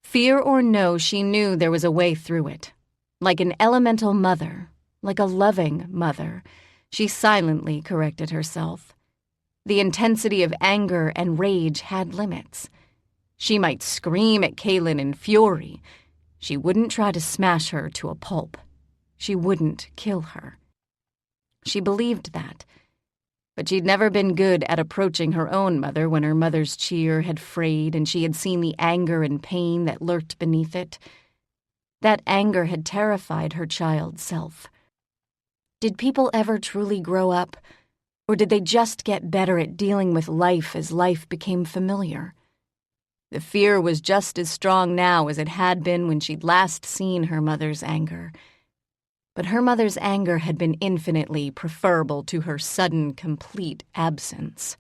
Fear or no, she knew there was a way through it. Like an elemental mother, like a loving mother, she silently corrected herself. The intensity of anger and rage had limits. She might scream at Kaylin in fury. She wouldn't try to smash her to a pulp. She wouldn't kill her. She believed that. But she'd never been good at approaching her own mother when her mother's cheer had frayed and she had seen the anger and pain that lurked beneath it. That anger had terrified her child self. Did people ever truly grow up, or did they just get better at dealing with life as life became familiar? The fear was just as strong now as it had been when she'd last seen her mother's anger. But her mother's anger had been infinitely preferable to her sudden, complete absence.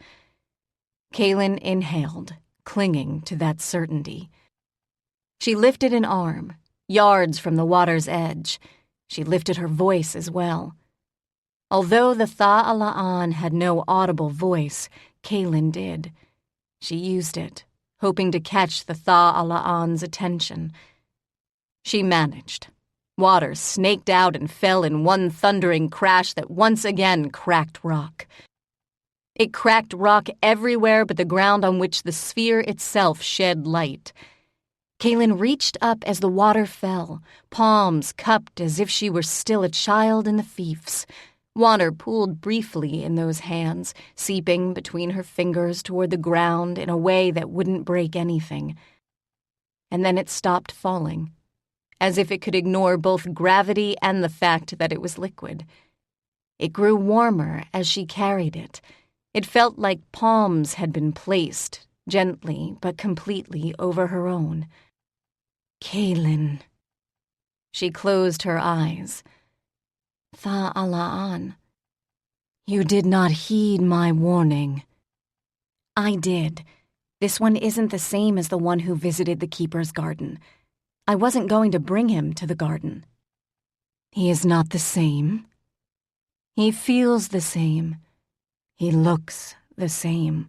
Kaylin inhaled, clinging to that certainty. She lifted an arm, yards from the water's edge. She lifted her voice as well. Although the Tha'ala'an had no audible voice, Kaylin did. She used it, hoping to catch the Tha'ala'an's attention. She managed. Water snaked out and fell in one thundering crash that once again cracked rock. It cracked rock everywhere but the ground on which the sphere itself shed light. Kaylin reached up as the water fell, palms cupped as if she were still a child in the fiefs. Water pooled briefly in those hands, seeping between her fingers toward the ground in a way that wouldn't break anything. And then it stopped falling, as if it could ignore both gravity and the fact that it was liquid. It grew warmer as she carried it. It felt like palms had been placed, gently but completely, over her own. Kaylin. She closed her eyes. Tha'ala'an. You did not heed my warning. I did. This one isn't the same as the one who visited the keeper's garden. I wasn't going to bring him to the garden. He is not the same. He feels the same. He looks the same.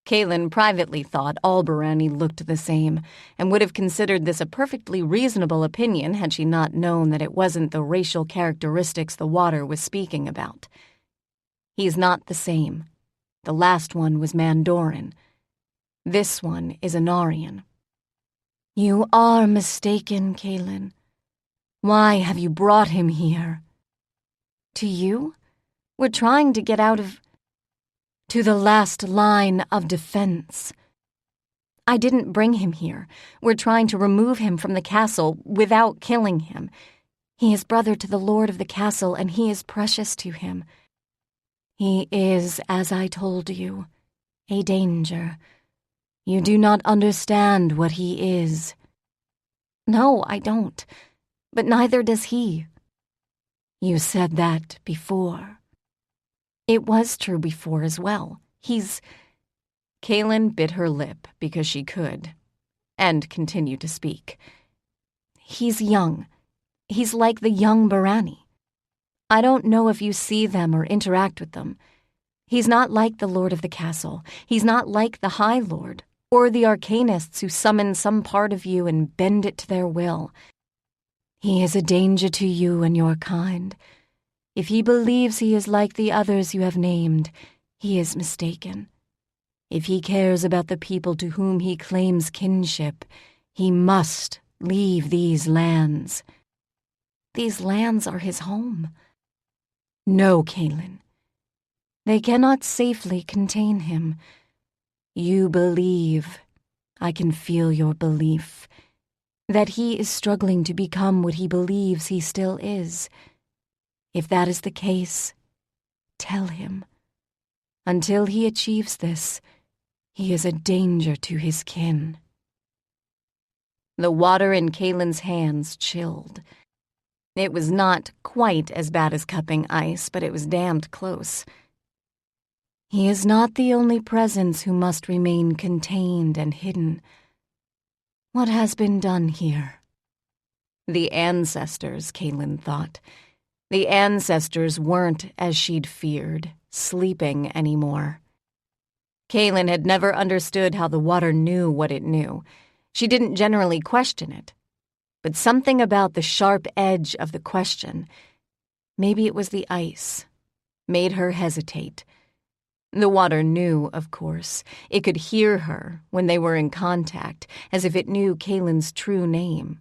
Kaylin privately thought all Barani looked the same, and would have considered this a perfectly reasonable opinion had she not known that it wasn't the racial characteristics the water was speaking about. He's not the same. The last one was Mandoran. This one is Anarian. You are mistaken, Kaylin. Why have you brought him here? To you? We're trying to get out of... To the last line of defense. I didn't bring him here. We're trying to remove him from the castle without killing him. He is brother to the lord of the castle, and he is precious to him. He is, as I told you, a danger. You do not understand what he is. No, I don't. But neither does he. You said that before. It was true before as well. Kaylin bit her lip because she could, and continued to speak. He's young. He's like the young Barani. I don't know if you see them or interact with them. He's not like the Lord of the Castle. He's not like the High Lord, or the Arcanists who summon some part of you and bend it to their will. He is a danger to you and your kind. If he believes he is like the others you have named, he is mistaken. If he cares about the people to whom he claims kinship, he must leave these lands. These lands are his home. No, Kaylin. They cannot safely contain him. You believe, I can feel your belief, that he is struggling to become what he believes he still is. If that is the case, tell him. Until he achieves this, he is a danger to his kin. The water in Kaylin's hands chilled. It was not quite as bad as cupping ice, but it was damned close. He is not the only presence who must remain contained and hidden. What has been done here? The ancestors, Kaylin thought. The ancestors weren't, as she'd feared, sleeping anymore. Kaylin had never understood how the water knew what it knew. She didn't generally question it. But something about the sharp edge of the question, maybe it was the ice, made her hesitate. The water knew, of course. It could hear her when they were in contact, as if it knew Kaylin's true name.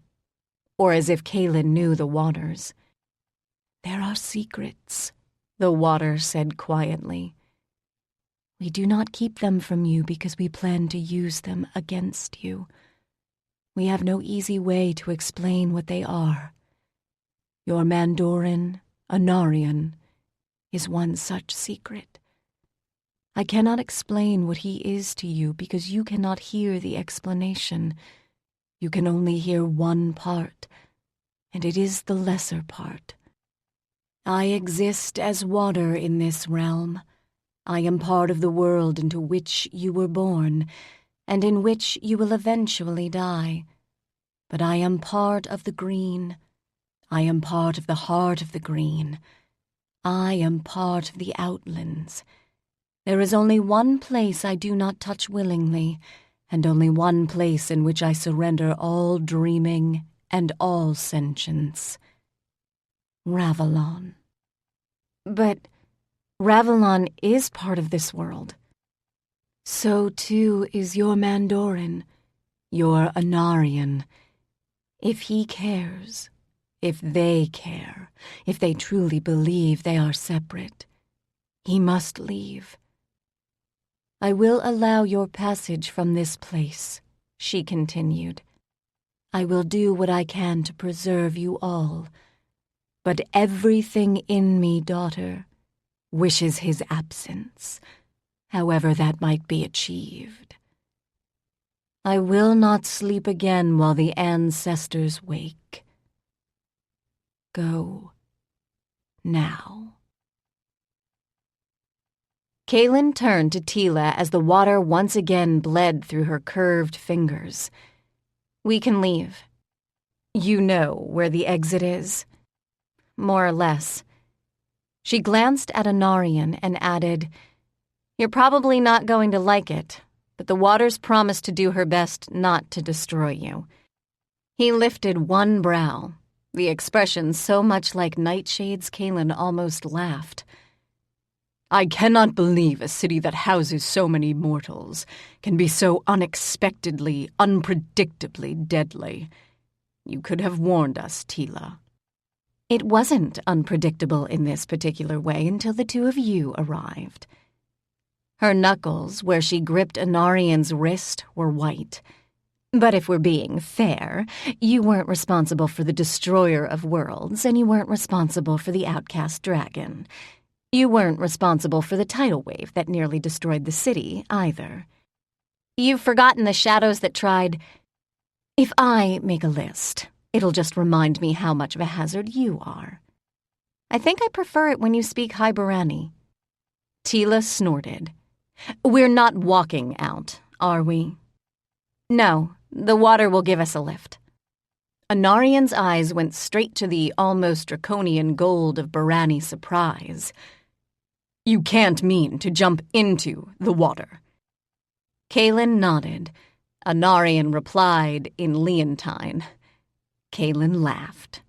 Or as if Kaylin knew the waters. There are secrets, the water said quietly. We do not keep them from you because we plan to use them against you. We have no easy way to explain what they are. Your Mandoran, Anarian, is one such secret. I cannot explain what he is to you because you cannot hear the explanation. You can only hear one part, and it is the lesser part. I exist as water in this realm. I am part of the world into which you were born, and in which you will eventually die. But I am part of the green. I am part of the heart of the green. I am part of the outlands. There is only one place I do not touch willingly, and only one place in which I surrender all dreaming and all sentience. Ravalon. But Ravalon is part of this world. So too is your Mandoran, your Anarian. If he cares, if they care, if they truly believe they are separate, he must leave. I will allow your passage from this place, she continued. I will do what I can to preserve you all. But everything in me, daughter, wishes his absence, however that might be achieved. I will not sleep again while the ancestors wake. Go now. Kaylin turned to Teela as the water once again bled through her curved fingers. We can leave. You know where the exit is? More or less. She glanced at Anarian and added, You're probably not going to like it, but the waters promised to do her best not to destroy you. He lifted one brow, the expression so much like Nightshade's Kaylin almost laughed. I cannot believe a city that houses so many mortals can be so unexpectedly, unpredictably deadly. You could have warned us, Teela. It wasn't unpredictable in this particular way until the two of you arrived. Her knuckles, where she gripped Anarian's wrist, were white. But if we're being fair, you weren't responsible for the destroyer of worlds, and you weren't responsible for the outcast dragon. You weren't responsible for the tidal wave that nearly destroyed the city, either. You've forgotten the shadows that tried. If I make a list, it'll just remind me how much of a hazard you are. I think I prefer it when you speak Hyberani. Teela snorted. We're not walking out, are we? No, the water will give us a lift. Anarian's eyes went straight to the almost draconian gold of Barani's surprise. You can't mean to jump into the water. Kaylin nodded. Anarian replied in Leontine. Kaylin laughed.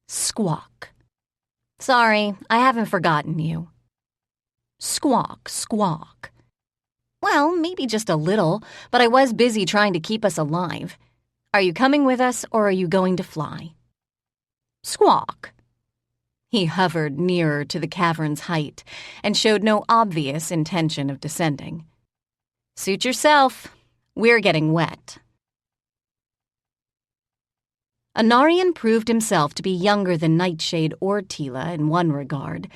Squawk. Sorry, I haven't forgotten you. Squawk, squawk. Well, maybe just a little, but I was busy trying to keep us alive. Are you coming with us, or are you going to fly? Squawk. He hovered nearer to the cavern's height and showed no obvious intention of descending. Suit yourself. We're getting wet. Anarian proved himself to be younger than Nightshade or Teela in one regard.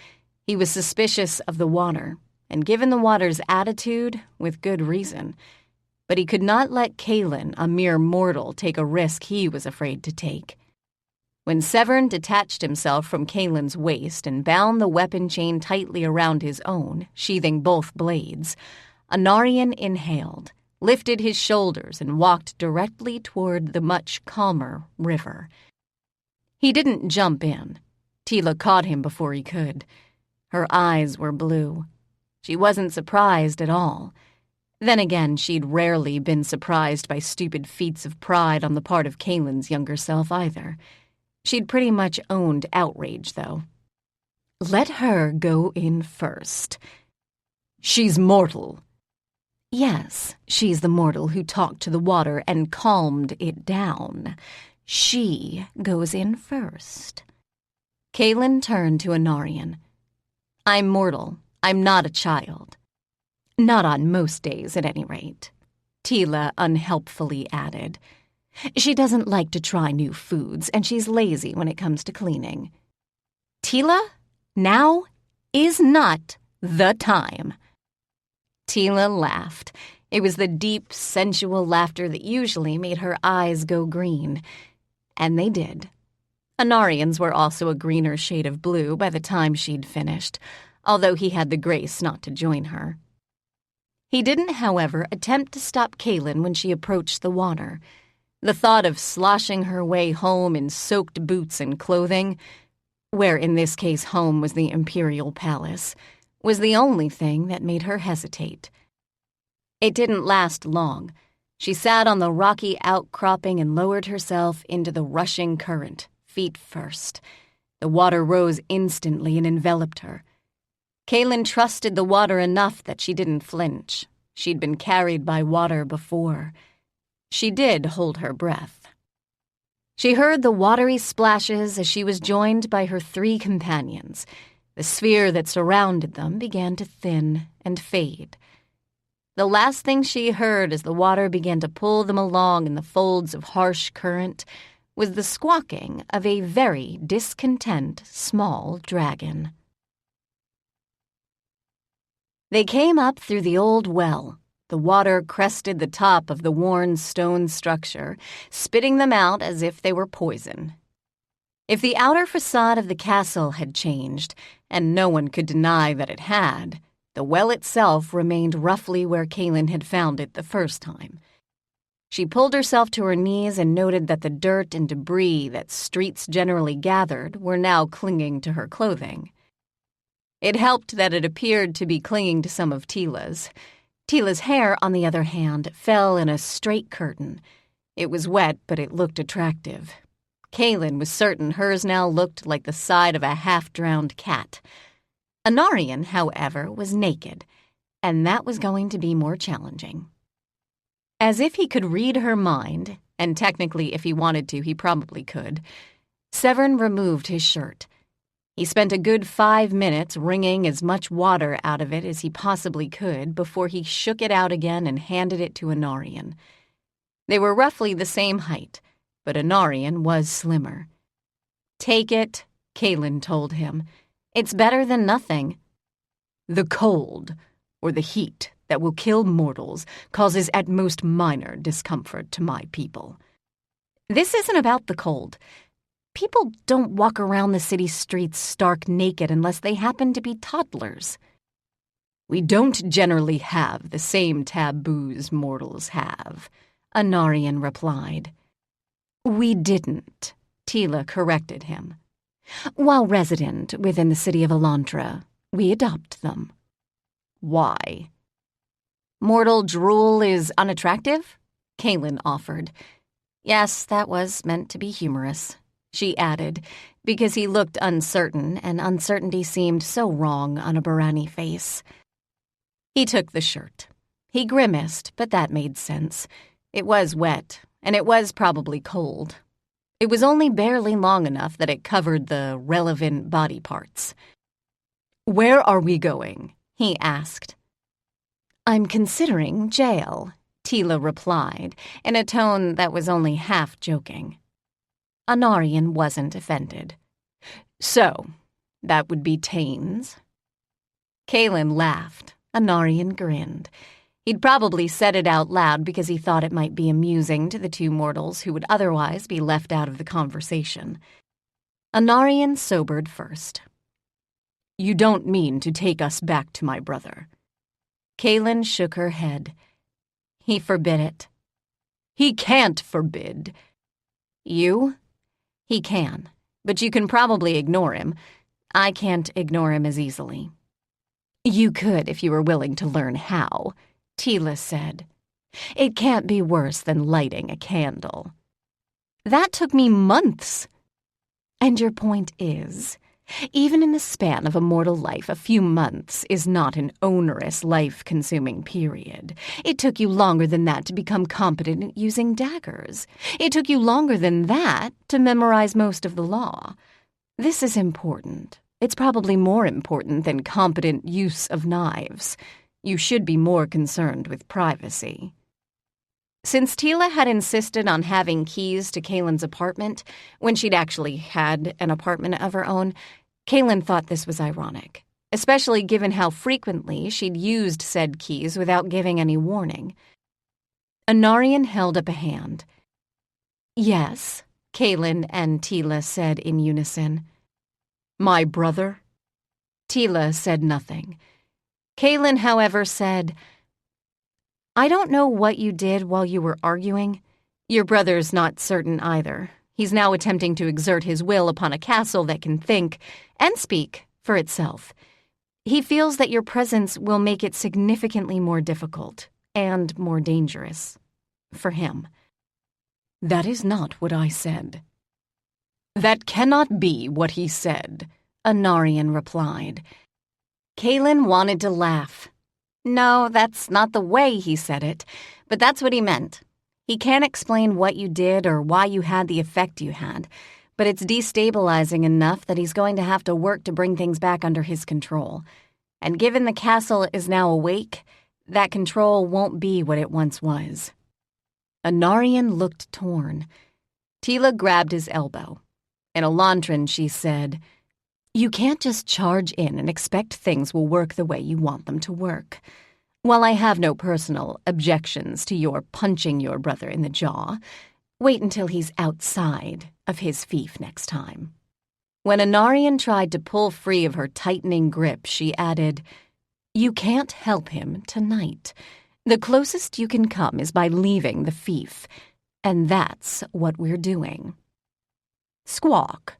He was suspicious of the water, and given the water's attitude, with good reason. But he could not let Kaylin, a mere mortal, take a risk he was afraid to take. When Severn detached himself from Kaylin's waist and bound the weapon chain tightly around his own, sheathing both blades, Anarian inhaled, lifted his shoulders, and walked directly toward the much calmer river. He didn't jump in. Teela caught him before he could. Her eyes were blue. She wasn't surprised at all. Then again, she'd rarely been surprised by stupid feats of pride on the part of Kaylin's younger self either. She'd pretty much owned outrage, though. Let her go in first. She's mortal. Yes, she's the mortal who talked to the water and calmed it down. She goes in first. Kaylin turned to Anarian. I'm mortal. I'm not a child. Not on most days, at any rate. Teela unhelpfully added. She doesn't like to try new foods, and she's lazy when it comes to cleaning. Teela, now is not the time. Teela laughed. It was the deep, sensual laughter that usually made her eyes go green. And they did. Anarian's were also a greener shade of blue by the time she'd finished, although he had the grace not to join her. He didn't, however, attempt to stop Kaylin when she approached the water. The thought of sloshing her way home in soaked boots and clothing, where in this case home was the Imperial Palace, was the only thing that made her hesitate. It didn't last long. She sat on the rocky outcropping and lowered herself into the rushing current, feet first. The water rose instantly and enveloped her. Kaylin trusted the water enough that she didn't flinch. She'd been carried by water before. She did hold her breath. She heard the watery splashes as she was joined by her 3 companions. The sphere that surrounded them began to thin and fade. The last thing she heard as the water began to pull them along in the folds of harsh current was the squawking of a very discontent small dragon. They came up through the old well. The water crested the top of the worn stone structure, spitting them out as if they were poison. If the outer facade of the castle had changed, and no one could deny that it had, the well itself remained roughly where Kaylin had found it the first time. She pulled herself to her knees and noted that the dirt and debris that streets generally gathered were now clinging to her clothing. It helped that it appeared to be clinging to some of Teela's. Teela's hair, on the other hand, fell in a straight curtain. It was wet, but it looked attractive. Kaylin was certain hers now looked like the side of a half-drowned cat. Anarian, however, was naked, and that was going to be more challenging. As if he could read her mind, and technically if he wanted to, he probably could, Severn removed his shirt. He spent a good 5 minutes wringing as much water out of it as he possibly could before he shook it out again and handed it to Anarian. They were roughly the same height, but Anarian was slimmer. Take it, Kaylin told him. It's better than nothing. The cold, or the heat that will kill mortals, causes at most minor discomfort to my people. This isn't about the cold. People don't walk around the city streets stark naked unless they happen to be toddlers. We don't generally have the same taboos mortals have, Anarian replied. We didn't, Teela corrected him. While resident within the city of Elantra, We adopt them. Why? Mortal drool is unattractive? Kaylin offered. Yes, that was meant to be humorous, she added, because he looked uncertain, and uncertainty seemed so wrong on a Barani face. He took the shirt. He grimaced, but that made sense. It was wet, and it was probably cold. It was only barely long enough that it covered the relevant body parts. "Where are we going?" he asked. "I'm considering jail," Teela replied, in a tone that was only half joking. Anarian wasn't offended. "So, that would be Taines?" Kaylin laughed. Anarian grinned. He'd probably said it out loud because he thought it might be amusing to the two mortals who would otherwise be left out of the conversation. Anarian sobered first. "You don't mean to take us back to my brother?" Kaylin shook her head. He forbid it. "He can't forbid." You? He can, but you can probably ignore him. I can't ignore him as easily. "You could if you were willing to learn how," Teela said. "It can't be worse than lighting a candle." That took me months. And your point is, even in the span of a mortal life, a few months is not an onerous, life-consuming period. It took you longer than that to become competent at using daggers. It took you longer than that to memorize most of the law. This is important. It's probably more important than competent use of knives. You should be more concerned with privacy. Since Teela had insisted on having keys to Kaylin's apartment when she'd actually had an apartment of her own, Kaylin thought this was ironic, especially given how frequently she'd used said keys without giving any warning. Anarian held up a hand. "Yes," Kaylin and Teela said in unison. "My brother?" Teela said nothing. Kaylin, however, said, "I don't know what you did while you were arguing. Your brother's not certain either. He's now attempting to exert his will upon a castle that can think and speak for itself. He feels that your presence will make it significantly more difficult and more dangerous for him." "That is not what I said." "That cannot be what he said," Anarian replied. Kaylin wanted to laugh. "No, that's not the way he said it, but that's what he meant. He can't explain what you did or why you had the effect you had, but it's destabilizing enough that he's going to have to work to bring things back under his control. And given the castle is now awake, that control won't be what it once was." Anarian looked torn. Teela grabbed his elbow. In Elantran, she said, "You can't just charge in and expect things will work the way you want them to work. While I have no personal objections to your punching your brother in the jaw, wait until he's outside of his fief next time." When Anarian tried to pull free of her tightening grip, she added, "You can't help him tonight. The closest you can come is by leaving the fief, and that's what we're doing." Squawk.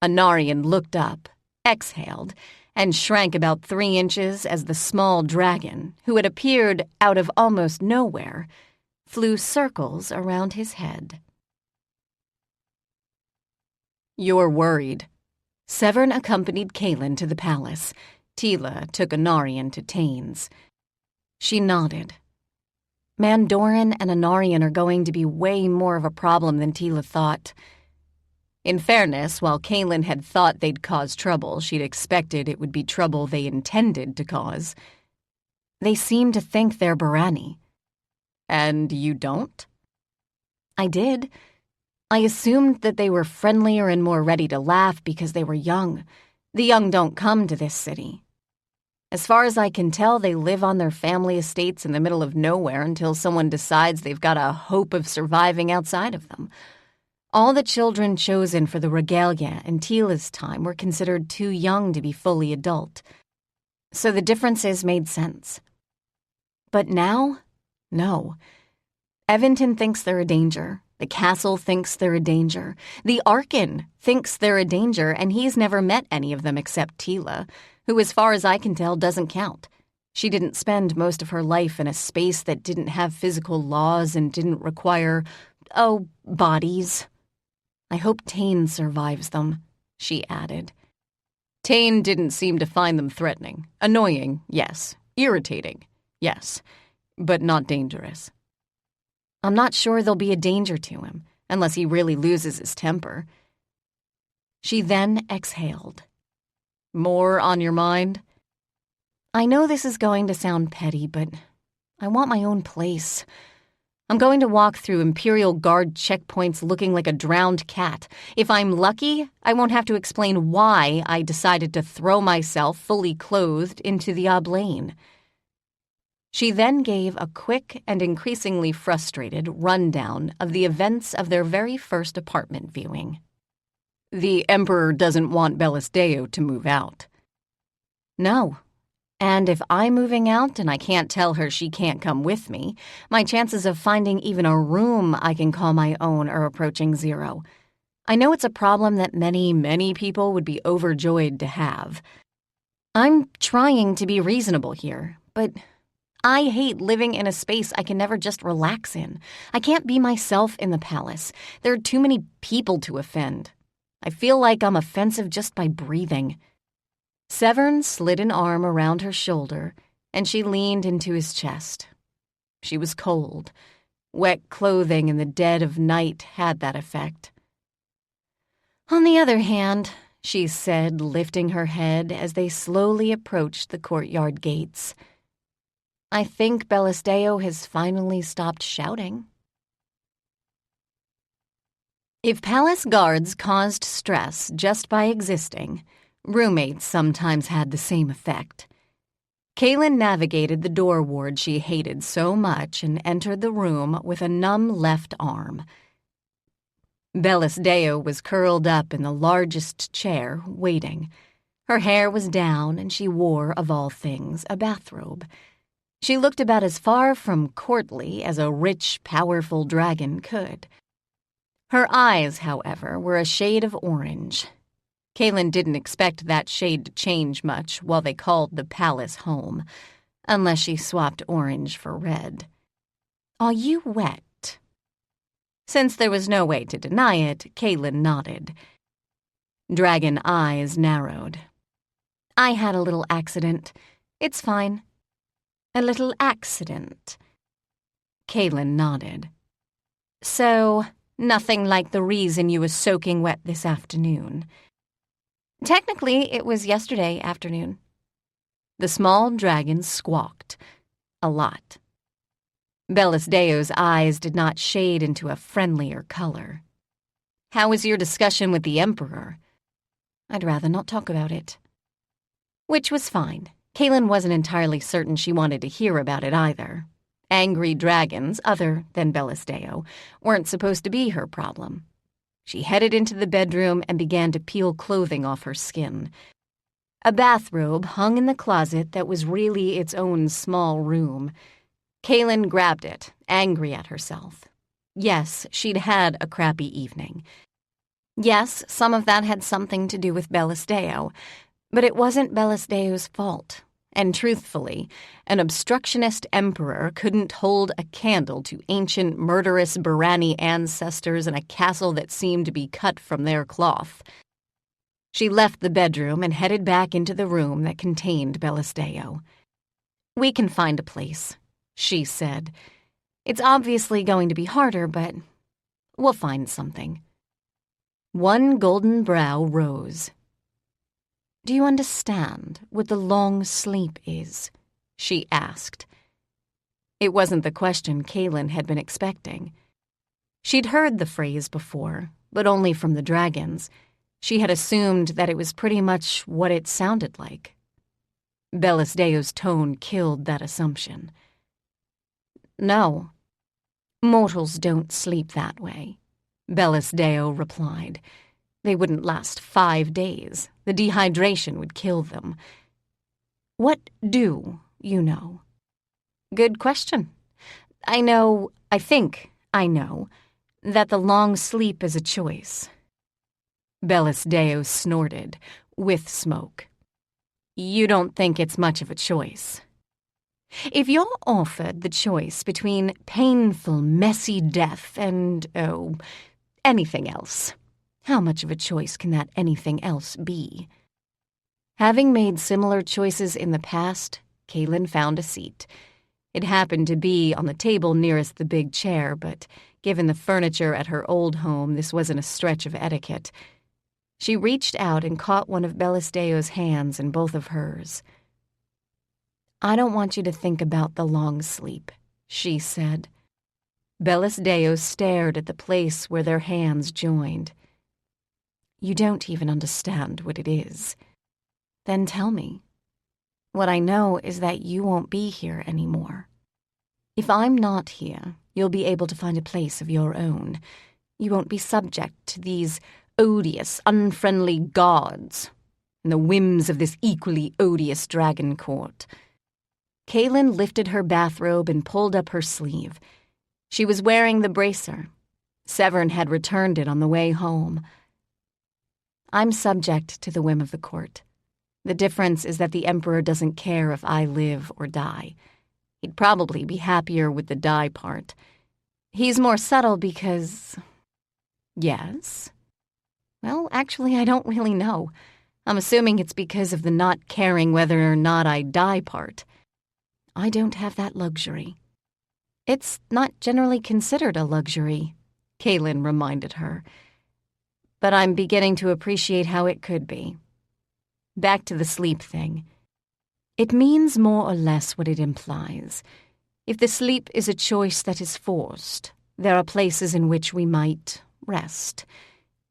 Anarian looked up, exhaled, and shrank about 3 inches as the small dragon, who had appeared out of almost nowhere, flew circles around his head. "You're worried." Severn accompanied Kaylin to the palace. Teela took Anarian to Taines. She nodded. Mandoran and Anarian are going to be way more of a problem than Teela thought. In fairness, while Kaylin had thought they'd cause trouble, she'd expected it would be trouble they intended to cause. "They seem to think they're Barani." "And you don't?" "I did. I assumed that they were friendlier and more ready to laugh because they were young. The young don't come to this city. As far as I can tell, they live on their family estates in the middle of nowhere until someone decides they've got a hope of surviving outside of them. All the children chosen for the regalia in Teela's time were considered too young to be fully adult. So the differences made sense. But now, no. Evanton thinks they're a danger, The castle thinks they're a danger. The Archon thinks they're a danger, and he's never met any of them except Teela, who, as far as I can tell, doesn't count. She didn't spend most of her life in a space that didn't have physical laws and didn't require, bodies. I hope Tane survives them, she added. Tane didn't seem to find them threatening. Annoying, yes. Irritating, yes. But not dangerous. I'm not sure they'll be a danger to him, unless he really loses his temper. She then exhaled. More on your mind? I know this is going to sound petty, but I want my own place. I'm going to walk through Imperial Guard checkpoints looking like a drowned cat. If I'm lucky, I won't have to explain why I decided to throw myself fully clothed into the Oblane. She then gave a quick and increasingly frustrated rundown of the events of their very first apartment viewing. The Emperor doesn't want Bellisdeo to move out. No. And if I'm moving out and I can't tell her she can't come with me, my chances of finding even a room I can call my own are approaching zero. I know it's a problem that many, many people would be overjoyed to have. I'm trying to be reasonable here, but I hate living in a space I can never just relax in. I can't be myself in the palace. There are too many people to offend. I feel like I'm offensive just by breathing. Severn slid an arm around her shoulder, and she leaned into his chest. She was cold. Wet clothing in the dead of night had that effect. On the other hand, she said, lifting her head as they slowly approached the courtyard gates, I think Bellisdeo has finally stopped shouting. If palace guards caused stress just by existing, roommates sometimes had the same effect. Kaylin navigated the door ward she hated so much and entered the room with a numb left arm. Bellisdeo was curled up in the largest chair, waiting. Her hair was down, and she wore, of all things, a bathrobe. She looked about as far from courtly as a rich, powerful dragon could. Her eyes, however, were a shade of orange. Kaylin didn't expect that shade to change much while they called the palace home, unless she swapped orange for red. Are you wet? Since there was no way to deny it, Kaylin nodded. Dragon eyes narrowed. I had a little accident. It's fine. A little accident. Kaylin nodded. So, nothing like the reason you were soaking wet this afternoon. Technically, it was yesterday afternoon. The small dragon squawked. A lot. Bellisdeo's eyes did not shade into a friendlier color. How was your discussion with the Emperor? I'd rather not talk about it. Which was fine. Kaylin wasn't entirely certain she wanted to hear about it either. Angry dragons, other than Bellisdeo, weren't supposed to be her problem. She headed into the bedroom and began to peel clothing off her skin. A bathrobe hung in the closet that was really its own small room. Kaylin grabbed it, angry at herself. Yes, she'd had a crappy evening. Yes, some of that had something to do with Bellisdeo, but it wasn't Bellisdeo's fault. And truthfully, an obstructionist emperor couldn't hold a candle to ancient murderous Barani ancestors in a castle that seemed to be cut from their cloth. She left the bedroom and headed back into the room that contained Bellisdeo. We can find a place, she said. It's obviously going to be harder, but we'll find something. One golden brow rose. Do you understand what the long sleep is? She asked. It wasn't the question Kaylin had been expecting. She'd heard the phrase before, but only from the dragons. She had assumed that it was pretty much what it sounded like. Bellisdeo's tone killed that assumption. No, mortals don't sleep that way, Bellisdeo replied. They wouldn't last 5 days. The dehydration would kill them. What do you know? Good question. I think I know. That the long sleep is a choice. Bellis Deo snorted, with smoke. You don't think it's much of a choice? If you're offered the choice between painful, messy death and, anything else, how much of a choice can that anything else be? Having made similar choices in the past, Kaylin found a seat. It happened to be on the table nearest the big chair, but given the furniture at her old home, this wasn't a stretch of etiquette. She reached out and caught one of Bellis Deo's hands in both of hers. I don't want you to think about the long sleep, she said. Bellis Deo stared at the place where their hands joined. You don't even understand what it is. Then tell me. What I know is that you won't be here anymore. If I'm not here, you'll be able to find a place of your own. You won't be subject to these odious, unfriendly gods and the whims of this equally odious dragon court. Kaylin lifted her bathrobe and pulled up her sleeve. She was wearing the bracer. Severn had returned it on the way home. I'm subject to the whim of the court. The difference is that the Emperor doesn't care if I live or die. He'd probably be happier with the die part. He's more subtle because... Yes? Well, actually, I don't really know. I'm assuming it's because of the not caring whether or not I die part. I don't have that luxury. It's not generally considered a luxury, Kaylin reminded her. But I'm beginning to appreciate how it could be. Back to the sleep thing. It means more or less what it implies. If the sleep is a choice that is forced, there are places in which we might rest.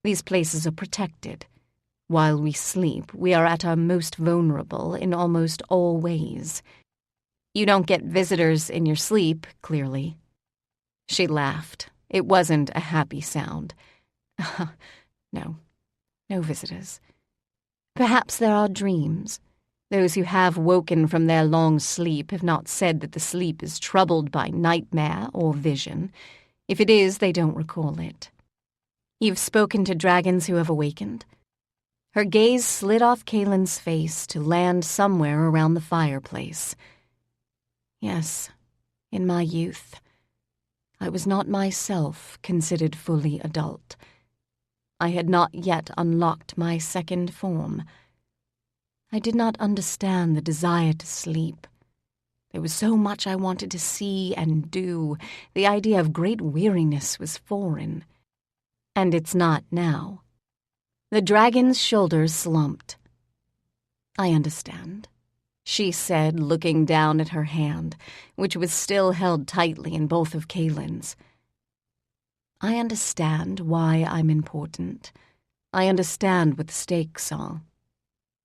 These places are protected. While we sleep, we are at our most vulnerable in almost all ways. You don't get visitors in your sleep, clearly. She laughed. It wasn't a happy sound. No visitors. Perhaps there are dreams. Those who have woken from their long sleep have not said that the sleep is troubled by nightmare or vision. If it is, they don't recall it. You've spoken to dragons who have awakened? Her gaze slid off Kaylin's face to land somewhere around the fireplace. Yes, in my youth. I was not myself considered fully adult. I had not yet unlocked my second form. I did not understand the desire to sleep. There was so much I wanted to see and do. The idea of great weariness was foreign. And it's not now. The dragon's shoulders slumped. I understand, she said, looking down at her hand, which was still held tightly in both of Kaylin's. I understand why I'm important. I understand what the stakes are.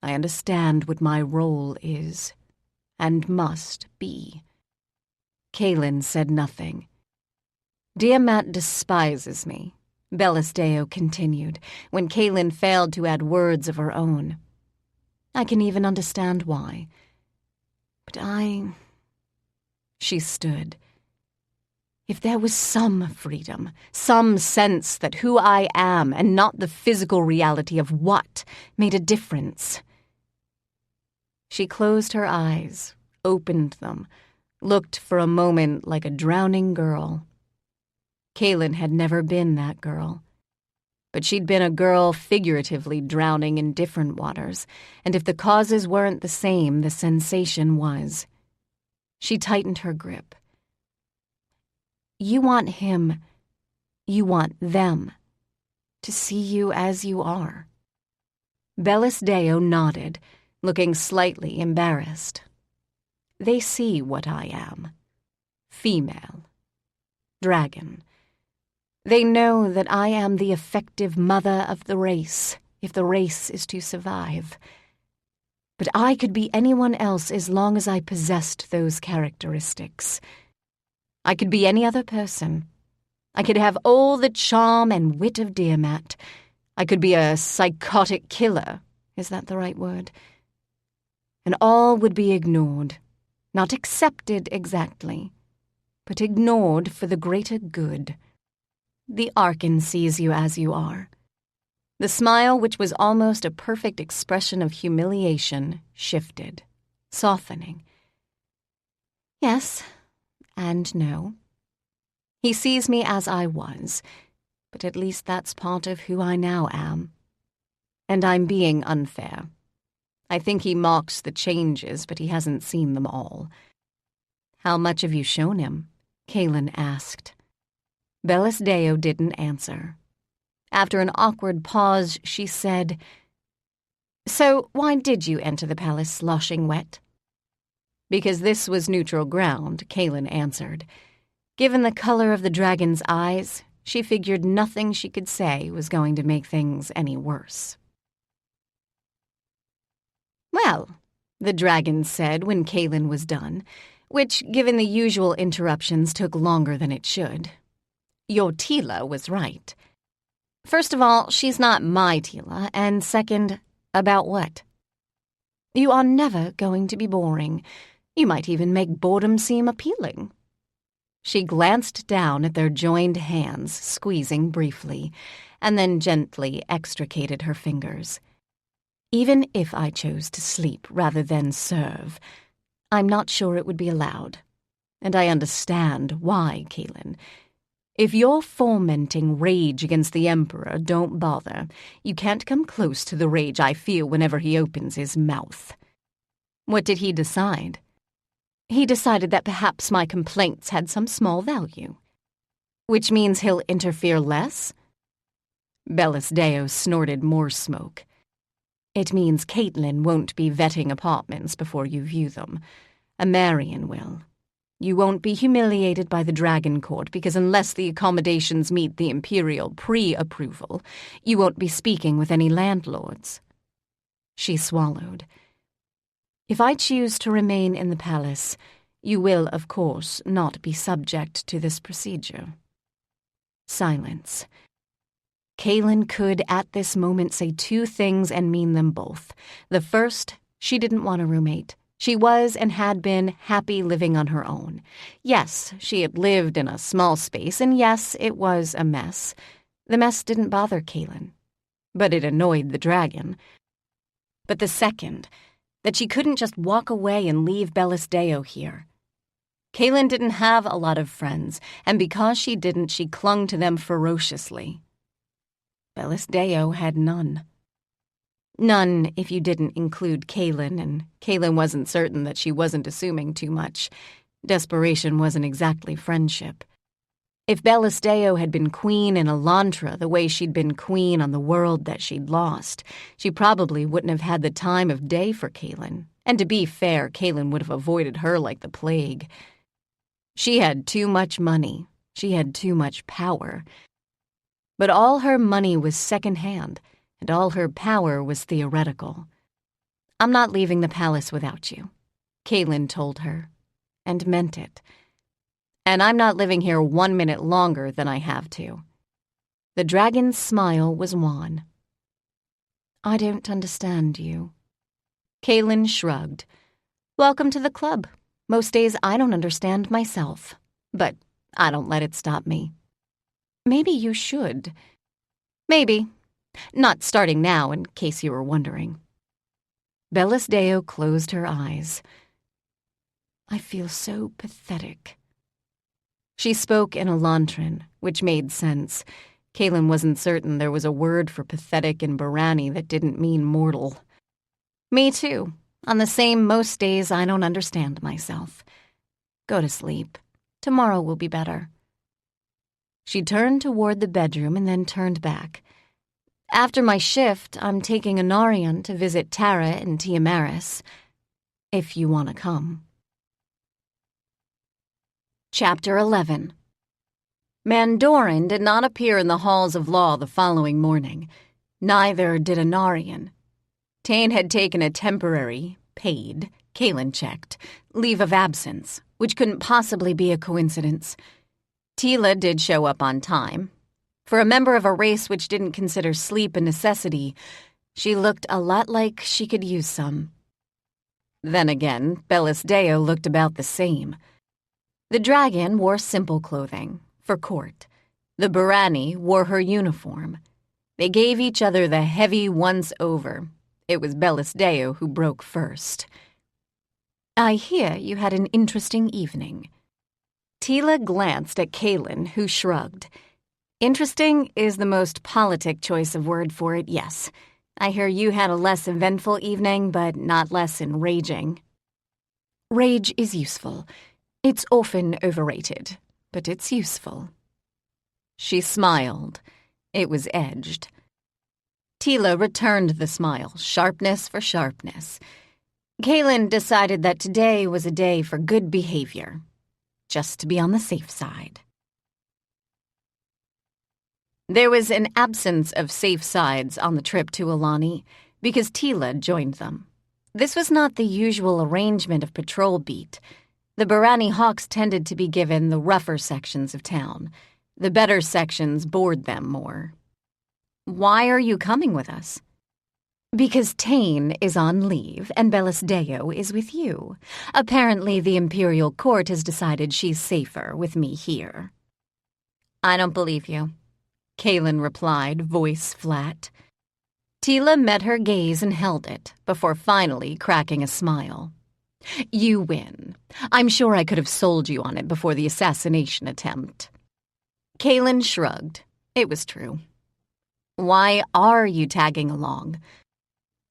I understand what my role is, and must be. Kaylin said nothing. Diamat despises me, Bellis Deo continued, when Kaylin failed to add words of her own. I can even understand why. But She stood. If there was some freedom, some sense that who I am and not the physical reality of what made a difference. She closed her eyes, opened them, looked for a moment like a drowning girl. Kaylin had never been that girl. But she'd been a girl figuratively drowning in different waters, and if the causes weren't the same, the sensation was. She tightened her grip. You want him, you want them, to see you as you are. Bellis Deo nodded, looking slightly embarrassed. They see what I am. Female. Dragon. They know that I am the effective mother of the race, if the race is to survive. But I could be anyone else as long as I possessed those characteristics. I could be any other person. I could have all the charm and wit of Diamat. I could be a psychotic killer. Is that the right word? And all would be ignored. Not accepted exactly, but ignored for the greater good. the Archon sees you as you are." The smile, which was almost a perfect expression of humiliation, shifted, softening. "Yes, and no. He sees me as I was, but at least that's part of who I now am. And I'm being unfair. I think he mocks the changes, but he hasn't seen them all." "How much have you shown him?" Kaylin asked. Bellis Deo didn't answer. After an awkward pause, she said, "So why did you enter the palace sloshing wet?" "Because this was neutral ground," Kaylin answered. Given the color of the dragon's eyes, she figured nothing she could say was going to make things any worse. "Well," the dragon said when Kaylin was done, which, given the usual interruptions, took longer than it should, "your Teela was right. First of all, she's not my Teela, and second, about what? You are never going to be boring. You might even make boredom seem appealing." She glanced down at their joined hands, squeezing briefly, and then gently extricated her fingers. "Even if I chose to sleep rather than serve, I'm not sure it would be allowed. And I understand why, Kaylin. If you're fomenting rage against the Emperor, don't bother. You can't come close to the rage I feel whenever he opens his mouth." "What did he decide?" "He decided that perhaps my complaints had some small value." "Which means he'll interfere less?" Bellis Deo snorted more smoke. "It means Caitlin won't be vetting apartments before you view them. A Marian will. You won't be humiliated by the Dragon Court because unless the accommodations meet the Imperial pre-approval, you won't be speaking with any landlords." She swallowed. "If I choose to remain in the palace, you will, of course, not be subject to this procedure." Silence. Kaylin could, at this moment, say two things and mean them both. The first, she didn't want a roommate. She was and had been happy living on her own. Yes, she had lived in a small space, and yes, it was a mess. The mess didn't bother Kaylin, but it annoyed the dragon. But the second, that she couldn't just walk away and leave Bellis Deo here. Kaylin didn't have a lot of friends, and because she didn't, she clung to them ferociously. Bellis Deo had none. None if you didn't include Kaylin, and Kaylin wasn't certain that she wasn't assuming too much. Desperation wasn't exactly friendship. If Bellis Deo had been queen in Elantra the way she'd been queen on the world that she'd lost, she probably wouldn't have had the time of day for Kaylin. And to be fair, Kaylin would have avoided her like the plague. She had too much money. She had too much power. But all her money was secondhand, and all her power was theoretical. "I'm not leaving the palace without you," Kaylin told her, and meant it. "And I'm not living here 1 minute longer than I have to." The dragon's smile was wan. "I don't understand you." Kaylin shrugged. "Welcome to the club. Most days I don't understand myself, but I don't let it stop me." "Maybe you should." "Maybe. Not starting now, in case you were wondering." Bellis Deo closed her eyes. "I feel so pathetic." She spoke in Elantran, which made sense. Kaylin wasn't certain there was a word for pathetic in Barani that didn't mean mortal. "Me too. On the same most days I don't understand myself. Go to sleep. Tomorrow will be better." She turned toward the bedroom and then turned back. "After my shift, I'm taking Anarion to visit Tara and Tiamaris, if you want to come." Chapter 11. Mandorin did not appear in the halls of law the following morning. Neither did Anarion. Tane had taken a temporary, paid, Kaylin checked, leave of absence, which couldn't possibly be a coincidence. Teela did show up on time. For a member of a race which didn't consider sleep a necessity, she looked a lot like she could use some. Then again, Bellis Deo looked about the same. The dragon wore simple clothing, for court. The Barani wore her uniform. They gave each other the heavy once-over. It was Bellisdeo who broke first. "I hear you had an interesting evening." Teela glanced at Kaylin, who shrugged. Interesting is the most politic choice of word for it, yes. I hear you had a less eventful evening, but not less enraging. Rage is useful. It's often overrated, but it's useful. She smiled. It was edged. Teela returned the smile, sharpness for sharpness. Kaylin decided that today was a day for good behavior, just to be on the safe side. There was an absence of safe sides on the trip to Alani because Teela joined them. This was not the usual arrangement of patrol beat. The Barani Hawks tended to be given the rougher sections of town. The better sections bored them more. "Why are you coming with us?" "Because Tane is on leave and Bellisdeo is with you. Apparently the Imperial Court has decided she's safer with me here." "I don't believe you," Kaylin replied, voice flat. Teela met her gaze and held it, before finally cracking a smile. "You win. I'm sure I could have sold you on it before the assassination attempt." Kaylin shrugged. It was true. "Why are you tagging along?"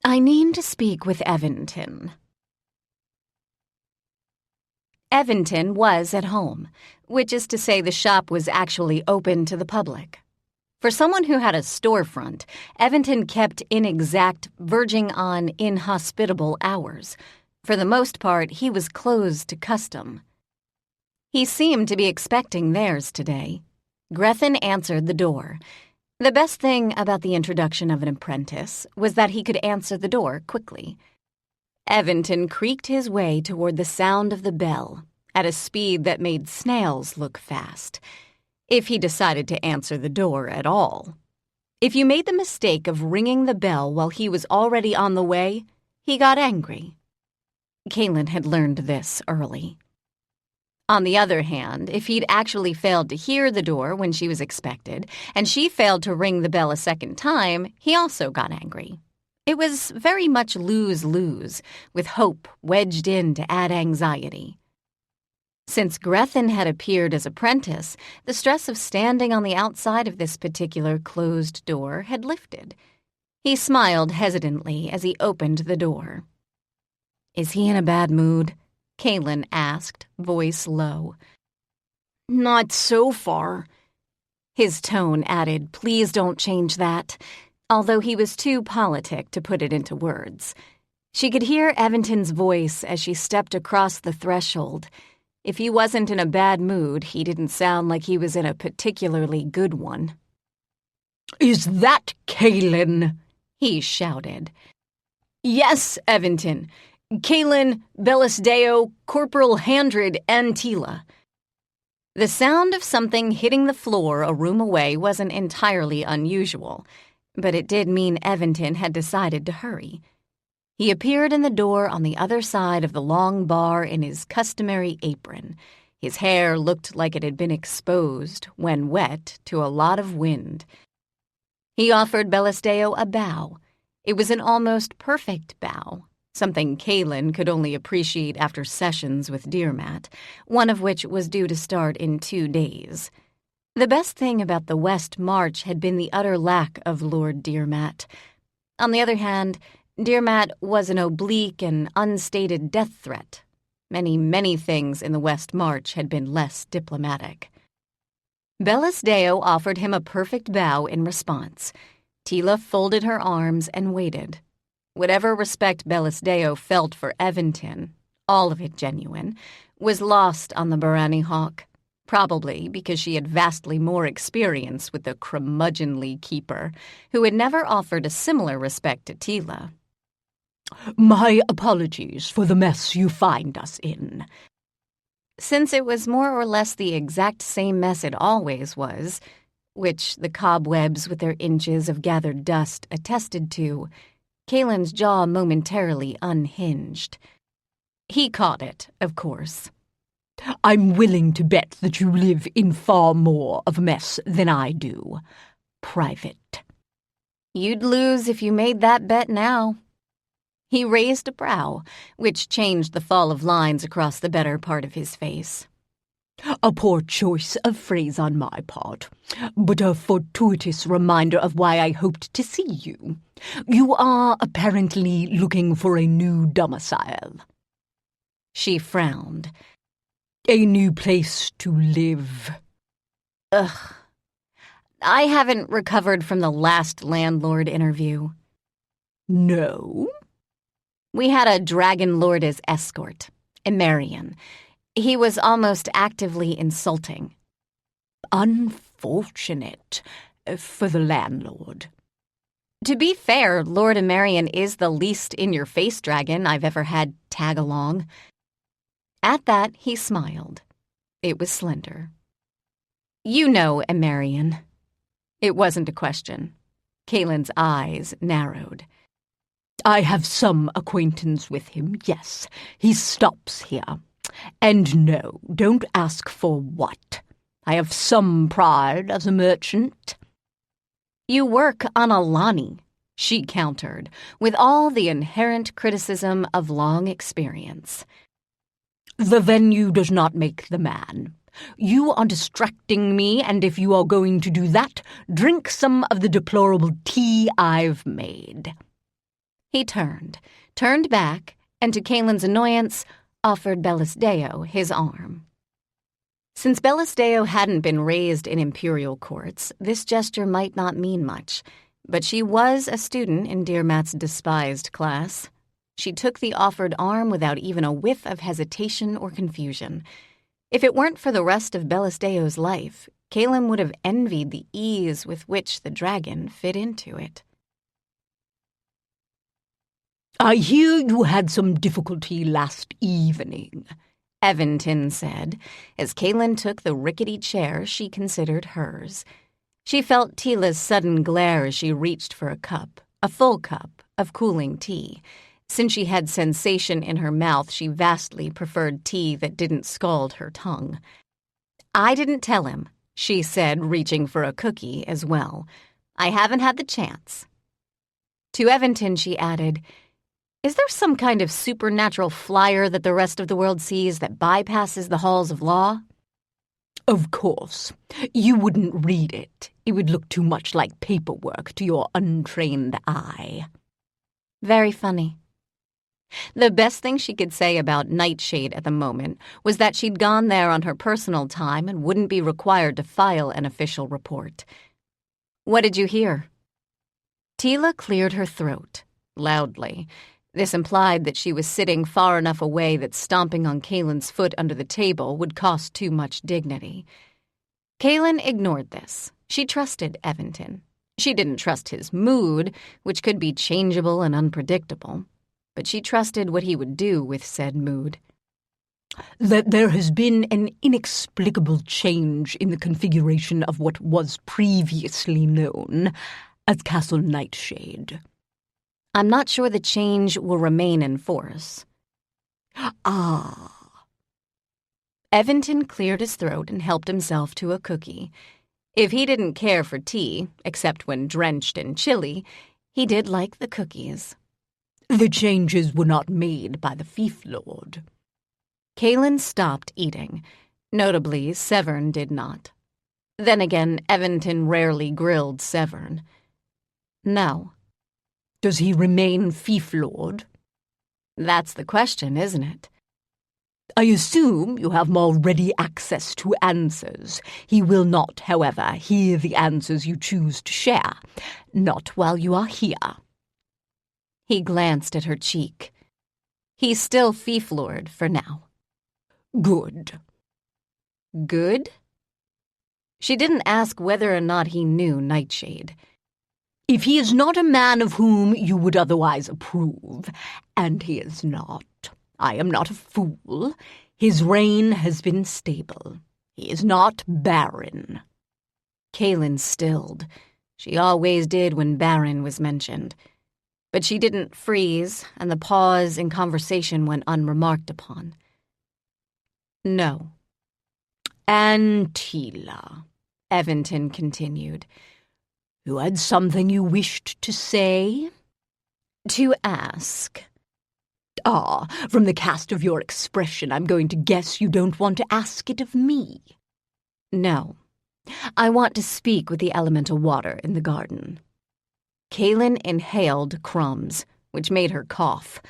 "I need to speak with Eventon." Eventon was at home, which is to say the shop was actually open to the public. For someone who had a storefront, Eventon kept inexact, verging on inhospitable hours. For the most part, he was closed to custom. He seemed to be expecting theirs today. Grethin answered the door. The best thing about the introduction of an apprentice was that he could answer the door quickly. Eventon creaked his way toward the sound of the bell, at a speed that made snails look fast, if he decided to answer the door at all. If you made the mistake of ringing the bell while he was already on the way, he got angry. Kaylin had learned this early. On the other hand, if he'd actually failed to hear the door when she was expected, and she failed to ring the bell a second time, he also got angry. It was very much lose-lose, with hope wedged in to add anxiety. Since Grethin had appeared as apprentice, the stress of standing on the outside of this particular closed door had lifted. He smiled hesitantly as he opened the door. "Is he in a bad mood?" Kaylin asked, voice low. "Not so far." His tone added, "Please don't change that," although he was too politic to put it into words. She could hear Eventon's voice as she stepped across the threshold. If he wasn't in a bad mood, he didn't sound like he was in a particularly good one. "Is that Kaylin?" he shouted. "Yes, Eventon. Kaylin, Bellisdeo, Corporal Handred, and Teela." The sound of something hitting the floor a room away wasn't entirely unusual, but it did mean Eventon had decided to hurry. He appeared in the door on the other side of the long bar in his customary apron. His hair looked like it had been exposed, when wet, to a lot of wind. He offered Bellisdeo a bow. It was an almost perfect bow, something Kaylin could only appreciate after sessions with Dearmat, one of which was due to start in 2 days. The best thing about the West March had been the utter lack of Lord Dearmat. On the other hand, Dearmat was an oblique and unstated death threat. Many things in the West March had been less diplomatic. Bellisdeo offered him a perfect bow in response. Teela folded her arms and waited. Whatever respect Bellisdeo felt for Eventon, all of it genuine, was lost on the Barani Hawk, probably because she had vastly more experience with the curmudgeonly keeper, who had never offered a similar respect to Teela. "My apologies for the mess you find us in." Since it was more or less the exact same mess it always was, which the cobwebs with their inches of gathered dust attested to, Kaylin's jaw momentarily unhinged. He caught it, of course. I'm willing to bet that you live in far more of a mess than I do. Private. You'd lose if you made that bet now. He raised a brow, which changed the fall of lines across the better part of his face. A poor choice of phrase on my part, but a fortuitous reminder of why I hoped to see you. You are apparently looking for a new domicile. She frowned. A new place to live. Ugh. I haven't recovered from the last landlord interview. No? We had a dragon lord as escort, Emerian. He was almost actively insulting. Unfortunate for the landlord. To be fair, Lord Emerian is the least in-your-face dragon I've ever had tag along. At that, he smiled. It was slender. You know Emerian. It wasn't a question. Kaylin's eyes narrowed. I have some acquaintance with him, yes. He stops here. And no, don't ask for what. I have some pride as a merchant. You work on Alani, she countered, with all the inherent criticism of long experience. The venue does not make the man. You are distracting me, and if you are going to do that, drink some of the deplorable tea I've made. He turned back, and to Kaylin's annoyance, offered Bellisdeo his arm. Since Bellisdeo hadn't been raised in imperial courts, this gesture might not mean much, but she was a student in Dearmat's despised class. She took the offered arm without even a whiff of hesitation or confusion. If it weren't for the rest of Bellisdeo's life, Kaylin would have envied the ease with which the dragon fit into it. I hear you had some difficulty last evening, Eventon said, as Kaylin took the rickety chair she considered hers. She felt Teela's sudden glare as she reached for a full cup of cooling tea. Since she had sensation in her mouth, she vastly preferred tea that didn't scald her tongue. I didn't tell him, she said, reaching for a cookie as well. I haven't had the chance. To Eventon, she added, Is there some kind of supernatural flyer that the rest of the world sees that bypasses the halls of law? Of course. You wouldn't read it. It would look too much like paperwork to your untrained eye. Very funny. The best thing she could say about Nightshade at the moment was that she'd gone there on her personal time and wouldn't be required to file an official report. What did you hear? Teela cleared her throat, loudly. This implied that she was sitting far enough away that stomping on Kaylin's foot under the table would cost too much dignity. Kaylin ignored this. She trusted Eventon. She didn't trust his mood, which could be changeable and unpredictable, but she trusted what he would do with said mood. That there has been an inexplicable change in the configuration of what was previously known as Castle Nightshade. I'm not sure the change will remain in force. Ah. Eventon cleared his throat and helped himself to a cookie. If he didn't care for tea, except when drenched in chili, he did like the cookies. The changes were not made by the fief lord. Kaylin stopped eating. Notably, Severn did not. Then again, Eventon rarely grilled Severn. No. Does he remain fief lord? That's the question, isn't it? I assume you have more ready access to answers. He will not, however, hear the answers you choose to share. Not while you are here. He glanced at her cheek. He's still fief lord for now. Good. Good? She didn't ask whether or not he knew Nightshade. If he is not a man of whom you would otherwise approve, and he is not, I am not a fool, his reign has been stable. He is not barren. Kaylin stilled. She always did when barren was mentioned. But she didn't freeze, and the pause in conversation went unremarked upon. No. And Teela, Eventon continued, you had something you wished to say? To ask. From the cast of your expression, I'm going to guess you don't want to ask it of me. No. I want to speak with the elemental water in the garden. Kaylin inhaled crumbs, which made her cough.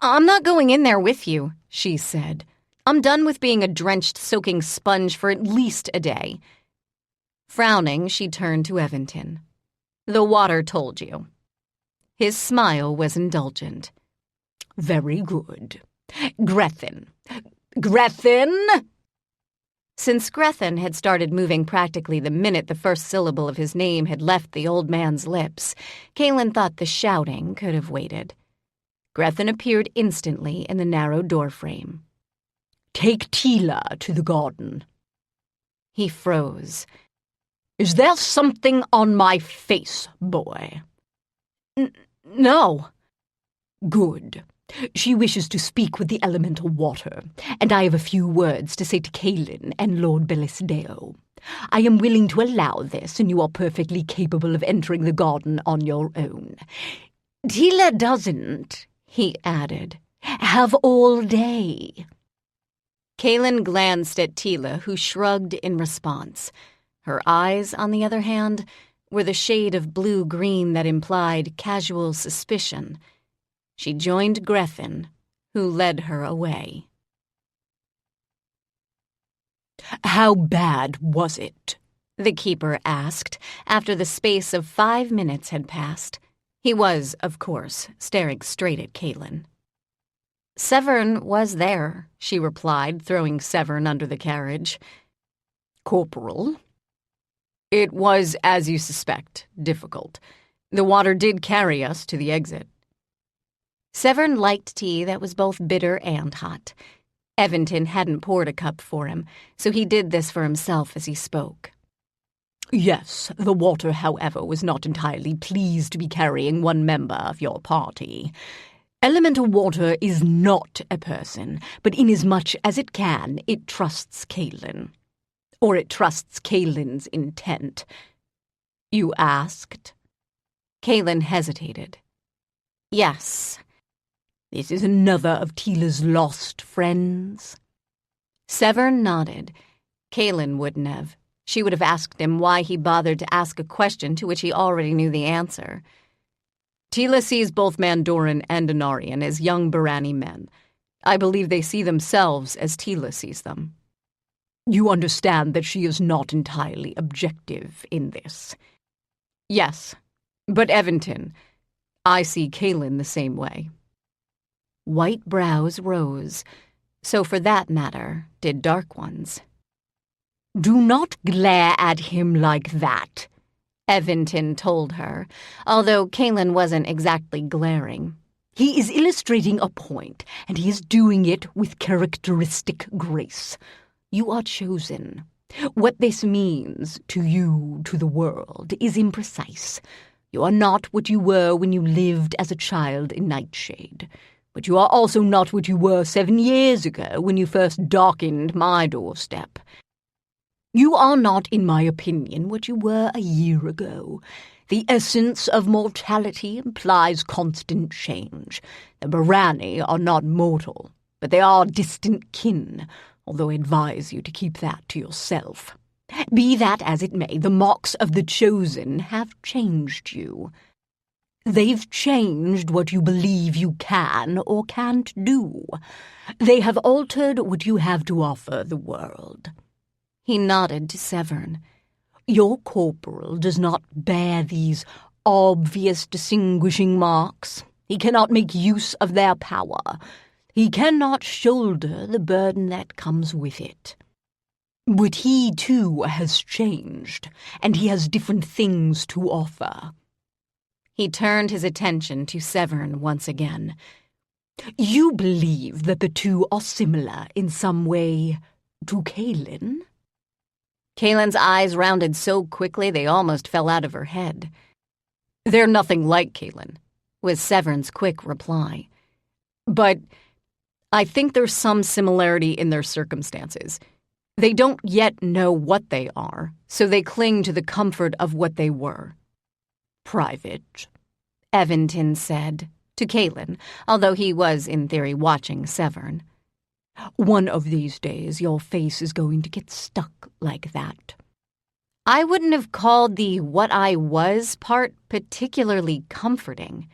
I'm not going in there with you, she said. I'm done with being a drenched, soaking sponge for at least a day. Frowning, she turned to Eventon. The water told you. His smile was indulgent. Very good. Grethen. Grethen! Since Grethen had started moving practically the minute the first syllable of his name had left the old man's lips, Kaylin thought the shouting could have waited. Grethen appeared instantly in the narrow doorframe. Take Teela to the garden. He froze. Is there something on my face, boy? No. Good. She wishes to speak with the elemental water, and I have a few words to say to Kaylin and Lord Bellisdeo. I am willing to allow this, and you are perfectly capable of entering the garden on your own. Teela doesn't, he added, have all day. Kaylin glanced at Teela, who shrugged in response. Her eyes, on the other hand, were the shade of blue-green that implied casual suspicion. She joined Grethen, who led her away. How bad was it? The keeper asked, after the space of 5 minutes had passed. He was, of course, staring straight at Kaylin. Severn was there, she replied, throwing Severn under the carriage. Corporal? It was, as you suspect, difficult. The water did carry us to the exit. Severn liked tea that was both bitter and hot. Eventon hadn't poured a cup for him, so he did this for himself as he spoke. Yes, the water, however, was not entirely pleased to be carrying one member of your party. Elemental water is not a person, but inasmuch as it can, it trusts Kaylin. Or it trusts Kaylin's intent. You asked? Kaylin hesitated. Yes. This is another of Teela's lost friends? Severn nodded. Kaylin wouldn't have. She would have asked him why he bothered to ask a question to which he already knew the answer. Teela sees both Mandoran and Anarian as young Barani men. I believe they see themselves as Teela sees them. You understand that she is not entirely objective in this? Yes, but Eventon, I see Kaylin the same way. White brows rose, so for that matter did dark ones. Do not glare at him like that, Eventon told her, although Kaylin wasn't exactly glaring. He is illustrating a point, and he is doing it with characteristic grace. You are chosen. What this means to you, to the world, is imprecise. You are not what you were when you lived as a child in Nightshade. But you are also not what you were 7 years ago when you first darkened my doorstep. You are not, in my opinion, what you were a year ago. The essence of mortality implies constant change. The Barani are not mortal, but they are distant kin, although I advise you to keep that to yourself. Be that as it may, the marks of the Chosen have changed you. They've changed what you believe you can or can't do. They have altered what you have to offer the world. He nodded to Severn. Your corporal does not bear these obvious distinguishing marks. He cannot make use of their power. He cannot shoulder the burden that comes with it. But he, too, has changed, and he has different things to offer. He turned his attention to Severn once again. You believe that the two are similar in some way to Kaylin? Kaylin's eyes rounded so quickly they almost fell out of her head. They're nothing like Kaylin, was Severn's quick reply. But I think there's some similarity in their circumstances. They don't yet know what they are, so they cling to the comfort of what they were. Private, Eventon said to Kaylin, although he was in theory watching Severn. One of these days your face is going to get stuck like that. I wouldn't have called the what I was part particularly comforting.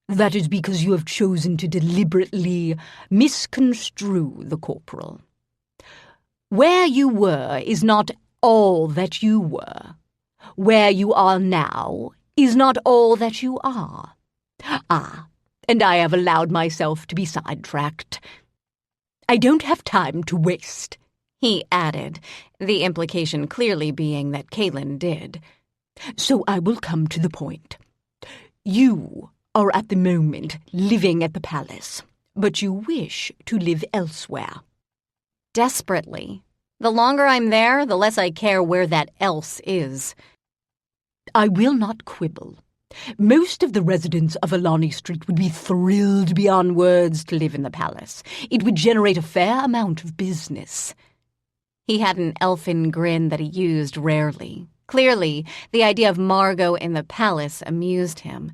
That is because you have chosen to deliberately misconstrue the corporal. Where you were is not all that you were. Where you are now is not all that you are. Ah, and I have allowed myself to be sidetracked. I don't have time to waste, he added, the implication clearly being that Kaylin did. So I will come to the point. You are at the moment living at the palace, but you wish to live elsewhere. Desperately. The longer I'm there, the less I care where that else is. I will not quibble. Most of the residents of Alani Street would be thrilled beyond words to live in the palace. It would generate a fair amount of business. He had an elfin grin that he used rarely. Clearly, the idea of Margot in the palace amused him.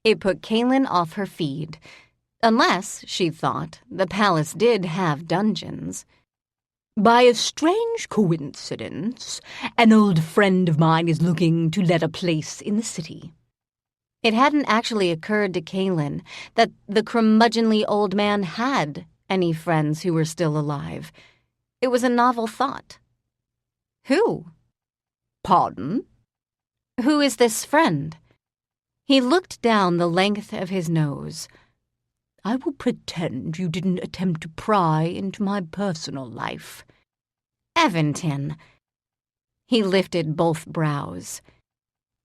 It put Kaylin off her feed. Unless, she thought, the palace did have dungeons. By a strange coincidence, an old friend of mine is looking to let a place in the city. It hadn't actually occurred to Kaylin that the curmudgeonly old man had any friends who were still alive. It was a novel thought. Who? Pardon? Who is this friend? He looked down the length of his nose. I will pretend you didn't attempt to pry into my personal life. Eventon. He lifted both brows.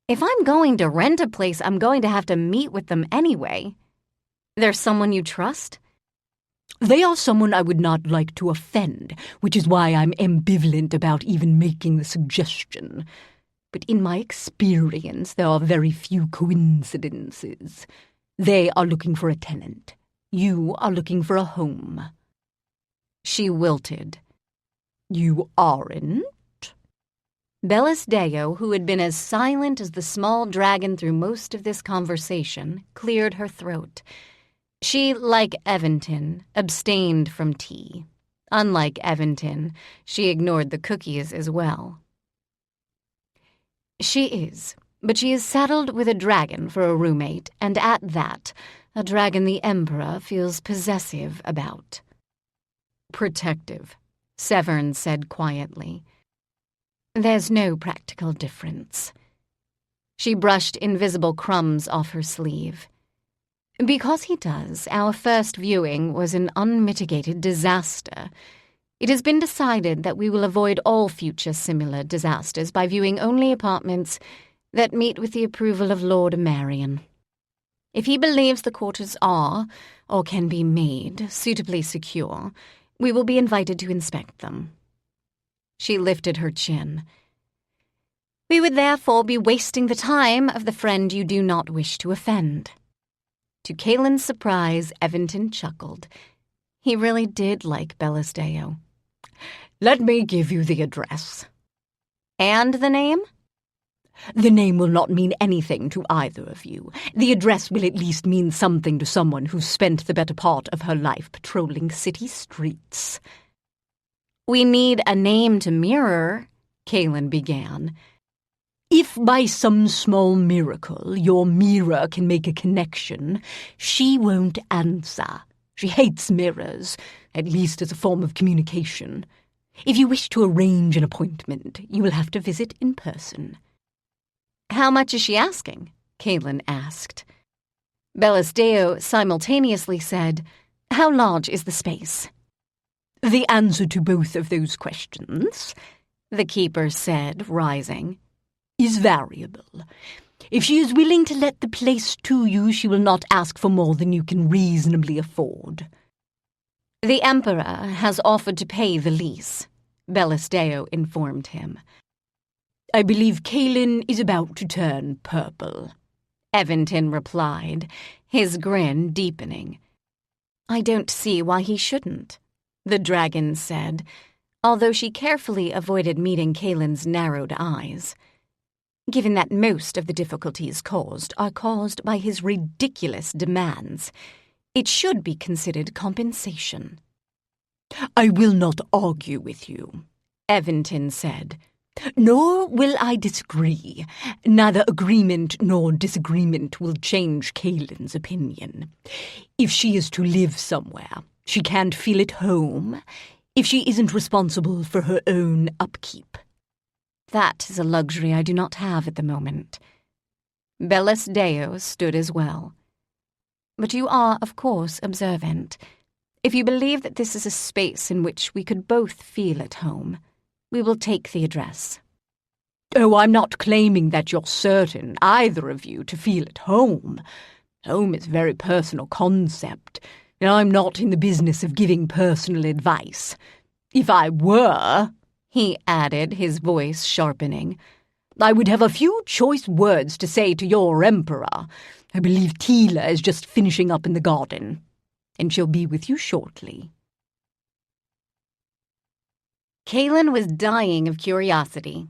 If I'm going to rent a place, I'm going to have to meet with them anyway. There's someone you trust? They are someone I would not like to offend, which is why I'm ambivalent about even making the suggestion. But in my experience, there are very few coincidences. They are looking for a tenant. You are looking for a home. She wilted. You aren't? Bellis Deo, who had been as silent as the small dragon through most of this conversation, cleared her throat. She, like Eventon, abstained from tea. Unlike Eventon, she ignored the cookies as well. She is, but she is saddled with a dragon for a roommate, and at that, a dragon the Emperor feels possessive about. Protective, Severn said quietly. There's no practical difference. She brushed invisible crumbs off her sleeve. Because he does, our first viewing was an unmitigated disaster. It has been decided that we will avoid all future similar disasters by viewing only apartments that meet with the approval of Lord Marion. If he believes the quarters are, or can be made, suitably secure, we will be invited to inspect them. She lifted her chin. We would therefore be wasting the time of the friend you do not wish to offend. To Kaylin's surprise, Eventon chuckled. He really did like Bellis Deo. Let me give you the address. And the name? The name will not mean anything to either of you. The address will at least mean something to someone who's spent the better part of her life patrolling city streets. We need a name to mirror, Kaylin began. If by some small miracle your mirror can make a connection, she won't answer. She hates mirrors, at least as a form of communication. If you wish to arrange an appointment, you will have to visit in person. How much is she asking? Kaylin asked. Bellis Deo simultaneously said, How large is the space? The answer to both of those questions, the keeper said, rising, is variable. If she is willing to let the place to you, she will not ask for more than you can reasonably afford. The Emperor has offered to pay the lease, Bellis Deo informed him. I believe Kaylin is about to turn purple, Eventon replied, his grin deepening. I don't see why he shouldn't, the dragon said, although she carefully avoided meeting Kaylin's narrowed eyes. Given that most of the difficulties caused are caused by his ridiculous demands, it should be considered compensation. I will not argue with you, Eventon said. Nor will I disagree. Neither agreement nor disagreement will change Kaylin's opinion. If she is to live somewhere, she can't feel at home if she isn't responsible for her own upkeep. That is a luxury I do not have at the moment. Bellis Deo stood as well. But you are, of course, observant. If you believe that this is a space in which we could both feel at home, we will take the address. Oh, I'm not claiming that you're certain, either of you, to feel at home. Home is a very personal concept, and I'm not in the business of giving personal advice. If I were, he added, his voice sharpening, I would have a few choice words to say to your emperor. I believe Teela is just finishing up in the garden, and she'll be with you shortly. Kaylin was dying of curiosity.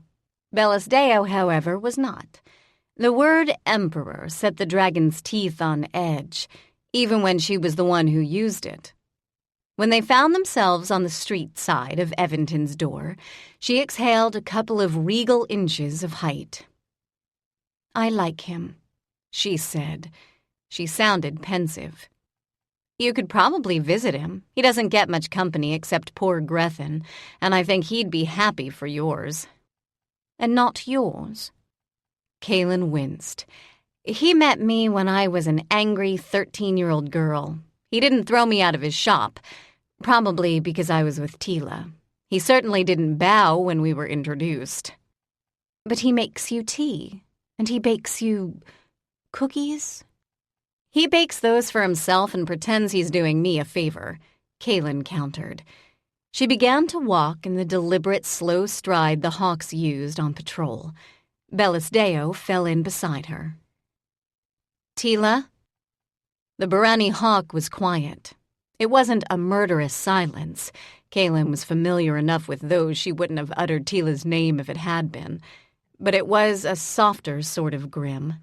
Bellis Deo, however, was not. The word emperor set the dragon's teeth on edge, even when she was the one who used it. When they found themselves on the street side of Eventon's door, she exhaled a couple of regal inches of height. I like him, she said. She sounded pensive. You could probably visit him. He doesn't get much company except poor Grethin, and I think he'd be happy for yours. And not yours? Kaylin winced. He met me when I was an angry 13-year-old girl. He didn't throw me out of his shop, probably because I was with Teela. He certainly didn't bow when we were introduced. But he makes you tea, and he bakes you cookies? He bakes those for himself and pretends he's doing me a favor, Kaylin countered. She began to walk in the deliberate, slow stride the hawks used on patrol. Bellis Deo fell in beside her. Teela? The Barani hawk was quiet. It wasn't a murderous silence. Kaylin was familiar enough with those she wouldn't have uttered Teela's name if it had been. But it was a softer sort of grim.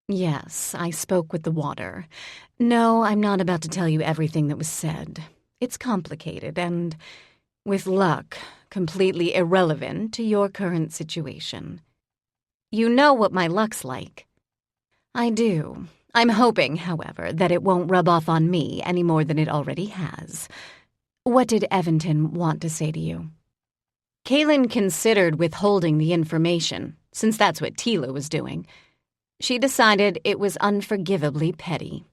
Yes, I spoke with the water. No, I'm not about to tell you everything that was said. It's complicated and, with luck, completely irrelevant to your current situation. You know what my luck's like. I do. I'm hoping, however, that it won't rub off on me any more than it already has. What did Eventon want to say to you? Kaylin considered withholding the information, since that's what Teela was doing. She decided it was unforgivably petty,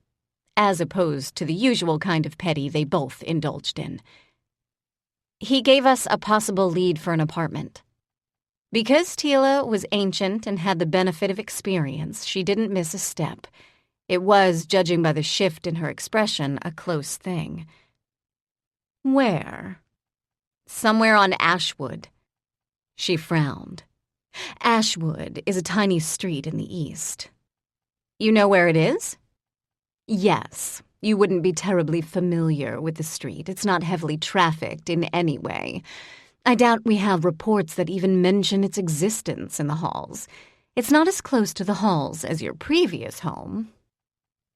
as opposed to the usual kind of petty they both indulged in. He gave us a possible lead for an apartment. Because Teela was ancient and had the benefit of experience, she didn't miss a step. It was, judging by the shift in her expression, a close thing. Where? Somewhere on Ashwood. She frowned. Ashwood is a tiny street in the east. You know where it is? Yes. You wouldn't be terribly familiar with the street. It's not heavily trafficked in any way. I doubt we have reports that even mention its existence in the halls. It's not as close to the halls as your previous home.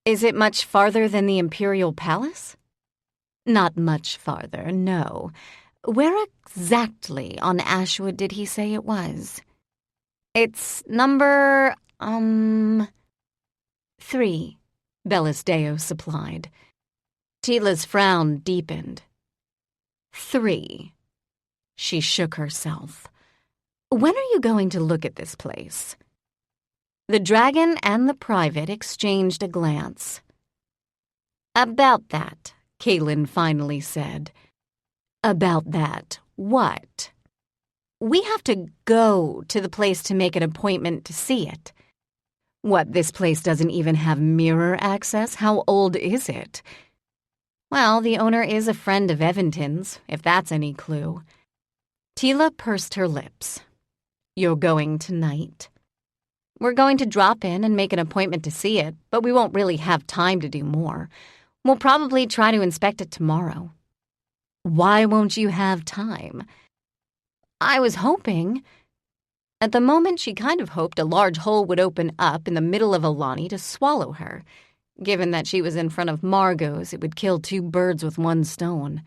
Is it much farther than the Imperial Palace? Not much farther, no. Where exactly on Ashwood did he say it was? It's number, 3, Bellis Deo supplied. Teela's frown deepened. 3. She shook herself. When are you going to look at this place? The dragon and the private exchanged a glance. About that, Kaylin finally said. About that, what? We have to go to the place to make an appointment to see it. What, this place doesn't even have mirror access? How old is it? Well, the owner is a friend of Eventon's, if that's any clue. Teela pursed her lips. You're going tonight. We're going to drop in and make an appointment to see it, but we won't really have time to do more. We'll probably try to inspect it tomorrow. Why won't you have time? I was hoping. At the moment, she kind of hoped a large hole would open up in the middle of Alani to swallow her. Given that she was in front of Margot's, it would kill two birds with one stone.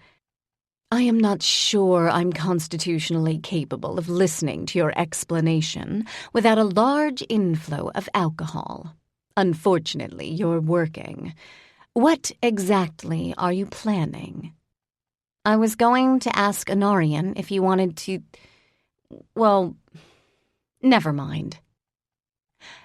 I am not sure I'm constitutionally capable of listening to your explanation without a large inflow of alcohol. Unfortunately, you're working. What exactly are you planning? I was going to ask Anarian if he wanted to... Well, never mind.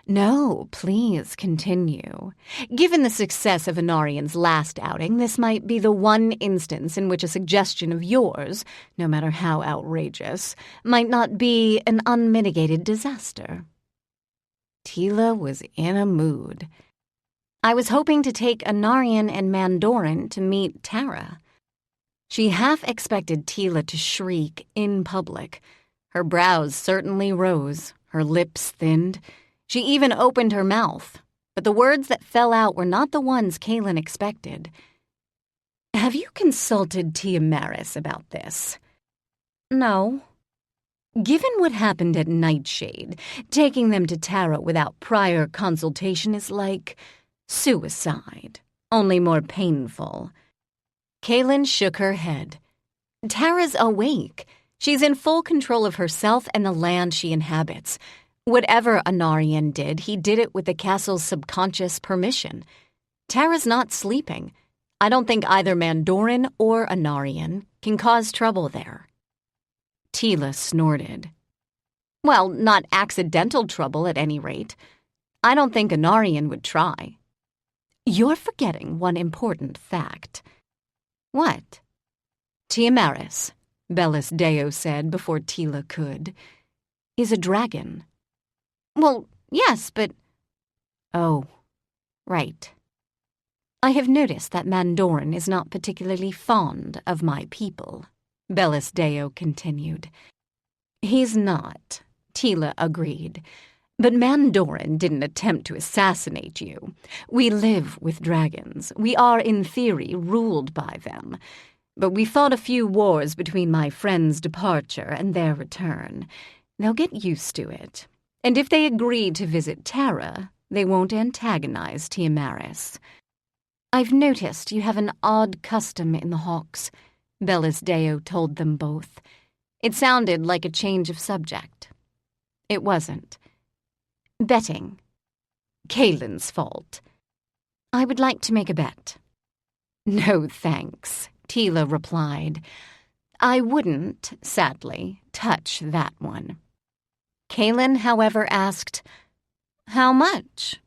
No, please continue. Given the success of Anarian's last outing, this might be the one instance in which a suggestion of yours, no matter how outrageous, might not be an unmitigated disaster. Teela was in a mood. I was hoping to take Anarian and Mandoran to meet Tara. She half expected Teela to shriek in public. Her brows certainly rose, her lips thinned. She even opened her mouth, but the words that fell out were not the ones Kaylin expected. Have you consulted Tiamaris about this? No. Given what happened at Nightshade, taking them to Tara without prior consultation is like suicide, only more painful. Kaylin shook her head. Tara's awake. She's in full control of herself and the land she inhabits. Whatever Anarian did, he did it with the castle's subconscious permission. Tara's not sleeping. I don't think either Mandoran or Anarian can cause trouble there. Teela snorted. Well, not accidental trouble at any rate. I don't think Anarian would try. You're forgetting one important fact. What? Tiamaris, Bellis Deo said before Teela could, is a dragon. Well, yes, but... Oh, right. I have noticed that Mandoran is not particularly fond of my people, Bellis Deo continued. He's not, Teela agreed. But Mandoran didn't attempt to assassinate you. We live with dragons. We are, in theory, ruled by them. But we fought a few wars between my friend's departure and their return. They'll get used to it. And if they agree to visit Tara, they won't antagonize Tiamaris. I've noticed you have an odd custom in the Hawks, Bellis Deo told them both. It sounded like a change of subject. It wasn't. Betting. Kaylin's fault. I would like to make a bet. No, thanks, Teela replied. I wouldn't, sadly, touch that one. Kaylin, however, asked, "How much?"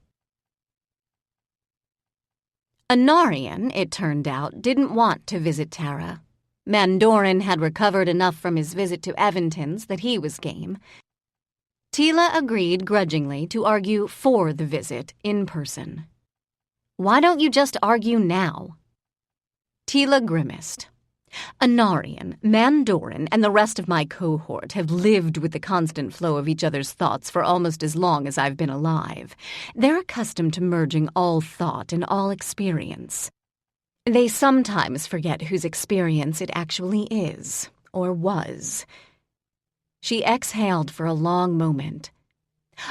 Anarian, it turned out, didn't want to visit Tara. Mandoran had recovered enough from his visit to Evanton's that he was game. Teela agreed grudgingly to argue for the visit in person. "Why don't you just argue now?" Teela grimaced. Anarian, Mandoran, and the rest of my cohort have lived with the constant flow of each other's thoughts for almost as long as I've been alive. They're accustomed to merging all thought and all experience. They sometimes forget whose experience it actually is, or was. She exhaled for a long moment.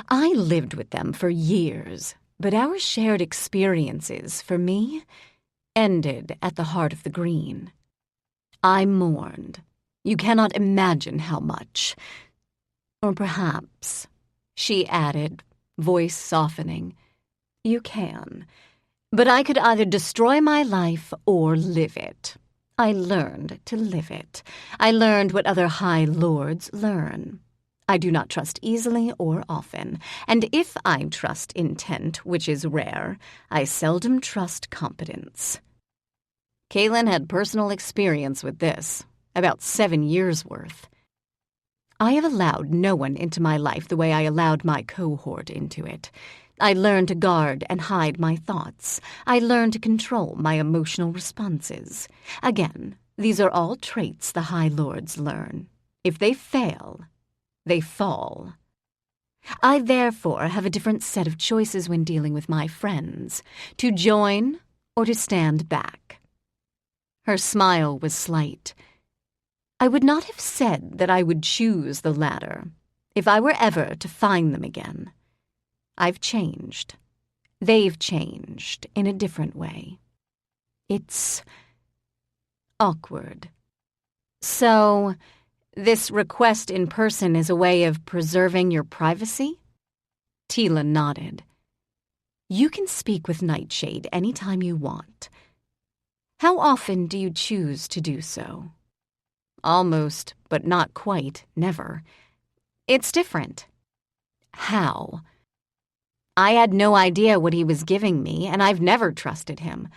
I lived with them for years, but our shared experiences, for me, ended at the Heart of the Green. I mourned. You cannot imagine how much. Or perhaps, she added, voice softening, you can. But I could either destroy my life or live it. I learned to live it. I learned what other high lords learn. I do not trust easily or often, and if I trust intent, which is rare, I seldom trust competence. Kaylin had personal experience with this, about 7 years' worth. I have allowed no one into my life the way I allowed my cohort into it. I learned to guard and hide my thoughts. I learned to control my emotional responses. Again, these are all traits the High Lords learn. If they fail, they fall. I therefore have a different set of choices when dealing with my friends, to join or to stand back? Her smile was slight. I would not have said that I would choose the latter if I were ever to find them again. I've changed. They've changed in a different way. It's awkward. So, this request in person is a way of preserving your privacy? Teela nodded. You can speak with Nightshade any time you want. How often do you choose to do so? Almost, but not quite, never. It's different. How? I had no idea what he was giving me, and I've never trusted him.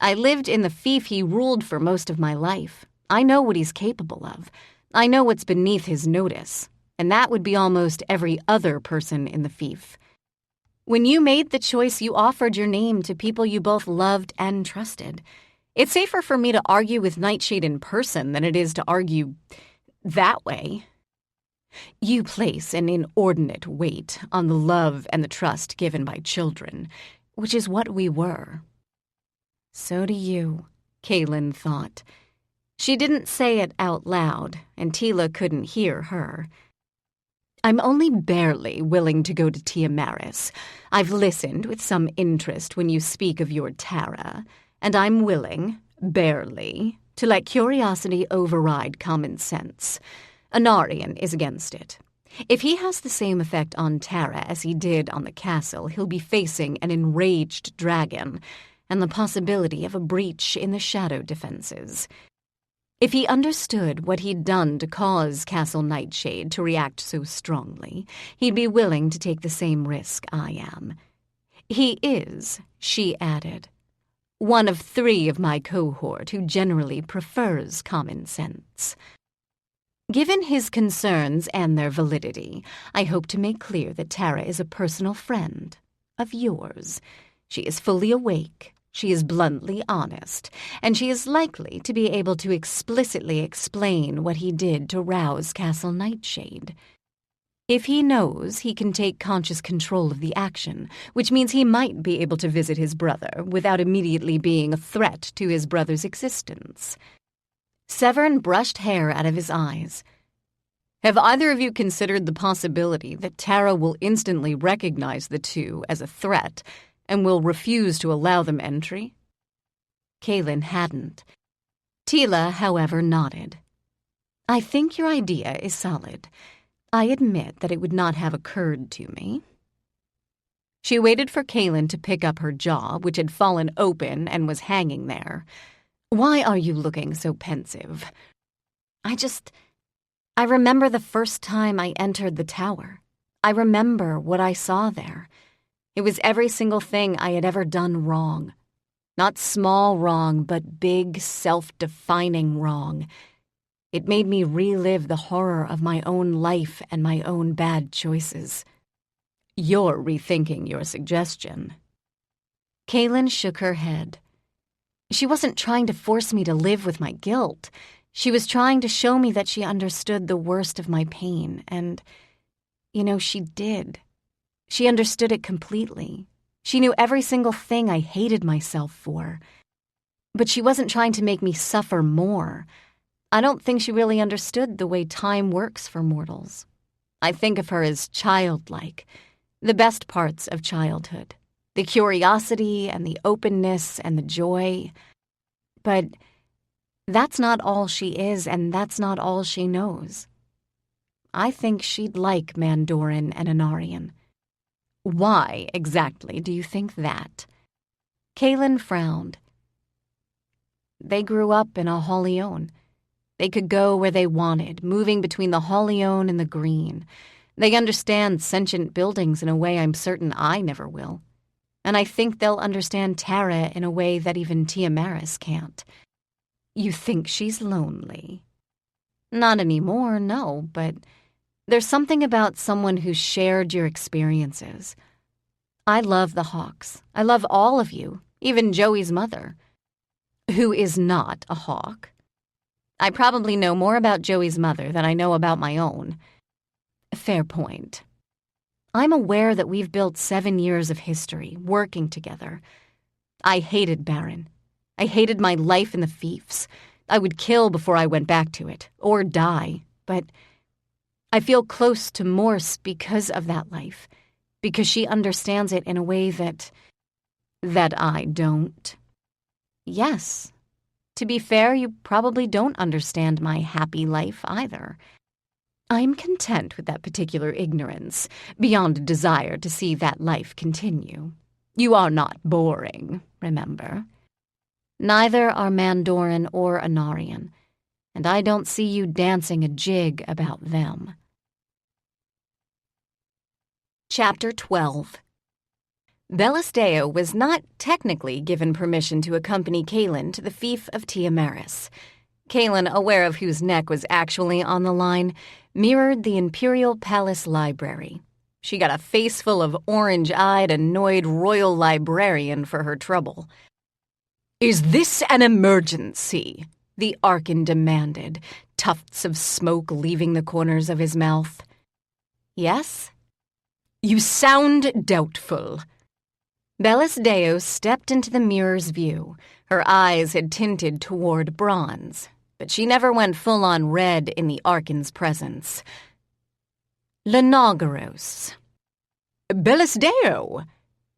I lived in the fief he ruled for most of my life. I know what he's capable of. I know what's beneath his notice, and that would be almost every other person in the fief. When you made the choice, you offered your name to people you both loved and trusted. It's safer for me to argue with Nightshade in person than it is to argue that way. You place an inordinate weight on the love and the trust given by children, which is what we were. So do you, Kaylin thought. She didn't say it out loud, and Teela couldn't hear her. I'm only barely willing to go to Tiamaris. I've listened with some interest when you speak of your Tara, and I'm willing, barely, to let curiosity override common sense. Anarian is against it. If he has the same effect on Tara as he did on the castle, he'll be facing an enraged dragon and the possibility of a breach in the shadow defenses. If he understood what he'd done to cause Castle Nightshade to react so strongly, he'd be willing to take the same risk I am. He is, she added, one of 3 of my cohort who generally prefers common sense. Given his concerns and their validity, I hope to make clear that Tara is a personal friend of yours. She is fully awake, she is bluntly honest, and she is likely to be able to explicitly explain what he did to rouse Castle Nightshade. If he knows, he can take conscious control of the action, which means he might be able to visit his brother without immediately being a threat to his brother's existence. Severn brushed hair out of his eyes. Have either of you considered the possibility that Tara will instantly recognize the 2 as a threat and will refuse to allow them entry? Kaylin hadn't. Teela, however, nodded. I think your idea is solid. I admit that it would not have occurred to me. She waited for Kaylin to pick up her jaw, which had fallen open and was hanging there. Why are you looking so pensive? I remember the first time I entered the tower. I remember what I saw there. It was every single thing I had ever done wrong. Not small wrong, but big, self-defining wrong. It made me relive the horror of my own life and my own bad choices. You're rethinking your suggestion. Kaylin shook her head. She wasn't trying to force me to live with my guilt. She was trying to show me that she understood the worst of my pain, and, she did. She understood it completely. She knew every single thing I hated myself for. But she wasn't trying to make me suffer more. I don't think she really understood the way time works for mortals. I think of her as childlike, the best parts of childhood. The curiosity and the openness and the joy. But that's not all she is, and that's not all she knows. I think she'd like Mandoran and Anarian. Why exactly do you think that? Kaylin frowned. They grew up in a Holion. They could go where they wanted, moving between the Holion and the Green. They understand sentient buildings in a way I'm certain I never will. And I think they'll understand Tara in a way that even Tiamaris can't. You think she's lonely? Not anymore, no, but there's something about someone who's shared your experiences. I love the Hawks. I love all of you, even Joey's mother, who is not a Hawk. I probably know more about Joey's mother than I know about my own. Fair point. I'm aware that we've built 7 years of history, working together. I hated Baron. I hated my life in the fiefs. I would kill before I went back to it, or die, but I feel close to Morse because of that life, because she understands it in a way that I don't. Yes. To be fair, you probably don't understand my happy life either. I'm content with that particular ignorance, beyond a desire to see that life continue. You are not boring, remember? Neither are Mandoran or Anarian, and I don't see you dancing a jig about them. Chapter 12. Bellasdeo was not technically given permission to accompany Kaylin to the fief of Tiamaris. Kaylin, aware of whose neck was actually on the line, mirrored the Imperial Palace library. She got a face full of orange-eyed, annoyed royal librarian for her trouble. "Is this an emergency?" the Archon demanded, tufts of smoke leaving the corners of his mouth. "Yes?" "You sound doubtful." Bellasdeo stepped into the mirror's view. Her eyes had tinted toward bronze, but she never went full-on red in the Archon's presence. "Lenagaros." "Bellasdeo,"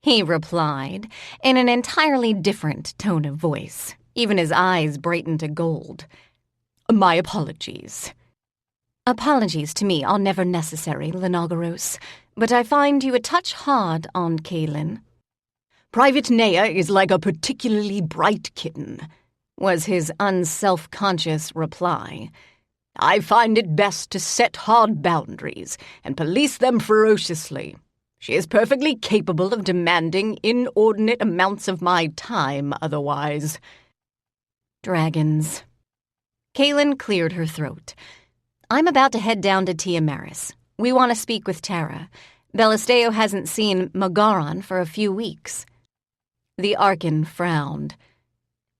he replied, in an entirely different tone of voice. Even his eyes brightened to gold. "My apologies." "Apologies to me are never necessary, Lenagaros, but I find you a touch hard on Kaylin." "Private Nea is like a particularly bright kitten," was his unself-conscious reply. "I find it best to set hard boundaries and police them ferociously. She is perfectly capable of demanding inordinate amounts of my time otherwise." "Dragons." Kaylin cleared her throat. "I'm about to head down to Tiamaris. We want to speak with Tara. Bellasdeo hasn't seen Magaran for a few weeks." The Archon frowned.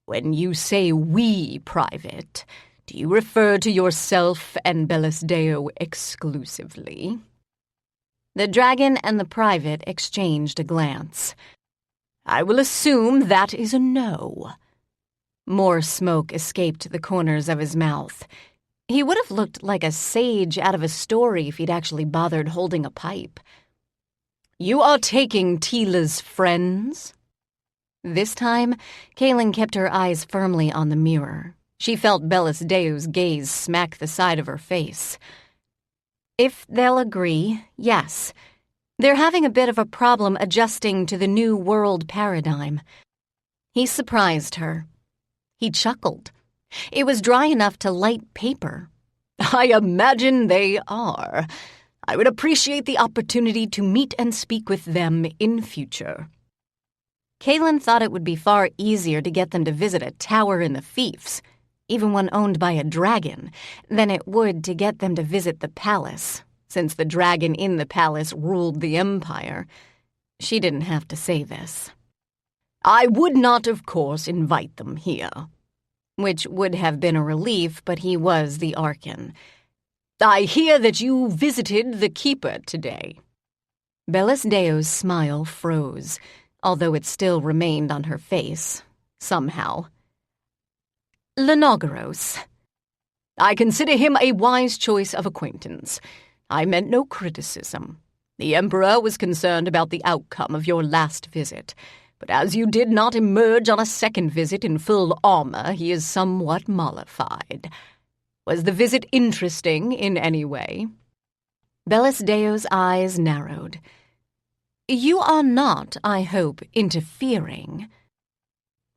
"When you say we, Private, do you refer to yourself and Bellasdeo exclusively?" The dragon and the private exchanged a glance. "I will assume that is a no." More smoke escaped the corners of his mouth. He would have looked like a sage out of a story if he'd actually bothered holding a pipe. "You are taking Teela's friends?" This time, Kaylin kept her eyes firmly on the mirror. She felt Bellasdeo's gaze smack the side of her face. "If they'll agree, yes. They're having a bit of a problem adjusting to the new world paradigm." He surprised her. He chuckled. It was dry enough to light paper. "I imagine they are. I would appreciate the opportunity to meet and speak with them in future." Kaylin thought it would be far easier to get them to visit a tower in the fiefs, even one owned by a dragon, than it would to get them to visit the palace, since the dragon in the palace ruled the empire. She didn't have to say this. "I would not, of course, invite them here." Which would have been a relief, but he was the Archon. "I hear that you visited the Keeper today." Bellasdeo's smile froze, although it still remained on her face, somehow. "Lenagaros. I consider him a wise choice of acquaintance. I meant no criticism. The Emperor was concerned about the outcome of your last visit, but as you did not emerge on a second visit in full armor, he is somewhat mollified. Was the visit interesting in any way?" Bellasdeo's eyes narrowed. "You are not, I hope, interfering."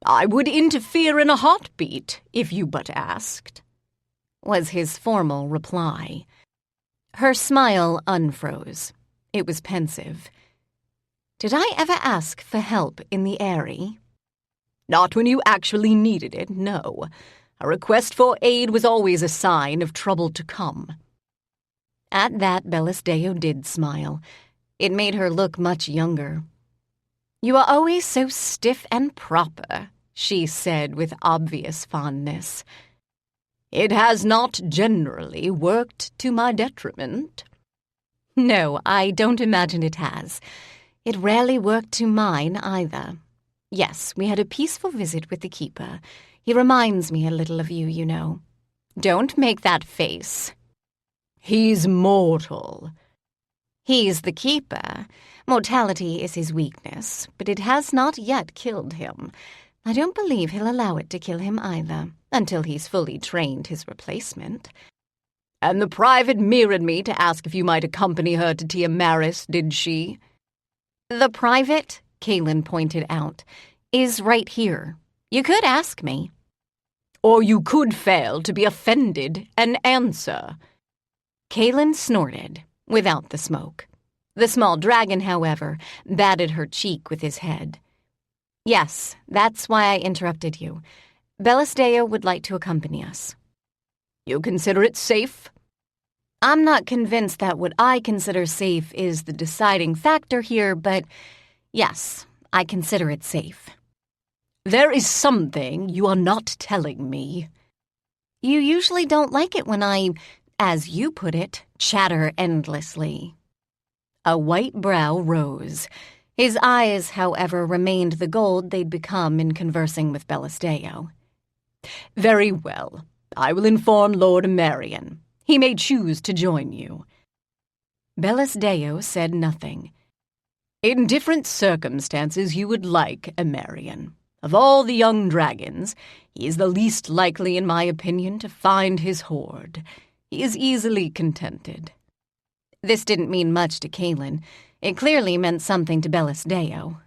"I would interfere in a heartbeat, if you but asked," was his formal reply. Her smile unfroze. It was pensive. "Did I ever ask for help in the Eyrie?" "Not when you actually needed it, no. A request for aid was always a sign of trouble to come." At that, Bellasdeo did smile. It made her look much younger. "You are always so stiff and proper," she said with obvious fondness. "It has not generally worked to my detriment." "No, I don't imagine it has. It rarely worked to mine, either." Yes, we had a peaceful visit with the keeper. He reminds me a little of you, you know. Don't make that face. He's mortal. He's the keeper. Mortality is his weakness, but it has not yet killed him. I don't believe he'll allow it to kill him either, until he's fully trained his replacement. And the private mirrored me to ask if you might accompany her to Teela, did she? The private, Kaylin pointed out, is right here. You could ask me. Or you could fail to be offended and answer. Kaylin snorted, without the smoke. The small dragon, however, batted her cheek with his head. Yes, that's why I interrupted you. Bellasdeo would like to accompany us. You consider it safe? I'm not convinced that what I consider safe is the deciding factor here, but yes, I consider it safe. There is something you are not telling me. You usually don't like it when I, as you put it, chatter endlessly. A white brow rose. His eyes, however, remained the gold they'd become in conversing with Bellasdeo. Very well. I will inform Lord Marion. He may choose to join you. Bellasdeo said nothing. In different circumstances you would like a Marion. Of all the young dragons, he is the least likely, in my opinion, to find his hoard. He is easily contented. This didn't mean much to Kaylin. It clearly meant something to Bellasdeo.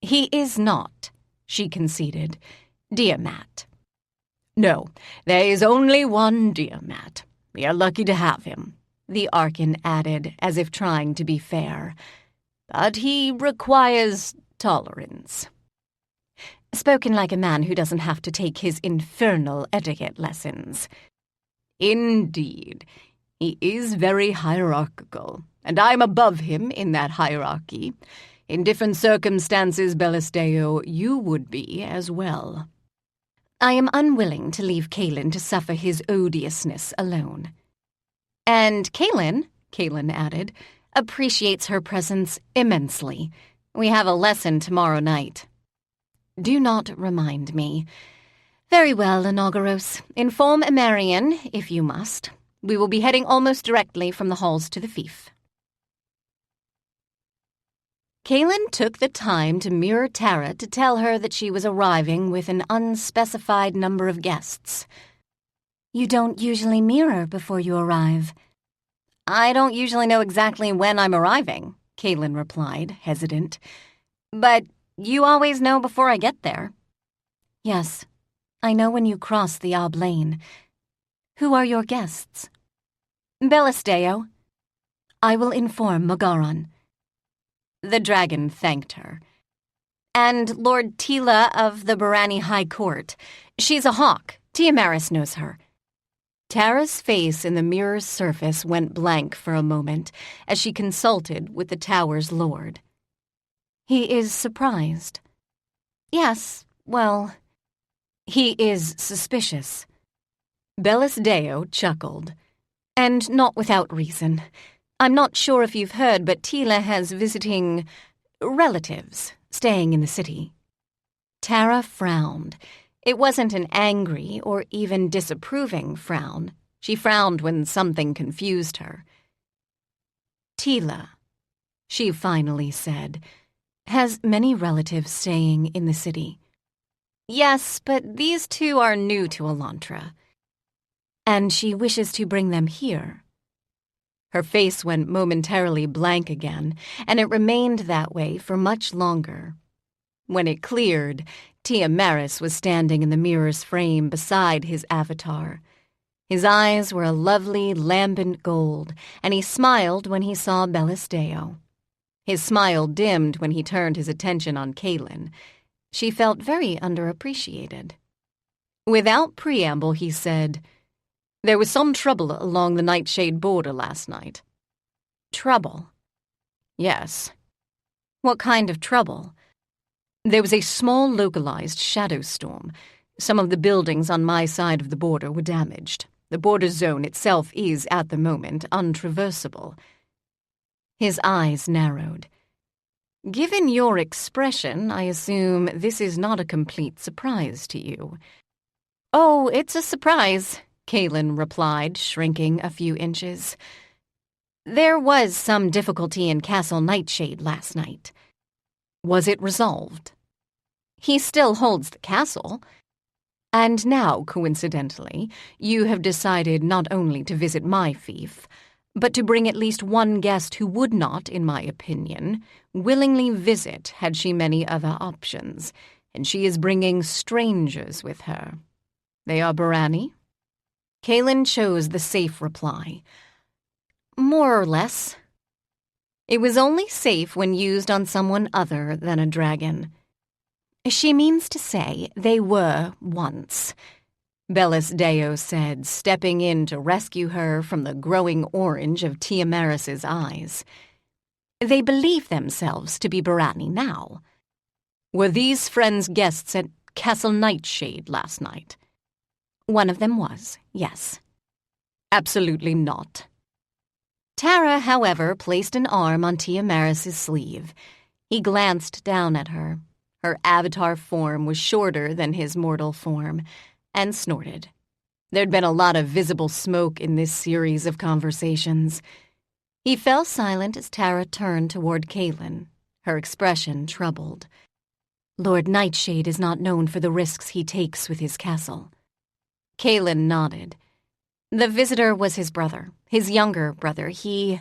He is not, she conceded, Diamat. No, there is only one Diamat. We are lucky to have him, the Archon added, as if trying to be fair. But he requires tolerance. Spoken like a man who doesn't have to take his infernal etiquette lessons. Indeed. He is very hierarchical, and I'm above him in that hierarchy. In different circumstances, Bellasdeo, you would be as well. I am unwilling to leave Kaylin to suffer his odiousness alone. And Kaylin added, appreciates her presence immensely. We have a lesson tomorrow night. Do not remind me. Very well, Inauguros. Inform Marion, if you must. We will be heading almost directly from the halls to the fief. Kaylin took the time to mirror Tara to tell her that she was arriving with an unspecified number of guests. You don't usually mirror before you arrive. I don't usually know exactly when I'm arriving, Kaylin replied, hesitant. But you always know before I get there. Yes, I know when you cross the Ob Lane. Who are your guests? Bellasdeo. I will inform Magaran. The dragon thanked her. And Lord Teela of the Barani High Court. She's a hawk. Teela knows her. Tara's face in the mirror's surface went blank for a moment as she consulted with the tower's lord. He is surprised. Yes, well, he is suspicious. Bellasdeo chuckled. And not without reason. I'm not sure if you've heard, but Teela has visiting relatives staying in the city. Tara frowned. It wasn't an angry or even disapproving frown. She frowned when something confused her. Teela, she finally said, has many relatives staying in the city. Yes, but these two are new to Elantra. And she wishes to bring them here. Her face went momentarily blank again, and it remained that way for much longer. When it cleared, Teela was standing in the mirror's frame beside his avatar. His eyes were a lovely lambent gold, and he smiled when he saw Bellasdeo. His smile dimmed when he turned his attention on Kaylin. She felt very underappreciated. Without preamble, he said, "There was some trouble along the Nightshade border last night." Trouble? Yes. What kind of trouble? There was a small localized shadow storm. Some of the buildings on my side of the border were damaged. The border zone itself is, at the moment, untraversable. His eyes narrowed. Given your expression, I assume this is not a complete surprise to you. Oh, it's a surprise, Kaylin replied, shrinking a few inches. There was some difficulty in Castle Nightshade last night. Was it resolved? He still holds the castle. And now, coincidentally, you have decided not only to visit my fief, but to bring at least one guest who would not, in my opinion, willingly visit had she many other options, and she is bringing strangers with her. They are Barani? Kaylin chose the safe reply. More or less. It was only safe when used on someone other than a dragon. She means to say they were once, Bellis Deo said, stepping in to rescue her from the growing orange of Tiamaris's eyes. They believe themselves to be Barani now. Were these friends guests at Castle Nightshade last night? One of them was, yes. Absolutely not. Tara, however, placed an arm on Tiamaris's sleeve. He glanced down at her. Her avatar form was shorter than his mortal form, and snorted. There'd been a lot of visible smoke in this series of conversations. He fell silent as Tara turned toward Kaylin, her expression troubled. Lord Nightshade is not known for the risks he takes with his castle. Kaylin nodded. The visitor was his brother, his younger brother. She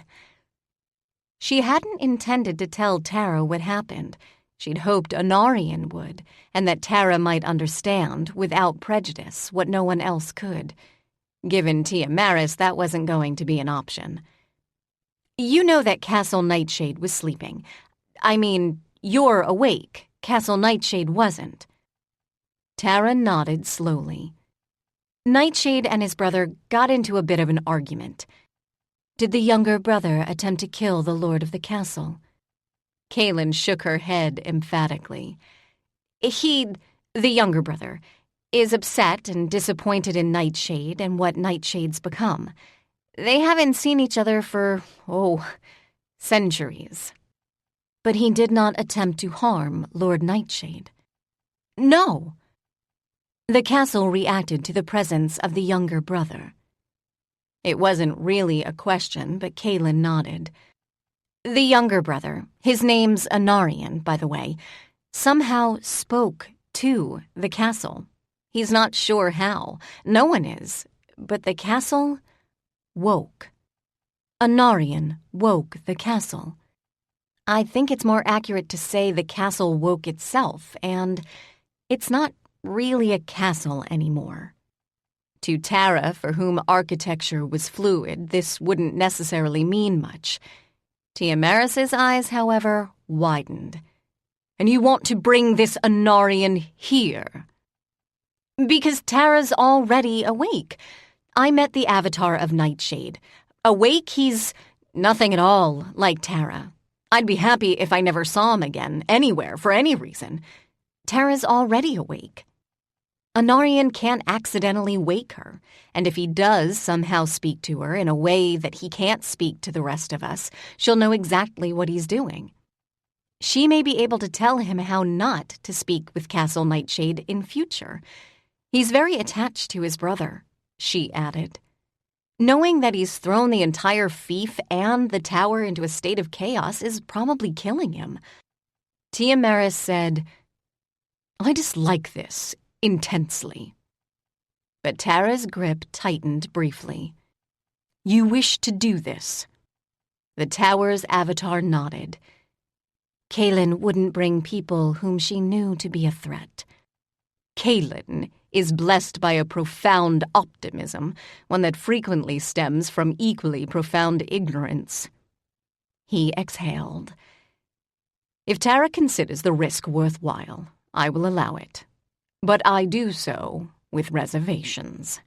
hadn't intended to tell Tara what happened. She'd hoped Anarian would, and that Tara might understand, without prejudice, what no one else could. Given Tiamaris, that wasn't going to be an option. You know that Castle Nightshade was sleeping. I mean, you're awake. Castle Nightshade wasn't. Tara nodded slowly. Nightshade and his brother got into a bit of an argument. Did the younger brother attempt to kill the lord of the castle? Kaylin shook her head emphatically. The younger brother, is upset and disappointed in Nightshade and what Nightshade's become. They haven't seen each other for, centuries. But he did not attempt to harm Lord Nightshade. No. The castle reacted to the presence of the younger brother. It wasn't really a question, but Kaylin nodded. The younger brother, his name's Anarian, by the way, somehow spoke to the castle. He's not sure how. No one is. But the castle woke. Anarian woke the castle. I think it's more accurate to say the castle woke itself, and it's not really a castle anymore. To Tara, for whom architecture was fluid, this wouldn't necessarily mean much. Tiamaris's eyes, however, widened. And you want to bring this Anarian here? Because Tara's already awake. I met the avatar of Nightshade. Awake, he's nothing at all like Tara. I'd be happy if I never saw him again, anywhere, for any reason. Tara's already awake. Anarian can't accidentally wake her, and if he does somehow speak to her in a way that he can't speak to the rest of us, she'll know exactly what he's doing. She may be able to tell him how not to speak with Castle Nightshade in future. He's very attached to his brother, she added. Knowing that he's thrown the entire fief and the tower into a state of chaos is probably killing him. Tiamaris said, I dislike this intensely. But Tara's grip tightened briefly. You wish to do this? The tower's avatar nodded. Kaylin wouldn't bring people whom she knew to be a threat. Kaylin is blessed by a profound optimism, one that frequently stems from equally profound ignorance. He exhaled. If Tara considers the risk worthwhile, I will allow it. But I do so with reservations.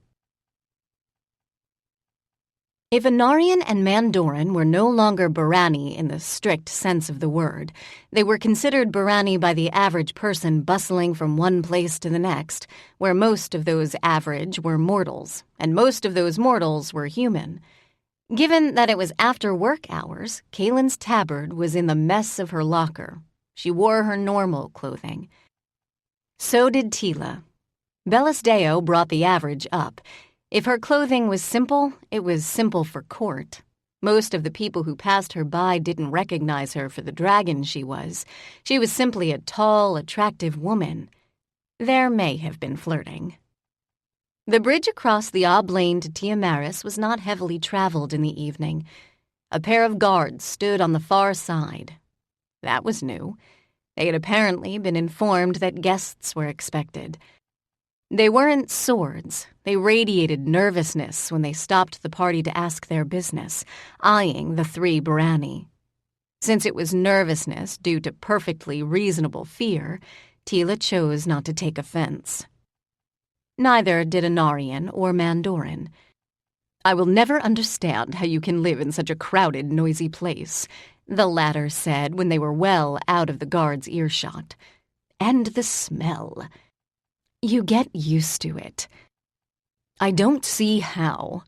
If Anarian and Mandoran were no longer Barani in the strict sense of the word, they were considered Barani by the average person bustling from one place to the next, where most of those average were mortals, and most of those mortals were human. Given that it was after work hours, Kaylin's tabard was in the mess of her locker. She wore her normal clothing. So did Teela. Bellasdeo brought the average up. If her clothing was simple, it was simple for court. Most of the people who passed her by didn't recognize her for the dragon she was. She was simply a tall, attractive woman. There may have been flirting. The bridge across the Oblane to Tiamaris was not heavily traveled in the evening. A pair of guards stood on the far side. That was new. They had apparently been informed that guests were expected. They weren't swords. They radiated nervousness when they stopped the party to ask their business, eyeing the three Barani. Since it was nervousness due to perfectly reasonable fear, Teela chose not to take offense. Neither did Anarian or Mandoran. "I will never understand how you can live in such a crowded, noisy place," the latter said when they were well out of the guard's earshot. "And the smell. You get used to it." "I don't see how."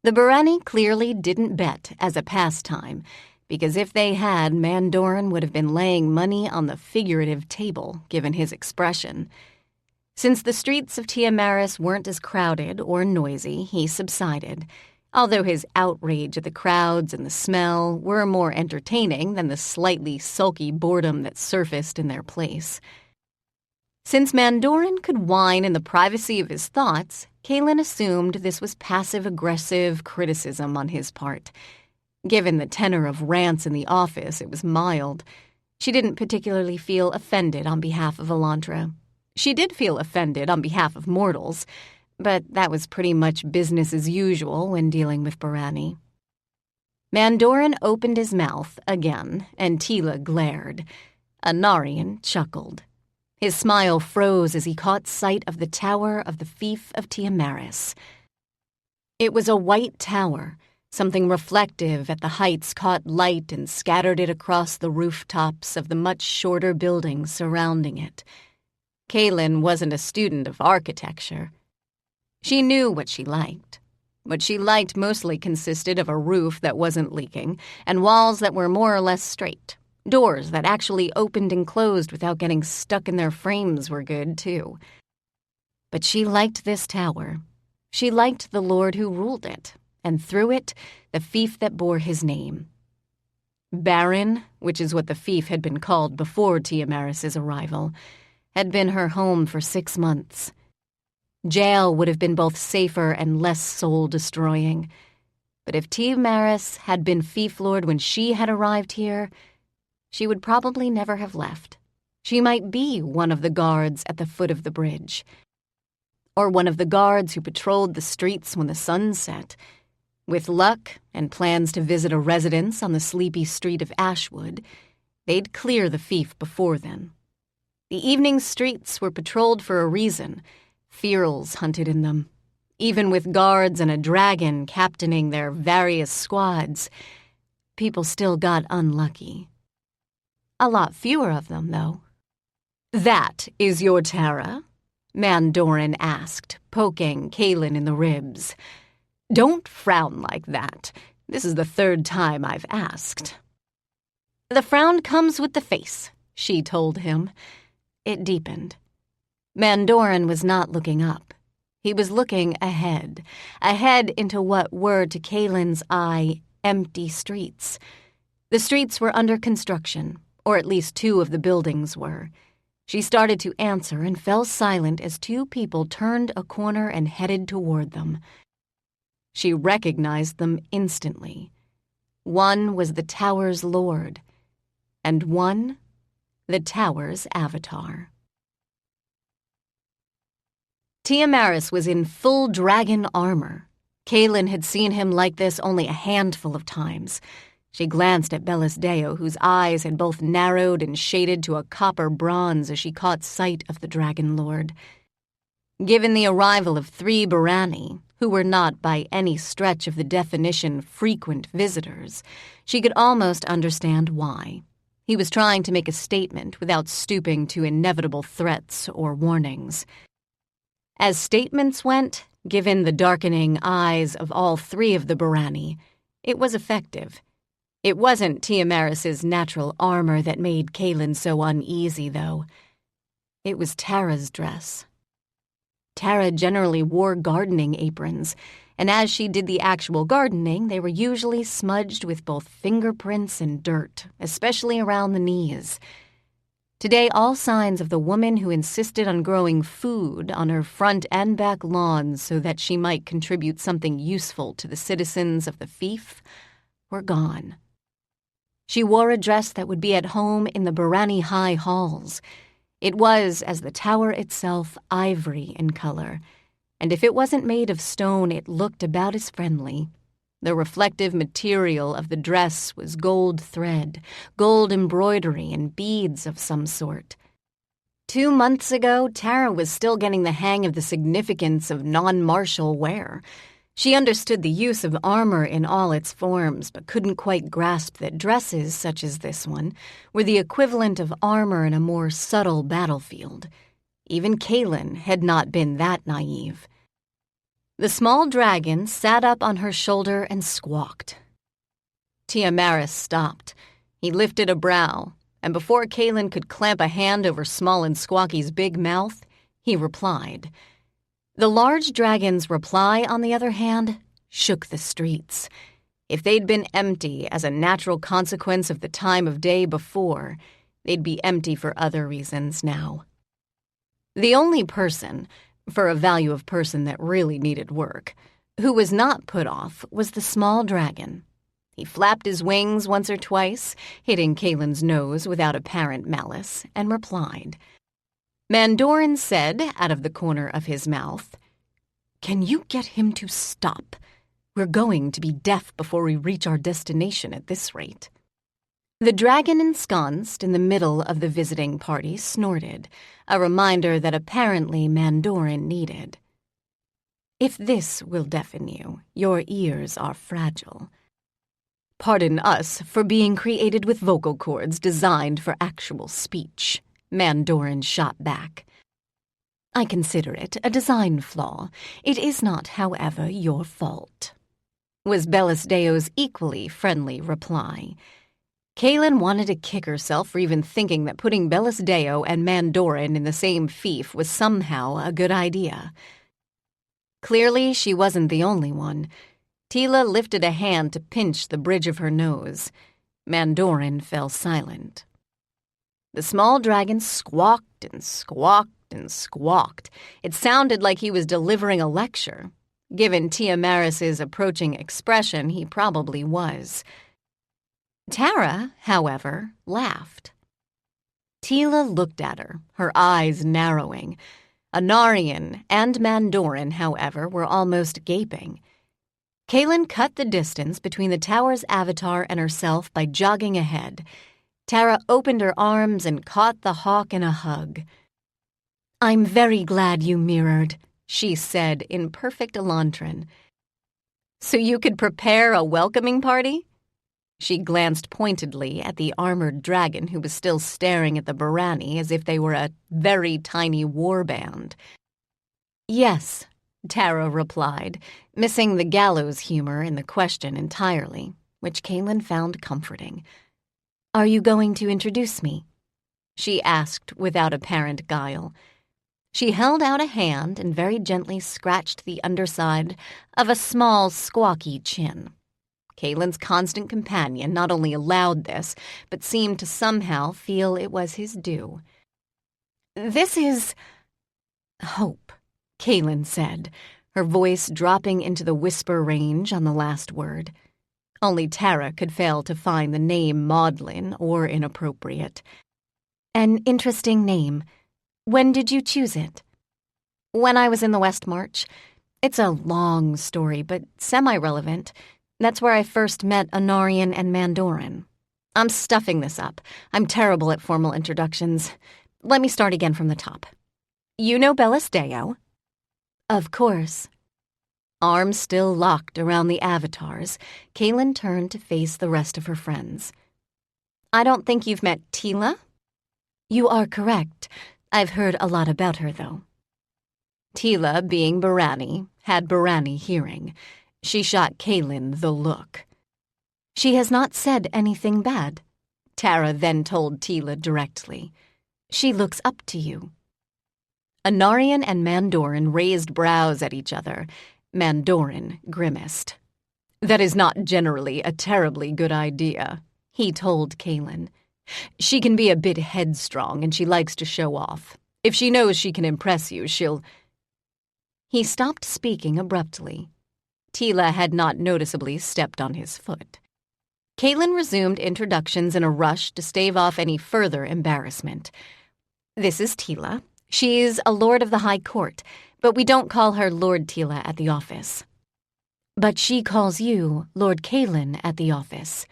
The Barani clearly didn't bet as a pastime, because if they had, Mandoran would have been laying money on the figurative table, given his expression. Since the streets of Tiamaris weren't as crowded or noisy, he subsided, although his outrage at the crowds and the smell were more entertaining than the slightly sulky boredom that surfaced in their place. Since Mandoran could whine in the privacy of his thoughts, Kaylin assumed this was passive-aggressive criticism on his part. Given the tenor of rants in the office, it was mild. She didn't particularly feel offended on behalf of Elantra. She did feel offended on behalf of mortals, but that was pretty much business as usual when dealing with Barani. Mandoran opened his mouth again, and Teela glared. Anarian chuckled. His smile froze as he caught sight of the tower of the fief of Tiamaris. It was a white tower. Something reflective at the heights caught light and scattered it across the rooftops of the much shorter buildings surrounding it. Kaylin wasn't a student of architecture. She knew what she liked. What she liked mostly consisted of a roof that wasn't leaking and walls that were more or less straight. Doors that actually opened and closed without getting stuck in their frames were good, too. But she liked this tower. She liked the lord who ruled it, and through it, the fief that bore his name. Baron, which is what the fief had been called before Tiamaris' arrival, had been her home for 6 months. Jail would have been both safer and less soul-destroying. But if Tiamaris had been fief lord when she had arrived here, she would probably never have left. She might be one of the guards at the foot of the bridge, or one of the guards who patrolled the streets when the sun set. With luck and plans to visit a residence on the sleepy street of Ashwood, they'd clear the fief before then. The evening streets were patrolled for a reason. Fearls hunted in them. Even with guards and a dragon captaining their various squads, people still got unlucky. A lot fewer of them, though. "That is your Tara?" Mandoran asked, poking Kaylin in the ribs. "Don't frown like that. This is the 3rd time I've asked." "The frown comes with the face," she told him. It deepened. Mandoran was not looking up. He was looking ahead into what were, to Kaylin's eye, empty streets. The streets were under construction, or at least 2 of the buildings were. She started to answer and fell silent as 2 people turned a corner and headed toward them. She recognized them instantly. One was the tower's lord, and one the tower's avatar. Tiamaris was in full dragon armor. Kaylin had seen him like this only a handful of times. She glanced at Bellasdeo, whose eyes had both narrowed and shaded to a copper bronze as she caught sight of the dragon lord. Given the arrival of 3 Barani, who were not by any stretch of the definition frequent visitors, she could almost understand why. He was trying to make a statement without stooping to inevitable threats or warnings. As statements went, Given the darkening eyes of all three of the Barani, it was effective. It wasn't Tiamaris's natural armor that made Kaylin so uneasy, though. It was Tara's dress. Tara generally wore gardening aprons, and as she did the actual gardening, they were usually smudged with both fingerprints and dirt, especially around the knees. Today, all signs of the woman who insisted on growing food on her front and back lawns so that she might contribute something useful to the citizens of the fief were gone. She wore a dress that would be at home in the Barani High Halls. It was, as the tower itself, ivory in color, and if it wasn't made of stone, it looked about as friendly. The reflective material of the dress was gold thread, gold embroidery, and beads of some sort. 2 months ago, Tara was still getting the hang of the significance of non-martial wear. She understood the use of armor in all its forms, but couldn't quite grasp that dresses, such as this one, were the equivalent of armor in a more subtle battlefield. Even Kaylin had not been that naive. The small dragon sat up on her shoulder and squawked. Tiamaris stopped. He lifted a brow, and before Kaylin could clamp a hand over Small and Squawky's big mouth, he replied. The large dragon's reply, on the other hand, shook the streets. If they'd been empty as a natural consequence of the time of day before, they'd be empty for other reasons now. The only person, for a value of person that really needed work, who was not put off was the small dragon. He flapped his wings once or twice, hitting Kaylin's nose without apparent malice, and replied. Mandorin said, out of the corner of his mouth, "Can you get him to stop? We're going to be deaf before we reach our destination at this rate." The dragon ensconced in the middle of the visiting party snorted, a reminder that apparently Mandorin needed. "If this will deafen you, your ears are fragile. Pardon us for being created with vocal cords designed for actual speech," Mandorin shot back. "I consider it a design flaw. It is not, however, your fault," was Bellis Deo's equally friendly reply. Kaylin wanted to kick herself for even thinking that putting Bellis Deo and Mandorin in the same fief was somehow a good idea. Clearly, she wasn't the only one. Teela lifted a hand to pinch the bridge of her nose. Mandorin fell silent. The small dragon squawked and squawked and squawked. It sounded like he was delivering a lecture. Given Tiamaris's approaching expression, he probably was. Tara, however, laughed. Teela looked at her, her eyes narrowing. Anarian and Mandorin, however, were almost gaping. Kaylin cut the distance between the tower's avatar and herself by jogging ahead. Tara opened her arms and caught the hawk in a hug. "I'm very glad you mirrored," she said in perfect Elantran. "So you could prepare a welcoming party?" She glanced pointedly at the armored dragon who was still staring at the Barani as if they were a very tiny war band. "Yes," Tara replied, missing the gallows humor in the question entirely, which Kaylin found comforting. "Are you going to introduce me?" she asked without apparent guile. She held out a hand and very gently scratched the underside of a small, squawky chin. Kaylin's constant companion not only allowed this, but seemed to somehow feel it was his due. "This is Hope," Kaylin said, her voice dropping into the whisper range on the last word. Only Tara could fail to find the name maudlin or inappropriate. "An interesting name. When did you choose it?" "When I was in the West March. It's a long story, but semi-relevant. That's where I first met Anarian and Mandorin. I'm stuffing this up. I'm terrible at formal introductions. Let me start again from the top. You know Bellis Deo?" "Of course." Arms still locked around the avatars, Kaylin turned to face the rest of her friends. "I don't think you've met Teela?" "You are correct. I've heard a lot about her, though." Teela, being Barani, had Barani hearing. She shot Kaylin the look. "She has not said anything bad," Tara then told Teela directly. "She looks up to you." Anarian and Mandorin raised brows at each other. Mandorin grimaced. "That is not generally a terribly good idea," he told Kaylin. "She can be a bit headstrong and she likes to show off. If she knows she can impress you, she'll—" He stopped speaking abruptly. Teela had not noticeably stepped on his foot. Kaylin resumed introductions in a rush to stave off any further embarrassment. "This is Teela. She's a lord of the High Court, but we don't call her Lord Teela at the office." "But she calls you Lord Kaylin at the office."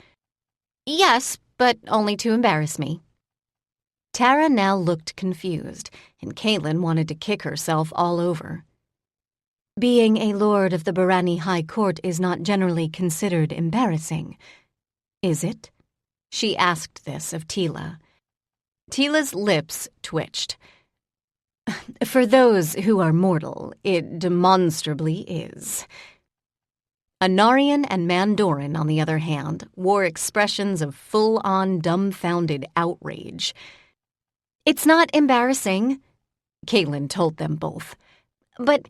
"Yes, but only to embarrass me." Tara now looked confused, and Kaylin wanted to kick herself all over. "Being a lord of the Barani High Court is not generally considered embarrassing, is it?" She asked this of Teela. Teela's lips twitched. "For those who are mortal, it demonstrably is." Anarian and Mandorin, on the other hand, wore expressions of full-on dumbfounded outrage. "It's not embarrassing," Kaylin told them both. "But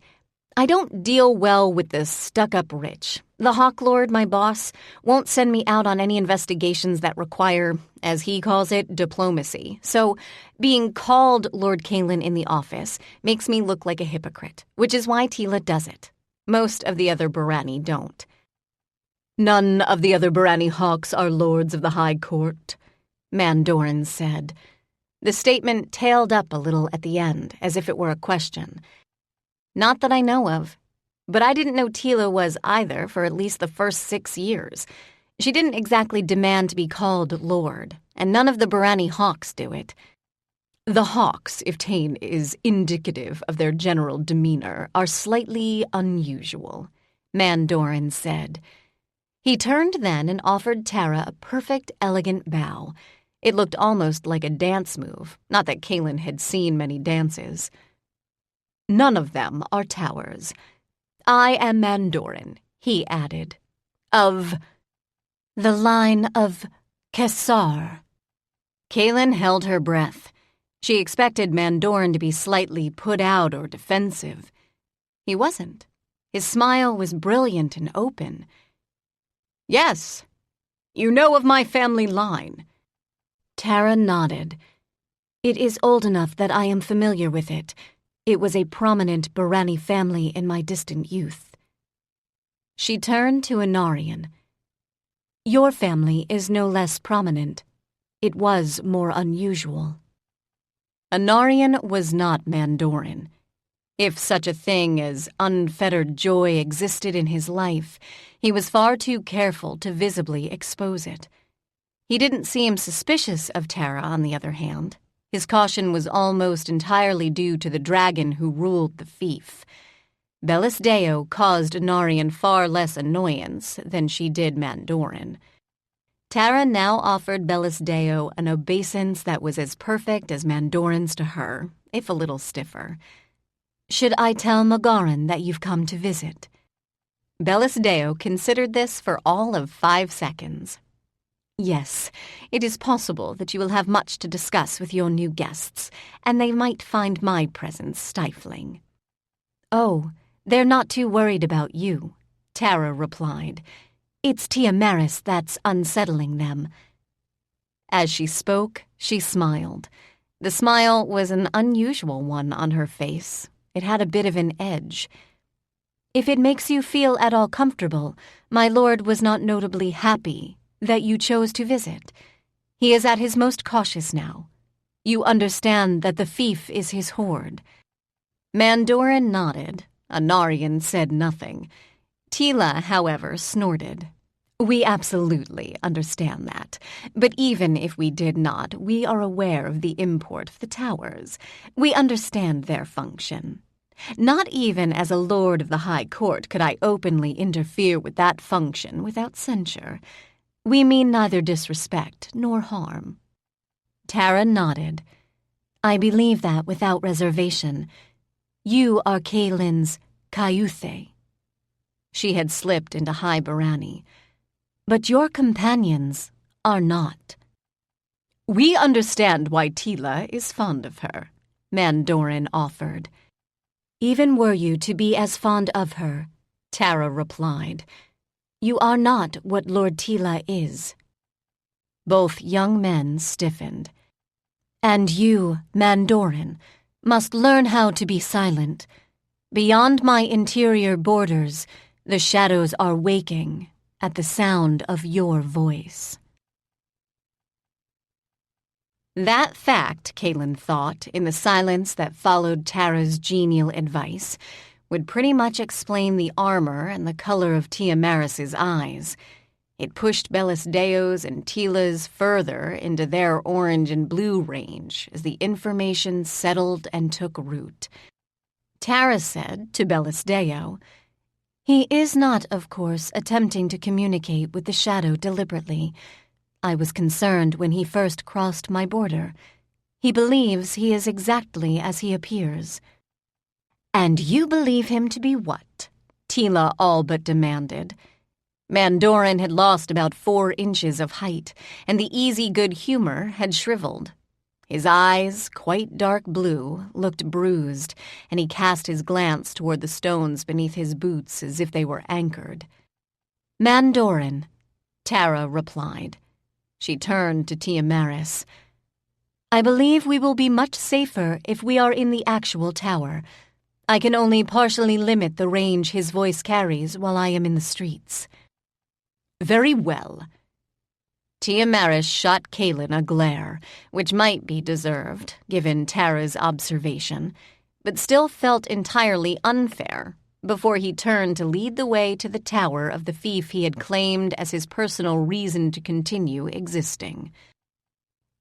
I don't deal well with the stuck-up rich. The Hawk Lord, my boss, won't send me out on any investigations that require, as he calls it, diplomacy. So being called Lord Kaylin in the office makes me look like a hypocrite, which is why Teela does it. Most of the other Barani don't." "None of the other Barani Hawks are lords of the High Court," Mandorin said. The statement tailed up a little at the end, as if it were a question. "Not that I know of. But I didn't know Teela was either for at least the first 6 years. She didn't exactly demand to be called Lord, and none of the Barani Hawks do it." "The Hawks, if ta'en is indicative of their general demeanor, are slightly unusual," Mandorin said. He turned then and offered Tara a perfect, elegant bow. It looked almost like a dance move, not that Kaylin had seen many dances. "None of them are towers. I am Mandorin," he added, "of the line of Kessar." Kaylin held her breath. She expected Mandorin to be slightly put out or defensive. He wasn't. His smile was brilliant and open. "Yes, you know of my family line." Tara nodded. "It is old enough that I am familiar with it. It was a prominent Barani family in my distant youth." She turned to Anarian. "Your family is no less prominent. It was more unusual." Anarian was not Mandorin. If such a thing as unfettered joy existed in his life, he was far too careful to visibly expose it. He didn't seem suspicious of Tara, on the other hand. His caution was almost entirely due to the dragon who ruled the fief. Bellis Deo caused Anarian far less annoyance than she did Mandorin. Tara now offered Bellis Deo an obeisance that was as perfect as Mandorin's to her, if a little stiffer. "Should I tell Magarin that you've come to visit?" Bellis Deo considered this for all of 5 seconds. "Yes, it is possible that you will have much to discuss with your new guests, and they might find my presence stifling." "Oh, they're not too worried about you," Tara replied. "It's Tia Maris that's unsettling them." As she spoke, she smiled. The smile was an unusual one on her face. It had a bit of an edge. "If it makes you feel at all comfortable, my lord was not notably happy that you chose to visit. He is at his most cautious now. You understand that the fief is his hoard." Mandorin nodded. Anarian said nothing. Teela, however, snorted. "We absolutely understand that. But even if we did not, we are aware of the import of the towers. We understand their function. Not even as a lord of the High Court could I openly interfere with that function without censure. We mean neither disrespect nor harm." Tara nodded. "I believe that without reservation. You are Kaylin's Cayuthe, She had slipped into High Barani. "But your companions are not." "We understand why Teela is fond of her," Mandorin offered. "Even were you to be as fond of her," Tara replied, "you are not what Lord Teela is." Both young men stiffened. "And you, Mandorin, must learn how to be silent. Beyond my interior borders, the shadows are waking at the sound of your voice." That fact, Kaylin thought, in the silence that followed Tara's genial advice, would pretty much explain the armor and the color of Tiamaris's eyes. It pushed Bellisdeo's and Teela's further into their orange and blue range as the information settled and took root. Tara said to Bellisdeo, "He is not, of course, attempting to communicate with the shadow deliberately. I was concerned when he first crossed my border. He believes he is exactly as he appears." "And you believe him to be what?" Teela all but demanded. Mandorin had lost about 4 inches of height, and the easy good humor had shriveled. His eyes, quite dark blue, looked bruised, and he cast his glance toward the stones beneath his boots as if they were anchored. "Mandorin," Tara replied. She turned to Tiamaris. "I believe we will be much safer if we are in the actual tower. I can only partially limit the range his voice carries while I am in the streets." "Very well." Tiamaris shot Kaylin a glare, which might be deserved, given Tara's observation, but still felt entirely unfair, before he turned to lead the way to the tower of the fief he had claimed as his personal reason to continue existing.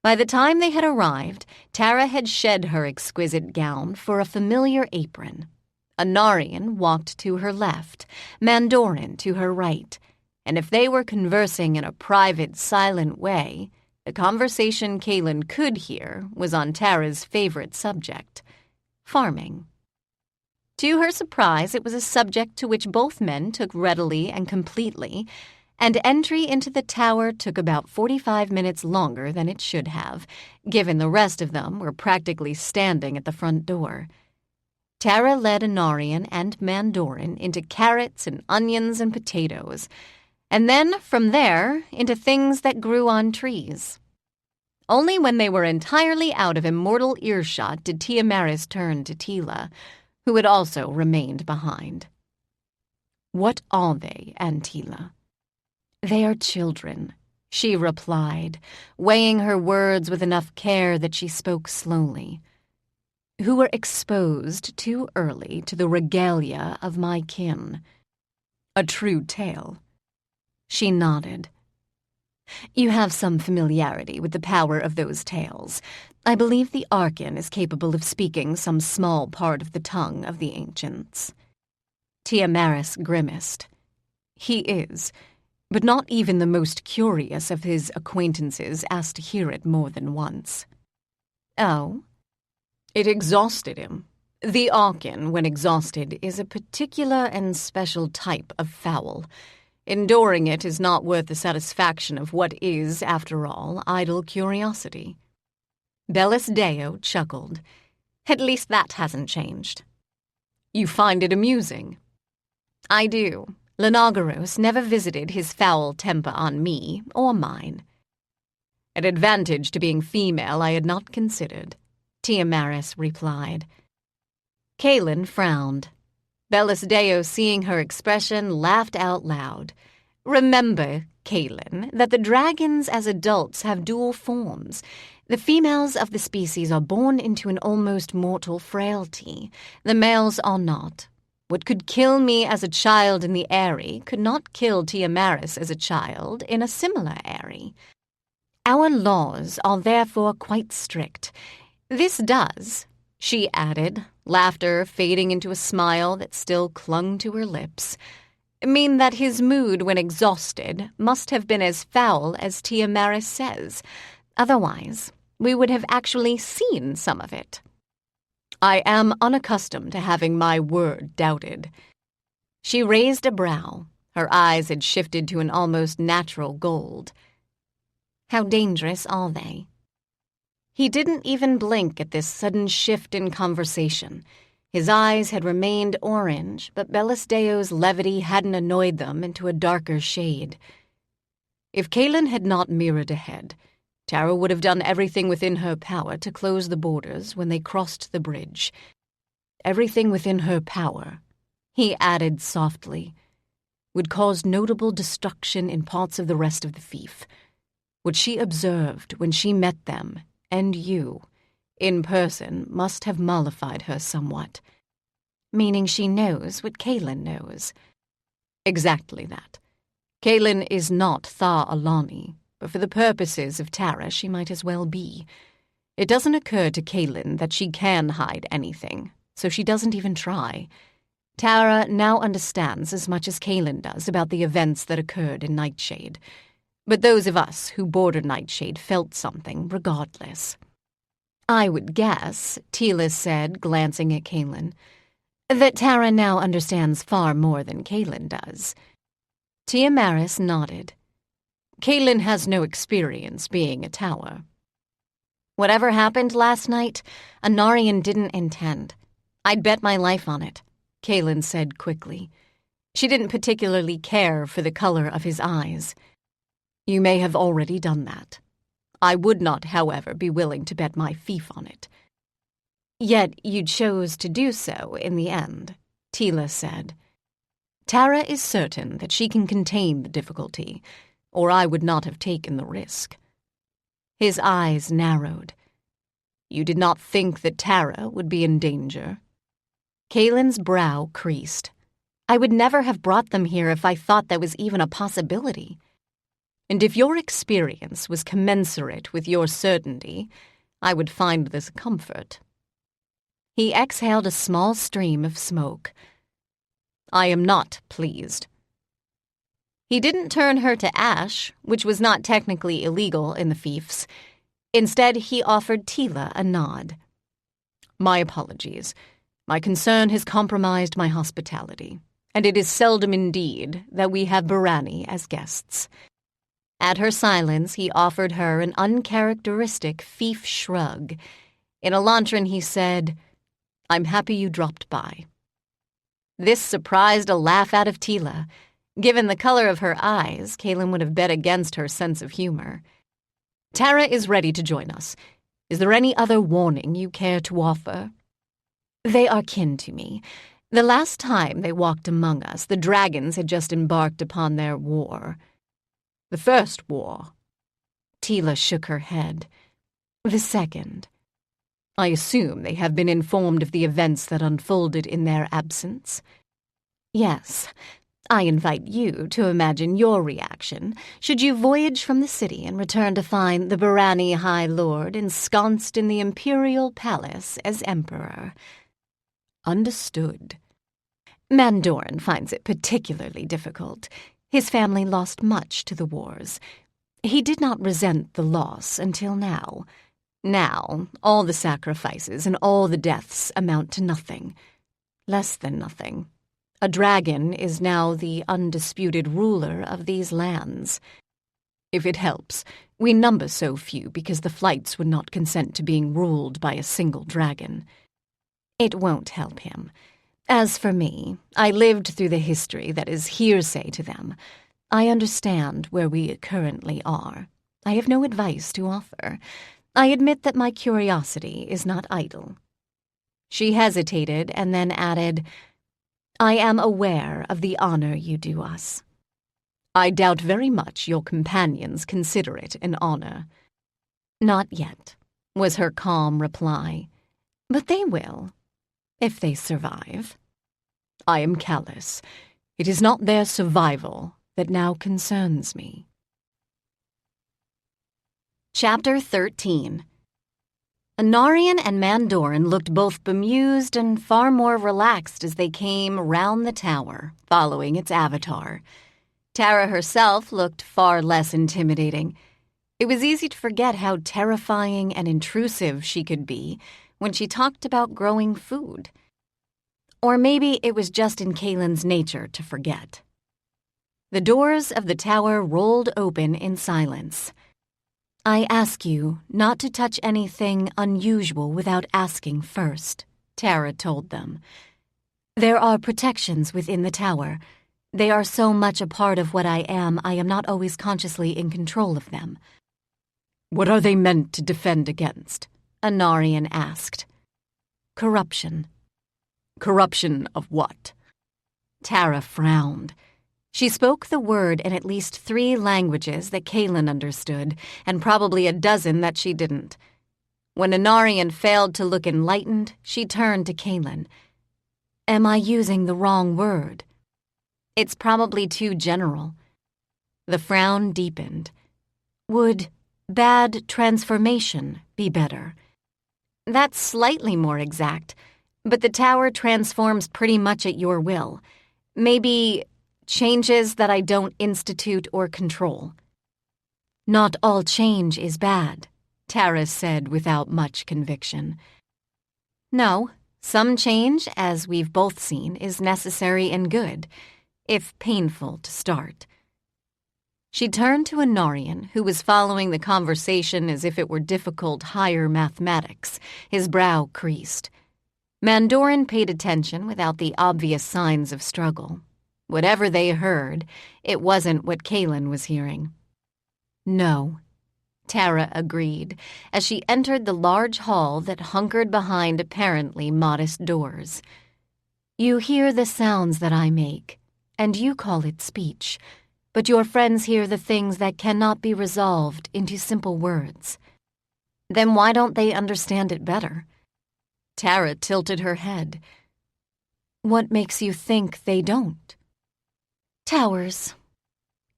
By the time they had arrived, Tara had shed her exquisite gown for a familiar apron. Anarian walked to her left, Mandorin to her right, and if they were conversing in a private, silent way, the conversation Kaylin could hear was on Tara's favorite subject, farming. To her surprise, it was a subject to which both men took readily and completely, and entry into the tower took about 45 minutes longer than it should have, given the rest of them were practically standing at the front door. Tara led Anarian and Mandorin into carrots and onions and potatoes, and then, from there, into things that grew on trees. Only when they were entirely out of immortal earshot did Tiamaris turn to Teela, who had also remained behind. "What are they, Teela?" "They are children," she replied, weighing her words with enough care that she spoke slowly, "who were exposed too early to the regalia of my kin." "A true tale." She nodded. "You have some familiarity with the power of those tales. I believe the Archon is capable of speaking some small part of the tongue of the ancients." Tiamaris grimaced. "He is, but not even the most curious of his acquaintances asked to hear it more than once." "Oh?" "It exhausted him. The Archon, when exhausted, is a particular and special type of fowl. Enduring it is not worth the satisfaction of what is, after all, idle curiosity." Bellisdeo chuckled. "At least that hasn't changed." "You find it amusing?" "I do. Lenagaros never visited his foul temper on me or mine." "An advantage to being female I had not considered," Tiamaris replied. Kaylin frowned. Bellisdeo, seeing her expression, laughed out loud. "Remember, Kaylin, that the dragons as adults have dual forms. The females of the species are born into an almost mortal frailty. The males are not. What could kill me as a child in the Eyrie could not kill Tiamaris as a child in a similar Eyrie. Our laws are therefore quite strict. This does," she added, laughter fading into a smile that still clung to her lips, "mean that his mood when exhausted must have been as foul as Tiamaris says. Otherwise, we would have actually seen some of it." "I am unaccustomed to having my word doubted." She raised a brow. Her eyes had shifted to an almost natural gold. How dangerous are they? He didn't even blink at this sudden shift in conversation. His eyes had remained orange, but Bellisdeo's levity hadn't annoyed them into a darker shade. If Kaylin had not mirrored ahead, Tara would have done everything within her power to close the borders when they crossed the bridge. Everything within her power, he added softly, would cause notable destruction in parts of the rest of the fief. What she observed when she met them, and you, in person, must have mollified her somewhat. Meaning she knows what Kaylin knows. Exactly that. Kaylin is not Tha Alani, but for the purposes of Tara she might as well be. It doesn't occur to Kaylin that she can hide anything, so she doesn't even try. Tara now understands as much as Kaylin does about the events that occurred in Nightshade, but those of us who border Nightshade felt something regardless. I would guess, Teela said, glancing at Kaylin, that Tara now understands far more than Kaylin does. Tia Maris nodded. Kaylin has no experience being a tower. Whatever happened last night, Anarian didn't intend. I'd bet my life on it, Kaylin said quickly. She didn't particularly care for the color of his eyes. You may have already done that. I would not, however, be willing to bet my fief on it. Yet you chose to do so in the end, Teela said. Tara is certain that she can contain the difficulty, or I would not have taken the risk. His eyes narrowed. You did not think that Tara would be in danger? Kaylin's brow creased. I would never have brought them here if I thought that was even a possibility. And if your experience was commensurate with your certainty, I would find this a comfort. He exhaled a small stream of smoke. I am not pleased. He didn't turn her to ash, which was not technically illegal in the fiefs. Instead, he offered Teela a nod. My apologies. My concern has compromised my hospitality, and it is seldom indeed that we have Barani as guests. At her silence, he offered her an uncharacteristic fief shrug. In Elantran, he said, I'm happy you dropped by. This surprised a laugh out of Teela. Given the color of her eyes, Kaylin would have bet against her sense of humor. Tara is ready to join us. Is there any other warning you care to offer? They are kin to me. The last time they walked among us, the dragons had just embarked upon their war. The first war? Teela shook her head. The second. I assume they have been informed of the events that unfolded in their absence? Yes. I invite you to imagine your reaction should you voyage from the city and return to find the Barani High Lord ensconced in the Imperial Palace as Emperor. Understood. Mandoran finds it particularly difficult. His family lost much to the wars. He did not resent the loss until now. Now, all the sacrifices and all the deaths amount to nothing. Less than nothing. A dragon is now the undisputed ruler of these lands. If it helps, we number so few because the flights would not consent to being ruled by a single dragon. It won't help him. As for me, I lived through the history that is hearsay to them. I understand where we currently are. I have no advice to offer. I admit that my curiosity is not idle. She hesitated and then added, I am aware of the honor you do us. I doubt very much your companions consider it an honor. Not yet, was her calm reply. But they will. If they survive. I am callous. It is not their survival that now concerns me. Chapter 13. Anarian and Mandoran looked both bemused and far more relaxed as they came round the tower, following its avatar. Tara herself looked far less intimidating. It was easy to forget how terrifying and intrusive she could be when she talked about growing food. Or maybe it was just in Kaylin's nature to forget. The doors of the tower rolled open in silence. "I ask you not to touch anything unusual without asking first," Tara told them. "There are protections within the tower. They are so much a part of what I am not always consciously in control of them." "What are they meant to defend against?" Anarian asked. "Corruption." "Corruption of what?" Tara frowned. She spoke the word in at least 3 languages that Kaylin understood, and probably a dozen that she didn't. When Anarian failed to look enlightened, she turned to Kaylin. "Am I using the wrong word?" "It's probably too general." The frown deepened. "Would bad transformation be better?" "That's slightly more exact, but the tower transforms pretty much at your will. Maybe changes that I don't institute or control." "Not all change is bad," Tara said without much conviction. "No, some change, as we've both seen, is necessary and good, if painful to start." She turned to Anarian, who was following the conversation as if it were difficult higher mathematics, his brow creased. Mandorin paid attention without the obvious signs of struggle. Whatever they heard, it wasn't what Kaylin was hearing. "No," Tara agreed, as she entered the large hall that hunkered behind apparently modest doors. "You hear the sounds that I make, and you call it speech, but your friends hear the things that cannot be resolved into simple words." "Then why don't they understand it better?" Tara tilted her head. "What makes you think they don't?" "Towers."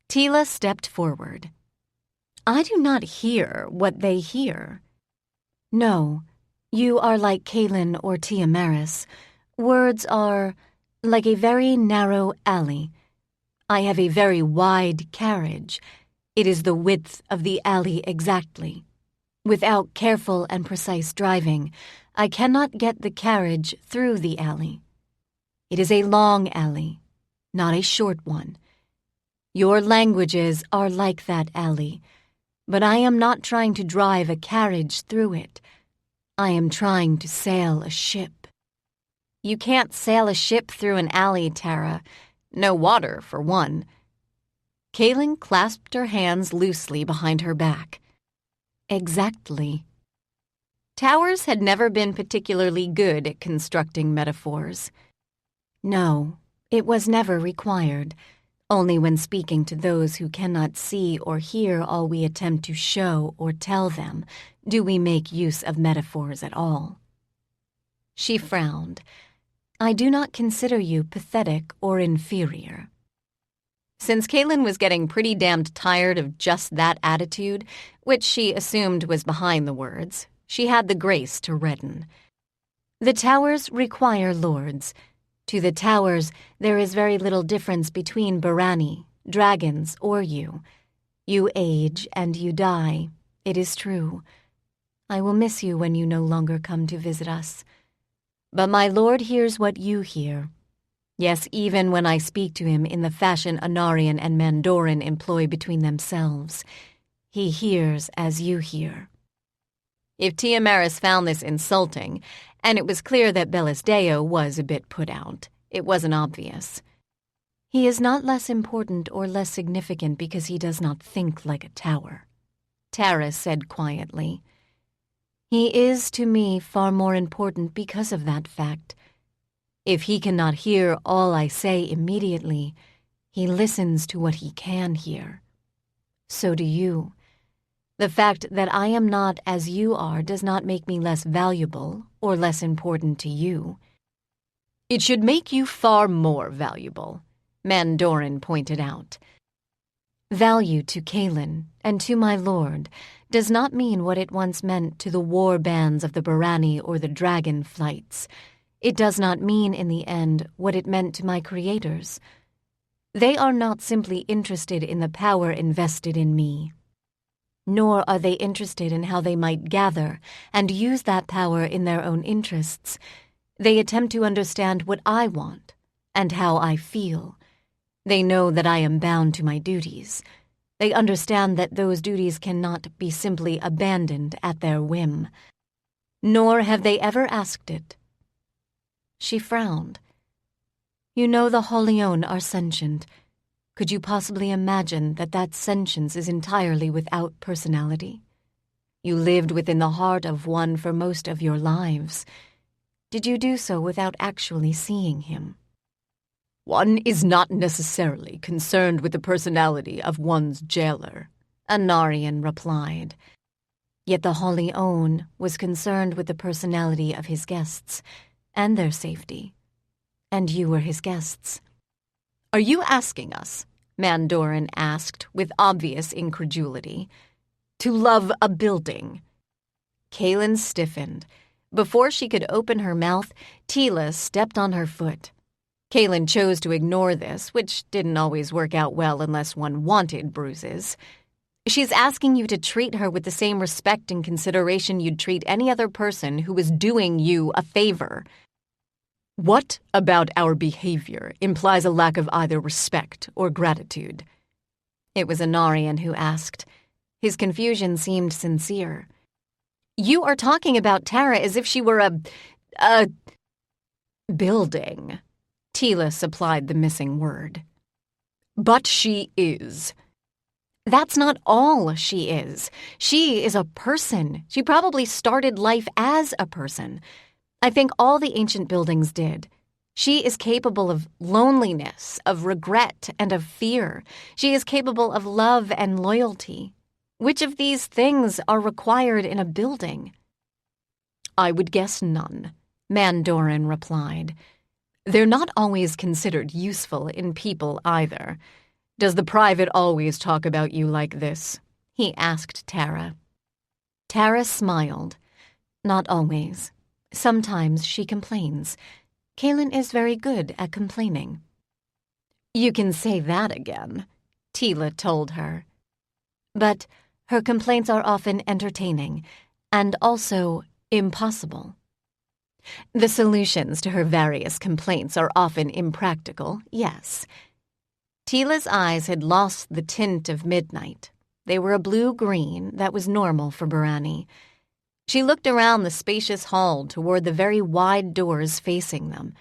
Teela stepped forward. "I do not hear what they hear." "No, you are like Kaylin or Tiamaris. Words are like a very narrow alley. I have a very wide carriage. It is the width of the alley exactly. Without careful and precise driving, I cannot get the carriage through the alley. It is a long alley, not a short one. Your languages are like that alley, but I am not trying to drive a carriage through it. I am trying to sail a ship." "You can't sail a ship through an alley, Tara. No water, for one." Kaylin clasped her hands loosely behind her back. "Exactly." Towers had never been particularly good at constructing metaphors. "No, it was never required. Only when speaking to those who cannot see or hear all we attempt to show or tell them do we make use of metaphors at all." She frowned. "I do not consider you pathetic or inferior." Since Kaylin was getting pretty damned tired of just that attitude, which she assumed was behind the words, she had the grace to redden. "The towers require lords. To the towers, there is very little difference between Barani, dragons, or you. You age and you die. It is true. I will miss you when you no longer come to visit us. But my lord hears what you hear. Yes, even when I speak to him in the fashion Anarian and Mandorin employ between themselves, he hears as you hear." If Tiamaris found this insulting, and it was clear that Bellisdeo was a bit put out, it wasn't obvious. "He is not less important or less significant because he does not think like a tower," Tara said quietly. "He is to me far more important because of that fact. If he cannot hear all I say immediately, he listens to what he can hear. So do you. The fact that I am not as you are does not make me less valuable or less important to you." "It should make you far more valuable," Mandorin pointed out. "Value to Kaylin and to my lord does not mean what it once meant to the war bands of the Barani or the dragon flights. It does not mean, in the end, what it meant to my creators. They are not simply interested in the power invested in me. Nor are they interested in how they might gather and use that power in their own interests. They attempt to understand what I want and how I feel. They know that I am bound to my duties. They understand that those duties cannot be simply abandoned at their whim. Nor have they ever asked it. She frowned. You know the Holion are sentient. Could you possibly imagine that sentience is entirely without personality? You lived within the heart of one for most of your lives. Did you do so without actually seeing him? One is not necessarily concerned with the personality of one's jailer, Anarian replied. Yet the Holion was concerned with the personality of his guests and their safety. And you were his guests. Are you asking us, Mandoran asked with obvious incredulity, to love a building? Kaylin stiffened. Before she could open her mouth, Teela stepped on her foot. Kaylin chose to ignore this, which didn't always work out well unless one wanted bruises. She's asking you to treat her with the same respect and consideration you'd treat any other person who was doing you a favor. What about our behavior implies a lack of either respect or gratitude? It was Anarian who asked. His confusion seemed sincere. You are talking about Tara as if she were a building. Teela supplied the missing word. But she is. That's not all she is. She is a person. She probably started life as a person. I think all the ancient buildings did. She is capable of loneliness, of regret, and of fear. She is capable of love and loyalty. Which of these things are required in a building? I would guess none, Mandoran replied. They're not always considered useful in people either. Does the private always talk about you like this? He asked Tara. Tara smiled. Not always. Sometimes she complains. Kaylin is very good at complaining. You can say that again, Teela told her. But her complaints are often entertaining and also impossible. The solutions to her various complaints are often impractical, yes. Teela's eyes had lost the tint of midnight. They were a blue-green that was normal for Barani. She looked around the spacious hall toward the very wide doors facing them.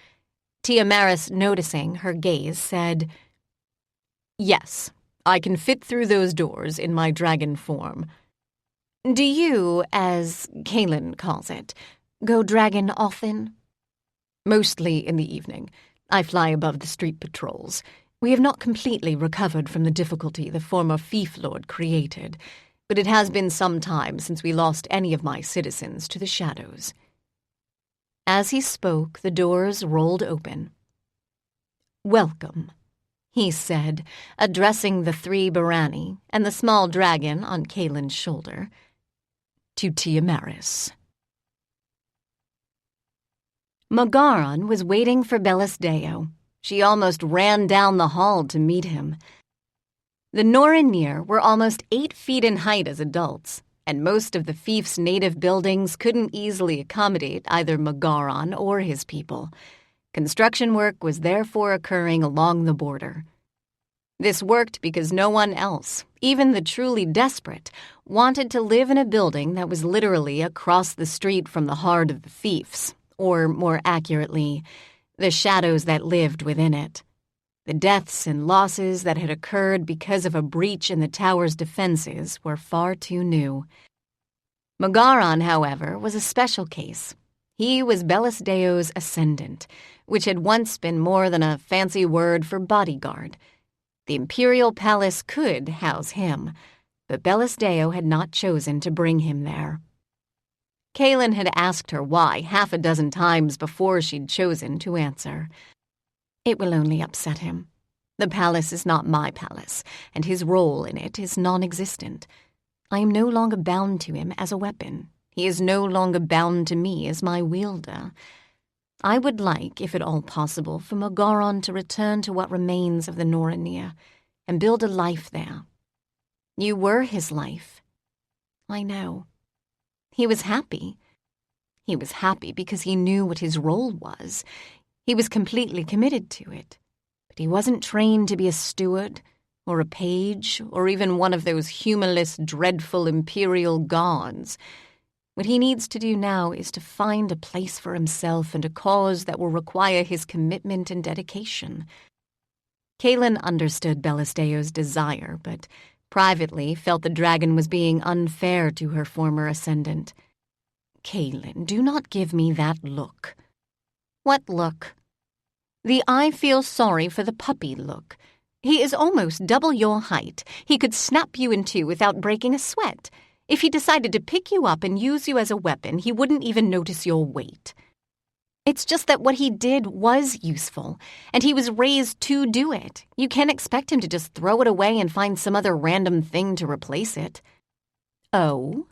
Tiamaris, noticing her gaze, said, Yes, I can fit through those doors in my dragon form. Do you, as Kaylin calls it, go dragon often? Mostly in the evening. I fly above the street patrols. We have not completely recovered from the difficulty the former fief lord created, but it has been some time since we lost any of my citizens to the shadows. As he spoke, the doors rolled open. Welcome, he said, addressing the 3 Barani and the small dragon on Kaylin's shoulder, to Tiamaris. Magaran was waiting for Bellisdeo. She almost ran down the hall to meet him. The Norinir were almost 8 feet in height as adults, and most of the fief's native buildings couldn't easily accommodate either Magaran or his people. Construction work was therefore occurring along the border. This worked because no one else, even the truly desperate, wanted to live in a building that was literally across the street from the heart of the fiefs, or more accurately, the shadows that lived within it. The deaths and losses that had occurred because of a breach in the tower's defenses were far too new. Magaran, however, was a special case. He was Bellisdeo's ascendant, which had once been more than a fancy word for bodyguard. The Imperial Palace could house him, but Bellisdeo had not chosen to bring him there. Kaylin had asked her why 6 times before she'd chosen to answer. It will only upset him. The palace is not my palace, and his role in it is non-existent. I am no longer bound to him as a weapon. He is no longer bound to me as my wielder. I would like, if at all possible, for Magaran to return to what remains of the Norinir and build a life there. You were his life. I know. He was happy. He was happy because he knew what his role was. He was completely committed to it. But he wasn't trained to be a steward, or a page, or even one of those humorless, dreadful imperial guards. What he needs to do now is to find a place for himself and a cause that will require his commitment and dedication. Kaylin understood Bellisteo's desire, but privately felt the dragon was being unfair to her former ascendant. Kaylin, do not give me that look. What look? The I feel sorry for the puppy look. He is almost double your height. He could snap you in two without breaking a sweat. If he decided to pick you up and use you as a weapon, he wouldn't even notice your weight. It's just that what he did was useful, and he was raised to do it. You can't expect him to just throw it away and find some other random thing to replace it. Oh?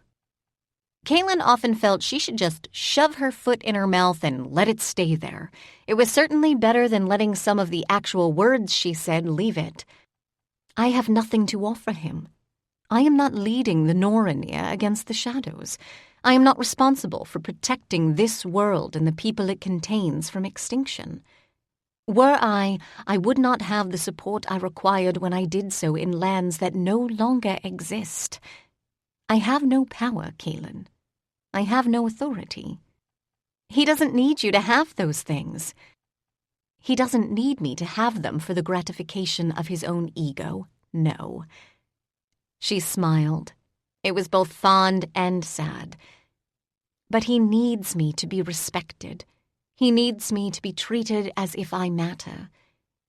Kaylin often felt she should just shove her foot in her mouth and let it stay there. It was certainly better than letting some of the actual words she said leave it. I have nothing to offer him. I am not leading the Norania against the shadows. I am not responsible for protecting this world and the people it contains from extinction. Were I would not have the support I required when I did so in lands that no longer exist. I have no power, Kaylin. I have no authority. He doesn't need you to have those things. He doesn't need me to have them for the gratification of his own ego, no. She smiled. It was both fond and sad. But he needs me to be respected. He needs me to be treated as if I matter.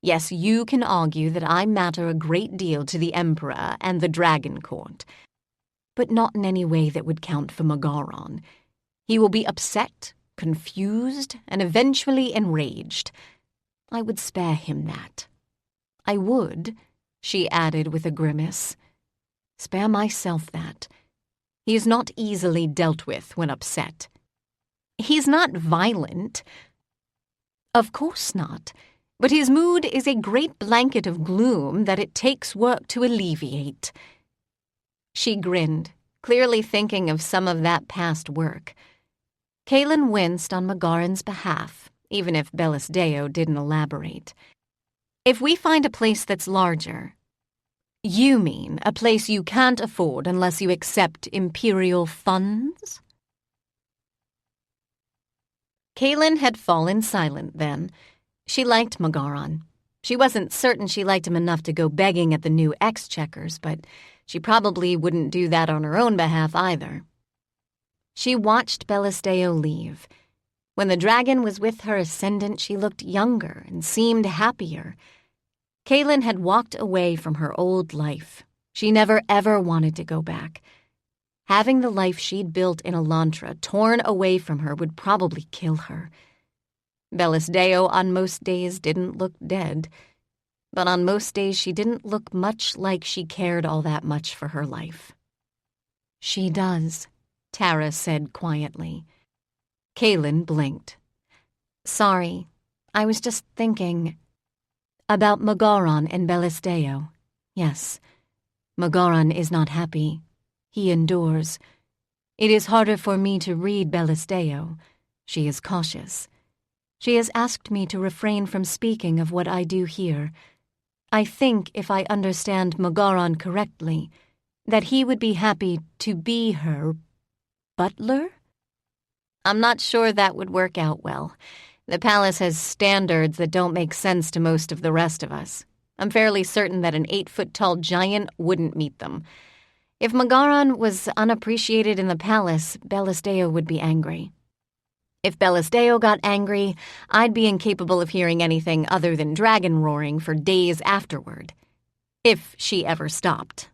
Yes, you can argue that I matter a great deal to the Emperor and the Dragon Court, but not in any way that would count for Magaran. He will be upset, confused, and eventually enraged. I would spare him that. I would, she added with a grimace, spare myself that. He is not easily dealt with when upset. He's not violent. Of course not. But his mood is a great blanket of gloom that it takes work to alleviate. She grinned, clearly thinking of some of that past work. Kaylin winced on Magaran's behalf, even if Bellisteo didn't elaborate. If we find a place that's larger, you mean a place you can't afford unless you accept Imperial funds? Kaylin had fallen silent then. She liked Magaran. She wasn't certain she liked him enough to go begging at the new exchequers, but she probably wouldn't do that on her own behalf either. She watched Bellisteo leave. When the dragon was with her ascendant, she looked younger and seemed happier. Kaylin had walked away from her old life. She never ever wanted to go back. Having the life she'd built in Elantra torn away from her would probably kill her. Bellisteo on most days didn't look dead, but on most days she didn't look much like she cared all that much for her life. She does, Tara said quietly. Kaylin blinked. Sorry, I was just thinking about Magaran and Bellisteo. Yes, Magaran is not happy. He endures. It is harder for me to read Bellisteo. She is cautious. She has asked me to refrain from speaking of what I do here. I think, if I understand Magaran correctly, that he would be happy to be her butler? I'm not sure that would work out well. The palace has standards that don't make sense to most of the rest of us. I'm fairly certain that an 8-foot-tall giant wouldn't meet them. If Magaran was unappreciated in the palace, Bellisteo would be angry. If Bellisteo got angry, I'd be incapable of hearing anything other than dragon roaring for days afterward. If she ever stopped.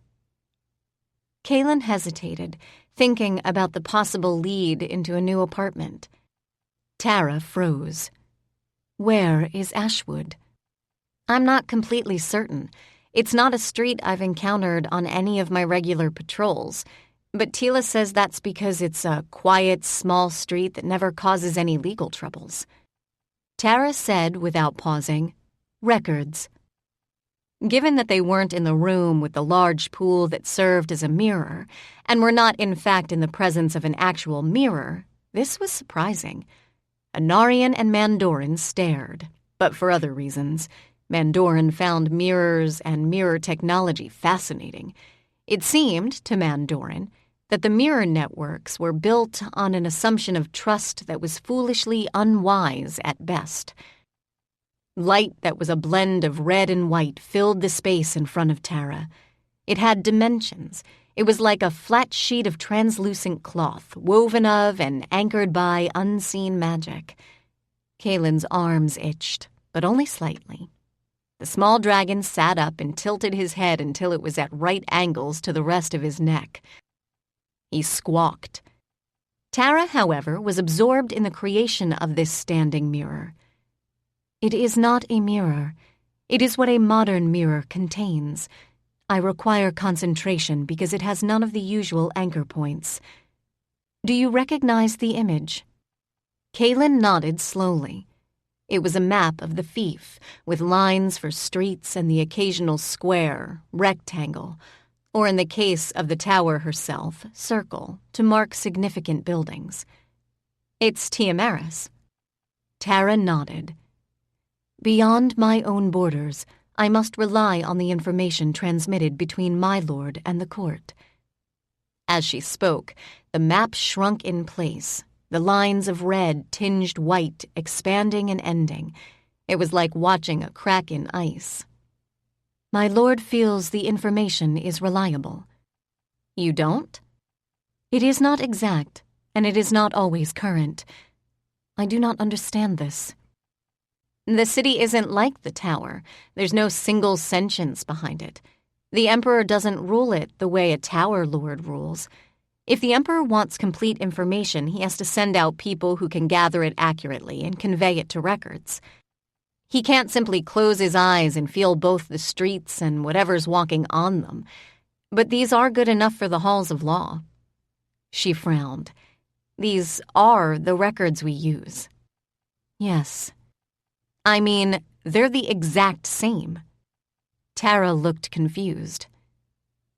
Kaylin hesitated, thinking about the possible lead into a new apartment. Tara froze. Where is Ashwood? I'm not completely certain. It's not a street I've encountered on any of my regular patrols, but Teela says that's because it's a quiet, small street that never causes any legal troubles. Tara said without pausing, records. Given that they weren't in the room with the large pool that served as a mirror, and were not in fact in the presence of an actual mirror, This was surprising. Anarian and Mandoran stared, but for other reasons. Mandoran found mirrors and mirror technology fascinating. It seemed, to Mandoran, that the mirror networks were built on an assumption of trust that was foolishly unwise at best. Light that was a blend of red and white filled the space in front of Tara. It had dimensions. It was like a flat sheet of translucent cloth, woven of and anchored by unseen magic. Kaylin's arms itched, but only slightly. The small dragon sat up and tilted his head until it was at right angles to the rest of his neck. He squawked. Tara, however, was absorbed in the creation of this standing mirror. It is not a mirror. It is what a modern mirror contains. I require concentration because it has none of the usual anchor points. Do you recognize the image? Kaylin nodded slowly. It was a map of the fief, with lines for streets and the occasional square, rectangle, or in the case of the tower herself, circle, to mark significant buildings. It's Teela. Tara nodded. Beyond my own borders, I must rely on the information transmitted between my lord and the court. As she spoke, the map shrunk in place, the lines of red tinged white, expanding and ending. It was like watching a crack in ice. My lord feels the information is reliable. You don't? It is not exact, and it is not always current. I do not understand this. The city isn't like the tower. There's no single sentience behind it. The Emperor doesn't rule it the way a tower lord rules. If the Emperor wants complete information, he has to send out people who can gather it accurately and convey it to records. He can't simply close his eyes and feel both the streets and whatever's walking on them. But these are good enough for the halls of law. She frowned. These are the records we use. Yes. I mean, they're the exact same. Tara looked confused.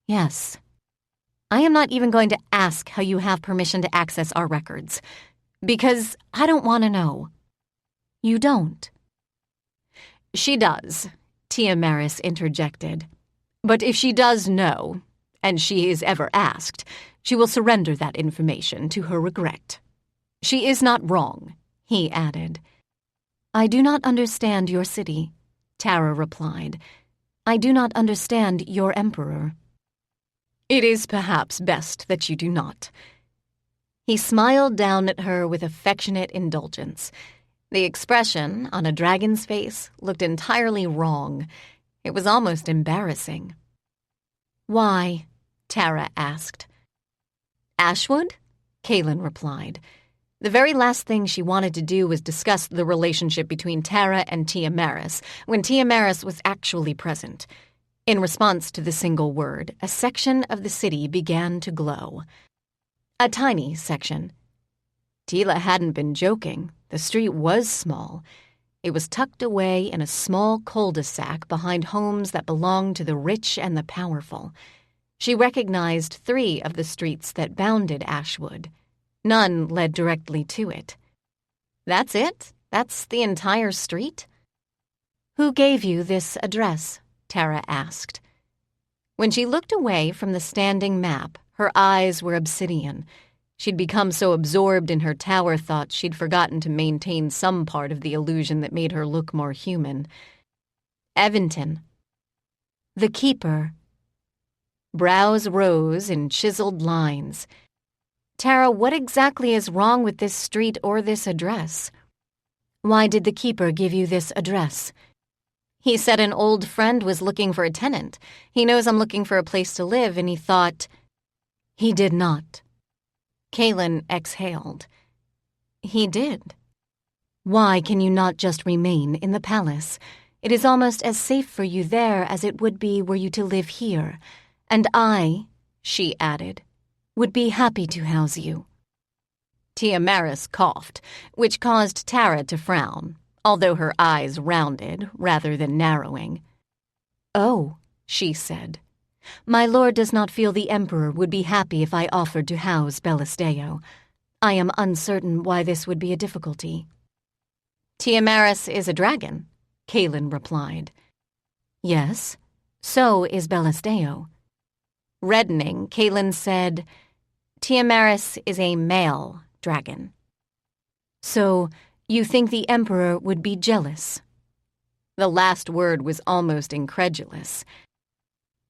Yes. I am not even going to ask how you have permission to access our records, because I don't want to know. You don't. She does, Teela interjected. But if she does know, and she is ever asked, she will surrender that information to her regret. She is not wrong, he added. I do not understand your city, Tara replied. I do not understand your emperor. It is perhaps best that you do not. He smiled down at her with affectionate indulgence. The expression on a dragon's face looked entirely wrong. It was almost embarrassing. Why? Tara asked. Ashwood? Kaylin replied. The very last thing she wanted to do was discuss the relationship between Tara and Teela when Teela was actually present. In response to the single word, a section of the city began to glow. A tiny section. Teela hadn't been joking. The street was small. It was tucked away in a small cul-de-sac behind homes that belonged to the rich and the powerful. She recognized 3 of the streets that bounded Ashwood. None led directly to it. That's it? That's the entire street? Who gave you this address? Tara asked. When she looked away from the standing map, her eyes were obsidian. She'd become so absorbed in her tower thoughts she'd forgotten to maintain some part of the illusion that made her look more human. Eventon. The keeper. Brows rose in chiseled lines. Tara, what exactly is wrong with this street or this address? Why did the keeper give you this address? He said an old friend was looking for a tenant. He knows I'm looking for a place to live, and he thought... He did not. Kaylin exhaled. He did. Why can you not just remain in the palace? It is almost as safe for you there as it would be were you to live here. And I, she added, would be happy to house you. Teela coughed, which caused Tara to frown, although her eyes rounded rather than narrowing. Oh, she said. My lord does not feel the Emperor would be happy if I offered to house Bellasdeo. I am uncertain why this would be a difficulty." "Tiamaris is a dragon," Kaylin replied. "Yes, so is Bellasdeo." Reddening, Kaylin said, "Tiamaris is a male dragon." "So you think the Emperor would be jealous?" The last word was almost incredulous.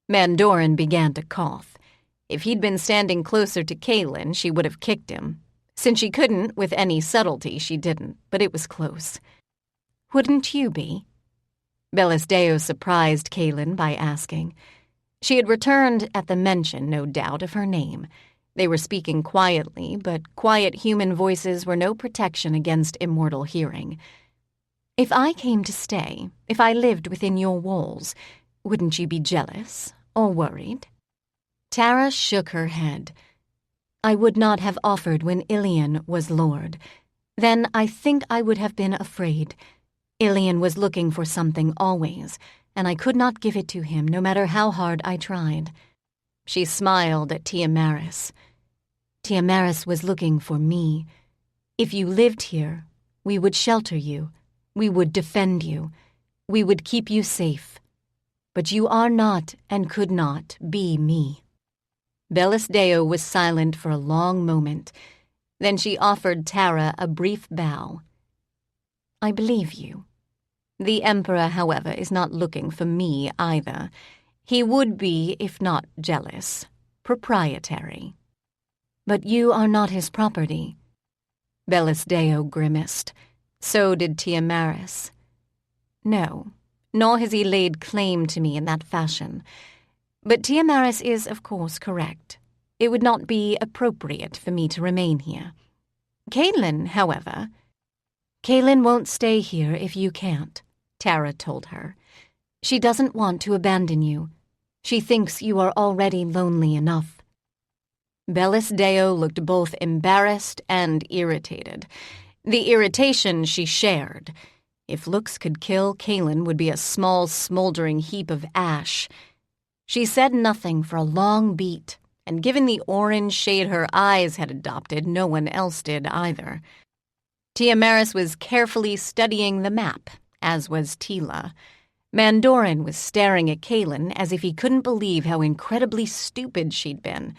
Mandorin began to cough. If he'd been standing closer to Kaylin, she would have kicked him. Since she couldn't with any subtlety, she didn't, but it was close. "Wouldn't you be?" Bellasdeo surprised Kaylin by asking. She had returned at the mention, no doubt, of her name. They were speaking quietly, but quiet human voices were no protection against immortal hearing. "If I came to stay, if I lived within your walls, wouldn't you be jealous or worried?" Tara shook her head. "I would not have offered when Ilian was lord. Then I think I would have been afraid. Ilian was looking for something always, and I could not give it to him no matter how hard I tried." She smiled at Tiamaris. "Tiamaris was looking for me. If you lived here, we would shelter you. We would defend you. We would keep you safe. But you are not and could not be me." Bellasdeo was silent for a long moment. Then she offered Tara a brief bow. "I believe you." "The Emperor, however, is not looking for me either. He would be, if not jealous, proprietary." "But you are not his property." Bellasdeo grimaced. So did Tiamaris. "No, nor has he laid claim to me in that fashion. But Tiamaris is, of course, correct. It would not be appropriate for me to remain here. Kaylin, however—" "Kaylin won't stay here if you can't," Tara told her. "She doesn't want to abandon you. She thinks you are already lonely enough." Bellasdeo looked both embarrassed and irritated. The irritation she shared. If looks could kill, Kaylin would be a small, smoldering heap of ash. She said nothing for a long beat, and given the orange shade her eyes had adopted, no one else did either. Tiamaris was carefully studying the map, as was Teela. Mandorin was staring at Kaylin as if he couldn't believe how incredibly stupid she'd been.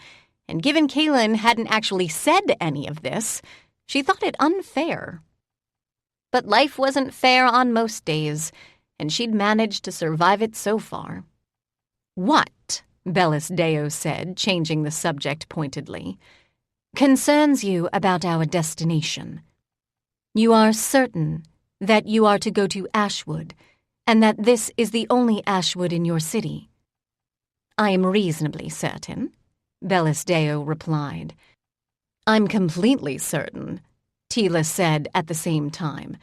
And given Kaylin hadn't actually said any of this, she thought it unfair. But life wasn't fair on most days, and she'd managed to survive it so far. "What," Bellasdeo said, changing the subject pointedly, "concerns you about our destination? You are certain that you are to go to Ashwood, and that this is the only Ashwood in your city?" "I am reasonably certain," Bellasdeo replied. "I'm completely certain," Teela said at the same time,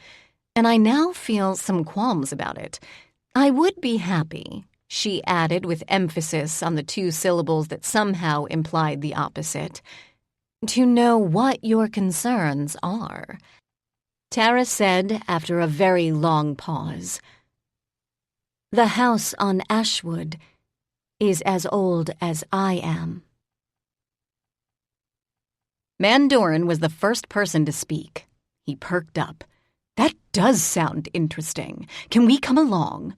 "and I now feel some qualms about it. I would be happy," she added with emphasis on the two syllables that somehow implied the opposite, "to know what your concerns are." Tara said after a very long pause, "The house on Ashwood is as old as I am." Mandorin was the first person to speak. He perked up. "That does sound interesting. Can we come along?"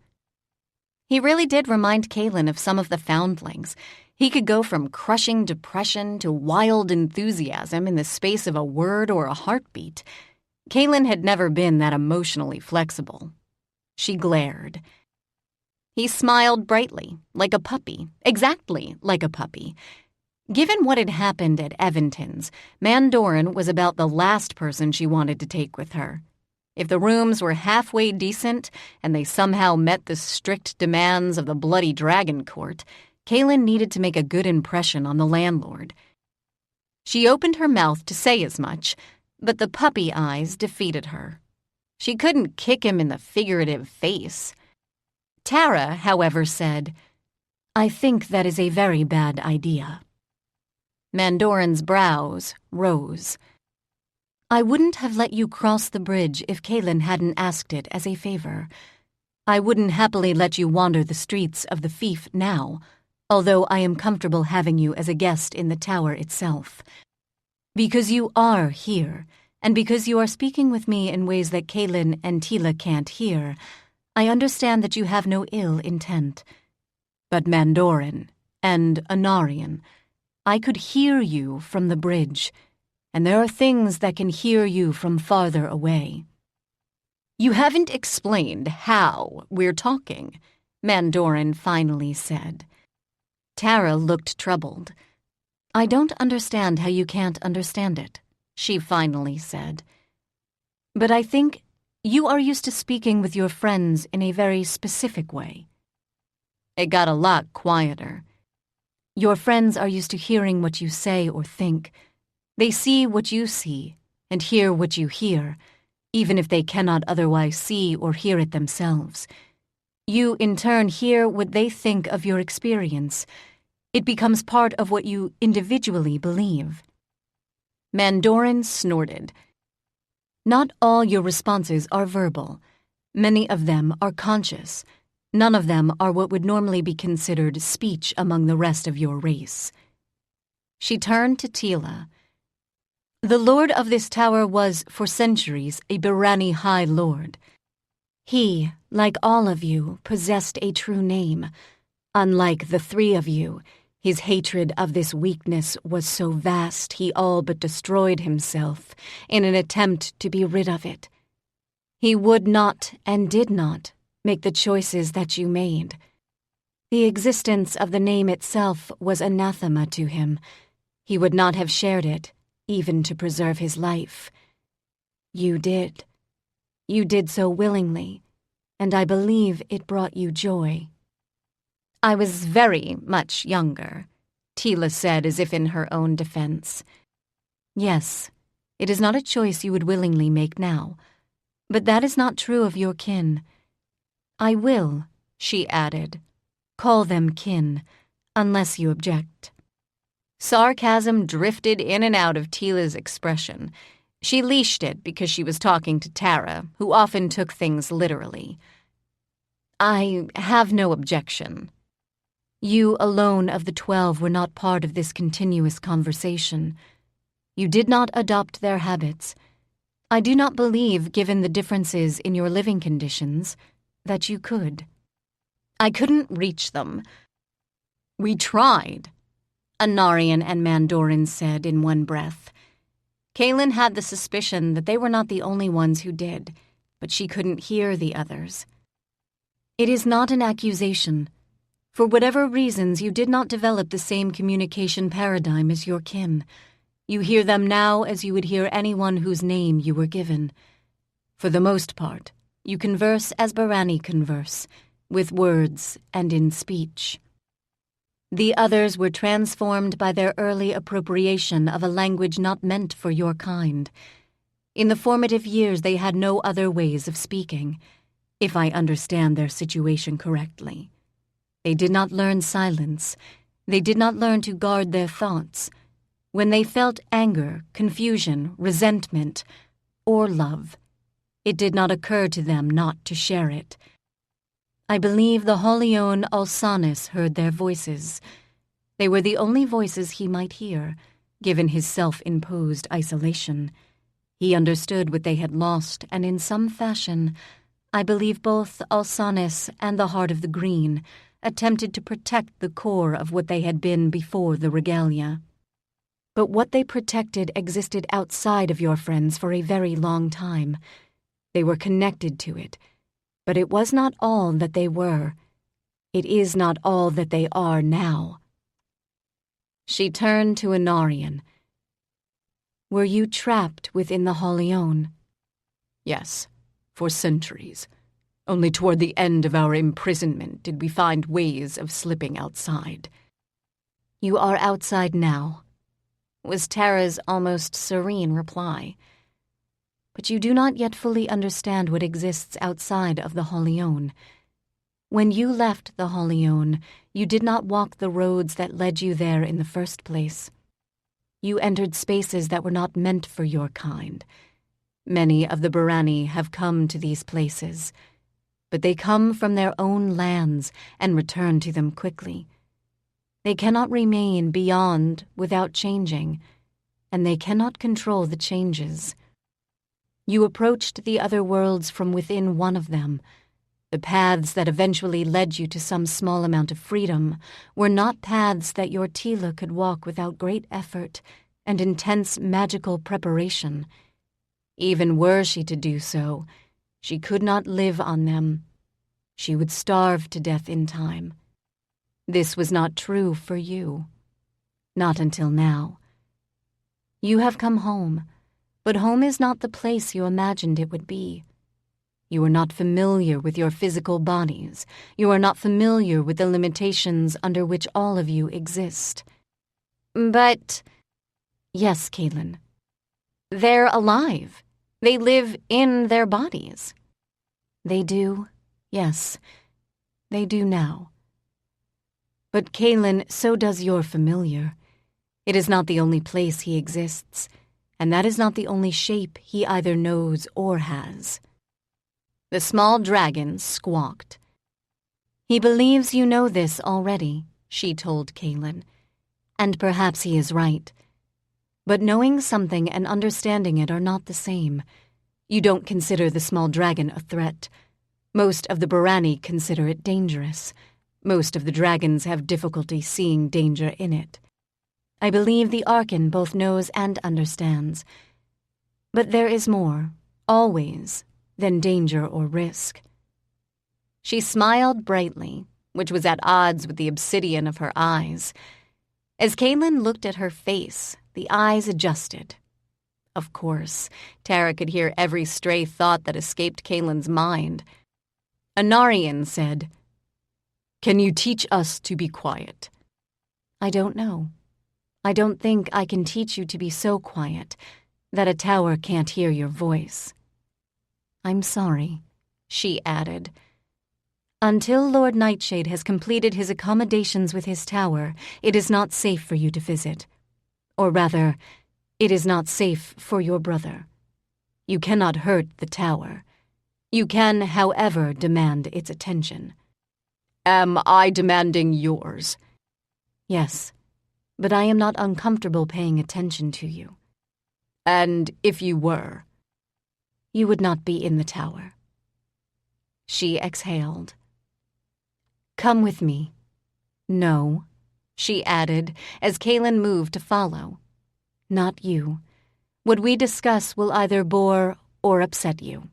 He really did remind Kaylin of some of the foundlings. He could go from crushing depression to wild enthusiasm in the space of a word or a heartbeat. Kaylin had never been that emotionally flexible. She glared. He smiled brightly, like a puppy, exactly like a puppy. Given what had happened at Evanton's, Mandorin was about the last person she wanted to take with her. If the rooms were halfway decent and they somehow met the strict demands of the Bloody Dragon Court, Kaylin needed to make a good impression on the landlord. She opened her mouth to say as much, but the puppy eyes defeated her. She couldn't kick him in the figurative face. Tara, however, said, "I think that is a very bad idea." Mandorin's brows rose. "I wouldn't have let you cross the bridge if Kaylin hadn't asked it as a favor. I wouldn't happily let you wander the streets of the fief now, although I am comfortable having you as a guest in the tower itself. Because you are here, and because you are speaking with me in ways that Kaylin and Teela can't hear, I understand that you have no ill intent. But Mandoran and Anarian, I could hear you from the bridge, and there are things that can hear you from farther away. You haven't explained how we're talking, Mandoran finally said. Tara looked troubled. I don't understand how you can't understand it, she finally said. But I think you are used to speaking with your friends in a very specific way. It got a lot quieter. Your friends are used to hearing what you say or think. They see what you see and hear what you hear, even if they cannot otherwise see or hear it themselves. You, in turn, hear what they think of your experience. It becomes part of what you individually believe. Mandoran snorted. Not all your responses are verbal. Many of them are conscious. None of them are what would normally be considered speech among the rest of your race. She turned to Teela. The lord of this tower was, for centuries, a Barani High Lord. He, like all of you, possessed a true name. Unlike the three of you, his hatred of this weakness was so vast he all but destroyed himself in an attempt to be rid of it. He would not and did not make the choices that you made. The existence of the name itself was anathema to him. He would not have shared it, even to preserve his life. You did. You did so willingly, and I believe it brought you joy. I was very much younger, Teela said as if in her own defense. Yes, it is not a choice you would willingly make now, but that is not true of your kin. I will, she added, call them kin, unless you object. Sarcasm drifted in and out of Teela's expression. She leashed it because she was talking to Tara, who often took things literally. I have no objection. You alone of the 12 were not part of this continuous conversation. You did not adopt their habits. I do not believe, given the differences in your living conditions, that you could. I couldn't reach them. We tried, Anarian and Mandoran said in one breath. Kaylin had the suspicion that they were not the only ones who did, but she couldn't hear the others. It is not an accusation. For whatever reasons, you did not develop the same communication paradigm as your kin. You hear them now as you would hear anyone whose name you were given. For the most part, you converse as Barani converse, with words and in speech. The others were transformed by their early appropriation of a language not meant for your kind. In the formative years, they had no other ways of speaking, if I understand their situation correctly. They did not learn silence. They did not learn to guard their thoughts. When they felt anger, confusion, resentment, or love, it did not occur to them not to share it. I believe the Holion Alsanis heard their voices. They were the only voices he might hear, given his self-imposed isolation. He understood what they had lost, and in some fashion, I believe both Alsanis and the Heart of the Green attempted to protect the core of what they had been before the regalia. But what they protected existed outside of your friends for a very long time. They were connected to it, but it was not all that they were. It is not all that they are now. She turned to Anarian. Were you trapped within the Holion? Yes, for centuries. Only toward the end of our imprisonment did we find ways of slipping outside. You are outside now, was Tara's almost serene reply. But you do not yet fully understand what exists outside of the Holion. When you left the Holion, you did not walk the roads that led you there in the first place. You entered spaces that were not meant for your kind. Many of the Barani have come to these places, but they come from their own lands and return to them quickly. They cannot remain beyond without changing. and they cannot control the changes. You approached the other worlds from within one of them. The paths that eventually led you to some small amount of freedom were not paths that your Teela could walk without great effort and intense magical preparation. Even were she to do so, she could not live on them. She would starve to death in time. This was not true for you. Not until now. You have come home, but home is not the place you imagined it would be. You are not familiar with your physical bodies. You are not familiar with the limitations under which all of you exist. But... Yes, Kaylin. They're alive. They live in their bodies. They do, yes. They do now. But Kaylin, so does your familiar. It is not the only place he exists, and that is not the only shape he either knows or has. The small dragon squawked. He believes you know this already, she told Kaylin, and perhaps he is right. But knowing something and understanding it are not the same. You don't consider the small dragon a threat. Most of the Barani consider it dangerous. Most of the dragons have difficulty seeing danger in it. I believe the Archon both knows and understands. But there is more, always, than danger or risk. She smiled brightly, which was at odds with the obsidian of her eyes. As Kaylin looked at her face, the eyes adjusted. Of course, Tara could hear every stray thought that escaped Kaylin's mind. Anarian said, "Can you teach us to be quiet?" I don't know. I don't think I can teach you to be so quiet that a tower can't hear your voice. I'm sorry, she added. Until Lord Nightshade has completed his accommodations with his tower, it is not safe for you to visit. Or rather, it is not safe for your brother. You cannot hurt the tower. You can, however, demand its attention. Am I demanding yours? Yes, but I am not uncomfortable paying attention to you. And if you were? You would not be in the tower. She exhaled. Come with me. No, she added, as Kaylin moved to follow. Not you. What we discuss will either bore or upset you.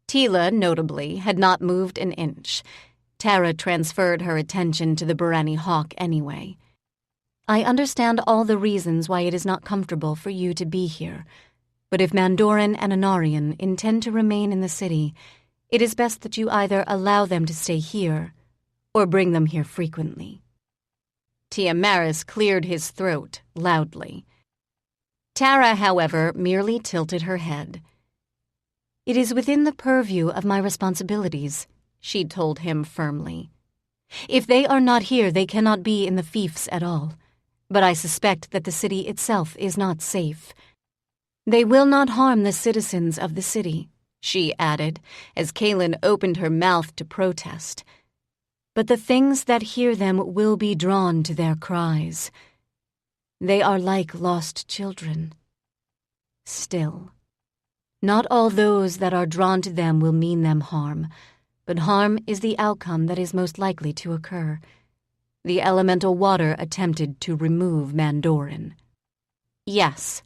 Teela, notably, had not moved an inch. Tara transferred her attention to the Barani hawk anyway. I understand all the reasons why it is not comfortable for you to be here, but if Mandoran and Anarian intend to remain in the city, it is best that you either allow them to stay here or bring them here frequently. Tiamaris cleared his throat loudly. Tara, however, merely tilted her head. It is within the purview of my responsibilities, she told him firmly. If they are not here, they cannot be in the fiefs at all. But I suspect that the city itself is not safe. They will not harm the citizens of the city, she added, as Kaylin opened her mouth to protest. But the things that hear them will be drawn to their cries. They are like lost children. Still, not all those that are drawn to them will mean them harm, but harm is the outcome that is most likely to occur. The elemental water attempted to remove Mandoran. Yes.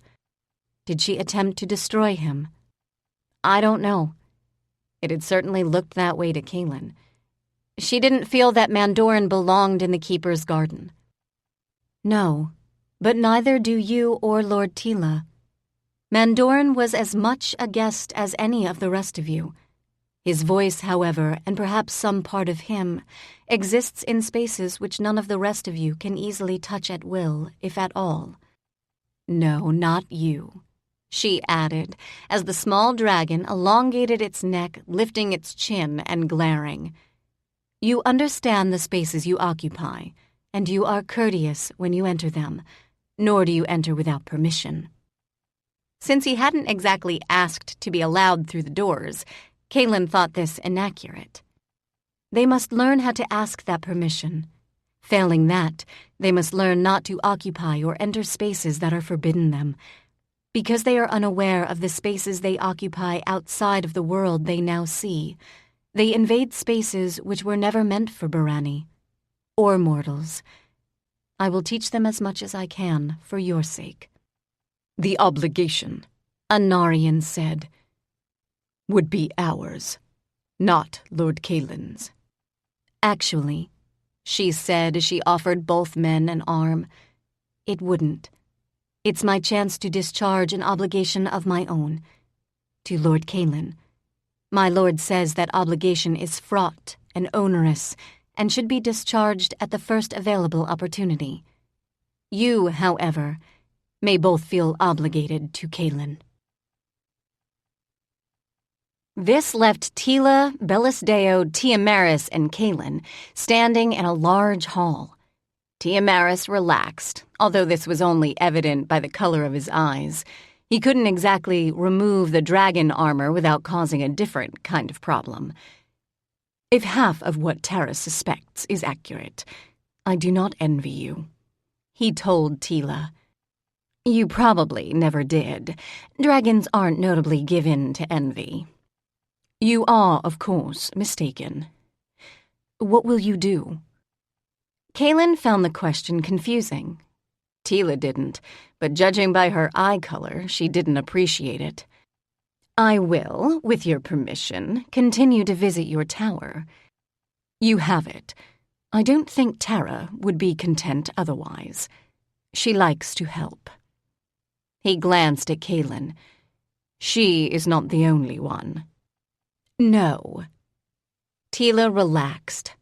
Did she attempt to destroy him? I don't know. It had certainly looked that way to Kaylin. She didn't feel that Mandoran belonged in the Keeper's garden. No, but neither do you or Lord Teela. Mandoran was as much a guest as any of the rest of you. His voice, however, and perhaps some part of him, exists in spaces which none of the rest of you can easily touch at will, if at all. No, not you, she added, as the small dragon elongated its neck, lifting its chin and glaring. You understand the spaces you occupy, and you are courteous when you enter them, nor do you enter without permission. Since he hadn't exactly asked to be allowed through the doors, Kaylin thought this inaccurate. They must learn how to ask that permission. Failing that, they must learn not to occupy or enter spaces that are forbidden them. Because they are unaware of the spaces they occupy outside of the world they now see, they invade spaces which were never meant for Barani, or mortals. I will teach them as much as I can, for your sake. The obligation, Anarian said, would be ours, not Lord Kaylin's. Actually, she said as she offered both men an arm, it wouldn't. It's my chance to discharge an obligation of my own. To Lord Kaylin. My lord says that obligation is fraught and onerous and should be discharged at the first available opportunity. You, however, may both feel obligated to Kaylin. This left Teela, Bellisdeo, Tiamaris, and Kaylin standing in a large hall. Tiamaris relaxed, although this was only evident by the color of his eyes. He couldn't exactly remove the dragon armor without causing a different kind of problem. If half of what Tara suspects is accurate, I do not envy you, he told Teela. You probably never did. Dragons aren't notably given to envy. You are, of course, mistaken. What will you do? Kaylin found the question confusing. Teela didn't, but judging by her eye color, she didn't appreciate it. I will, with your permission, continue to visit your tower. You have it. I don't think Tara would be content otherwise. She likes to help. He glanced at Kaylin. She is not the only one. No. Teela relaxed.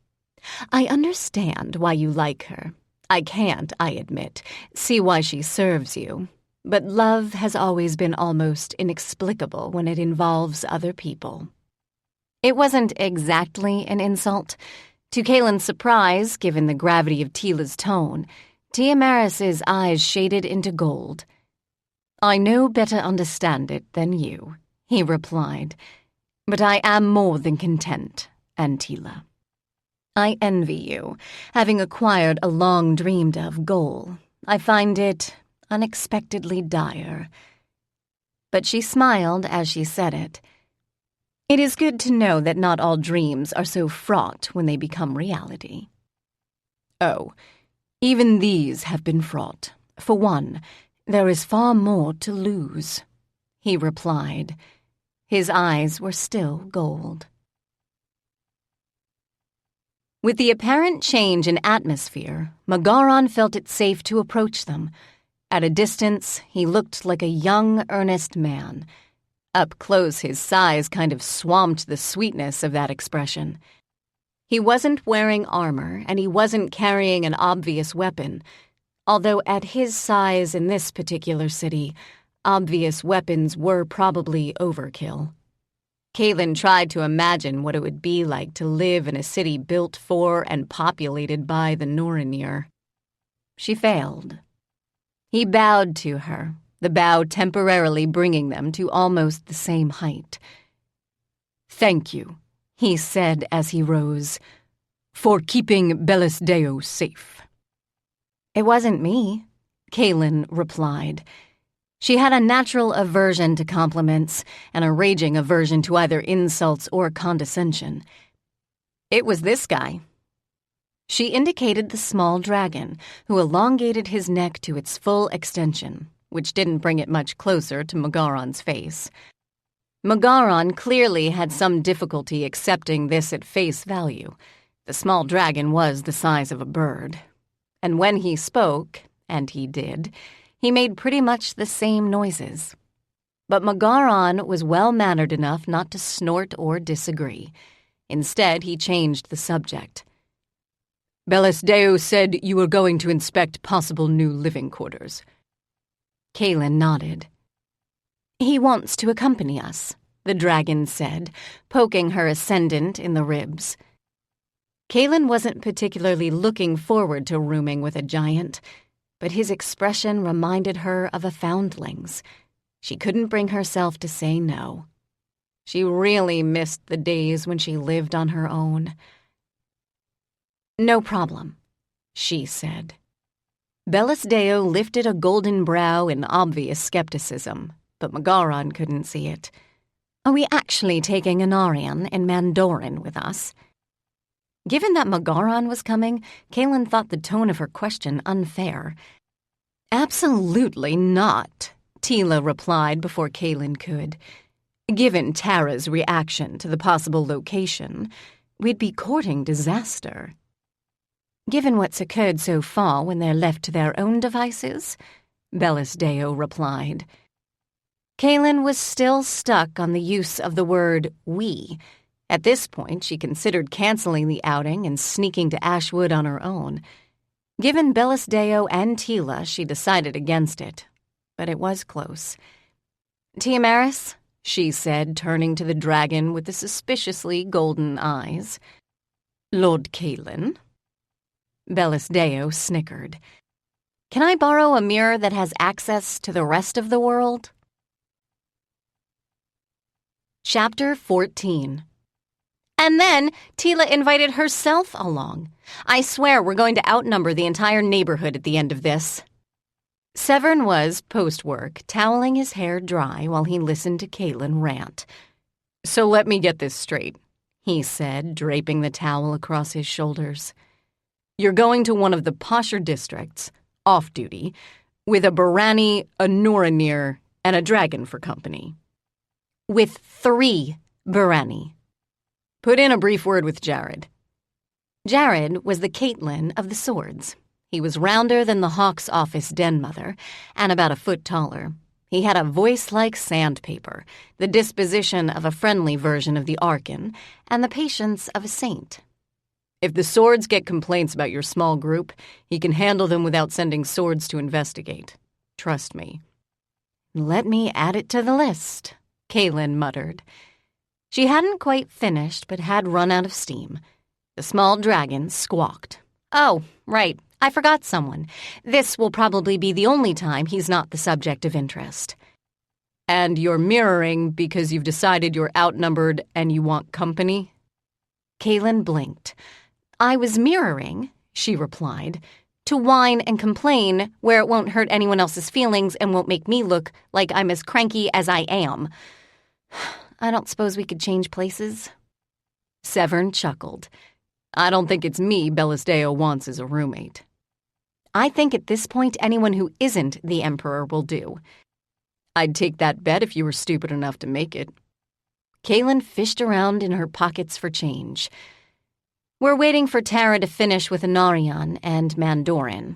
I understand why you like her. I can't, I admit, see why she serves you. But love has always been almost inexplicable when it involves other people. It wasn't exactly an insult. To Kaylin's surprise, given the gravity of Teela's tone, Tiamaris's eyes shaded into gold. I no better understand it than you, he replied. But I am more than content, Teela. I envy you, having acquired a long-dreamed-of goal. I find it unexpectedly dire. But she smiled as she said it. It is good to know that not all dreams are so fraught when they become reality. Oh, even these have been fraught. For one, there is far more to lose, he replied. His eyes were still gold. With the apparent change in atmosphere, Magaran felt it safe to approach them. At a distance, he looked like a young, earnest man. Up close, his size kind of swamped the sweetness of that expression. He wasn't wearing armor, and he wasn't carrying an obvious weapon, although at his size in this particular city, obvious weapons were probably overkill. Kaylin tried to imagine what it would be like to live in a city built for and populated by the Norinir. She failed. He bowed to her, the bow temporarily bringing them to almost the same height. Thank you, he said as he rose, for keeping Bellisdeo safe. It wasn't me, Kaylin replied. She had a natural aversion to compliments and a raging aversion to either insults or condescension. It was this guy. She indicated the small dragon, who elongated his neck to its full extension, which didn't bring it much closer to Magaran's face. Magaran clearly had some difficulty accepting this at face value. The small dragon was the size of a bird. And when he spoke, and he did, he made pretty much the same noises. But Magaran was well-mannered enough not to snort or disagree. Instead, he changed the subject. Bellisdeo said you were going to inspect possible new living quarters. Kaylin nodded. He wants to accompany us, the dragon said, poking her ascendant in the ribs. Kaylin wasn't particularly looking forward to rooming with a giant, but his expression reminded her of a foundling's. She couldn't bring herself to say no. She really missed the days when she lived on her own. No problem. she said. Bellis Deo lifted a golden brow in obvious skepticism, but Magaran couldn't see it. Are we actually taking Anarian and Mandoran with us? Given that Magaran was coming, Kaylin thought the tone of her question unfair. Absolutely not, Teela replied before Kaylin could. Given Tara's reaction to the possible location, we'd be courting disaster. Given what's occurred so far when they're left to their own devices, Bellis Deo replied. Kaylin was still stuck on the use of the word we. At this point, she considered canceling the outing and sneaking to Ashwood on her own. Given Bellis Deo and Teela, she decided against it. But it was close. Tiamaris, she said, turning to the dragon with the suspiciously golden eyes. Lord Kaylin? Bellis Deo snickered. Can I borrow a mirror that has access to the rest of the world? Chapter 14. And then Teela invited herself along. I swear we're going to outnumber the entire neighborhood at the end of this. Severn was, post-work, toweling his hair dry while he listened to Kaylin rant. So let me get this straight, he said, draping the towel across his shoulders. You're going to one of the posher districts, off-duty, with a Barani, a Noranir, and a dragon for company. With 3 Barani. Put in a brief word with Jared. Jared was the Caitlin of the swords. He was rounder than the Hawk's office den mother, and about a foot taller. He had a voice like sandpaper, the disposition of a friendly version of the Archon, and the patience of a saint. If the swords get complaints about your small group, he can handle them without sending swords to investigate. Trust me. Let me add it to the list, Kaylin muttered. She hadn't quite finished, but had run out of steam. The small dragon squawked. Oh, right, I forgot someone. This will probably be the only time he's not the subject of interest. And you're mirroring because you've decided you're outnumbered and you want company? Kaylin blinked. I was mirroring, she replied, to whine and complain where it won't hurt anyone else's feelings and won't make me look like I'm as cranky as I am. I don't suppose we could change places? Severn chuckled. I don't think it's me Bellis Deo wants as a roommate. I think at this point anyone who isn't the Emperor will do. I'd take that bet if you were stupid enough to make it. Kaylin fished around in her pockets for change. We're waiting for Tara to finish with Anarian and Mandoran.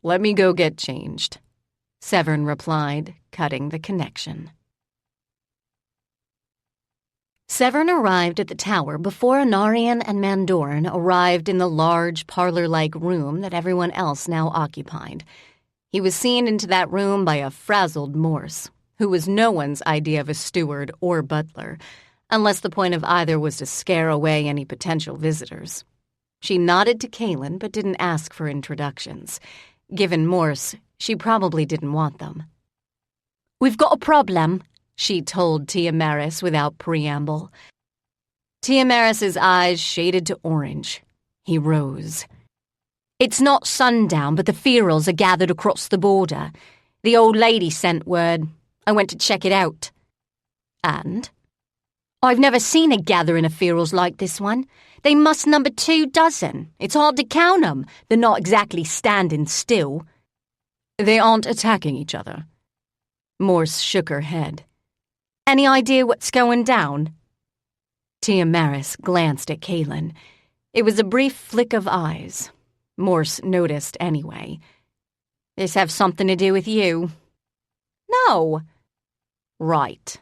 Let me go get changed, Severn replied, cutting the connection. Severn arrived at the tower before Anarian and Mandoran arrived in the large parlor-like room that everyone else now occupied. He was seen into that room by a frazzled Morse, who was no one's idea of a steward or butler, unless the point of either was to scare away any potential visitors. She nodded to Kaylin but didn't ask for introductions. Given Morse, she probably didn't want them. We've got a problem, she told Tiamaris without preamble. Tiamaris's eyes shaded to orange. He rose. It's not sundown, but the Ferals are gathered across the border. The old lady sent word. I went to check it out. And? I've never seen a gathering of Ferals like this one. They must number 24. It's hard to count 'em. They're not exactly standing still. They aren't attacking each other. Morse shook her head. Any idea what's going down? Tiamaris glanced at Kaylin. It was a brief flick of eyes. Morse noticed anyway. This have something to do with you? No. Right.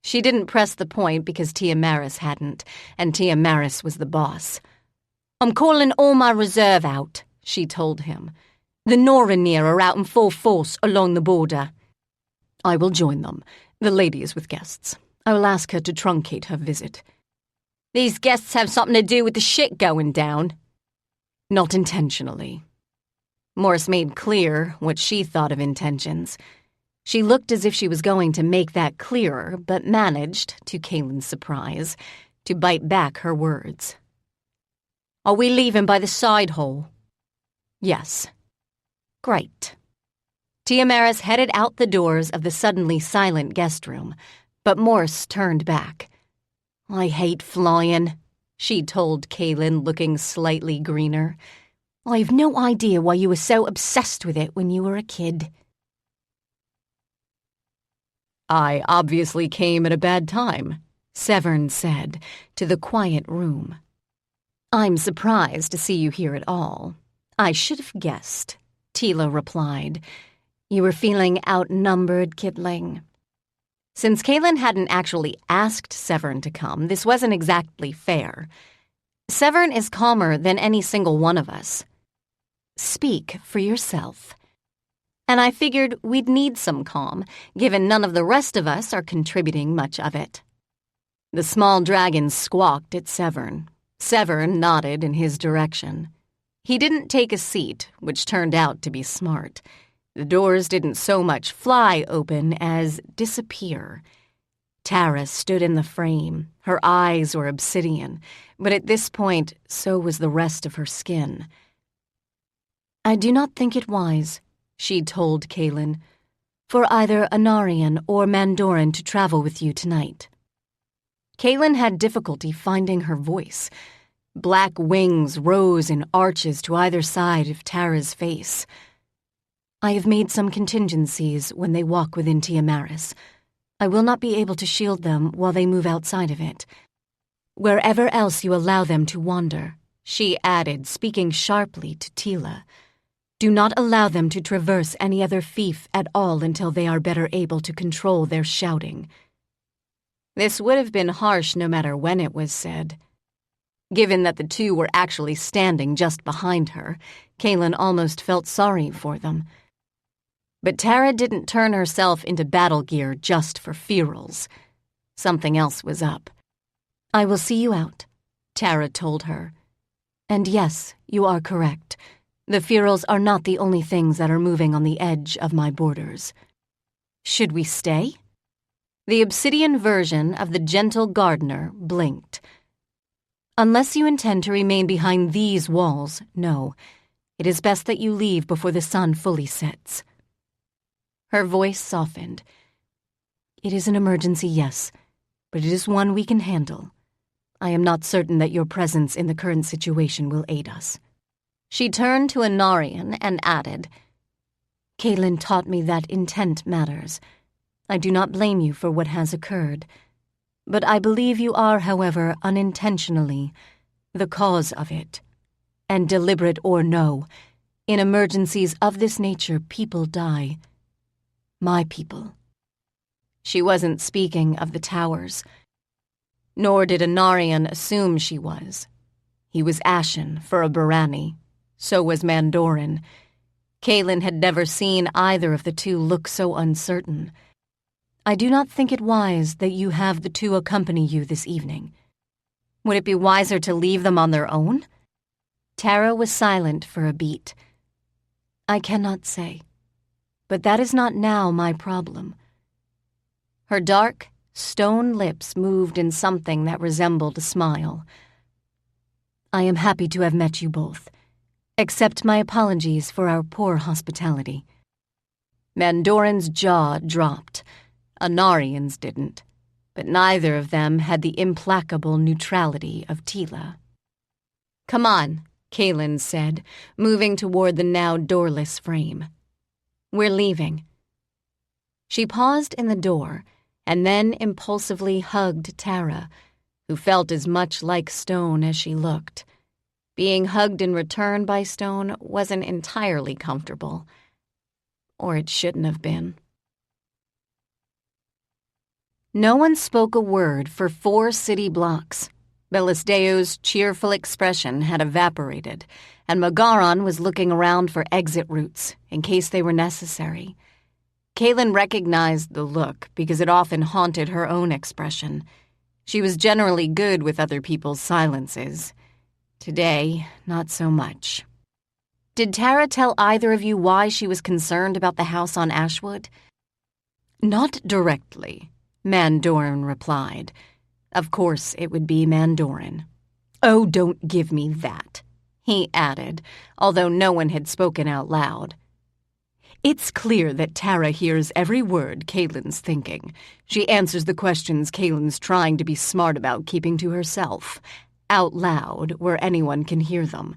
She didn't press the point because Tiamaris hadn't, and Tiamaris was the boss. I'm calling all my reserve out, she told him. The Noranir are out in full force along the border. I will join them. The lady is with guests. I will ask her to truncate her visit. These guests have something to do with the shit going down. Not intentionally. Morse made clear what she thought of intentions. She looked as if she was going to make that clearer, but managed, to Kaylin's surprise, to bite back her words. Are we leaving by the side hall? Yes. Great. Tiamaris headed out the doors of the suddenly silent guest room, but Morse turned back. I hate flying, she told Kaylin, looking slightly greener. I have no idea why you were so obsessed with it when you were a kid. I obviously came at a bad time, Severn said to the quiet room. I'm surprised to see you here at all. I should have guessed, Teela replied. You were feeling outnumbered, kidling. Since Kaylin hadn't actually asked Severn to come, this wasn't exactly fair. Severn is calmer than any single one of us. Speak for yourself. And I figured we'd need some calm, given none of the rest of us are contributing much of it. The small dragon squawked at Severn. Severn nodded in his direction. He didn't take a seat, which turned out to be smart. The doors didn't so much fly open as disappear. Tara stood in the frame. Her eyes were obsidian, but at this point, so was the rest of her skin. I do not think it wise, she told Kaylin, for either Anarian or Mandoran to travel with you tonight. Kaylin had difficulty finding her voice. Black wings rose in arches to either side of Tara's face. I have made some contingencies when they walk within Tiamaris. I will not be able to shield them while they move outside of it. Wherever else you allow them to wander, she added, speaking sharply to Teela. Do not allow them to traverse any other fief at all until they are better able to control their shouting. This would have been harsh no matter when it was said. Given that the two were actually standing just behind her, Kaylin almost felt sorry for them. But Tara didn't turn herself into battle gear just for ferals. Something else was up. I will see you out, Tara told her. And yes, you are correct. The ferals are not the only things that are moving on the edge of my borders. Should we stay? The obsidian version of the gentle gardener blinked. Unless you intend to remain behind these walls, no. It is best that you leave before the sun fully sets. Her voice softened. It is an emergency, yes, but it is one we can handle. I am not certain that your presence in the current situation will aid us. She turned to Anarian and added, Kaylin taught me that intent matters. I do not blame you for what has occurred. But I believe you are, however, unintentionally, the cause of it. And deliberate or no, in emergencies of this nature, people die. My people. She wasn't speaking of the towers. Nor did Anarian assume she was. He was ashen for a Barani. So was Mandoran. Kaylin had never seen either of the two look so uncertain. I do not think it wise that you have the two accompany you this evening. Would it be wiser to leave them on their own? Tara was silent for a beat. I cannot say. But that is not now my problem. Her dark, stone lips moved in something that resembled a smile. I am happy to have met you both. Accept my apologies for our poor hospitality. Mandoran's jaw dropped. Anarian's didn't, but neither of them had the implacable neutrality of Teela. Come on, Kaylin said, moving toward the now doorless frame. We're leaving. She paused in the door and then impulsively hugged Tara, who felt as much like stone as she looked. Being hugged in return by stone wasn't entirely comfortable. Or it shouldn't have been. No one spoke a word for 4 city blocks. Belisdeo's cheerful expression had evaporated, and Magaran was looking around for exit routes in case they were necessary. Kaylin recognized the look because it often haunted her own expression. She was generally good with other people's silences. Today, not so much. Did Tara tell either of you why she was concerned about the house on Ashwood? Not directly, Mandoran replied. Of course it would be Mandoran. "Oh, don't give me that," he added, although no one had spoken out loud. It's clear that Tara hears every word Kaylin's thinking. She answers the questions Kaylin's trying to be smart about keeping to herself, out loud where anyone can hear them.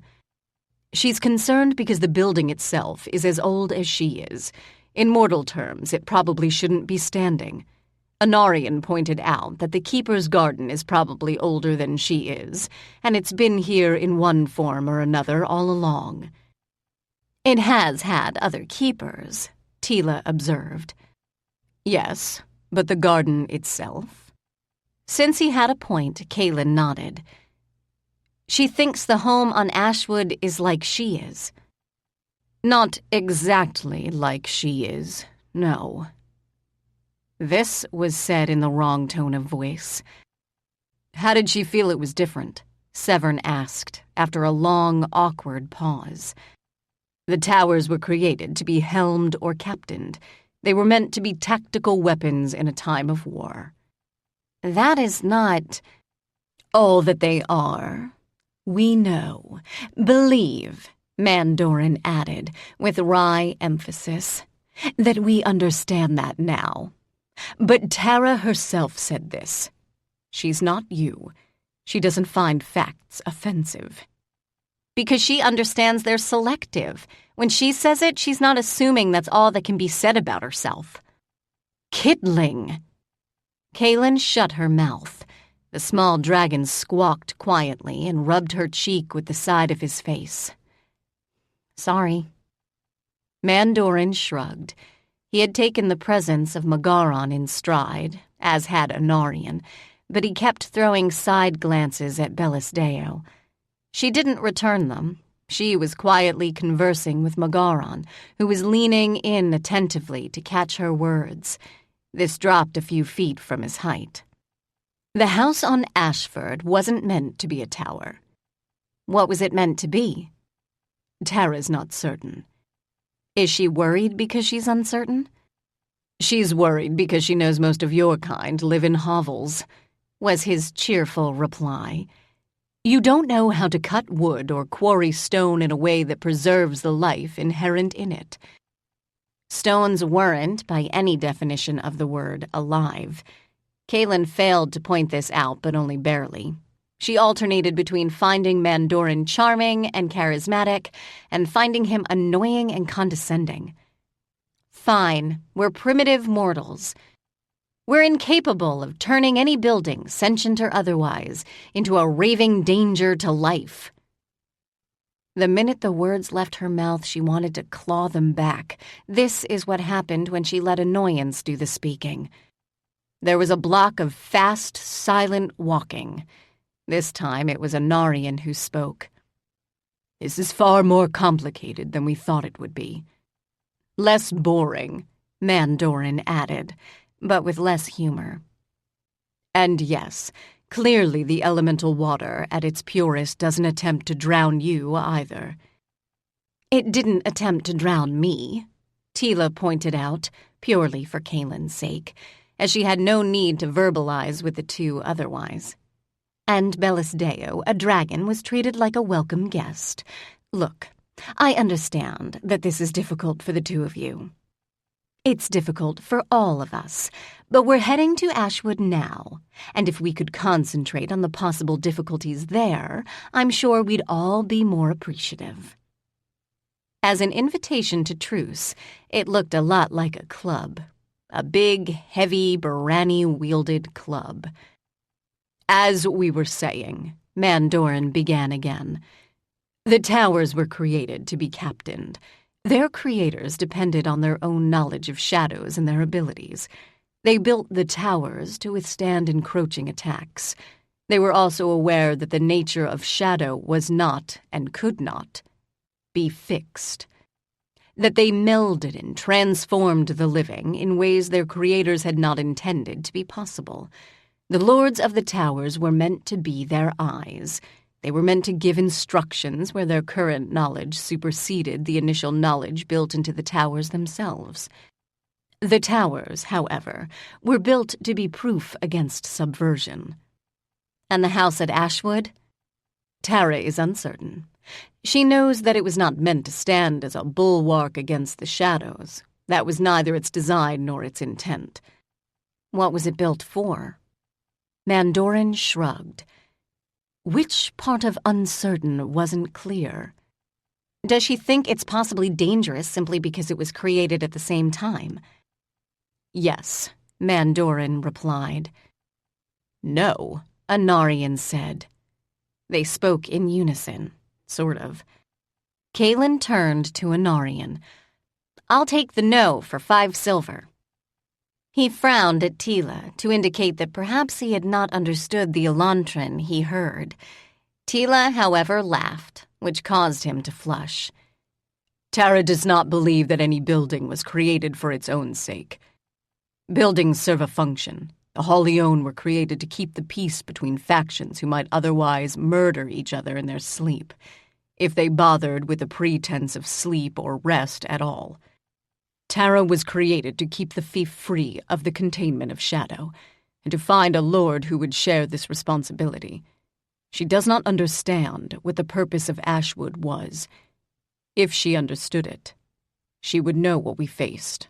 She's concerned because the building itself is as old as she is. In mortal terms, it probably shouldn't be standing. Anarian pointed out that the Keeper's Garden is probably older than she is, and it's been here in one form or another all along. It has had other keepers, Teela observed. Yes, but the garden itself? Since he had a point, Kaylin nodded. She thinks the home on Ashwood is like she is. Not exactly like she is, no. This was said in the wrong tone of voice. How did she feel it was different? Severn asked, after a long, awkward pause. The towers were created to be helmed or captained. They were meant to be tactical weapons in a time of war. That is not all that they are. We know, believe, Mandorin added, with wry emphasis, that we understand that now. But Tara herself said this. She's not you. She doesn't find facts offensive. Because she understands they're selective. When she says it, she's not assuming that's all that can be said about herself. Kittling! Kaylin shut her mouth. The small dragon squawked quietly and rubbed her cheek with the side of his face. Sorry. Mandorin shrugged. He had taken the presence of Magaran in stride, as had Anarian, but he kept throwing side glances at Bellisdeo. She didn't return them. She was quietly conversing with Magaran, who was leaning in attentively to catch her words. This dropped a few feet from his height. The house on Ashford wasn't meant to be a tower. What was it meant to be? Tara's not certain. Is she worried because she's uncertain? She's worried because she knows most of your kind live in hovels, was his cheerful reply. You don't know how to cut wood or quarry stone in a way that preserves the life inherent in it. Stones weren't, by any definition of the word, alive. Kaylin failed to point this out, but only barely. She alternated between finding Mandorin charming and charismatic and finding him annoying and condescending. Fine, we're primitive mortals. We're incapable of turning any building, sentient or otherwise, into a raving danger to life. The minute the words left her mouth, she wanted to claw them back. This is what happened when she let annoyance do the speaking. There was a block of fast, silent walking. This time it was Anarian who spoke. This is far more complicated than we thought it would be. Less boring, Mandorin added, but with less humor. And yes, clearly the elemental water at its purest doesn't attempt to drown you either. It didn't attempt to drown me, Teela pointed out, purely for Kaylin's sake, as she had no need to verbalize with the two otherwise. And Bellisdeo, a dragon, was treated like a welcome guest. Look, I understand that this is difficult for the two of you. It's difficult for all of us, but we're heading to Ashwood now, and if we could concentrate on the possible difficulties there, I'm sure we'd all be more appreciative. As an invitation to truce, it looked a lot like a club. A big, heavy, Barani-wielded club. As we were saying, Mandorin began again. The towers were created to be captained. Their creators depended on their own knowledge of shadows and their abilities. They built the towers to withstand encroaching attacks. They were also aware that the nature of shadow was not, and could not, be fixed. That they melded and transformed the living in ways their creators had not intended to be possible. The lords of the towers were meant to be their eyes. They were meant to give instructions where their current knowledge superseded the initial knowledge built into the towers themselves. The towers, however, were built to be proof against subversion. And the house at Ashwood? Tara is uncertain. She knows that it was not meant to stand as a bulwark against the shadows. That was neither its design nor its intent. What was it built for? Mandorin shrugged. Which part of uncertain wasn't clear? Does she think it's possibly dangerous simply because it was created at the same time? Yes, Mandorin replied. No, Anarian said. They spoke in unison, sort of. Kaylin turned to Anarian. I'll take the no for 5 silver. He frowned at Teela to indicate that perhaps he had not understood the Elantran he heard. Teela, however, laughed, which caused him to flush. Tara does not believe that any building was created for its own sake. Buildings serve a function. The Holione were created to keep the peace between factions who might otherwise murder each other in their sleep, if they bothered with the pretense of sleep or rest at all. Tara was created to keep the fief free of the containment of shadow, and to find a lord who would share this responsibility. She does not understand what the purpose of Ashwood was. If she understood it, she would know what we faced.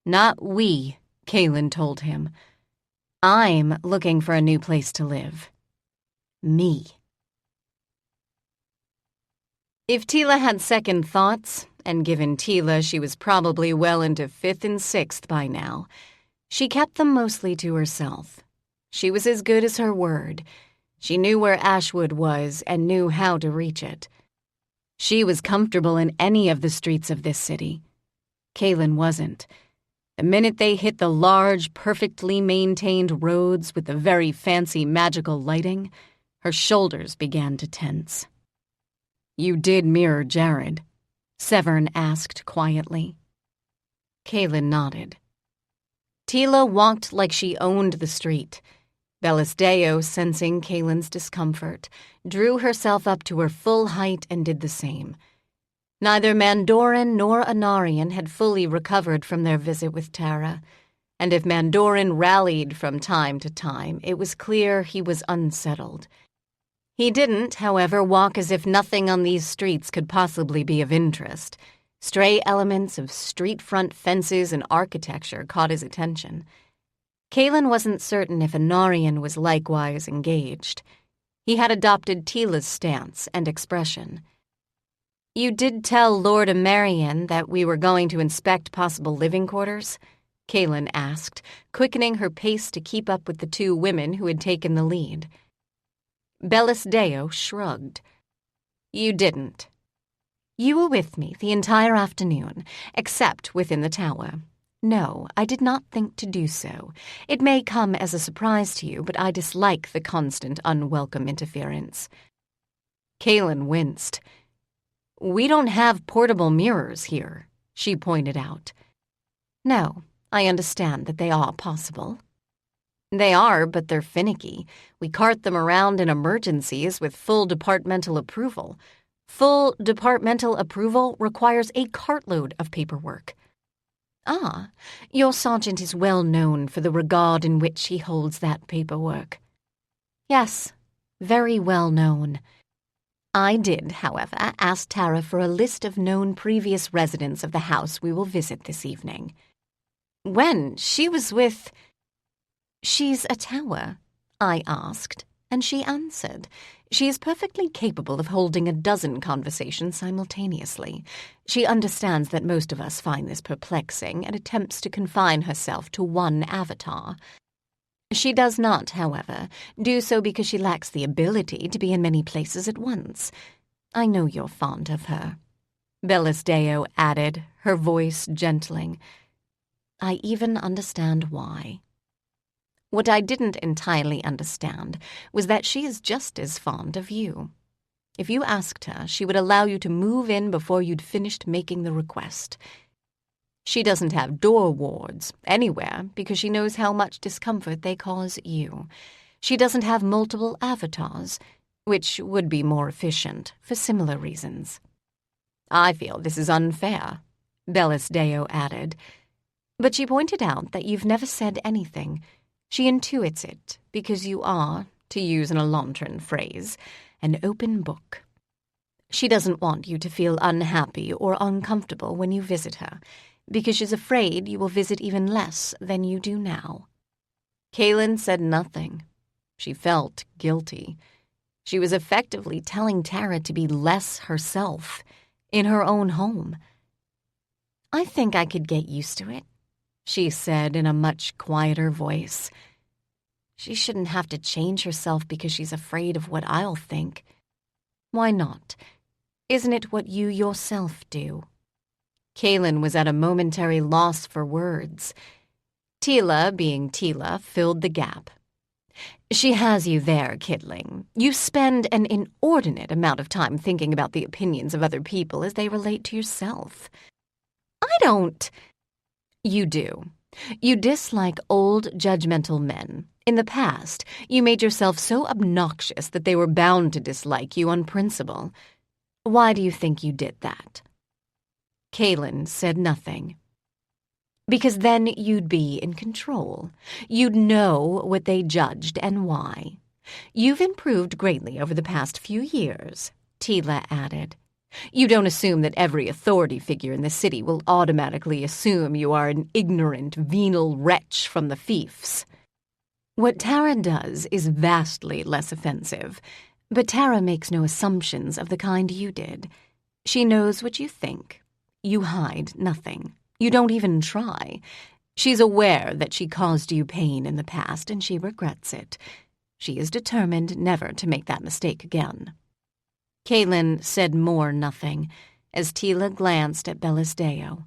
Not we, Kaylin told him. I'm looking for a new place to live. Me. If Teela had second thoughts, and given Teela she was probably well into 5th and 6th by now, she kept them mostly to herself. She was as good as her word. She knew where Ashwood was and knew how to reach it. She was comfortable in any of the streets of this city. Kaylin wasn't. The minute they hit the large, perfectly maintained roads with the very fancy magical lighting, her shoulders began to tense. You did mirror Jared? Severn asked quietly. Kaylin nodded. Teela walked like she owned the street. Bellisdeo, sensing Kaylin's discomfort, drew herself up to her full height and did the same. Neither Mandorin nor Anarian had fully recovered from their visit with Tara, and if Mandorin rallied from time to time, it was clear he was unsettled. He didn't, however, walk as if nothing on these streets could possibly be of interest. Stray elements of street-front fences and architecture caught his attention. Kaylin wasn't certain if Anarian was likewise engaged. He had adopted Teela's stance and expression. You did tell Lord Amarian that we were going to inspect possible living quarters? Kaylin asked, quickening her pace to keep up with the 2 women who had taken the lead. Bellisdeo shrugged. You didn't. You were with me the entire afternoon, except within the tower. No, I did not think to do so. It may come as a surprise to you, but I dislike the constant, unwelcome interference. Kaylin winced. We don't have portable mirrors here, she pointed out. No, I understand that they are possible. They are, but they're finicky. We cart them around in emergencies with full departmental approval. Full departmental approval requires a cartload of paperwork. Ah, your sergeant is well known for the regard in which he holds that paperwork. Yes, very well known. I did, however, ask Tara for a list of known previous residents of the house we will visit this evening. When she was with... She's a tower, I asked, and she answered. She is perfectly capable of holding a dozen conversations simultaneously. She understands that most of us find this perplexing and attempts to confine herself to one avatar. She does not, however, do so because she lacks the ability to be in many places at once. I know you're fond of her. Bellisdeo added, her voice gentling. I even understand why. What I didn't entirely understand was that she is just as fond of you. If you asked her, she would allow you to move in before you'd finished making the request. She doesn't have door wards anywhere because she knows how much discomfort they cause you. She doesn't have multiple avatars, which would be more efficient for similar reasons. I feel this is unfair, Bellisdeo added. But she pointed out that you've never said anything. She intuits it because you are, to use an Elantran phrase, an open book. She doesn't want you to feel unhappy or uncomfortable when you visit her, because she's afraid you will visit even less than you do now." Kaylin said nothing. She felt guilty. She was effectively telling Tara to be less herself, in her own home. "I think I could get used to it," she said in a much quieter voice. "She shouldn't have to change herself because she's afraid of what I'll think. Why not? Isn't it what you yourself do?" Kaylin was at a momentary loss for words. Teela, being Teela, filled the gap. "She has you there, kidling. You spend an inordinate amount of time thinking about the opinions of other people as they relate to yourself." "I don't." "You do. You dislike old, judgmental men. In the past, you made yourself so obnoxious that they were bound to dislike you on principle. Why do you think you did that?" Kaylin said nothing. "Because then you'd be in control. You'd know what they judged and why. You've improved greatly over the past few years," Teela added. "You don't assume that every authority figure in the city will automatically assume you are an ignorant, venal wretch from the fiefs. What Tara does is vastly less offensive, but Tara makes no assumptions of the kind you did. She knows what you think. You hide nothing. You don't even try. She's aware that she caused you pain in the past, and she regrets it. She is determined never to make that mistake again." Kaylin said more nothing, as Teela glanced at Bellisdeo.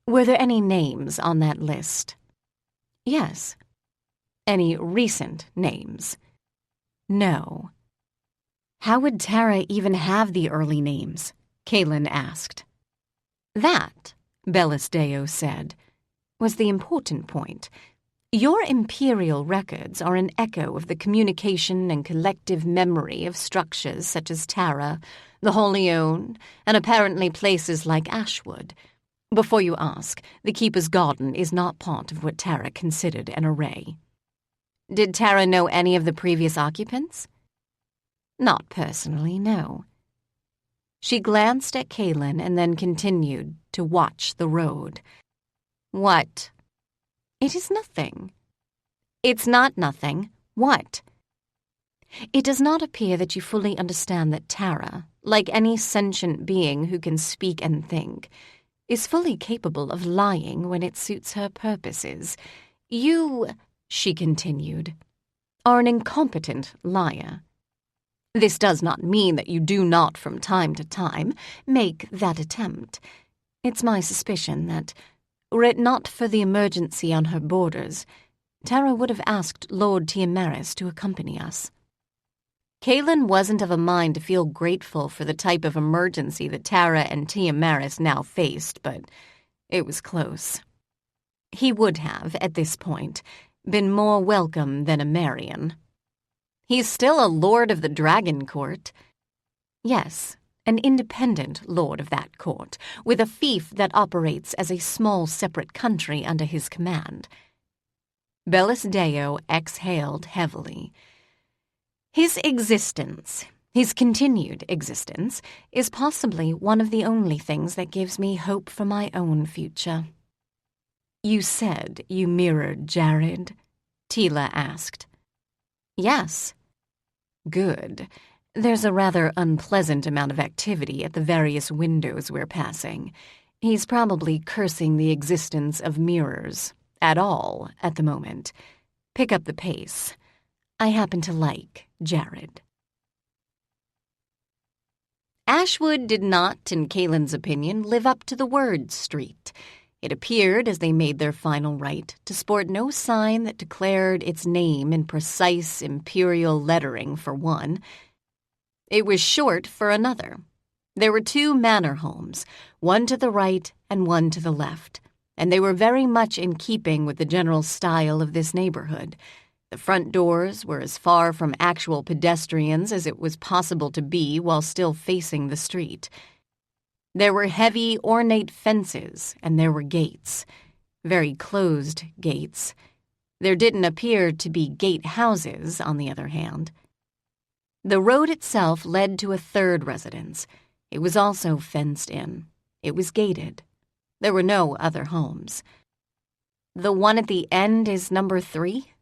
"Were there any names on that list?" "Yes." "Any recent names?" "No." "How would Tara even have the early names?" Kaylin asked. "That," Bellisdeo said, "was the important point. Your imperial records are an echo of the communication and collective memory of structures such as Tara, the Holyone, and apparently places like Ashwood. Before you ask, the Keeper's Garden is not part of what Tara considered an array." "Did Tara know any of the previous occupants?" "Not personally, no." She glanced at Kaylin and then continued to watch the road. "What?" "It is nothing." "It's not nothing. What?" "It does not appear that you fully understand that Tara, like any sentient being who can speak and think, is fully capable of lying when it suits her purposes. You," she continued, "are an incompetent liar. This does not mean that you do not, from time to time, make that attempt. It's my suspicion that, were it not for the emergency on her borders, Tara would have asked Lord Tiamaris to accompany us." Kaylin wasn't of a mind to feel grateful for the type of emergency that Tara and Tiamaris now faced, but it was close. He would have, at this point, been more welcome than a Marian. "He's still a lord of the Dragon Court." "Yes, an independent lord of that court, with a fief that operates as a small separate country under his command." Bellisdeo exhaled heavily. "His existence, his continued existence, is possibly one of the only things that gives me hope for my own future." "You said you mirrored Jared?" Teela asked. "Yes." "Good. There's a rather unpleasant amount of activity at the various windows we're passing. He's probably cursing the existence of mirrors, at all, at the moment. Pick up the pace. I happen to like Jared." Ashwood did not, in Kaylin's opinion, live up to the word street. It appeared, as they made their final right, to sport no sign that declared its name in precise imperial lettering, for one. It was short for another. There were 2 manor homes, one to the right and one to the left, and they were very much in keeping with the general style of this neighborhood. The front doors were as far from actual pedestrians as it was possible to be while still facing the street. There were heavy, ornate fences, and there were gates. Very closed gates. There didn't appear to be gate houses, on the other hand. The road itself led to a third residence. It was also fenced in. It was gated. There were no other homes. "The one at the end is number 3?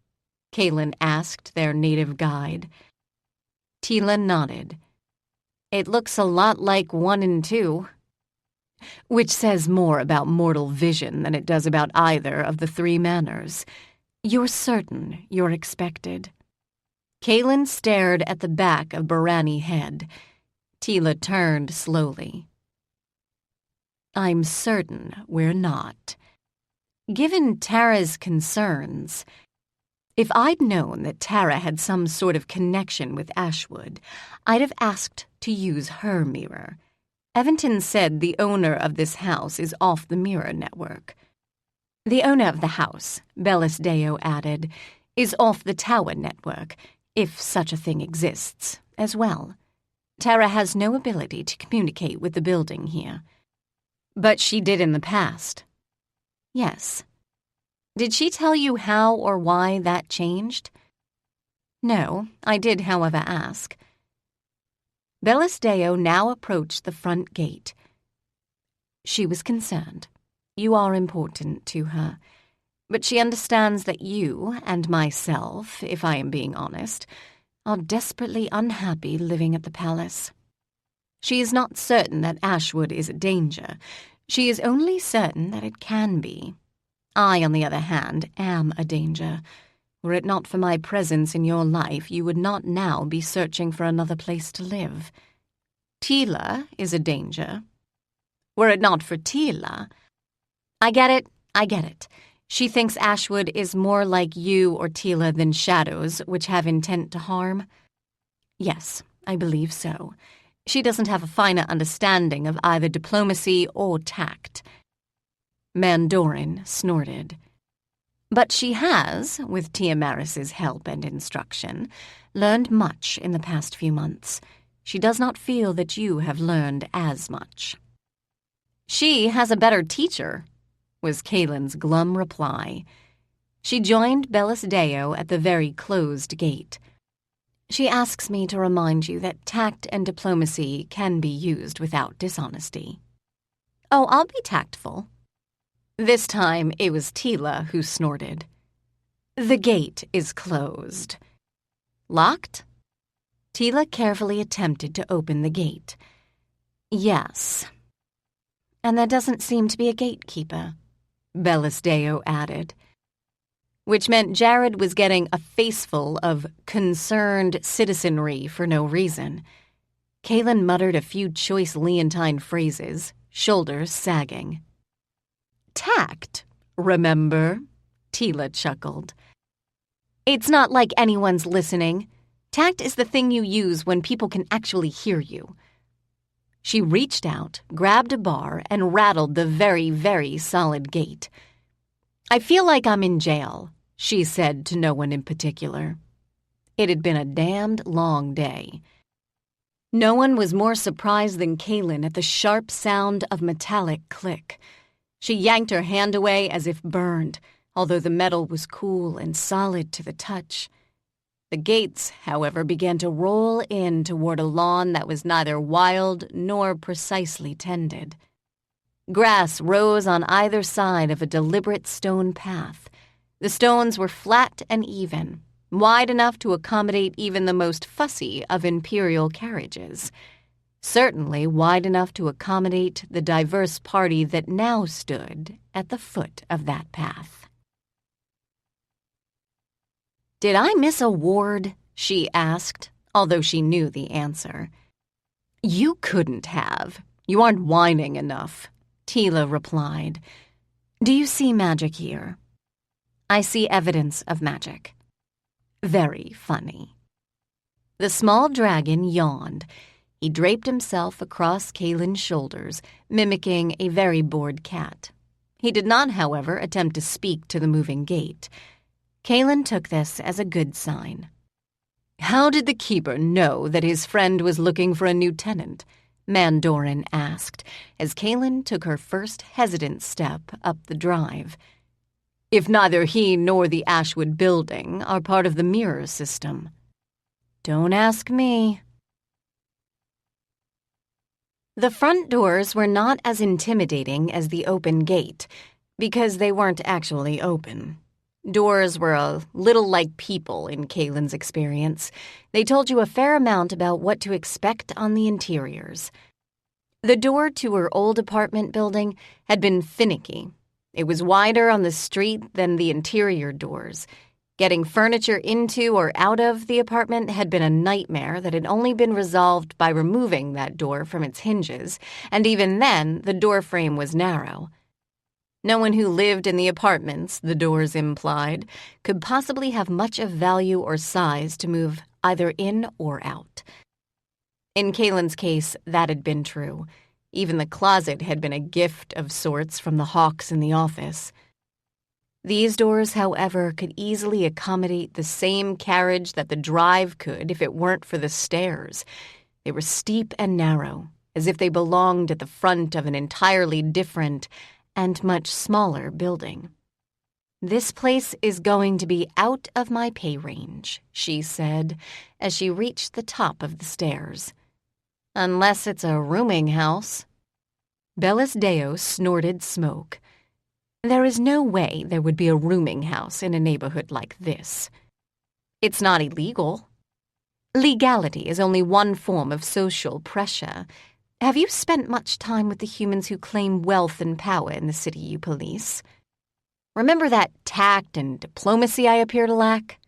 Kaylin asked their native guide. Teela nodded. "It looks a lot like 1 and 2. Which says more about mortal vision than it does about either of the 3 manors. You're certain you're expected?" Kaylin stared at the back of Barani Head. Teela turned slowly. "I'm certain we're not. Given Tara's concerns, if I'd known that Tara had some sort of connection with Ashwood, I'd have asked to use her mirror. Evanton said the owner of this house is off the mirror network. The owner of the house, Bellis Deo added, is off the tower network, if such a thing exists, as well. Tara has no ability to communicate with the building here. But she did in the past. Yes. Did she tell you how or why that changed? No, I did, however, ask. Bellis Deo now approached the front gate. She was concerned. You are important to her. But she understands that you and myself, if I am being honest, are desperately unhappy living at the palace. She is not certain that Ashwood is a danger. She is only certain that it can be. I, on the other hand, am a danger. Were it not for my presence in your life, you would not now be searching for another place to live. Teela is a danger. Were it not for Teela... I get it. She thinks Ashwood is more like you or Teela than shadows, which have intent to harm. Yes, I believe so. She doesn't have a finer understanding of either diplomacy or tact. Mandorin snorted. But she has, with Tiamaris's help and instruction, learned much in the past few months. She does not feel that you have learned as much. She has a better teacher, was Kaylin's glum reply. She joined Bellis Deo at the very closed gate. She asks me to remind you that tact and diplomacy can be used without dishonesty. Oh, I'll be tactful. This time it was Teela who snorted. The gate is closed. Locked? Teela carefully attempted to open the gate. Yes. And there doesn't seem to be a gatekeeper, Bellis Deo added. Which meant Jared was getting a faceful of concerned citizenry for no reason. Kaylin muttered a few choice Leontine phrases, shoulders sagging. Tact, remember? Teela chuckled. It's not like anyone's listening. Tact is the thing you use when people can actually hear you. She reached out, grabbed a bar, and rattled the very, very solid gate. I feel like I'm in jail, she said to no one in particular. It had been a damned long day. No one was more surprised than Kaylin at the sharp sound of metallic click. She yanked her hand away as if burned, although the metal was cool and solid to the touch. The gates, however, began to roll in toward a lawn that was neither wild nor precisely tended. Grass rose on either side of a deliberate stone path. The stones were flat and even, wide enough to accommodate even the most fussy of imperial carriages. Certainly wide enough to accommodate the diverse party that now stood at the foot of that path. Did I miss a ward? She asked, although she knew the answer. You couldn't have. You aren't whining enough, Teela replied. Do you see magic here? I see evidence of magic. Very funny. The small dragon yawned. He draped himself across Kaylin's shoulders, mimicking a very bored cat. He did not, however, attempt to speak to the moving gate. Kaylin took this as a good sign. How did the keeper know that his friend was looking for a new tenant? Mandorin asked, as Kaylin took her first hesitant step up the drive. If neither he nor the Ashwood building are part of the mirror system. Don't ask me. The front doors were not as intimidating as the open gate, because they weren't actually open. Doors were a little like people in Kaylin's experience. They told you a fair amount about what to expect on the interiors. The door to her old apartment building had been finicky. It was wider on the street than the interior doors. Getting furniture into or out of the apartment had been a nightmare that had only been resolved by removing that door from its hinges, and even then, the door frame was narrow. No one who lived in the apartments, the doors implied, could possibly have much of value or size to move either in or out. In Kaylin's case, that had been true. Even the closet had been a gift of sorts from the hawks in the office. These doors, however, could easily accommodate the same carriage that the drive could if it weren't for the stairs. They were steep and narrow, as if they belonged at the front of an entirely different and much smaller building. "This place is going to be out of my pay range," she said, as she reached the top of the stairs. "Unless it's a rooming house." Bellis Deo snorted smoke. "There is no way there would be a rooming house in a neighborhood like this. It's not illegal. Legality is only one form of social pressure. Have you spent much time with the humans who claim wealth and power in the city you police? Remember that tact and diplomacy I appear to lack?"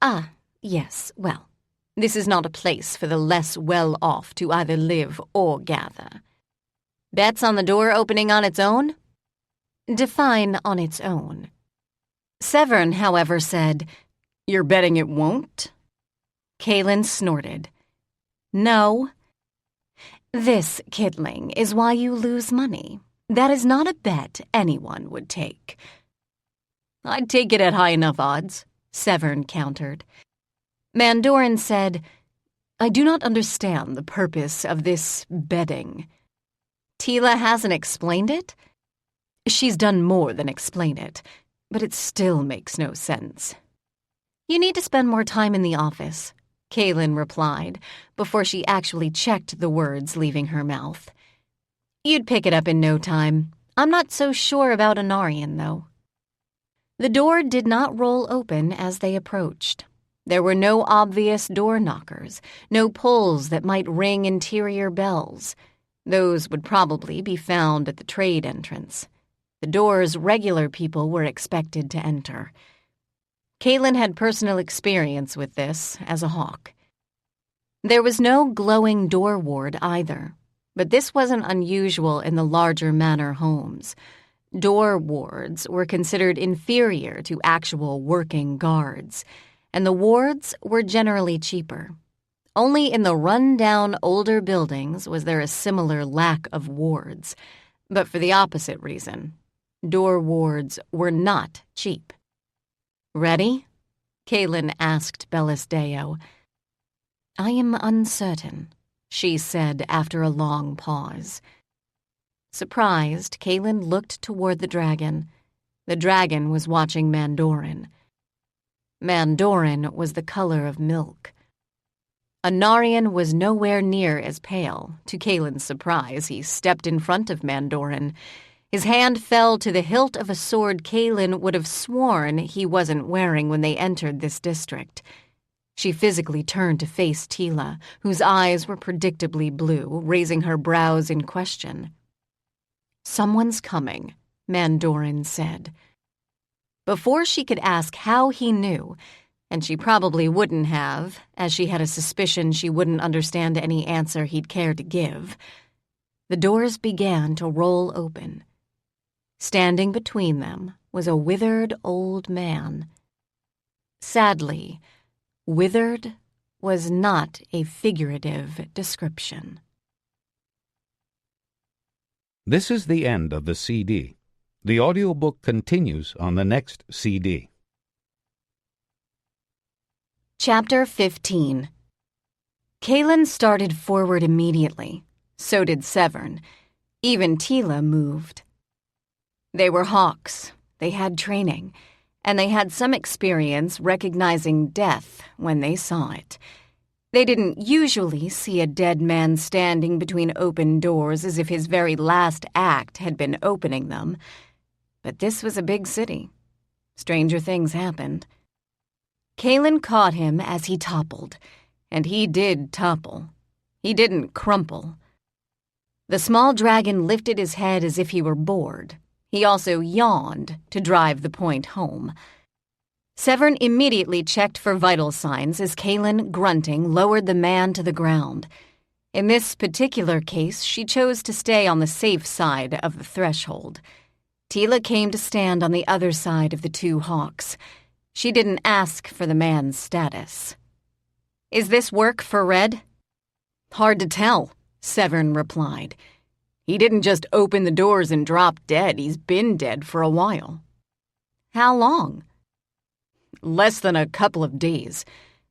"Ah, yes, well, this is not a place for the less well-off to either live or gather." "Bets on the door opening on its own?" "Define on its own." Severn, however, said, "You're betting it won't?" Kaylin snorted. "No. This, kidling, is why you lose money. That is not a bet anyone would take." "I'd take it at high enough odds," Severn countered. Mandorin said, "I do not understand the purpose of this betting." "Teela hasn't explained it?" "She's done more than explain it, but it still makes no sense." "You need to spend more time in the office," Kaylin replied, before she actually checked the words leaving her mouth. "You'd pick it up in no time. I'm not so sure about Anarian, though." The door did not roll open as they approached. There were no obvious door knockers, no pulls that might ring interior bells. Those would probably be found at the trade entrance. The doors regular people were expected to enter. Kaylin had personal experience with this as a hawk. There was no glowing door ward either, but this wasn't unusual in the larger manor homes. Door wards were considered inferior to actual working guards, and the wards were generally cheaper. Only in the run-down older buildings was there a similar lack of wards, but for the opposite reason. Door wards were not cheap. "Ready?" Kaylin asked Bellis Deo. "I am uncertain," she said after a long pause. Surprised, Kaylin looked toward the dragon. The dragon was watching Mandorin. Mandorin was the color of milk. Anarian was nowhere near as pale. To Kaylin's surprise, he stepped in front of Mandorin. His hand fell to the hilt of a sword Kaylin would have sworn he wasn't wearing when they entered this district. She physically turned to face Teela, whose eyes were predictably blue, raising her brows in question. "Someone's coming," Mandorin said. Before she could ask how he knew, and she probably wouldn't have, as she had a suspicion she wouldn't understand any answer he'd care to give, the doors began to roll open. Standing between them was a withered old man. Sadly, withered was not a figurative description. This is the end of the CD. The audiobook continues on the next CD. Chapter 15. Kaylin started forward immediately. So did Severn. Even Teela moved. They were hawks. They had training. and they had some experience recognizing death when they saw it. They didn't usually see a dead man standing between open doors as if his very last act had been opening them. But this was a big city. Stranger things happened. Kaylin caught him as he toppled, and he did topple. He didn't crumple. The small dragon lifted his head as if he were bored. He also yawned to drive the point home. Severn immediately checked for vital signs as Kaylin, grunting, lowered the man to the ground. In this particular case, she chose to stay on the safe side of the threshold. Teela came to stand on the other side of the two hawks. She didn't ask for the man's status. "Is this work for Red?" "Hard to tell," Severn replied. "He didn't just open the doors and drop dead. He's been dead for a while." "How long?" "Less than a couple of days.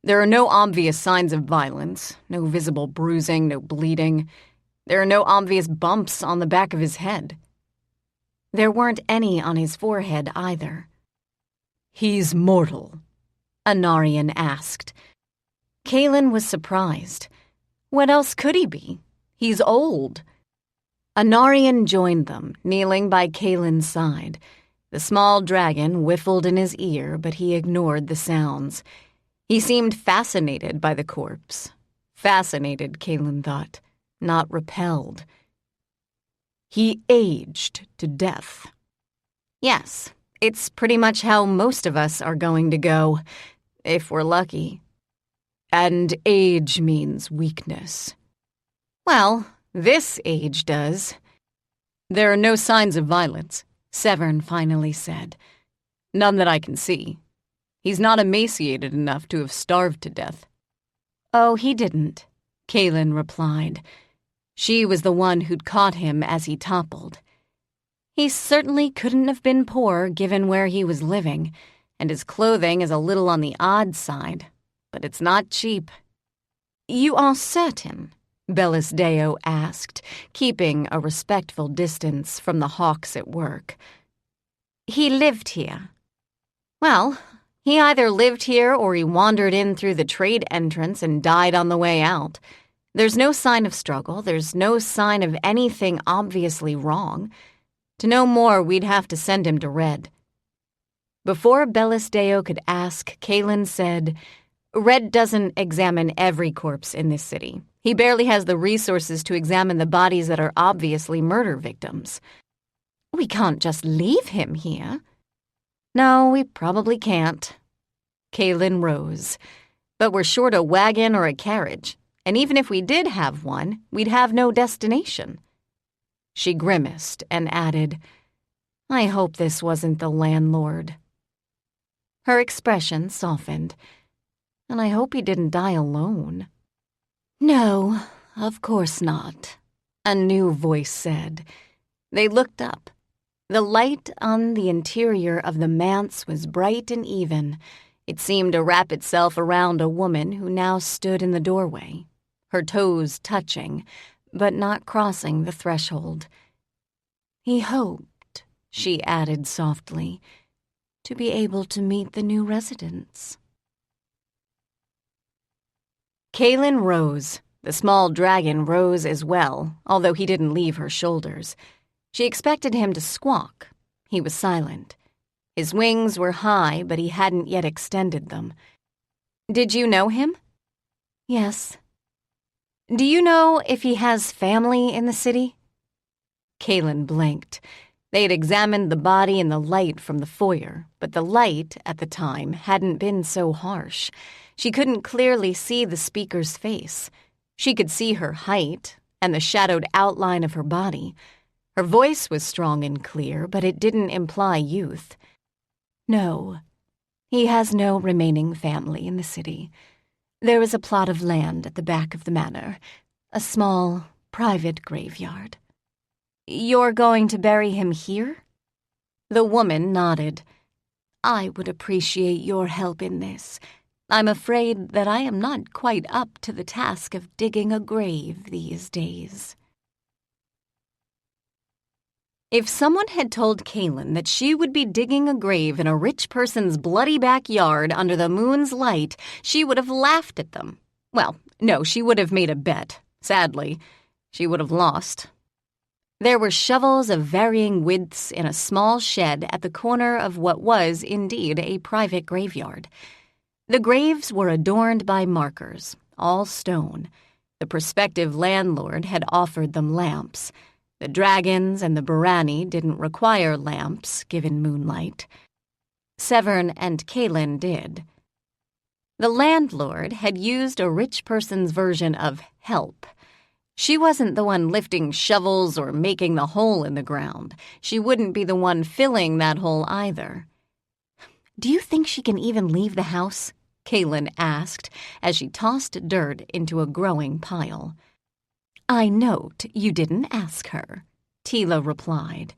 There are no obvious signs of violence, no visible bruising, no bleeding. There are no obvious bumps on the back of his head." There weren't any on his forehead either. "He's mortal?" Anarian asked. Kaylin was surprised. What else could he be? He's old. Anarian joined them, kneeling by Kaylin's side. The small dragon whiffled in his ear, but he ignored the sounds. He seemed fascinated by the corpse. Fascinated, Kaylin thought, not repelled. He aged to death. Yes, it's pretty much how most of us are going to go, if we're lucky. And age means weakness. Well, this age does. There are no signs of violence, Severn finally said. None that I can see. He's not emaciated enough to have starved to death. Oh, he didn't, Kaylin replied. She was the one who'd caught him as he toppled. He certainly couldn't have been poor given where he was living, and his clothing is a little on the odd side, but it's not cheap. You are certain? Bellis Deo asked, keeping a respectful distance from the hawks at work. He lived here. Well, he either lived here or he wandered in through the trade entrance and died on the way out. There's no sign of struggle. There's no sign of anything obviously wrong. To know more, we'd have to send him to Red. Before Bellis Deo could ask, Kaylin said, Red doesn't examine every corpse in this city. He barely has the resources to examine the bodies that are obviously murder victims. We can't just leave him here. No, we probably can't. Kaylin rose. But we're short a wagon or a carriage, and even if we did have one, we'd have no destination. She grimaced and added, I hope this wasn't the landlord. Her expression softened. And I hope he didn't die alone. No, of course not, a new voice said. They looked up. The light on the interior of the manse was bright and even. It seemed to wrap itself around a woman who now stood in the doorway, her toes touching, but not crossing the threshold. He hoped, she added softly, to be able to meet the new residents. Kaylin rose. The small dragon rose as well, although he didn't leave her shoulders. She expected him to squawk. He was silent. His wings were high, but he hadn't yet extended them. Did you know him? Yes. Do you know if he has family in the city? Kaylin blinked. They had examined the body in the light from the foyer, but the light, at the time, hadn't been so harsh. She couldn't clearly see the speaker's face. She could see her height and the shadowed outline of her body. Her voice was strong and clear, but it didn't imply youth. No, he has no remaining family in the city. There is a plot of land at the back of the manor, a small, private graveyard. You're going to bury him here? The woman nodded. I would appreciate your help in this. I'm afraid that I am not quite up to the task of digging a grave these days. If someone had told Kaylin that she would be digging a grave in a rich person's bloody backyard under the moon's light, she would have laughed at them. Well, no, she would have made a bet. Sadly, she would have lost. There were shovels of varying widths in a small shed at the corner of what was indeed a private graveyard. The graves were adorned by markers, all stone. The prospective landlord had offered them lamps. The dragons and the Barani didn't require lamps, given moonlight. Severn and Kaylin did. The landlord had used a rich person's version of help. She wasn't the one lifting shovels or making the hole in the ground. She wouldn't be the one filling that hole either. "Do you think she can even leave the house?" Kaylin asked as she tossed dirt into a growing pile. "I note you didn't ask her," Teela replied.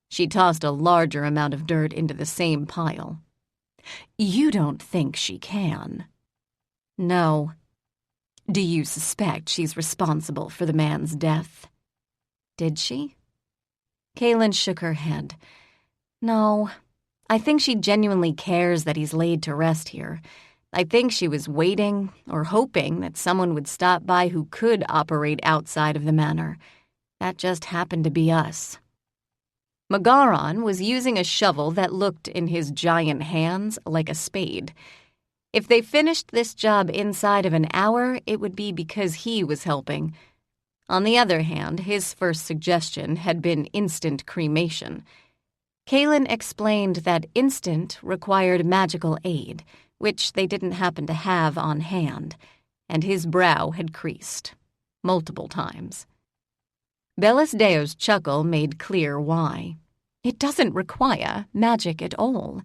She tossed a larger amount of dirt into the same pile. "You don't think she can?" "No." "Do you suspect she's responsible for the man's death?" "Did she?" Kaylin shook her head. "No, I think she genuinely cares that he's laid to rest here. I think she was waiting or hoping that someone would stop by who could operate outside of the manor. That just happened to be us." Magaran was using a shovel that looked in his giant hands like a spade. If they finished this job inside of an hour, it would be because he was helping. On the other hand, his first suggestion had been instant cremation. Kaylin explained that instant required magical aid, which they didn't happen to have on hand, and his brow had creased. Multiple times. Bellisdeo's chuckle made clear why. "It doesn't require magic at all.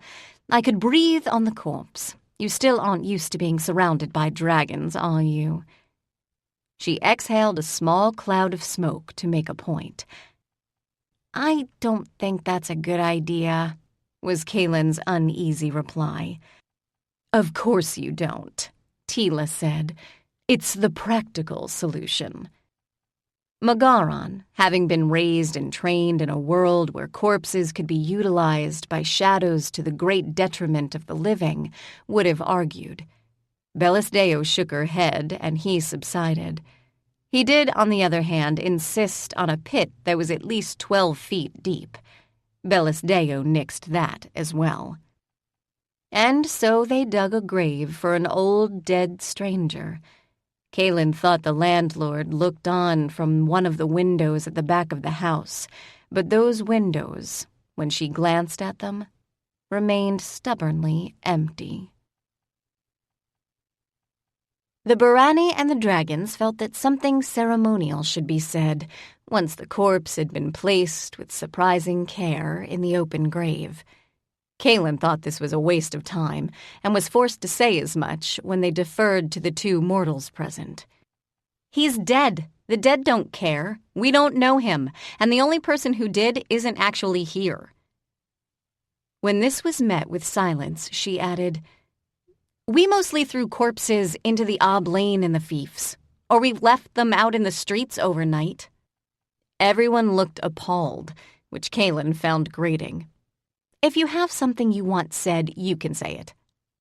I could breathe on the corpse. You still aren't used to being surrounded by dragons, are you?" She exhaled a small cloud of smoke to make a point. "I don't think that's a good idea," was Kaylin's uneasy reply. "Of course you don't," Teela said. "It's the practical solution." Magaran, having been raised and trained in a world where corpses could be utilized by shadows to the great detriment of the living, would have argued. Bellisdeo shook her head, and he subsided. He did, on the other hand, insist on a pit that was at least 12 feet deep. Bellisdeo nixed that as well. And so they dug a grave for an old dead stranger. Kaylin thought the landlord looked on from one of the windows at the back of the house, but those windows, when she glanced at them, remained stubbornly empty. The Barani and the dragons felt that something ceremonial should be said once the corpse had been placed with surprising care in the open grave. Kaylin thought this was a waste of time and was forced to say as much when they deferred to the two mortals present. "He's dead. The dead don't care. We don't know him, and the only person who did isn't actually here." When this was met with silence, she added, "We mostly threw corpses into the Ob Lane in the fiefs, or we left them out in the streets overnight." Everyone looked appalled, which Kaylin found grating. "If you have something you want said, you can say it.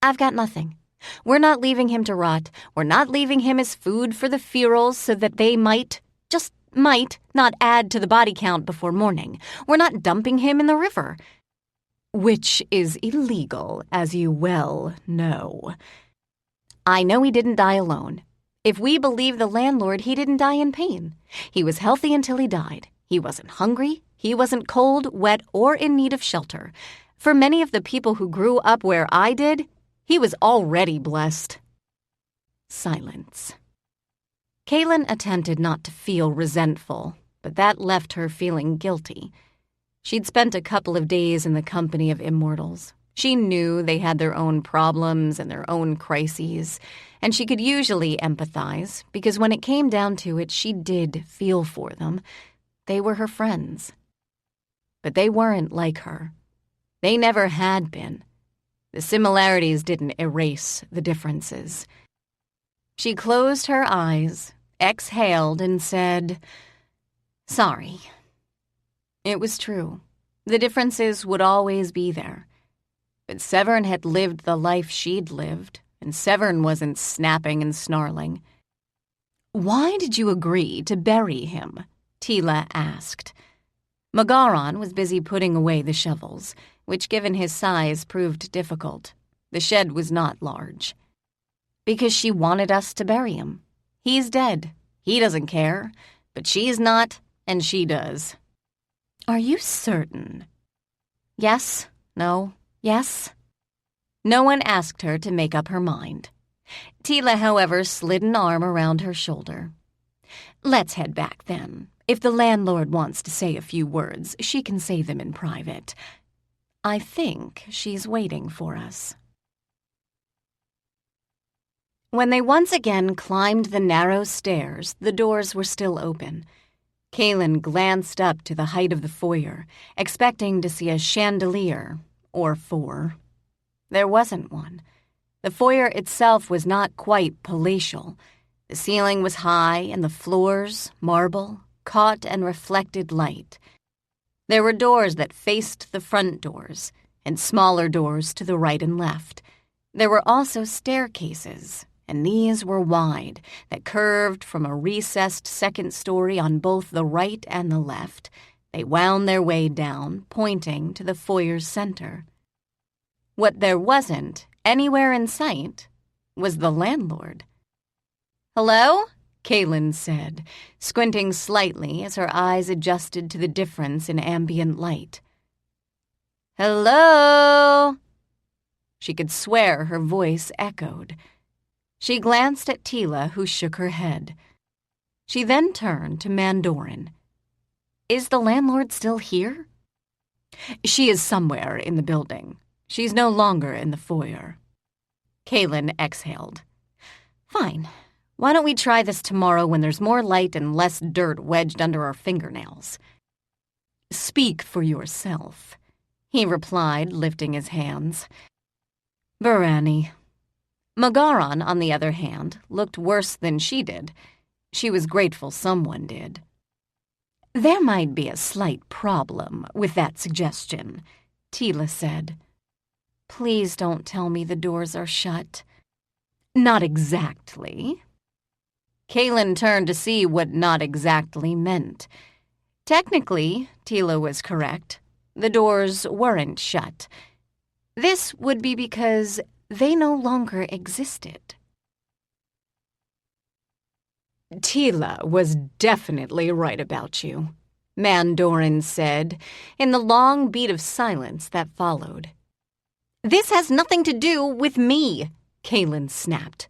I've got nothing. We're not leaving him to rot. We're not leaving him as food for the ferals so that they might, just might, not add to the body count before morning. We're not dumping him in the river. Which is illegal, as you well know. I know he didn't die alone. If we believe the landlord, he didn't die in pain. He was healthy until he died. He wasn't hungry. He wasn't cold, wet, or in need of shelter. For many of the people who grew up where I did, he was already blessed." Silence. Kaylin attempted not to feel resentful, but that left her feeling guilty. She'd spent a couple of days in the company of immortals. She knew they had their own problems and their own crises, and she could usually empathize because when it came down to it, she did feel for them. They were her friends. But they weren't like her. They never had been. The similarities didn't erase the differences. She closed her eyes, exhaled, and said, "Sorry." It was true. The differences would always be there. But Severn had lived the life she'd lived, and Severn wasn't snapping and snarling. "Why did you agree to bury him?" Teela asked. Magaran was busy putting away the shovels, which given his size proved difficult. The shed was not large. Because she wanted us to bury him. He's dead. He doesn't care. But she's not, and she does. "Are you certain?" Yes, no, yes. No one asked her to make up her mind. Teela, however, slid an arm around her shoulder. "Let's head back, then. If the landlord wants to say a few words, she can say them in private. I think she's waiting for us." When they once again climbed the narrow stairs, the doors were still open. Kaylin glanced up to the height of the foyer, expecting to see a chandelier, or four. There wasn't one. The foyer itself was not quite palatial. The ceiling was high, and the floors, marble, caught and reflected light. There were doors that faced the front doors, and smaller doors to the right and left. There were also staircases, and these were wide, that curved from a recessed second story on both the right and the left. They wound their way down, pointing to the foyer's center. What there wasn't, anywhere in sight, was the landlord. "Hello?" Kaylin said, squinting slightly as her eyes adjusted to the difference in ambient light. "Hello?" She could swear her voice echoed. She glanced at Teela, who shook her head. She then turned to Mandorin. "Is the landlord still here?" "She is somewhere in the building. She's no longer in the foyer." Kaylin exhaled. "Fine. Why don't we try this tomorrow when there's more light and less dirt wedged under our fingernails?" "Speak for yourself," he replied, lifting his hands. "Barani." Magaran, on the other hand, looked worse than she did. She was grateful someone did. "There might be a slight problem with that suggestion," Teela said. "Please don't tell me the doors are shut." "Not exactly." Kaylin turned to see what not exactly meant. Technically, Teela was correct. The doors weren't shut. This would be because they no longer existed. "Teela was definitely right about you," Mandorin said, in the long beat of silence that followed. "This has nothing to do with me," Kaylin snapped.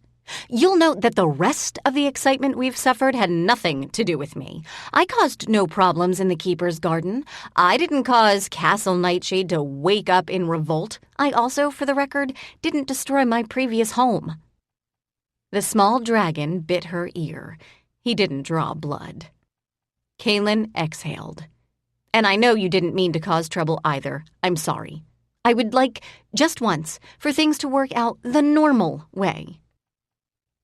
"You'll note that the rest of the excitement we've suffered had nothing to do with me. I caused no problems in the Keeper's Garden. I didn't cause Castle Nightshade to wake up in revolt. I also, for the record, didn't destroy my previous home." The small dragon bit her ear. He didn't draw blood. Kaylin exhaled. "And I know you didn't mean to cause trouble either. I'm sorry. I would like, just once, for things to work out the normal way."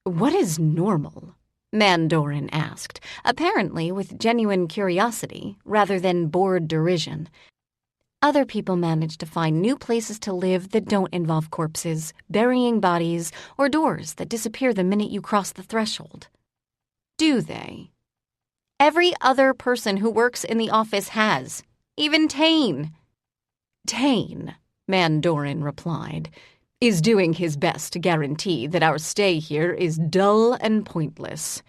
"What is normal?" Mandorin asked, apparently with genuine curiosity rather than bored derision. "Other people manage to find new places to live that don't involve corpses, burying bodies, or doors that disappear the minute you cross the threshold." "Do they?" "Every other person who works in the office has. Even Tane." "Tane," Mandorin replied, "is doing his best to guarantee that our stay here is dull and pointless."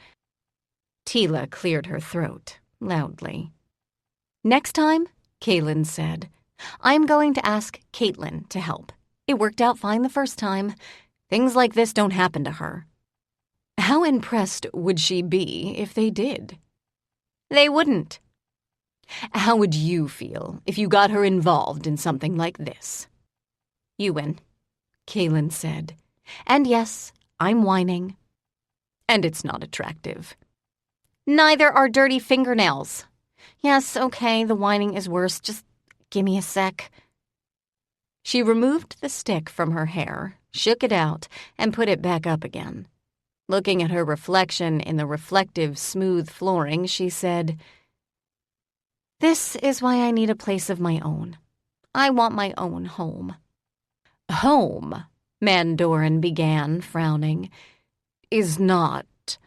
Teela cleared her throat, loudly. "Next time," Kaylin said, "I'm going to ask Caitlin to help. It worked out fine the first time. Things like this don't happen to her." "How impressed would she be if they did?" "They wouldn't." "How would you feel if you got her involved in something like this?" "You win," Kaylin said. "And yes, I'm whining." "And it's not attractive." "Neither are dirty fingernails." "Yes, okay, the whining is worse. Just give me a sec." She removed the stick from her hair, shook it out, and put it back up again. Looking at her reflection in the reflective, smooth flooring, she said, This is why I need a place of my own. I want my own home." "Home," Mandorin began, frowning, "is not—"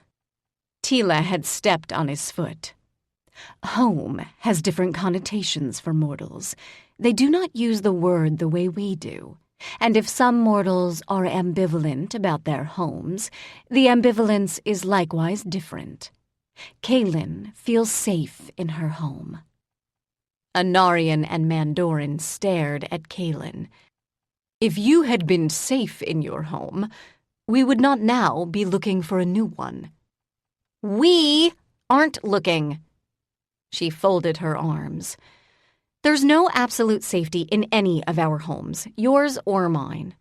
Teela had stepped on his foot. "Home has different connotations for mortals. They do not use the word the way we do. And if some mortals are ambivalent about their homes, the ambivalence is likewise different. Kaylin feels safe in her home." Anarian and Mandorin stared at Kaylin. "If you had been safe in your home, we would not now be looking for a new one." "We aren't looking." She folded her arms. "There's no absolute safety in any of our homes, yours or mine."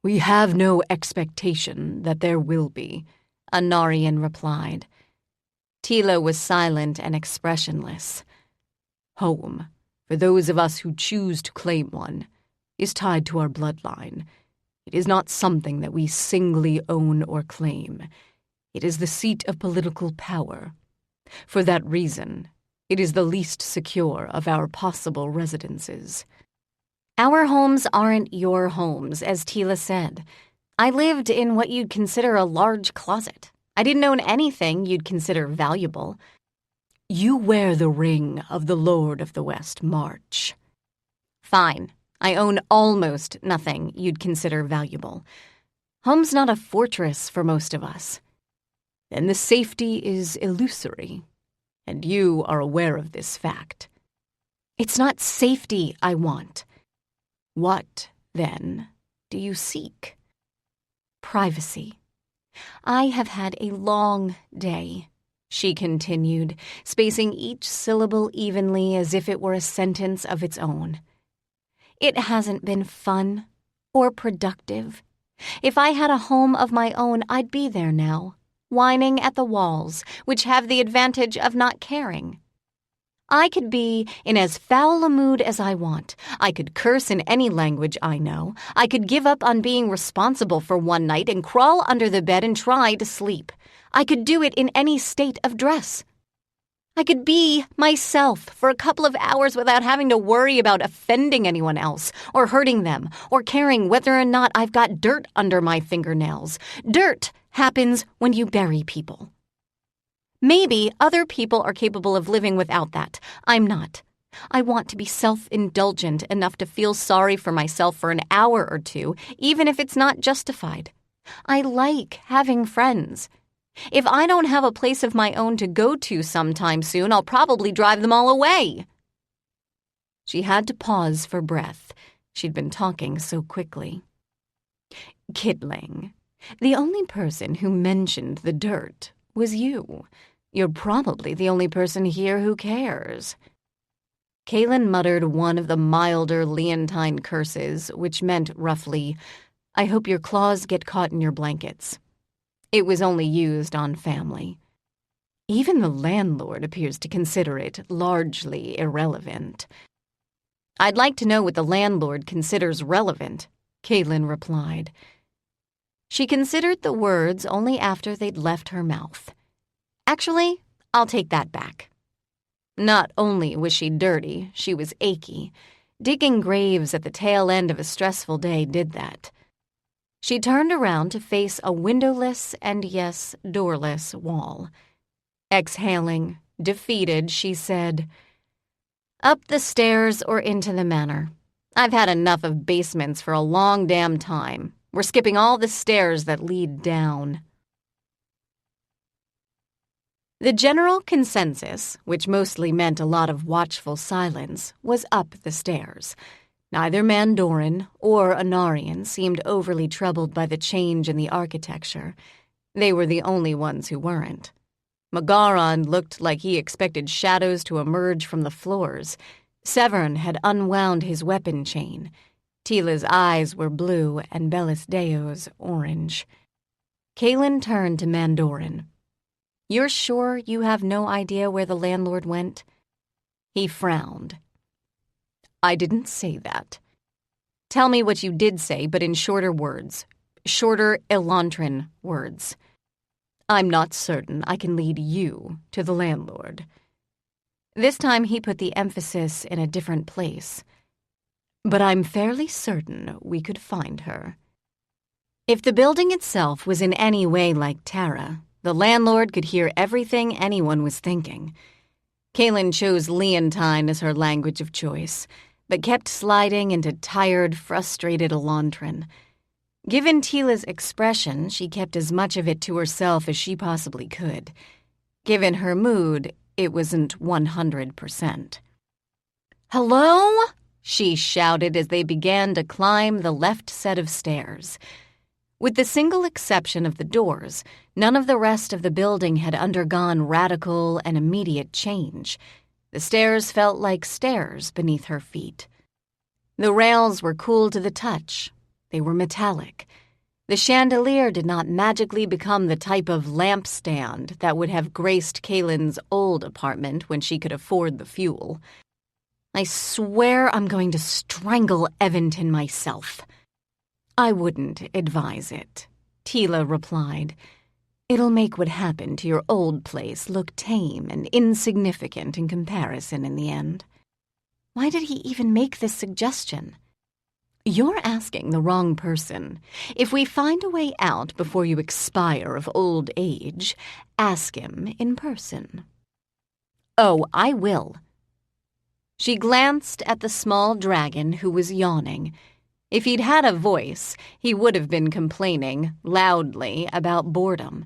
"We have no expectation that there will be," Anarian replied. Teela was silent and expressionless. "Home, for those of us who choose to claim one, is tied to our bloodline. It is not something that we singly own or claim. It is the seat of political power. For that reason, it is the least secure of our possible residences." "Our homes aren't your homes, as Teela said. I lived in what you'd consider a large closet. I didn't own anything you'd consider valuable." "You wear the ring of the Lord of the West March." "Fine. I own almost nothing you'd consider valuable. Home's not a fortress for most of us." "Then the safety is illusory, and you are aware of this fact." "It's not safety I want." "What, then, do you seek?" "Privacy. I have had a long day," she continued, spacing each syllable evenly as if it were a sentence of its own. "It hasn't been fun or productive. If I had a home of my own, I'd be there now, whining at the walls, which have the advantage of not caring. I could be in as foul a mood as I want. I could curse in any language I know. I could give up on being responsible for one night and crawl under the bed and try to sleep. I could do it in any state of dress. I could be myself for a couple of hours without having to worry about offending anyone else, or hurting them, or caring whether or not I've got dirt under my fingernails. Dirt happens when you bury people. Maybe other people are capable of living without that. I'm not. I want to be self-indulgent enough to feel sorry for myself for an hour or two, even if it's not justified. I like having friends. If I don't have a place of my own to go to sometime soon, I'll probably drive them all away." She had to pause for breath. She'd been talking so quickly. "Kitling, the only person who mentioned the dirt was you. You're probably the only person here who cares." Kaylin muttered one of the milder Leontine curses, which meant roughly, "I hope your claws get caught in your blankets." It was only used on family. Even the landlord appears to consider it largely irrelevant. "I'd like to know what the landlord considers relevant," Kaylin replied. She considered the words only after they'd left her mouth. Actually, I'll take that back. Not only was she dirty, she was achy. Digging graves at the tail end of a stressful day did that. She turned around to face a windowless and, yes, doorless wall. Exhaling, defeated, she said, "Up the stairs or into the manor. I've had enough of basements for a long damn time. We're skipping all the stairs that lead down." The general consensus, which mostly meant a lot of watchful silence, was up the stairs. Neither Mandorin or Anarian seemed overly troubled by the change in the architecture. They were the only ones who weren't. Magaran looked like he expected shadows to emerge from the floors. Severn had unwound his weapon chain. Teela's eyes were blue and Bellisdeo's orange. Kaylin turned to Mandorin. "You're sure you have no idea where the landlord went?" He frowned. "I didn't say that." "Tell me what you did say, but in shorter words. Shorter Elantran words." "I'm not certain I can lead you to the landlord." This time he put the emphasis in a different place. But I'm fairly certain we could find her. If the building itself was in any way like Tara, the landlord could hear everything anyone was thinking. Kaylin chose Leontine as her language of choice, but kept sliding into tired, frustrated Elantran. Given Teela's expression, she kept as much of it to herself as she possibly could. Given her mood, it wasn't 100%. "Hello?" she shouted as they began to climb the left set of stairs. With the single exception of the doors, none of the rest of the building had undergone radical and immediate change. The stairs felt like stairs beneath her feet. The rails were cool to the touch. They were metallic. The chandelier did not magically become the type of lampstand that would have graced Kaylin's old apartment when she could afford the fuel. "I swear I'm going to strangle Evanton myself." "I wouldn't advise it," Teela replied. "It'll make what happened to your old place look tame and insignificant in comparison in the end." Why did he even make this suggestion? "You're asking the wrong person. If we find a way out before you expire of old age, ask him in person." "Oh, I will." She glanced at the small dragon who was yawning. If he'd had a voice, he would have been complaining, loudly, about boredom.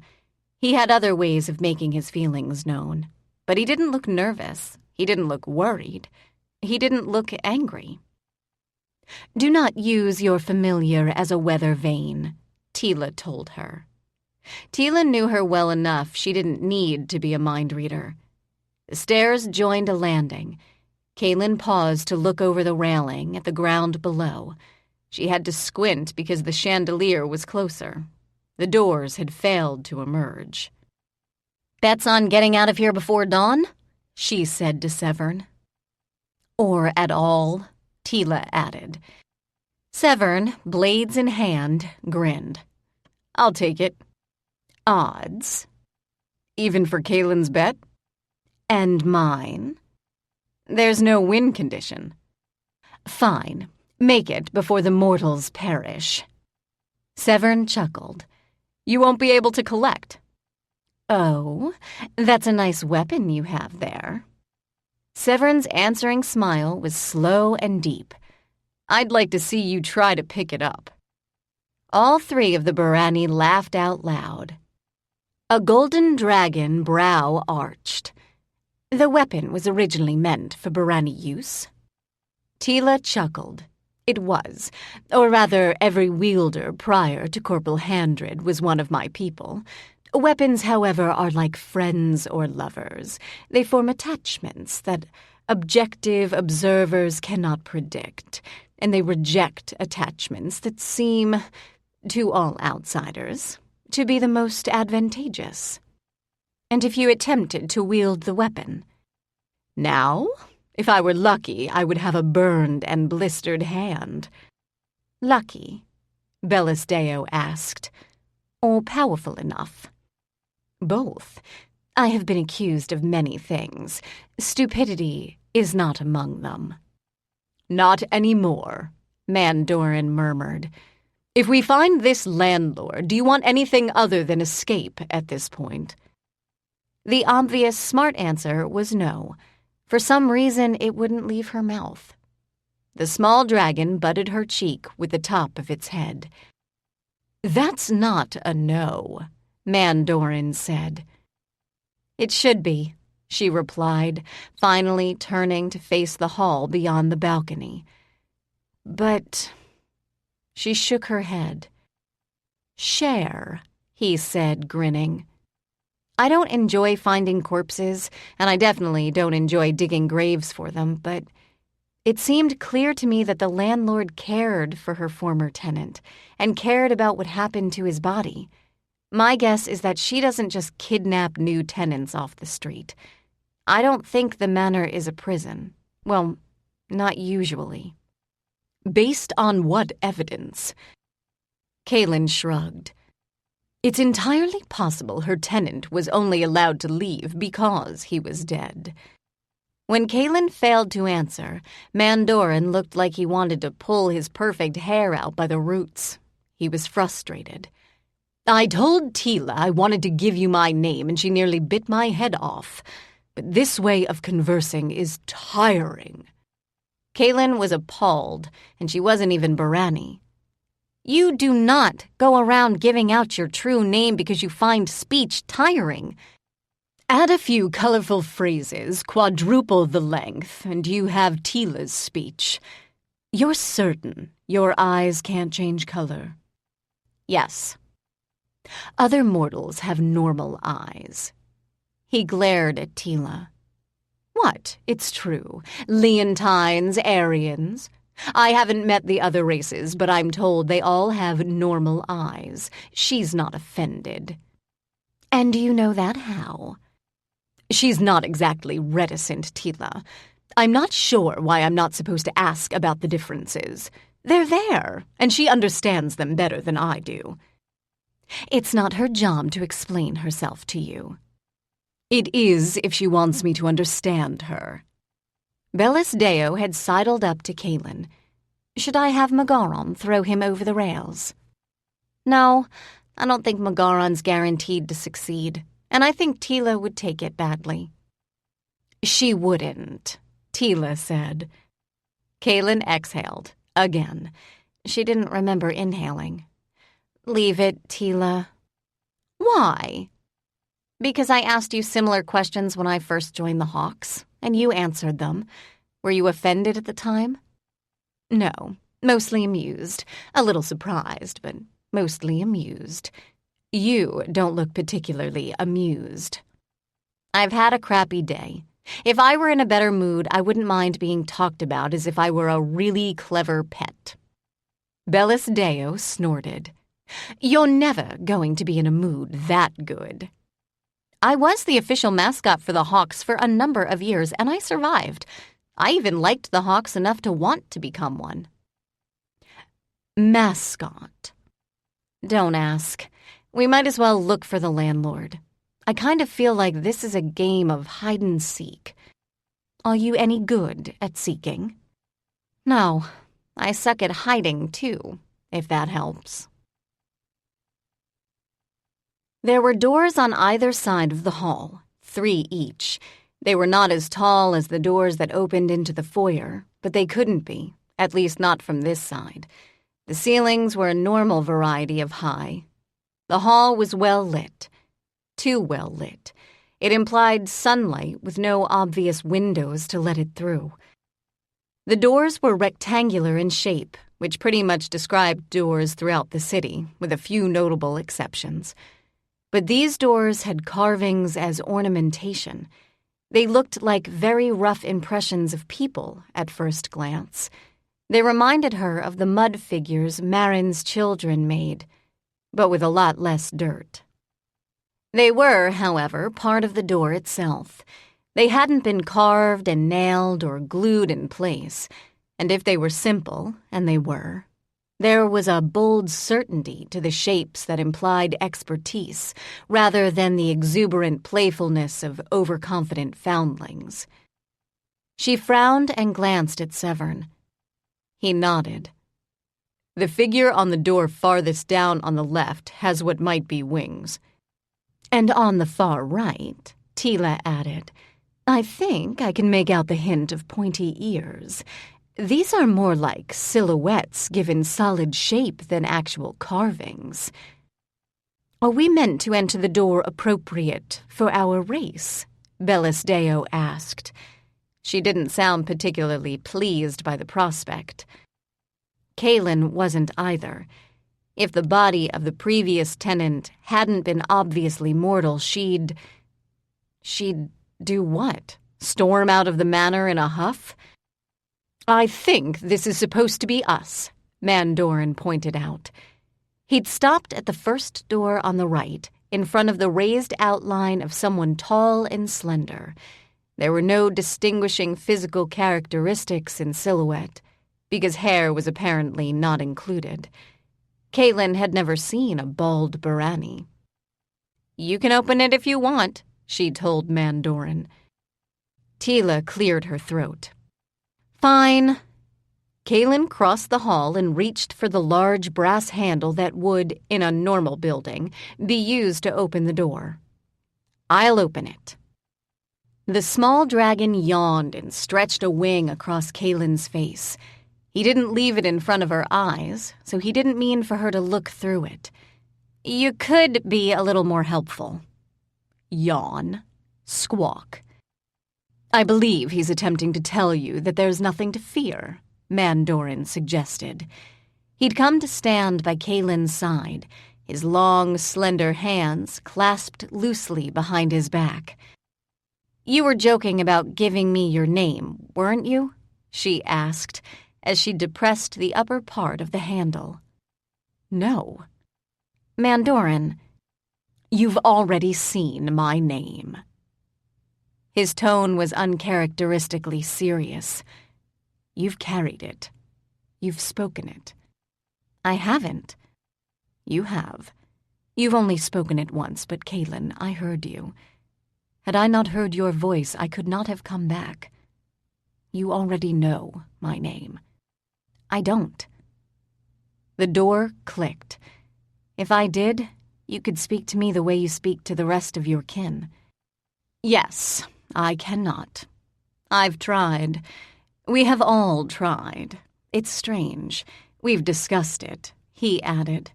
He had other ways of making his feelings known. But he didn't look nervous. He didn't look worried. He didn't look angry. "Do not use your familiar as a weather vane," Teela told her. Teela knew her well enough she didn't need to be a mind reader. The stairs joined a landing. Kaylin paused to look over the railing at the ground below. She had to squint because the chandelier was closer. The doors had failed to emerge. "Bets on getting out of here before dawn?" she said to Severn. "Or at all," Teela added. Severn, blades in hand, grinned. "I'll take it." "Odds?" "Even for Kaylin's bet?" "And mine?" "There's no win condition." "Fine. Make it before the mortals perish." Severn chuckled. "You won't be able to collect." "Oh, that's a nice weapon you have there." Severn's answering smile was slow and deep. "I'd like to see you try to pick it up." All three of the Barani laughed out loud. A golden dragon brow arched. "The weapon was originally meant for Barani use?" Teela chuckled. "It was, or rather every wielder prior to Corporal Handred was one of my people. Weapons, however, are like friends or lovers. They form attachments that objective observers cannot predict, and they reject attachments that seem, to all outsiders, to be the most advantageous." "And if you attempted to wield the weapon?" "Now? If I were lucky, I would have a burned and blistered hand." "Lucky?" Bellisdeo asked. "Or powerful enough?" "Both. I have been accused of many things. Stupidity is not among them." "Not anymore," Mandorin murmured. "If we find this landlord, do you want anything other than escape at this point?" The obvious smart answer was no. For some reason, it wouldn't leave her mouth. The small dragon butted her cheek with the top of its head. "That's not a no," Mandorin said. "It should be," she replied, finally turning to face the hall beyond the balcony. "But—" She shook her head. "Share," he said, grinning. "I don't enjoy finding corpses, and I definitely don't enjoy digging graves for them, but it seemed clear to me that the landlord cared for her former tenant and cared about what happened to his body. My guess is that she doesn't just kidnap new tenants off the street. I don't think the manor is a prison. Well, not usually." "Based on what evidence?" Kaylin shrugged. "It's entirely possible her tenant was only allowed to leave because he was dead." When Kaylin failed to answer, Mandorin looked like he wanted to pull his perfect hair out by the roots. He was frustrated. I told Teela I wanted to give you my name, and she nearly bit my head off. But this way of conversing is tiring. Kaylin was appalled, and she wasn't even Barani. You do not go around giving out your true name because you find speech tiring. Add a few colorful phrases, quadruple the length, and you have Teela's speech. You're certain your eyes can't change color? Yes. Other mortals have normal eyes. He glared at Teela. What? It's true. Leontines, Aryans. I haven't met the other races, but I'm told they all have normal eyes. She's not offended. And do you know that how? She's not exactly reticent, Teela. I'm not sure why I'm not supposed to ask about the differences. They're there, and she understands them better than I do. It's not her job to explain herself to you. It is if she wants me to understand her. Bellis Deo had sidled up to Kaylin. Should I have Magaron throw him over the rails? No, I don't think Magaron's guaranteed to succeed, and I think Teela would take it badly. She wouldn't, Teela said. Kaylin exhaled, again. She didn't remember inhaling. Leave it, Teela. Why? Because I asked you similar questions when I first joined the Hawks, and you answered them. Were you offended at the time? No, mostly amused. A little surprised, but mostly amused. You don't look particularly amused. I've had a crappy day. If I were in a better mood, I wouldn't mind being talked about as if I were a really clever pet. Bellis Deo snorted. You're never going to be in a mood that good. I was the official mascot for the Hawks for a number of years, and I survived. I even liked the Hawks enough to want to become one. Mascot. Don't ask. We might as well look for the landlord. I kind of feel like this is a game of hide-and-seek. Are you any good at seeking? No, I suck at hiding, too, if that helps. There were doors on either side of the hall, 3 each. They were not as tall as the doors that opened into the foyer, but they couldn't be, at least not from this side. The ceilings were a normal variety of high. The hall was well lit. Too well lit. It implied sunlight with no obvious windows to let it through. The doors were rectangular in shape, which pretty much described doors throughout the city, with a few notable exceptions. But these doors had carvings as ornamentation. They looked like very rough impressions of people at first glance. They reminded her of the mud figures Marin's children made, but with a lot less dirt. They were, however, part of the door itself. They hadn't been carved and nailed or glued in place, and if they were simple, and they were, there was a bold certainty to the shapes that implied expertise, rather than the exuberant playfulness of overconfident foundlings. She frowned and glanced at Severn. He nodded. The figure on the door farthest down on the left has what might be wings. And on the far right, Teela added, I think I can make out the hint of pointy ears. These are more like silhouettes given solid shape than actual carvings. Are we meant to enter the door appropriate for our race? Bellis Deo asked. She didn't sound particularly pleased by the prospect. Kaylin wasn't either. If the body of the previous tenant hadn't been obviously mortal, she'd do what? Storm out of the manor in a huff? I think this is supposed to be us, Mandorin pointed out. He'd stopped at the first door on the right, in front of the raised outline of someone tall and slender. There were no distinguishing physical characteristics in silhouette, because hair was apparently not included. Kaylin had never seen a bald Barani. You can open it if you want, she told Mandorin. Teela cleared her throat. Fine. Kaylin crossed the hall and reached for the large brass handle that would, in a normal building, be used to open the door. I'll open it. The small dragon yawned and stretched a wing across Kaylin's face. He didn't leave it in front of her eyes, so he didn't mean for her to look through it. You could be a little more helpful. Yawn. Squawk. I believe he's attempting to tell you that there's nothing to fear, Mandorin suggested. He'd come to stand by Kaylin's side, his long, slender hands clasped loosely behind his back. You were joking about giving me your name, weren't you? She asked, as she depressed the upper part of the handle. No. Mandorin, you've already seen my name. His tone was uncharacteristically serious. You've carried it. You've spoken it. I haven't. You have. You've only spoken it once, but Kaylin, I heard you. Had I not heard your voice, I could not have come back. You already know my name. I don't. The door clicked. If I did, you could speak to me the way you speak to the rest of your kin. Yes, I cannot. I've tried. We have all tried. It's strange. We've discussed it, he added.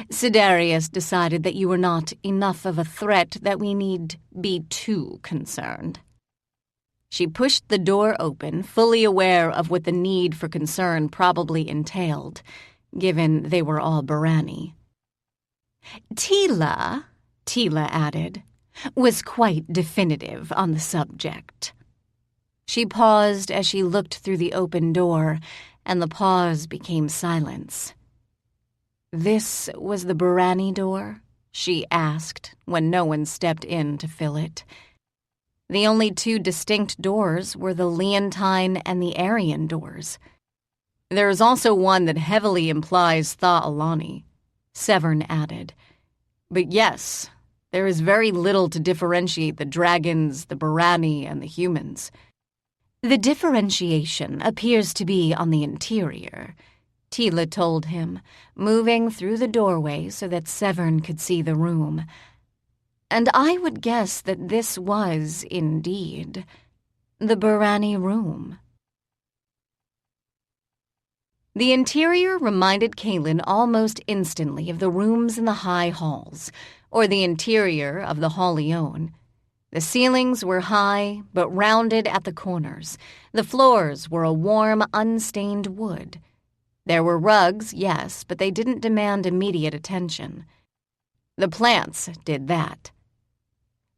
Sidarius decided that you were not enough of a threat that we need be too concerned. She pushed the door open, fully aware of what the need for concern probably entailed, given they were all Barani. Teela added, was quite definitive on the subject. She paused as she looked through the open door, and the pause became silence. This was the Barani door? She asked, when no one stepped in to fill it. The only two distinct doors were the Leontine and the Aryan doors. There is also one that heavily implies Tha-Alani, Severn added. But yes, there is very little to differentiate the dragons, the Barani, and the humans. The differentiation appears to be on the interior, Teela told him, moving through the doorway so that Severn could see the room. And I would guess that this was, indeed, the Barani room. The interior reminded Kaylin almost instantly of the rooms in the high halls, or the interior of the Hall-Leon. The ceilings were high, but rounded at the corners. The floors were a warm, unstained wood. There were rugs, yes, but they didn't demand immediate attention. The plants did that.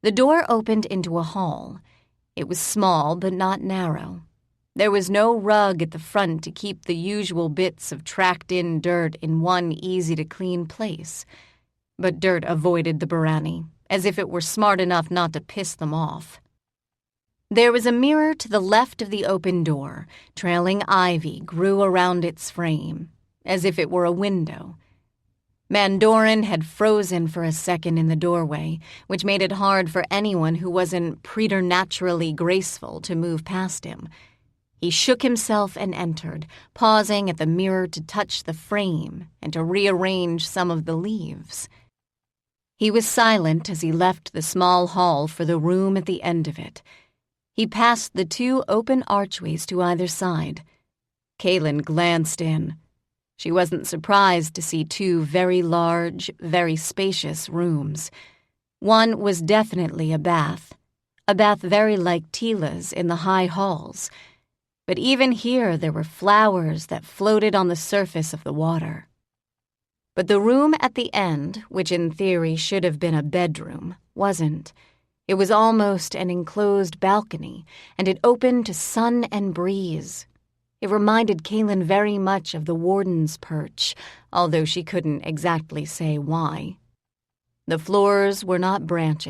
The door opened into a hall. It was small, but not narrow. There was no rug at the front to keep the usual bits of tracked-in dirt in one easy-to-clean place. But dirt avoided the Barani, as if it were smart enough not to piss them off. There was a mirror to the left of the open door. Trailing ivy grew around its frame, as if it were a window. Mandorin had frozen for a second in the doorway, which made it hard for anyone who wasn't preternaturally graceful to move past him. He shook himself and entered, pausing at the mirror to touch the frame and to rearrange some of the leaves. He was silent as he left the small hall for the room at the end of it. He passed the two open archways to either side. Kaylin glanced in. She wasn't surprised to see two very large, very spacious rooms. One was definitely a bath very like Teela's in the high halls. But even here there were flowers that floated on the surface of the water. But the room at the end, which in theory should have been a bedroom, wasn't. It was almost an enclosed balcony, and it opened to sun and breeze. It reminded Kaylin very much of the warden's perch, although she couldn't exactly say why. The floors were not branches.